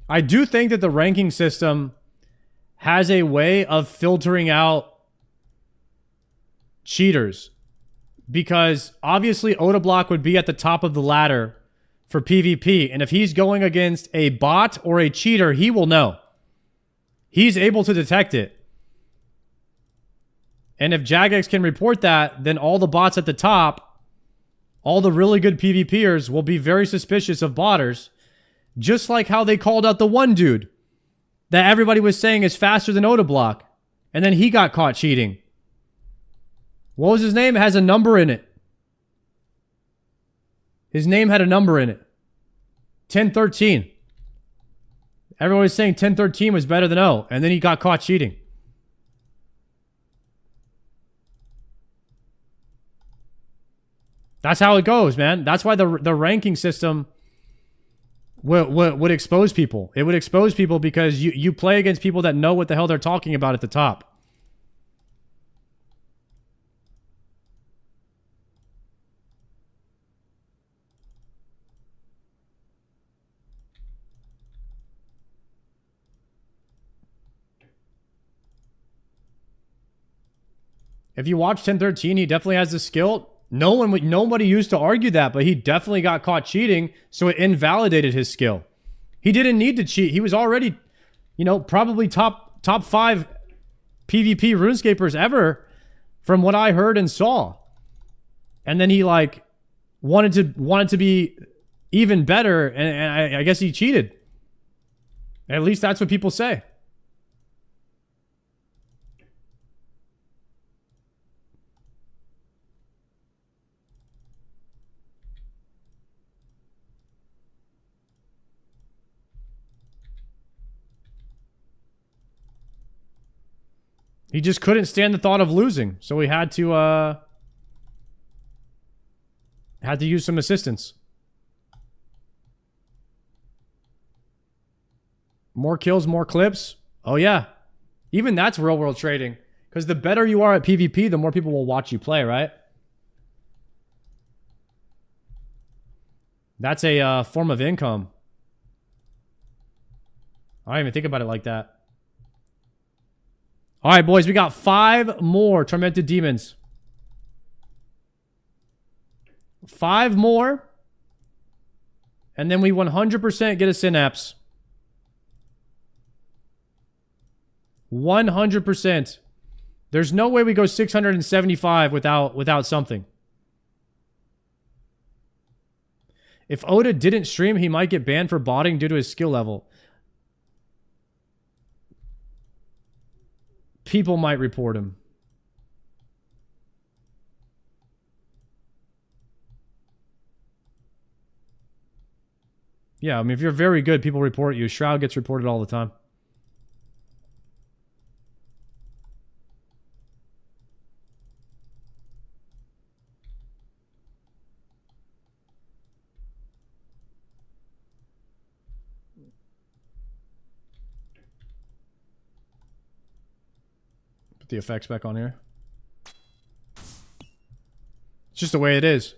I do think that the ranking system has a way of filtering out cheaters. Because obviously Odablock would be at the top of the ladder for PvP. And if he's going against a bot or a cheater, he will know. He's able to detect it. And if Jagex can report that, then all the bots at the top, all the really good PvPers will be very suspicious of botters. Just like how they called out the one dude that everybody was saying is faster than Odablock. And then he got caught cheating. What was his name? It has a number in it. His name had a number in it. 1013. Everyone was saying 1013 was better than O. And then he got caught cheating. That's how it goes, man. That's why the ranking system would expose people. It would expose people because you play against people that know what the hell they're talking about at the top. If you watch 1013, he definitely has the skill. Nobody used to argue that, but he definitely got caught cheating, so it invalidated his skill. He didn't need to cheat. He was already, probably top 5 PvP RuneScapers ever, from what I heard and saw. And then he wanted to be even better, and I guess he cheated. At least that's what people say. He just couldn't stand the thought of losing, so he had to use some assistance. More kills, more clips. Oh yeah. Even that's real world trading. Because the better you are at PvP, the more people will watch you play, right? That's a form of income. I don't even think about it like that. All right, boys, we got 5 more Tormented Demons. 5 more. And then we 100% get a Synapse. 100%. There's no way we go 675 without something. If Oda didn't stream, he might get banned for botting due to his skill level. People might report him. Yeah, I mean, if you're very good, people report you. Shroud gets reported all the time. Put the effects back on here. It's just the way it is.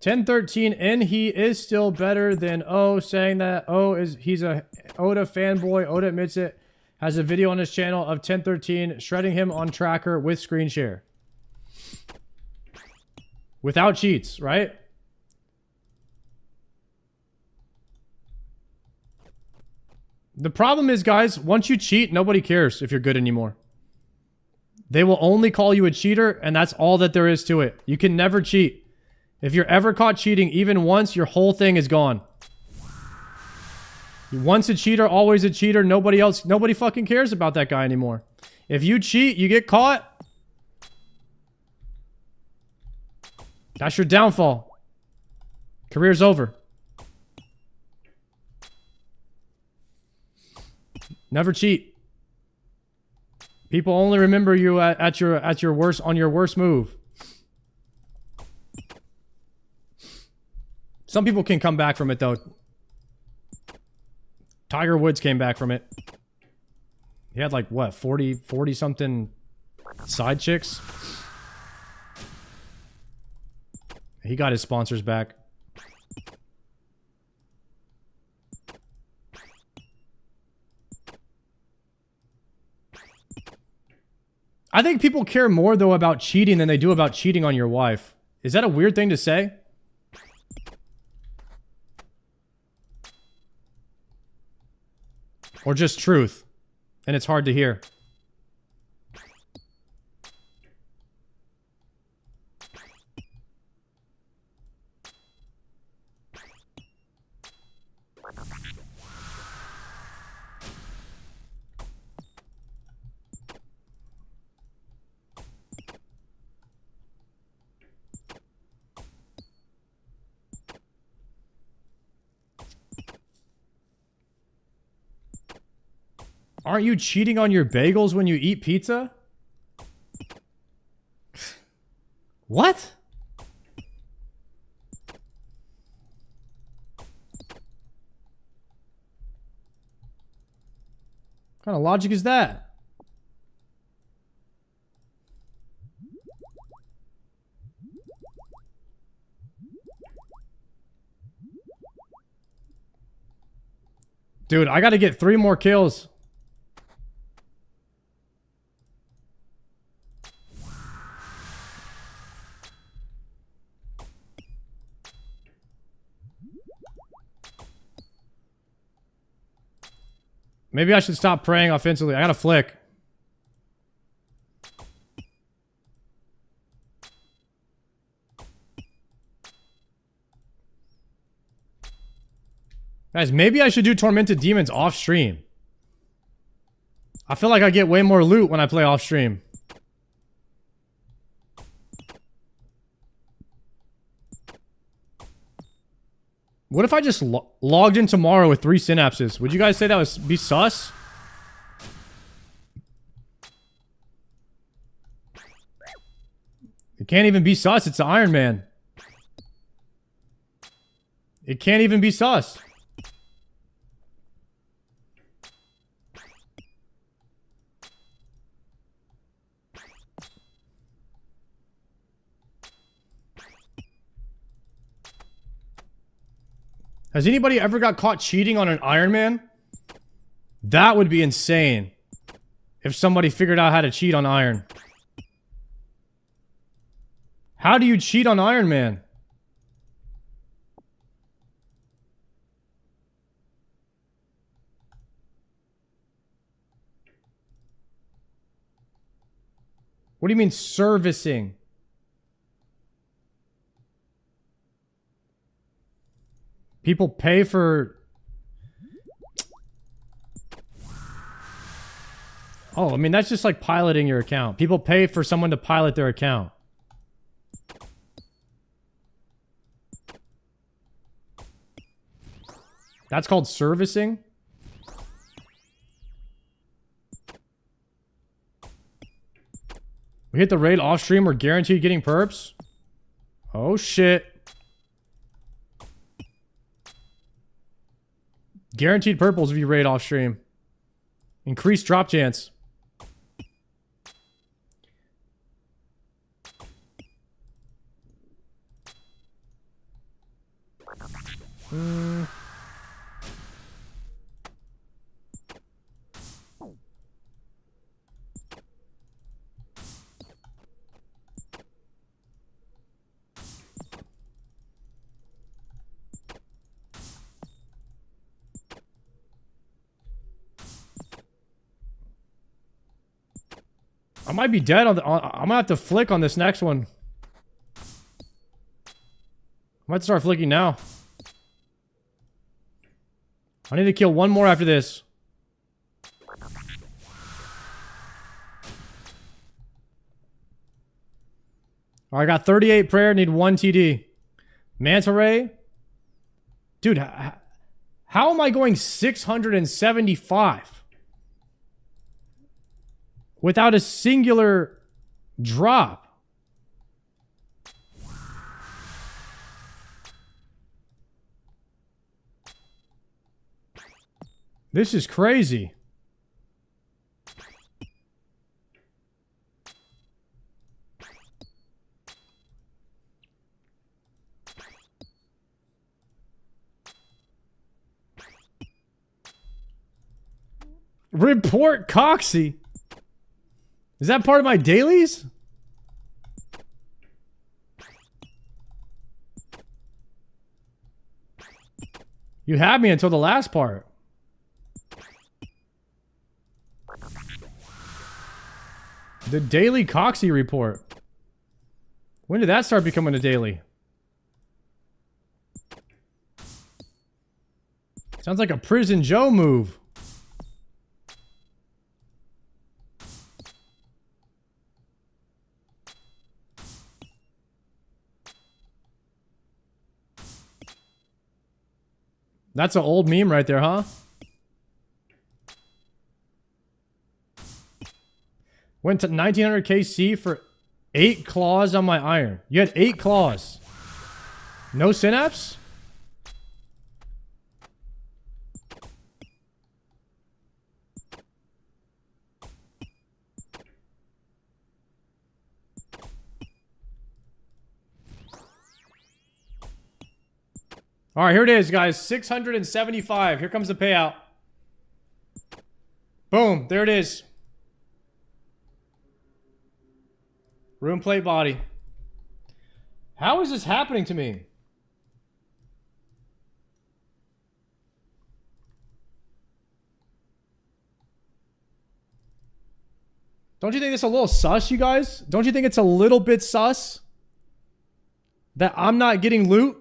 $10.13 and he is still better than O, saying that he's a Oda fanboy. Oda admits it. Has a video on his channel of $10.13 shredding him on tracker with screen share. Without cheats, right? The problem is, guys, once you cheat, nobody cares if you're good anymore. They will only call you a cheater, and that's all that there is to it. You can never cheat. If you're ever caught cheating even once, your whole thing is gone. Once a cheater, always a cheater. Nobody fucking cares about that guy anymore. If you cheat, you get caught. That's your downfall. Career's over. Never cheat. People only remember you at your worst, on your worst move. Some people can come back from it, though. Tiger Woods came back from it. He had like, what, 40 something side chicks? He got his sponsors back. I think people care more, though, about cheating than they do about cheating on your wife. Is that a weird thing to say? Or just truth, and it's hard to hear. Aren't you cheating on your bagels when you eat pizza? What? What kind of logic is that? Dude, I gotta get 3 more kills. Maybe I should stop praying offensively. I gotta flick. Guys, maybe I should do Tormented Demons off stream. I feel like I get way more loot when I play off stream. What if I just logged in tomorrow with 3 synapses? Would you guys say that would be sus? It can't even be sus. It's the Iron Man. It can't even be sus. Has anybody ever got caught cheating on an Iron Man? That would be insane. If somebody figured out how to cheat on Iron. How do you cheat on Iron Man? What do you mean servicing? People pay for... Oh, I mean, that's just like piloting your account. People pay for someone to pilot their account. That's called servicing? We hit the raid off stream, we're guaranteed getting perps? Oh shit. Guaranteed purples if you raid off stream. Increased drop chance. I might be dead on the... I'm gonna have to flick on this next one. I might start flicking now. I need to kill one more after this. Alright, I got 38 prayer, need 1 TD. Manta Ray. Dude, how am I going 675? Without a singular drop. This is crazy. Report Coxie. Is that part of my dailies? You had me until the last part. The daily Coxie report. When did that start becoming a daily? Sounds like a Prison Joe move. That's an old meme right there, huh? Went to 1900 KC for 8 claws on my iron. You had 8 claws. No synapse? All right, here it is, guys. 675. Here comes the payout. Boom. There it is. Room plate body. How is this happening to me? Don't you think it's a little sus, you guys? Don't you think it's a little bit sus that I'm not getting loot?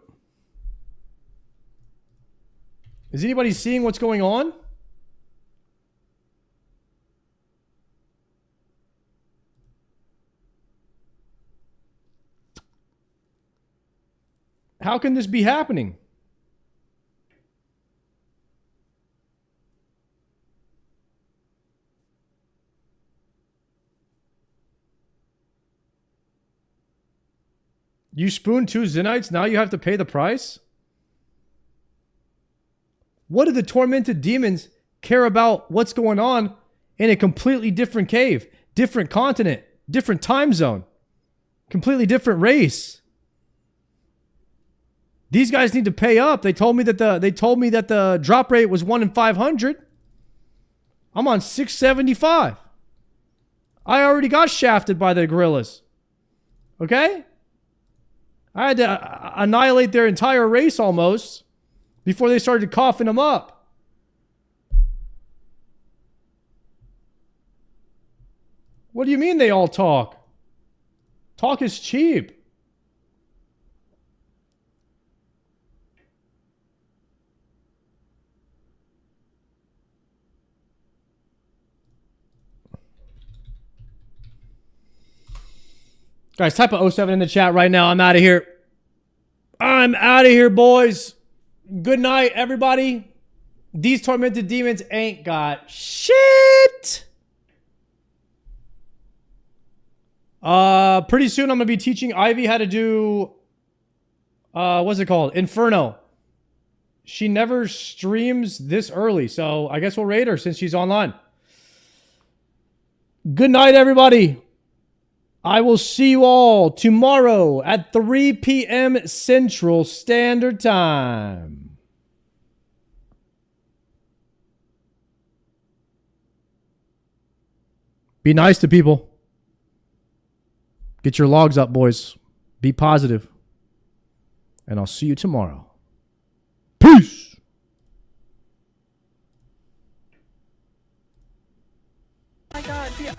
Is anybody seeing what's going on? How can this be happening? You spoon 2 Zenytes, now you have to pay the price? What do the tormented demons care about what's going on in a completely different cave, different continent, different time zone, completely different race? These guys need to pay up. They told me that the drop rate was 1 in 500. I'm on 675. I already got shafted by the gorillas. Okay? I had to annihilate their entire race almost before they started coughing them up. What do you mean they all talk? Talk is cheap. Guys, type of 07 in the chat right now. I'm out of here. I'm out of here, boys. Good night, everybody. These tormented demons ain't got shit. Pretty soon I'm going to be teaching Ivy how to do, what's it called? Inferno. She never streams this early, so I guess we'll raid her since she's online. Good night, everybody. I will see you all tomorrow at 3 p.m. Central Standard Time. Be nice to people. Get your logs up, boys. Be positive. And I'll see you tomorrow. Peace. Oh my God.